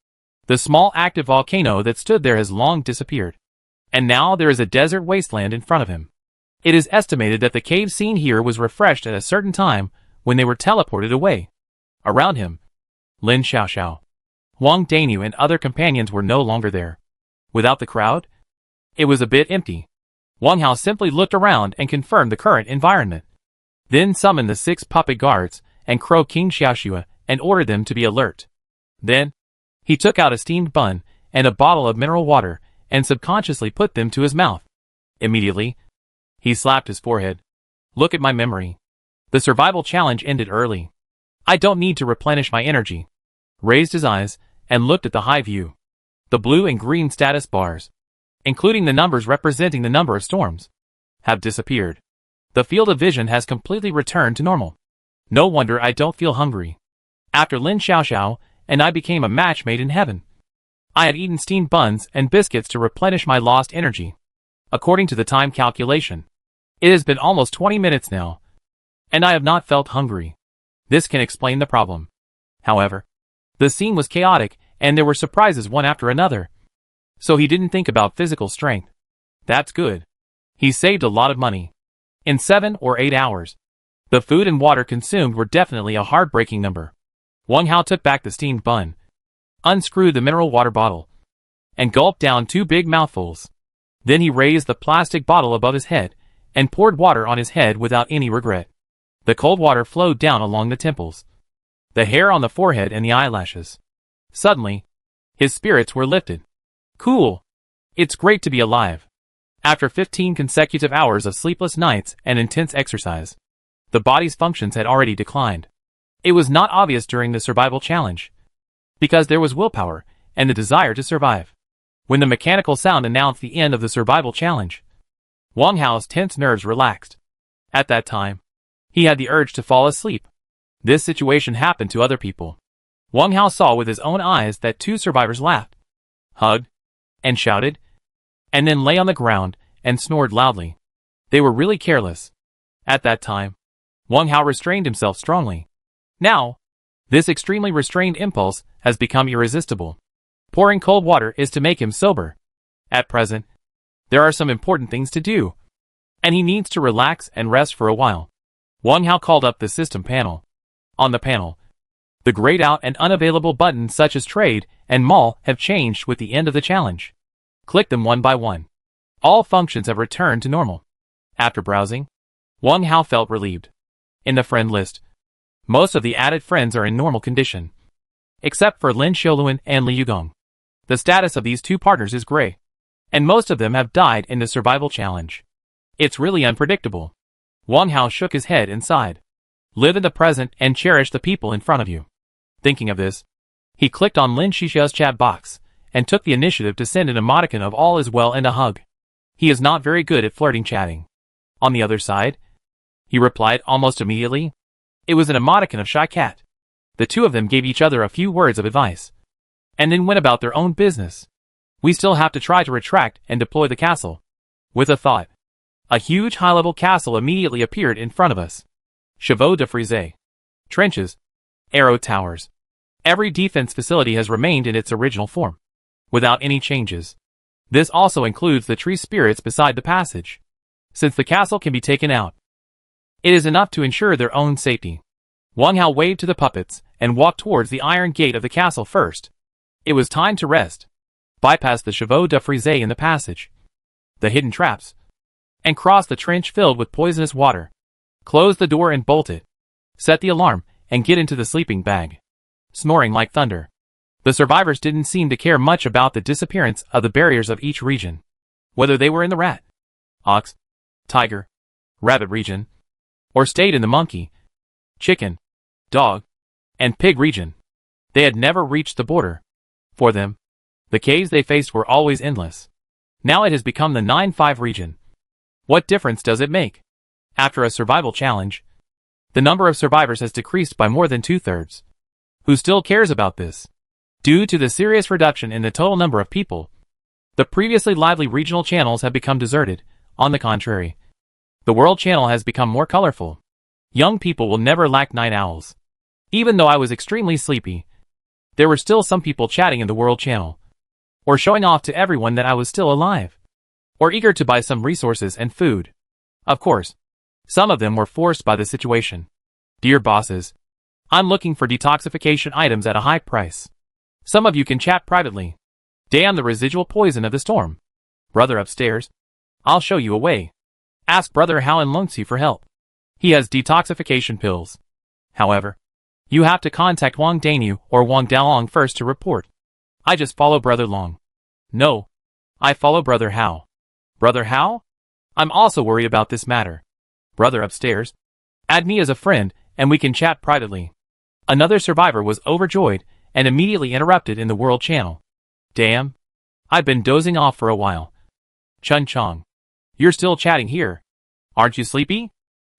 The small active volcano that stood there has long disappeared, and now there is a desert wasteland in front of him. It is estimated that the cave scene here was refreshed at a certain time when they were teleported away. Around him, Lin Xiaoxiao, Wang Danyu and other companions were no longer there. Without the crowd, it was a bit empty. Wang Hao simply looked around and confirmed the current environment, then summoned the 6 puppet guards and Crow King Xiaoxue and ordered them to be alert. Then, he took out a steamed bun and a bottle of mineral water and subconsciously put them to his mouth. Immediately, he slapped his forehead. Look at my memory. The survival challenge ended early. I don't need to replenish my energy. Raised his eyes and looked at the high view. The blue and green status bars, including the numbers representing the number of storms, have disappeared. The field of vision has completely returned to normal. No wonder I don't feel hungry. After Lin Xiaoxiao and I became a match made in heaven. I had eaten steamed buns and biscuits to replenish my lost energy. According to the time calculation, it has been almost 20 minutes now, and I have not felt hungry. This can explain the problem. However, the scene was chaotic, and there were surprises one after another. So he didn't think about physical strength. That's good. He saved a lot of money. In 7 or 8 hours, the food and water consumed were definitely a heartbreaking number. Wang Hao took back the steamed bun, unscrewed the mineral water bottle, and gulped down 2 big mouthfuls. Then he raised the plastic bottle above his head and poured water on his head without any regret. The cold water flowed down along the temples, the hair on the forehead and the eyelashes. Suddenly, his spirits were lifted. Cool. It's great to be alive. After 15 consecutive hours of sleepless nights and intense exercise, the body's functions had already declined. It was not obvious during the survival challenge, because there was willpower and the desire to survive. When the mechanical sound announced the end of the survival challenge, Wang Hao's tense nerves relaxed. At that time, he had the urge to fall asleep. This situation happened to other people. Wang Hao saw with his own eyes that 2 survivors laughed, hugged, and shouted, and then lay on the ground and snored loudly. They were really careless. At that time, Wang Hao restrained himself strongly. Now, this extremely restrained impulse has become irresistible. Pouring cold water is to make him sober. At present, there are some important things to do, and he needs to relax and rest for a while. Wang Hao called up the system panel. On the panel, the grayed out and unavailable buttons such as trade and mall have changed with the end of the challenge. Click them one by one. All functions have returned to normal. After browsing, Wang Hao felt relieved. In the friend list, most of the added friends are in normal condition, except for Lin Xiaoluan and Li Yugong. The status of these 2 partners is gray, and most of them have died in the survival challenge. It's really unpredictable. Wang Hao shook his head and sighed. Live in the present and cherish the people in front of you. Thinking of this, he clicked on Lin Xixia's chat box and took the initiative to send an emoticon of all is well and a hug. He is not very good at flirting chatting. On the other side, he replied almost immediately. It was an emoticon of Shy Cat. The 2 of them gave each other a few words of advice, and then went about their own business. We still have to try to retract and deploy the castle. With a thought, a huge high-level castle immediately appeared in front of us. Chevaux de frise, trenches, arrow towers. Every defense facility has remained in its original form, without any changes. This also includes the tree spirits beside the passage. Since the castle can be taken out, it is enough to ensure their own safety. Wang Hao waved to the puppets and walked towards the iron gate of the castle first. It was time to rest. Bypass the chevaux de frise in the passage, the hidden traps, and cross the trench filled with poisonous water. Close the door and bolt it. Set the alarm and get into the sleeping bag. Snoring like thunder. The survivors didn't seem to care much about the disappearance of the barriers of each region, whether they were in the rat, ox, tiger, rabbit region, or stayed in the monkey, chicken, dog, and pig region. They had never reached the border. For them, the caves they faced were always endless. Now it has become the 9-5 region. What difference does it make? After a survival challenge, the number of survivors has decreased by more than 2/3. Who still cares about this? Due to the serious reduction in the total number of people, the previously lively regional channels have become deserted. On the contrary, the world channel has become more colorful. Young people will never lack night owls. Even though I was extremely sleepy, there were still some people chatting in the world channel, or showing off to everyone that I was still alive, or eager to buy some resources and food. Of course, some of them were forced by the situation. Dear bosses, I'm looking for detoxification items at a high price. Some of you can chat privately. Damn the residual poison of the storm. Brother upstairs, I'll show you a way. Ask Brother Hao and Lungxi for help. He has detoxification pills. However, you have to contact Wang Danyu or Wang Daolong first to report. I just follow Brother Long. No, I follow Brother Hao. Brother Hao? I'm also worried about this matter. Brother upstairs, add me as a friend and we can chat privately. Another survivor was overjoyed and immediately interrupted in the world channel. Damn, I've been dozing off for a while. Chun Chong, you're still chatting here. Aren't you sleepy?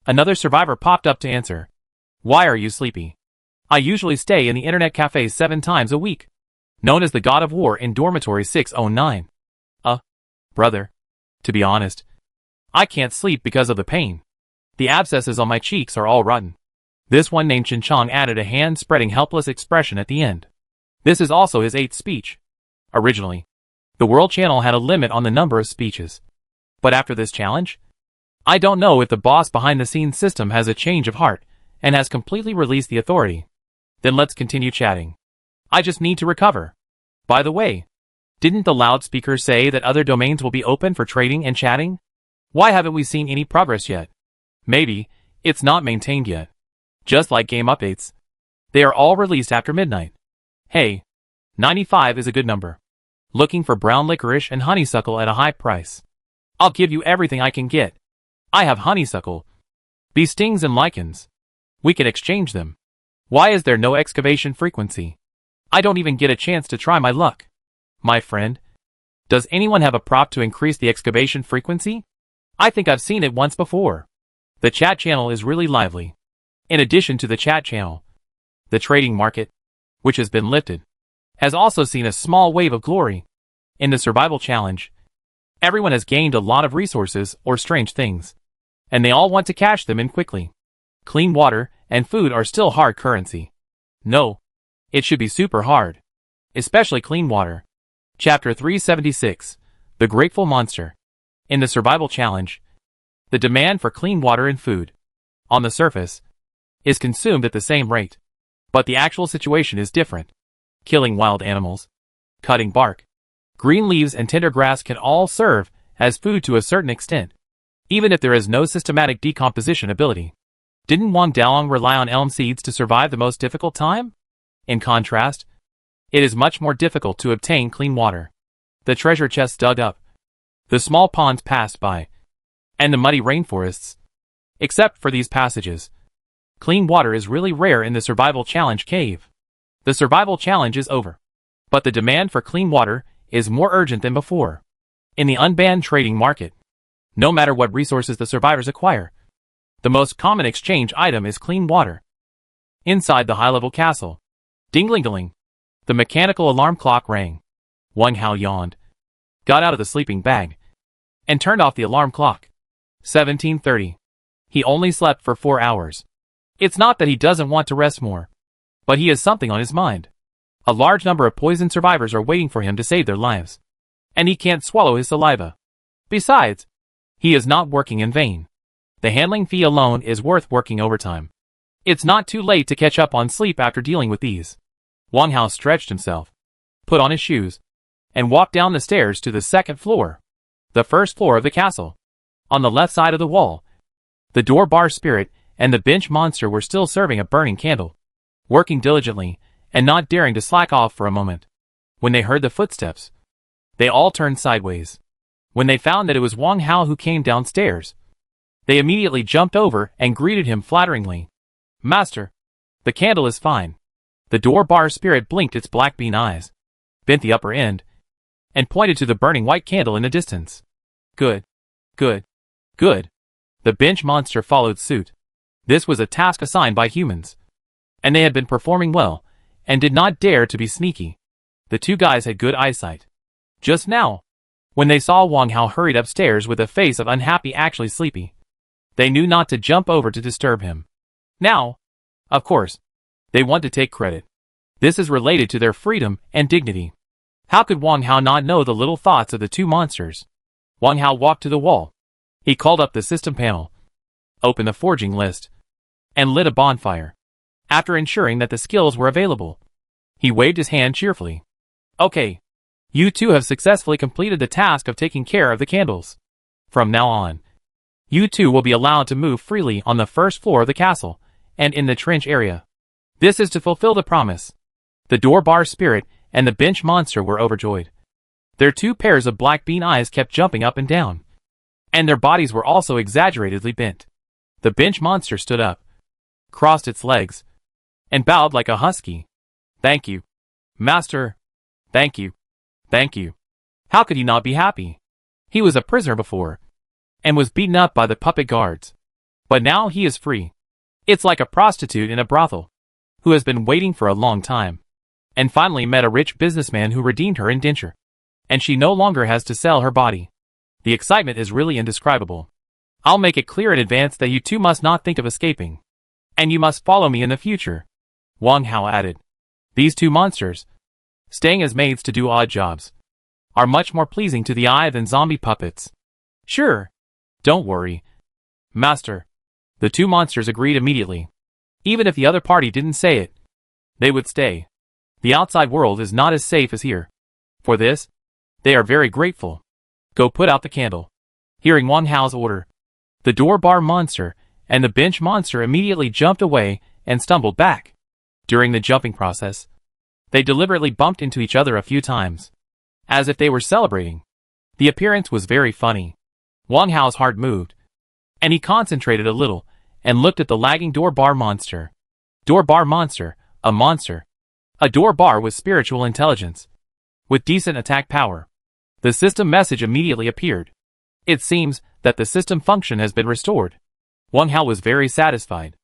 Another survivor popped up to answer. Why are you sleepy? I usually stay in the internet cafe 7 times a week. known as the God of War in Dormitory 609. Brother. To be honest, I can't sleep because of the pain. The abscesses on my cheeks are all rotten. This one named Chin Chong added a hand-spreading helpless expression at the end. This is also his 8th speech. Originally, the World Channel had a limit on the number of speeches. But after this challenge, I don't know if the boss behind the scenes system has a change of heart and has completely released the authority. Then let's continue chatting. I just need to recover. By the way, didn't the loudspeaker say that other domains will be open for trading and chatting? Why haven't we seen any progress yet? Maybe it's not maintained yet. Just like game updates. They are all released after midnight. Hey, 95 is a good number. Looking for brown licorice and honeysuckle at a high price. I'll give you everything I can get. I have honeysuckle, bee stings and lichens. We can exchange them. Why is there no excavation frequency? I don't even get a chance to try my luck. My friend, does anyone have a prop to increase the excavation frequency? I think I've seen it once before. The chat channel is really lively. In addition to the chat channel, the trading market, which has been lifted, has also seen a small wave of glory. In the survival challenge, everyone has gained a lot of resources or strange things, and they all want to cash them in quickly. Clean water and food are still hard currency. No, it should be super hard. Especially clean water. Chapter 376, The Grateful Monster. In the survival challenge, the demand for clean water and food, on the surface, is consumed at the same rate. But the actual situation is different. Killing wild animals, cutting bark, green leaves and tender grass can all serve as food to a certain extent, even if there is no systematic decomposition ability. Didn't Wang Daolong rely on elm seeds to survive the most difficult time? In contrast, it is much more difficult to obtain clean water. The treasure chests dug up, the small ponds passed by, and the muddy rainforests. Except for these passages, clean water is really rare in the survival challenge cave. The survival challenge is over, but the demand for clean water is more urgent than before. In the unbanned trading market, no matter what resources the survivors acquire, the most common exchange item is clean water. Inside the high-level castle, ding-ling-a-ling, the mechanical alarm clock rang. Wang Hao yawned, got out of the sleeping bag, and turned off the alarm clock. 17:30. He only slept for 4 hours. It's not that he doesn't want to rest more, but he has something on his mind. A large number of poison survivors are waiting for him to save their lives, and he can't swallow his saliva. Besides, he is not working in vain. The handling fee alone is worth working overtime. It's not too late to catch up on sleep after dealing with these. Wang Hao stretched himself, put on his shoes, and walked down the stairs to the second floor, the first floor of the castle. On the left side of the wall, the door bar spirit and the bench monster were still serving a burning candle, working diligently and not daring to slack off for a moment. When they heard the footsteps, they all turned sideways. When they found that it was Wang Hao who came downstairs, they immediately jumped over and greeted him flatteringly. Master, the candle is fine. The door bar spirit blinked its black bean eyes, bent the upper end, and pointed to the burning white candle in the distance. Good, good, good. The bench monster followed suit. This was a task assigned by humans, and they had been performing well, and did not dare to be sneaky. The two guys had good eyesight. Just now, when they saw Wang Hao hurried upstairs with a face of unhappy actually sleepy, they knew not to jump over to disturb him. Now, of course, they want to take credit. This is related to their freedom and dignity. How could Wang Hao not know the little thoughts of the two monsters? Wang Hao walked to the wall. He called up the system panel, opened the forging list, and lit a bonfire. After ensuring that the skills were available, he waved his hand cheerfully. Okay, you two have successfully completed the task of taking care of the candles. From now on, you two will be allowed to move freely on the first floor of the castle and in the trench area. This is to fulfill the promise. The door bar spirit and the bench monster were overjoyed. Their two pairs of black bean eyes kept jumping up and down, and their bodies were also exaggeratedly bent. The bench monster stood up, crossed its legs, and bowed like a husky. Thank you, Master. Thank you. Thank you. How could he not be happy? He was a prisoner before, and was beaten up by the puppet guards. But now he is free. It's like a prostitute in a brothel, who has been waiting for a long time. and finally met a rich businessman who redeemed her indenture. And she no longer has to sell her body. The excitement is really indescribable. I'll make it clear in advance that you two must not think of escaping. And you must follow me in the future. Wang Hao added. These two monsters, staying as maids to do odd jobs, are much more pleasing to the eye than zombie puppets. Sure. Don't worry, Master. The two monsters agreed immediately. Even if the other party didn't say it, they would stay. The outside world is not as safe as here. For this, they are very grateful. Go put out the candle. Hearing Wang Hao's order, the door bar monster and the bench monster immediately jumped away and stumbled back. During the jumping process, they deliberately bumped into each other a few times, as if they were celebrating. The appearance was very funny. Wang Hao's heart moved, and he concentrated a little and looked at the lagging door bar monster. Door bar monster, a monster. A door bar with spiritual intelligence, with decent attack power. The system message immediately appeared. It seems that the system function has been restored. Wang Hao was very satisfied.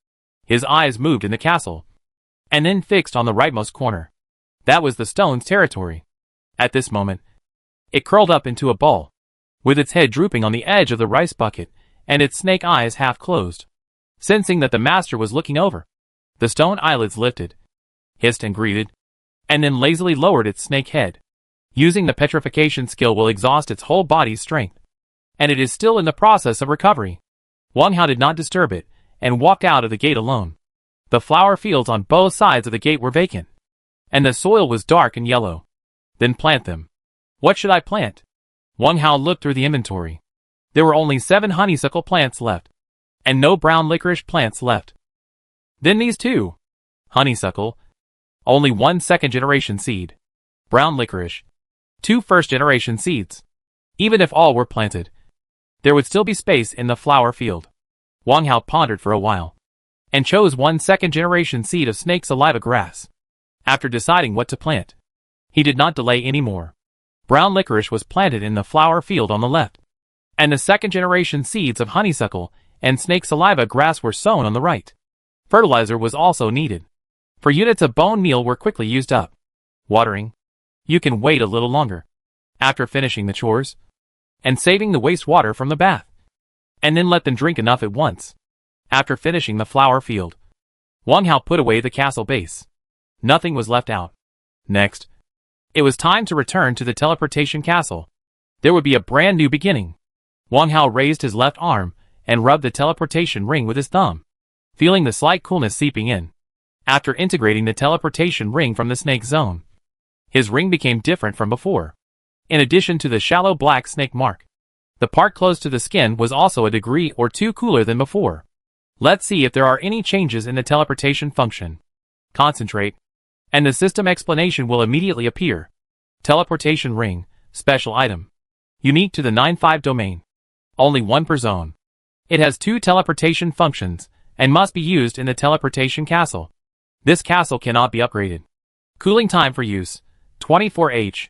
His eyes moved in the castle, and then fixed on the rightmost corner. That was the stone's territory. At this moment, it curled up into a ball, with its head drooping on the edge of the rice bucket, and its snake eyes half closed. Sensing that the master was looking over, the stone eyelids lifted, hissed and greeted, and then lazily lowered its snake head. Using the petrification skill will exhaust its whole body's strength, and it is still in the process of recovery. Wang Hao did not disturb it, and walked out of the gate alone. The flower fields on both sides of the gate were vacant, and the soil was dark and yellow. Then plant them. What should I plant? Wang Hao looked through the inventory. There were only 7 honeysuckle plants left, and no brown licorice plants left. Then these two. Honeysuckle. Only 1 second-generation seed. Brown licorice. 2 first-generation seeds. Even if all were planted, there would still be space in the flower field. Wang Hao pondered for a while, and chose 1 second-generation seed of snake saliva grass. After deciding what to plant, he did not delay any more. Brown licorice was planted in the flower field on the left, and the second-generation seeds of honeysuckle and snake saliva grass were sown on the right. Fertilizer was also needed, for units of bone meal were quickly used up. Watering. You can wait a little longer, after finishing the chores, and saving the wastewater from the bath, and then let them drink enough at once. After finishing the flower field, Wang Hao put away the castle base. Nothing was left out. Next, it was time to return to the teleportation castle. There would be a brand new beginning. Wang Hao raised his left arm and rubbed the teleportation ring with his thumb, feeling the slight coolness seeping in. After integrating the teleportation ring from the snake zone, his ring became different from before. In addition to the shallow black snake mark, the part close to the skin was also a degree or 2 cooler than before. Let's see if there are any changes in the teleportation function. Concentrate, and the system explanation will immediately appear. Teleportation ring, special item. Unique to the 9-5 domain. Only 1 per zone. It has 2 teleportation functions, and must be used in the teleportation castle. This castle cannot be upgraded. Cooling time for use, 24h.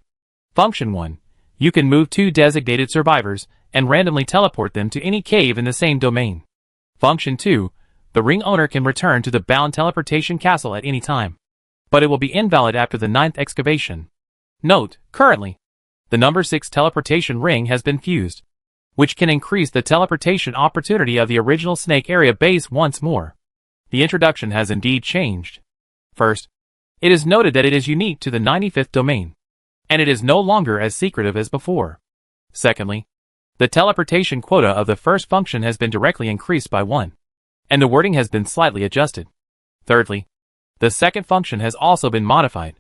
Function 1. You can move 2 designated survivors, and randomly teleport them to any cave in the same domain. Function 2. The ring owner can return to the bound teleportation castle at any time, but it will be invalid after the 9th excavation. Note, currently, the number 6 teleportation ring has been fused, which can increase the teleportation opportunity of the original snake area base once more. The introduction has indeed changed. First, it is noted that it is unique to the 95th domain, and it is no longer as secretive as before. Secondly, the teleportation quota of the first function has been directly increased by 1, and the wording has been slightly adjusted. Thirdly, the second function has also been modified.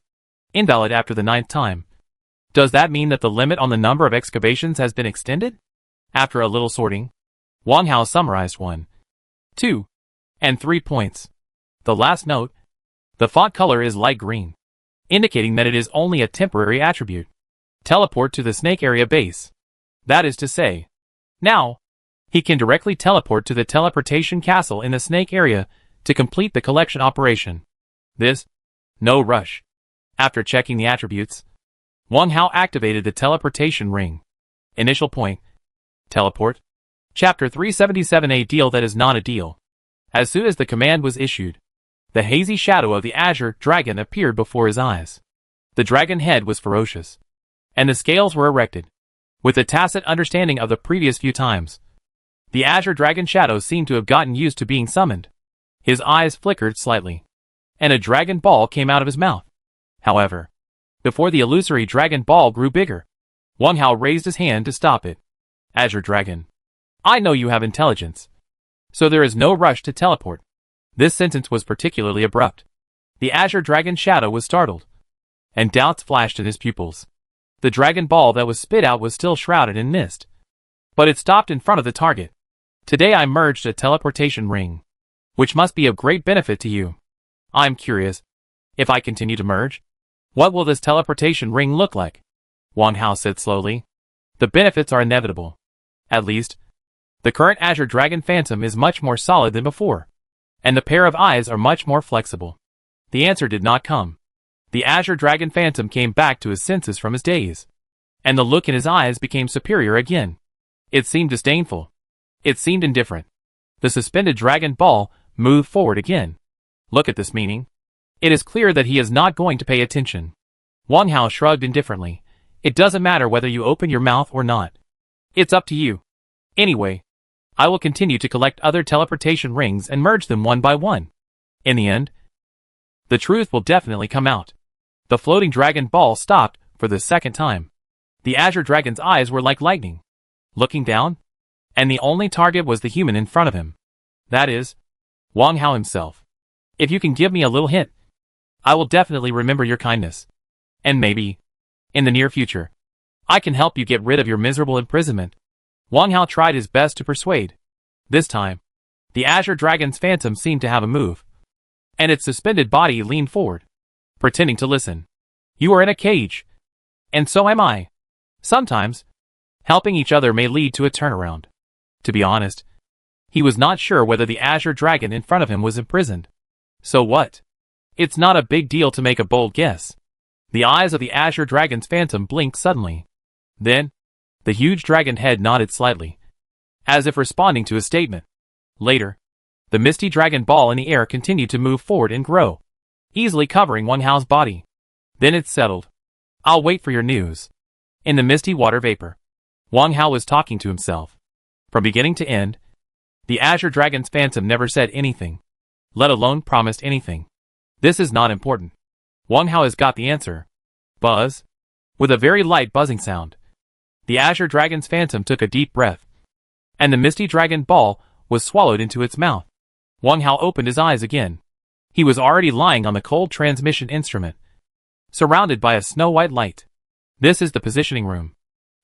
Invalid after the 9th time. Does that mean that the limit on the number of excavations has been extended? After a little sorting, Wang Hao summarized 1, 2, and 3 points. The last note, the font color is light green, indicating that it is only a temporary attribute. Teleport to the snake area base. That is to say, now, he can directly teleport to the teleportation castle in the snake area to complete the collection operation. This, no rush. After checking the attributes, Wang Hao activated the teleportation ring. Initial point. Teleport. Chapter 377. A deal that is not a deal. As soon as the command was issued, the hazy shadow of the azure dragon appeared before his eyes. The dragon head was ferocious, and the scales were erected, with a tacit understanding of the previous few times. The azure dragon shadow seemed to have gotten used to being summoned. His eyes flickered slightly, and a dragon ball came out of his mouth. However, before the illusory dragon ball grew bigger, Wang Hao raised his hand to stop it. Azure Dragon, I know you have intelligence, so there is no rush to teleport. This sentence was particularly abrupt. The Azure Dragon shadow was startled, and doubts flashed in his pupils. The dragon ball that was spit out was still shrouded in mist, but it stopped in front of the target. Today I merged a teleportation ring, which must be of great benefit to you. I'm curious, if I continue to merge, what will this teleportation ring look like? Wang Hao said slowly. The benefits are inevitable. At least, the current Azure Dragon Phantom is much more solid than before, and the pair of eyes are much more flexible. The answer did not come. The Azure Dragon Phantom came back to his senses from his daze, and the look in his eyes became superior again. It seemed disdainful. It seemed indifferent. The suspended dragon ball moved forward again. Look at this meaning. It is clear that he is not going to pay attention. Wang Hao shrugged indifferently. It doesn't matter whether you open your mouth or not. It's up to you. Anyway, I will continue to collect other teleportation rings and merge them one by one. In the end, the truth will definitely come out. The floating dragon ball stopped for the second time. The Azure Dragon's eyes were like lightning, looking down, and the only target was the human in front of him. That is, Wang Hao himself. If you can give me a little hint, I will definitely remember your kindness. And maybe, in the near future, I can help you get rid of your miserable imprisonment. Wang Hao tried his best to persuade. This time, the Azure Dragon's phantom seemed to have a move, and its suspended body leaned forward, pretending to listen. You are in a cage, and so am I. Sometimes, helping each other may lead to a turnaround. To be honest, he was not sure whether the Azure Dragon in front of him was imprisoned. So what? It's not a big deal to make a bold guess. The eyes of the Azure Dragon's phantom blinked suddenly. Then, the huge dragon head nodded slightly, as if responding to his statement. Later, the misty dragon ball in the air continued to move forward and grow, easily covering Wang Hao's body. Then it settled. I'll wait for your news. In the misty water vapor, Wang Hao was talking to himself. From beginning to end, the Azure Dragon's phantom never said anything, let alone promised anything. This is not important. Wang Hao has got the answer. Buzz. With a very light buzzing sound, the Azure Dragon's phantom took a deep breath, and the misty dragon ball was swallowed into its mouth. Wang Hao opened his eyes again. He was already lying on the cold transmission instrument, surrounded by a snow-white light. This is the positioning room.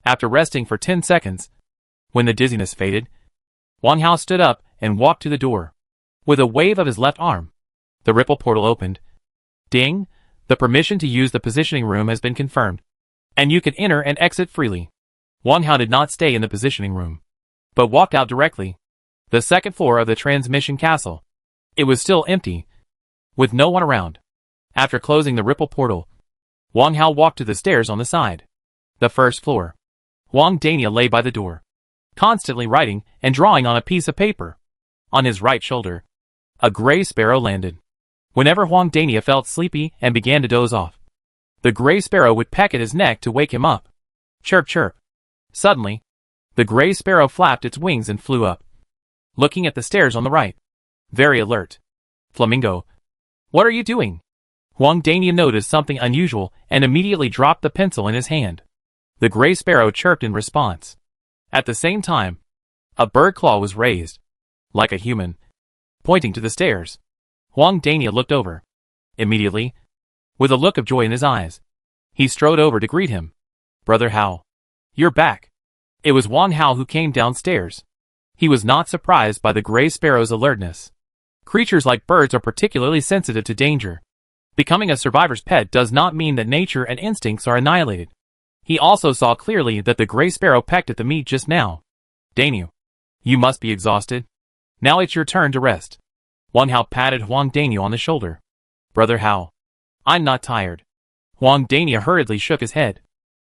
After resting for 10 seconds, when the dizziness faded, Wang Hao stood up and walked to the door. With a wave of his left arm, the ripple portal opened. Ding! The permission to use the positioning room has been confirmed, and you can enter and exit freely. Wang Hao did not stay in the positioning room, but walked out directly. The second floor of the transmission castle. It was still empty, with no one around. After closing the ripple portal, Wang Hao walked to the stairs on the side. The first floor. Wang Dania lay by the door, constantly writing and drawing on a piece of paper. On his right shoulder, a gray sparrow landed. Whenever Wang Dania felt sleepy and began to doze off, the gray sparrow would peck at his neck to wake him up. Chirp chirp. Suddenly, the gray sparrow flapped its wings and flew up, looking at the stairs on the right. Very alert. Flamingo. What are you doing? Wang Dania noticed something unusual and immediately dropped the pencil in his hand. The gray sparrow chirped in response. At the same time, a bird claw was raised, like a human, pointing to the stairs. Wang Dania looked over. Immediately, with a look of joy in his eyes, he strode over to greet him. Brother Hao. You're back. It was Wang Hao who came downstairs. He was not surprised by the gray sparrow's alertness. Creatures like birds are particularly sensitive to danger. Becoming a survivor's pet does not mean that nature and instincts are annihilated. He also saw clearly that the gray sparrow pecked at the meat just now. Daniel, you must be exhausted. Now it's your turn to rest. Wang Hao patted Wang Daniel on the shoulder. Brother Hao. I'm not tired. Wang Dania hurriedly shook his head.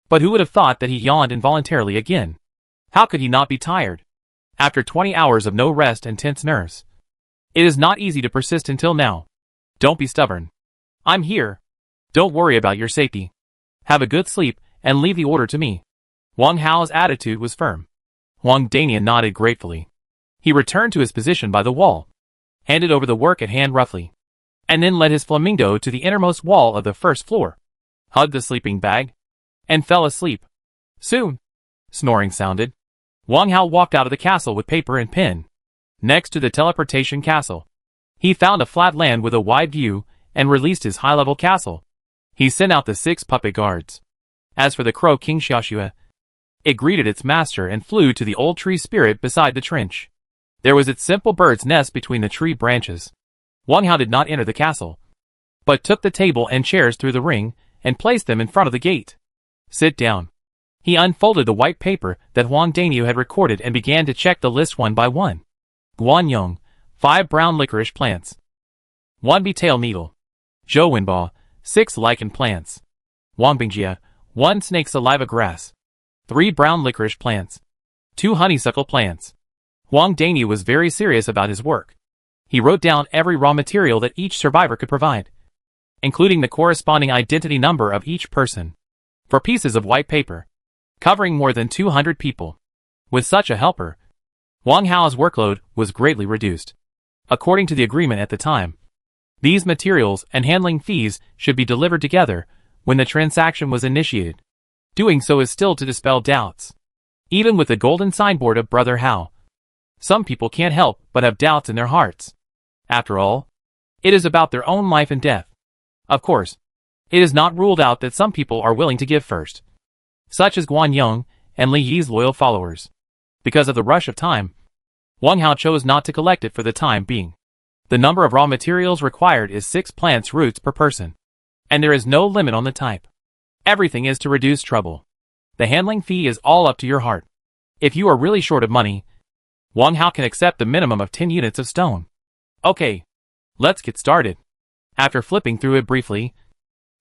But who would have thought that he yawned involuntarily again? How could he not be tired? After 20 hours of no rest and tense nerves. It is not easy to persist until now. Don't be stubborn. I'm here. Don't worry about your safety. Have a good sleep and leave the order to me. Wang Hao's attitude was firm. Wang Danian nodded gratefully. He returned to his position by the wall, handed over the work at hand roughly, and then led his flamingo to the innermost wall of the first floor, hugged the sleeping bag, and fell asleep. Soon, snoring sounded. Wang Hao walked out of the castle with paper and pen. Next to the teleportation castle, he found a flat land with a wide view and released his high-level castle. He sent out the 6 puppet guards. As for the crow king Xiaoxue, it greeted its master and flew to the old tree spirit beside the trench. There was its simple bird's nest between the tree branches. Wang Hao did not enter the castle, but took the table and chairs through the ring and placed them in front of the gate. Sit down. He unfolded the white paper that Wang Daniu had recorded and began to check the list one by one. Guanyong, 5 brown licorice plants. 1 betel needle. Zhou Wenba, 6 lichen plants. Wang Bingjia, 1 snake saliva grass. 3 brown licorice plants. 2 honeysuckle plants. Wang Daniu was very serious about his work. He wrote down every raw material that each survivor could provide, including the corresponding identity number of each person, for pieces of white paper, covering more than 200 people. With such a helper, Wang Hao's workload was greatly reduced. According to the agreement at the time, these materials and handling fees should be delivered together when the transaction was initiated. Doing so is still to dispel doubts. Even with the golden signboard of Brother Hao, some people can't help but have doubts in their hearts. After all, it is about their own life and death. Of course, it is not ruled out that some people are willing to give first, such as Guan Yong and Li Yi's loyal followers. Because of the rush of time, Wang Hao chose not to collect it for the time being. The number of raw materials required is 6 plants roots per person, and there is no limit on the type. Everything is to reduce trouble. The handling fee is all up to your heart. If you are really short of money, Wang Hao can accept the minimum of 10 units of stone. Okay, let's get started. After flipping through it briefly,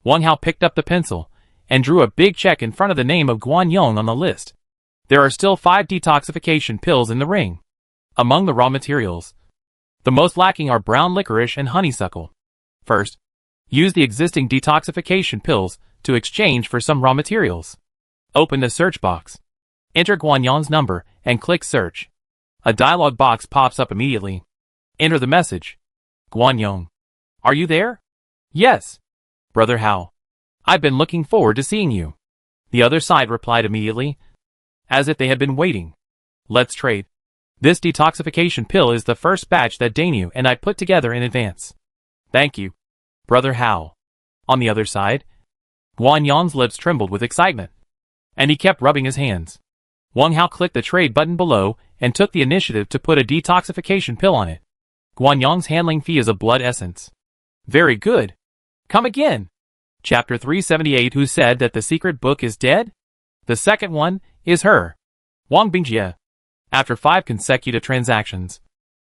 Wang Hao picked up the pencil and drew a big check in front of the name of Guan Yong on the list. There are still 5 detoxification pills in the ring. Among the raw materials, the most lacking are brown licorice and honeysuckle. First, use the existing detoxification pills to exchange for some raw materials. Open the search box. Enter Guan Yong's number and click search. A dialog box pops up immediately. Enter the message. Guan Yong, are you there? Yes. Brother Hao, I've been looking forward to seeing you. The other side replied immediately, as if they had been waiting. Let's trade. This detoxification pill is the first batch that Daniu and I put together in advance. Thank you, Brother Hao. On the other side, Guan Yong's lips trembled with excitement, and he kept rubbing his hands. Wang Hao clicked the trade button below and took the initiative to put a detoxification pill on it. Guan Yong's handling fee is a blood essence. Very good. Come again. Chapter 378. Who said that the secret book is dead? The second one is her. Wang Bingjie. After 5 consecutive transactions,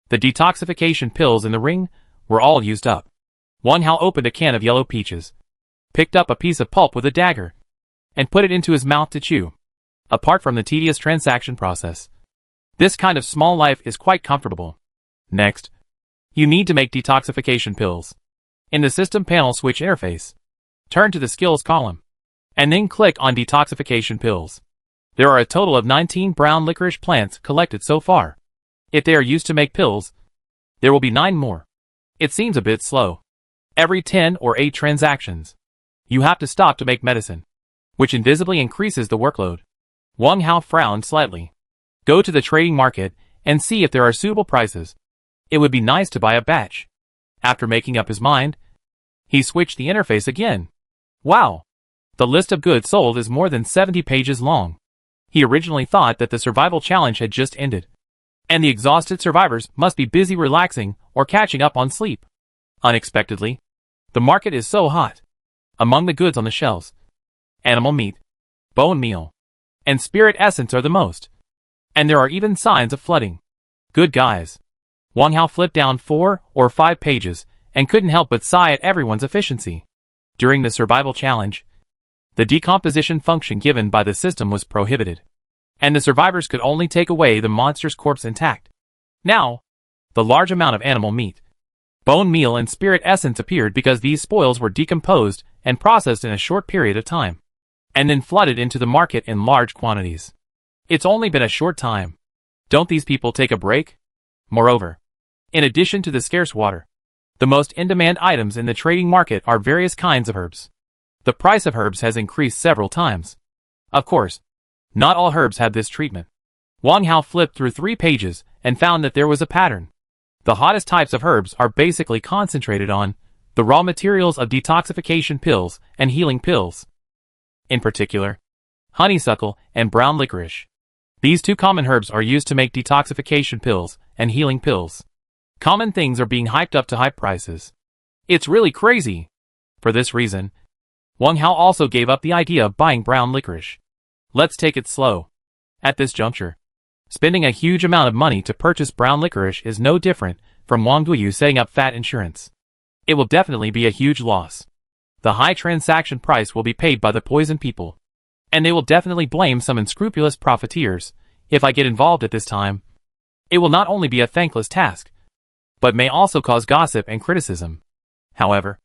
the detoxification pills in the ring were all used up. Wang Hao opened a can of yellow peaches, picked up a piece of pulp with a dagger, and put it into his mouth to chew. Apart from the tedious transaction process, this kind of small life is quite comfortable. Next, you need to make detoxification pills. In the system panel switch interface, turn to the skills column, and then click on detoxification pills. There are a total of 19 brown licorice plants collected so far. If they are used to make pills, there will be 9 more. It seems a bit slow. Every 10 or 8 transactions, you have to stop to make medicine, which invisibly increases the workload. Wang Hao frowned slightly. Go to the trading market and see if there are suitable prices. It would be nice to buy a batch. After making up his mind, he switched the interface again. Wow! The list of goods sold is more than 70 pages long. He originally thought that the survival challenge had just ended, and the exhausted survivors must be busy relaxing or catching up on sleep. Unexpectedly, the market is so hot. Among the goods on the shelves, animal meat, bone meal, and spirit essence are the most. And there are even signs of flooding. Good guys. Wang Hao flipped down 4 or 5 pages and couldn't help but sigh at everyone's efficiency. During the survival challenge, the decomposition function given by the system was prohibited, and the survivors could only take away the monster's corpse intact. Now, the large amount of animal meat, bone meal and spirit essence appeared because these spoils were decomposed and processed in a short period of time, and then flooded into the market in large quantities. It's only been a short time. Don't these people take a break? Moreover, in addition to the scarce water, the most in-demand items in the trading market are various kinds of herbs. The price of herbs has increased several times. Of course, not all herbs have this treatment. Wang Hao flipped through 3 pages and found that there was a pattern. The hottest types of herbs are basically concentrated on the raw materials of detoxification pills and healing pills. In particular, honeysuckle and brown licorice. These 2 common herbs are used to make detoxification pills and healing pills. Common things are being hyped up to high prices. It's really crazy. For this reason, Wang Hao also gave up the idea of buying brown licorice. Let's take it slow. At this juncture, spending a huge amount of money to purchase brown licorice is no different from Wang Duyu setting up fat insurance. It will definitely be a huge loss. The high transaction price will be paid by the poison people, and they will definitely blame some unscrupulous profiteers. If I get involved at this time, it will not only be a thankless task, but may also cause gossip and criticism. However,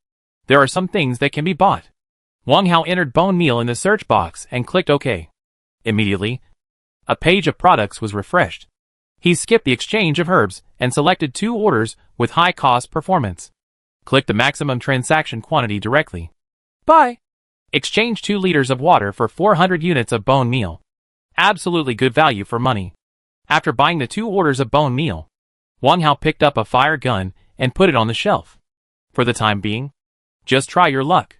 there are some things that can be bought. Wang Hao entered bone meal in the search box and clicked OK. Immediately, a page of products was refreshed. He skipped the exchange of herbs and selected 2 orders with high cost performance. Click the maximum transaction quantity directly. Buy. Exchange 2 liters of water for 400 units of bone meal. Absolutely good value for money. After buying the 2 orders of bone meal, Wang Hao picked up a fire gun and put it on the shelf. For the time being, just try your luck.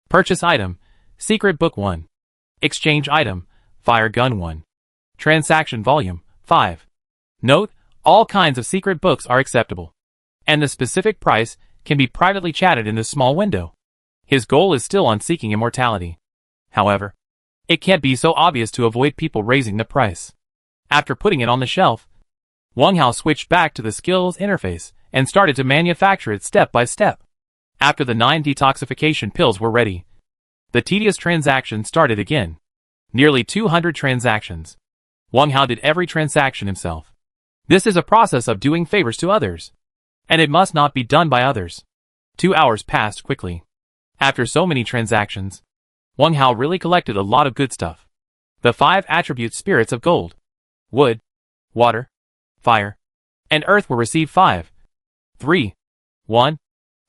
Purchase item, Secret Book 1. Exchange item, Fire Gun 1. Transaction volume, 5. Note, all kinds of secret books are acceptable, and the specific price can be privately chatted in this small window. His goal is still on seeking immortality. However, it can't be so obvious to avoid people raising the price. After putting it on the shelf, Wang Hao switched back to the skills interface and started to manufacture it step by step. After the 9 detoxification pills were ready, the tedious transaction started again. Nearly 200 transactions. Wang Hao did every transaction himself. This is a process of doing favors to others, and it must not be done by others. 2 hours passed quickly. After so many transactions, Wang Hao really collected a lot of good stuff. The 5 attribute spirits of gold, wood, water, fire, and earth were received 5, 3, 1,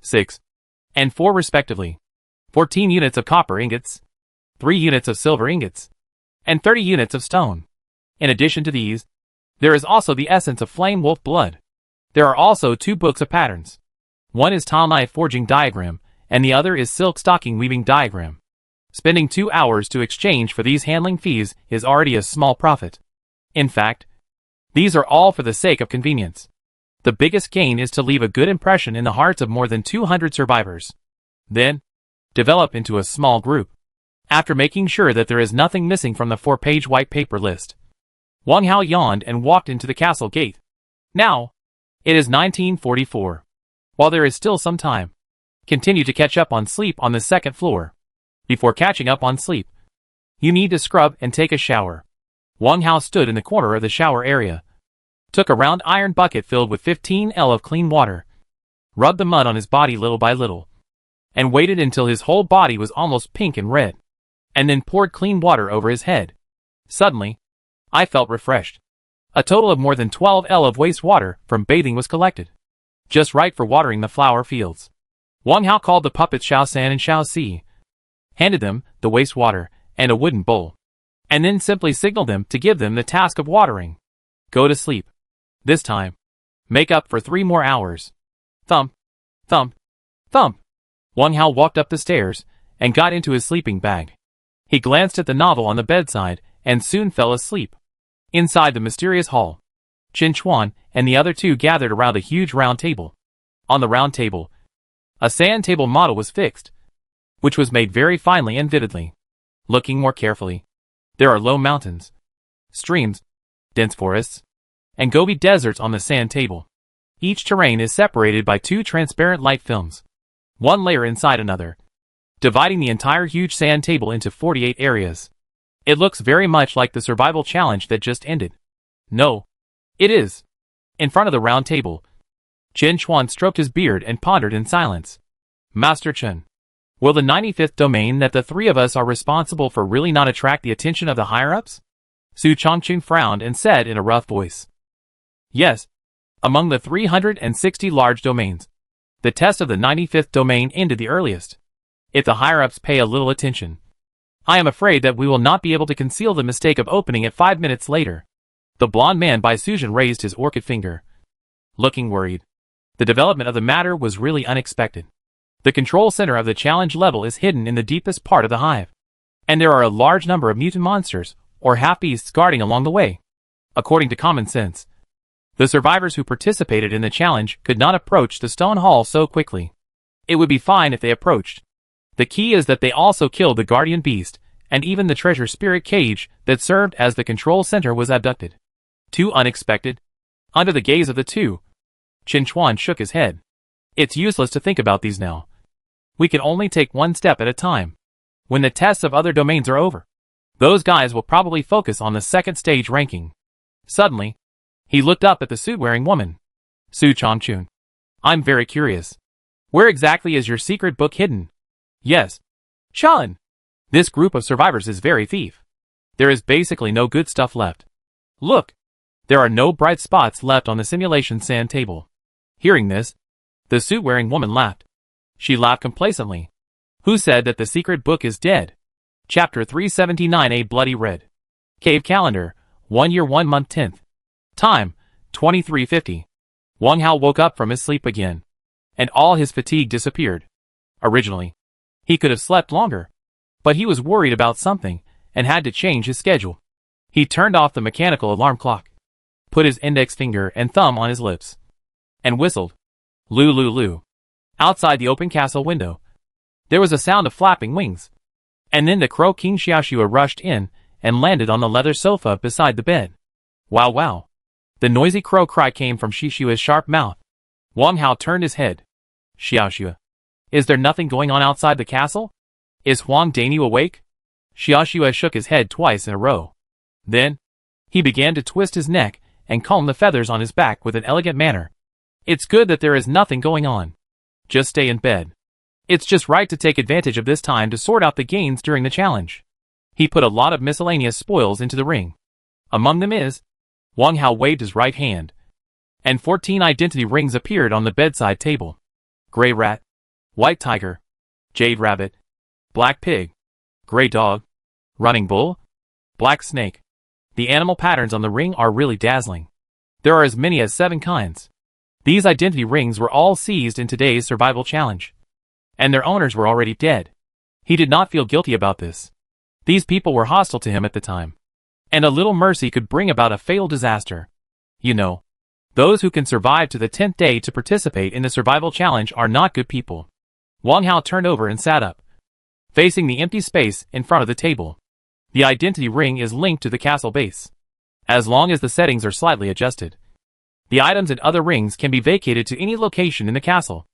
6, and 4 respectively. 14 units of copper ingots, 3 units of silver ingots, and 30 units of stone. In addition to these, there is also the essence of flame wolf blood. There are also 2 books of patterns. One is tile knife forging diagram, and the other is silk stocking weaving diagram. Spending 2 hours to exchange for these handling fees is already a small profit. In fact, these are all for the sake of convenience. The biggest gain is to leave a good impression in the hearts of more than 200 survivors. Then, develop into a small group. After making sure that there is nothing missing from the 4-page white paper list, Wang Hao yawned and walked into the castle gate. Now, it is 1944. While there is still some time, continue to catch up on sleep on the 2nd floor. Before catching up on sleep, you need to scrub and take a shower. Wang Hao stood in the corner of the shower area, took a round iron bucket filled with 15 L of clean water, rubbed the mud on his body little by little, and waited until his whole body was almost pink and red, and then poured clean water over his head. Suddenly, I felt refreshed. A total of more than 12 L of wastewater from bathing was collected, just right for watering the flower fields. Wang Hao called the puppets Xiao San and Xiao Si, handed them the wastewater and a wooden bowl, and then simply signaled them to give them the task of watering. Go to sleep. This time, make up for 3 more hours. Thump, thump, thump. Wang Hao walked up the stairs and got into his sleeping bag. He glanced at the novel on the bedside and soon fell asleep. Inside the mysterious hall, Qin Chuan and the other 2 gathered around a huge round table. On the round table, a sand table model was fixed, which was made very finely and vividly. Looking more carefully, there are low mountains, streams, dense forests, and Gobi deserts on the sand table. Each terrain is separated by 2 transparent light films, one layer inside another, dividing the entire huge sand table into 48 areas. It looks very much like the survival challenge that just ended. No, it is. In front of the round table, Qin Chuan stroked his beard and pondered in silence. Master Chen, Will the 95th domain that the three of us are responsible for really not attract the attention of the higher-ups? Su Changchun frowned and said in a rough voice. Yes. Among the 360 large domains, the test of the 95th domain ended the earliest. If the higher-ups pay a little attention, I am afraid that we will not be able to conceal the mistake of opening it 5 minutes later. The blond man by Suzhen raised his orchid finger, looking worried. The development of the matter was really unexpected. The control center of the challenge level is hidden in the deepest part of the hive, and there are a large number of mutant monsters, or half-beasts guarding along the way. According to common sense, the survivors who participated in the challenge could not approach the stone hall so quickly. It would be fine if they approached. The key is that they also killed the guardian beast, and even the treasure spirit cage that served as the control center was abducted. Too unexpected. Under the gaze of the two, Qin Chuan shook his head. It's useless to think about these now. We can only take one step at a time. When the tests of other domains are over, those guys will probably focus on the second stage ranking. Suddenly, he looked up at the suit-wearing woman. Su Changchun. I'm very curious. Where exactly is your secret book hidden? Yes. Chan. This group of survivors is very thief. There is basically no good stuff left. Look. There are no bright spots left on the simulation sand table. Hearing this, the suit-wearing woman laughed. She laughed complacently. Who said that the secret book is dead? Chapter 379 A Bloody Red. Cave Calendar, 1 year 1 month 10th. Time, 23:50. Wang Hao woke up from his sleep again, and all his fatigue disappeared. Originally, he could have slept longer, but he was worried about something and had to change his schedule. He turned off the mechanical alarm clock, put his index finger and thumb on his lips, and whistled. Lu lu lu. Outside the open castle window, there was a sound of flapping wings. And then the crow King Xiaoxua rushed in and landed on the leather sofa beside the bed. Wow wow. The noisy crow cry came from Xiaoxua's sharp mouth. Wang Hao turned his head. Xiaoxua. Is there nothing going on outside the castle? Is Huang Dainyu awake? Xiaoxua shook his head twice in a row. Then, he began to twist his neck and comb the feathers on his back with an elegant manner. It's good that there is nothing going on. Just stay in bed. It's just right to take advantage of this time to sort out the gains during the challenge. He put a lot of miscellaneous spoils into the ring. Among them is, Wang Hao waved his right hand, and 14 identity rings appeared on the bedside table. Gray rat, white tiger, jade rabbit, black pig, gray dog, running bull, black snake. The animal patterns on the ring are really dazzling. There are as many as 7 kinds. These identity rings were all seized in today's survival challenge, and their owners were already dead. He did not feel guilty about this. These people were hostile to him at the time, and a little mercy could bring about a fatal disaster. You know, those who can survive to the 10th day to participate in the survival challenge are not good people. Wang Hao turned over and sat up, facing the empty space in front of the table. The identity ring is linked to the castle base. As long as the settings are slightly adjusted, the items and other rings can be vacated to any location in the castle.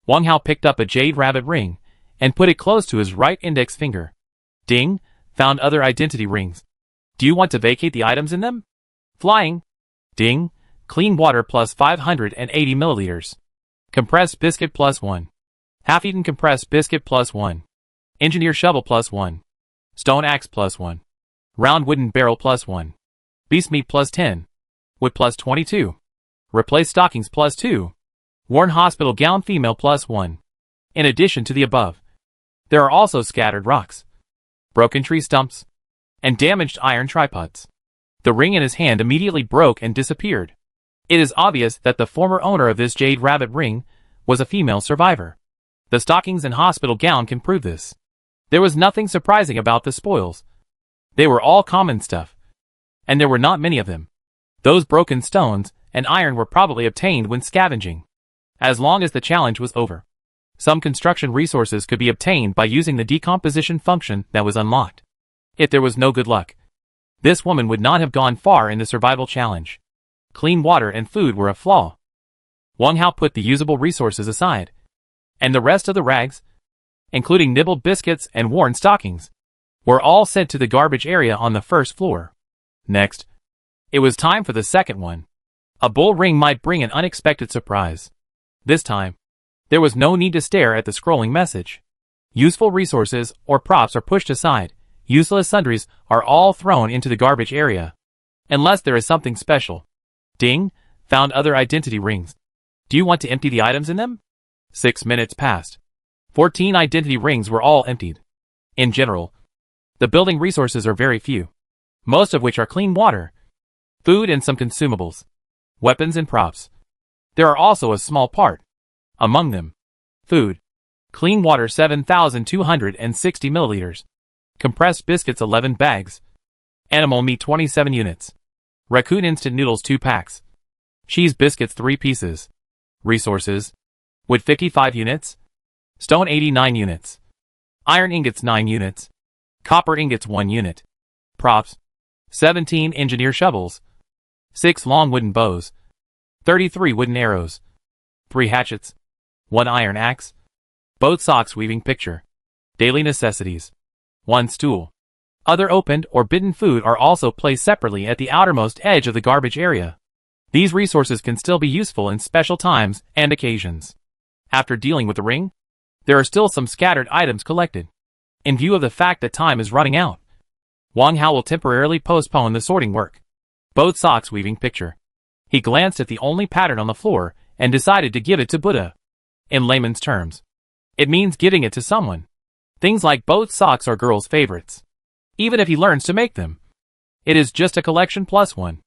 Wang Hao picked up a jade rabbit ring and put it close to his right index finger. Ding, found other identity rings. Do you want to vacate the items in them? Flying. Ding, clean water plus 580 milliliters. Compressed biscuit plus 1. Half-eaten compressed biscuit plus 1. Engineer shovel plus 1. Stone axe plus 1. Round wooden barrel plus 1. Beast meat plus 10. Wood plus 22. Replace stockings plus 2. Worn hospital gown female plus 1. In addition to the above, there are also scattered rocks, broken tree stumps, and damaged iron tripods. The ring in his hand immediately broke and disappeared. It is obvious that the former owner of this jade rabbit ring was a female survivor. The stockings and hospital gown can prove this. There was nothing surprising about the spoils. They were all common stuff, and there were not many of them. Those broken stones and iron were probably obtained when scavenging. As long as the challenge was over, some construction resources could be obtained by using the decomposition function that was unlocked. If there was no good luck, this woman would not have gone far in the survival challenge. Clean water and food were a flaw. Wang Hao put the usable resources aside, and the rest of the rags, including nibbled biscuits and worn stockings, were all sent to the garbage area on the first floor. Next, it was time for the second one. A bull ring might bring an unexpected surprise. This time, there was no need to stare at the scrolling message. Useful resources or props are pushed aside. Useless sundries are all thrown into the garbage area. Unless there is something special. Ding, found other identity rings. Do you want to empty the items in them? 6 minutes passed. 14 identity rings were all emptied. In general, the building resources are very few, most of which are clean water, food and some consumables, weapons and props. There are also a small part. Among them, food. Clean water 7,260 milliliters. Compressed biscuits 11 bags. Animal meat 27 units. Raccoon instant noodles 2 packs. Cheese biscuits 3 pieces. Resources. Wood 55 units. Stone 89 units. Iron ingots 9 units. Copper ingots 1 unit. Props. 17 engineer shovels. 6 long wooden bows. 33 wooden arrows. 3 hatchets. 1 iron axe. Both socks weaving picture. Daily necessities. 1 stool. Other opened or bidden food are also placed separately at the outermost edge of the garbage area. These resources can still be useful in special times and occasions. After dealing with the ring, there are still some scattered items collected. In view of the fact that time is running out, Wang Hao will temporarily postpone the sorting work. Both socks weaving picture. He glanced at the only pattern on the floor and decided to give it to Buddha. In layman's terms, it means giving it to someone. Things like both socks are girls' favorites. Even if he learns to make them, it is just a collection plus one.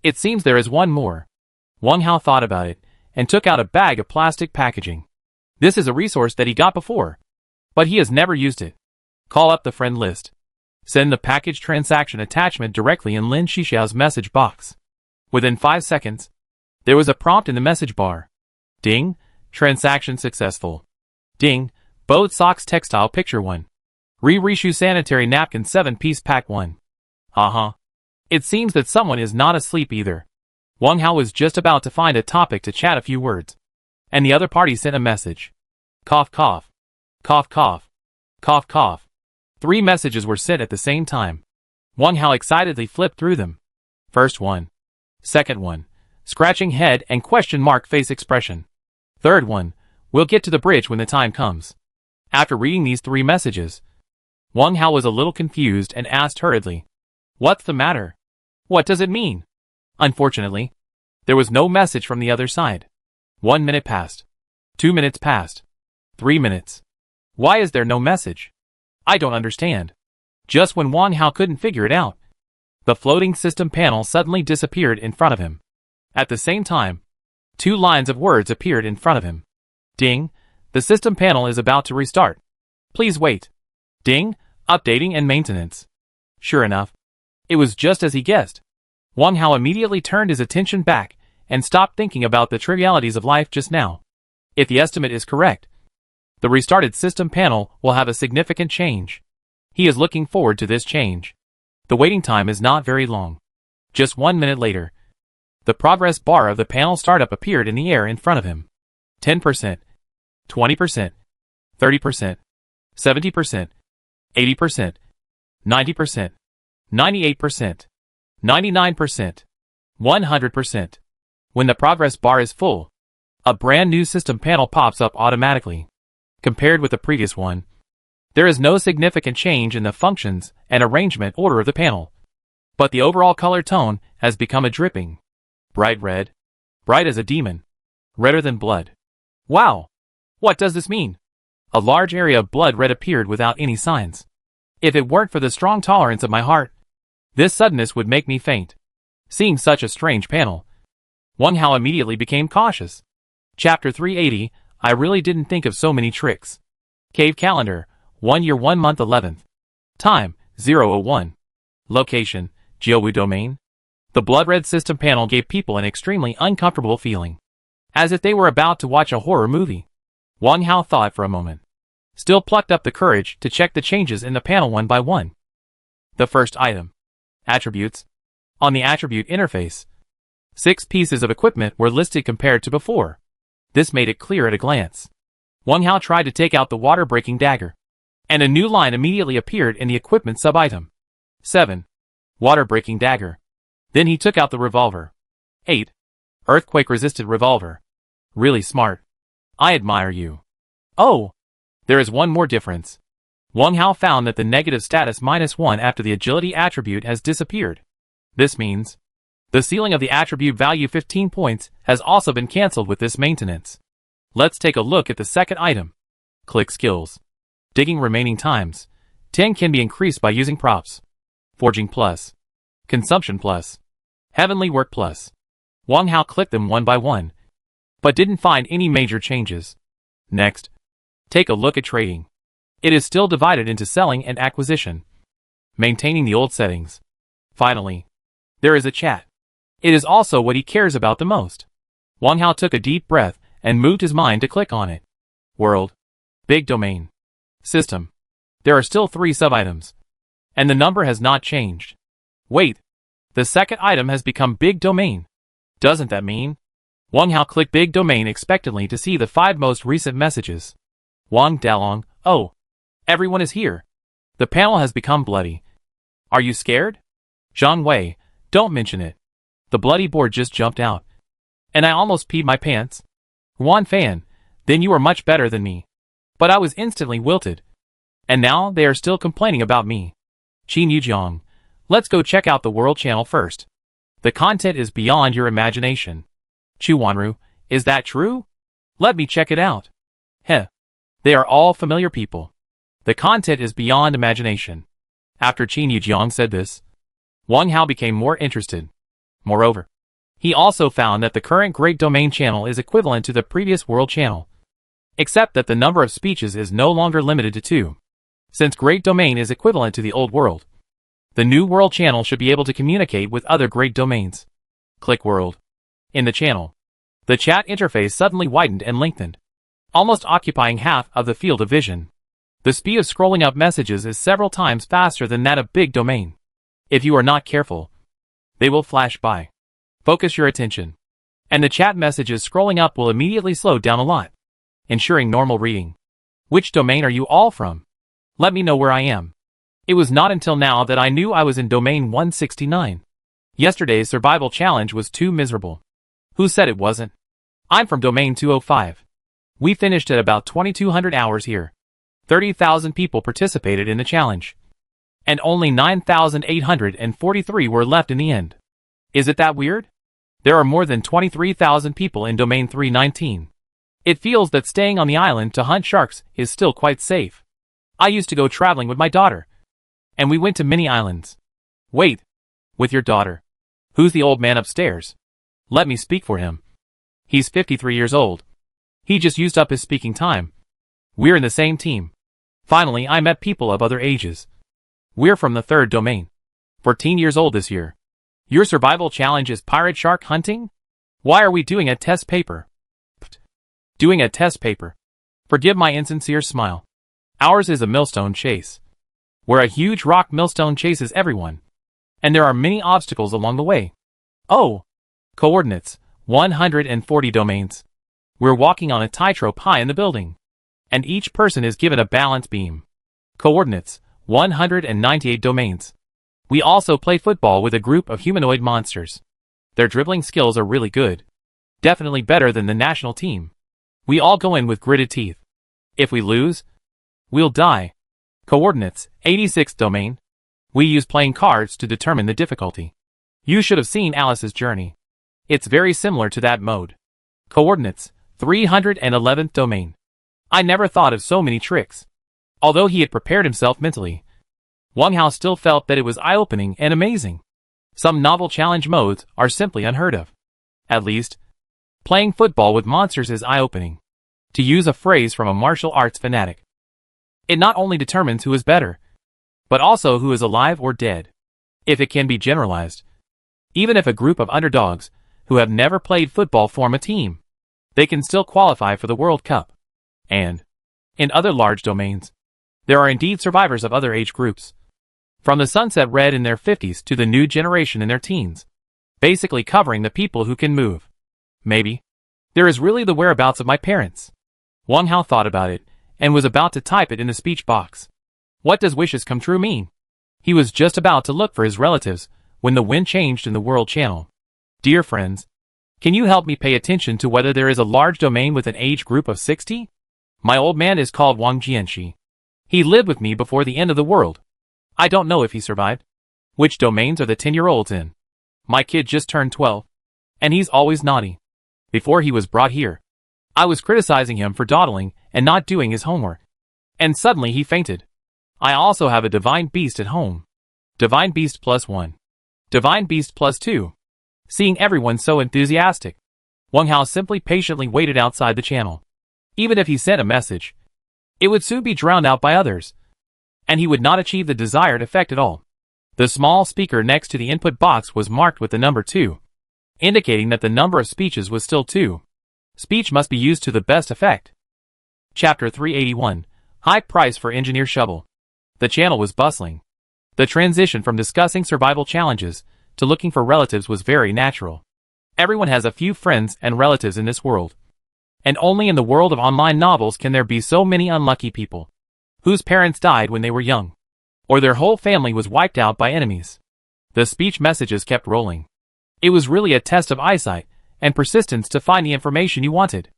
It seems there is one more. Wang Hao thought about it and took out a bag of plastic packaging. This is a resource that he got before, but he has never used it. Call up the friend list. Send the package transaction attachment directly in Lin Shixiao's message box. Within 5 seconds, there was a prompt in the message bar. Ding, transaction successful. Ding, both socks textile picture 1. Re-reshu sanitary napkin 7-piece pack 1. It seems that someone is not asleep either. Wang Hao was just about to find a topic to chat a few words, and the other party sent a message. Cough cough. Cough cough. Cough cough. 3 messages were sent at the same time. Wang Hao excitedly flipped through them. First one. Second one. Scratching head and question mark face expression. Third one. We'll get to the bridge when the time comes. After reading these 3 messages, Wang Hao was a little confused and asked hurriedly, "What's the matter? What does it mean?" Unfortunately, there was no message from the other side. 1 minute passed. 2 minutes passed. 3 minutes. Why is there no message? I don't understand. Just when Wang Hao couldn't figure it out, the floating system panel suddenly disappeared in front of him. At the same time, 2 lines of words appeared in front of him. Ding, the system panel is about to restart. Please wait. Ding, updating and maintenance. Sure enough, it was just as he guessed. Wang Hao immediately turned his attention back and stopped thinking about the trivialities of life just now. If the estimate is correct, the restarted system panel will have a significant change. He is looking forward to this change. The waiting time is not very long. Just 1 minute later, the progress bar of the panel startup appeared in the air in front of him. 10%, 20%, 30%, 70%, 80%, 90%, 98%, 99%, 100%. When the progress bar is full, a brand new system panel pops up automatically. Compared with the previous one, there is no significant change in the functions and arrangement order of the panel, but the overall color tone has become a dripping, bright red, bright as a demon, redder than blood. Wow! What does this mean? A large area of blood red appeared without any signs. If it weren't for the strong tolerance of my heart, this suddenness would make me faint. Seeing such a strange panel, Wang Hao immediately became cautious. Chapter 380, I really didn't think of so many tricks. Cave calendar, 1 year 1 month 11th. Time, 001. Location, Jiuwu domain. The blood red system panel gave people an extremely uncomfortable feeling, as if they were about to watch a horror movie. Wang Hao thought for a moment, still plucked up the courage to check the changes in the panel one by one. The first item. Attributes. On the attribute interface, 6 pieces of equipment were listed compared to before. This made it clear at a glance. Wang Hao tried to take out the water-breaking dagger, and a new line immediately appeared in the equipment sub-item. 7. Water-breaking dagger. Then he took out the revolver. 8. Earthquake-resistant revolver. Really smart. I admire you. Oh! There is one more difference. Wang Hao found that the negative status -1 after the agility attribute has disappeared. This means the ceiling of the attribute value 15 points has also been cancelled with this maintenance. Let's take a look at the second item. Click Skills. Digging remaining times 10 can be increased by using props. Forging plus. Consumption plus. Heavenly work plus. Wang Hao clicked them one by one, but didn't find any major changes. Next, take a look at trading. It is still divided into selling and acquisition, maintaining the old settings. Finally, there is a chat. It is also what he cares about the most. Wang Hao took a deep breath and moved his mind to click on it. World. Big domain. System. There are still 3 sub-items, and the number has not changed. Wait, the second item has become big domain. Doesn't that mean? Wang Hao clicked big domain expectantly to see the 5 most recent messages. Wang Dalong, oh, everyone is here. The panel has become bloody. Are you scared? Zhang Wei, don't mention it. The bloody board just jumped out, and I almost peed my pants. Wan Fan, then you are much better than me. But I was instantly wilted. And now they are still complaining about me. Qin Yujiang, let's go check out the World Channel first. The content is beyond your imagination. Chu Wanru, is that true? Let me check it out. Heh. They are all familiar people. The content is beyond imagination. After Qin Yujiang said this, Wang Hao became more interested. Moreover, he also found that the current Great Domain channel is equivalent to the previous World Channel, except that the number of speeches is no longer limited to 2. Since Great Domain is equivalent to the Old World, the new World Channel should be able to communicate with other Great Domains. Click World. In the channel, the chat interface suddenly widened and lengthened, almost occupying half of the field of vision. The speed of scrolling up messages is several times faster than that of Big Domain. If you are not careful, they will flash by. Focus your attention, and the chat messages scrolling up will immediately slow down a lot, ensuring normal reading. Which domain are you all from? Let me know where I am. It was not until now that I knew I was in domain 169. Yesterday's survival challenge was too miserable. Who said it wasn't? I'm from domain 205. We finished at about 2200 hours here. 30,000 people participated in the challenge, and only 9,843 were left in the end. Is it that weird? There are more than 23,000 people in domain 319. It feels that staying on the island to hunt sharks is still quite safe. I used to go traveling with my daughter, and we went to many islands. Wait, with your daughter? Who's the old man upstairs? Let me speak for him. He's 53 years old. He just used up his speaking time. We're in the same team. Finally, I met people of other ages. We're from the 3rd domain. 14 years old this year. Your survival challenge is pirate shark hunting? Why are we doing a test paper? Doing a test paper. Forgive my insincere smile. Ours is a millstone chase, where a huge rock millstone chases everyone, and there are many obstacles along the way. Oh! Coordinates, 140 domains. We're walking on a tightrope high in the building, and each person is given a balance beam. Coordinates, 198 domains. We also play football with a group of humanoid monsters. Their dribbling skills are really good. Definitely better than the national team. We all go in with gritted teeth. If we lose, we'll die. Coordinates, 86 domain. We use playing cards to determine the difficulty. You should have seen Alice's journey. It's very similar to that mode. Coordinates, 311th domain. I never thought of so many tricks. Although he had prepared himself mentally, Wang Hao still felt that it was eye-opening and amazing. Some novel challenge modes are simply unheard of. At least, playing football with monsters is eye-opening. To use a phrase from a martial arts fanatic, it not only determines who is better, but also who is alive or dead. If it can be generalized, even if a group of underdogs who have never played football form a team, they can still qualify for the World Cup. And, in other large domains, there are indeed survivors of other age groups. From the Sunset Red in their 50s to the new generation in their teens, basically covering the people who can move. Maybe there is really the whereabouts of my parents. Wang Hao thought about it, and was about to type it in the speech box. What does wishes come true mean? He was just about to look for his relatives, when the wind changed in the World Channel. Dear friends, can you help me pay attention to whether there is a large domain with an age group of 60? My old man is called Wang Jianxi. He lived with me before the end of the world. I don't know if he survived. Which domains are the 10-year-olds in? My kid just turned 12. And he's always naughty. Before he was brought here, I was criticizing him for dawdling and not doing his homework. And suddenly he fainted. I also have a divine beast at home. Divine beast +1. Divine beast +2. Seeing everyone so enthusiastic, Wang Hao simply patiently waited outside the channel. Even if he sent a message, it would soon be drowned out by others, and he would not achieve the desired effect at all. The small speaker next to the input box was marked with the number 2, indicating that the number of speeches was still 2. Speech must be used to the best effect. Chapter 381. High price for engineer shovel. The channel was bustling. The transition from discussing survival challenges to looking for relatives was very natural. Everyone has a few friends and relatives in this world. And only in the world of online novels can there be so many unlucky people whose parents died when they were young, or their whole family was wiped out by enemies. The speech messages kept rolling. It was really a test of eyesight and persistence to find the information you wanted.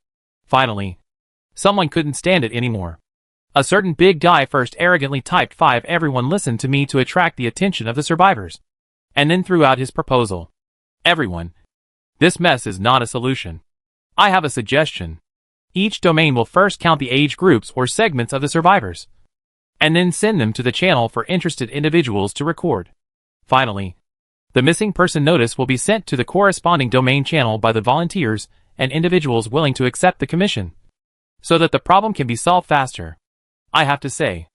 Finally, someone couldn't stand it anymore. A certain big guy first arrogantly typed 5. Everyone listened to me to attract the attention of the survivors, and then threw out his proposal. Everyone. This mess is not a solution. I have a suggestion. Each domain will first count the age groups or segments of the survivors, and then send them to the channel for interested individuals to record. Finally, the missing person notice will be sent to the corresponding domain channel by the volunteers and individuals willing to accept the commission, so that the problem can be solved faster. I have to say,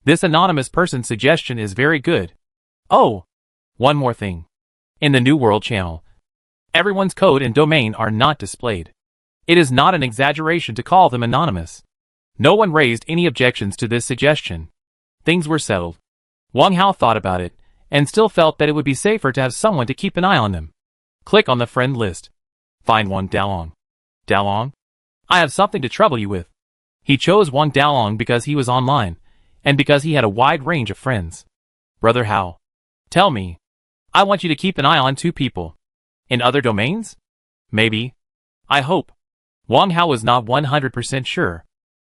this anonymous person's suggestion is very good. Oh, one more thing. In the New World channel, everyone's code and domain are not displayed. It is not an exaggeration to call them anonymous. No one raised any objections to this suggestion. Things were settled. Wang Hao thought about it, and still felt that it would be safer to have someone to keep an eye on them. Click on the friend list. Find Wang Dalong. Dalong? I have something to trouble you with. He chose Wang Dalong because he was online, and because he had a wide range of friends. Brother Hao. Tell me. I want you to keep an eye on 2 people. In other domains? Maybe. I hope. Wang Hao was not 100% sure.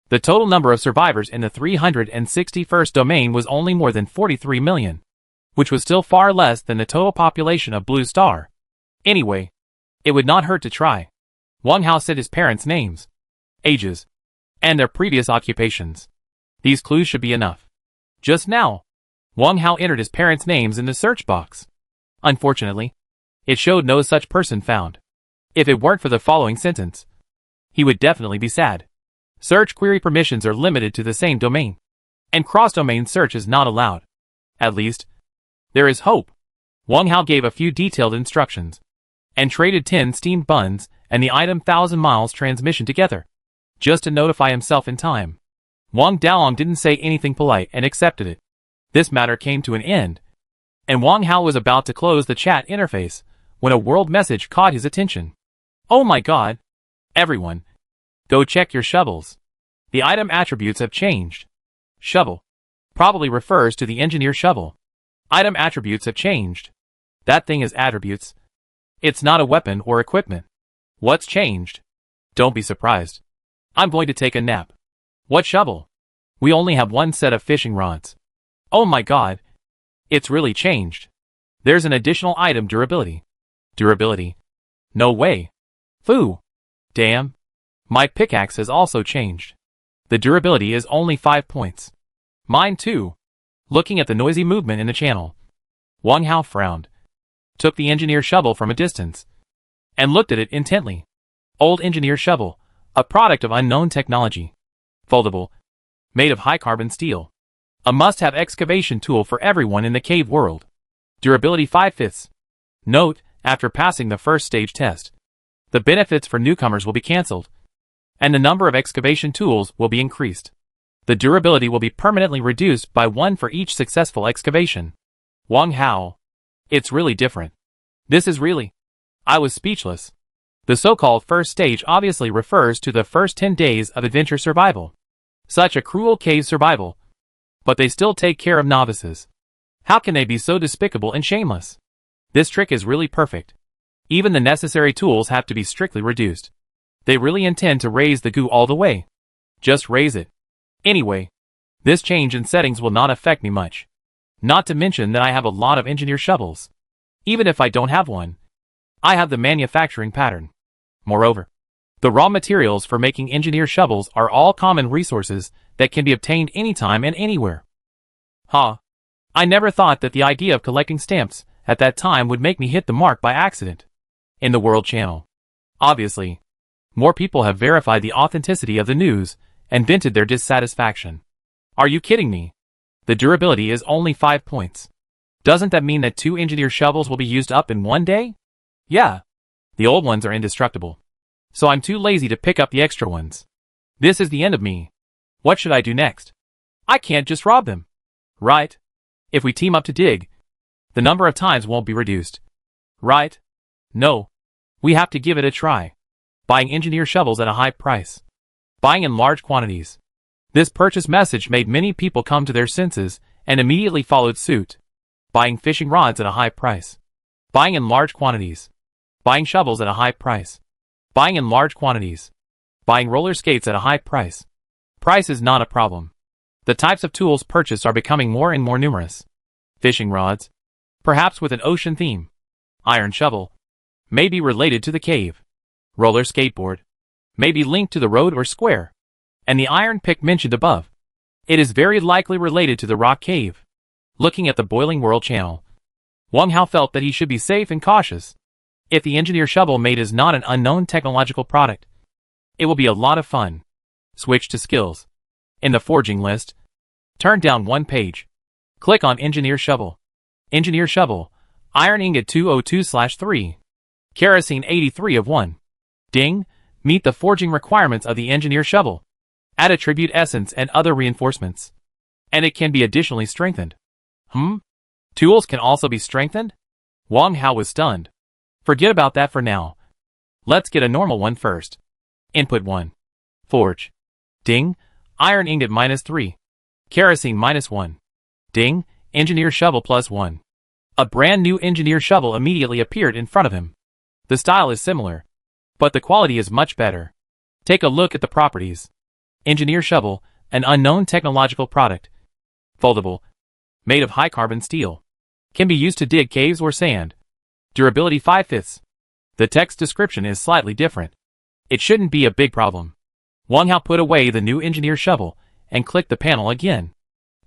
The total number of survivors in the 361st domain was only more than 43 million, which was still far less than the total population of Blue Star. Anyway, it would not hurt to try. Wang Hao said his parents' names, ages, and their previous occupations. These clues should be enough. Just now, Wang Hao entered his parents' names in the search box. Unfortunately, it showed no such person found. If it weren't for the following sentence, he would definitely be sad. Search query permissions are limited to the same domain, and cross-domain search is not allowed. At least, there is hope. Wang Hao gave a few detailed instructions, and traded 10 steamed buns and the item 1,000 miles transmission together, just to notify himself in time. Wang Dalong didn't say anything polite and accepted it. This matter came to an end, and Wang Hao was about to close the chat interface when a world message caught his attention. Oh my god! Everyone, go check your shovels. The item attributes have changed. Shovel probably refers to the engineer shovel. Item attributes have changed. That thing is attributes. It's not a weapon or equipment. What's changed? Don't be surprised. I'm going to take a nap. What shovel? We only have 1 set of fishing rods. Oh my god. It's really changed. There's an additional item durability. Durability? No way. Foo. Damn. My pickaxe has also changed. The durability is only 5 points. Mine too. Looking at the noisy movement in the channel, Wang Hao frowned, took the engineer shovel from a distance, and looked at it intently. Old engineer shovel, a product of unknown technology. Foldable, made of high-carbon steel. A must-have excavation tool for everyone in the cave world. Durability 5/5. Note, after passing the first stage test, the benefits for newcomers will be cancelled, and the number of excavation tools will be increased. The durability will be permanently reduced by 1 for each successful excavation. Wang Hao. It's really different. This is really... I was speechless. The so-called first stage obviously refers to the first 10 days of adventure survival. Such a cruel cave survival. But they still take care of novices. How can they be so despicable and shameless? This trick is really perfect. Even the necessary tools have to be strictly reduced. They really intend to raise the goo all the way. Just raise it. Anyway, this change in settings will not affect me much. Not to mention that I have a lot of engineer shovels. Even if I don't have one, I have the manufacturing pattern. Moreover, the raw materials for making engineer shovels are all common resources that can be obtained anytime and anywhere. I never thought that the idea of collecting stamps at that time would make me hit the mark by accident. In the World Channel, obviously, more people have verified the authenticity of the news and vented their dissatisfaction. Are you kidding me? The durability is only 5 points. Doesn't that mean that 2 engineer shovels will be used up in one day? Yeah. The old ones are indestructible. So I'm too lazy to pick up the extra ones. This is the end of me. What should I do next? I can't just rob them. Right? If we team up to dig, the number of times won't be reduced. Right? No. We have to give it a try. Buying engineer shovels at a high price. Buying in large quantities. This purchase message made many people come to their senses and immediately followed suit. Buying fishing rods at a high price. Buying in large quantities. Buying shovels at a high price. Buying in large quantities. Buying roller skates at a high price. Price is not a problem. The types of tools purchased are becoming more and more numerous. Fishing rods, perhaps with an ocean theme. Iron shovel, may be related to the cave. Roller skateboard, may be linked to the road or square. And the iron pick mentioned above. It is very likely related to the rock cave. Looking at the Boiling World Channel, Wang Hao felt that he should be safe and cautious. If the engineer shovel made is not an unknown technological product, it will be a lot of fun. Switch to skills. In the forging list, turn down one page. Click on engineer shovel. Engineer shovel, iron ingot 202/3. Kerosene 83 of 1. Ding, meet the forging requirements of the engineer shovel. Add attribute essence and other reinforcements. And it can be additionally strengthened. Tools can also be strengthened? Wang Hao was stunned. Forget about that for now. Let's get a normal one first. Input 1. Forge. Ding, iron ingot -3. Kerosene -1. Ding, engineer shovel +1. A brand new engineer shovel immediately appeared in front of him. The style is similar, but the quality is much better. Take a look at the properties. Engineer shovel, an unknown technological product. Foldable. Made of high carbon steel. Can be used to dig caves or sand. Durability 5/5. The text description is slightly different. It shouldn't be a big problem. Wang Hao put away the new engineer shovel and clicked the panel again.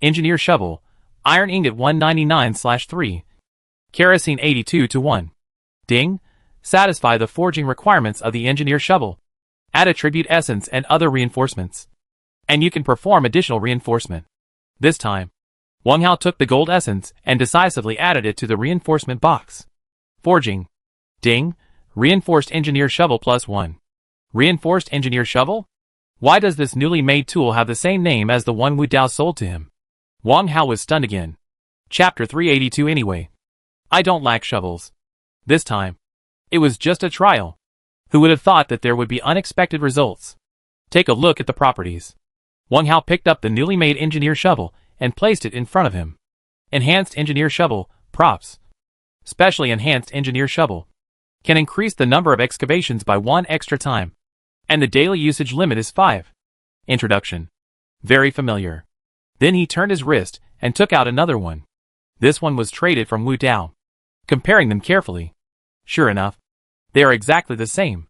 Engineer shovel, iron ingot 199/3. Kerosene 82/1. Ding, satisfy the forging requirements of the engineer shovel. Add attribute essence and other reinforcements. And you can perform additional reinforcement. This time, Wang Hao took the gold essence and decisively added it to the reinforcement box. Forging. Ding, reinforced engineer shovel +1. Reinforced engineer shovel? Why does this newly made tool have the same name as the one Wu Dao sold to him? Wang Hao was stunned again. Chapter 382 anyway. I don't lack shovels. This time, it was just a trial. Who would have thought that there would be unexpected results? Take a look at the properties. Wang Hao picked up the newly made engineer shovel and placed it in front of him. Enhanced engineer shovel, props. Specially enhanced engineer shovel. Can increase the number of excavations by 1 extra time. And the daily usage limit is 5. Introduction. Very familiar. Then he turned his wrist and took out another one. This one was traded from Wu Dao. Comparing them carefully. Sure enough, they are exactly the same.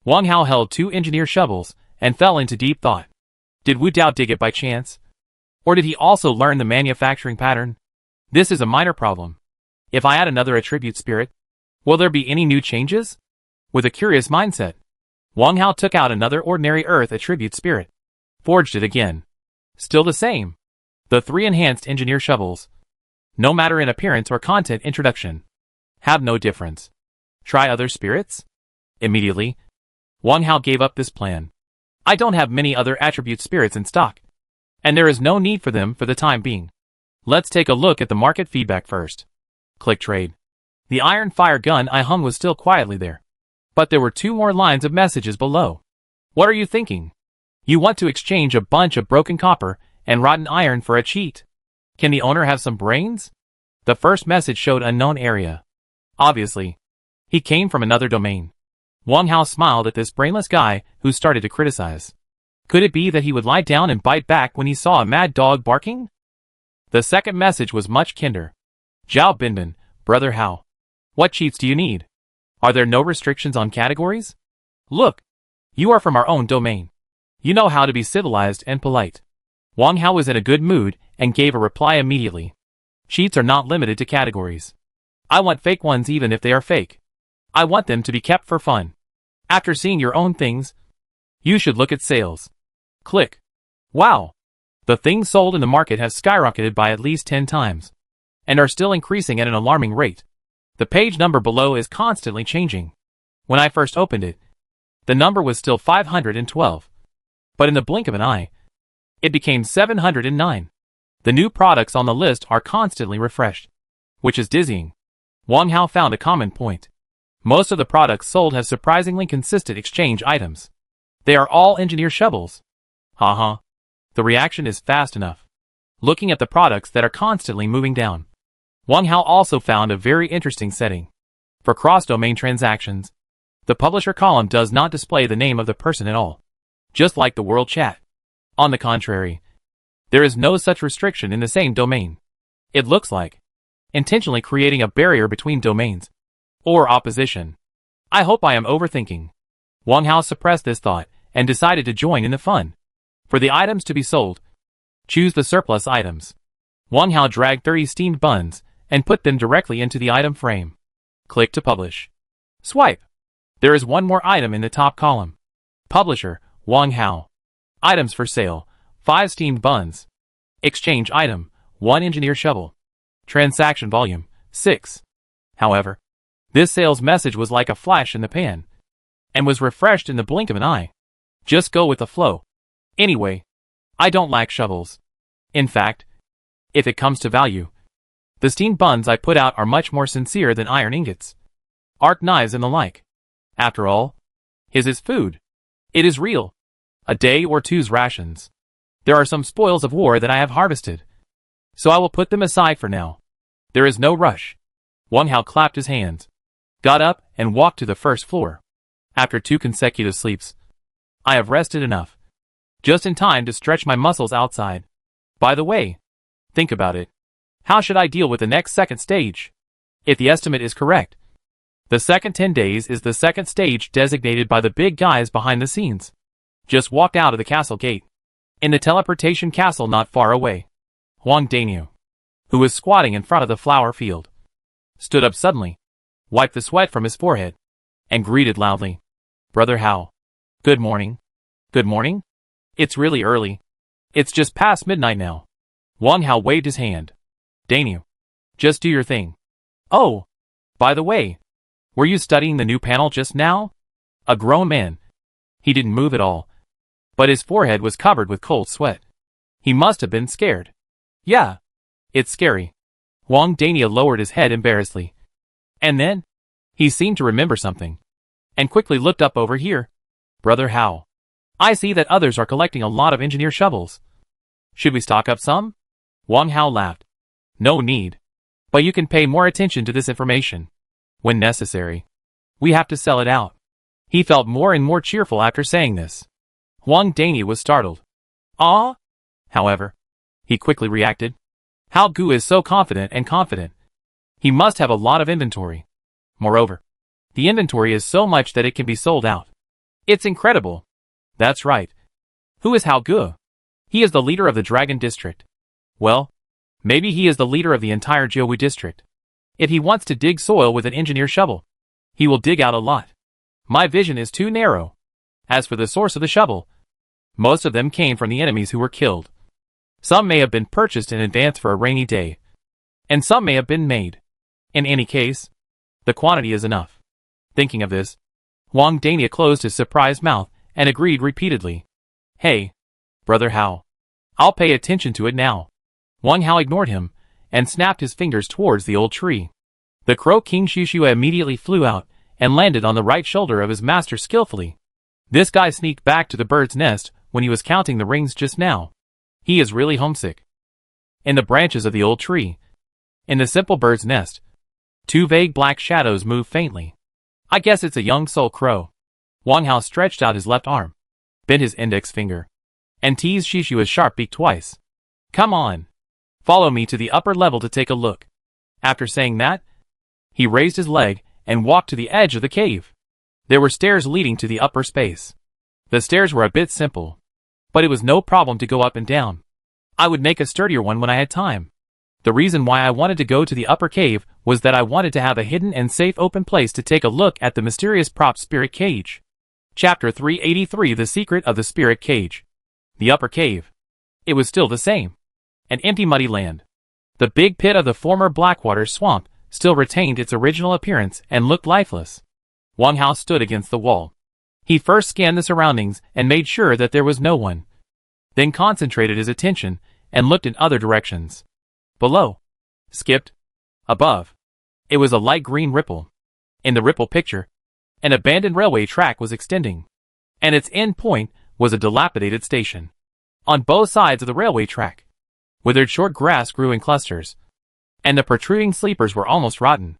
Wang Hao held 2 engineer shovels and fell into deep thought. Did Wu Dao dig it by chance? Or did he also learn the manufacturing pattern? This is a minor problem. If I add another attribute spirit, will there be any new changes? With a curious mindset, Wang Hao took out another ordinary earth attribute spirit. Forged it again. Still the same. The 3 enhanced engineer shovels, no matter in appearance or content introduction, have no difference. Try other spirits? Immediately, Wang Hao gave up this plan. I don't have many other attribute spirits in stock, and there is no need for them for the time being. Let's take a look at the market feedback first. Click trade. The iron fire gun I hung was still quietly there, but there were 2 more lines of messages below. What are you thinking? You want to exchange a bunch of broken copper and rotten iron for a cheat? Can the owner have some brains? The first message showed unknown area. Obviously, he came from another domain. Wang Hao smiled at this brainless guy who started to criticize. Could it be that he would lie down and bite back when he saw a mad dog barking? The second message was much kinder. Zhao Binbin, brother Hao. What cheats do you need? Are there no restrictions on categories? Look, you are from our own domain. You know how to be civilized and polite. Wang Hao was in a good mood and gave a reply immediately. Cheats are not limited to categories. I want fake ones even if they are fake. I want them to be kept for fun. After seeing your own things, you should look at sales. Click. Wow! The things sold in the market have skyrocketed by at least 10 times, and are still increasing at an alarming rate. The page number below is constantly changing. When I first opened it, the number was still 512. But in the blink of an eye, it became 709. The new products on the list are constantly refreshed, which is dizzying. Wang Hao found a common point. Most of the products sold have surprisingly consistent exchange items. They are all engineer shovels. Haha. The reaction is fast enough. Looking at the products that are constantly moving down, Wang Hao also found a very interesting setting. For cross-domain transactions, the publisher column does not display the name of the person at all, just like the world chat. On the contrary, there is no such restriction in the same domain. It looks like intentionally creating a barrier between domains, or opposition. I hope I am overthinking. Wang Hao suppressed this thought and decided to join in the fun. For the items to be sold, choose the surplus items. Wang Hao dragged 30 steamed buns and put them directly into the item frame. Click to publish. Swipe. There is one more item in the top column. Publisher, Wang Hao. Items for sale, 5 steamed buns. Exchange item, 1 engineer shovel. Transaction volume, 6. However, this sales message was like a flash in the pan, and was refreshed in the blink of an eye. Just go with the flow. Anyway, I don't lack shovels. In fact, if it comes to value, the steamed buns I put out are much more sincere than iron ingots, arc knives and the like. After all, his is food. It is real. A day or two's rations. There are some spoils of war that I have harvested, so I will put them aside for now. There is no rush. Wang Hao clapped his hands, got up and walked to the first floor. After 2 consecutive sleeps, I have rested enough. Just in time to stretch my muscles outside. By the way, think about it. How should I deal with the next second stage? If the estimate is correct, the second 10 days is the second stage designated by the big guys behind the scenes. Just walked out of the castle gate. In the teleportation castle not far away, Huang Daniu, who was squatting in front of the flower field, stood up suddenly, wiped the sweat from his forehead, and greeted loudly. Brother Hao. Good morning. Good morning? It's really early. It's just past midnight now. Wang Hao waved his hand. Daniu, just do your thing. Oh, by the way, were you studying the new panel just now? A grown man. He didn't move at all, but his forehead was covered with cold sweat. He must have been scared. Yeah, it's scary. Wang Daniu lowered his head embarrassedly. And then, he seemed to remember something, and quickly looked up over here. Brother Hao. I see that others are collecting a lot of engineer shovels. Should we stock up some? Wang Hao laughed. No need. But you can pay more attention to this information. When necessary, we have to sell it out. He felt more and more cheerful after saying this. Huang Daniu was startled. Ah? However, he quickly reacted. Hao Gu is so confident and confident. He must have a lot of inventory. Moreover, the inventory is so much that it can be sold out. It's incredible. That's right. Who is Hao Gu? He is the leader of the Dragon District. Well, maybe he is the leader of the entire Jiawu District. If he wants to dig soil with an engineer shovel, he will dig out a lot. My vision is too narrow. As for the source of the shovel, most of them came from the enemies who were killed. Some may have been purchased in advance for a rainy day, and some may have been made. In any case, the quantity is enough. Thinking of this, Huang Daniu closed his surprised mouth and agreed repeatedly. Hey, Brother Hao. I'll pay attention to it now. Wang Hao ignored him and snapped his fingers towards the old tree. The crow King Shushua immediately flew out and landed on the right shoulder of his master skillfully. This guy sneaked back to the bird's nest when he was counting the rings just now. He is really homesick. In the branches of the old tree, in the simple bird's nest, 2 vague black shadows moved faintly. I guess it's a young soul crow. Wang Hao stretched out his left arm, bent his index finger, and teased She Taisui's sharp beak twice. "Come on. Follow me to the upper level to take a look." After saying that, he raised his leg and walked to the edge of the cave. There were stairs leading to the upper space. The stairs were a bit simple, but it was no problem to go up and down. I would make a sturdier one when I had time. The reason why I wanted to go to the upper cave was that I wanted to have a hidden and safe open place to take a look at the mysterious prop spirit cage. Chapter 383: The Secret of the Spirit Cage. The upper cave. It was still the same. An empty muddy land. The big pit of the former Blackwater swamp still retained its original appearance and looked lifeless. Wang Hao stood against the wall. He first scanned the surroundings and made sure that there was no one. Then concentrated his attention and looked in other directions. Below. Skipped. Above. It was a light green ripple. In the ripple picture, an abandoned railway track was extending, and its end point was a dilapidated station. On both sides of the railway track, withered short grass grew in clusters, and the protruding sleepers were almost rotten.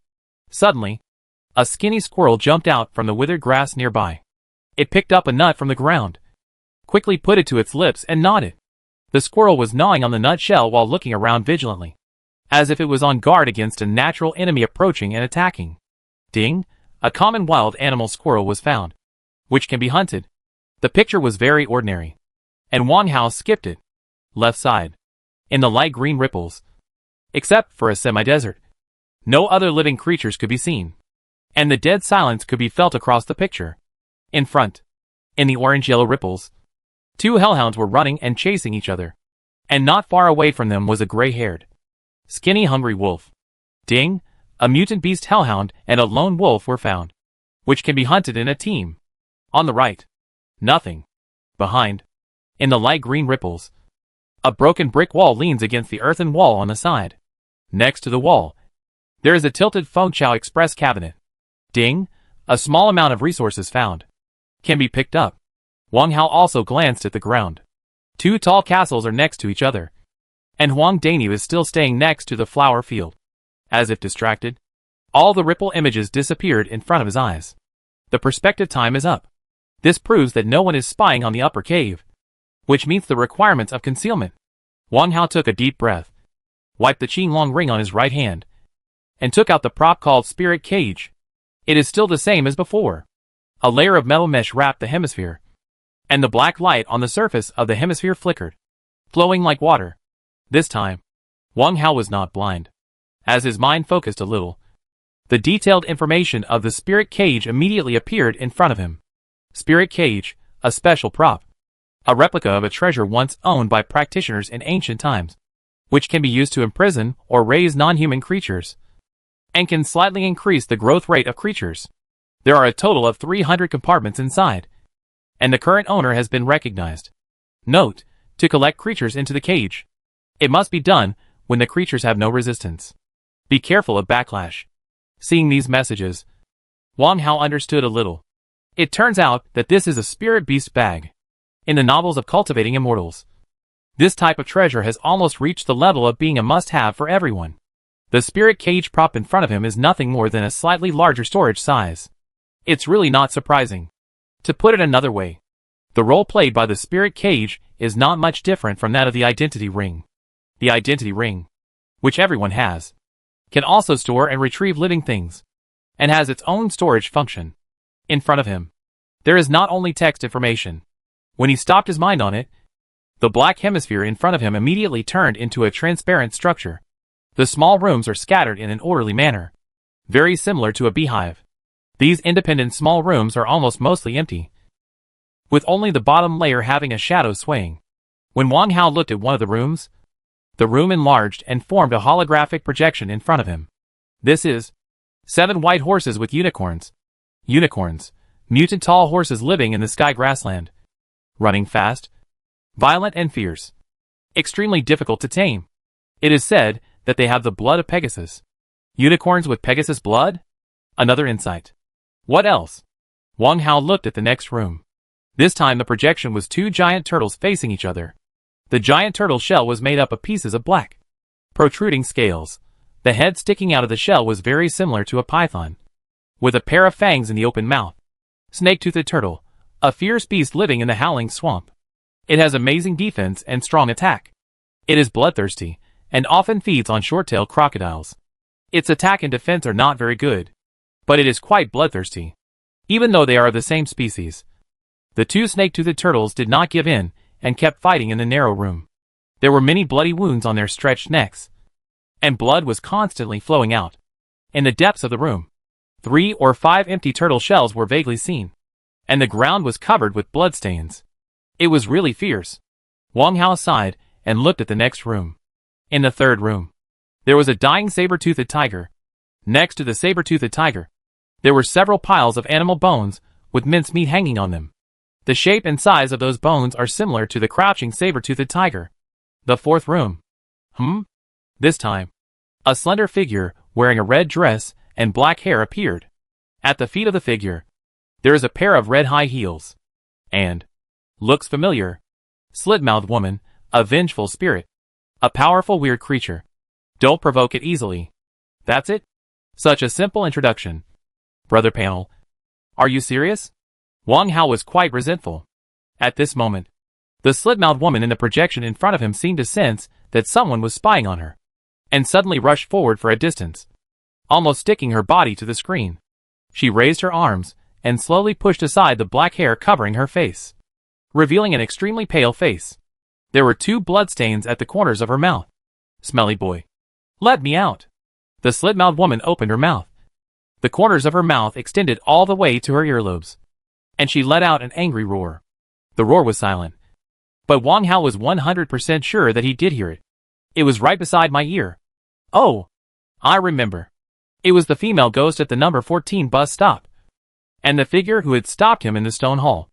Suddenly, a skinny squirrel jumped out from the withered grass nearby. It picked up a nut from the ground, quickly put it to its lips and gnawed it. The squirrel was gnawing on the nut shell while looking around vigilantly, as if it was on guard against a natural enemy approaching and attacking. Ding! A common wild animal squirrel was found, which can be hunted. The picture was very ordinary, and Wang Hao skipped it. Left side. In the light green ripples, except for a semi-desert, no other living creatures could be seen, and the dead silence could be felt across the picture. In front, in the orange-yellow ripples, two hellhounds were running and chasing each other, and not far away from them was a gray-haired, skinny hungry wolf. Ding! A mutant beast hellhound and a lone wolf were found, which can be hunted in a team. On the right. Nothing. Behind. In the light green ripples, a broken brick wall leans against the earthen wall on the side. Next to the wall, there is a tilted Fengchao Express cabinet. Ding! A small amount of resources found. Can be picked up. Wang Hao also glanced at the ground. Two tall castles are next to each other, and Huang Dainyu is still staying next to the flower field. As if distracted, all the ripple images disappeared in front of his eyes. The perspective time is up. This proves that no one is spying on the upper cave, which meets the requirements of concealment. Wang Hao took a deep breath, wiped the Qinglong ring on his right hand, and took out the prop called Spirit Cage. It is still the same as before. A layer of metal mesh wrapped the hemisphere, and the black light on the surface of the hemisphere flickered, flowing like water. This time, Wang Hao was not blind. As his mind focused a little, the detailed information of the spirit cage immediately appeared in front of him. Spirit cage, a special prop. A replica of a treasure once owned by practitioners in ancient times, which can be used to imprison or raise non-human creatures, and can slightly increase the growth rate of creatures. There are a total of 300 compartments inside, and the current owner has been recognized. Note: to collect creatures into the cage, it must be done when the creatures have no resistance. Be careful of backlash. Seeing these messages, Wang Hao understood a little. It turns out that this is a spirit beast bag. In the novels of cultivating immortals, this type of treasure has almost reached the level of being a must-have for everyone. The spirit cage prop in front of him is nothing more than a slightly larger storage size. It's really not surprising. To put it another way, the role played by the spirit cage is not much different from that of the identity ring. The identity ring, which everyone has, can also store and retrieve living things, and has its own storage function. In front of him, there is not only text information. When he stopped his mind on it, the black hemisphere in front of him immediately turned into a transparent structure. The small rooms are scattered in an orderly manner, very similar to a beehive. These independent small rooms are almost mostly empty, with only the bottom layer having a shadow swaying. When Wang Hao looked at one of the rooms, the room enlarged and formed a holographic projection in front of him. This is 7 white horses with unicorns. Unicorns, mutant tall horses living in the sky grassland. Running fast, violent and fierce. Extremely difficult to tame. It is said that they have the blood of Pegasus. Unicorns with Pegasus blood? Another insight. What else? Wang Hao looked at the next room. This time the projection was 2 giant turtles facing each other. The giant turtle shell was made up of pieces of black, protruding scales. The head sticking out of the shell was very similar to a python, with a pair of fangs in the open mouth. Snake-toothed turtle, a fierce beast living in the howling swamp. It has amazing defense and strong attack. It is bloodthirsty, and often feeds on short-tailed crocodiles. Its attack and defense are not very good, but it is quite bloodthirsty, even though they are of the same species. The two snake-toothed turtles did not give in, and kept fighting in the narrow room. There were many bloody wounds on their stretched necks, and blood was constantly flowing out. In the depths of the room, 3 or 5 empty turtle shells were vaguely seen, and the ground was covered with bloodstains. It was really fierce. Wang Hao sighed and looked at the next room. In the third room, there was a dying saber-toothed tiger. Next to the saber-toothed tiger, there were several piles of animal bones with mincemeat hanging on them. The shape and size of those bones are similar to the crouching saber-toothed tiger. The fourth room. This time, a slender figure wearing a red dress and black hair appeared. At the feet of the figure, there is a pair of red high heels. And looks familiar. Slit-mouthed woman, a vengeful spirit. A powerful weird creature. Don't provoke it easily. That's it? Such a simple introduction. Brother Panel. Are you serious? Wang Hao was quite resentful. At this moment, the slit-mouthed woman in the projection in front of him seemed to sense that someone was spying on her, and suddenly rushed forward for a distance, almost sticking her body to the screen. She raised her arms, and slowly pushed aside the black hair covering her face, revealing an extremely pale face. There were 2 bloodstains at the corners of her mouth. Smelly boy. Let me out. The slit-mouthed woman opened her mouth. The corners of her mouth extended all the way to her earlobes, and she let out an angry roar. The roar was silent, but Wang Hao was 100% sure that he did hear it. It was right beside my ear. Oh, I remember. It was the female ghost at the number 14 bus stop, and the figure who had stopped him in the stone hall.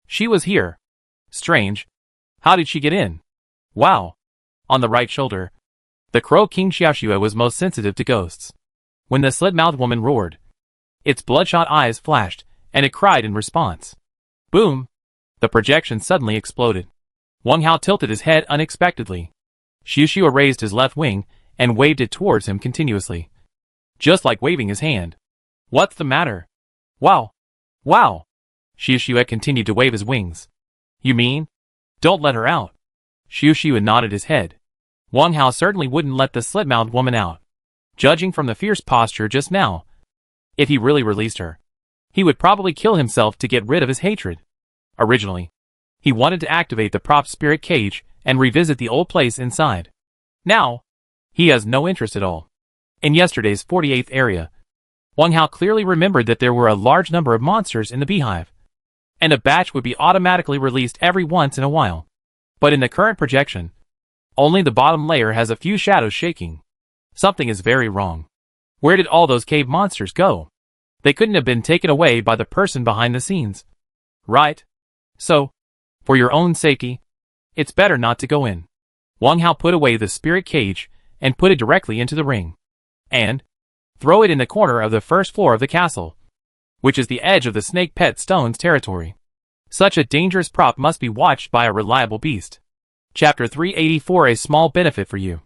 She was here. Strange. How did she get in? Wow. On the right shoulder, the crow king Xiaoxue was most sensitive to ghosts. When the slit-mouthed woman roared, its bloodshot eyes flashed, and it cried in response. Boom! The projection suddenly exploded. Wang Hao tilted his head unexpectedly. Xiaoxue raised his left wing and waved it towards him continuously, just like waving his hand. What's the matter? Wow! Wow! Xiaoxue continued to wave his wings. You mean? Don't let her out. Xiaoxue nodded his head. Wang Hao certainly wouldn't let the slit-mouthed woman out. Judging from the fierce posture just now, if he really released her, he would probably kill himself to get rid of his hatred. Originally, he wanted to activate the prop spirit cage and revisit the old place inside. Now, he has no interest at all. In yesterday's 48th area, Wang Hao clearly remembered that there were a large number of monsters in the beehive, and a batch would be automatically released every once in a while. But in the current projection, only the bottom layer has a few shadows shaking. Something is very wrong. Where did all those cave monsters go? They couldn't have been taken away by the person behind the scenes, right? So, for your own safety, it's better not to go in. Wang Hao put away the spirit cage and put it directly into the ring, and throw it in the corner of the first floor of the castle, which is the edge of the snake pet stone's territory. Such a dangerous prop must be watched by a reliable beast. Chapter 384. A small benefit for you.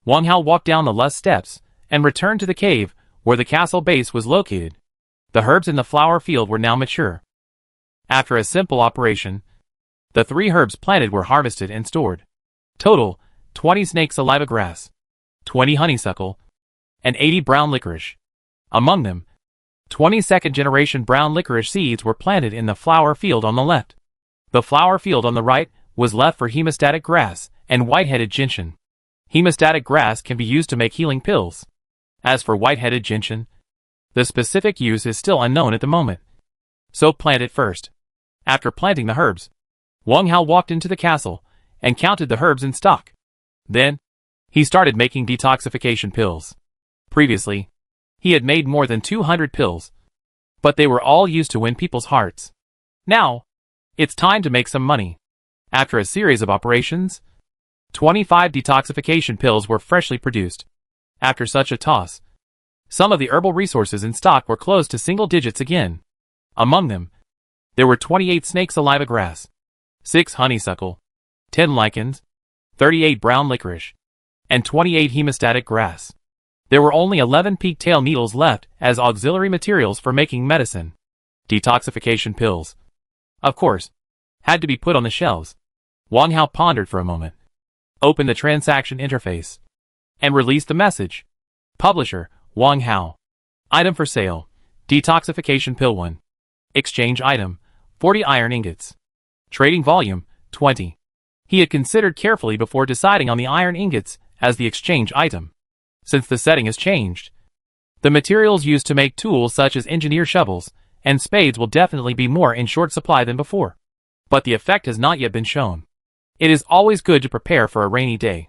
Wang Hao walked down the lust steps and returned to the cave where the castle base was located. The herbs in the flower field were now mature. After a simple operation, the 3 herbs planted were harvested and stored. Total, 20 snake saliva grass, 20 honeysuckle, and 80 brown licorice. Among them, 20 second-generation brown licorice seeds were planted in the flower field on the left. The flower field on the right was left for hemostatic grass and white-headed gentian. Hemostatic grass can be used to make healing pills. As for white-headed gentian, the specific use is still unknown at the moment, so plant it first. After planting the herbs, Wang Hao walked into the castle and counted the herbs in stock. Then, he started making detoxification pills. Previously, he had made more than 200 pills, but they were all used to win people's hearts. Now, it's time to make some money. After a series of operations, 25 detoxification pills were freshly produced. After such a toss, some of the herbal resources in stock were close to single digits again. Among them, there were 28 snake saliva grass, 6 honeysuckle, 10 lichens, 38 brown licorice, and 28 hemostatic grass. There were only 11 peak-tail needles left as auxiliary materials for making medicine. Detoxification pills, of course, had to be put on the shelves. Wang Hao pondered for a moment, opened the transaction interface, and released the message. Publisher, Wang Hao. Item for sale, detoxification pill 1. Exchange item, 40 iron ingots. Trading volume, 20. He had considered carefully before deciding on the iron ingots as the exchange item. Since the setting has changed, the materials used to make tools such as engineer shovels and spades will definitely be more in short supply than before. But the effect has not yet been shown. It is always good to prepare for a rainy day.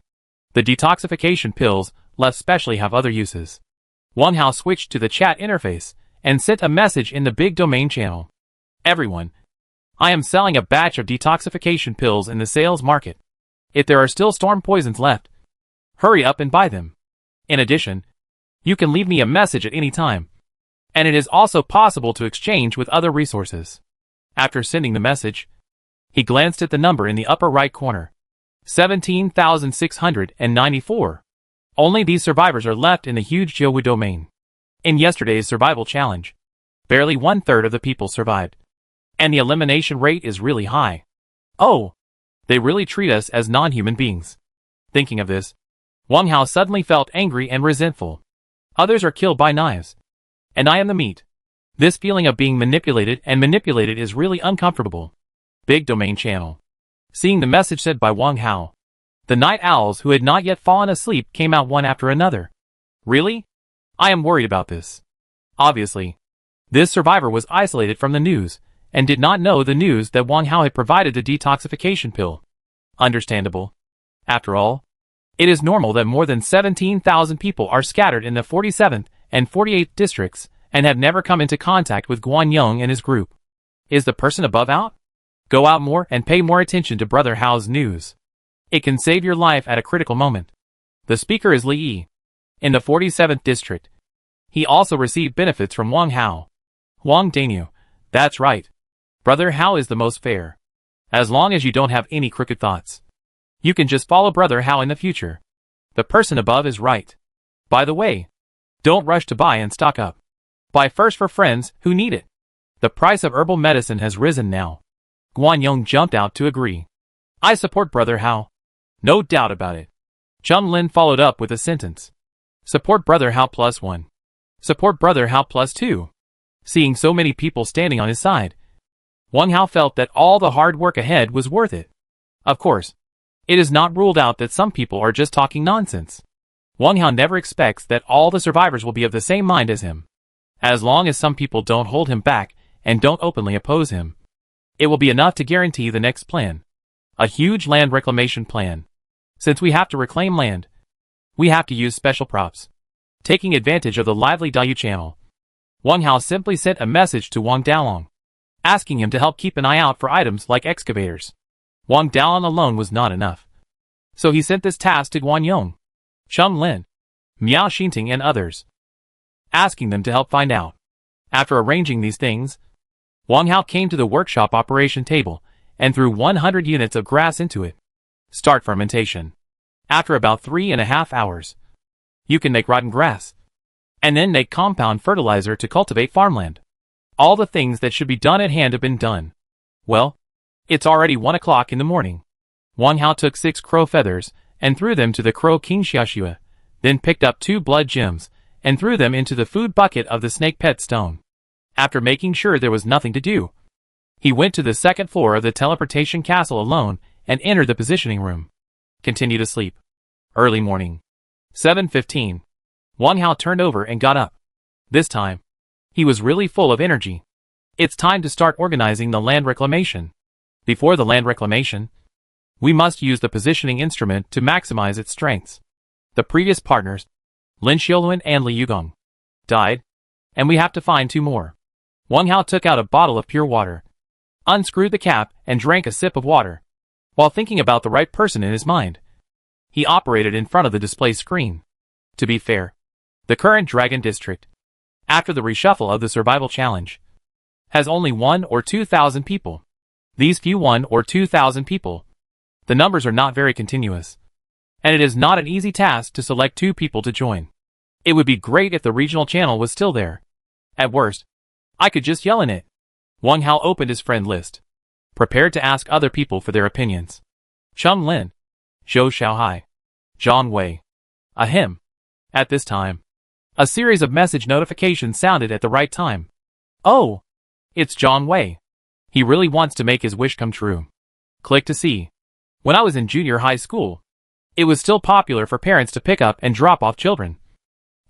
The detoxification pills, left specially, have other uses. Wang Hao switched to the chat interface and sent a message in the big domain channel. Everyone, I am selling a batch of detoxification pills in the sales market. If there are still storm poisons left, hurry up and buy them. In addition, you can leave me a message at any time, and it is also possible to exchange with other resources. After sending the message, he glanced at the number in the upper right corner. 17,694. Only these survivors are left in the huge Jiuwu domain. In yesterday's survival challenge, barely 1/3 of the people survived. And the elimination rate is really high. Oh, they really treat us as non-human beings. Thinking of this, Wang Hao suddenly felt angry and resentful. Others are killed by knives, and I am the meat. This feeling of being manipulated is really uncomfortable. Big domain channel. Seeing the message said by Wang Hao, the night owls who had not yet fallen asleep came out one after another. Really? I am worried about this. Obviously, this survivor was isolated from the news and did not know the news that Wang Hao had provided the detoxification pill. Understandable. After all, it is normal that more than 17,000 people are scattered in the 47th and 48th districts and have never come into contact with Guanyong and his group. Is the person above out? Go out more and pay more attention to Brother Hao's news. It can save your life at a critical moment. The speaker is Li Yi, in the 47th district. He also received benefits from Wang Hao. Wang Daniu, that's right. Brother Hao is the most fair. As long as you don't have any crooked thoughts, you can just follow Brother Hao in the future. The person above is right. By the way, don't rush to buy and stock up. Buy first for friends who need it. The price of herbal medicine has risen now. Guanyong jumped out to agree. I support Brother Hao. No doubt about it. Wang Lin followed up with a sentence. Support Brother Hao +1. Support Brother Hao +2. Seeing so many people standing on his side, Wang Hao felt that all the hard work ahead was worth it. Of course, it is not ruled out that some people are just talking nonsense. Wang Hao never expects that all the survivors will be of the same mind as him. As long as some people don't hold him back and don't openly oppose him, it will be enough to guarantee the next plan. A huge land reclamation plan. Since we have to reclaim land, we have to use special props. Taking advantage of the lively Dayu channel, Wang Hao simply sent a message to Wang Daolong, asking him to help keep an eye out for items like excavators. Wang Daolong alone was not enough, so he sent this task to Guanyong, Wang Lin, Miao Xinting and others, asking them to help find out. After arranging these things, Wang Hao came to the workshop operation table and threw 100 units of grass into it. Start fermentation. After about 3.5 hours, you can make rotten grass, and then make compound fertilizer to cultivate farmland. All the things that should be done at hand have been done. Well, it's already 1 o'clock in the morning. Wang Hao took 6 crow feathers and threw them to the crow king Xiaoxue, then picked up 2 blood gems and threw them into the food bucket of the snake pet stone. After making sure there was nothing to do, he went to the second floor of the teleportation castle alone and entered the positioning room. Continue to sleep. Early morning. 7:15. Wang Hao turned over and got up. This time, he was really full of energy. It's time to start organizing the land reclamation. Before the land reclamation, we must use the positioning instrument to maximize its strengths. The previous partners, Lin Xiaoluan and Li Yugong, died, and we have to find 2 more. Wang Hao took out a bottle of pure water, unscrewed the cap and drank a sip of water. While thinking about the right person in his mind, he operated in front of the display screen. To be fair, the current Dragon District, after the reshuffle of the survival challenge, has only 1 or 2,000 people. These few 1 or 2,000 people, the numbers are not very continuous, and it is not an easy task to select 2 people to join. It would be great if the regional channel was still there. At worst, I could just yell in it. Wang Hao opened his friend list, prepared to ask other people for their opinions. Chung Lin. Zhou Xiaohai. Zhang Wei. Ahem. At this time, a series of message notifications sounded at the right time. Oh! It's Zhang Wei. He really wants to make his wish come true. Click to see. When I was in junior high school, it was still popular for parents to pick up and drop off children.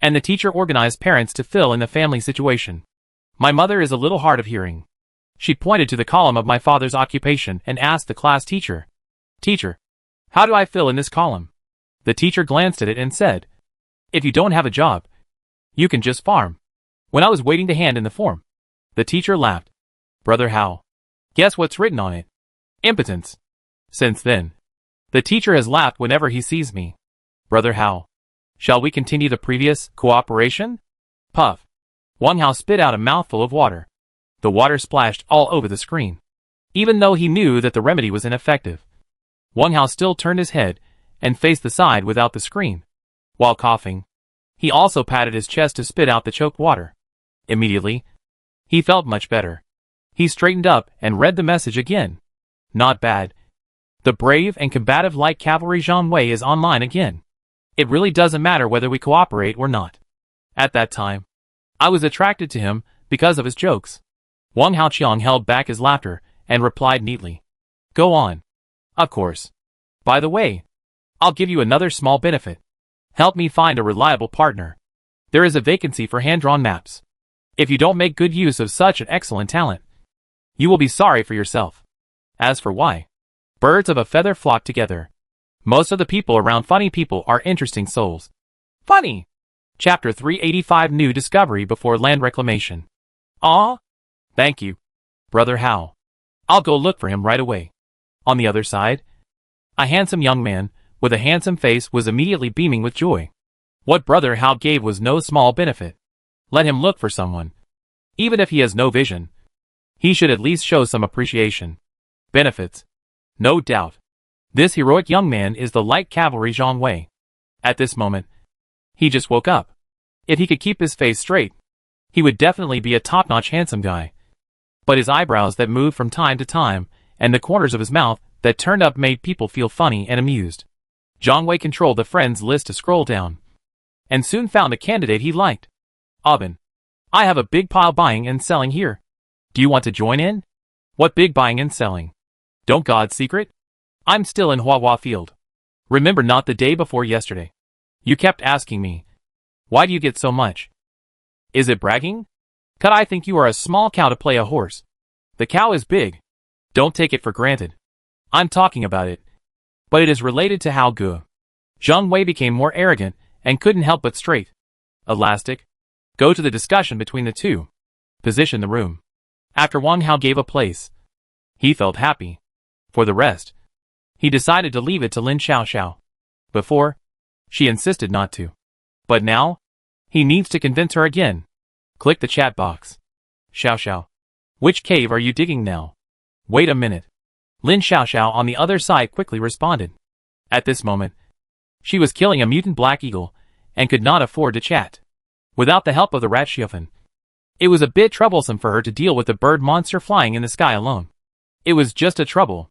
And the teacher organized parents to fill in the family situation. My mother is a little hard of hearing. She pointed to the column of my father's occupation and asked the class teacher, "Teacher, how do I fill in this column?" The teacher glanced at it and said, "If you don't have a job, you can just farm." When I was waiting to hand in the form, the teacher laughed. "Brother Hao, guess what's written on it? Impotence." Since then, the teacher has laughed whenever he sees me. "Brother Hao, shall we continue the previous cooperation?" Puff. Wang Hao spit out a mouthful of water. The water splashed all over the screen. Even though he knew that the remedy was ineffective, Wang Hao still turned his head and faced the side without the screen. While coughing, he also patted his chest to spit out the choked water. Immediately, he felt much better. He straightened up and read the message again. Not bad. The brave and combative light cavalry Zhang Wei is online again. It really doesn't matter whether we cooperate or not. At that time, I was attracted to him because of his jokes. Wang Haoqiang held back his laughter and replied neatly. "Go on." "Of course. By the way, I'll give you another small benefit. Help me find a reliable partner. There is a vacancy for hand-drawn maps. If you don't make good use of such an excellent talent, you will be sorry for yourself." As for why, birds of a feather flock together. Most of the people around funny people are interesting souls. Funny! Chapter 385 New Discovery Before Land Reclamation. Aw? Thank you, Brother Hao. I'll go look for him right away. On the other side, a handsome young man with a handsome face was immediately beaming with joy. What Brother Hao gave was no small benefit. Let him look for someone. Even if he has no vision, he should at least show some appreciation. Benefits. No doubt. This heroic young man is the light cavalry Zhang Wei. At this moment, he just woke up. If he could keep his face straight, he would definitely be a top-notch handsome guy. But his eyebrows that moved from time to time, and the corners of his mouth that turned up made people feel funny and amused. Zhang Wei controlled the friends list to scroll down, and soon found a candidate he liked. "Aubin, I have a big pile buying and selling here. Do you want to join in?" "What big buying and selling? Don't God's secret? I'm still in Huahua Field. Remember not the day before yesterday. You kept asking me, why do you get so much? Is it bragging? Could I think you are a small cow to play a horse? The cow is big. Don't take it for granted. I'm talking about it. But it is related to Hao Ge." Zhang Wei became more arrogant and couldn't help but straight. Elastic. Go to the discussion between the two. Position the room. After Wang Hao gave a place, he felt happy. For the rest, he decided to leave it to Lin Xiaoxiao. Before, she insisted not to. But now, he needs to convince her again. Click the chat box. "Xiaoxiao, which cave are you digging now?" "Wait a minute." Lin Xiaoxiao on the other side quickly responded. At this moment, she was killing a mutant black eagle and could not afford to chat. Without the help of the rat Xiaofan, it was a bit troublesome for her to deal with the bird monster flying in the sky alone. It was just a trouble.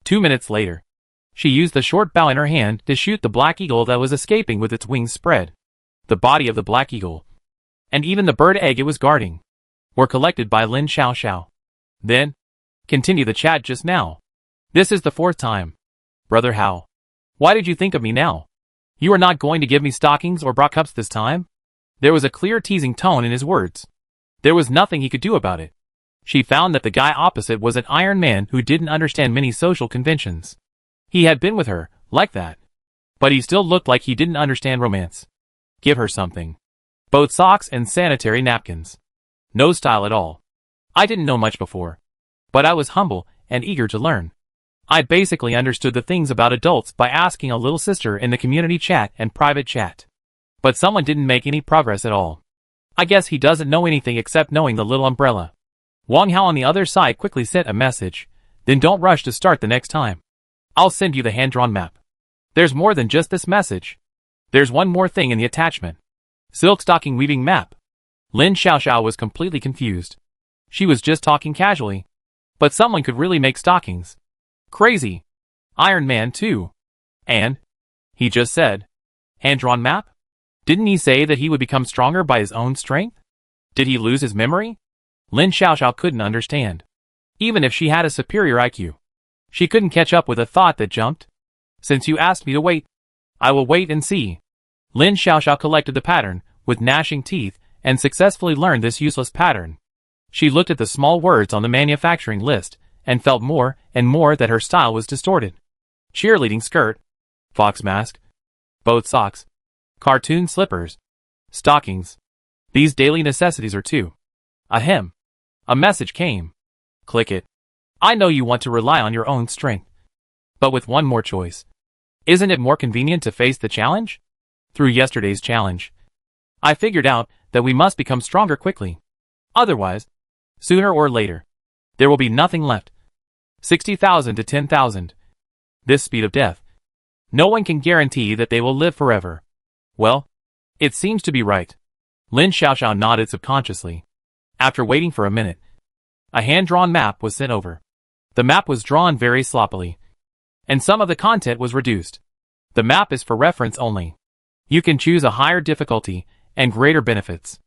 2 minutes later, she used the short bow in her hand to shoot the black eagle that was escaping with its wings spread. The body of the black eagle, and even the bird egg it was guarding, were collected by Lin Xiaoxiao. Then, continue the chat just now. This is the 4th time. "Brother Hao, why did you think of me now? You are not going to give me stockings or bra cups this time?" There was a clear teasing tone in his words. There was nothing he could do about it. She found that the guy opposite was an iron man who didn't understand many social conventions. He had been with her, like that. But he still looked like he didn't understand romance. Give her something. Both socks and sanitary napkins. No style at all. I didn't know much before. But I was humble and eager to learn. I basically understood the things about adults by asking a little sister in the community chat and private chat. But someone didn't make any progress at all. I guess he doesn't know anything except knowing the little umbrella. Wang Hao on the other side quickly sent a message. "Then don't rush to start the next time. I'll send you the hand-drawn map. There's more than just this message. There's one more thing in the attachment. Silk stocking weaving map." Lin Xiaoxiao was completely confused. She was just talking casually. But someone could really make stockings. Crazy. Iron Man too. And, he just said, hand-drawn map? Didn't he say that he would become stronger by his own strength? Did he lose his memory? Lin Xiaoxiao couldn't understand. Even if she had a superior IQ, she couldn't catch up with a thought that jumped. Since you asked me to wait, I will wait and see. Lin Xiaoxiao collected the pattern with gnashing teeth and successfully learned this useless pattern. She looked at the small words on the manufacturing list and felt more and more that her style was distorted. Cheerleading skirt, fox mask, boat socks, cartoon slippers, stockings. These daily necessities are too. Ahem. A message came. Click it. I know you want to rely on your own strength. But with one more choice. Isn't it more convenient to face the challenge? Through yesterday's challenge, I figured out that we must become stronger quickly. Otherwise, sooner or later, there will be nothing left. 60,000 to 10,000. This speed of death. No one can guarantee that they will live forever. Well, it seems to be right. Lin Xiaoxiao nodded subconsciously. After waiting for a minute, a hand-drawn map was sent over. The map was drawn very sloppily, and some of the content was reduced. The map is for reference only. You can choose a higher difficulty and greater benefits.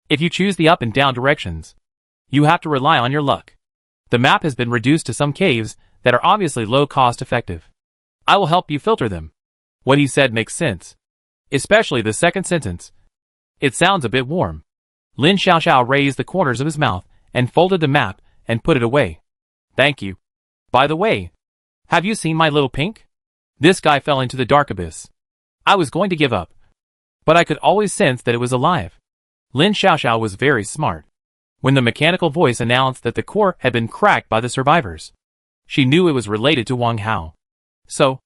If you choose the up and down directions, you have to rely on your luck. The map has been reduced to some caves that are obviously low cost effective. I will help you filter them. What he said makes sense. Especially the second sentence. It sounds a bit warm. Lin Xiaoxiao raised the corners of his mouth and folded the map and put it away. Thank you. By the way, have you seen my little pink? This guy fell into the dark abyss. I was going to give up, but I could always sense that it was alive. Lin Xiaoxiao was very smart. When the mechanical voice announced that the core had been cracked by the survivors, she knew it was related to Wang Hao. So,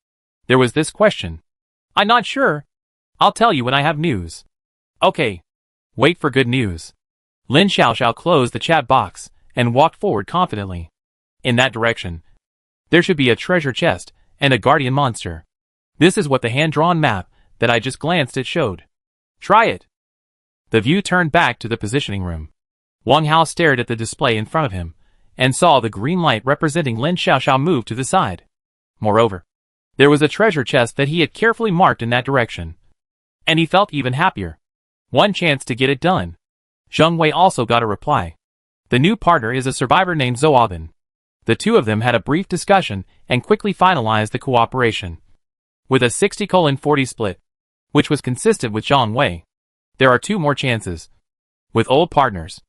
there was this question. I'm not sure. I'll tell you when I have news. Okay. Wait for good news. Lin Xiaoxiao closed the chat box and walked forward confidently. In that direction, there should be a treasure chest and a guardian monster. This is what the hand-drawn map that I just glanced at showed. Try it. The view turned back to the positioning room. Wang Hao stared at the display in front of him and saw the green light representing Lin Xiaoxiao move to the side. Moreover, there was a treasure chest that he had carefully marked in that direction. And he felt even happier. One chance to get it done. Zheng Wei also got a reply. The new partner is a survivor named Zhou. The two of them had a brief discussion and quickly finalized the cooperation. With a 60:40 split, which was consistent with Zheng Wei, there are two more chances. With old partners,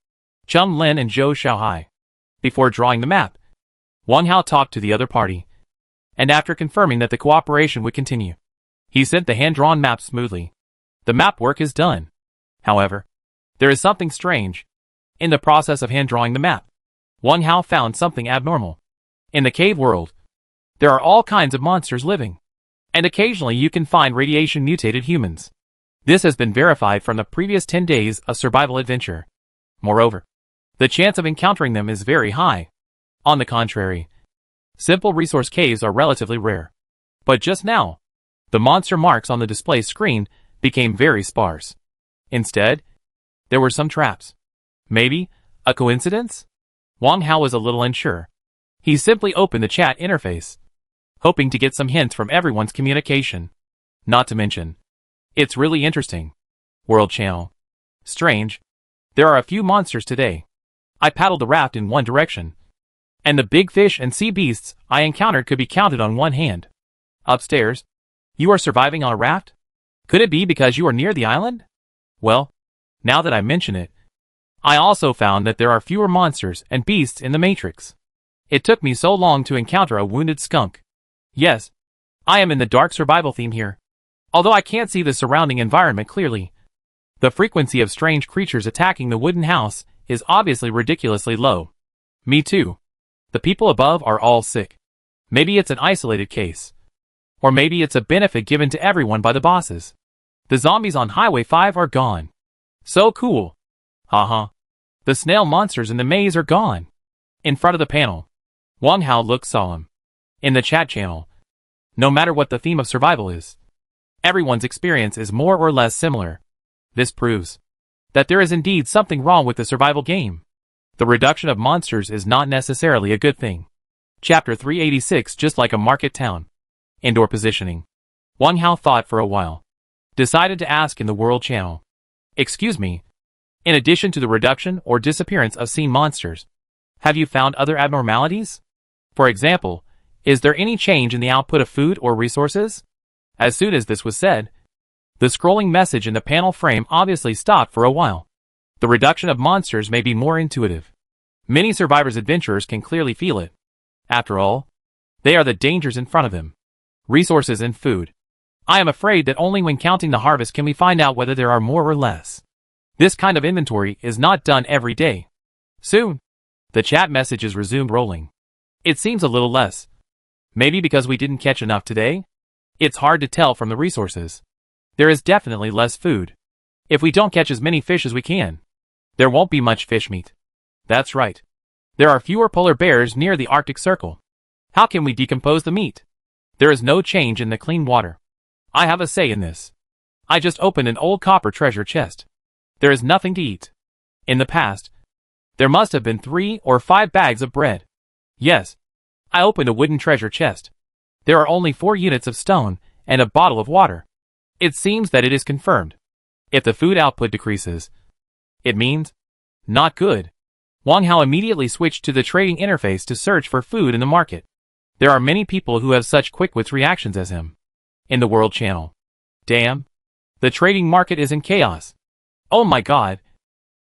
Cheng Lin and Zhou Xiaohai. Before drawing the map, Wang Hao talked to the other party. And after confirming that the cooperation would continue, he sent the hand-drawn map smoothly. The map work is done. However, there is something strange. In the process of hand-drawing the map, Wang Hao found something abnormal. In the cave world, there are all kinds of monsters living. And occasionally you can find radiation-mutated humans. This has been verified from the previous 10 days of survival adventure. Moreover, the chance of encountering them is very high. On the contrary, simple resource caves are relatively rare. But just now, the monster marks on the display screen became very sparse. Instead, there were some traps. Maybe a coincidence? Wang Hao was a little unsure. He simply opened the chat interface, hoping to get some hints from everyone's communication. Not to mention, it's really interesting. World Channel. Strange. There are a few monsters today. I paddled the raft in one direction, and the big fish and sea beasts I encountered could be counted on one hand. Upstairs, you are surviving on a raft? Could it be because you are near the island? Well, now that I mention it, I also found that there are fewer monsters and beasts in the Matrix. It took me so long to encounter a wounded skunk. Yes, I am in the dark survival theme here. Although I can't see the surrounding environment clearly, the frequency of strange creatures attacking the wooden house is obviously ridiculously low. Me too. The people above are all sick. Maybe it's an isolated case. Or maybe it's a benefit given to everyone by the bosses. The zombies on Highway 5 are gone. So cool. Haha. The snail monsters in the maze are gone. In front of the panel, Wang Hao looked solemn. In the chat channel, no matter what the theme of survival is, everyone's experience is more or less similar. This proves that there is indeed something wrong with the survival game. The reduction of monsters is not necessarily a good thing. Chapter 386. Just like a market town. Indoor positioning. Wang Hao thought for a while. Decided to ask in the World Channel. Excuse me. In addition to the reduction or disappearance of seen monsters, have you found other abnormalities? For example, is there any change in the output of food or resources? As soon as this was said, the scrolling message in the panel frame obviously stopped for a while. The reduction of monsters may be more intuitive. Many survivors adventurers can clearly feel it. After all, they are the dangers in front of them. Resources and food. I am afraid that only when counting the harvest can we find out whether there are more or less. This kind of inventory is not done every day. Soon, the chat messages resumed rolling. It seems a little less. Maybe because we didn't catch enough today? It's hard to tell from the resources. There is definitely less food. If we don't catch as many fish as we can, there won't be much fish meat. That's right. There are fewer polar bears near the Arctic Circle. How can we decompose the meat? There is no change in the clean water. I have a say in this. I just opened an old copper treasure chest. There is nothing to eat. In the past, there must have been 3 or 5 bags of bread. Yes. I opened a wooden treasure chest. There are only 4 units of stone and a bottle of water. It seems that it is confirmed. If the food output decreases, it means not good. Wang Hao immediately switched to the trading interface to search for food in the market. There are many people who have such quick-wit reactions as him. In the World Channel. Damn. The trading market is in chaos. Oh my god.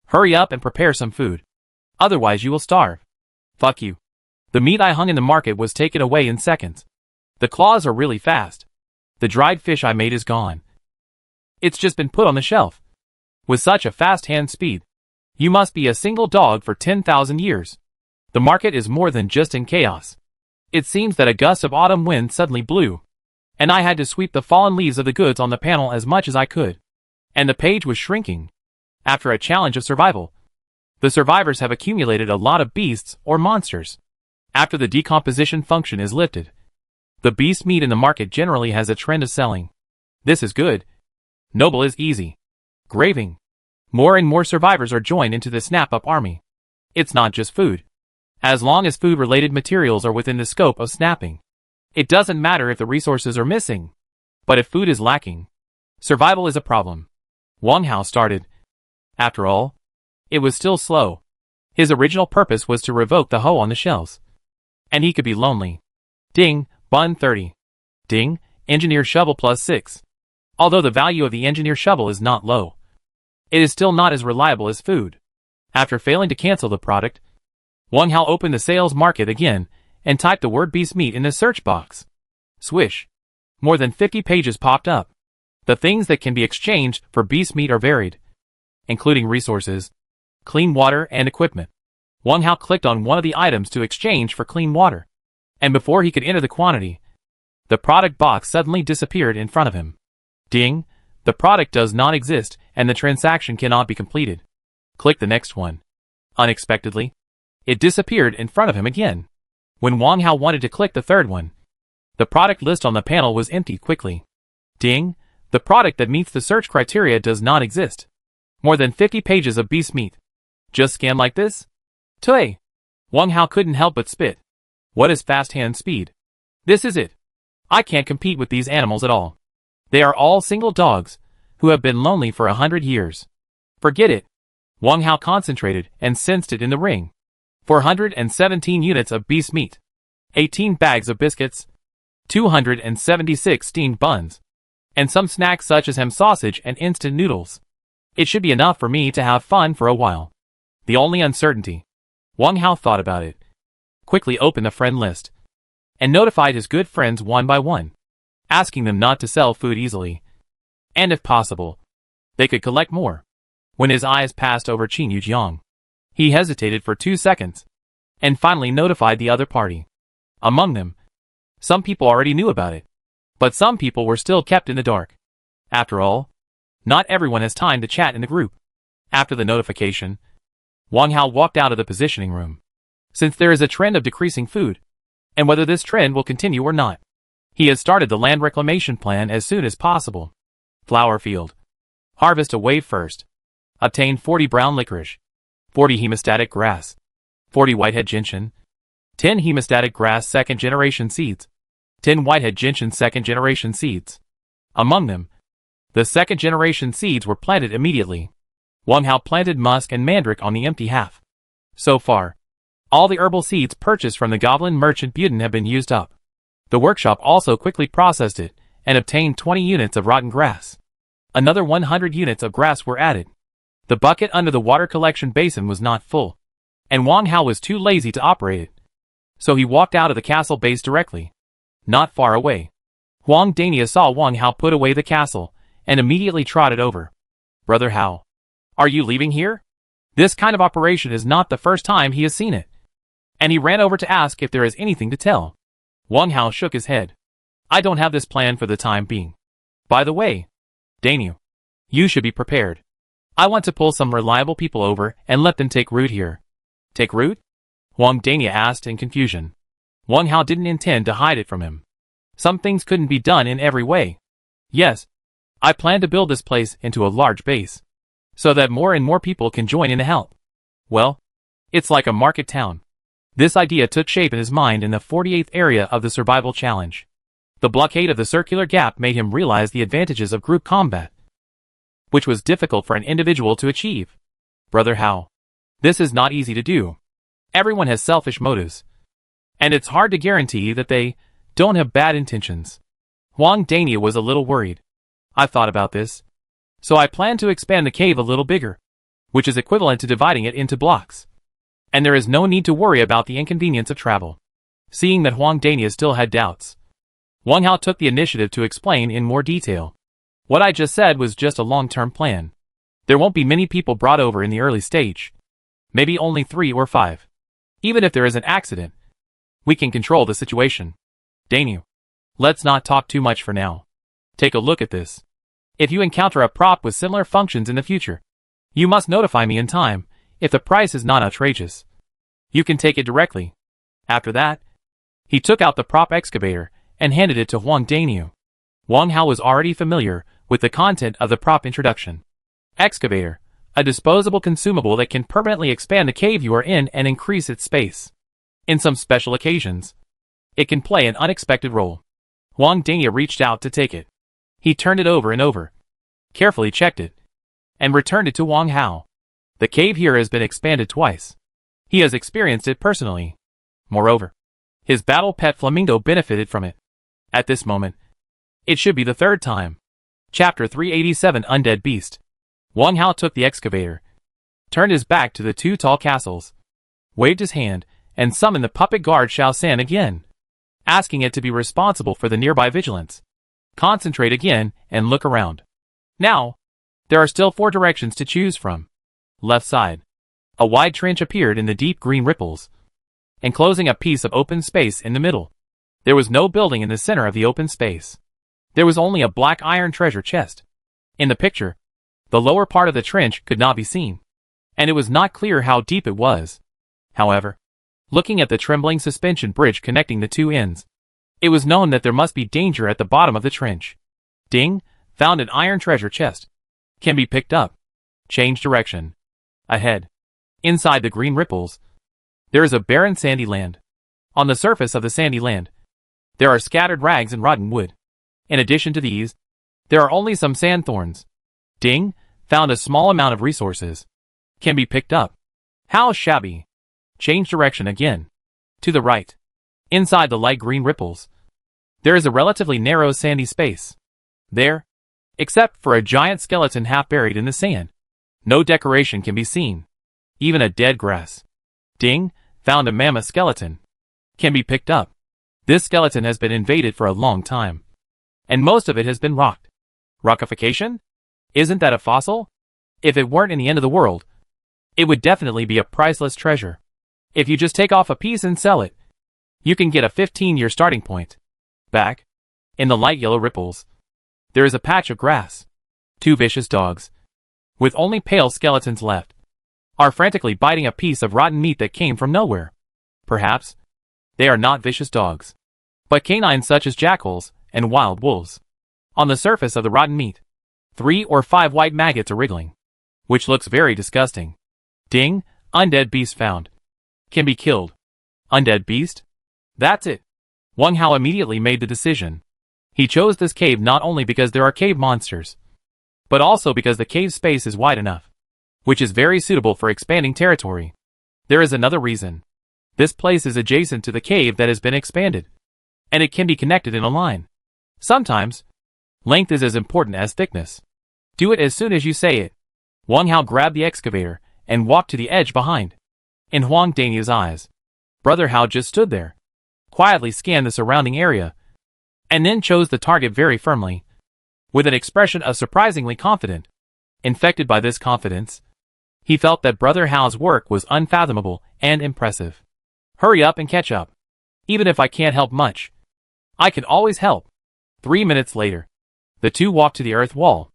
Hurry up and prepare some food. Otherwise you will starve. Fuck you. The meat I hung in the market was taken away in seconds. The claws are really fast. The dried fish I made is gone. It's just been put on the shelf. With such a fast hand speed, you must be a single dog for 10,000 years. The market is more than just in chaos. It seems that a gust of autumn wind suddenly blew, and I had to sweep the fallen leaves of the goods on the panel as much as I could. And the page was shrinking. After a challenge of survival, the survivors have accumulated a lot of beasts or monsters. After the decomposition function is lifted, the beast meat in the market generally has a trend of selling. This is good. Noble is easy. Graving. More and more survivors are joined into the snap-up army. It's not just food. As long as food-related materials are within the scope of snapping, it doesn't matter if the resources are missing. But if food is lacking, survival is a problem. Wang Hao started. After all, it was still slow. His original purpose was to revoke the hoe on the shelves. And he could be lonely. Ding, bun 30. Ding, engineer shovel +6. Although the value of the engineer shovel is not low, it is still not as reliable as food. After failing to cancel the product, Wang Hao opened the sales market again and typed the word beast meat in the search box. Swish. More than 50 pages popped up. The things that can be exchanged for beast meat are varied, including resources, clean water, and equipment. Wang Hao clicked on one of the items to exchange for clean water, and before he could enter the quantity, the product box suddenly disappeared in front of him. Ding, the product does not exist and the transaction cannot be completed. Click the next one. Unexpectedly, it disappeared in front of him again. When Wang Hao wanted to click the third one, the product list on the panel was empty quickly. Ding, the product that meets the search criteria does not exist. More than 50 pages of beast meat. Just scan like this? Tui! Wang Hao couldn't help but spit. What is fast hand speed? This is it. I can't compete with these animals at all. They are all single dogs, who have been lonely for 100 years. Forget it. Wang Hao concentrated and sensed it in the ring. 417 units of beast meat. 18 bags of biscuits. 276 steamed buns. And some snacks such as ham sausage and instant noodles. It should be enough for me to have fun for a while. The only uncertainty. Wang Hao thought about it. Quickly opened the friend list. And notified his good friends one by one, asking them not to sell food easily. And if possible, they could collect more. When his eyes passed over Qin Yujiang, he hesitated for 2 seconds, and finally notified the other party. Among them, some people already knew about it, but some people were still kept in the dark. After all, not everyone has time to chat in the group. After the notification, Wang Hao walked out of the positioning room. Since there is a trend of decreasing food, and whether this trend will continue or not, he has started the land reclamation plan as soon as possible. Flower field. Harvest a wave first. Obtain 40 brown licorice, 40 hemostatic grass, 40 whitehead gentian, 10 hemostatic grass second generation seeds, 10 whitehead gentian second-generation seeds. Among them, the second-generation seeds were planted immediately. Wang Hao planted musk and mandrake on the empty half. So far, all the herbal seeds purchased from the goblin merchant Buden have been used up. The workshop also quickly processed it and obtained 20 units of rotten grass. Another 100 units of grass were added. The bucket under the water collection basin was not full, and Wang Hao was too lazy to operate it. So he walked out of the castle base directly. Not far away, Huang Dania saw Wang Hao put away the castle and immediately trotted over. "Brother Hao, are you leaving here?" This kind of operation is not the first time he has seen it. And he ran over to ask if there is anything to tell. Wang Hao shook his head. "I don't have this plan for the time being. By the way, Daniel, you should be prepared. I want to pull some reliable people over and let them take root here." "Take root?" Huang Dania asked in confusion. Wang Hao didn't intend to hide it from him. Some things couldn't be done in every way. "Yes, I plan to build this place into a large base, so that more and more people can join in to help. Well, it's like a market town." This idea took shape in his mind in the 48th area of the survival challenge. The blockade of the circular gap made him realize the advantages of group combat, which was difficult for an individual to achieve. "Brother Hao, this is not easy to do. Everyone has selfish motives, and it's hard to guarantee that they don't have bad intentions." Huang Dania was a little worried. "I've thought about this, so I plan to expand the cave a little bigger, which is equivalent to dividing it into blocks. And there is no need to worry about the inconvenience of travel." Seeing that Huang Dania still had doubts, Wang Hao took the initiative to explain in more detail. "What I just said was just a long-term plan. There won't be many people brought over in the early stage. Maybe only 3 or 5. Even if there is an accident, we can control the situation. Daniel, let's not talk too much for now. Take a look at this. If you encounter a prop with similar functions in the future, you must notify me in time. If the price is not outrageous, you can take it directly." After that, he took out the prop excavator and handed it to Huang Daniu. Wang Hao was already familiar with the content of the prop introduction. Excavator, a disposable consumable that can permanently expand the cave you are in and increase its space. In some special occasions, it can play an unexpected role. Huang Dania reached out to take it. He turned it over and over, carefully checked it, and returned it to Wang Hao. The cave here has been expanded twice. He has experienced it personally. Moreover, his battle pet Flamingo benefited from it. At this moment, it should be the 3rd time. Chapter 387 Undead Beast. Wang Hao took the excavator, turned his back to the 2 tall castles, waved his hand, and summoned the puppet guard Xiao San again, asking it to be responsible for the nearby vigilance. Concentrate again and look around. Now, there are still 4 directions to choose from. Left side. A wide trench appeared in the deep green ripples, enclosing a piece of open space in the middle. There was no building in the center of the open space. There was only a black iron treasure chest. In the picture, the lower part of the trench could not be seen, and it was not clear how deep it was. However, looking at the trembling suspension bridge connecting the 2 ends, it was known that there must be danger at the bottom of the trench. Ding! Found an iron treasure chest. Can be picked up. Change direction. Ahead, inside the green ripples, there is a barren sandy land. On the surface of the sandy land, there are scattered rags and rotten wood. In addition to these, there are only some sand thorns. Ding! Found a small amount of resources. Can be picked up. How shabby. Change direction again. To the right, inside the light green ripples, there is a relatively narrow sandy space. There, except for a giant skeleton half buried in the sand, no decoration can be seen. Even a dead grass. Ding! Found a mammoth skeleton. Can be picked up. This skeleton has been invaded for a long time, and most of it has been rocked. Rockification? Isn't that a fossil? If it weren't in the end of the world, it would definitely be a priceless treasure. If you just take off a piece and sell it, you can get a 15-year starting point. Back, in the light yellow ripples, there is a patch of grass. 2 vicious dogs, with only pale skeletons left, are frantically biting a piece of rotten meat that came from nowhere. Perhaps they are not vicious dogs, but canines such as jackals and wild wolves. On the surface of the rotten meat, 3 or 5 white maggots are wriggling, which looks very disgusting. Ding! Undead beast found. Can be killed. Undead beast? That's it. Wang Hao immediately made the decision. He chose this cave not only because there are cave monsters, but also because the cave space is wide enough, which is very suitable for expanding territory. There is another reason. This place is adjacent to the cave that has been expanded, and it can be connected in a line. Sometimes, length is as important as thickness. Do it as soon as you say it. Wang Hao grabbed the excavator and walked to the edge behind. In Huang Daniu's eyes, Brother Hao just stood there, quietly scanned the surrounding area, and then chose the target very firmly, with an expression of surprisingly confident. Infected by this confidence, he felt that Brother Hao's work was unfathomable and impressive. Hurry up and catch up. Even if I can't help much, I can always help. 3 minutes later, the two walked to the earth wall.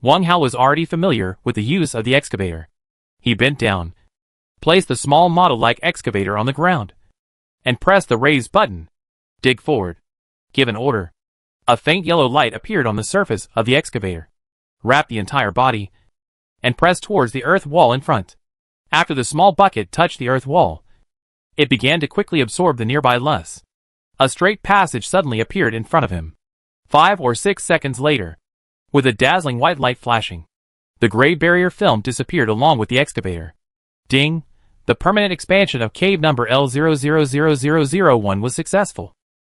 Wang Hao was already familiar with the use of the excavator. He bent down, placed the small model-like excavator on the ground, and pressed the raised button. Dig forward. Give an order. A faint yellow light appeared on the surface of the excavator, wrapped the entire body, and pressed towards the earth wall in front. After the small bucket touched the earth wall, it began to quickly absorb the nearby loess. A straight passage suddenly appeared in front of him. 5 or 6 seconds later, with a dazzling white light flashing, the gray barrier film disappeared along with the excavator. Ding! The permanent expansion of cave number L000001 was successful,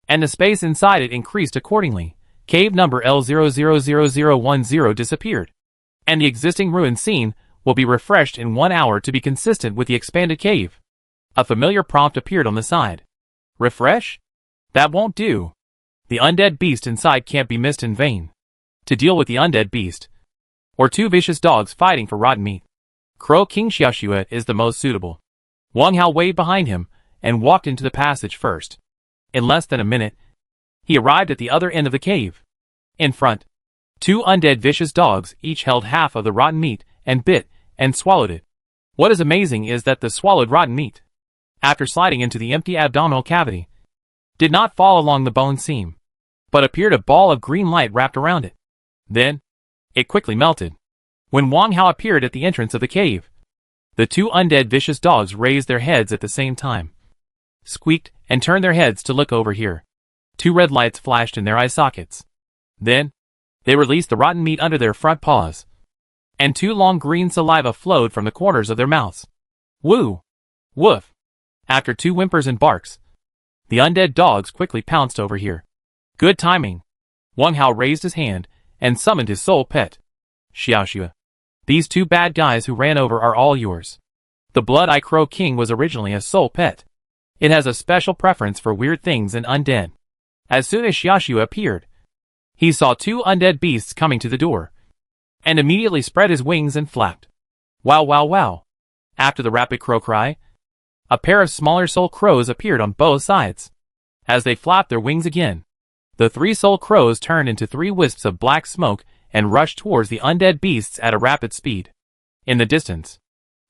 and the space inside it increased accordingly. Cave number L000010 disappeared, and the existing ruin scene will be refreshed in 1 hour to be consistent with the expanded cave. A familiar prompt appeared on the side. Refresh? That won't do. The undead beast inside can't be missed in vain. To deal with the undead beast, or 2 vicious dogs fighting for rotten meat, Crow King She Taisui is the most suitable. Wang Hao waved behind him and walked into the passage first. In less than a minute, he arrived at the other end of the cave. In front, 2 undead vicious dogs each held half of the rotten meat and bit and swallowed it. What is amazing is that the swallowed rotten meat, after sliding into the empty abdominal cavity, did not fall along the bone seam, but appeared a ball of green light wrapped around it. Then, it quickly melted. When Wang Hao appeared at the entrance of the cave, the 2 undead vicious dogs raised their heads at the same time, squeaked, and turned their heads to look over here. 2 red lights flashed in their eye sockets. Then, they released the rotten meat under their front paws, and 2 long green saliva flowed from the corners of their mouths. Woo! Woof! After 2 whimpers and barks, the undead dogs quickly pounced over here. Good timing. Wang Hao raised his hand and summoned his soul pet, She Taisui. These 2 bad guys who ran over are all yours. The Blood-Eye Crow King was originally a soul pet. It has a special preference for weird things and undead. As soon as She Taisui appeared, he saw 2 undead beasts coming to the door, and immediately spread his wings and flapped. Wow wow wow! After the rapid crow cry, a pair of smaller soul crows appeared on both sides. As they flapped their wings again, the 3 soul crows turned into 3 wisps of black smoke and rushed towards the undead beasts at a rapid speed. In the distance,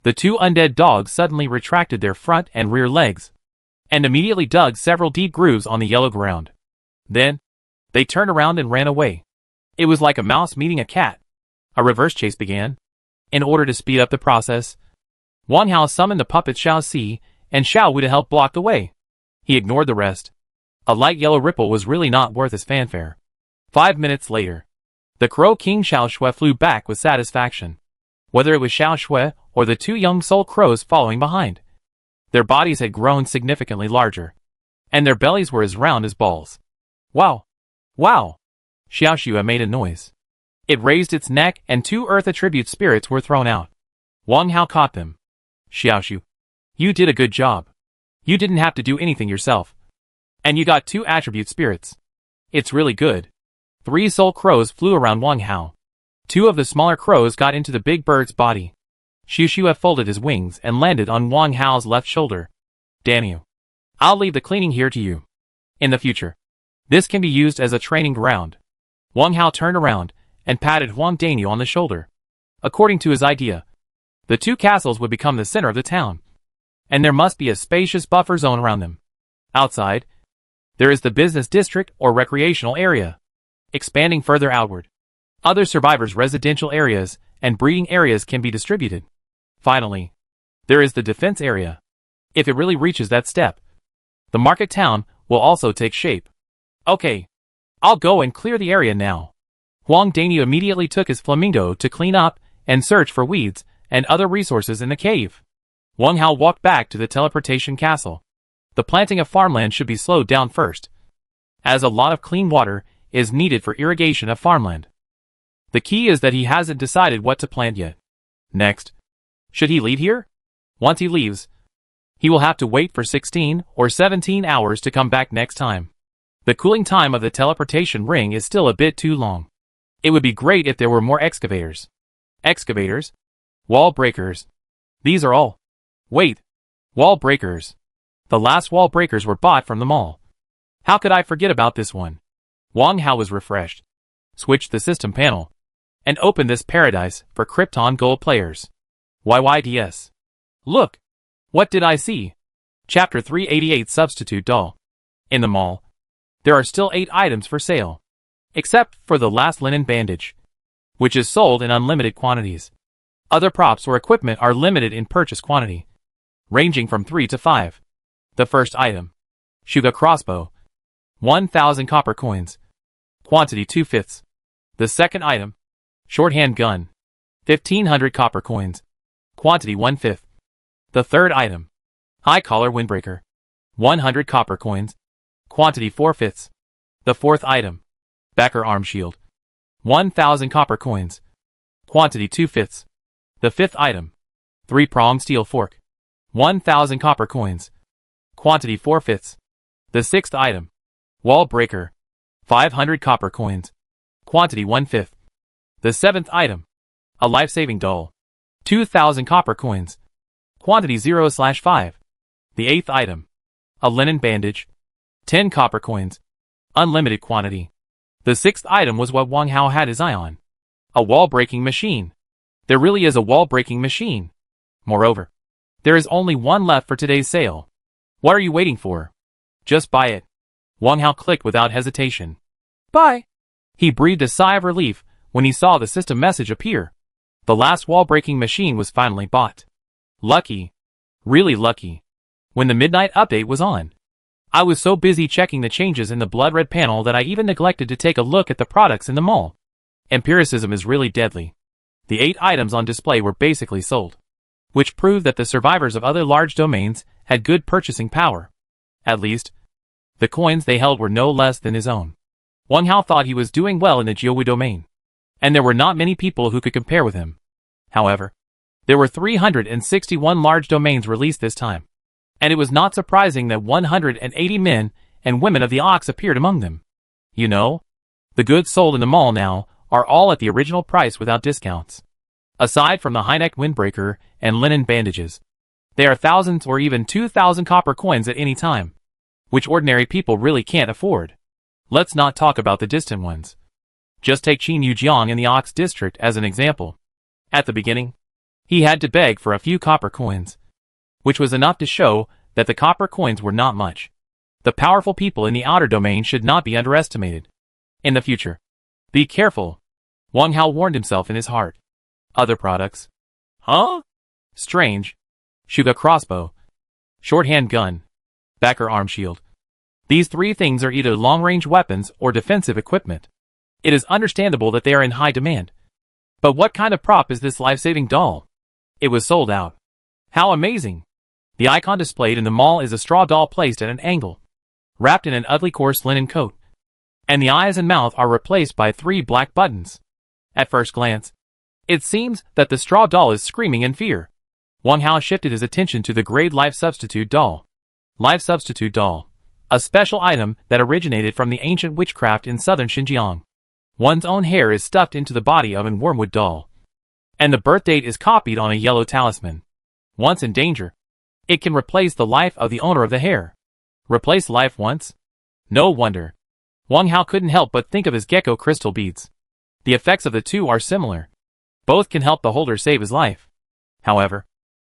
the 2 undead dogs suddenly retracted their front and rear legs, and immediately dug several deep grooves on the yellow ground. Then, they turned around and ran away. It was like a mouse meeting a cat. A reverse chase began. In order to speed up the process, Wang Hao summoned the puppets Xiao Si and Xiao Wu to help block the way. He ignored the rest. A light yellow ripple was really not worth his fanfare. 5 minutes later, the Crow King Xiao Shui flew back with satisfaction. Whether it was Xiao Shui or the 2 young soul crows following behind, their bodies had grown significantly larger, and their bellies were as round as balls. Wow! Wow! She Taisui made a noise. It raised its neck and 2 earth attribute spirits were thrown out. Wang Hao caught them. She Taisui, you did a good job. You didn't have to do anything yourself. And you got 2 attribute spirits. It's really good. 3 soul crows flew around Wang Hao. 2 of the smaller crows got into the big bird's body. She Taisui folded his wings and landed on Wang Hao's left shoulder. Damn you. I'll leave the cleaning here to you. In the future, this can be used as a training ground. Wang Hao turned around and patted Huang Daniu on the shoulder. According to his idea, the 2 castles would become the center of the town, and there must be a spacious buffer zone around them. Outside, there is the business district or recreational area. Expanding further outward, other survivors' residential areas and breeding areas can be distributed. Finally, there is the defense area. If it really reaches that step, the market town will also take shape. Okay. I'll go and clear the area now. Huang Daniu immediately took his flamingo to clean up and search for weeds and other resources in the cave. Wang Hao walked back to the teleportation castle. The planting of farmland should be slowed down first, as a lot of clean water is needed for irrigation of farmland. The key is that he hasn't decided what to plant yet. Next, should he leave here? Once he leaves, he will have to wait for 16 or 17 hours to come back next time. The cooling time of the teleportation ring is still a bit too long. It would be great if there were more excavators. Excavators? Wall breakers. These are all. Wait. Wall breakers. The last wall breakers were bought from the mall. How could I forget about this one? Wang Hao was refreshed, switched the system panel, and opened this paradise for Krypton Gold players. YYDS. Look! What did I see? Chapter 388 Substitute Doll. In the mall, there are still 8 items for sale, except for the last linen bandage, which is sold in unlimited quantities. Other props or equipment are limited in purchase quantity, ranging from 3 to 5. The first item, Shuga crossbow, 1,000 copper coins, quantity 2/5. The second item, shorthand gun, 1,500 copper coins, quantity 1/5. The third item, high collar windbreaker, 100 copper coins, quantity 4/5. The fourth item, backer arm shield, 1,000 copper coins, quantity 2/5. The fifth item, 3-pronged steel fork, 1,000 copper coins, quantity 4/5. The sixth item, wall breaker, 500 copper coins, quantity 1/5. The seventh item, a life-saving doll, 2,000 copper coins, quantity 0/5. The eighth item, a linen bandage, 10 copper coins, unlimited quantity. The sixth item was what Wang Hao had his eye on. A wall-breaking machine. There really is a wall-breaking machine. Moreover, there is only one left for today's sale. What are you waiting for? Just buy it. Wang Hao clicked without hesitation. Buy! He breathed a sigh of relief when he saw the system message appear. The last wall-breaking machine was finally bought. Lucky. Really lucky. When the midnight update was on, I was so busy checking the changes in the blood red panel that I even neglected to take a look at the products in the mall. Empiricism is really deadly. The 8 items on display were basically sold, which proved that the survivors of other large domains had good purchasing power. At least, the coins they held were no less than his own. Wang Hao thought he was doing well in the Jiuhui domain, and there were not many people who could compare with him. However, there were 361 large domains released this time, and it was not surprising that 180 men and women of the Ox appeared among them. You know, the goods sold in the mall now are all at the original price without discounts. Aside from the high-necked windbreaker and linen bandages, there are thousands or even 2,000 copper coins at any time, which ordinary people really can't afford. Let's not talk about the distant ones. Just take Qin Yujiang in the Ox district as an example. At the beginning, he had to beg for a few copper coins, which was enough to show that the copper coins were not much. The powerful people in the outer domain should not be underestimated. In the future, be careful, Wang Hao warned himself in his heart. Other products? Huh? Strange. Shuga crossbow, shorthand gun, backer arm shield. These 3 things are either long-range weapons or defensive equipment. It is understandable that they are in high demand. But what kind of prop is this life-saving doll? It was sold out. How amazing! The icon displayed in the mall is a straw doll placed at an angle, wrapped in an ugly coarse linen coat, and the eyes and mouth are replaced by 3 black buttons. At first glance, it seems that the straw doll is screaming in fear. Wang Hao shifted his attention to the grade Life Substitute Doll. Life Substitute Doll, a special item that originated from the ancient witchcraft in southern Xinjiang. One's own hair is stuffed into the body of a wormwood doll, and the birth date is copied on a yellow talisman. Once in danger, it can replace the life of the owner of the hair. Replace life once? No wonder. Wang Hao couldn't help but think of his gecko crystal beads. The effects of the two are similar. Both can help the holder save his life. However,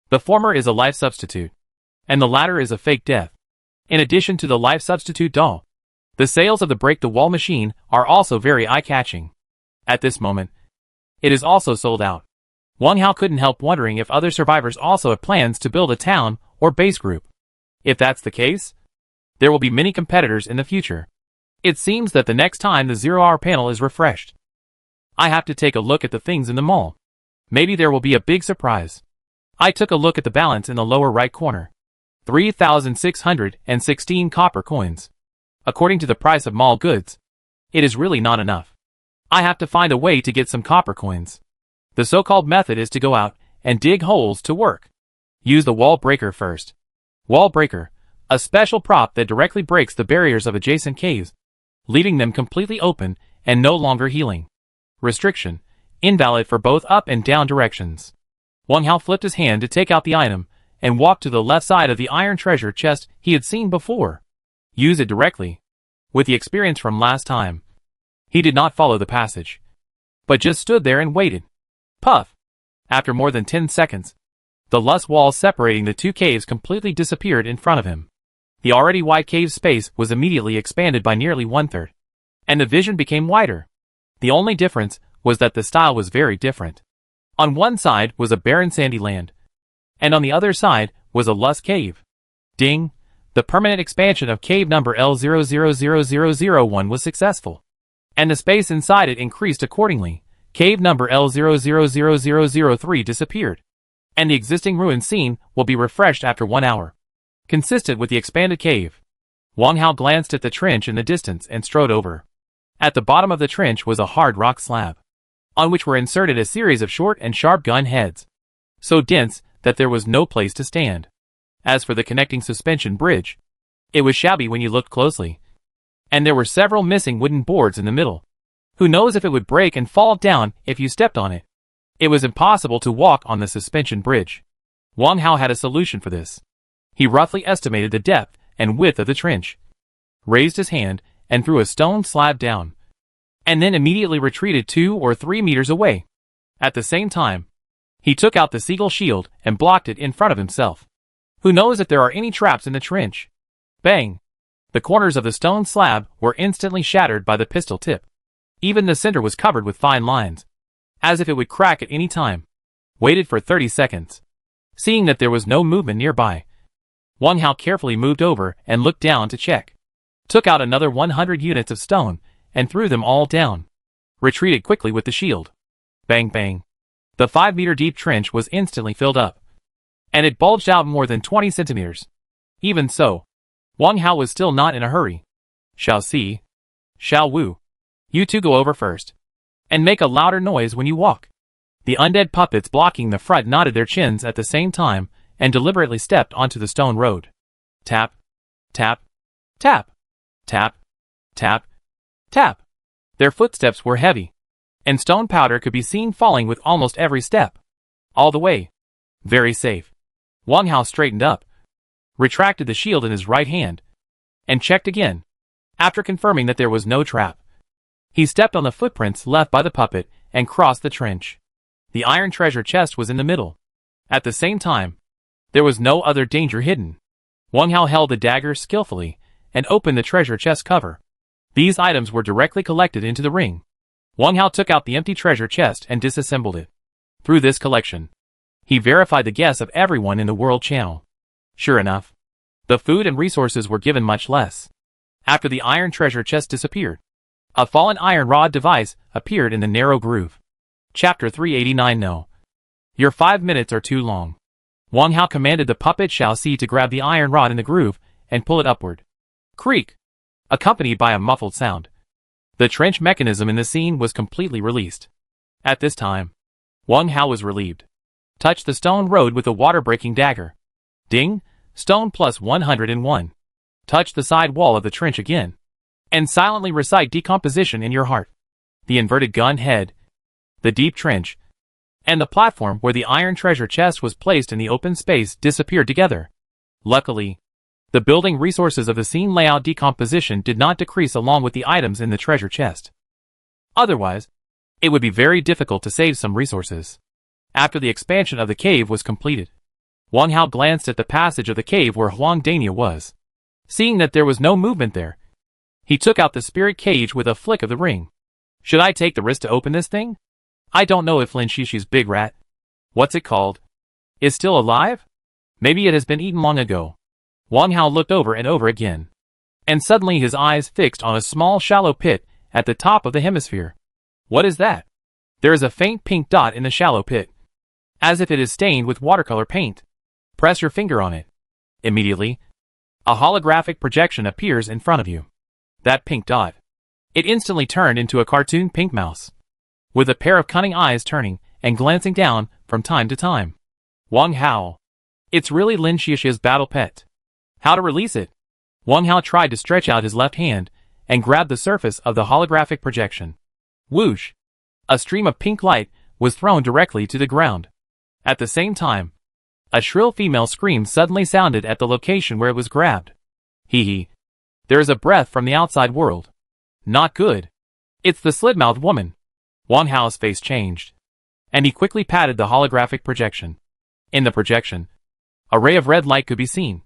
the former is a life substitute, and the latter is a fake death. In addition to the life substitute doll, the sales of the break-the-wall machine are also very eye-catching. At this moment, it is also sold out. Wang Hao couldn't help wondering if other survivors also have plans to build a town or base group. If that's the case, There will be many competitors in the future. It seems that the next time the 0-hour panel is refreshed, I have to take a look at the things in the mall. Maybe there will be a big surprise. I took a look at the balance in the lower right corner. 3,616 copper coins. According to the price of mall goods, it is really not enough. I have to find a way to get some copper coins. The so-called method is to go out and dig holes to work. Use the wall breaker first. Wall breaker, a special prop that directly breaks the barriers of adjacent caves, leaving them completely open and no longer healing. Restriction, invalid for both up and down directions. Wang Hao flipped his hand to take out the item and walked to the left side of the iron treasure chest he had seen before. Use it directly. With the experience from last time, he did not follow the passage, but just stood there and waited. Puff! After more than 10 seconds, the lush walls separating the two caves completely disappeared in front of him. The already wide cave space was immediately expanded by nearly 1/3, and the vision became wider. The only difference was that the style was very different. On one side was a barren sandy land, and on the other side was a lush cave. Ding! The permanent expansion of cave number L000001 was successful, and the space inside it increased accordingly. Cave number L000003 disappeared, and the existing ruin scene will be refreshed after 1 hour. Consistent with the expanded cave, Wang Hao glanced at the trench in the distance and strode over. At the bottom of the trench was a hard rock slab, on which were inserted a series of short and sharp gun heads, so dense that there was no place to stand. As for the connecting suspension bridge, it was shabby when you looked closely, and there were several missing wooden boards in the middle. Who knows if it would break and fall down if you stepped on it? It was impossible to walk on the suspension bridge. Wang Hao had a solution for this. He roughly estimated the depth and width of the trench, raised his hand, and threw a stone slab down, and then immediately retreated 2 or 3 meters away. At the same time, he took out the seagull shield and blocked it in front of himself. Who knows if there are any traps in the trench? Bang! The corners of the stone slab were instantly shattered by the pistol tip. Even the center was covered with fine lines, as if it would crack at any time. Waited for 30 seconds. Seeing that there was no movement nearby, Wang Hao carefully moved over and looked down to check. Took out another 100 units of stone and threw them all down. Retreated quickly with the shield. Bang bang. The 5-meter deep trench was instantly filled up, and it bulged out more than 20 centimeters. Even so, Wang Hao was still not in a hurry. Shall see. Shall Wu. You two go over first, and make a louder noise when you walk. The undead puppets blocking the front nodded their chins at the same time and deliberately stepped onto the stone road. Tap, tap, tap, tap, tap, tap. Their footsteps were heavy, and stone powder could be seen falling with almost every step. All the way. Very safe. Wang Hao straightened up, retracted the shield in his right hand, and checked again. After confirming that there was no trap, he stepped on the footprints left by the puppet and crossed the trench. The iron treasure chest was in the middle. At the same time, there was no other danger hidden. Wang Hao held the dagger skillfully and opened the treasure chest cover. These items were directly collected into the ring. Wang Hao took out the empty treasure chest and disassembled it. Through this collection, he verified the guess of everyone in the world channel. Sure enough, the food and resources were given much less. After the iron treasure chest disappeared, a fallen iron rod device appeared in the narrow groove. Chapter 389. No. Your 5 minutes are too long. Wang Hao commanded the puppet Shao Si to grab the iron rod in the groove and pull it upward. Creak! Accompanied by a muffled sound. The trench mechanism in the scene was completely released. At this time, Wang Hao was relieved. Touch the stone road with the water-breaking dagger. Ding! Stone plus 101. Touch the side wall of the trench again, and silently recite decomposition in your heart. The inverted gun head, the deep trench, and the platform where the iron treasure chest was placed in the open space disappeared together. Luckily, the building resources of the scene layout decomposition did not decrease along with the items in the treasure chest. Otherwise, it would be very difficult to save some resources. After the expansion of the cave was completed, Wang Hao glanced at the passage of the cave where Huang Dania was. Seeing that there was no movement there, he took out the spirit cage with a flick of the ring. Should I take the risk to open this thing? I don't know if Lin Shishi's big rat, what's it called, is still alive? Maybe it has been eaten long ago. Wang Hao looked over and over again. and suddenly his eyes fixed on a small shallow pit at the top of the hemisphere. What is that? There is a faint pink dot in the shallow pit, as if it is stained with watercolor paint. Press your finger on it. Immediately, a holographic projection appears in front of you. That pink dot. It instantly turned into a cartoon pink mouse, with a pair of cunning eyes turning and glancing down from time to time. Wang Hao. It's really Lin Xiaoxia's battle pet. How to release it? Wang Hao tried to stretch out his left hand and grab the surface of the holographic projection. Whoosh! A stream of pink light was thrown directly to the ground. At the same time, a shrill female scream suddenly sounded at the location where it was grabbed. Hee hee. There is a breath from the outside world. Not good. It's the slit-mouthed woman. Wang Hao's face changed, and he quickly patted the holographic projection. In the projection, a ray of red light could be seen,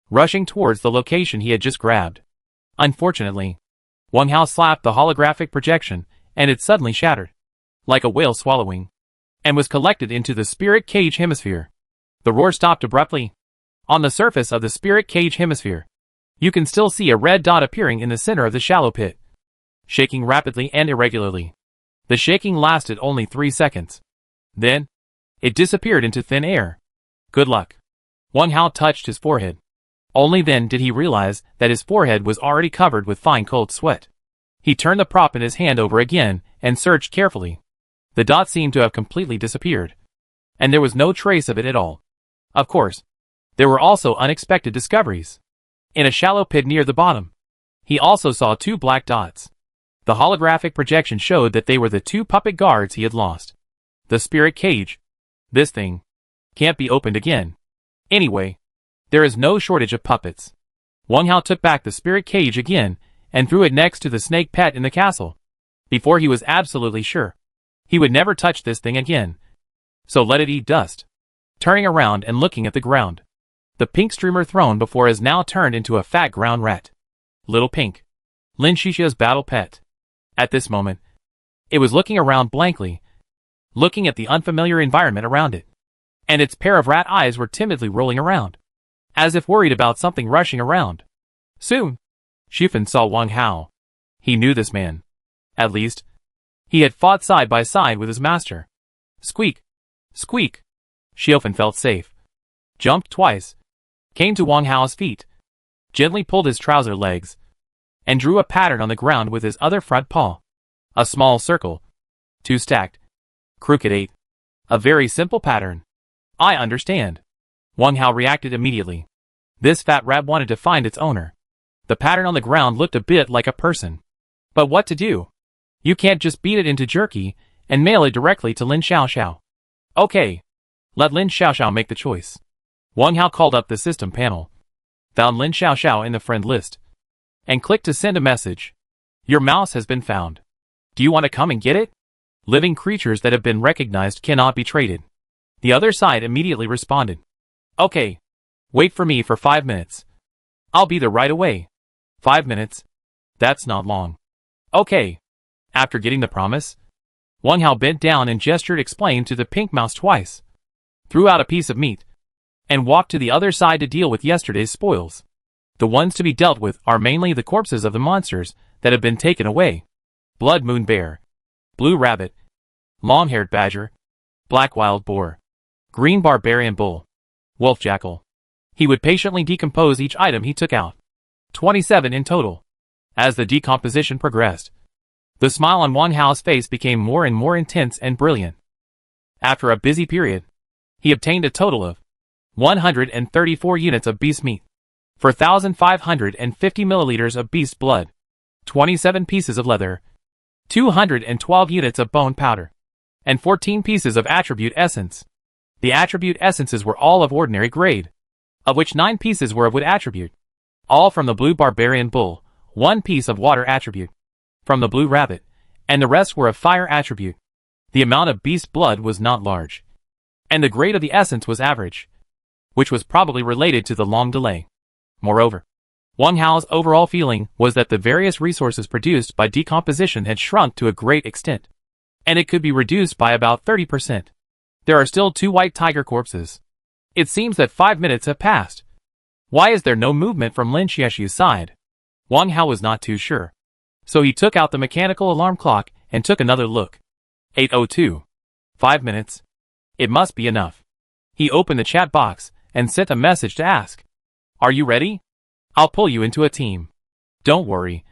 rushing towards the location he had just grabbed. Unfortunately, Wang Hao slapped the holographic projection, and it suddenly shattered, like a whale swallowing, and was collected into the spirit cage hemisphere. The roar stopped abruptly. On the surface of the spirit cage hemisphere, you can still see a red dot appearing in the center of the shallow pit, shaking rapidly and irregularly. The shaking lasted only 3 seconds. Then, it disappeared into thin air. Good luck. Wang Hao touched his forehead. Only then did he realize that his forehead was already covered with fine cold sweat. He turned the prop in his hand over again and searched carefully. The dot seemed to have completely disappeared, and there was no trace of it at all. Of course, there were also unexpected discoveries. In a shallow pit near the bottom, he also saw 2 black dots. The holographic projection showed that they were the 2 puppet guards he had lost. The spirit cage. This thing can't be opened again. Anyway, there is no shortage of puppets. Wang Hao took back the spirit cage again and threw it next to the snake pet in the castle. Before he was absolutely sure he would never touch this thing again, so let it eat dust. Turning around and looking at the ground, the pink streamer thrown before has now turned into a fat ground rat. Little Pink. Lin Xiaoxia's battle pet. At this moment, it was looking around blankly, looking at the unfamiliar environment around it, and its pair of rat eyes were timidly rolling around, as if worried about something rushing around. Soon, Shifan saw Wang Hao. He knew this man. At least, he had fought side by side with his master. Squeak! Squeak! Xiofan felt safe, jumped twice, came to Wang Hao's feet, gently pulled his trouser legs, and drew a pattern on the ground with his other front paw. A small circle, 2 stacked, crooked 8. A very simple pattern. I understand. Wang Hao reacted immediately. This fat rat wanted to find its owner. The pattern on the ground looked a bit like a person. But what to do? You can't just beat it into jerky and mail it directly to Lin Xiaoxiao. Okay. Let Lin Xiaoxiao make the choice. Wang Hao called up the system panel, found Lin Xiaoxiao in the friend list, and clicked to send a message. Your mouse has been found. Do you want to come and get it? Living creatures that have been recognized cannot be traded. The other side immediately responded. Okay. Wait for me for 5 minutes. I'll be there right away. 5 minutes? That's not long. Okay. After getting the promise, Wang Hao bent down and gestured explained to the pink mouse twice, threw out a piece of meat, and walked to the other side to deal with yesterday's spoils. The ones to be dealt with are mainly the corpses of the monsters that have been taken away. Blood moon bear, blue rabbit, long-haired badger, black wild boar, green barbarian bull, wolf jackal. He would patiently decompose each item he took out. 27 in total. As the decomposition progressed, the smile on Wang Hao's face became more and more intense and brilliant. After a busy period, he obtained a total of 134 units of beast meat, 4,550 milliliters of beast blood, 27 pieces of leather, 212 units of bone powder, and 14 pieces of attribute essence. The attribute essences were all of ordinary grade, of which 9 pieces were of wood attribute, all from the blue barbarian bull, 1 piece of water attribute, from the blue rabbit, and the rest were of fire attribute. The amount of beast blood was not large, and the grade of the essence was average, which was probably related to the long delay. Moreover, Wang Hao's overall feeling was that the various resources produced by decomposition had shrunk to a great extent, and it could be reduced by about 30%. There are still 2 white tiger corpses. It seems that 5 minutes have passed. Why is there no movement from Lin Xiaoxia's side? Wang Hao was not too sure. So he took out the mechanical alarm clock and took another look. 8:02. 5 minutes. It must be enough. He opened the chat box and sent a message to ask, "Are you ready? I'll pull you into a team. Don't worry.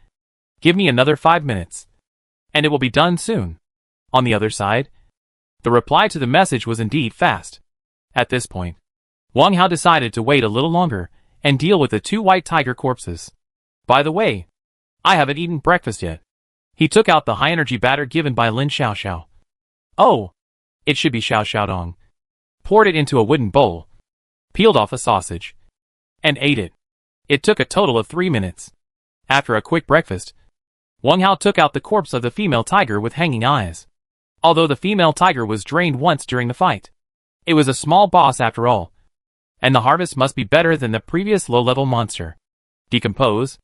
Give me another 5 minutes. And it will be done soon." On the other side, the reply to the message was indeed fast. At this point, Wang Hao decided to wait a little longer and deal with the 2 white tiger corpses. By the way, I haven't eaten breakfast yet. He took out the high-energy batter given by Lin Xiaoxiao. Oh, it should be Xiao Xiaodong. Poured it into a wooden bowl, peeled off a sausage, and ate it. It took a total of 3 minutes. After a quick breakfast, Wang Hao took out the corpse of the female tiger with hanging eyes. Although the female tiger was drained once during the fight, it was a small boss after all, and the harvest must be better than the previous low-level monster. Decompose?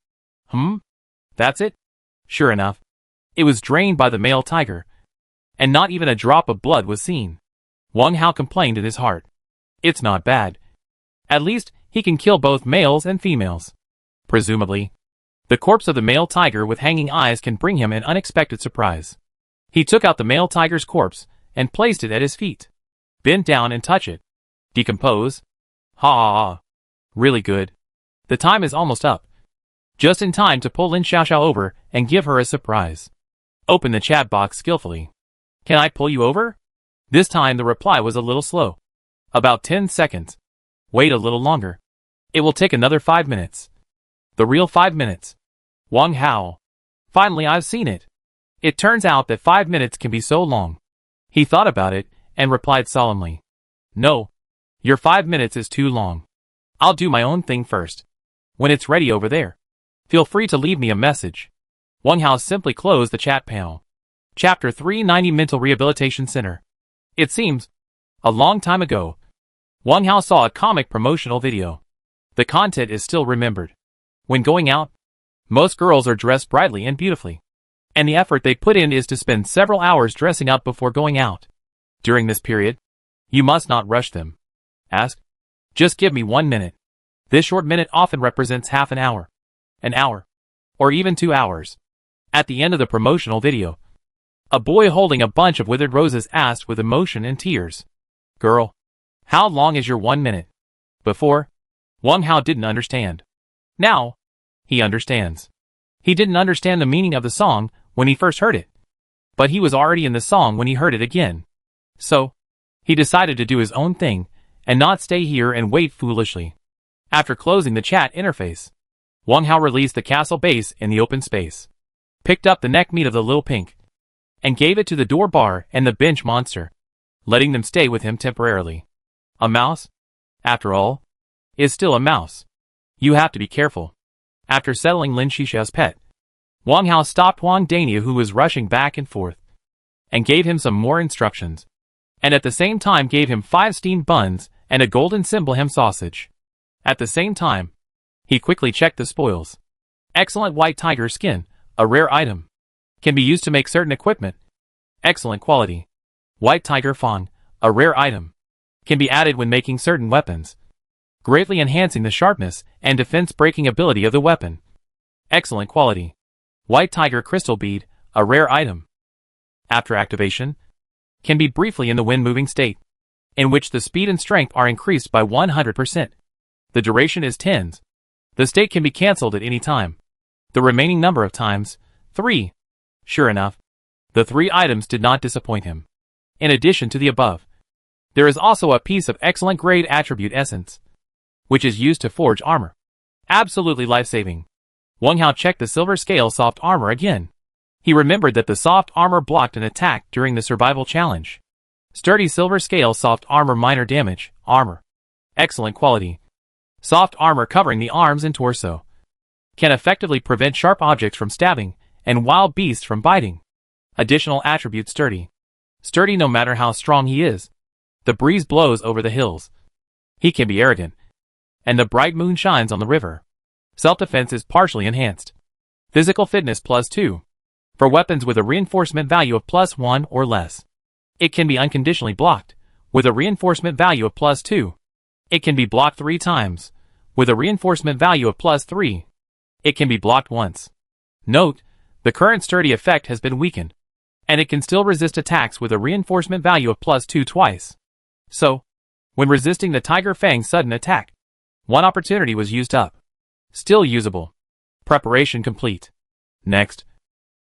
That's it? Sure enough, it was drained by the male tiger, and not even a drop of blood was seen. Wang Hao complained in his heart. It's not bad. At least, he can kill both males and females. Presumably, the corpse of the male tiger with hanging eyes can bring him an unexpected surprise. He took out the male tiger's corpse and placed it at his feet. Bend down and touch it. Decompose? Ha! Really good. The time is almost up. Just in time to pull Lin Xiaoxiao over and give her a surprise. Open the chat box skillfully. Can I pull you over? This time the reply was a little slow. About 10 seconds. Wait a little longer. It will take another 5 minutes. The real 5 minutes. Wang Hao. Finally I've seen it. It turns out that 5 minutes can be so long. He thought about it and replied solemnly. No. Your 5 minutes is too long. I'll do my own thing first. When it's ready over there, feel free to leave me a message. Wang Hao simply closed the chat panel. Chapter 390 Mental Rehabilitation Center. It seems, a long time ago, Wang Hao saw a comic promotional video. The content is still remembered. When going out, most girls are dressed brightly and beautifully, and the effort they put in is to spend several hours dressing up before going out. During this period, you must not rush them. Ask, just give me 1 minute. This short minute often represents half an hour, or even 2 hours. At the end of the promotional video, a boy holding a bunch of withered roses asked with emotion and tears, "Girl, how long is your 1 minute?" Before, Wang Hao didn't understand. Now, he understands. He didn't understand the meaning of the song when he first heard it, but he was already in the song when he heard it again. So, he decided to do his own thing and not stay here and wait foolishly. After closing the chat interface, Wang Hao released the castle base in the open space, picked up the neck meat of the little pink, and gave it to the door bar and the bench monster, letting them stay with him temporarily. A mouse, after all, is still a mouse. You have to be careful. After settling Lin Xiaoxiao's pet, Wang Hao stopped Wang Dania, who was rushing back and forth, and gave him some more instructions, and at the same time gave him 5 steamed buns and a golden symbol ham sausage. At the same time, he quickly checked the spoils. Excellent white tiger skin, a rare item. Can be used to make certain equipment. Excellent quality. White tiger fawn, a rare item. Can be added when making certain weapons, greatly enhancing the sharpness and defense-breaking ability of the weapon. Excellent quality. White tiger crystal bead, a rare item. After activation, can be briefly in the wind-moving state, in which the speed and strength are increased by 100%. The duration is 10. The state can be cancelled at any time. The remaining number of times, 3. Sure enough, the 3 items did not disappoint him. In addition to the above, there is also a piece of excellent grade attribute essence, which is used to forge armor. Absolutely life-saving. Wang Hao checked the silver scale soft armor again. He remembered that the soft armor blocked an attack during the survival challenge. Sturdy silver scale soft armor minor damage, armor. Excellent quality. Soft armor covering the arms and torso. Can effectively prevent sharp objects from stabbing and wild beasts from biting. Additional attribute sturdy. Sturdy no matter how strong he is. The breeze blows over the hills. He can be arrogant. And the bright moon shines on the river. Self-defense is partially enhanced. Physical fitness +2. For weapons with a reinforcement value of +1 or less. It can be unconditionally blocked, with a reinforcement value of +2. It can be blocked 3 times, with a reinforcement value of +3. It can be blocked once. Note, the current sturdy effect has been weakened, and it can still resist attacks with a reinforcement value of +2 twice. So, when resisting the Tiger Fang's sudden attack, one opportunity was used up. Still usable. Preparation complete. Next,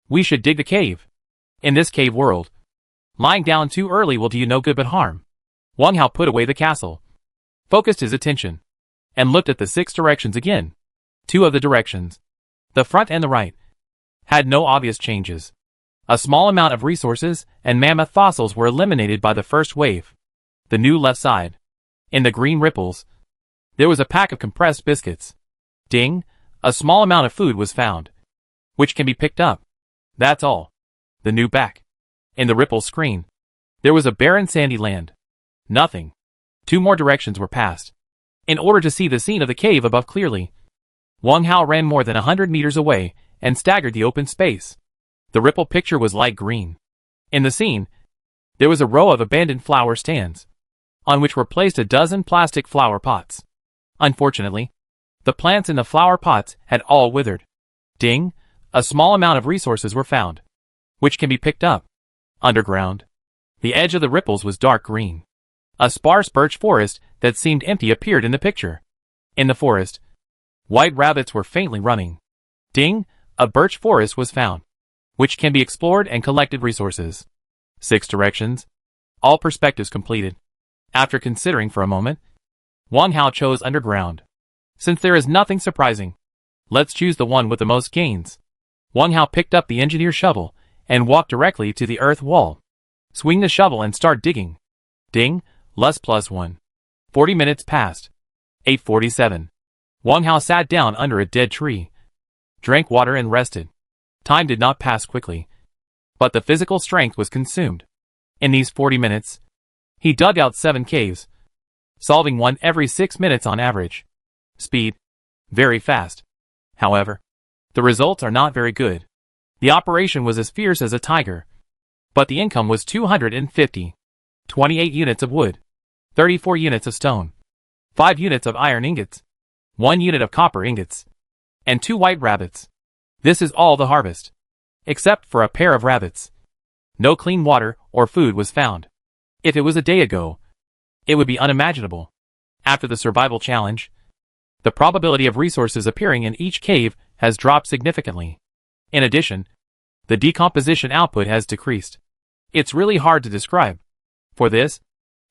we should dig the cave. In this cave world, lying down too early will do you no good but harm. Wang Hao put away the castle, focused his attention, and looked at the 6 directions again. 2 of the directions, the front and the right, had no obvious changes. A small amount of resources and mammoth fossils were eliminated by the first wave. The new left side, in the green ripples, there was a pack of compressed biscuits. Ding, a small amount of food was found, which can be picked up. That's all. The new back, in the ripple screen, there was a barren sandy land. Nothing. 2 more directions were passed. In order to see the scene of the cave above clearly, Wang Hao ran more than 100 meters away and staggered the open space. The ripple picture was light green. In the scene, there was a row of abandoned flower stands, on which were placed a dozen plastic flower pots. Unfortunately, the plants in the flower pots had all withered. Ding, a small amount of resources were found, which can be picked up. Underground, the edge of the ripples was dark green. A sparse birch forest that seemed empty appeared in the picture. In the forest, white rabbits were faintly running. Ding, a birch forest was found, which can be explored and collected resources. 6 directions, all perspectives completed. After considering for a moment, Wang Hao chose underground. Since there is nothing surprising, let's choose the one with the most gains. Wang Hao picked up the engineer's shovel and walked directly to the earth wall. Swing the shovel and start digging. Ding, +1. 40 minutes passed. 8:47. Wang Hao sat down under a dead tree, drank water and rested. Time did not pass quickly, but the physical strength was consumed. In these 40 minutes, he dug out 7 caves, solving one every 6 minutes on average. Speed, very fast. However, the results are not very good. The operation was as fierce as a tiger, but the income was 250. 28 units of wood, 34 units of stone, 5 units of iron ingots, 1 unit of copper ingots, and 2 white rabbits. This is all the harvest, except for a pair of rabbits. No clean water or food was found. If it was a day ago, it would be unimaginable. After the survival challenge, the probability of resources appearing in each cave has dropped significantly. In addition, the decomposition output has decreased. It's really hard to describe. For this,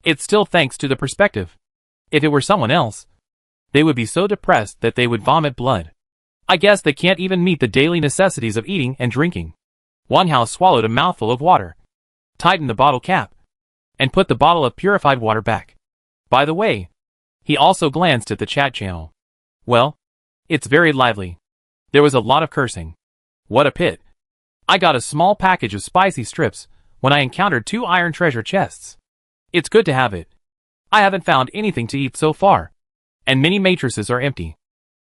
it's still thanks to the perspective. If it were someone else, they would be so depressed that they would vomit blood. I guess they can't even meet the daily necessities of eating and drinking. Wang Hao swallowed a mouthful of water, tightened the bottle cap, and put the bottle of purified water back. By the way, he also glanced at the chat channel. Well, it's very lively. There was a lot of cursing. What a pit. I got a small package of spicy strips when I encountered 2 iron treasure chests. It's good to have it. I haven't found anything to eat so far, and many matrices are empty.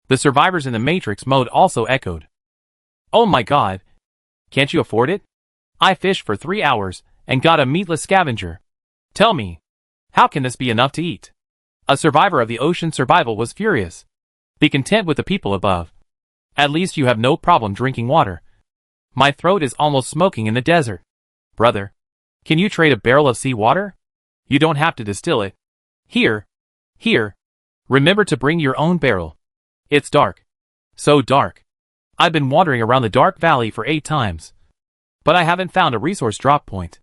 The survivors in the Matrix mode also echoed. Oh my god. Can't you afford it? I fished for 3 hours and got a meatless scavenger. Tell me, how can this be enough to eat? A survivor of the ocean survival was furious. Be content with the people above. At least you have no problem drinking water. My throat is almost smoking in the desert. Brother, can you trade a barrel of seawater? You don't have to distill it. Here. Remember to bring your own barrel. It's dark. So dark. I've been wandering around the dark valley for 8 times, but I haven't found a resource drop point.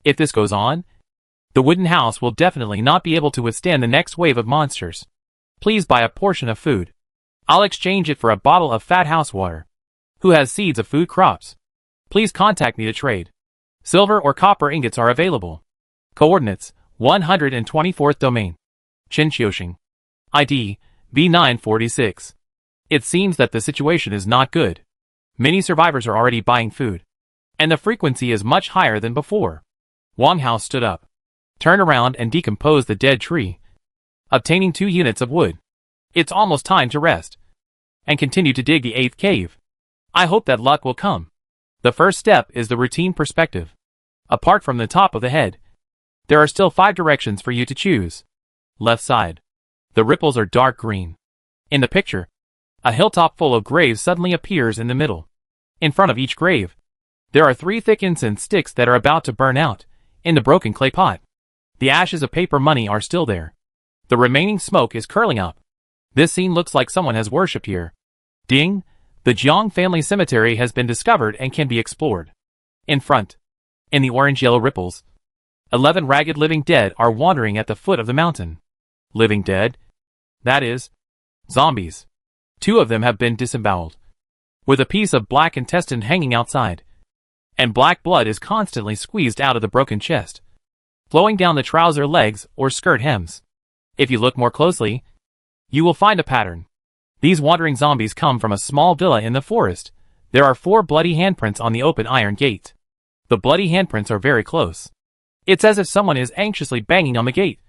If this goes on, the wooden house will definitely not be able to withstand the next wave of monsters. Please buy a portion of food. I'll exchange it for a bottle of fat house water. Who has seeds of food crops? Please contact me to trade. Silver or copper ingots are available. Coordinates, 124th domain. Chinqiushing. ID, V946. It seems that the situation is not good. Many survivors are already buying food, and the frequency is much higher than before. Wang Hao stood up, turned around and decomposed the dead tree, obtaining 2 units of wood. It's almost time to rest, and continue to dig the 8th cave. I hope that luck will come. The first step is the routine perspective. Apart from the top of the head, there are still 5 directions for you to choose. Left side. The ripples are dark green. In the picture, A hilltop full of graves suddenly appears in the middle. In front of each grave, there are 3 thick incense sticks that are about to burn out in the broken clay pot. The ashes of paper money are still there. The remaining smoke is curling up. This scene looks like someone has worshipped here. Ding! The Jiang family cemetery has been discovered and can be explored. In front, in the orange-yellow ripples, 11 ragged living dead are wandering at the foot of the mountain. Living dead? That is, zombies. 2 of them have been disemboweled, with a piece of black intestine hanging outside, and black blood is constantly squeezed out of the broken chest, flowing down the trouser legs or skirt hems. If you look more closely, you will find a pattern. These wandering zombies come from a small villa in the forest. There are 4 bloody handprints on the open iron gate. The bloody handprints are very close. It's as if someone is anxiously banging on the gate,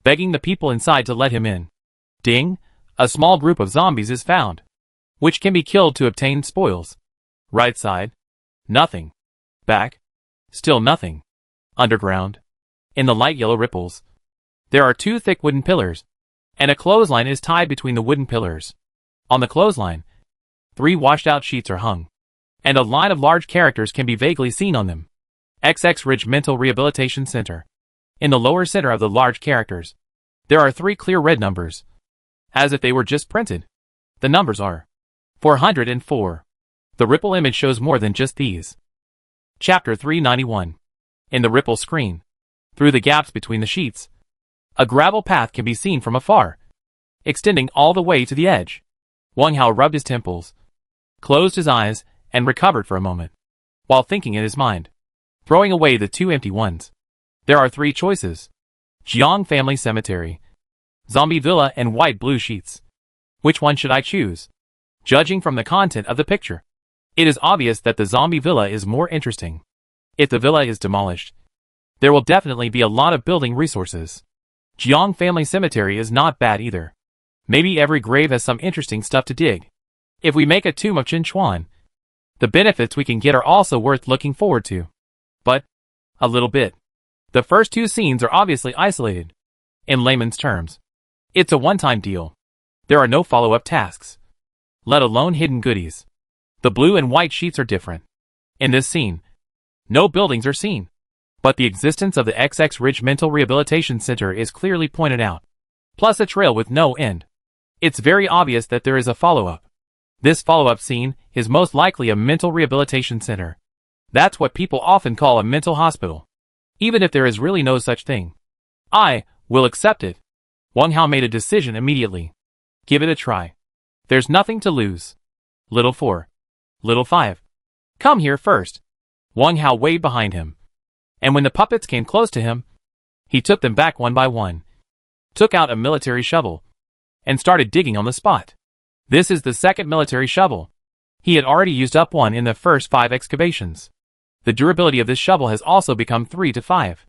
begging the people inside to let him in. Ding! A small group of zombies is found, which can be killed to obtain spoils. Right side, nothing. Back, still nothing. Underground, in the light yellow ripples, there are 2 thick wooden pillars, and a clothesline is tied between the wooden pillars. On the clothesline, 3 washed-out sheets are hung, and a line of large characters can be vaguely seen on them. XX Ridge Mental Rehabilitation Center. In the lower center of the large characters, there are 3 clear red numbers, as if they were just printed. The numbers are 404. The ripple image shows more than just these. Chapter 391. In the ripple screen, through the gaps between the sheets, a gravel path can be seen from afar, extending all the way to the edge. Wang Hao rubbed his temples, closed his eyes, and recovered for a moment, while thinking in his mind, throwing away the 2 empty ones. There are 3 choices: Jiang family cemetery, zombie villa, and white blue sheets. Which one should I choose? Judging from the content of the picture, it is obvious that the zombie villa is more interesting. If the villa is demolished, there will definitely be a lot of building resources. Jiang family cemetery is not bad either. Maybe every grave has some interesting stuff to dig. If we make a tomb of Chinchuan, the benefits we can get are also worth looking forward to. But, a little bit. The first 2 scenes are obviously isolated. In layman's terms, it's a one-time deal. There are no follow-up tasks, let alone hidden goodies. The blue and white sheets are different. In this scene, no buildings are seen, but the existence of the XX Ridge Mental Rehabilitation Center is clearly pointed out, plus a trail with no end. It's very obvious that there is a follow-up. This follow-up scene is most likely a mental rehabilitation center. That's what people often call a mental hospital, even if there is really no such thing. I will accept it. Wang Hao made a decision immediately. Give it a try. There's nothing to lose. Little 4. Little 5. Come here first. Wang Hao waved behind him, and when the puppets came close to him, he took them back one by one, took out a military shovel, and started digging on the spot. This is the second military shovel. He had already used up one in the first 5 excavations. The durability of this shovel has also become 3 to 5.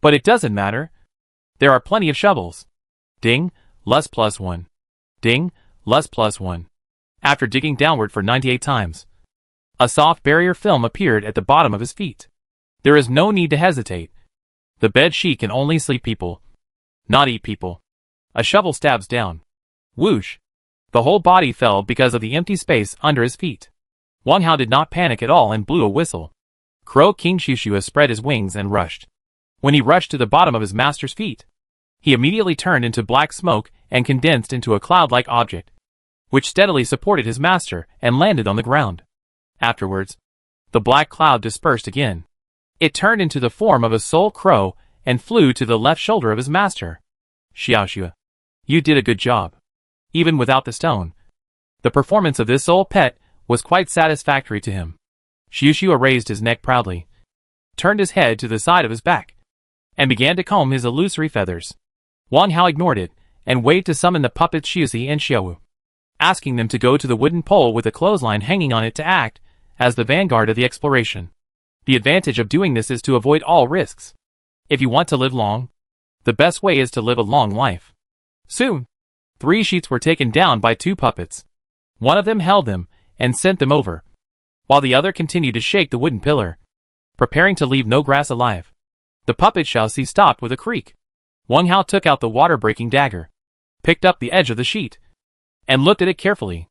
But it doesn't matter. There are plenty of shovels. Ding, lus plus 1. Ding, lus plus 1. After digging downward for 98 times, a soft barrier film appeared at the bottom of his feet. There is no need to hesitate. The bed sheet can only sleep people, not eat people. A shovel stabs down. Whoosh! The whole body fell because of the empty space under his feet. Wang Hao did not panic at all and blew a whistle. Crow King Shushua spread his wings and rushed. When he rushed to the bottom of his master's feet, he immediately turned into black smoke and condensed into a cloud-like object, which steadily supported his master and landed on the ground. Afterwards, the black cloud dispersed again. It turned into the form of a soul crow and flew to the left shoulder of his master. Xiaoxue, you did a good job. Even without the stone, the performance of this soul pet was quite satisfactory to him. Xiaoxue raised his neck proudly, turned his head to the side of his back, and began to comb his illusory feathers. Wang Hao ignored it and waved to summon the puppets Xiuxi and Xiaowu, asking them to go to the wooden pole with a clothesline hanging on it to act as the vanguard of the exploration. The advantage of doing this is to avoid all risks. If you want to live long, the best way is to live a long life. Soon, 3 sheets were taken down by 2 puppets. One of them held them and sent them over, while the other continued to shake the wooden pillar, preparing to leave no grass alive. The puppet Xiaoxi stopped with a creak. Wang Hao took out the water-breaking dagger, picked up the edge of the sheet, and looked at it carefully.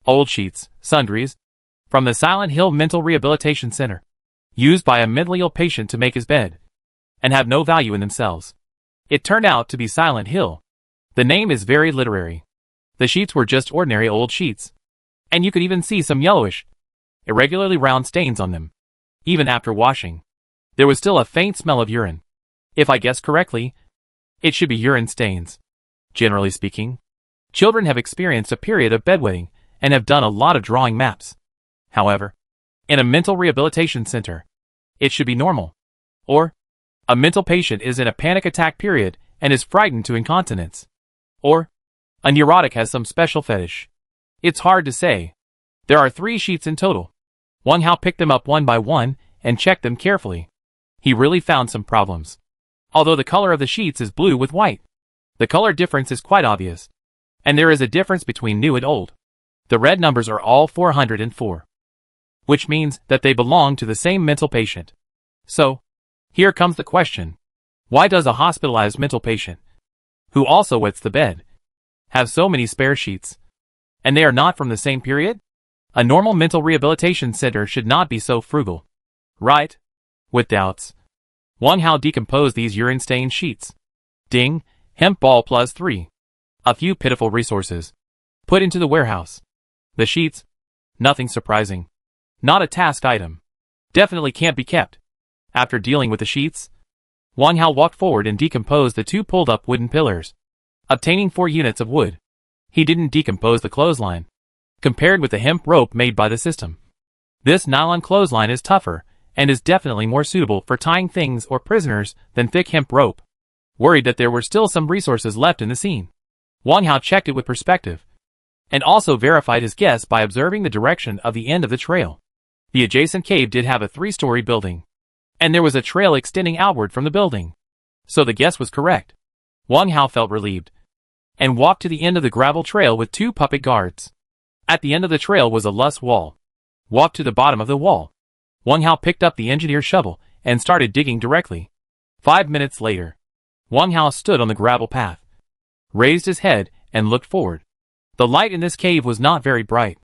Old sheets, sundries, from the Silent Hill Mental Rehabilitation Center, used by a mentally ill patient to make his bed, and have no value in themselves. It turned out to be Silent Hill. The name is very literary. The sheets were just ordinary old sheets, and you could even see some yellowish, irregularly round stains on them. Even after washing, there was still a faint smell of urine. If I guessed correctly, it should be urine stains. Generally speaking, children have experienced a period of bedwetting and have done a lot of drawing maps. However, in a mental rehabilitation center, it should be normal. Or, a mental patient is in a panic attack period and is frightened to incontinence. Or, a neurotic has some special fetish. It's hard to say. There are 3 sheets in total. Wang Hao picked them up one by one and checked them carefully. He really found some problems. Although the color of the sheets is blue with white, the color difference is quite obvious. And there is a difference between new and old. The red numbers are all 404. Which means that they belong to the same mental patient. So, here comes the question. Why does a hospitalized mental patient, who also wets the bed, have so many spare sheets? And they are not from the same period? A normal mental rehabilitation center should not be so frugal. Right? With doubts, Wang Hao decomposed these urine-stained sheets. Ding, hemp ball plus 3. A few pitiful resources. Put into the warehouse. The sheets? Nothing surprising. Not a task item. Definitely can't be kept. After dealing with the sheets, Wang Hao walked forward and decomposed the 2 pulled-up wooden pillars, obtaining 4 units of wood. He didn't decompose the clothesline. Compared with the hemp rope made by the system, this nylon clothesline is tougher and is definitely more suitable for tying things or prisoners than thick hemp rope. Worried that there were still some resources left in the scene, Wang Hao checked it with perspective, and also verified his guess by observing the direction of the end of the trail. The adjacent cave did have a 3-story building, and there was a trail extending outward from the building. So the guess was correct. Wang Hao felt relieved, and walked to the end of the gravel trail with 2 puppet guards. At the end of the trail was a loose wall. Walked to the bottom of the wall. Wang Hao picked up the engineer's shovel and started digging directly. 5 minutes later, Wang Hao stood on the gravel path, raised his head, and looked forward. The light in this cave was not very bright,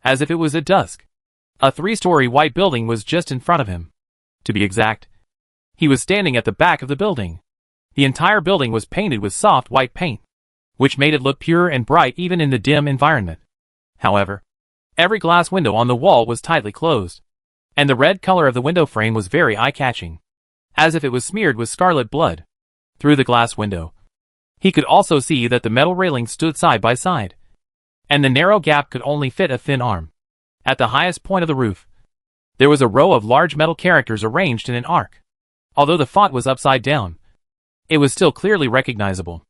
as if it was at dusk. A 3-story white building was just in front of him. To be exact, he was standing at the back of the building. The entire building was painted with soft white paint, which made it look pure and bright even in the dim environment. However, every glass window on the wall was tightly closed, and the red color of the window frame was very eye-catching, as if it was smeared with scarlet blood. Through the glass window, he could also see that the metal railings stood side by side, and the narrow gap could only fit a thin arm. At the highest point of the roof, there was a row of large metal characters arranged in an arc. Although the font was upside down, it was still clearly recognizable.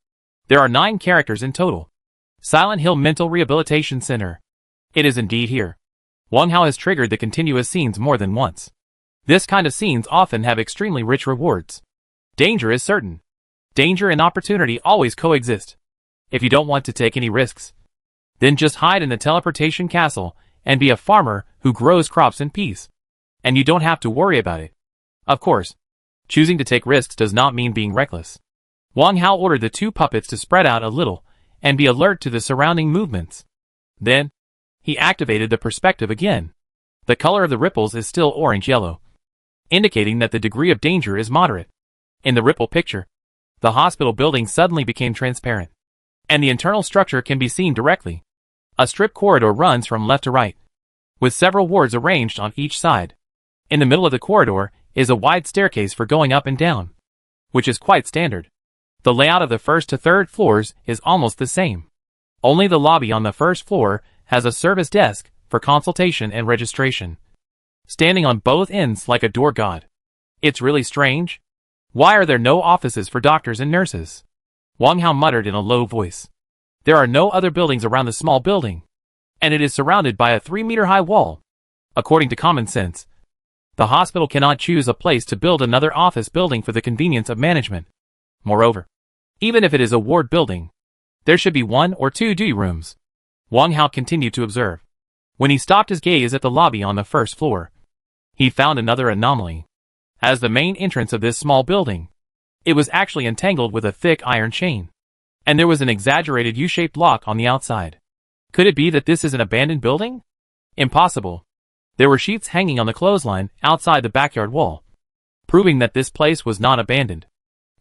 There are 9 characters in total. Silent Hill Mental Rehabilitation Center. It is indeed here. Wang Hao has triggered the continuous scenes more than once. This kind of scenes often have extremely rich rewards. Danger is certain. Danger and opportunity always coexist. If you don't want to take any risks, then just hide in the teleportation castle and be a farmer who grows crops in peace. And you don't have to worry about it. Of course, choosing to take risks does not mean being reckless. Wang Hao ordered the 2 puppets to spread out a little and be alert to the surrounding movements. Then, he activated the perspective again. The color of the ripples is still orange-yellow, indicating that the degree of danger is moderate. In the ripple picture, the hospital building suddenly became transparent, and the internal structure can be seen directly. A strip corridor runs from left to right, with several wards arranged on each side. In the middle of the corridor is a wide staircase for going up and down, which is quite standard. The layout of the 1st to 3rd floors is almost the same. Only the lobby on the 1st floor has a service desk for consultation and registration, standing on both ends like a door god. It's really strange. Why are there no offices for doctors and nurses? Wang Hao muttered in a low voice. There are no other buildings around the small building, and it is surrounded by a 3-meter-high wall. According to common sense, the hospital cannot choose a place to build another office building for the convenience of management. Moreover, even if it is a ward building, there should be 1 or 2 duty rooms. Wang Hao continued to observe. When he stopped his gaze at the lobby on the 1st floor, he found another anomaly. As the main entrance of this small building, it was actually entangled with a thick iron chain, and there was an exaggerated U-shaped lock on the outside. Could it be that this is an abandoned building? Impossible. There were sheets hanging on the clothesline outside the backyard wall, proving that this place was not abandoned.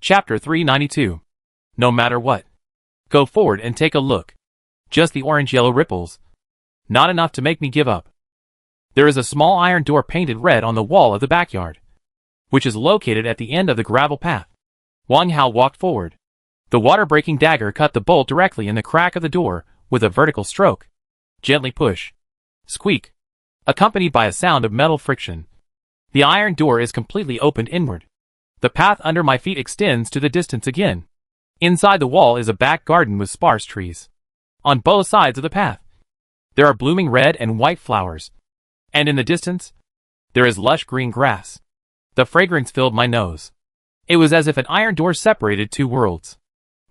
Chapter 392. No matter what. Go forward and take a look. Just the orange-yellow ripples. Not enough to make me give up. There is a small iron door painted red on the wall of the backyard, which is located at the end of the gravel path. Wang Hao walked forward. The water-breaking dagger cut the bolt directly in the crack of the door with a vertical stroke. Gently push. Squeak. Accompanied by a sound of metal friction. The iron door is completely opened inward. The path under my feet extends to the distance again. Inside the wall is a back garden with sparse trees. On both sides of the path, there are blooming red and white flowers. And in the distance, there is lush green grass. The fragrance filled my nose. It was as if an iron door separated two worlds.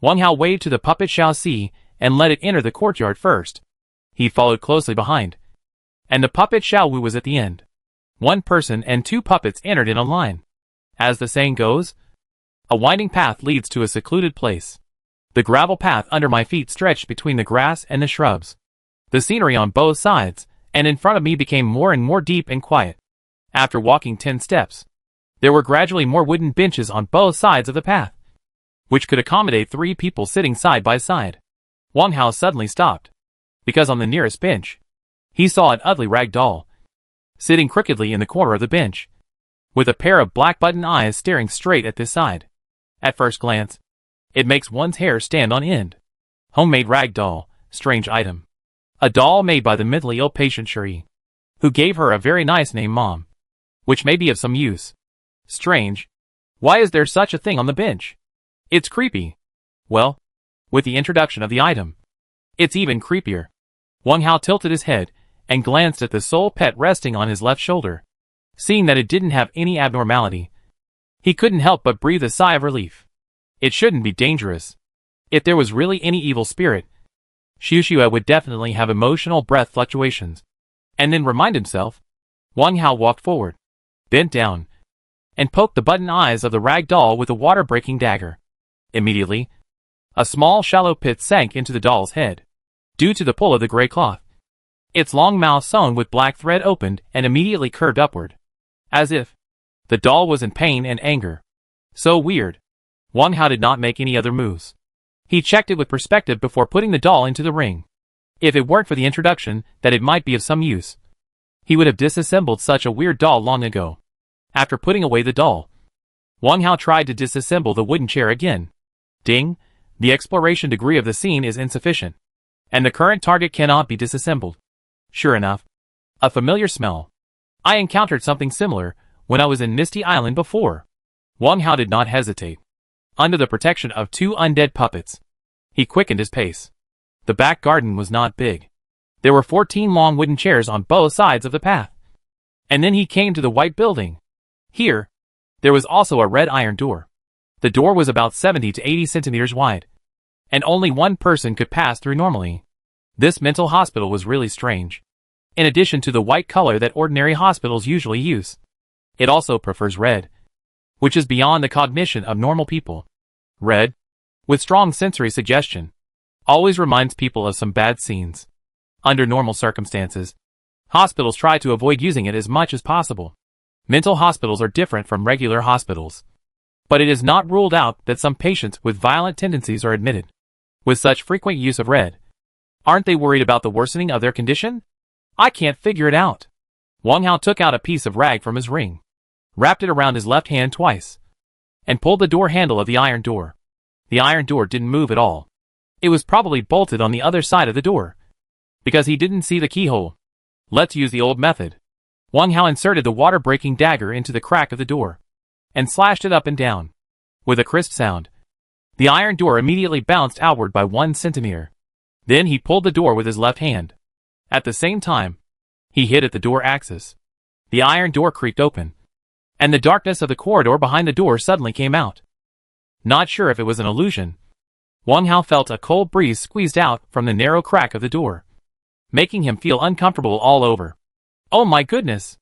Wang Hao waved to the puppet Xiaoxi and let it enter the courtyard first. He followed closely behind. And the puppet Xiaowu was at the end. One person and two puppets entered in a line. As the saying goes, a winding path leads to a secluded place. The gravel path under my feet stretched between the grass and the shrubs. The scenery on both sides and in front of me became more and more deep and quiet. After walking 10 steps, there were gradually more wooden benches on both sides of the path, which could accommodate 3 people sitting side by side. Wang Hao suddenly stopped, because on the nearest bench, he saw an ugly rag doll, sitting crookedly in the corner of the bench, with a pair of black button eyes staring straight at this side. At first glance, it makes one's hair stand on end. Homemade rag doll, strange item. A doll made by the mentally ill patient Shuri, who gave her a very nice name Mom, which may be of some use. Strange. Why is there such a thing on the bench? It's creepy. Well, with the introduction of the item, it's even creepier. Wang Hao tilted his head and glanced at the soul pet resting on his left shoulder. Seeing that it didn't have any abnormality, he couldn't help but breathe a sigh of relief. It shouldn't be dangerous. If there was really any evil spirit, Xiuxue would definitely have emotional breath fluctuations. And then remind himself. Wang Hao walked forward, bent down, and poked the button eyes of the rag doll with a water-breaking dagger. Immediately, a small shallow pit sank into the doll's head, due to the pull of the gray cloth. Its long mouth sewn with black thread opened and immediately curved upward, as if the doll was in pain and anger. So weird. Wang Hao did not make any other moves. He checked it with perspective before putting the doll into the ring. If it weren't for the introduction that it might be of some use, he would have disassembled such a weird doll long ago. After putting away the doll, Wang Hao tried to disassemble the wooden chair again. Ding! The exploration degree of the scene is insufficient, and the current target cannot be disassembled. Sure enough, a familiar smell. I encountered something similar when I was in Misty Island before. Wang Hao did not hesitate. Under the protection of 2 undead puppets, he quickened his pace. The back garden was not big. There were 14 long wooden chairs on both sides of the path. And then he came to the white building. Here, there was also a red iron door. The door was about 70 to 80 centimeters wide, and only one person could pass through normally. This mental hospital was really strange. In addition to the white color that ordinary hospitals usually use, it also prefers red, which is beyond the cognition of normal people. Red, with strong sensory suggestion, always reminds people of some bad scenes. Under normal circumstances, hospitals try to avoid using it as much as possible. Mental hospitals are different from regular hospitals, but it is not ruled out that some patients with violent tendencies are admitted. With such frequent use of red, aren't they worried about the worsening of their condition? I can't figure it out. Wang Hao took out a piece of rag from his ring, wrapped it around his left hand twice, and pulled the door handle of the iron door. The iron door didn't move at all. It was probably bolted on the other side of the door, because he didn't see the keyhole. Let's use the old method. Wang Hao inserted the water-breaking dagger into the crack of the door, and slashed it up and down. With a crisp sound, the iron door immediately bounced outward by 1 centimeter. Then he pulled the door with his left hand. At the same time, he hit at the door axis. The iron door creaked open, and the darkness of the corridor behind the door suddenly came out. Not sure if it was an illusion, Wang Hao felt a cold breeze squeezed out from the narrow crack of the door, making him feel uncomfortable all over. Oh my goodness!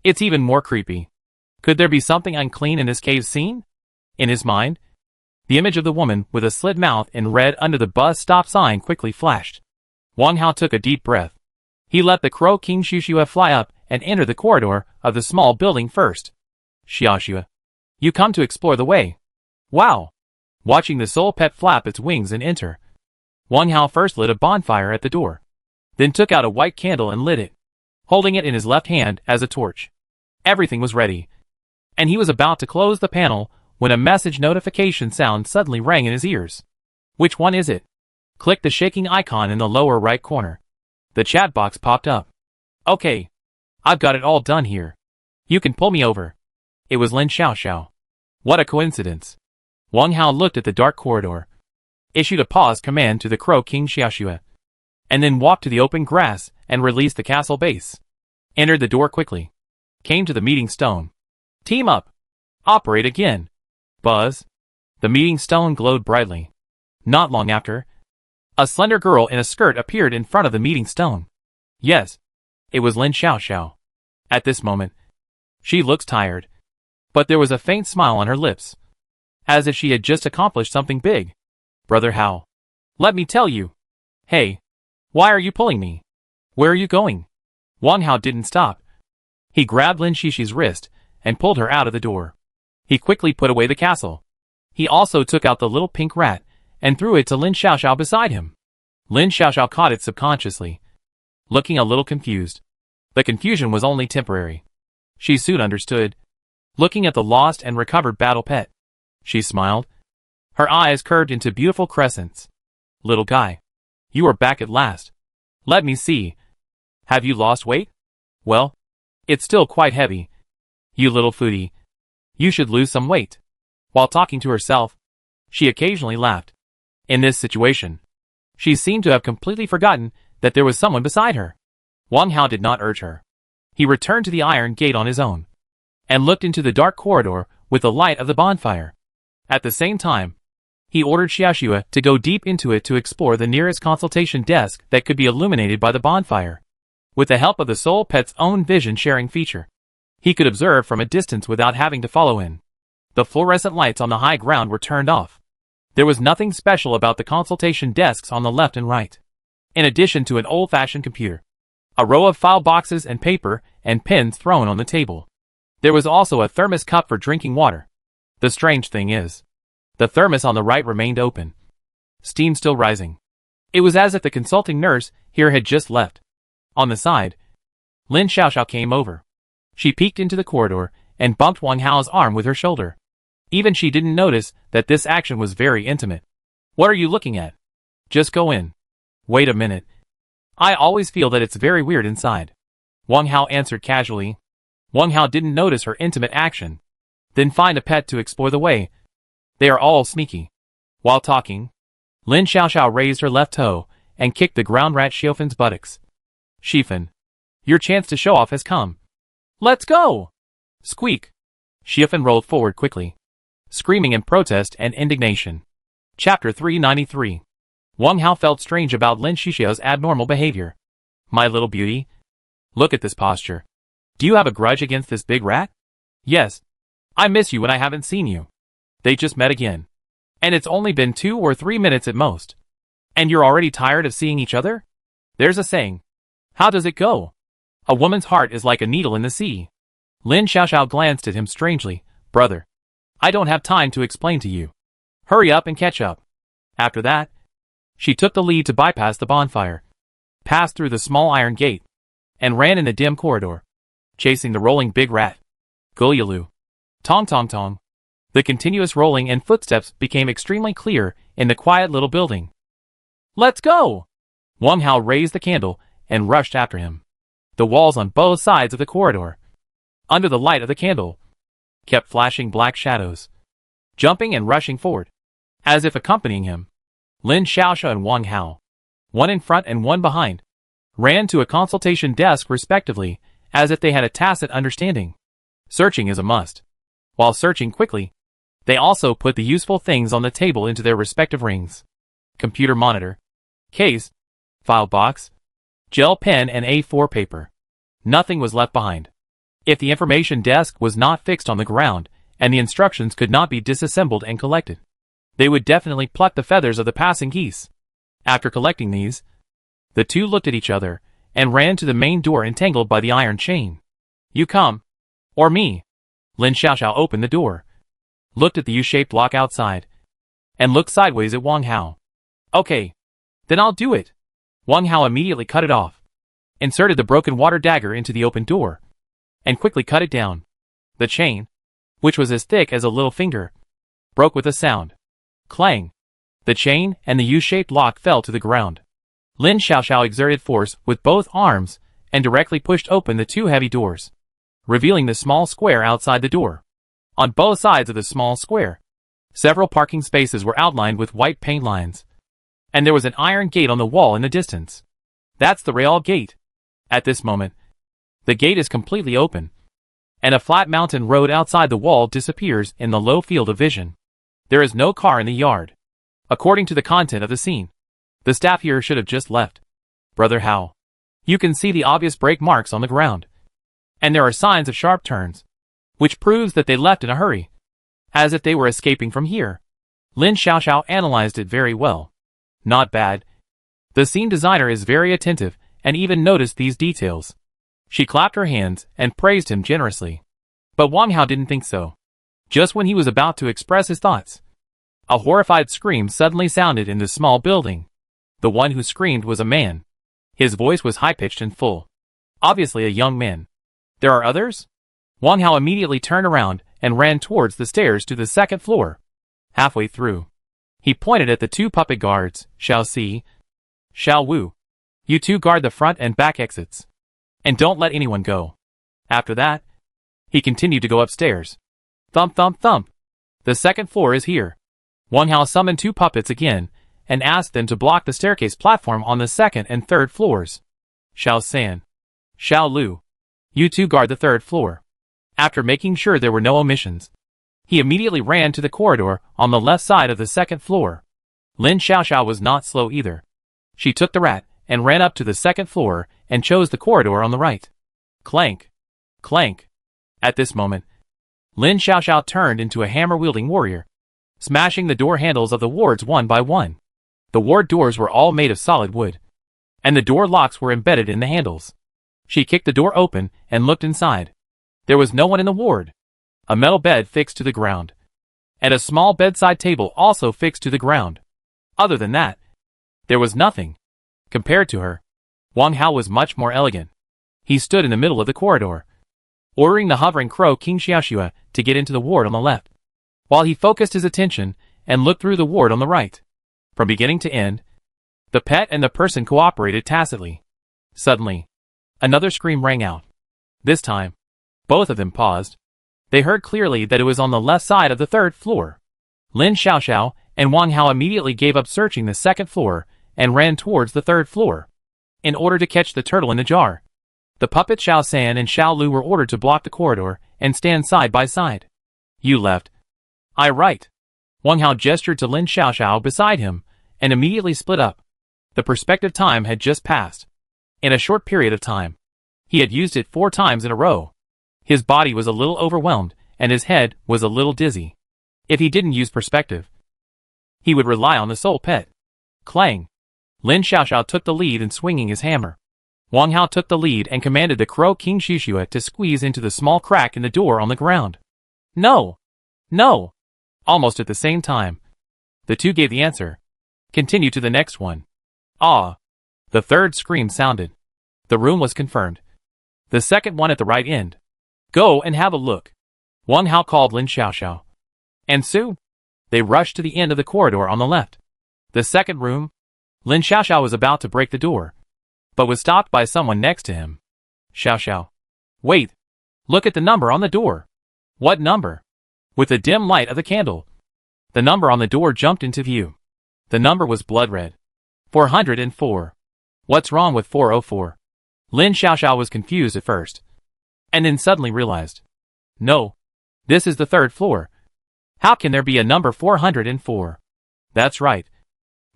It's even more creepy. Could there be something unclean in this cave scene? In his mind, the image of the woman with a slit mouth in red under the bus stop sign quickly flashed. Wang Hao took a deep breath. He let the Crow King Taisui fly up and enter the corridor of the small building first. She Taisui, you come to explore the way. Wow! Watching the soul pet flap its wings and enter, Wang Hao first lit a bonfire at the door, then took out a white candle and lit it, holding it in his left hand as a torch. Everything was ready, and he was about to close the panel when a message notification sound suddenly rang in his ears. Which one is it? Click the shaking icon in the lower right corner. The chat box popped up. Okay. I've got it all done here. You can pull me over. It was Lin Xiaoxiao. What a coincidence. Wang Hao looked at the dark corridor, issued a pause command to the Crow King Taisui, and then walked to the open grass and released the castle base. Entered the door quickly. Came to the meeting stone. Team up. Operate again. Buzz. The meeting stone glowed brightly. Not long after, a slender girl in a skirt appeared in front of the meeting stone. Yes, it was Lin Xiaoxiao. At this moment, she looked tired, but there was a faint smile on her lips, as if she had just accomplished something big. Brother Hao, let me tell you. Hey, why are you pulling me? Where are you going? Wang Hao didn't stop. He grabbed Lin Xishi's wrist and pulled her out of the door. He quickly put away the castle. He also took out the little pink rat and threw it to Lin Xiaoxiao beside him. Lin Xiaoxiao caught it subconsciously, looking a little confused. The confusion was only temporary. She soon understood, looking at the lost and recovered battle pet. She smiled. Her eyes curved into beautiful crescents. Little guy, you are back at last. Let me see. Have you lost weight? Well, it's still quite heavy. You little foodie. You should lose some weight. While talking to herself, she occasionally laughed. In this situation, she seemed to have completely forgotten that there was someone beside her. Wang Hao did not urge her. He returned to the iron gate on his own, and looked into the dark corridor with the light of the bonfire. At the same time, he ordered She Taisui to go deep into it to explore the nearest consultation desk that could be illuminated by the bonfire. With the help of the soul pet's own vision-sharing feature, he could observe from a distance without having to follow in. The fluorescent lights on the high ground were turned off. There was nothing special about the consultation desks on the left and right. In addition to an old-fashioned computer, a row of file boxes and paper and pens thrown on the table, there was also a thermos cup for drinking water. The strange thing is, the thermos on the right remained open, steam still rising. It was as if the consulting nurse here had just left. On the side, Lin Xiaoxiao came over. She peeked into the corridor and bumped Wang Hao's arm with her shoulder. Even she didn't notice that this action was very intimate. What are you looking at? Just go in. Wait a minute. I always feel that it's very weird inside. Wang Hao answered casually. Wang Hao didn't notice her intimate action. Then find a pet to explore the way. They are all sneaky. While talking, Lin Xiaoxiao raised her left toe and kicked the ground rat Xiufan's buttocks. Xiufan, your chance to show off has come. Let's go! Squeak! Xiufan rolled forward quickly, screaming in protest and indignation. Chapter 393. Wang Hao felt strange about Lin Xiaoxiao's abnormal behavior. My little beauty, look at this posture. Do you have a grudge against this big rat? Yes. I miss you when I haven't seen you. They just met again. And it's only been 2 or 3 minutes at most. And you're already tired of seeing each other? There's a saying. How does it go? A woman's heart is like a needle in the sea. Lin Xiaoxiao glanced at him strangely. Brother, I don't have time to explain to you. Hurry up and catch up. After that, she took the lead to bypass the bonfire, passed through the small iron gate, and ran in the dim corridor, chasing the rolling big rat. Gulyalu. Tong tong tong. The continuous rolling and footsteps became extremely clear in the quiet little building. Let's go! Wang Hao raised the candle and rushed after him. The walls on both sides of the corridor, under the light of the candle, kept flashing black shadows, jumping and rushing forward, as if accompanying him. Lin Xiaoxiao and Wang Hao, one in front and one behind, ran to a consultation desk respectively, as if they had a tacit understanding. Searching is a must. While searching quickly, they also put the useful things on the table into their respective rings. Computer monitor, case, file box, gel pen and A4 paper. Nothing was left behind. If the information desk was not fixed on the ground, and the instructions could not be disassembled and collected, they would definitely pluck the feathers of the passing geese. After collecting these, The two looked at each other, and ran to the main door entangled by the iron chain. You come. Or me. Lin Xiaoxiao opened the door, looked at the U-shaped lock outside, and looked sideways at Wang Hao. Okay. Then I'll do it. Wang Hao immediately cut it off, inserted the broken water dagger into the open door, and quickly cut it down. The chain, which was as thick as a little finger, broke with a sound. Clang. The chain and the U-shaped lock fell to the ground. Lin Xiaoxiao exerted force with both arms and directly pushed open the two heavy doors, revealing the small square outside the door. On both sides of the small square, several parking spaces were outlined with white paint lines, and there was an iron gate on the wall in the distance. That's the Real Gate. At this moment, the gate is completely open, and a flat mountain road outside the wall disappears in the low field of vision. There is no car in the yard. According to the content of the scene, the staff here should have just left. Brother Hao, you can see the obvious brake marks on the ground, and there are signs of sharp turns, which proves that they left in a hurry, as if they were escaping from here. Lin Xiaoxiao analyzed it very well. Not bad. The scene designer is very attentive and even noticed these details. She clapped her hands and praised him generously. But Wang Hao didn't think so. Just when he was about to express his thoughts, a horrified scream suddenly sounded in the small building. The one who screamed was a man. His voice was high-pitched and full. Obviously a young man. There are others? Wang Hao immediately turned around and ran towards the stairs to the second floor. Halfway through, he pointed at the two puppet guards, Xiao Si, Xiao Wu. You two guard the front and back exits, and don't let anyone go. After that, he continued to go upstairs. Thump thump thump. The second floor is here. Wang Hao summoned two puppets again, and asked them to block the staircase platform on the second and third floors. Xiao San, Xiao Lu, you two guard the third floor. After making sure there were no omissions, he immediately ran to the corridor on the left side of the second floor. Lin Xiaoxiao was not slow either. She took the rat and ran up to the second floor and chose the corridor on the right. Clank, clank. At this moment, Lin Xiaoxiao turned into a hammer-wielding warrior, smashing the door handles of the wards one by one. The ward doors were all made of solid wood, and the door locks were embedded in the handles. She kicked the door open and looked inside. There was no one in the ward. A metal bed fixed to the ground, and a small bedside table also fixed to the ground. Other than that, there was nothing. Compared to her, Wang Hao was much more elegant. He stood in the middle of the corridor, ordering the hovering crow King Xiaoxue to get into the ward on the left, while he focused his attention and looked through the ward on the right. From beginning to end, the pet and the person cooperated tacitly. Suddenly, another scream rang out. This time, both of them paused. They heard clearly that it was on the left side of the third floor. Lin Xiaoxiao and Wang Hao immediately gave up searching the second floor and ran towards the third floor, in order to catch the turtle in the jar. The puppet Xiao San and Xiao Lu were ordered to block the corridor and stand side by side. You left. I right. Wang Hao gestured to Lin Xiaoxiao beside him, and immediately split up. The perspective time had just passed. In a short period of time, he had used it 4 times in a row. His body was a little overwhelmed, and his head was a little dizzy. If he didn't use perspective, he would rely on the soul pet. Clang. Lin Xiaoxiao took the lead in swinging his hammer. Wang Hao took the lead and commanded the crow King Xiaoxue to squeeze into the small crack in the door on the ground. No! No! Almost at the same time, the two gave the answer. Continue to the next one. Ah! The third scream sounded. The room was confirmed. The second one at the right end. Go and have a look. Wang Hao called Lin Xiaoxiao. And soon, they rushed to the end of the corridor on the left. The second room. Lin Xiaoxiao was about to break the door, but was stopped by someone next to him. Xiaoxiao. Wait. Look at the number on the door. What number? With the dim light of the candle, the number on the door jumped into view. The number was blood red. 404. What's wrong with 404? Lin Xiaoxiao was confused at first, and then suddenly realized. No. This is the third floor. How can there be a number 404? That's right.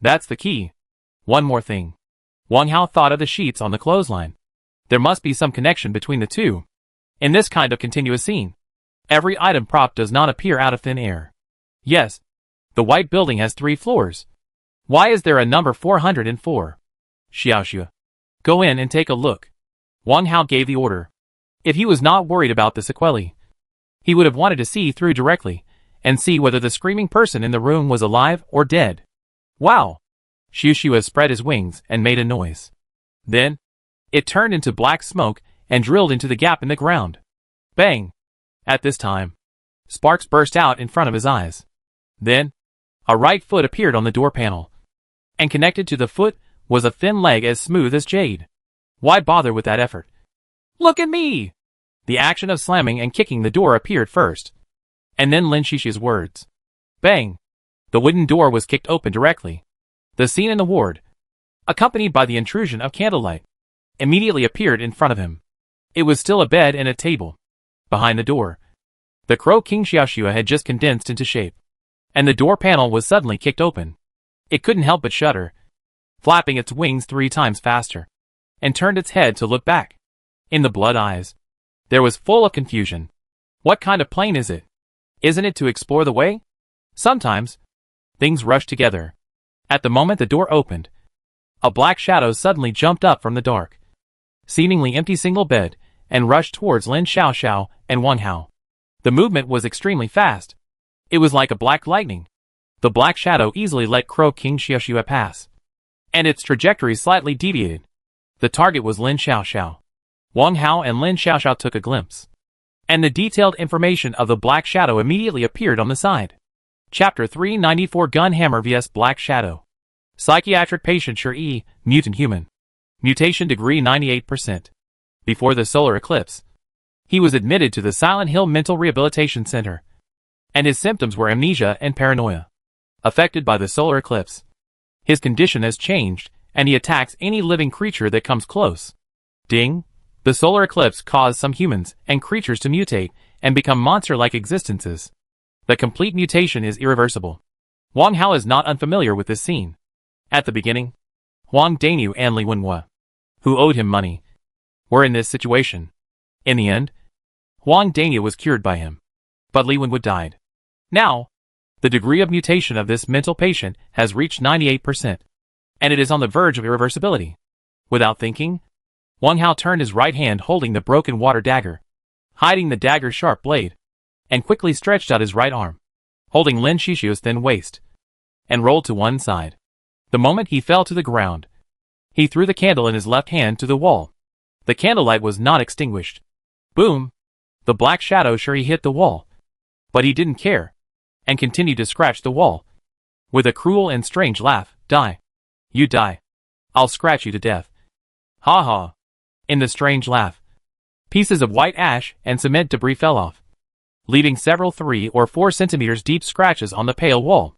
That's the key. One more thing. Wang Hao thought of the sheets on the clothesline. There must be some connection between the two. In this kind of continuous scene, every item prop does not appear out of thin air. Yes. The white building has 3 floors. Why is there a number 404? Xiaoxue. Go in and take a look. Wang Hao gave the order. If he was not worried about the sequelae, he would have wanted to see through directly, and see whether the screaming person in the room was alive or dead. Wow! Xiaoxue spread his wings and made a noise. Then, it turned into black smoke and drilled into the gap in the ground. Bang! At this time, sparks burst out in front of his eyes. Then, a right foot appeared on the door panel. And connected to the foot was a thin leg as smooth as jade. Why bother with that effort? Look at me! The action of slamming and kicking the door appeared first. And then Lin Xixiu's words. Bang! The wooden door was kicked open directly. The scene in the ward, accompanied by the intrusion of candlelight, immediately appeared in front of him. It was still a bed and a table. Behind the door, the Crow King Xiaoxue had just condensed into shape. And the door panel was suddenly kicked open. It couldn't help but shudder, flapping its wings 3 times faster, and turned its head to look back. In the blood eyes, there was full of confusion. What kind of plane is it? Isn't it to explore the way? Sometimes, things rush together. At the moment the door opened, a black shadow suddenly jumped up from the dark, seemingly empty single bed, and rushed towards Lin Xiaoxiao and Wang Hao. The movement was extremely fast. It was like a black lightning. The black shadow easily let Crow King Xiaoxue pass, and its trajectory slightly deviated. The target was Lin Xiaoxiao. Wang Hao and Lin Xiaoxiao took a glimpse, and the detailed information of the black shadow immediately appeared on the side. Chapter 394 Gunhammer vs Black Shadow. Psychiatric patient Shi, mutant human. Mutation degree 98%. Before the solar eclipse, he was admitted to the Silent Hill Mental Rehabilitation Center, and his symptoms were amnesia and paranoia. Affected by the solar eclipse, his condition has changed, and he attacks any living creature that comes close. Ding! The solar eclipse caused some humans and creatures to mutate and become monster-like existences. The complete mutation is irreversible. Wang Hao is not unfamiliar with this scene. At the beginning, Huang Daniu and Li Wenhua, who owed him money, were in this situation. In the end, Huang Daniu was cured by him, but Li Wenhua died. Now, the degree of mutation of this mental patient has reached 98%, and it is on the verge of irreversibility. Without thinking, Wang Hao turned his right hand holding the broken water dagger, hiding the dagger's sharp blade, and quickly stretched out his right arm, holding Lin Xixiu's thin waist, and rolled to one side. The moment he fell to the ground, he threw the candle in his left hand to the wall. The candlelight was not extinguished. Boom! The black shadow sure he hit the wall, but he didn't care, and continued to scratch the wall. With a cruel and strange laugh, Die. You die. I'll scratch you to death. Ha ha. In the strange laugh, pieces of white ash and cement debris fell off, leaving several 3 or 4 centimeters deep scratches on the pale wall.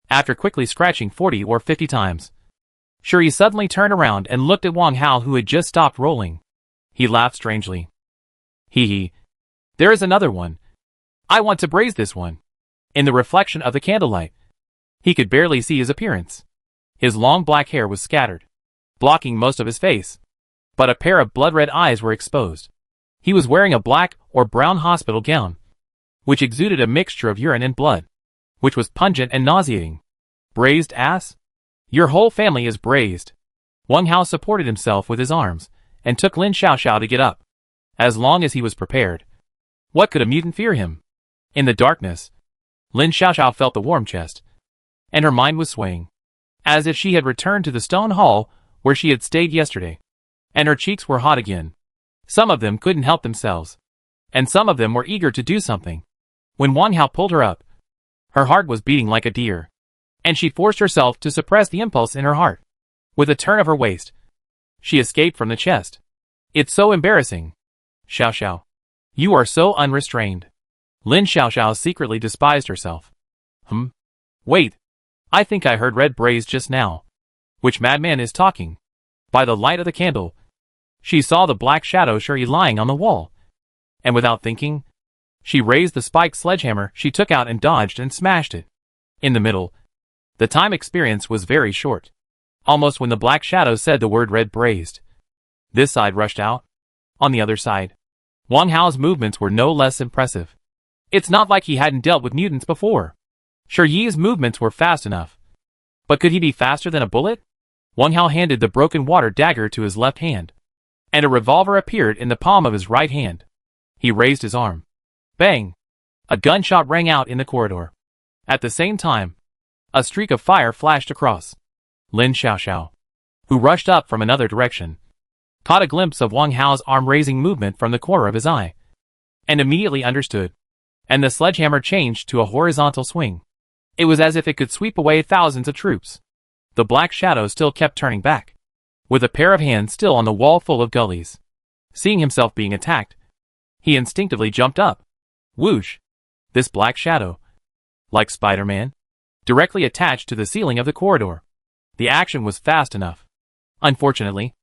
After quickly scratching 40 or 50 times, Shi suddenly turned around and looked at Wang Hao, who had just stopped rolling. He laughed strangely. Hee hee. There is another one. I want to braise this one. In the reflection of the candlelight, he could barely see his appearance. His long black hair was scattered, blocking most of his face, but a pair of blood-red eyes were exposed. He was wearing a black or brown hospital gown, which exuded a mixture of urine and blood, which was pungent and nauseating. Braised ass? Your whole family is braised. Wang Hao supported himself with his arms, and took Lin Xiaoxiao to get up. As long as he was prepared, what could a mutant fear him? In the darkness, Lin Xiaoxiao felt the warm chest, and her mind was swaying, as if she had returned to the stone hall where she had stayed yesterday, and her cheeks were hot again. Some of them couldn't help themselves, and some of them were eager to do something. When Wang Hao pulled her up, her heart was beating like a deer, and she forced herself to suppress the impulse in her heart. With a turn of her waist, she escaped from the chest. It's so embarrassing. Xiaoxiao, you are so unrestrained. Lin Xiaoxiao secretly despised herself. Wait. I think I heard red braise just now. Which madman is talking? By the light of the candle, she saw the black shadow Shi lying on the wall, and without thinking, she raised the spiked sledgehammer she took out and dodged and smashed it. In the middle, the time experience was very short. Almost when the black shadow said the word red braised, this side rushed out. On the other side, Wang Hao's movements were no less impressive. It's not like he hadn't dealt with mutants before. Shi Yi's movements were fast enough. But could he be faster than a bullet? Wang Hao handed the broken water dagger to his left hand, and a revolver appeared in the palm of his right hand. He raised his arm. Bang! A gunshot rang out in the corridor. At the same time, a streak of fire flashed across. Lin Xiaoxiao, who rushed up from another direction, caught a glimpse of Wang Hao's arm-raising movement from the corner of his eye, and immediately understood. And the sledgehammer changed to a horizontal swing. It was as if it could sweep away thousands of troops. The black shadow still kept turning back, with a pair of hands still on the wall full of gullies. Seeing himself being attacked, he instinctively jumped up. Whoosh! This black shadow, like Spider-Man, directly attached to the ceiling of the corridor. The action was fast enough. Unfortunately,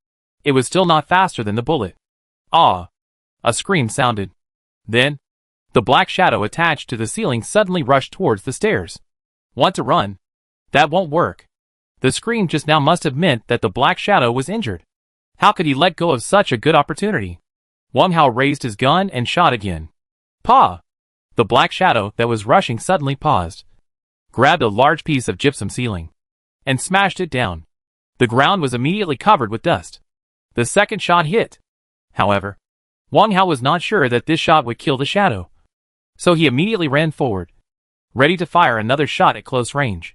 it was still not faster than the bullet. Ah! A scream sounded. Then, the black shadow attached to the ceiling suddenly rushed towards the stairs. Want to run? That won't work. The scream just now must have meant that the black shadow was injured. How could he let go of such a good opportunity? Wang Hao raised his gun and shot again. Pa! The black shadow that was rushing suddenly paused, grabbed a large piece of gypsum ceiling, and smashed it down. The ground was immediately covered with dust. The second shot hit. However, Wang Hao was not sure that this shot would kill the shadow, so he immediately ran forward, ready to fire another shot at close range.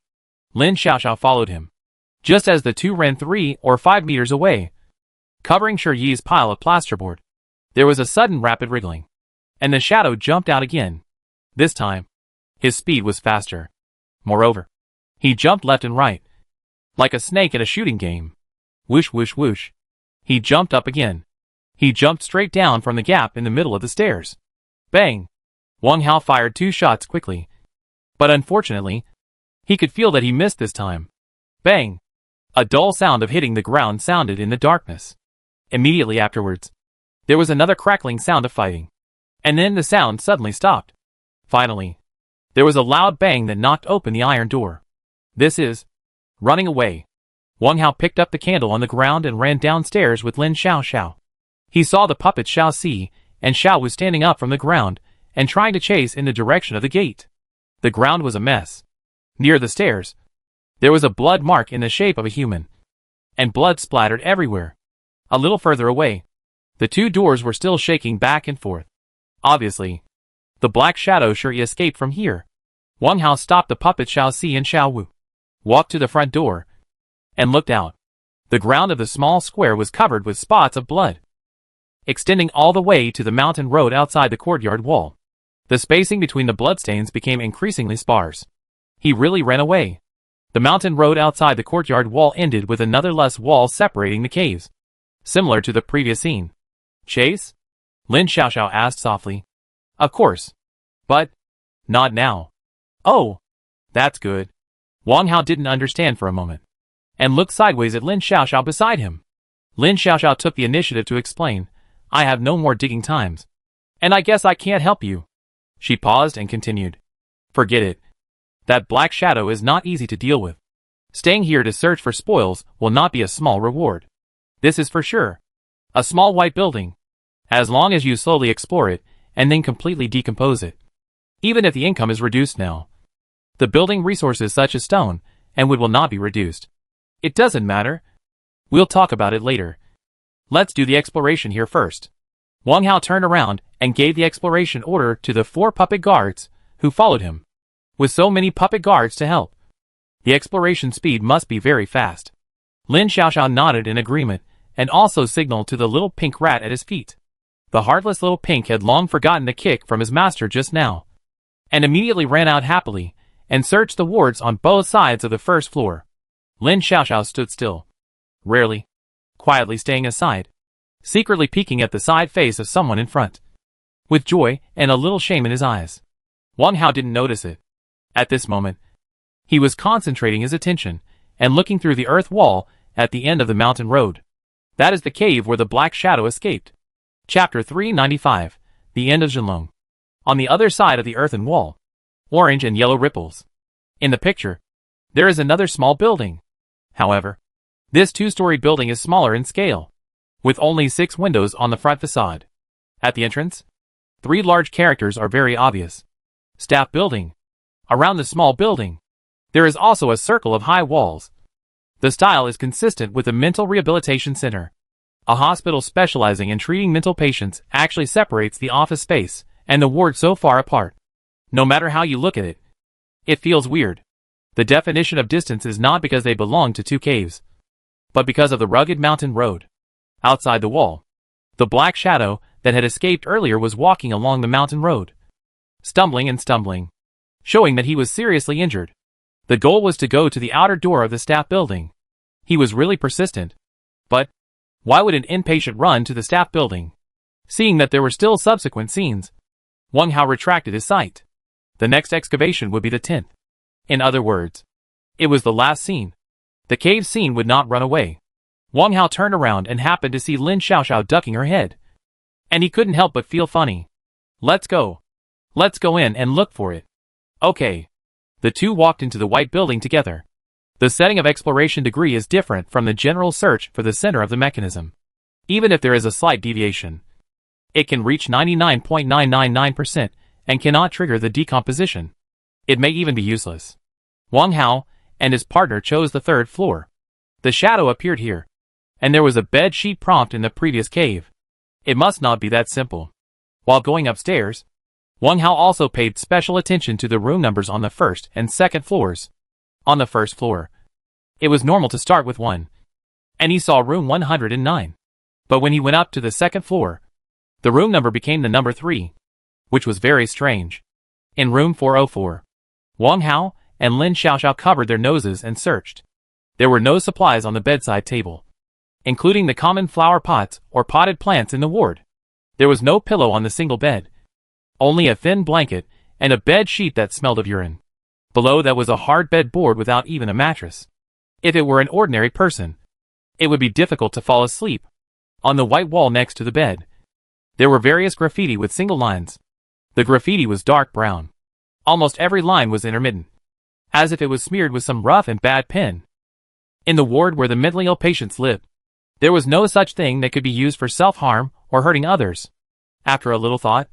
Lin Xiaoxiao followed him. Just as the two ran 3 or 5 meters away, covering Shi Yi's pile of plasterboard, there was a sudden rapid wriggling, and the shadow jumped out again. This time, his speed was faster. Moreover, he jumped left and right, like a snake at a shooting game. Whoosh whoosh whoosh. He jumped up again. He jumped straight down from the gap in the middle of the stairs. Bang! Wang Hao fired 2 shots quickly, but unfortunately, he could feel that he missed this time. Bang! A dull sound of hitting the ground sounded in the darkness. Immediately afterwards, there was another crackling sound of fighting, and then the sound suddenly stopped. Finally, there was a loud bang that knocked open the iron door. This is running away. Wang Hao picked up the candle on the ground and ran downstairs with Lin Xiaoxiao. He saw the puppet Xiao Si and Xiao was standing up from the ground and trying to chase in the direction of the gate. The ground was a mess. Near the stairs, there was a blood mark in the shape of a human, and blood splattered everywhere. A little further away, the 2 doors were still shaking back and forth. Obviously, the black shadow sure escaped from here. Wang Hao stopped the puppet Xiao Si and Xiao Wu, walked to the front door, and looked out. The ground of the small square was covered with spots of blood, extending all the way to the mountain road outside the courtyard wall. The spacing between the bloodstains became increasingly sparse. He really ran away. The mountain road outside the courtyard wall ended with another less wall separating the caves, similar to the previous scene. Chase? Lin Xiaoxiao asked softly. Of course. But not now. Oh, that's good. Wang Hao didn't understand for a moment, and looked sideways at Lin Xiaoxiao beside him. Lin Xiaoxiao took the initiative to explain, I have no more digging times, and I guess I can't help you. She paused and continued. Forget it. That black shadow is not easy to deal with. Staying here to search for spoils will not be a small reward. This is for sure. A small white building. As long as you slowly explore it, and then completely decompose it. Even if the income is reduced now, the building resources such as stone and wood will not be reduced. It doesn't matter. We'll talk about it later. Let's do the exploration here first. Wang Hao turned around and gave the exploration order to the 4 puppet guards who followed him. With so many puppet guards to help, the exploration speed must be very fast. Lin Xiaoxiao nodded in agreement and also signaled to the little pink rat at his feet. The heartless little pink had long forgotten the kick from his master just now, and immediately ran out happily and searched the wards on both sides of the first floor. Lin Xiaoxiao stood still, rarely, quietly staying aside, secretly peeking at the side face of someone in front, with joy and a little shame in his eyes. Wang Hao didn't notice it. At this moment, he was concentrating his attention and looking through the earth wall at the end of the mountain road. That is the cave where the black shadow escaped. Chapter 395, The End of Zhenlong. On the other side of the earthen wall, orange and yellow ripples. In the picture, there is another small building. However, this 2-story building is smaller in scale, with only 6 windows on the front facade. At the entrance, 3 large characters are very obvious. Staff building. Around the small building, there is also a circle of high walls. The style is consistent with the Mental Rehabilitation Center. A hospital specializing in treating mental patients actually separates the office space and the ward so far apart. No matter how you look at it, it feels weird. The definition of distance is not because they belong to two caves, but because of the rugged mountain road. Outside the wall, the black shadow that had escaped earlier was walking along the mountain road, stumbling and stumbling, showing that he was seriously injured. The goal was to go to the outer door of the staff building. He was really persistent. But why would an inpatient run to the staff building? Seeing that there were still subsequent scenes, Wang Hao retracted his sight. The next excavation would be the 10th. In other words, it was the last scene. The cave scene would not run away. Wang Hao turned around and happened to see Lin Xiaoxiao ducking her head. And he couldn't help but feel funny. Let's go. Let's go in and look for it. Okay. The two walked into the white building together. The setting of exploration degree is different from the general search for the center of the mechanism. Even if there is a slight deviation, it can reach 99.999% and cannot trigger the decomposition. It may even be useless. Wang Hao and his partner chose the 3rd floor. The shadow appeared here, and there was a bed sheet prompt in the previous cave. It must not be that simple. While going upstairs, Wang Hao also paid special attention to the room numbers on the 1st and 2nd floors. On the 1st floor, it was normal to start with 1, and he saw room 109. But when he went up to the 2nd floor, the room number became the number 3, which was very strange. In room 404, Wang Hao and Lin Xiaoxiao covered their noses and searched. There were no supplies on the bedside table, including the common flower pots or potted plants in the ward. There was no pillow on the single bed, only a thin blanket and a bed sheet that smelled of urine. Below that was a hard bed board without even a mattress. If it were an ordinary person, it would be difficult to fall asleep. On the white wall next to the bed, there were various graffiti with single lines. The graffiti was dark brown. Almost every line was intermittent, as if it was smeared with some rough and bad pen. In the ward where the mentally ill patients lived, there was no such thing that could be used for self-harm or hurting others. After a little thought,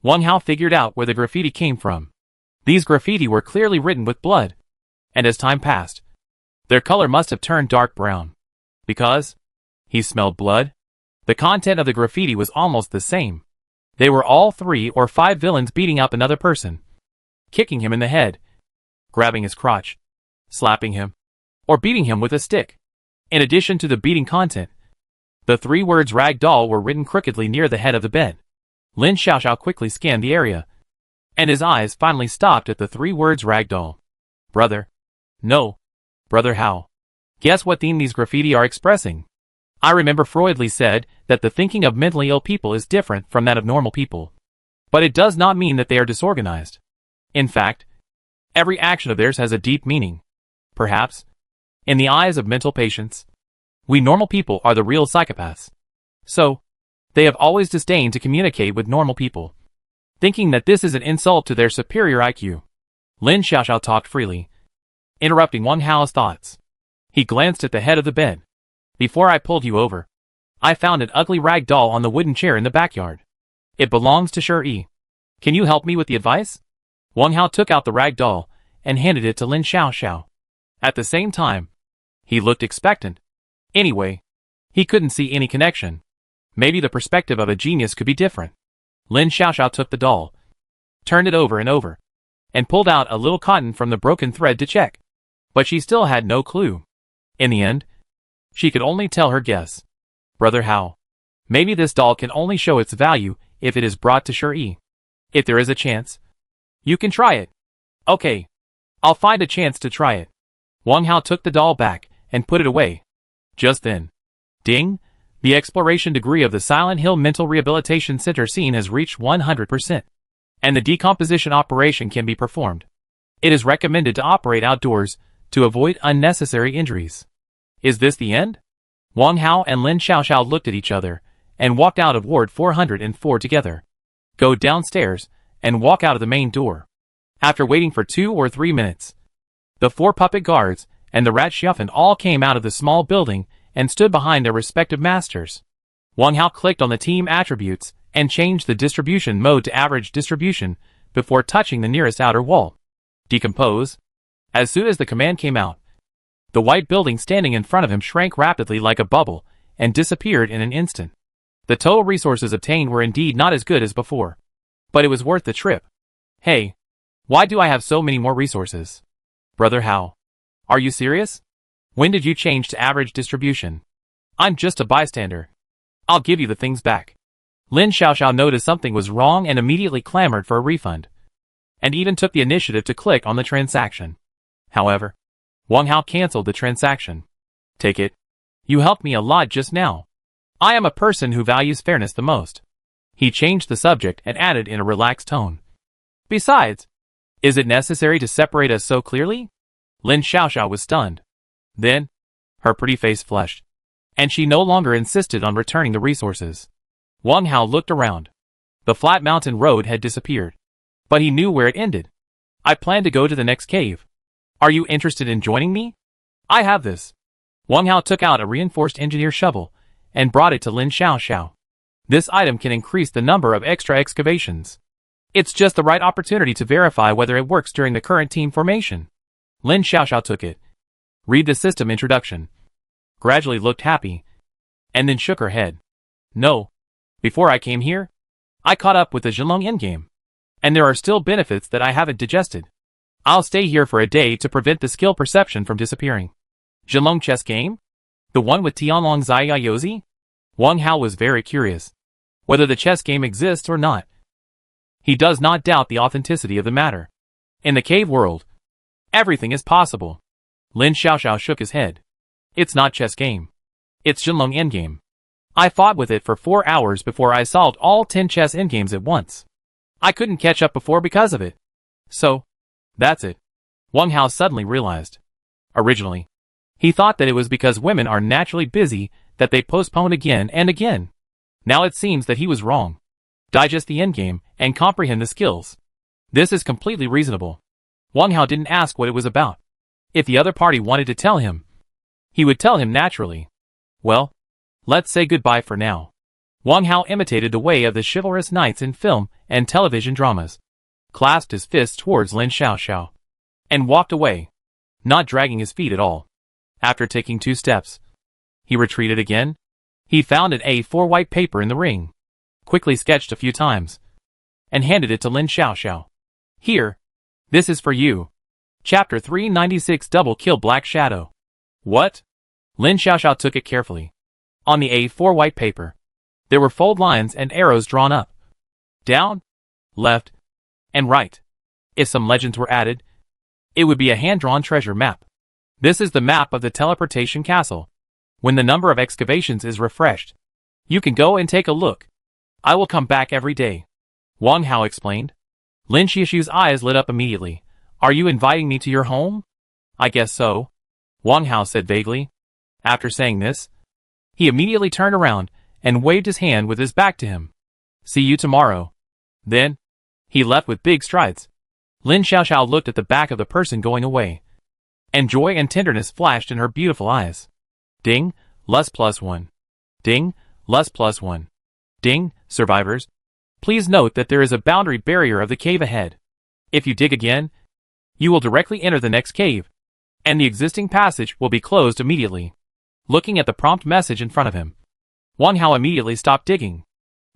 Wang Hao figured out where the graffiti came from. These graffiti were clearly written with blood, and as time passed, their color must have turned dark brown. Because he smelled blood. The content of the graffiti was almost the same. They were all 3 or 5 villains beating up another person, kicking him in the head, grabbing his crotch, slapping him, or beating him with a stick. In addition to the beating content, the 3 words rag doll were written crookedly near the head of the bed. Lin Xiaoxiao quickly scanned the area, and his eyes finally stopped at the 3 words rag doll. Brother. No. Brother Hao. Guess what theme these graffiti are expressing? I remember Freud said that the thinking of mentally ill people is different from that of normal people. But it does not mean that they are disorganized. In fact, every action of theirs has a deep meaning. Perhaps, in the eyes of mental patients, we normal people are the real psychopaths. So, they have always disdained to communicate with normal people, thinking that this is an insult to their superior IQ. Lin Xiaoxiao talked freely, interrupting Wang Hao's thoughts. He glanced at the head of the bed. Before I pulled you over, I found an ugly rag doll on the wooden chair in the backyard. It belongs to Shi. Can you help me with the advice? Wang Hao took out the rag doll and handed it to Lin Xiaoxiao. At the same time, he looked expectant. Anyway, he couldn't see any connection. Maybe the perspective of a genius could be different. Lin Xiaoxiao took the doll, turned it over and over, and pulled out a little cotton from the broken thread to check. But she still had no clue. In the end, she could only tell her guess. Brother Hao. Maybe this doll can only show its value if it is brought to Shi. If there is a chance, you can try it. Okay. I'll find a chance to try it. Wang Hao took the doll back and put it away. Just then, ding, the exploration degree of the Silent Hill Mental Rehabilitation Center scene has reached 100%, and the decomposition operation can be performed. It is recommended to operate outdoors to avoid unnecessary injuries. Is this the end? Wang Hao and Lin Xiaoxiao looked at each other and walked out of Ward 404 together. Go downstairs and walk out of the main door. After waiting for 2 or 3 minutes, the 4 puppet guards and the rat Xiaofan all came out of the small building and stood behind their respective masters. Wang Hao clicked on the team attributes and changed the distribution mode to average distribution before touching the nearest outer wall. Decompose. As soon as the command came out, The white building standing in front of him shrank rapidly like a bubble and disappeared in an instant. The total resources obtained were indeed not as good as before. But it was worth the trip. Hey, why do I have so many more resources? Brother How? Are you serious? When did you change to average distribution? I'm just a bystander. I'll give you the things back. Lin Xiaoxiao noticed something was wrong and immediately clamored for a refund. And even took the initiative to click on the transaction. However, Wang Hao cancelled the transaction. Take it. You helped me a lot just now. I am a person who values fairness the most. He changed the subject and added in a relaxed tone. Besides, is it necessary to separate us so clearly? Lin Xiaoxiao was stunned. Then, her pretty face flushed. And she no longer insisted on returning the resources. Wang Hao looked around. The flat mountain road had disappeared. But he knew where it ended. I plan to go to the next cave. Are you interested in joining me? I have this. Wang Hao took out a reinforced engineer shovel and brought it to Lin Xiaoxiao. This item can increase the number of extra excavations. It's just the right opportunity to verify whether it works during the current team formation. Lin Xiaoxiao took it. Read the system introduction. Gradually looked happy. And then shook her head. No. Before I came here, I caught up with the Zhenlong endgame. And there are still benefits that I haven't digested. I'll stay here for a day to prevent the skill perception from disappearing. Zhenlong chess game? The one with Tianlong Zaiyayozi? Wang Hao was very curious. Whether the chess game exists or not. He does not doubt the authenticity of the matter. In the cave world, everything is possible. Lin Xiaoxiao shook his head. It's not chess game. It's Zhenlong endgame. I fought with it for 4 hours before I solved all 10 chess endgames at once. I couldn't catch up before because of it. So, that's it. Wang Hao suddenly realized. Originally, he thought that it was because women are naturally busy that they postponed again and again. Now it seems that he was wrong. Digest the endgame and comprehend the skills. This is completely reasonable. Wang Hao didn't ask what it was about. If the other party wanted to tell him, he would tell him naturally. Well, let's say goodbye for now. Wang Hao imitated the way of the chivalrous knights in film and television dramas, clasped his fists towards Lin Xiaoxiao, and walked away, not dragging his feet at all. After taking 2 steps, he retreated again. He found an A4 white paper in the ring, quickly sketched a few times, and handed it to Lin Xiaoxiao. Here, this is for you. Chapter 396 Double Kill Black Shadow. What? Lin Xiaoxiao took it carefully. On the A4 white paper, there were fold lines and arrows drawn up. Down, left, and right. If some legends were added, it would be a hand-drawn treasure map. This is the map of the Teleportation Castle. When the number of excavations is refreshed, you can go and take a look. I will come back every day. Wang Hao explained. Lin Xiaoxiao's eyes lit up immediately. Are you inviting me to your home? I guess so. Wang Hao said vaguely. After saying this, he immediately turned around and waved his hand with his back to him. See you tomorrow. Then, he left with big strides. Lin Xiaoxiao looked at the back of the person going away, and joy and tenderness flashed in her beautiful eyes. Ding, lust +1. Ding, lust +1. Ding, survivors. Please note that there is a boundary barrier of the cave ahead. If you dig again, you will directly enter the next cave, and the existing passage will be closed immediately. Looking at the prompt message in front of him, Wang Hao immediately stopped digging.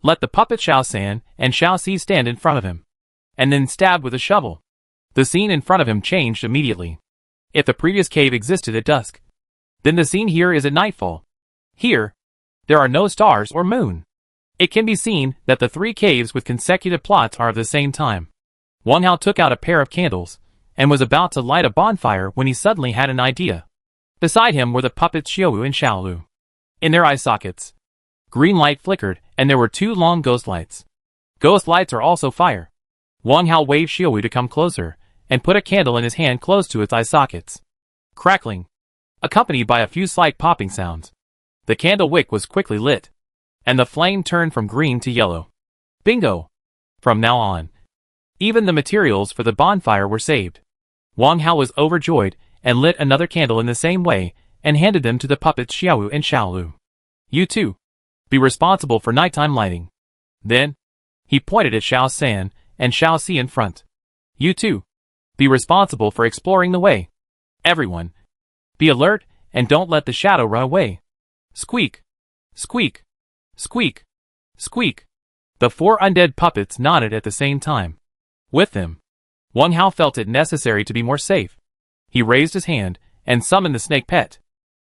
Let the puppet Xiao San and Xiao Si stand in front of him, and then stabbed with a shovel. The scene in front of him changed immediately. If the previous cave existed at dusk, then the scene here is at nightfall. Here, there are no stars or moon. It can be seen that the 3 caves with consecutive plots are of the same time. Wang Hao took out a pair of candles, and was about to light a bonfire when he suddenly had an idea. Beside him were the puppets Xiaowu and Xiaolu. In their eye sockets, green light flickered, and there were 2 long ghost lights. Ghost lights are also fire. Wang Hao waved Xiaowu to come closer, and put a candle in his hand close to its eye sockets. Crackling, accompanied by a few slight popping sounds. The candle wick was quickly lit, and the flame turned from green to yellow. Bingo! From now on, even the materials for the bonfire were saved. Wang Hao was overjoyed, and lit another candle in the same way, and handed them to the puppets Xiaowu and Xiaolu. You too, be responsible for nighttime lighting. Then, he pointed at Xiao San and Xiao Si in front. You too, be responsible for exploring the way. Everyone, Be alert, and don't let the shadow run away. Squeak! Squeak! Squeak! Squeak! The 4 undead puppets nodded at the same time. With them, Wang Hao felt it necessary to be more safe. He raised his hand and summoned the snake pet.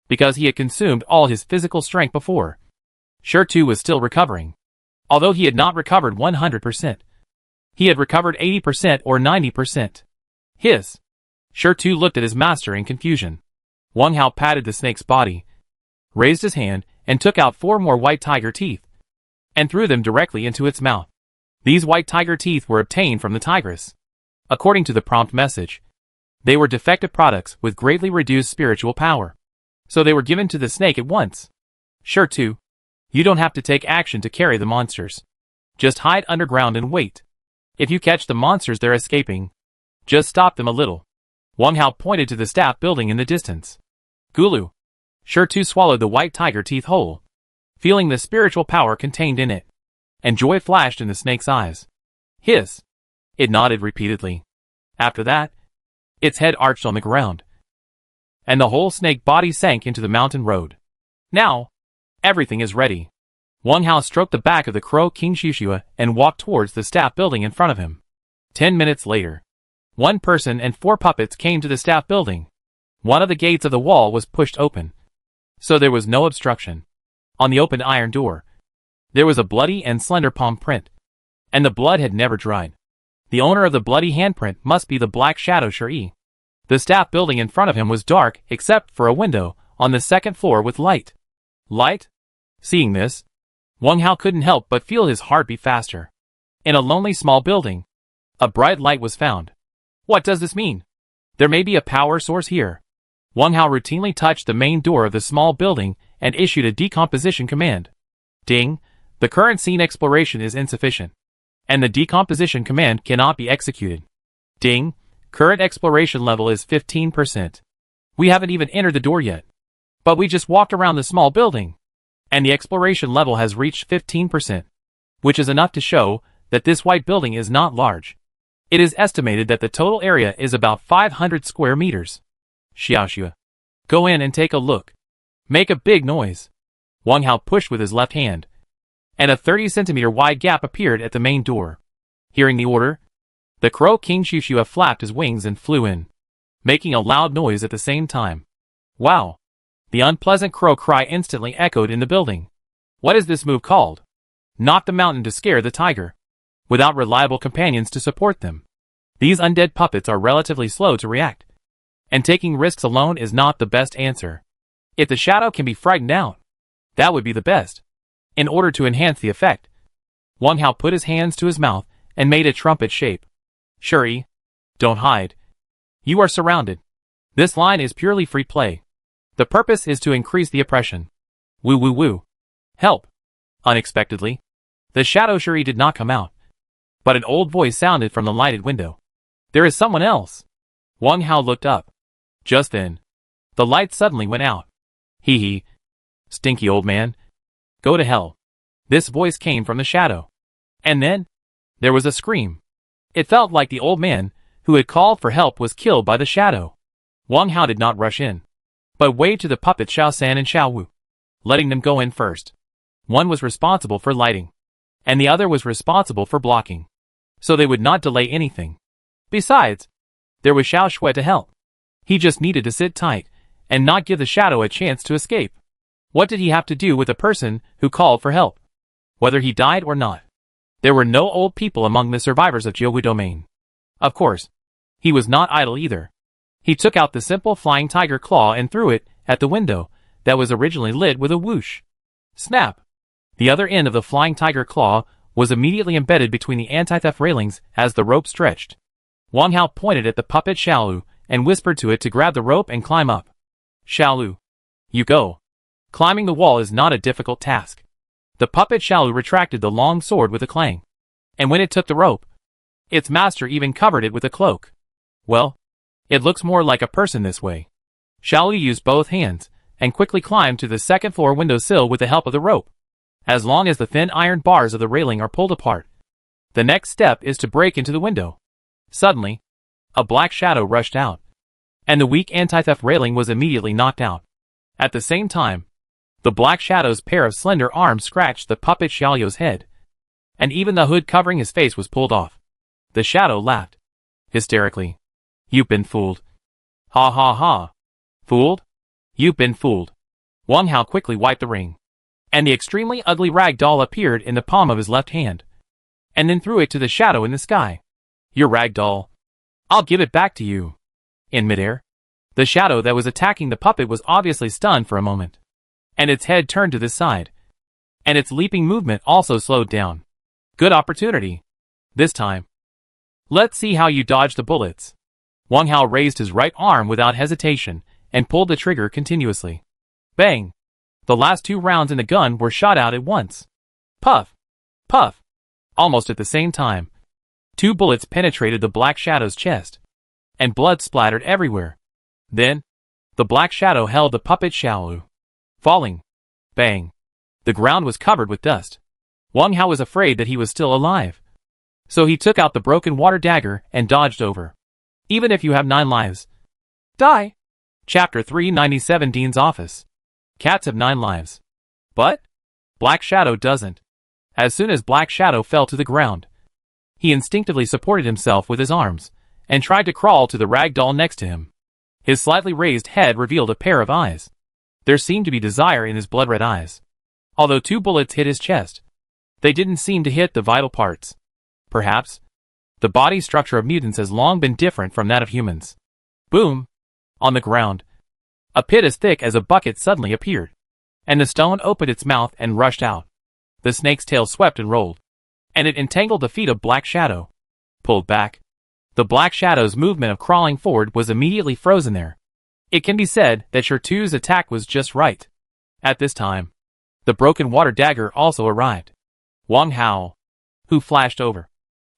Because he had consumed all his physical strength before, She Taisui was still recovering. Although he had not recovered 100%. He had recovered 80% or 90%. Hiss! She Taisui looked at his master in confusion. Wang Hao patted the snake's body, raised his hand, and took out 4 more white tiger teeth, and threw them directly into its mouth. These white tiger teeth were obtained from the tigress. According to the prompt message, they were defective products with greatly reduced spiritual power. So they were given to the snake at once. She Taisui, you don't have to take action to carry the monsters. Just hide underground and wait. If you catch the monsters they're escaping, just stop them a little. Wang Hao pointed to the staff building in the distance. Gulu. She Taisui swallowed the white tiger teeth whole, feeling the spiritual power contained in it, and joy flashed in the snake's eyes. Hiss! It nodded repeatedly. After that, its head arched on the ground, and the whole snake body sank into the mountain road. Now, everything is ready. Wang Hao stroked the back of the crow King Taisui and walked towards the staff building in front of him. 10 minutes later, 1 person and 4 puppets came to the staff building. One of the gates of the wall was pushed open, so there was no obstruction. On the open iron door, there was a bloody and slender palm print, and the blood had never dried. The owner of the bloody handprint must be the Black Shadow Shi. The staff building in front of him was dark except for a window on the 2nd floor with light. Light? Seeing this, Wang Hao couldn't help but feel his heart beat faster. In a lonely small building, a bright light was found. What does this mean? There may be a power source here. Wang Hao routinely touched the main door of the small building and issued a decomposition command. Ding! The current scene exploration is insufficient, and the decomposition command cannot be executed. Ding! Current exploration level is 15%. We haven't even entered the door yet. But we just walked around the small building, and the exploration level has reached 15%, which is enough to show that this white building is not large. It is estimated that the total area is about 500 square meters. She Taisui, go in and take a look. Make a big noise. Wang Hao pushed with his left hand, and a 30-centimeter wide gap appeared at the main door. Hearing the order, the crow King Taisui flapped his wings and flew in, making a loud noise at the same time. Wow! The unpleasant crow cry instantly echoed in the building. What is this move called? Knock the mountain to scare the tiger, without reliable companions to support them. These undead puppets are relatively slow to react, and taking risks alone is not the best answer. If the shadow can be frightened out, that would be the best. In order to enhance the effect, Wang Hao put his hands to his mouth and made a trumpet shape. Shuri, don't hide. You are surrounded. This line is purely free play. The purpose is to increase the oppression. Woo woo woo. Help. Unexpectedly, the shadow Shuri did not come out, but an old voice sounded from the lighted window. There is someone else. Wang Hao looked up. Just then, the light suddenly went out. Hee hee. Stinky old man. Go to hell. This voice came from the shadow. And then, there was a scream. It felt like the old man, who had called for help, was killed by the shadow. Wang Hao did not rush in, but waved to the puppets Xiao San and Xiao Wu, letting them go in first. One was responsible for lighting, and the other was responsible for blocking, so they would not delay anything. Besides, there was Xiao Shui to help. He just needed to sit tight, and not give the shadow a chance to escape. What did he have to do with a person who called for help? Whether he died or not, there were no old people among the survivors of Jiuwu domain. Of course, he was not idle either. He took out the simple flying tiger claw and threw it at the window that was originally lit with a whoosh. Snap! The other end of the flying tiger claw was immediately embedded between the anti-theft railings as the rope stretched. Wang Hao pointed at the puppet Xiaolu and whispered to it to grab the rope and climb up. Xiaolu, you go. Climbing the wall is not a difficult task. The puppet Xiaolu retracted the long sword with a clang, and when it took the rope, its master even covered it with a cloak. Well, it looks more like a person this way. Xiaolu used both hands and quickly climbed to the 2nd floor windowsill with the help of the rope. As long as the thin iron bars of the railing are pulled apart, the next step is to break into the window. Suddenly, a black shadow rushed out. and the weak anti-theft railing was immediately knocked out. At the same time, the Black Shadow's pair of slender arms scratched the puppet Xiaoyu's head, and even the hood covering his face was pulled off. The Shadow laughed hysterically. "You've been fooled. Ha ha ha. Fooled? You've been fooled." Wang Hao quickly wiped the ring, and the extremely ugly rag doll appeared in the palm of his left hand, and then threw it to the Shadow in the sky. "Your rag doll. I'll give it back to you." In midair, the Shadow that was attacking the puppet was obviously stunned for a moment, and its head turned to the side, and its leaping movement also slowed down. Good opportunity. This time. Let's see how you dodge the bullets. Wang Hao raised his right arm without hesitation and pulled the trigger continuously. Bang! The last 2 rounds in the gun were shot out at once. Puff! Puff! Almost at the same time, 2 bullets penetrated the Black Shadow's chest, and blood splattered everywhere. Then, the Black Shadow held the puppet Xiaoyu. Falling. Bang! The ground was covered with dust. Wang Hao was afraid that he was still alive, so he took out the broken water dagger and dodged over. Even if you have 9 lives, die. Chapter 397 Dean's Office. Cats have 9 lives. But Black Shadow doesn't. As soon as Black Shadow fell to the ground, he instinctively supported himself with his arms and tried to crawl to the rag doll next to him. His slightly raised head revealed a pair of eyes. There seemed to be desire in his blood-red eyes. Although 2 bullets hit his chest, they didn't seem to hit the vital parts. Perhaps the body structure of mutants has long been different from that of humans. Boom! On the ground, a pit as thick as a bucket suddenly appeared, and the stone opened its mouth and rushed out. The snake's tail swept and rolled, and it entangled the feet of Black Shadow. Pulled back, the Black Shadow's movement of crawling forward was immediately frozen there. It can be said that Shirtu's attack was just right. At this time, the broken water dagger also arrived. Wang Hao, who flashed over,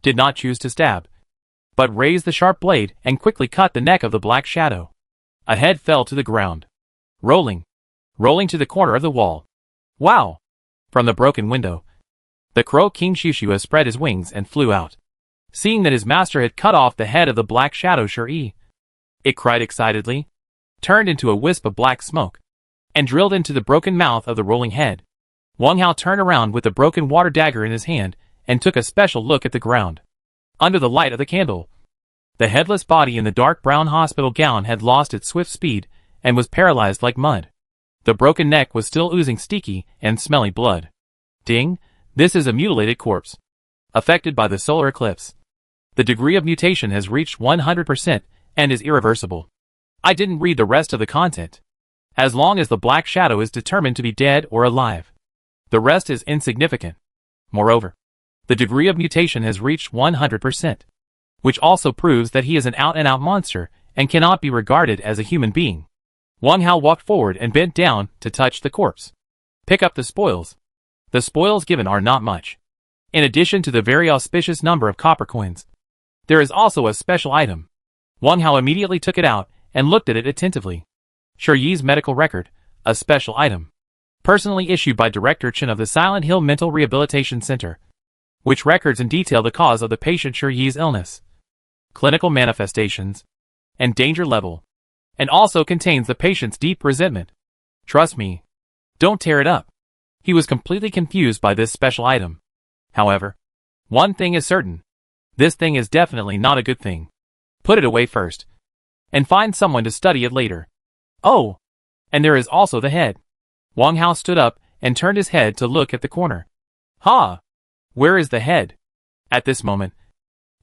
did not choose to stab, but raised the sharp blade and quickly cut the neck of the Black Shadow. A head fell to the ground, rolling to the corner of the wall. Wow! From the broken window, the crow King Shushua spread his wings and flew out. Seeing that his master had cut off the head of the Black Shadow Shi, it cried excitedly, turned into a wisp of black smoke, and drilled into the broken mouth of the rolling head. Wang Hao turned around with the broken water dagger in his hand and took a special look at the ground. Under the light of the candle, the headless body in the dark brown hospital gown had lost its swift speed and was paralyzed like mud. The broken neck was still oozing sticky and smelly blood. Ding! This is a mutilated corpse, affected by the solar eclipse. The degree of mutation has reached 100% and is irreversible. I didn't read the rest of the content. As long as the Black Shadow is determined to be dead or alive, the rest is insignificant. Moreover, the degree of mutation has reached 100%, which also proves that he is an out-and-out monster and cannot be regarded as a human being. Wang Hao walked forward and bent down to touch the corpse. Pick up the spoils. The spoils given are not much. In addition to the very auspicious number of copper coins, there is also a special item. Wang Hao immediately took it out and looked at it attentively. Shiyi's medical record, a special item, personally issued by Director Chen of the Silent Hill Mental Rehabilitation Center, which records in detail the cause of the patient Shiyi's illness, clinical manifestations, and danger level, and also contains the patient's deep resentment. Trust me, don't tear it up. He was completely confused by this special item. However, one thing is certain. This thing is definitely not a good thing. Put it away first, and find someone to study it later. Oh, and there is also the head. Wang Hao stood up and turned his head to look at the corner. Ha! Where is the head? At this moment,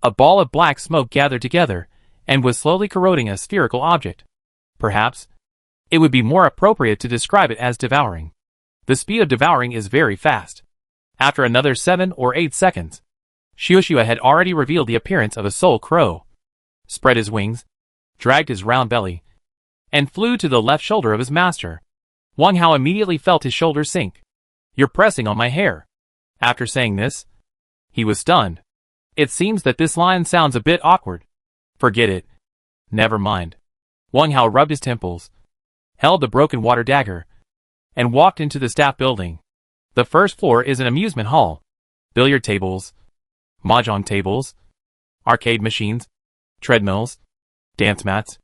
a ball of black smoke gathered together and was slowly corroding a spherical object. Perhaps it would be more appropriate to describe it as devouring. The speed of devouring is very fast. After another 7 or 8 seconds, Shushua had already revealed the appearance of a soul crow, spread his wings, dragged his round belly, and flew to the left shoulder of his master. Wang Hao immediately felt his shoulder sink. You're pressing on my hair. After saying this, he was stunned. It seems that this line sounds a bit awkward. Forget it. Never mind. Wang Hao rubbed his temples, held the broken water dagger, and walked into the staff building. The first floor is an amusement hall. Billiard tables, mahjong tables, arcade machines, treadmills, dance mats,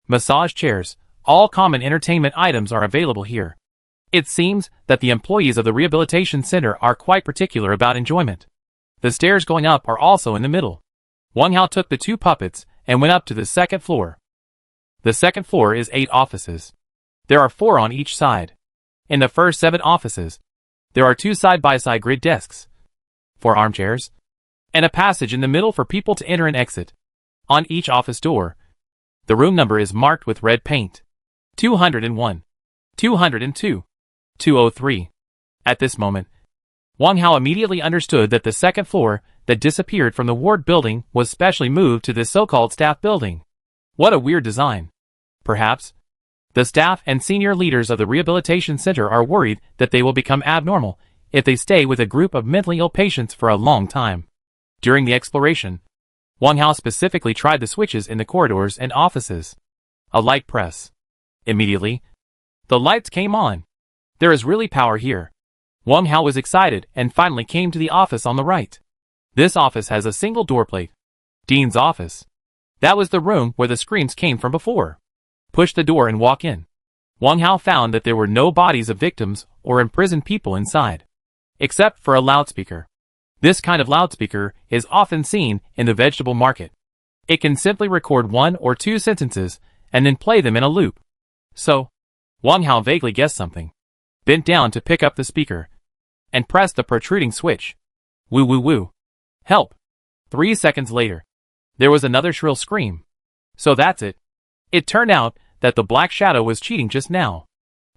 massage chairs, all common entertainment items are available here. It seems that the employees of the rehabilitation center are quite particular about enjoyment. The stairs going up are also in the middle. Wang Hao took the 2 puppets and went up to the 2nd floor. The 2nd floor is 8 offices. There are 4 on each side. In the first 7 offices, there are 2 side-by-side grid desks, 4 armchairs, and a passage in the middle for people to enter and exit. On each office door, the room number is marked with red paint. 201, 202, 203. At this moment, Wang Hao immediately understood that the 2nd floor that disappeared from the ward building was specially moved to this so-called staff building. What a weird design. Perhaps the staff and senior leaders of the rehabilitation center are worried that they will become abnormal if they stay with a group of mentally ill patients for a long time. During the exploration, Wang Hao specifically tried the switches in the corridors and offices. A light press. Immediately, the lights came on. There is really power here. Wang Hao was excited and finally came to the office on the right. This office has a single door plate. Dean's office. That was the room where the screams came from before. Push the door and walk in. Wang Hao found that there were no bodies of victims or imprisoned people inside, except for a loudspeaker. This kind of loudspeaker is often seen in the vegetable market. It can simply record 1 or 2 sentences and then play them in a loop. So, Wang Hao vaguely guessed something, bent down to pick up the speaker, and pressed the protruding switch. Woo woo woo. Help. 3 seconds later, there was another shrill scream. So that's it. It turned out that the Black Shadow was cheating just now.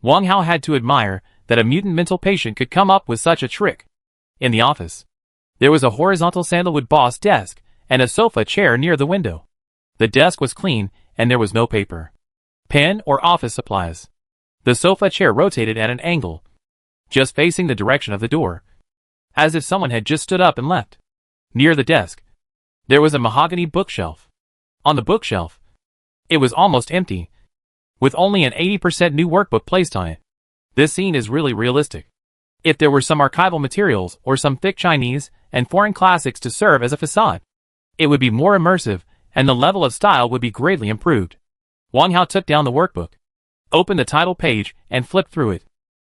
Wang Hao had to admire that a mutant mental patient could come up with such a trick. In the office, there was a horizontal sandalwood boss desk and a sofa chair near the window. The desk was clean and there was no paper, pen, or office supplies. The sofa chair rotated at an angle, just facing the direction of the door, as if someone had just stood up and left. Near the desk, there was a mahogany bookshelf. On the bookshelf, it was almost empty, with only an 80% new workbook placed on it. This scene is really realistic. If there were some archival materials or some thick Chinese and foreign classics to serve as a facade, it would be more immersive and the level of style would be greatly improved. Wang Hao took down the workbook, opened the title page, and flipped through it.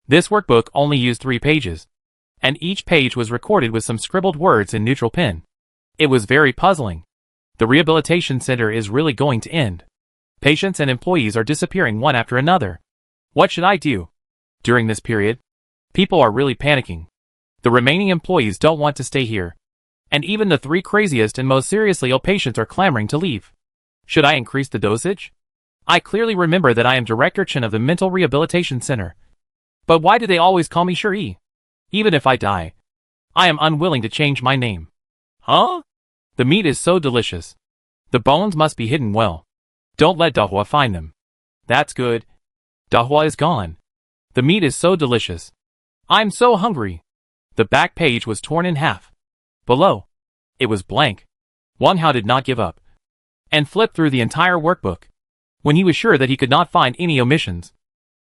This workbook only used 3 pages, and each page was recorded with some scribbled words in neutral pen. It was very puzzling. The rehabilitation center is really going to end. Patients and employees are disappearing one after another. What should I do? During this period, people are really panicking. The remaining employees don't want to stay here. And even the 3 craziest and most seriously ill patients are clamoring to leave. Should I increase the dosage? I clearly remember that I am Director Chen of the Mental Rehabilitation Center. But why do they always call me Shi? Even if I die, I am unwilling to change my name. Huh? The meat is so delicious. The bones must be hidden well. Don't let Dahua find them. That's good. Dahua is gone. The meat is so delicious. I'm so hungry. The back page was torn in half. Below, it was blank. Wang Hao did not give up, and flipped through the entire workbook. When he was sure that he could not find any omissions,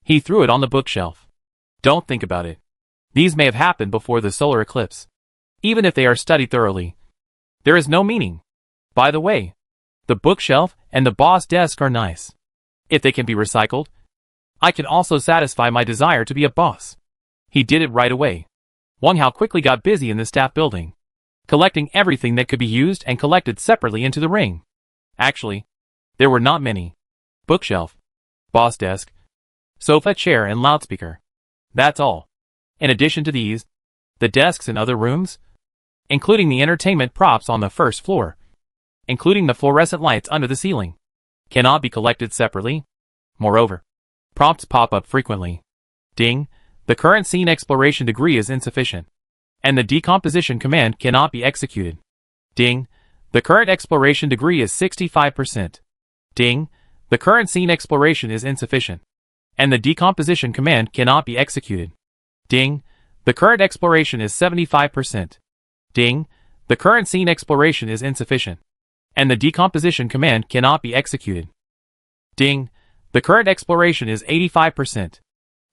he threw it on the bookshelf. Don't think about it. These may have happened before the solar eclipse. Even if they are studied thoroughly, there is no meaning. By the way, the bookshelf and the boss desk are nice. If they can be recycled, I can also satisfy my desire to be a boss. He did it right away. Wang Hao quickly got busy in the staff building, collecting everything that could be used and collected separately into the ring. Actually, there were not many. Bookshelf, boss desk, sofa chair, and loudspeaker. That's all. In addition to these, the desks in other rooms, including the entertainment props on the first floor, including the fluorescent lights under the ceiling, cannot be collected separately. Moreover, prompts pop up frequently. Ding, the current scene exploration degree is insufficient, and the decomposition command cannot be executed. Ding, the current exploration degree is 65%. Ding, the current scene exploration is insufficient, and the decomposition command cannot be executed. Ding, the current exploration is 75%. Ding, the current scene exploration is insufficient, and the decomposition command cannot be executed. Ding, the current exploration is 85%.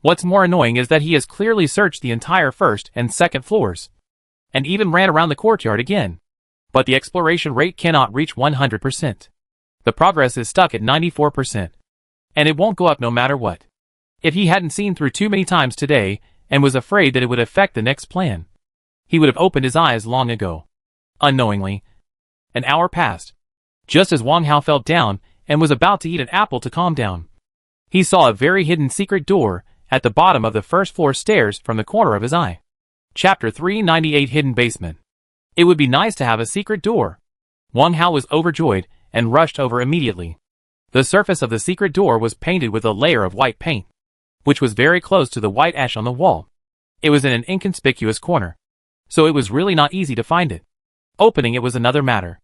What's more annoying is that he has clearly searched the entire first and second floors, and even ran around the courtyard again. But the exploration rate cannot reach 100%. The progress is stuck at 94%. And it won't go up no matter what. If he hadn't seen through too many times today, and was afraid that it would affect the next plan, he would have opened his eyes long ago. Unknowingly, an hour passed. Just as Wang Hao felt down and was about to eat an apple to calm down, he saw a very hidden secret door at the bottom of the first floor stairs from the corner of his eye. Chapter 398 Hidden Basement. It would be nice to have a secret door. Wang Hao was overjoyed and rushed over immediately. The surface of the secret door was painted with a layer of white paint, which was very close to the white ash on the wall. It was in an inconspicuous corner, so it was really not easy to find it. Opening it was another matter.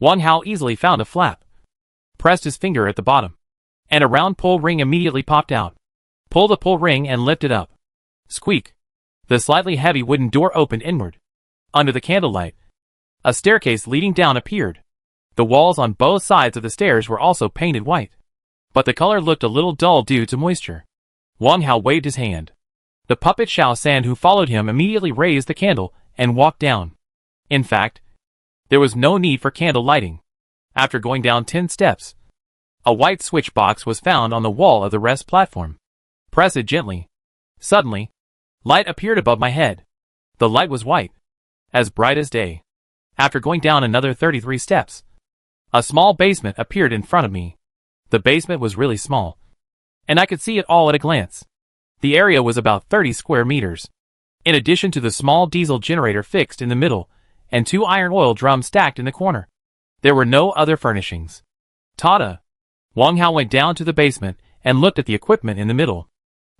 Wang Hao easily found a flap, pressed his finger at the bottom, and a round pull ring immediately popped out. Pull the pull ring and lift it up. Squeak. The slightly heavy wooden door opened inward. Under the candlelight, a staircase leading down appeared. The walls on both sides of the stairs were also painted white, but the color looked a little dull due to moisture. Wang Hao waved his hand. The puppet Xiao San who followed him immediately raised the candle and walked down. In fact, there was no need for candle lighting. After going down 10 steps, a white switch box was found on the wall of the rest platform. Press it gently. Suddenly, light appeared above my head. The light was white, as bright as day. After going down another 33 steps, a small basement appeared in front of me. The basement was really small, and I could see it all at a glance. The area was about 30 square meters. In addition to the small diesel generator fixed in the middle, and 2 iron oil drums stacked in the corner, there were no other furnishings. Tada! Wang Hao went down to the basement and looked at the equipment in the middle.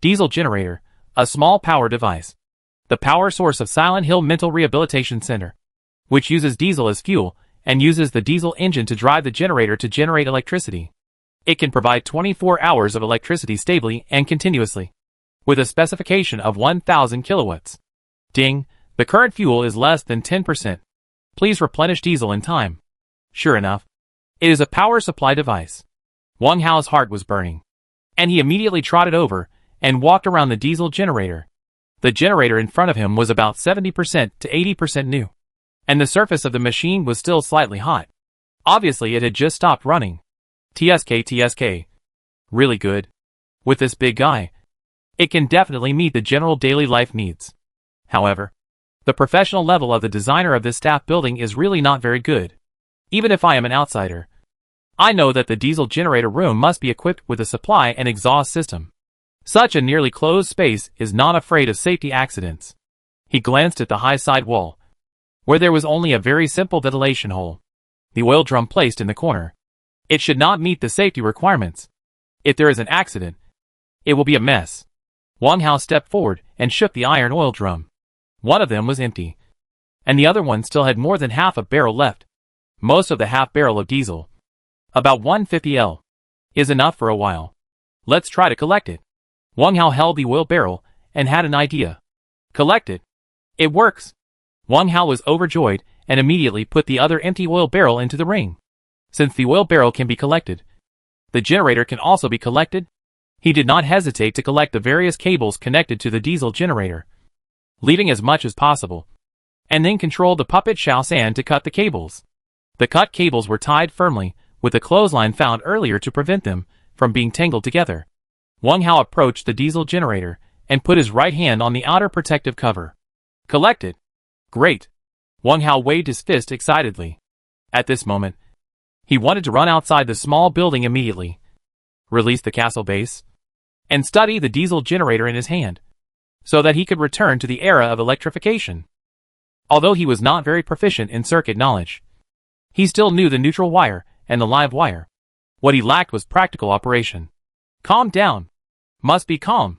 Diesel generator, a small power device. The power source of Silent Hill Mental Rehabilitation Center, which uses diesel as fuel and uses the diesel engine to drive the generator to generate electricity. It can provide 24 hours of electricity stably and continuously, with a specification of 1000 kilowatts. Ding, the current fuel is less than 10%. Please replenish diesel in time. Sure enough, it is a power supply device. Wang Hao's heart was burning, and he immediately trotted over and walked around the diesel generator. The generator in front of him was about 70% to 80% new, and the surface of the machine was still slightly hot. Obviously it had just stopped running. TSK. Really good. With this big guy, it can definitely meet the general daily life needs. However, the professional level of the designer of this staff building is really not very good. Even if I am an outsider, I know that the diesel generator room must be equipped with a supply and exhaust system. Such a nearly closed space is not afraid of safety accidents. He glanced at the high side wall, where there was only a very simple ventilation hole. The oil drum placed in the corner. It should not meet the safety requirements. If there is an accident, it will be a mess. Wang Hao stepped forward and shook the iron oil drum. One of them was empty, and the other one still had more than half a barrel left. Most of the half barrel of diesel, about 150 L, is enough for a while. Let's try to collect it. Wang Hao held the oil barrel and had an idea. Collect it. It works. Wang Hao was overjoyed and immediately put the other empty oil barrel into the ring. Since the oil barrel can be collected, the generator can also be collected. He did not hesitate to collect the various cables connected to the diesel generator, leaving as much as possible, and then controlled the puppet Xiao San to cut the cables. The cut cables were tied firmly with a clothesline found earlier to prevent them from being tangled together. Wang Hao approached the diesel generator and put his right hand on the outer protective cover. Collected. Great. Wang Hao waved his fist excitedly. At this moment, he wanted to run outside the small building immediately, release the castle base, and study the diesel generator in his hand, so that he could return to the era of electrification. Although he was not very proficient in circuit knowledge, he still knew the neutral wire and the live wire. What he lacked was practical operation. Calm down. Must be calm.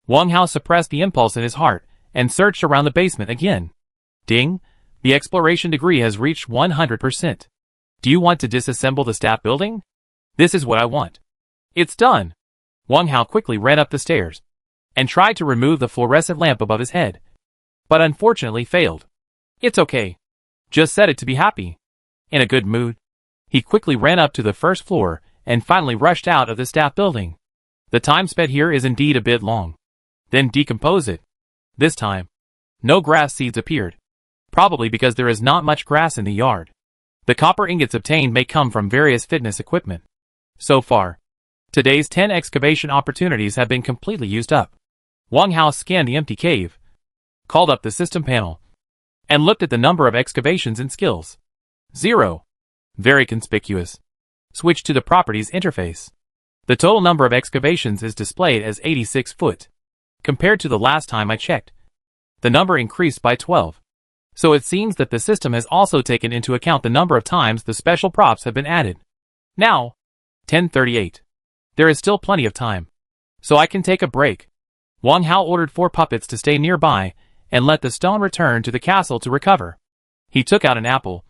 Wang Hao suppressed the impulse in his heart and searched around the basement again. Ding, the exploration degree has reached 100%. Do you want to disassemble the staff building? This is what I want. It's done. Wang Hao quickly ran up the stairs and tried to remove the fluorescent lamp above his head, but unfortunately failed. It's okay. Just set it to be happy. In a good mood, he quickly ran up to the first floor and finally rushed out of the staff building. The time spent here is indeed a bit long. Then decompose it. This time, no grass seeds appeared, probably because there is not much grass in the yard. The copper ingots obtained may come from various fitness equipment. So far, Today's 10 excavation opportunities have been completely used up. Wang Hao scanned the empty cave, called up the system panel, and looked at the number of excavations and skills. 0. Very conspicuous. Switch to the properties interface. The total number of excavations is displayed as 86 foot. Compared to the last time I checked, the number increased by 12. So it seems that the system has also taken into account the number of times the special props have been added. Now, 10:38. There is still plenty of time, so I can take a break. Wang Hao ordered 4 puppets to stay nearby and let the stone return to the castle to recover. He took out an apple,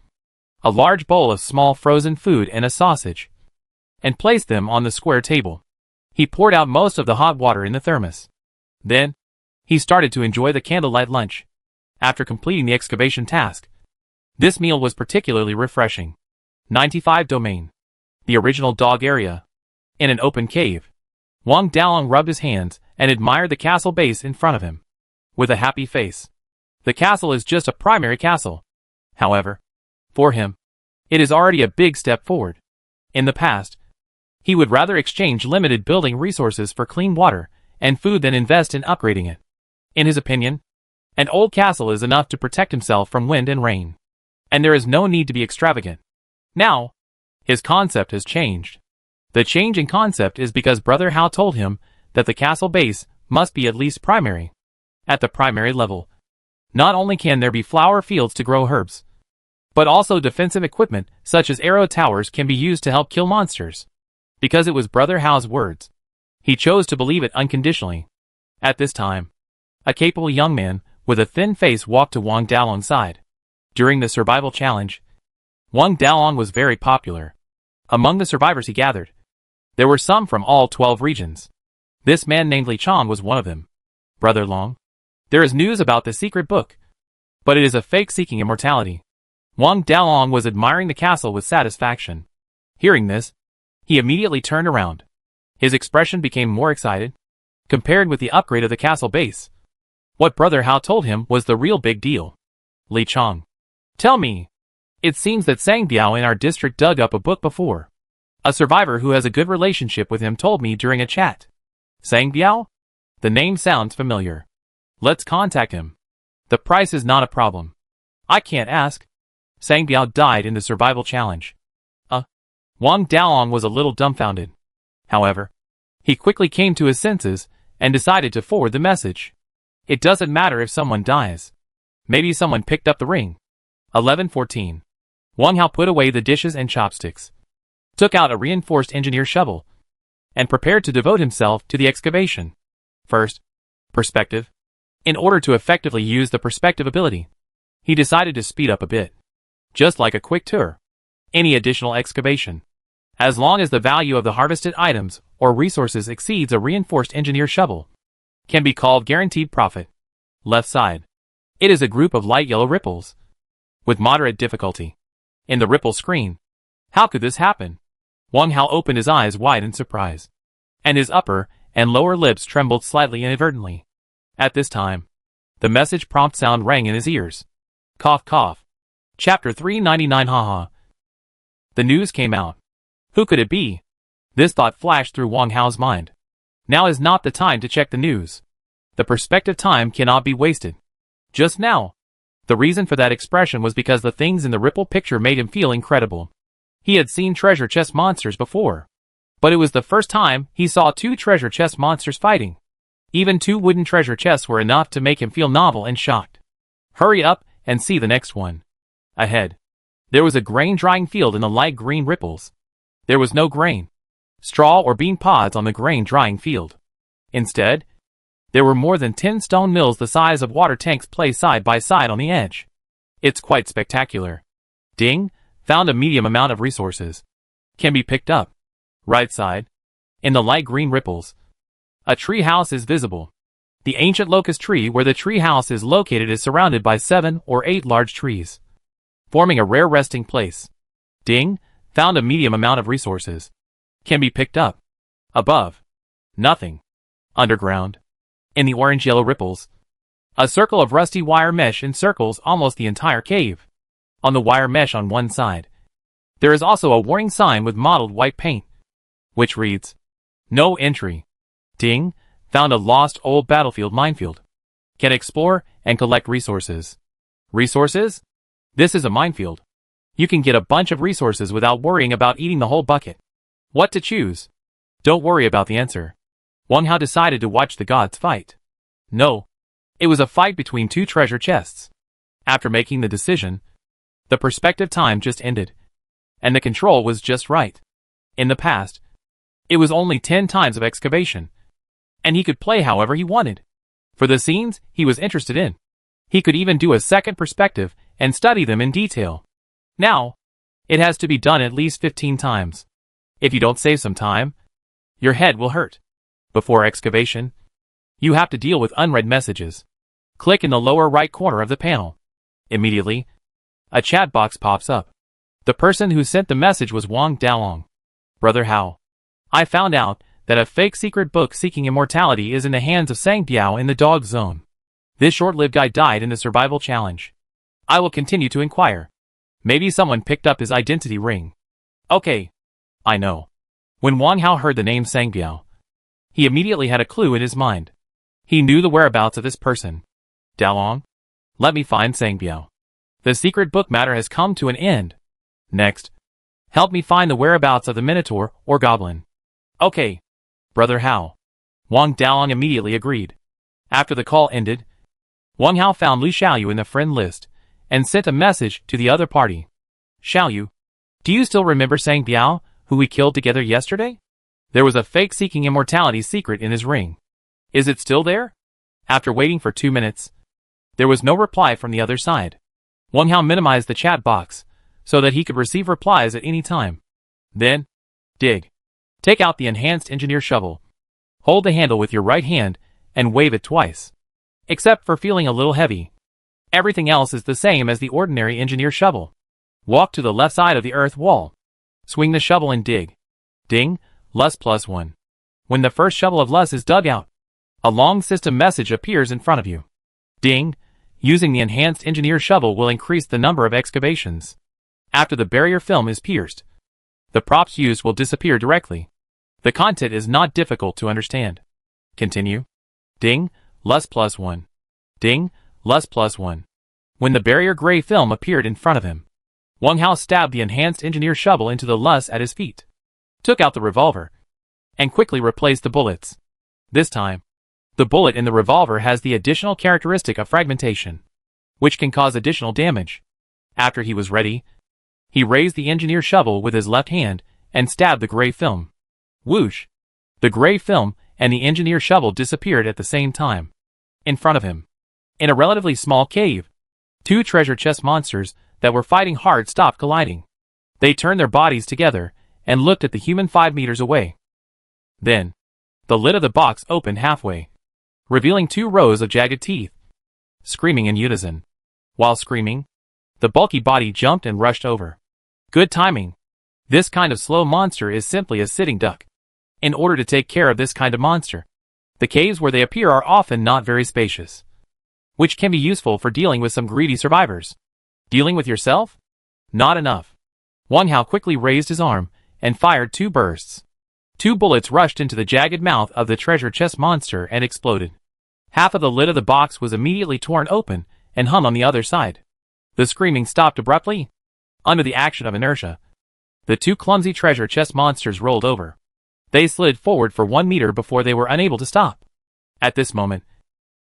a large bowl of small frozen food and a sausage, and placed them on the square table. He poured out most of the hot water in the thermos. Then, he started to enjoy the candlelight lunch. After completing the excavation task, this meal was particularly refreshing. 95 Domain. The original dog area. In an open cave, Wang Dalong rubbed his hands and admired the castle base in front of him. With a happy face. The castle is just a primary castle. However, for him, it is already a big step forward. In the past, he would rather exchange limited building resources for clean water and food than invest in upgrading it. In his opinion, an old castle is enough to protect himself from wind and rain, and there is no need to be extravagant. Now, his concept has changed. The change in concept is because Brother Hao told him that the castle base must be at least primary. At the primary level, not only can there be flower fields to grow herbs, but also defensive equipment such as arrow towers can be used to help kill monsters. Because it was Brother Hao's words, he chose to believe it unconditionally. At this time, a capable young man with a thin face walked to Wang Dalong's side. During the survival challenge, Wang Dalong was very popular. Among the survivors he gathered, there were some from all 12 regions. This man named Li Chong was one of them. Brother Long, there is news about the secret book, but it is a fake seeking immortality. Wang Dalong was admiring the castle with satisfaction. Hearing this, he immediately turned around. His expression became more excited, compared with the upgrade of the castle base. What Brother Hao told him was the real big deal. Li Chong, tell me, it seems that Sang Biao in our district dug up a book before. A survivor who has a good relationship with him told me during a chat. Sang Biao? The name sounds familiar. Let's contact him. The price is not a problem. I can't ask. Sang Biao died in the survival challenge. Wang Dalong was a little dumbfounded. However, he quickly came to his senses and decided to forward the message. It doesn't matter if someone dies. Maybe someone picked up the ring. 11:14. Wang Hao put away the dishes and chopsticks, took out a reinforced engineer shovel, and prepared to devote himself to the excavation. First, perspective. In order to effectively use the perspective ability, he decided to speed up a bit. Just like a quick tour. Any additional excavation, as long as the value of the harvested items or resources exceeds a reinforced engineer shovel, can be called guaranteed profit. Left side. It is a group of light yellow ripples, with moderate difficulty. In the ripple screen. How could this happen? Wang Hao opened his eyes wide in surprise, and his upper and lower lips trembled slightly inadvertently. At this time, the message prompt sound rang in his ears. Cough cough. Chapter 399 haha. The news came out. Who could it be? This thought flashed through Wang Hao's mind. Now is not the time to check the news. The perspective time cannot be wasted. Just now. The reason for that expression was because the things in the ripple picture made him feel incredible. He had seen treasure chest monsters before, but it was the first time he saw 2 treasure chest monsters fighting. Even 2 wooden treasure chests were enough to make him feel novel and shocked. Hurry up and see the next one. Ahead, there was a grain drying field in the light green ripples. There was no grain, straw or bean pods on the grain drying field. Instead, there were more than 10 stone mills the size of water tanks placed side by side on the edge. It's quite spectacular. Ding, found a medium amount of resources. Can be picked up. Right side. In the light green ripples, a tree house is visible. The ancient locust tree where the tree house is located is surrounded by 7 or 8 large trees, forming a rare resting place. Ding, found a medium amount of resources. Can be picked up. Above. Nothing. Underground. In the orange-yellow ripples, a circle of rusty wire mesh encircles almost the entire cave. On the wire mesh on one side, there is also a warning sign with mottled white paint, which reads, No entry. Ding. Found a lost old battlefield minefield. Can explore and collect resources. Resources? This is a minefield. You can get a bunch of resources without worrying about eating the whole bucket. What to choose? Don't worry about the answer. Wang Hao decided to watch the gods fight. No. It was a fight between two treasure chests. After making the decision, the perspective time just ended. And the control was just right. In the past, it was only 10 times of excavation. And he could play however he wanted. For the scenes he was interested in, he could even do a second perspective and study them in detail. Now, it has to be done at least 15 times. If you don't save some time, your head will hurt. Before excavation, you have to deal with unread messages. Click in the lower right corner of the panel. Immediately, a chat box pops up. The person who sent the message was Wang Dalong. Brother Hao, I found out that a fake secret book seeking immortality is in the hands of Sang Biao in the dog zone. This short-lived guy died in the survival challenge. I will continue to inquire. Maybe someone picked up his identity ring. Okay. I know. When Wang Hao heard the name Sang Biao, he immediately had a clue in his mind. He knew the whereabouts of this person. Dalong, let me find Sang Biao. The secret book matter has come to an end. Next, help me find the whereabouts of the Minotaur or Goblin. Okay, Brother Hao. Wang Dalong immediately agreed. After the call ended, Wang Hao found Lu Xiaoyu in the friend list and sent a message to the other party. Xiaoyu, do you still remember Sang Biao, who we killed together yesterday? There was a fake seeking immortality secret in his ring. Is it still there? After waiting for 2 minutes, there was no reply from the other side. Wang Hao minimized the chat box so that he could receive replies at any time. Then, dig. Take out the enhanced engineer shovel. Hold the handle with your right hand and wave it twice. Except for feeling a little heavy. Everything else is the same as the ordinary engineer shovel. Walk to the left side of the earth wall. Swing the shovel and dig. Ding, Lus +1. When the first shovel of Lus is dug out, a long system message appears in front of you. Ding, using the enhanced engineer shovel will increase the number of excavations. After the barrier film is pierced, the props used will disappear directly. The content is not difficult to understand. Continue. Ding, Lus +1. Ding, Lus +1. When the barrier gray film appeared in front of him, Wang Hao stabbed the enhanced engineer shovel into the Lus at his feet, took out the revolver, and quickly replaced the bullets. This time, the bullet in the revolver has the additional characteristic of fragmentation, which can cause additional damage. After he was ready, he raised the engineer shovel with his left hand and stabbed the gray film. Whoosh! The gray film and the engineer shovel disappeared at the same time. In front of him, in a relatively small cave, two treasure chest monsters that were fighting hard stopped colliding. They turned their bodies together and looked at the human 5 meters away. Then, the lid of the box opened halfway, revealing 2 rows of jagged teeth, screaming in unison. While screaming, the bulky body jumped and rushed over. Good timing. This kind of slow monster is simply a sitting duck. In order to take care of this kind of monster, the caves where they appear are often not very spacious, which can be useful for dealing with some greedy survivors. Dealing with yourself? Not enough. Wang Hao quickly raised his arm and fired 2 bursts. 2 bullets rushed into the jagged mouth of the treasure chest monster and exploded. Half of the lid of the box was immediately torn open and hung on the other side. The screaming stopped abruptly. Under the action of inertia, the 2 clumsy treasure chest monsters rolled over. They slid forward for 1 meter before they were unable to stop. At this moment,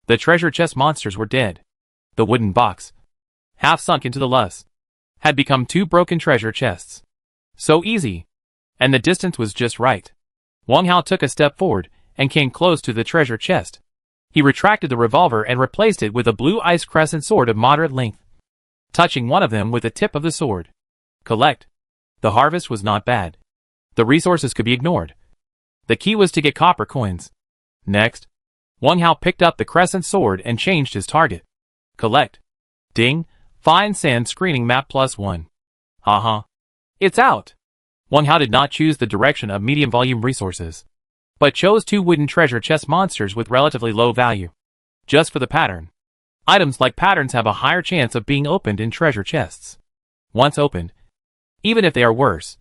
the treasure chest monsters were dead. The wooden box, half sunk into the Lus, had become 2 broken treasure chests. So easy. And the distance was just right. Wang Hao took a step forward and came close to the treasure chest. He retracted the revolver and replaced it with a blue ice crescent sword of moderate length, touching one of them with the tip of the sword. Collect. The harvest was not bad. The resources could be ignored. The key was to get copper coins. Next, Wang Hao picked up the crescent sword and changed his target. Collect. Ding. Find sand screening map +1. Haha. It's out. Wang Hao did not choose the direction of medium volume resources, but chose 2 wooden treasure chest monsters with relatively low value. Just for the pattern. Items like patterns have a higher chance of being opened in treasure chests. Once opened, even if they are worse,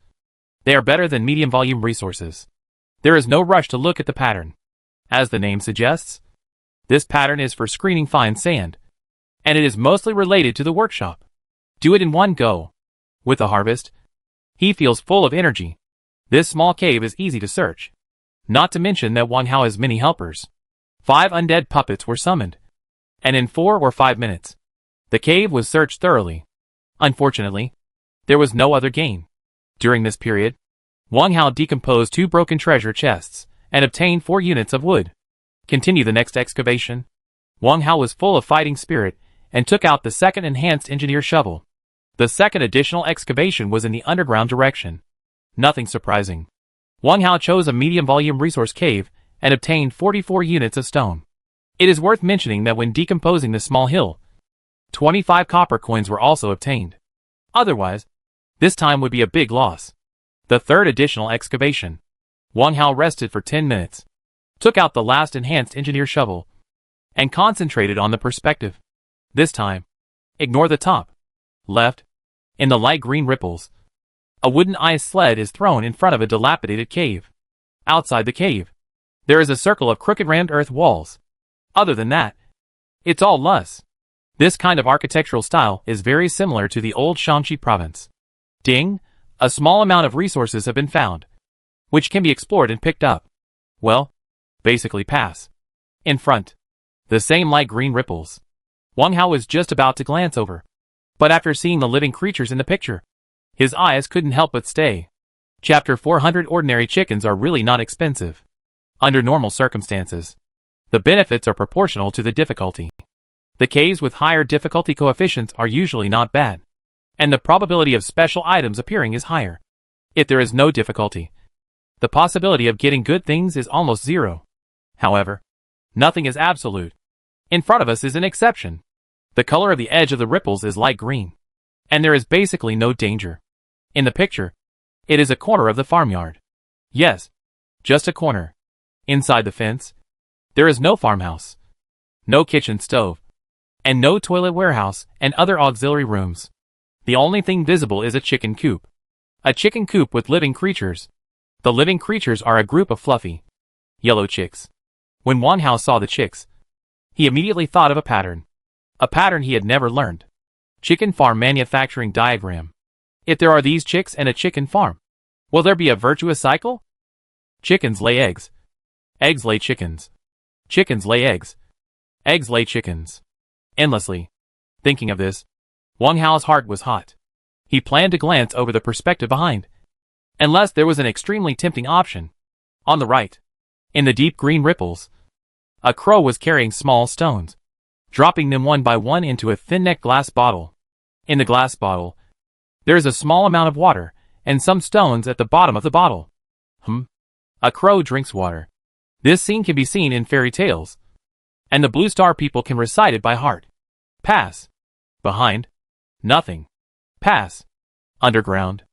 they are better than medium volume resources. There is no rush to look at the pattern. As the name suggests, this pattern is for screening fine sand, and it is mostly related to the workshop. Do it in one go. With the harvest, he feels full of energy. This small cave is easy to search. Not to mention that Wang Hao has many helpers. 5 undead puppets were summoned, and in 4 or 5 minutes, the cave was searched thoroughly. Unfortunately, there was no other gain. During this period, Wang Hao decomposed 2 broken treasure chests and obtained 4 units of wood. Continue the next excavation. Wang Hao was full of fighting spirit and took out the second enhanced engineer shovel. The second additional excavation was in the underground direction. Nothing surprising. Wang Hao chose a medium volume resource cave and obtained 44 units of stone. It is worth mentioning that when decomposing the small hill, 25 copper coins were also obtained. Otherwise, this time would be a big loss. The third additional excavation. Wang Hao rested for 10 minutes, took out the last enhanced engineer shovel, and concentrated on the perspective. This time, ignore the top. Left, in the light green ripples, a wooden ice sled is thrown in front of a dilapidated cave. Outside the cave, there is a circle of crooked rammed earth walls. Other than that, it's all loess. This kind of architectural style is very similar to the old Shaanxi province. Ding! A small amount of resources have been found, which can be explored and picked up. Well, basically pass. In front, the same light green ripples. Wang Hao was just about to glance over, but after seeing the living creatures in the picture, his eyes couldn't help but stay. Chapter 400 Ordinary chickens are really not expensive. Under normal circumstances, the benefits are proportional to the difficulty. The caves with higher difficulty coefficients are usually not bad, and the probability of special items appearing is higher. If there is no difficulty, the possibility of getting good things is almost zero. However, nothing is absolute. In front of us is an exception. The color of the edge of the ripples is light green, and there is basically no danger. In the picture, it is a corner of the farmyard. Yes, just a corner. Inside the fence, there is no farmhouse, no kitchen stove, and no toilet warehouse and other auxiliary rooms. The only thing visible is a chicken coop. A chicken coop with living creatures. The living creatures are a group of fluffy, yellow chicks. When Wang Hao saw the chicks, he immediately thought of a pattern. A pattern he had never learned. Chicken farm manufacturing diagram. If there are these chicks and a chicken farm, will there be a virtuous cycle? Chickens lay eggs. Eggs lay chickens. Chickens lay eggs. Eggs lay chickens. Endlessly. Thinking of this, Wang Hao's heart was hot. He planned to glance over the perspective behind, unless there was an extremely tempting option. On the right, in the deep green ripples, a crow was carrying small stones, dropping them one by one into a thin-necked glass bottle. In the glass bottle, there is a small amount of water, and some stones at the bottom of the bottle. A crow drinks water. This scene can be seen in fairy tales, and the Blue Star people can recite it by heart. Pass. Behind. Nothing. Pass. Underground.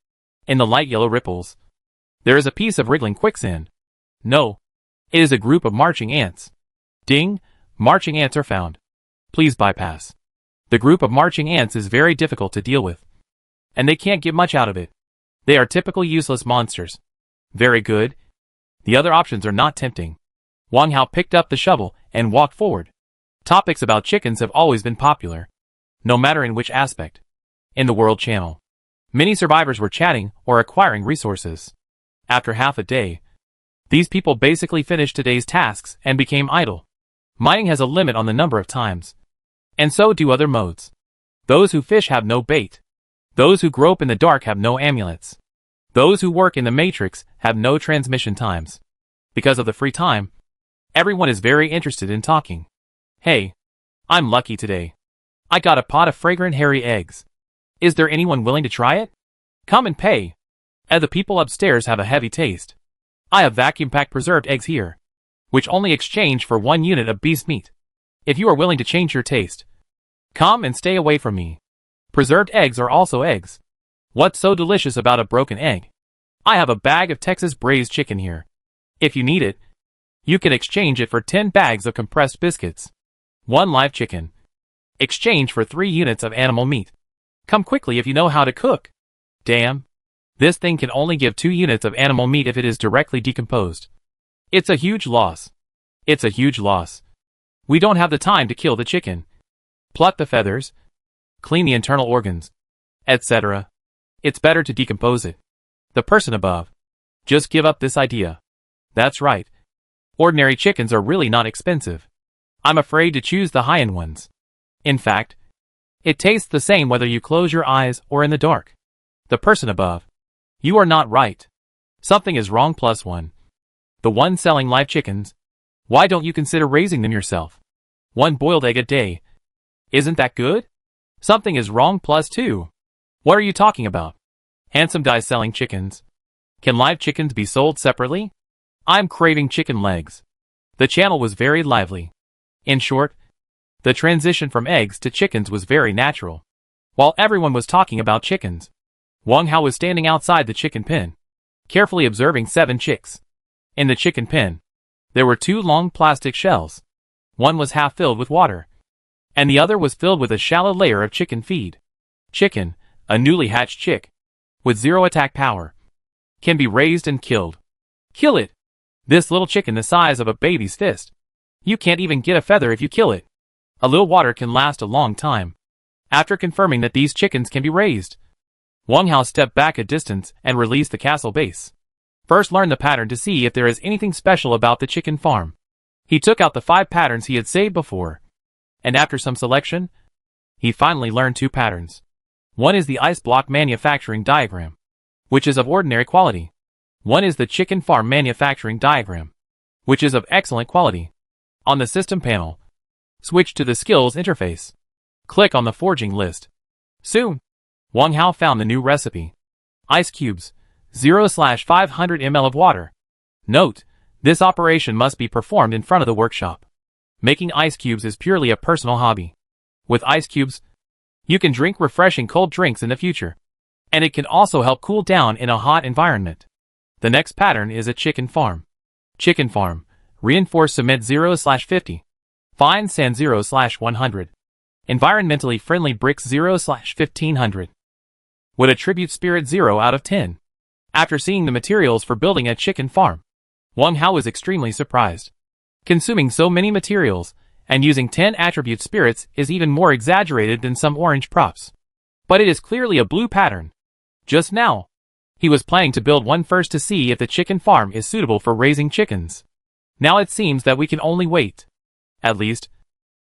In the light yellow ripples, there is a piece of wriggling quicksand. No. It is a group of marching ants. Ding! Marching ants are found. Please bypass. The group of marching ants is very difficult to deal with, and they can't get much out of it. They are typical useless monsters. Very good. The other options are not tempting. Wang Hao picked up the shovel and walked forward. Topics about chickens have always been popular, no matter in which aspect. In the World Channel, many survivors were chatting or acquiring resources. After half a day, these people basically finished today's tasks and became idle. Mining has a limit on the number of times, and so do other modes. Those who fish have no bait. Those who grope in the dark have no amulets. Those who work in the matrix have no transmission times. Because of the free time, everyone is very interested in talking. Hey, I'm lucky today. I got a pot of fragrant hairy eggs. Is there anyone willing to try it? Come and pay. The people upstairs have a heavy taste. I have vacuum-packed preserved eggs here, which only exchange for 1 unit of beast meat. If you are willing to change your taste, come and stay away from me. Preserved eggs are also eggs. What's so delicious about a broken egg? I have a bag of Texas braised chicken here. If you need it, you can exchange it for 10 bags of compressed biscuits. 1 live chicken. Exchange for 3 units of animal meat. Come quickly if you know how to cook. Damn. This thing can only give 2 units of animal meat if it is directly decomposed. It's a huge loss. It's a huge loss. We don't have the time to kill the chicken, pluck the feathers, clean the internal organs, etc. It's better to decompose it. The person above. Just give up this idea. That's right. Ordinary chickens are really not expensive. I'm afraid to choose the high-end ones. In fact, it tastes the same whether you close your eyes or in the dark. The person above. You are not right. Something is wrong +1. The one selling live chickens. Why don't you consider raising them yourself? One boiled egg a day. Isn't that good? Something is wrong +2. What are you talking about? Handsome guy selling chickens. Can live chickens be sold separately? I'm craving chicken legs. The channel was very lively. In short, the transition from eggs to chickens was very natural. While everyone was talking about chickens, Wang Hao was standing outside the chicken pen, carefully observing 7 chicks. In the chicken pen, there were 2 long plastic shells. One was half filled with water, and the other was filled with a shallow layer of chicken feed. Chicken, a newly hatched chick, with 0 attack power, can be raised and killed. Kill it! This little chicken the size of a baby's fist. You can't even get a feather if you kill it. A little water can last a long time. After confirming that these chickens can be raised, Wang Hao stepped back a distance and released the castle base. First learn the pattern to see if there is anything special about the chicken farm. He took out the 5 patterns he had saved before, and after some selection, he finally learned 2 patterns. One is the ice block manufacturing diagram, which is of ordinary quality. One is the chicken farm manufacturing diagram, which is of excellent quality. On the system panel, switch to the skills interface. Click on the forging list. Soon, Wang Hao found the new recipe. Ice cubes, 0/500 ml of water. Note, this operation must be performed in front of the workshop. Making ice cubes is purely a personal hobby. With ice cubes, you can drink refreshing cold drinks in the future, and it can also help cool down in a hot environment. The next pattern is a chicken farm. Chicken farm, reinforced cement 0/50. Fine sand 0/100. Environmentally friendly bricks 0/1500. Would attribute spirit 0 out of 10. After seeing the materials for building a chicken farm, Wang Hao was extremely surprised. Consuming so many materials and using 10 attribute spirits is even more exaggerated than some orange props. But it is clearly a blue pattern. Just now, he was planning to build one first to see if the chicken farm is suitable for raising chickens. Now it seems that we can only wait. At least,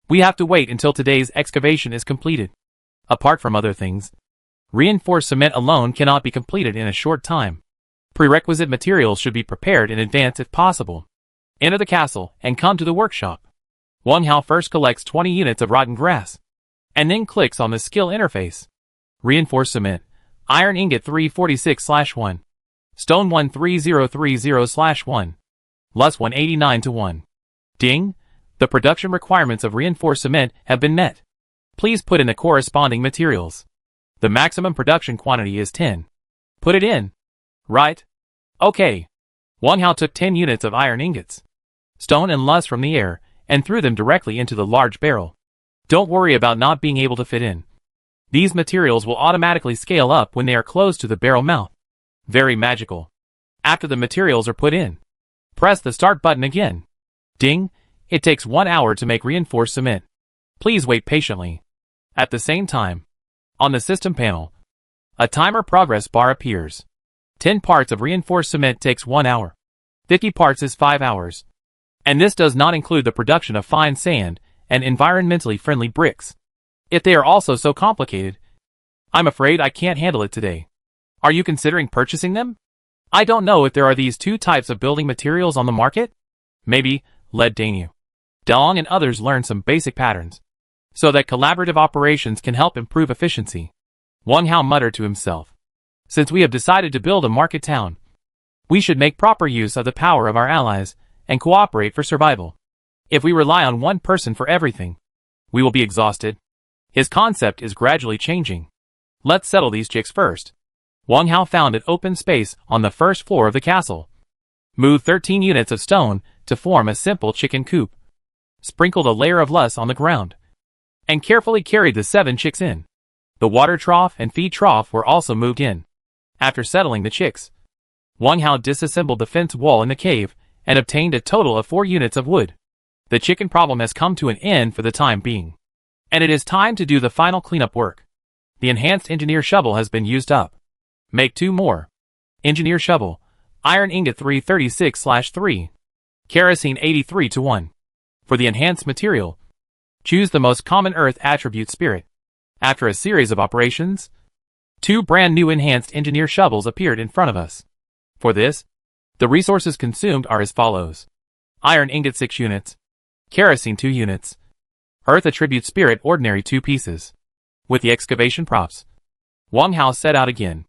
we have to wait until today's excavation is completed. Apart from other things, reinforced cement alone cannot be completed in a short time. Prerequisite materials should be prepared in advance if possible. Enter the castle and come to the workshop. Wang Hao first collects 20 units of rotten grass, and then clicks on the skill interface. Reinforced cement, iron ingot 346/1, stone 13030/1, lust 189/1. Ding! The production requirements of reinforced cement have been met. Please put in the corresponding materials. The maximum production quantity is 10. Put it in. Right? Okay. Wang Hao took 10 units of iron ingots, stone and lust from the air, and threw them directly into the large barrel. Don't worry about not being able to fit in. These materials will automatically scale up when they are close to the barrel mouth. Very magical. After the materials are put in, press the start button again. Ding! It takes 1 hour to make reinforced cement. Please wait patiently. At the same time, on the system panel, a timer progress bar appears. 10 parts of reinforced cement takes 1 hour. 50 parts is 5 hours. And this does not include the production of fine sand and environmentally friendly bricks. If they are also so complicated, I'm afraid I can't handle it today. Are you considering purchasing them? I don't know if there are these 2 types of building materials on the market. Maybe, let Daniel, Dong and others learn some basic patterns, so that collaborative operations can help improve efficiency. Wang Hao muttered to himself. Since we have decided to build a market town, we should make proper use of the power of our allies and cooperate for survival. If we rely on one person for everything, we will be exhausted. His concept is gradually changing. Let's settle these chicks first. Wang Hao found an open space on the first floor of the castle. Move 13 units of stone to form a simple chicken coop. Sprinkled a layer of lust on the ground, and carefully carried the 7 chicks in. The water trough and feed trough were also moved in. After settling the chicks, Wang Hao disassembled the fence wall in the cave and obtained a total of 4 units of wood. The chicken problem has come to an end for the time being. And it is time to do the final cleanup work. The enhanced engineer shovel has been used up. Make 2 more. Engineer shovel. Iron ingot 336/3. Kerosene 83:1. For the enhanced material, choose the most common earth attribute spirit. After a series of operations, 2 brand new enhanced engineer shovels appeared in front of us. For this, the resources consumed are as follows. Iron ingot 6 units. Kerosene 2 units. Earth attribute spirit ordinary 2 pieces. With the excavation props, Wang Hao set out again.